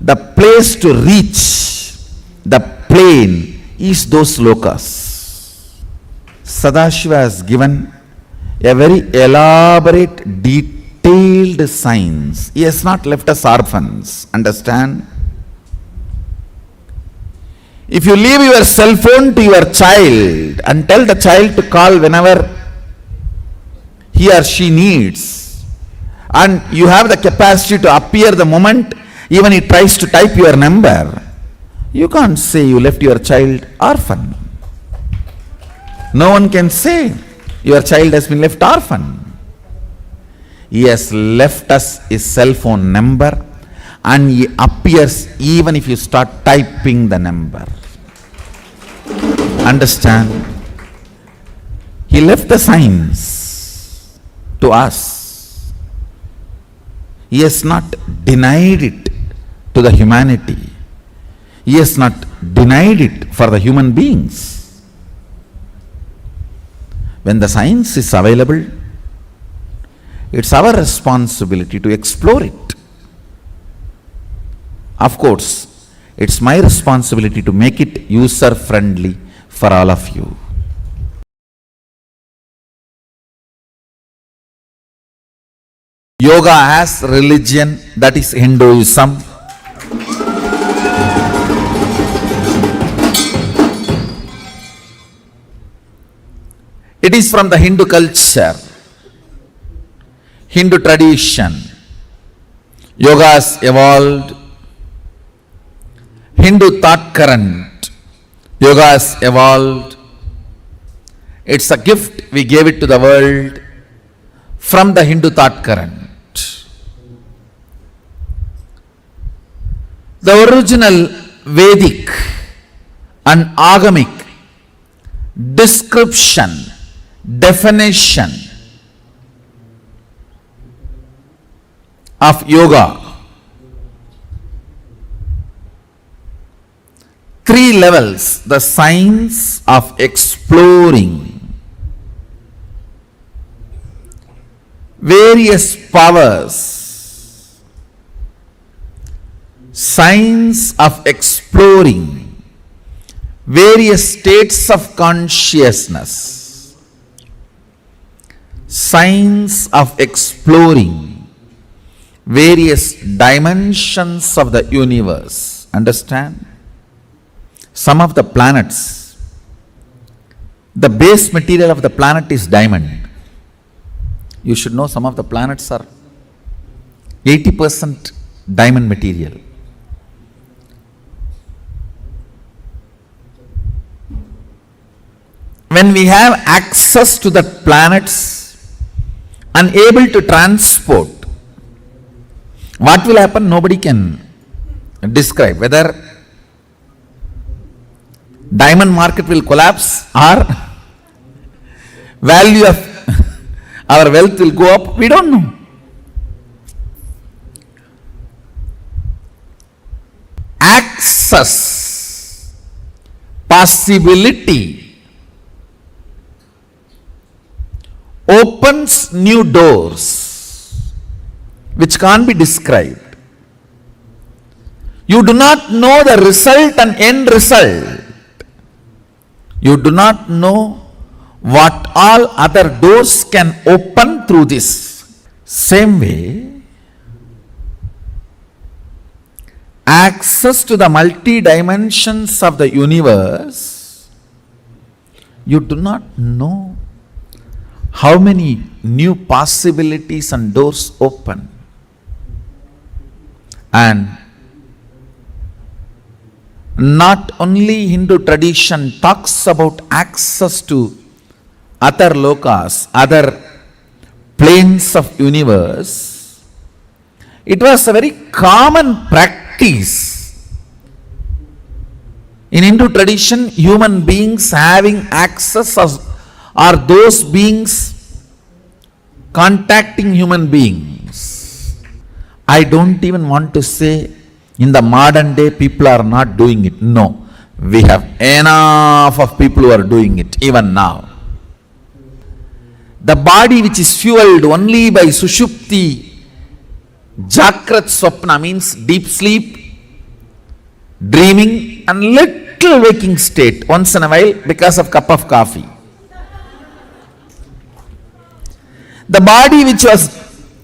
The place to reach the plane is those lokas. Sadashiva has given a very elaborate, detailed science. He has not left us orphans. Understand? If you leave your cell phone to your child and tell the child to call whenever he or she needs, and you have the capacity to appear the moment even he tries to type your number, you can't say you left your child orphan. No one can say your child has been left orphan. He has left us his cell phone number and he appears even if you start typing the number. Understand? He left the signs to us. He has not denied it to the humanity. He has not denied it for the human beings. When the science is available, it's our responsibility to explore it. Of course, it's my responsibility to make it user-friendly for all of you. Yoga has religion, that is Hinduism. It is from the Hindu culture, Hindu tradition. Yoga has evolved. Hindu thought current. Yoga has evolved. It's a gift we gave it to the world from the Hindu thought current. The original Vedic and Agamic description, definition of yoga, 3 levels: the science of exploring various powers, science of exploring various states of consciousness, science of exploring various dimensions of the universe. Understand? Some of the planets, the base material of the planet is diamond. You should know some of the planets are 80% diamond material. When we have access to the planets and able to transport, what will happen? Nobody can describe. Whether diamond market will collapse or value of our wealth will go up, we don't know. Access, possibility, opens new doors which can't be described. You do not know the result and end result. You do not know what all other doors can open through this. Same way, access to the multi-dimensions of the universe, you do not know how many new possibilities and doors open. And not only Hindu tradition talks about access to other lokas, other planes of universe, it was a very common practice. In Hindu tradition, human beings having access are those beings contacting human beings. I don't even want to say in the modern day people are not doing it. No, we have enough of people who are doing it even now. The body which is fueled only by Sushupti, Jakrat Swapna means deep sleep, dreaming and little waking state once in a while because of cup of coffee. The body which was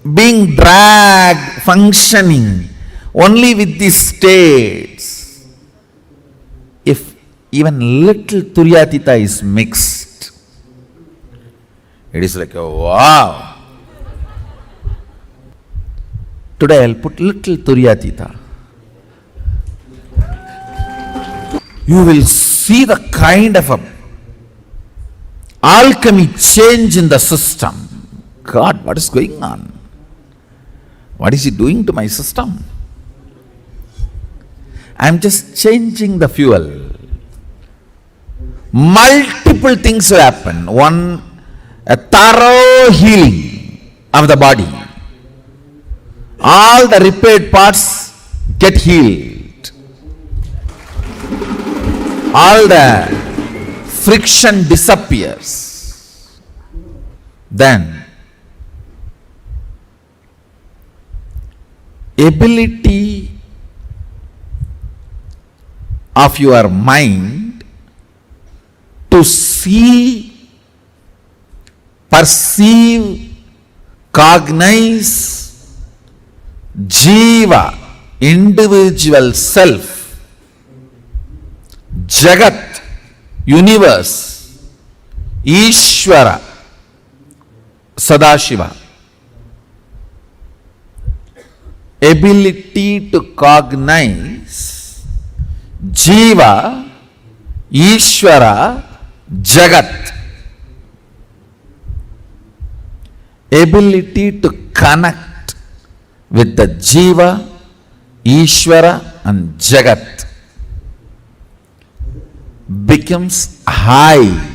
being dragged, functioning only with these states, if even little Turyatita is mixed, it is like, oh, wow. Today I'll put little Turyatita. You will see the kind of a alchemy change in the system. God, what is going on? What is he doing to my system? I am just changing the fuel. Multiple things will happen. One, a thorough healing of the body. All the repaired parts get healed. All the friction disappears. Then, ability of your mind to see, perceive, cognize Jiva, individual self, Jagat, universe, Ishvara, Sadashiva. Ability to cognize Jiva, Ishvara, Jagat, ability to connect with the Jiva, Ishvara and Jagat becomes high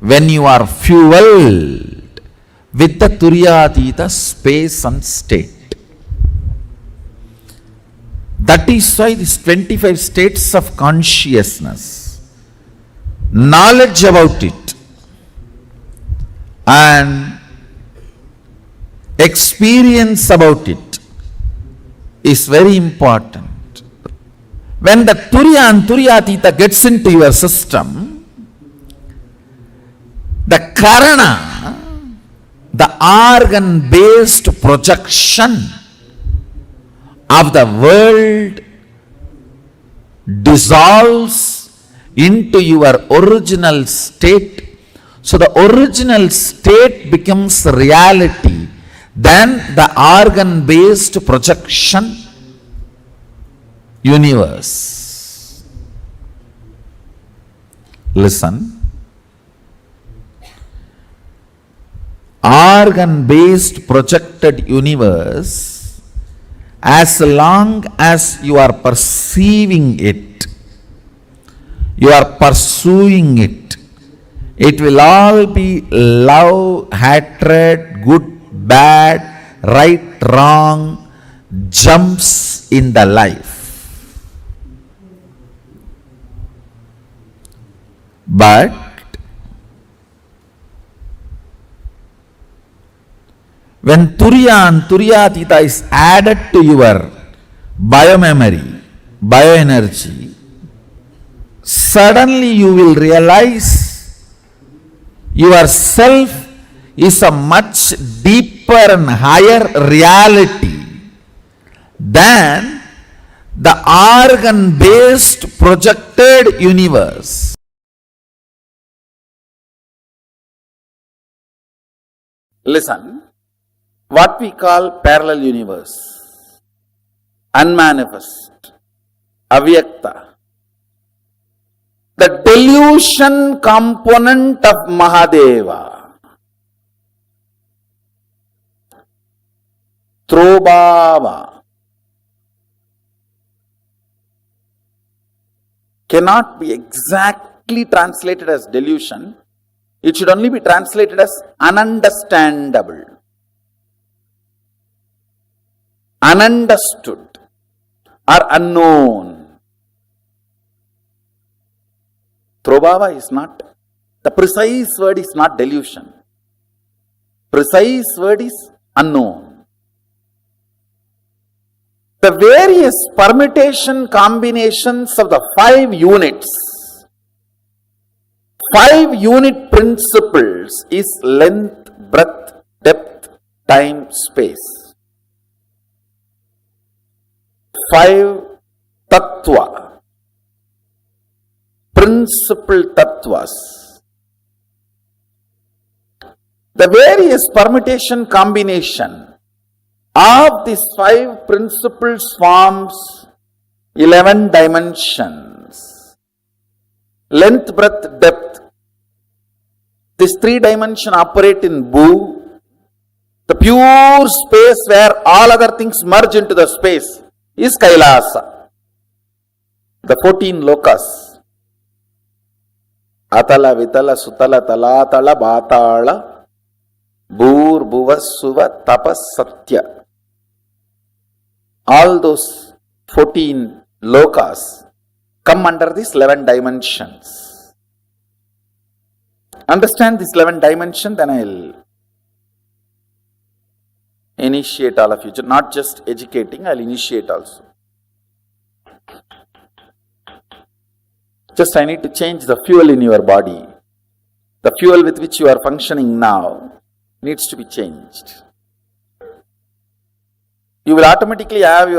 when you are fueled with the Turyatita space and state. That is why these 25 states of consciousness, knowledge about it and experience about it is very important. When the Turya and Turyatita gets into your system, the Karana, the organ-based projection of the world dissolves into your original state. So the original state becomes reality. Then the organ-based projection universe. Listen. Organ-based projected universe, as long as you are perceiving it, you are pursuing it, it will all be love, hatred, good, bad, right, wrong, jumps in the life. But when Turya and Turyatita is added to your biomemory, bioenergy, suddenly you will realize yourself is a much deeper and higher reality than the organ-based projected universe. Listen, what we call parallel universe, unmanifest, avyakta, the delusion component of Mahadeva, Trobhava, cannot be exactly translated as delusion. It should only be translated as ununderstandable, ununderstood or unknown. Trobhava is not, the precise word is not delusion. Precise word is unknown. The various permutation combinations of the 5 units, 5 unit principles is length, breadth, depth, time, space. 5 tattva, principal tattvas. The various permutation combination of these 5 principles forms 11 dimensions. Length, breadth, depth. These 3 dimensions operate in Bhu, the pure space where all other things merge into the space is Kailasa. The 14 lokas. Atala, Vitala, Sutala, Talatala, Bhatala, Bhur, Bhuva, Suva, Tapas, Satya. All those 14 lokas come under these 11 dimensions. Understand this 11 dimension, then I will initiate all of you. Not just educating, I will initiate also. Just I need to change the fuel in your body. The fuel with which you are functioning now needs to be changed. You will automatically have your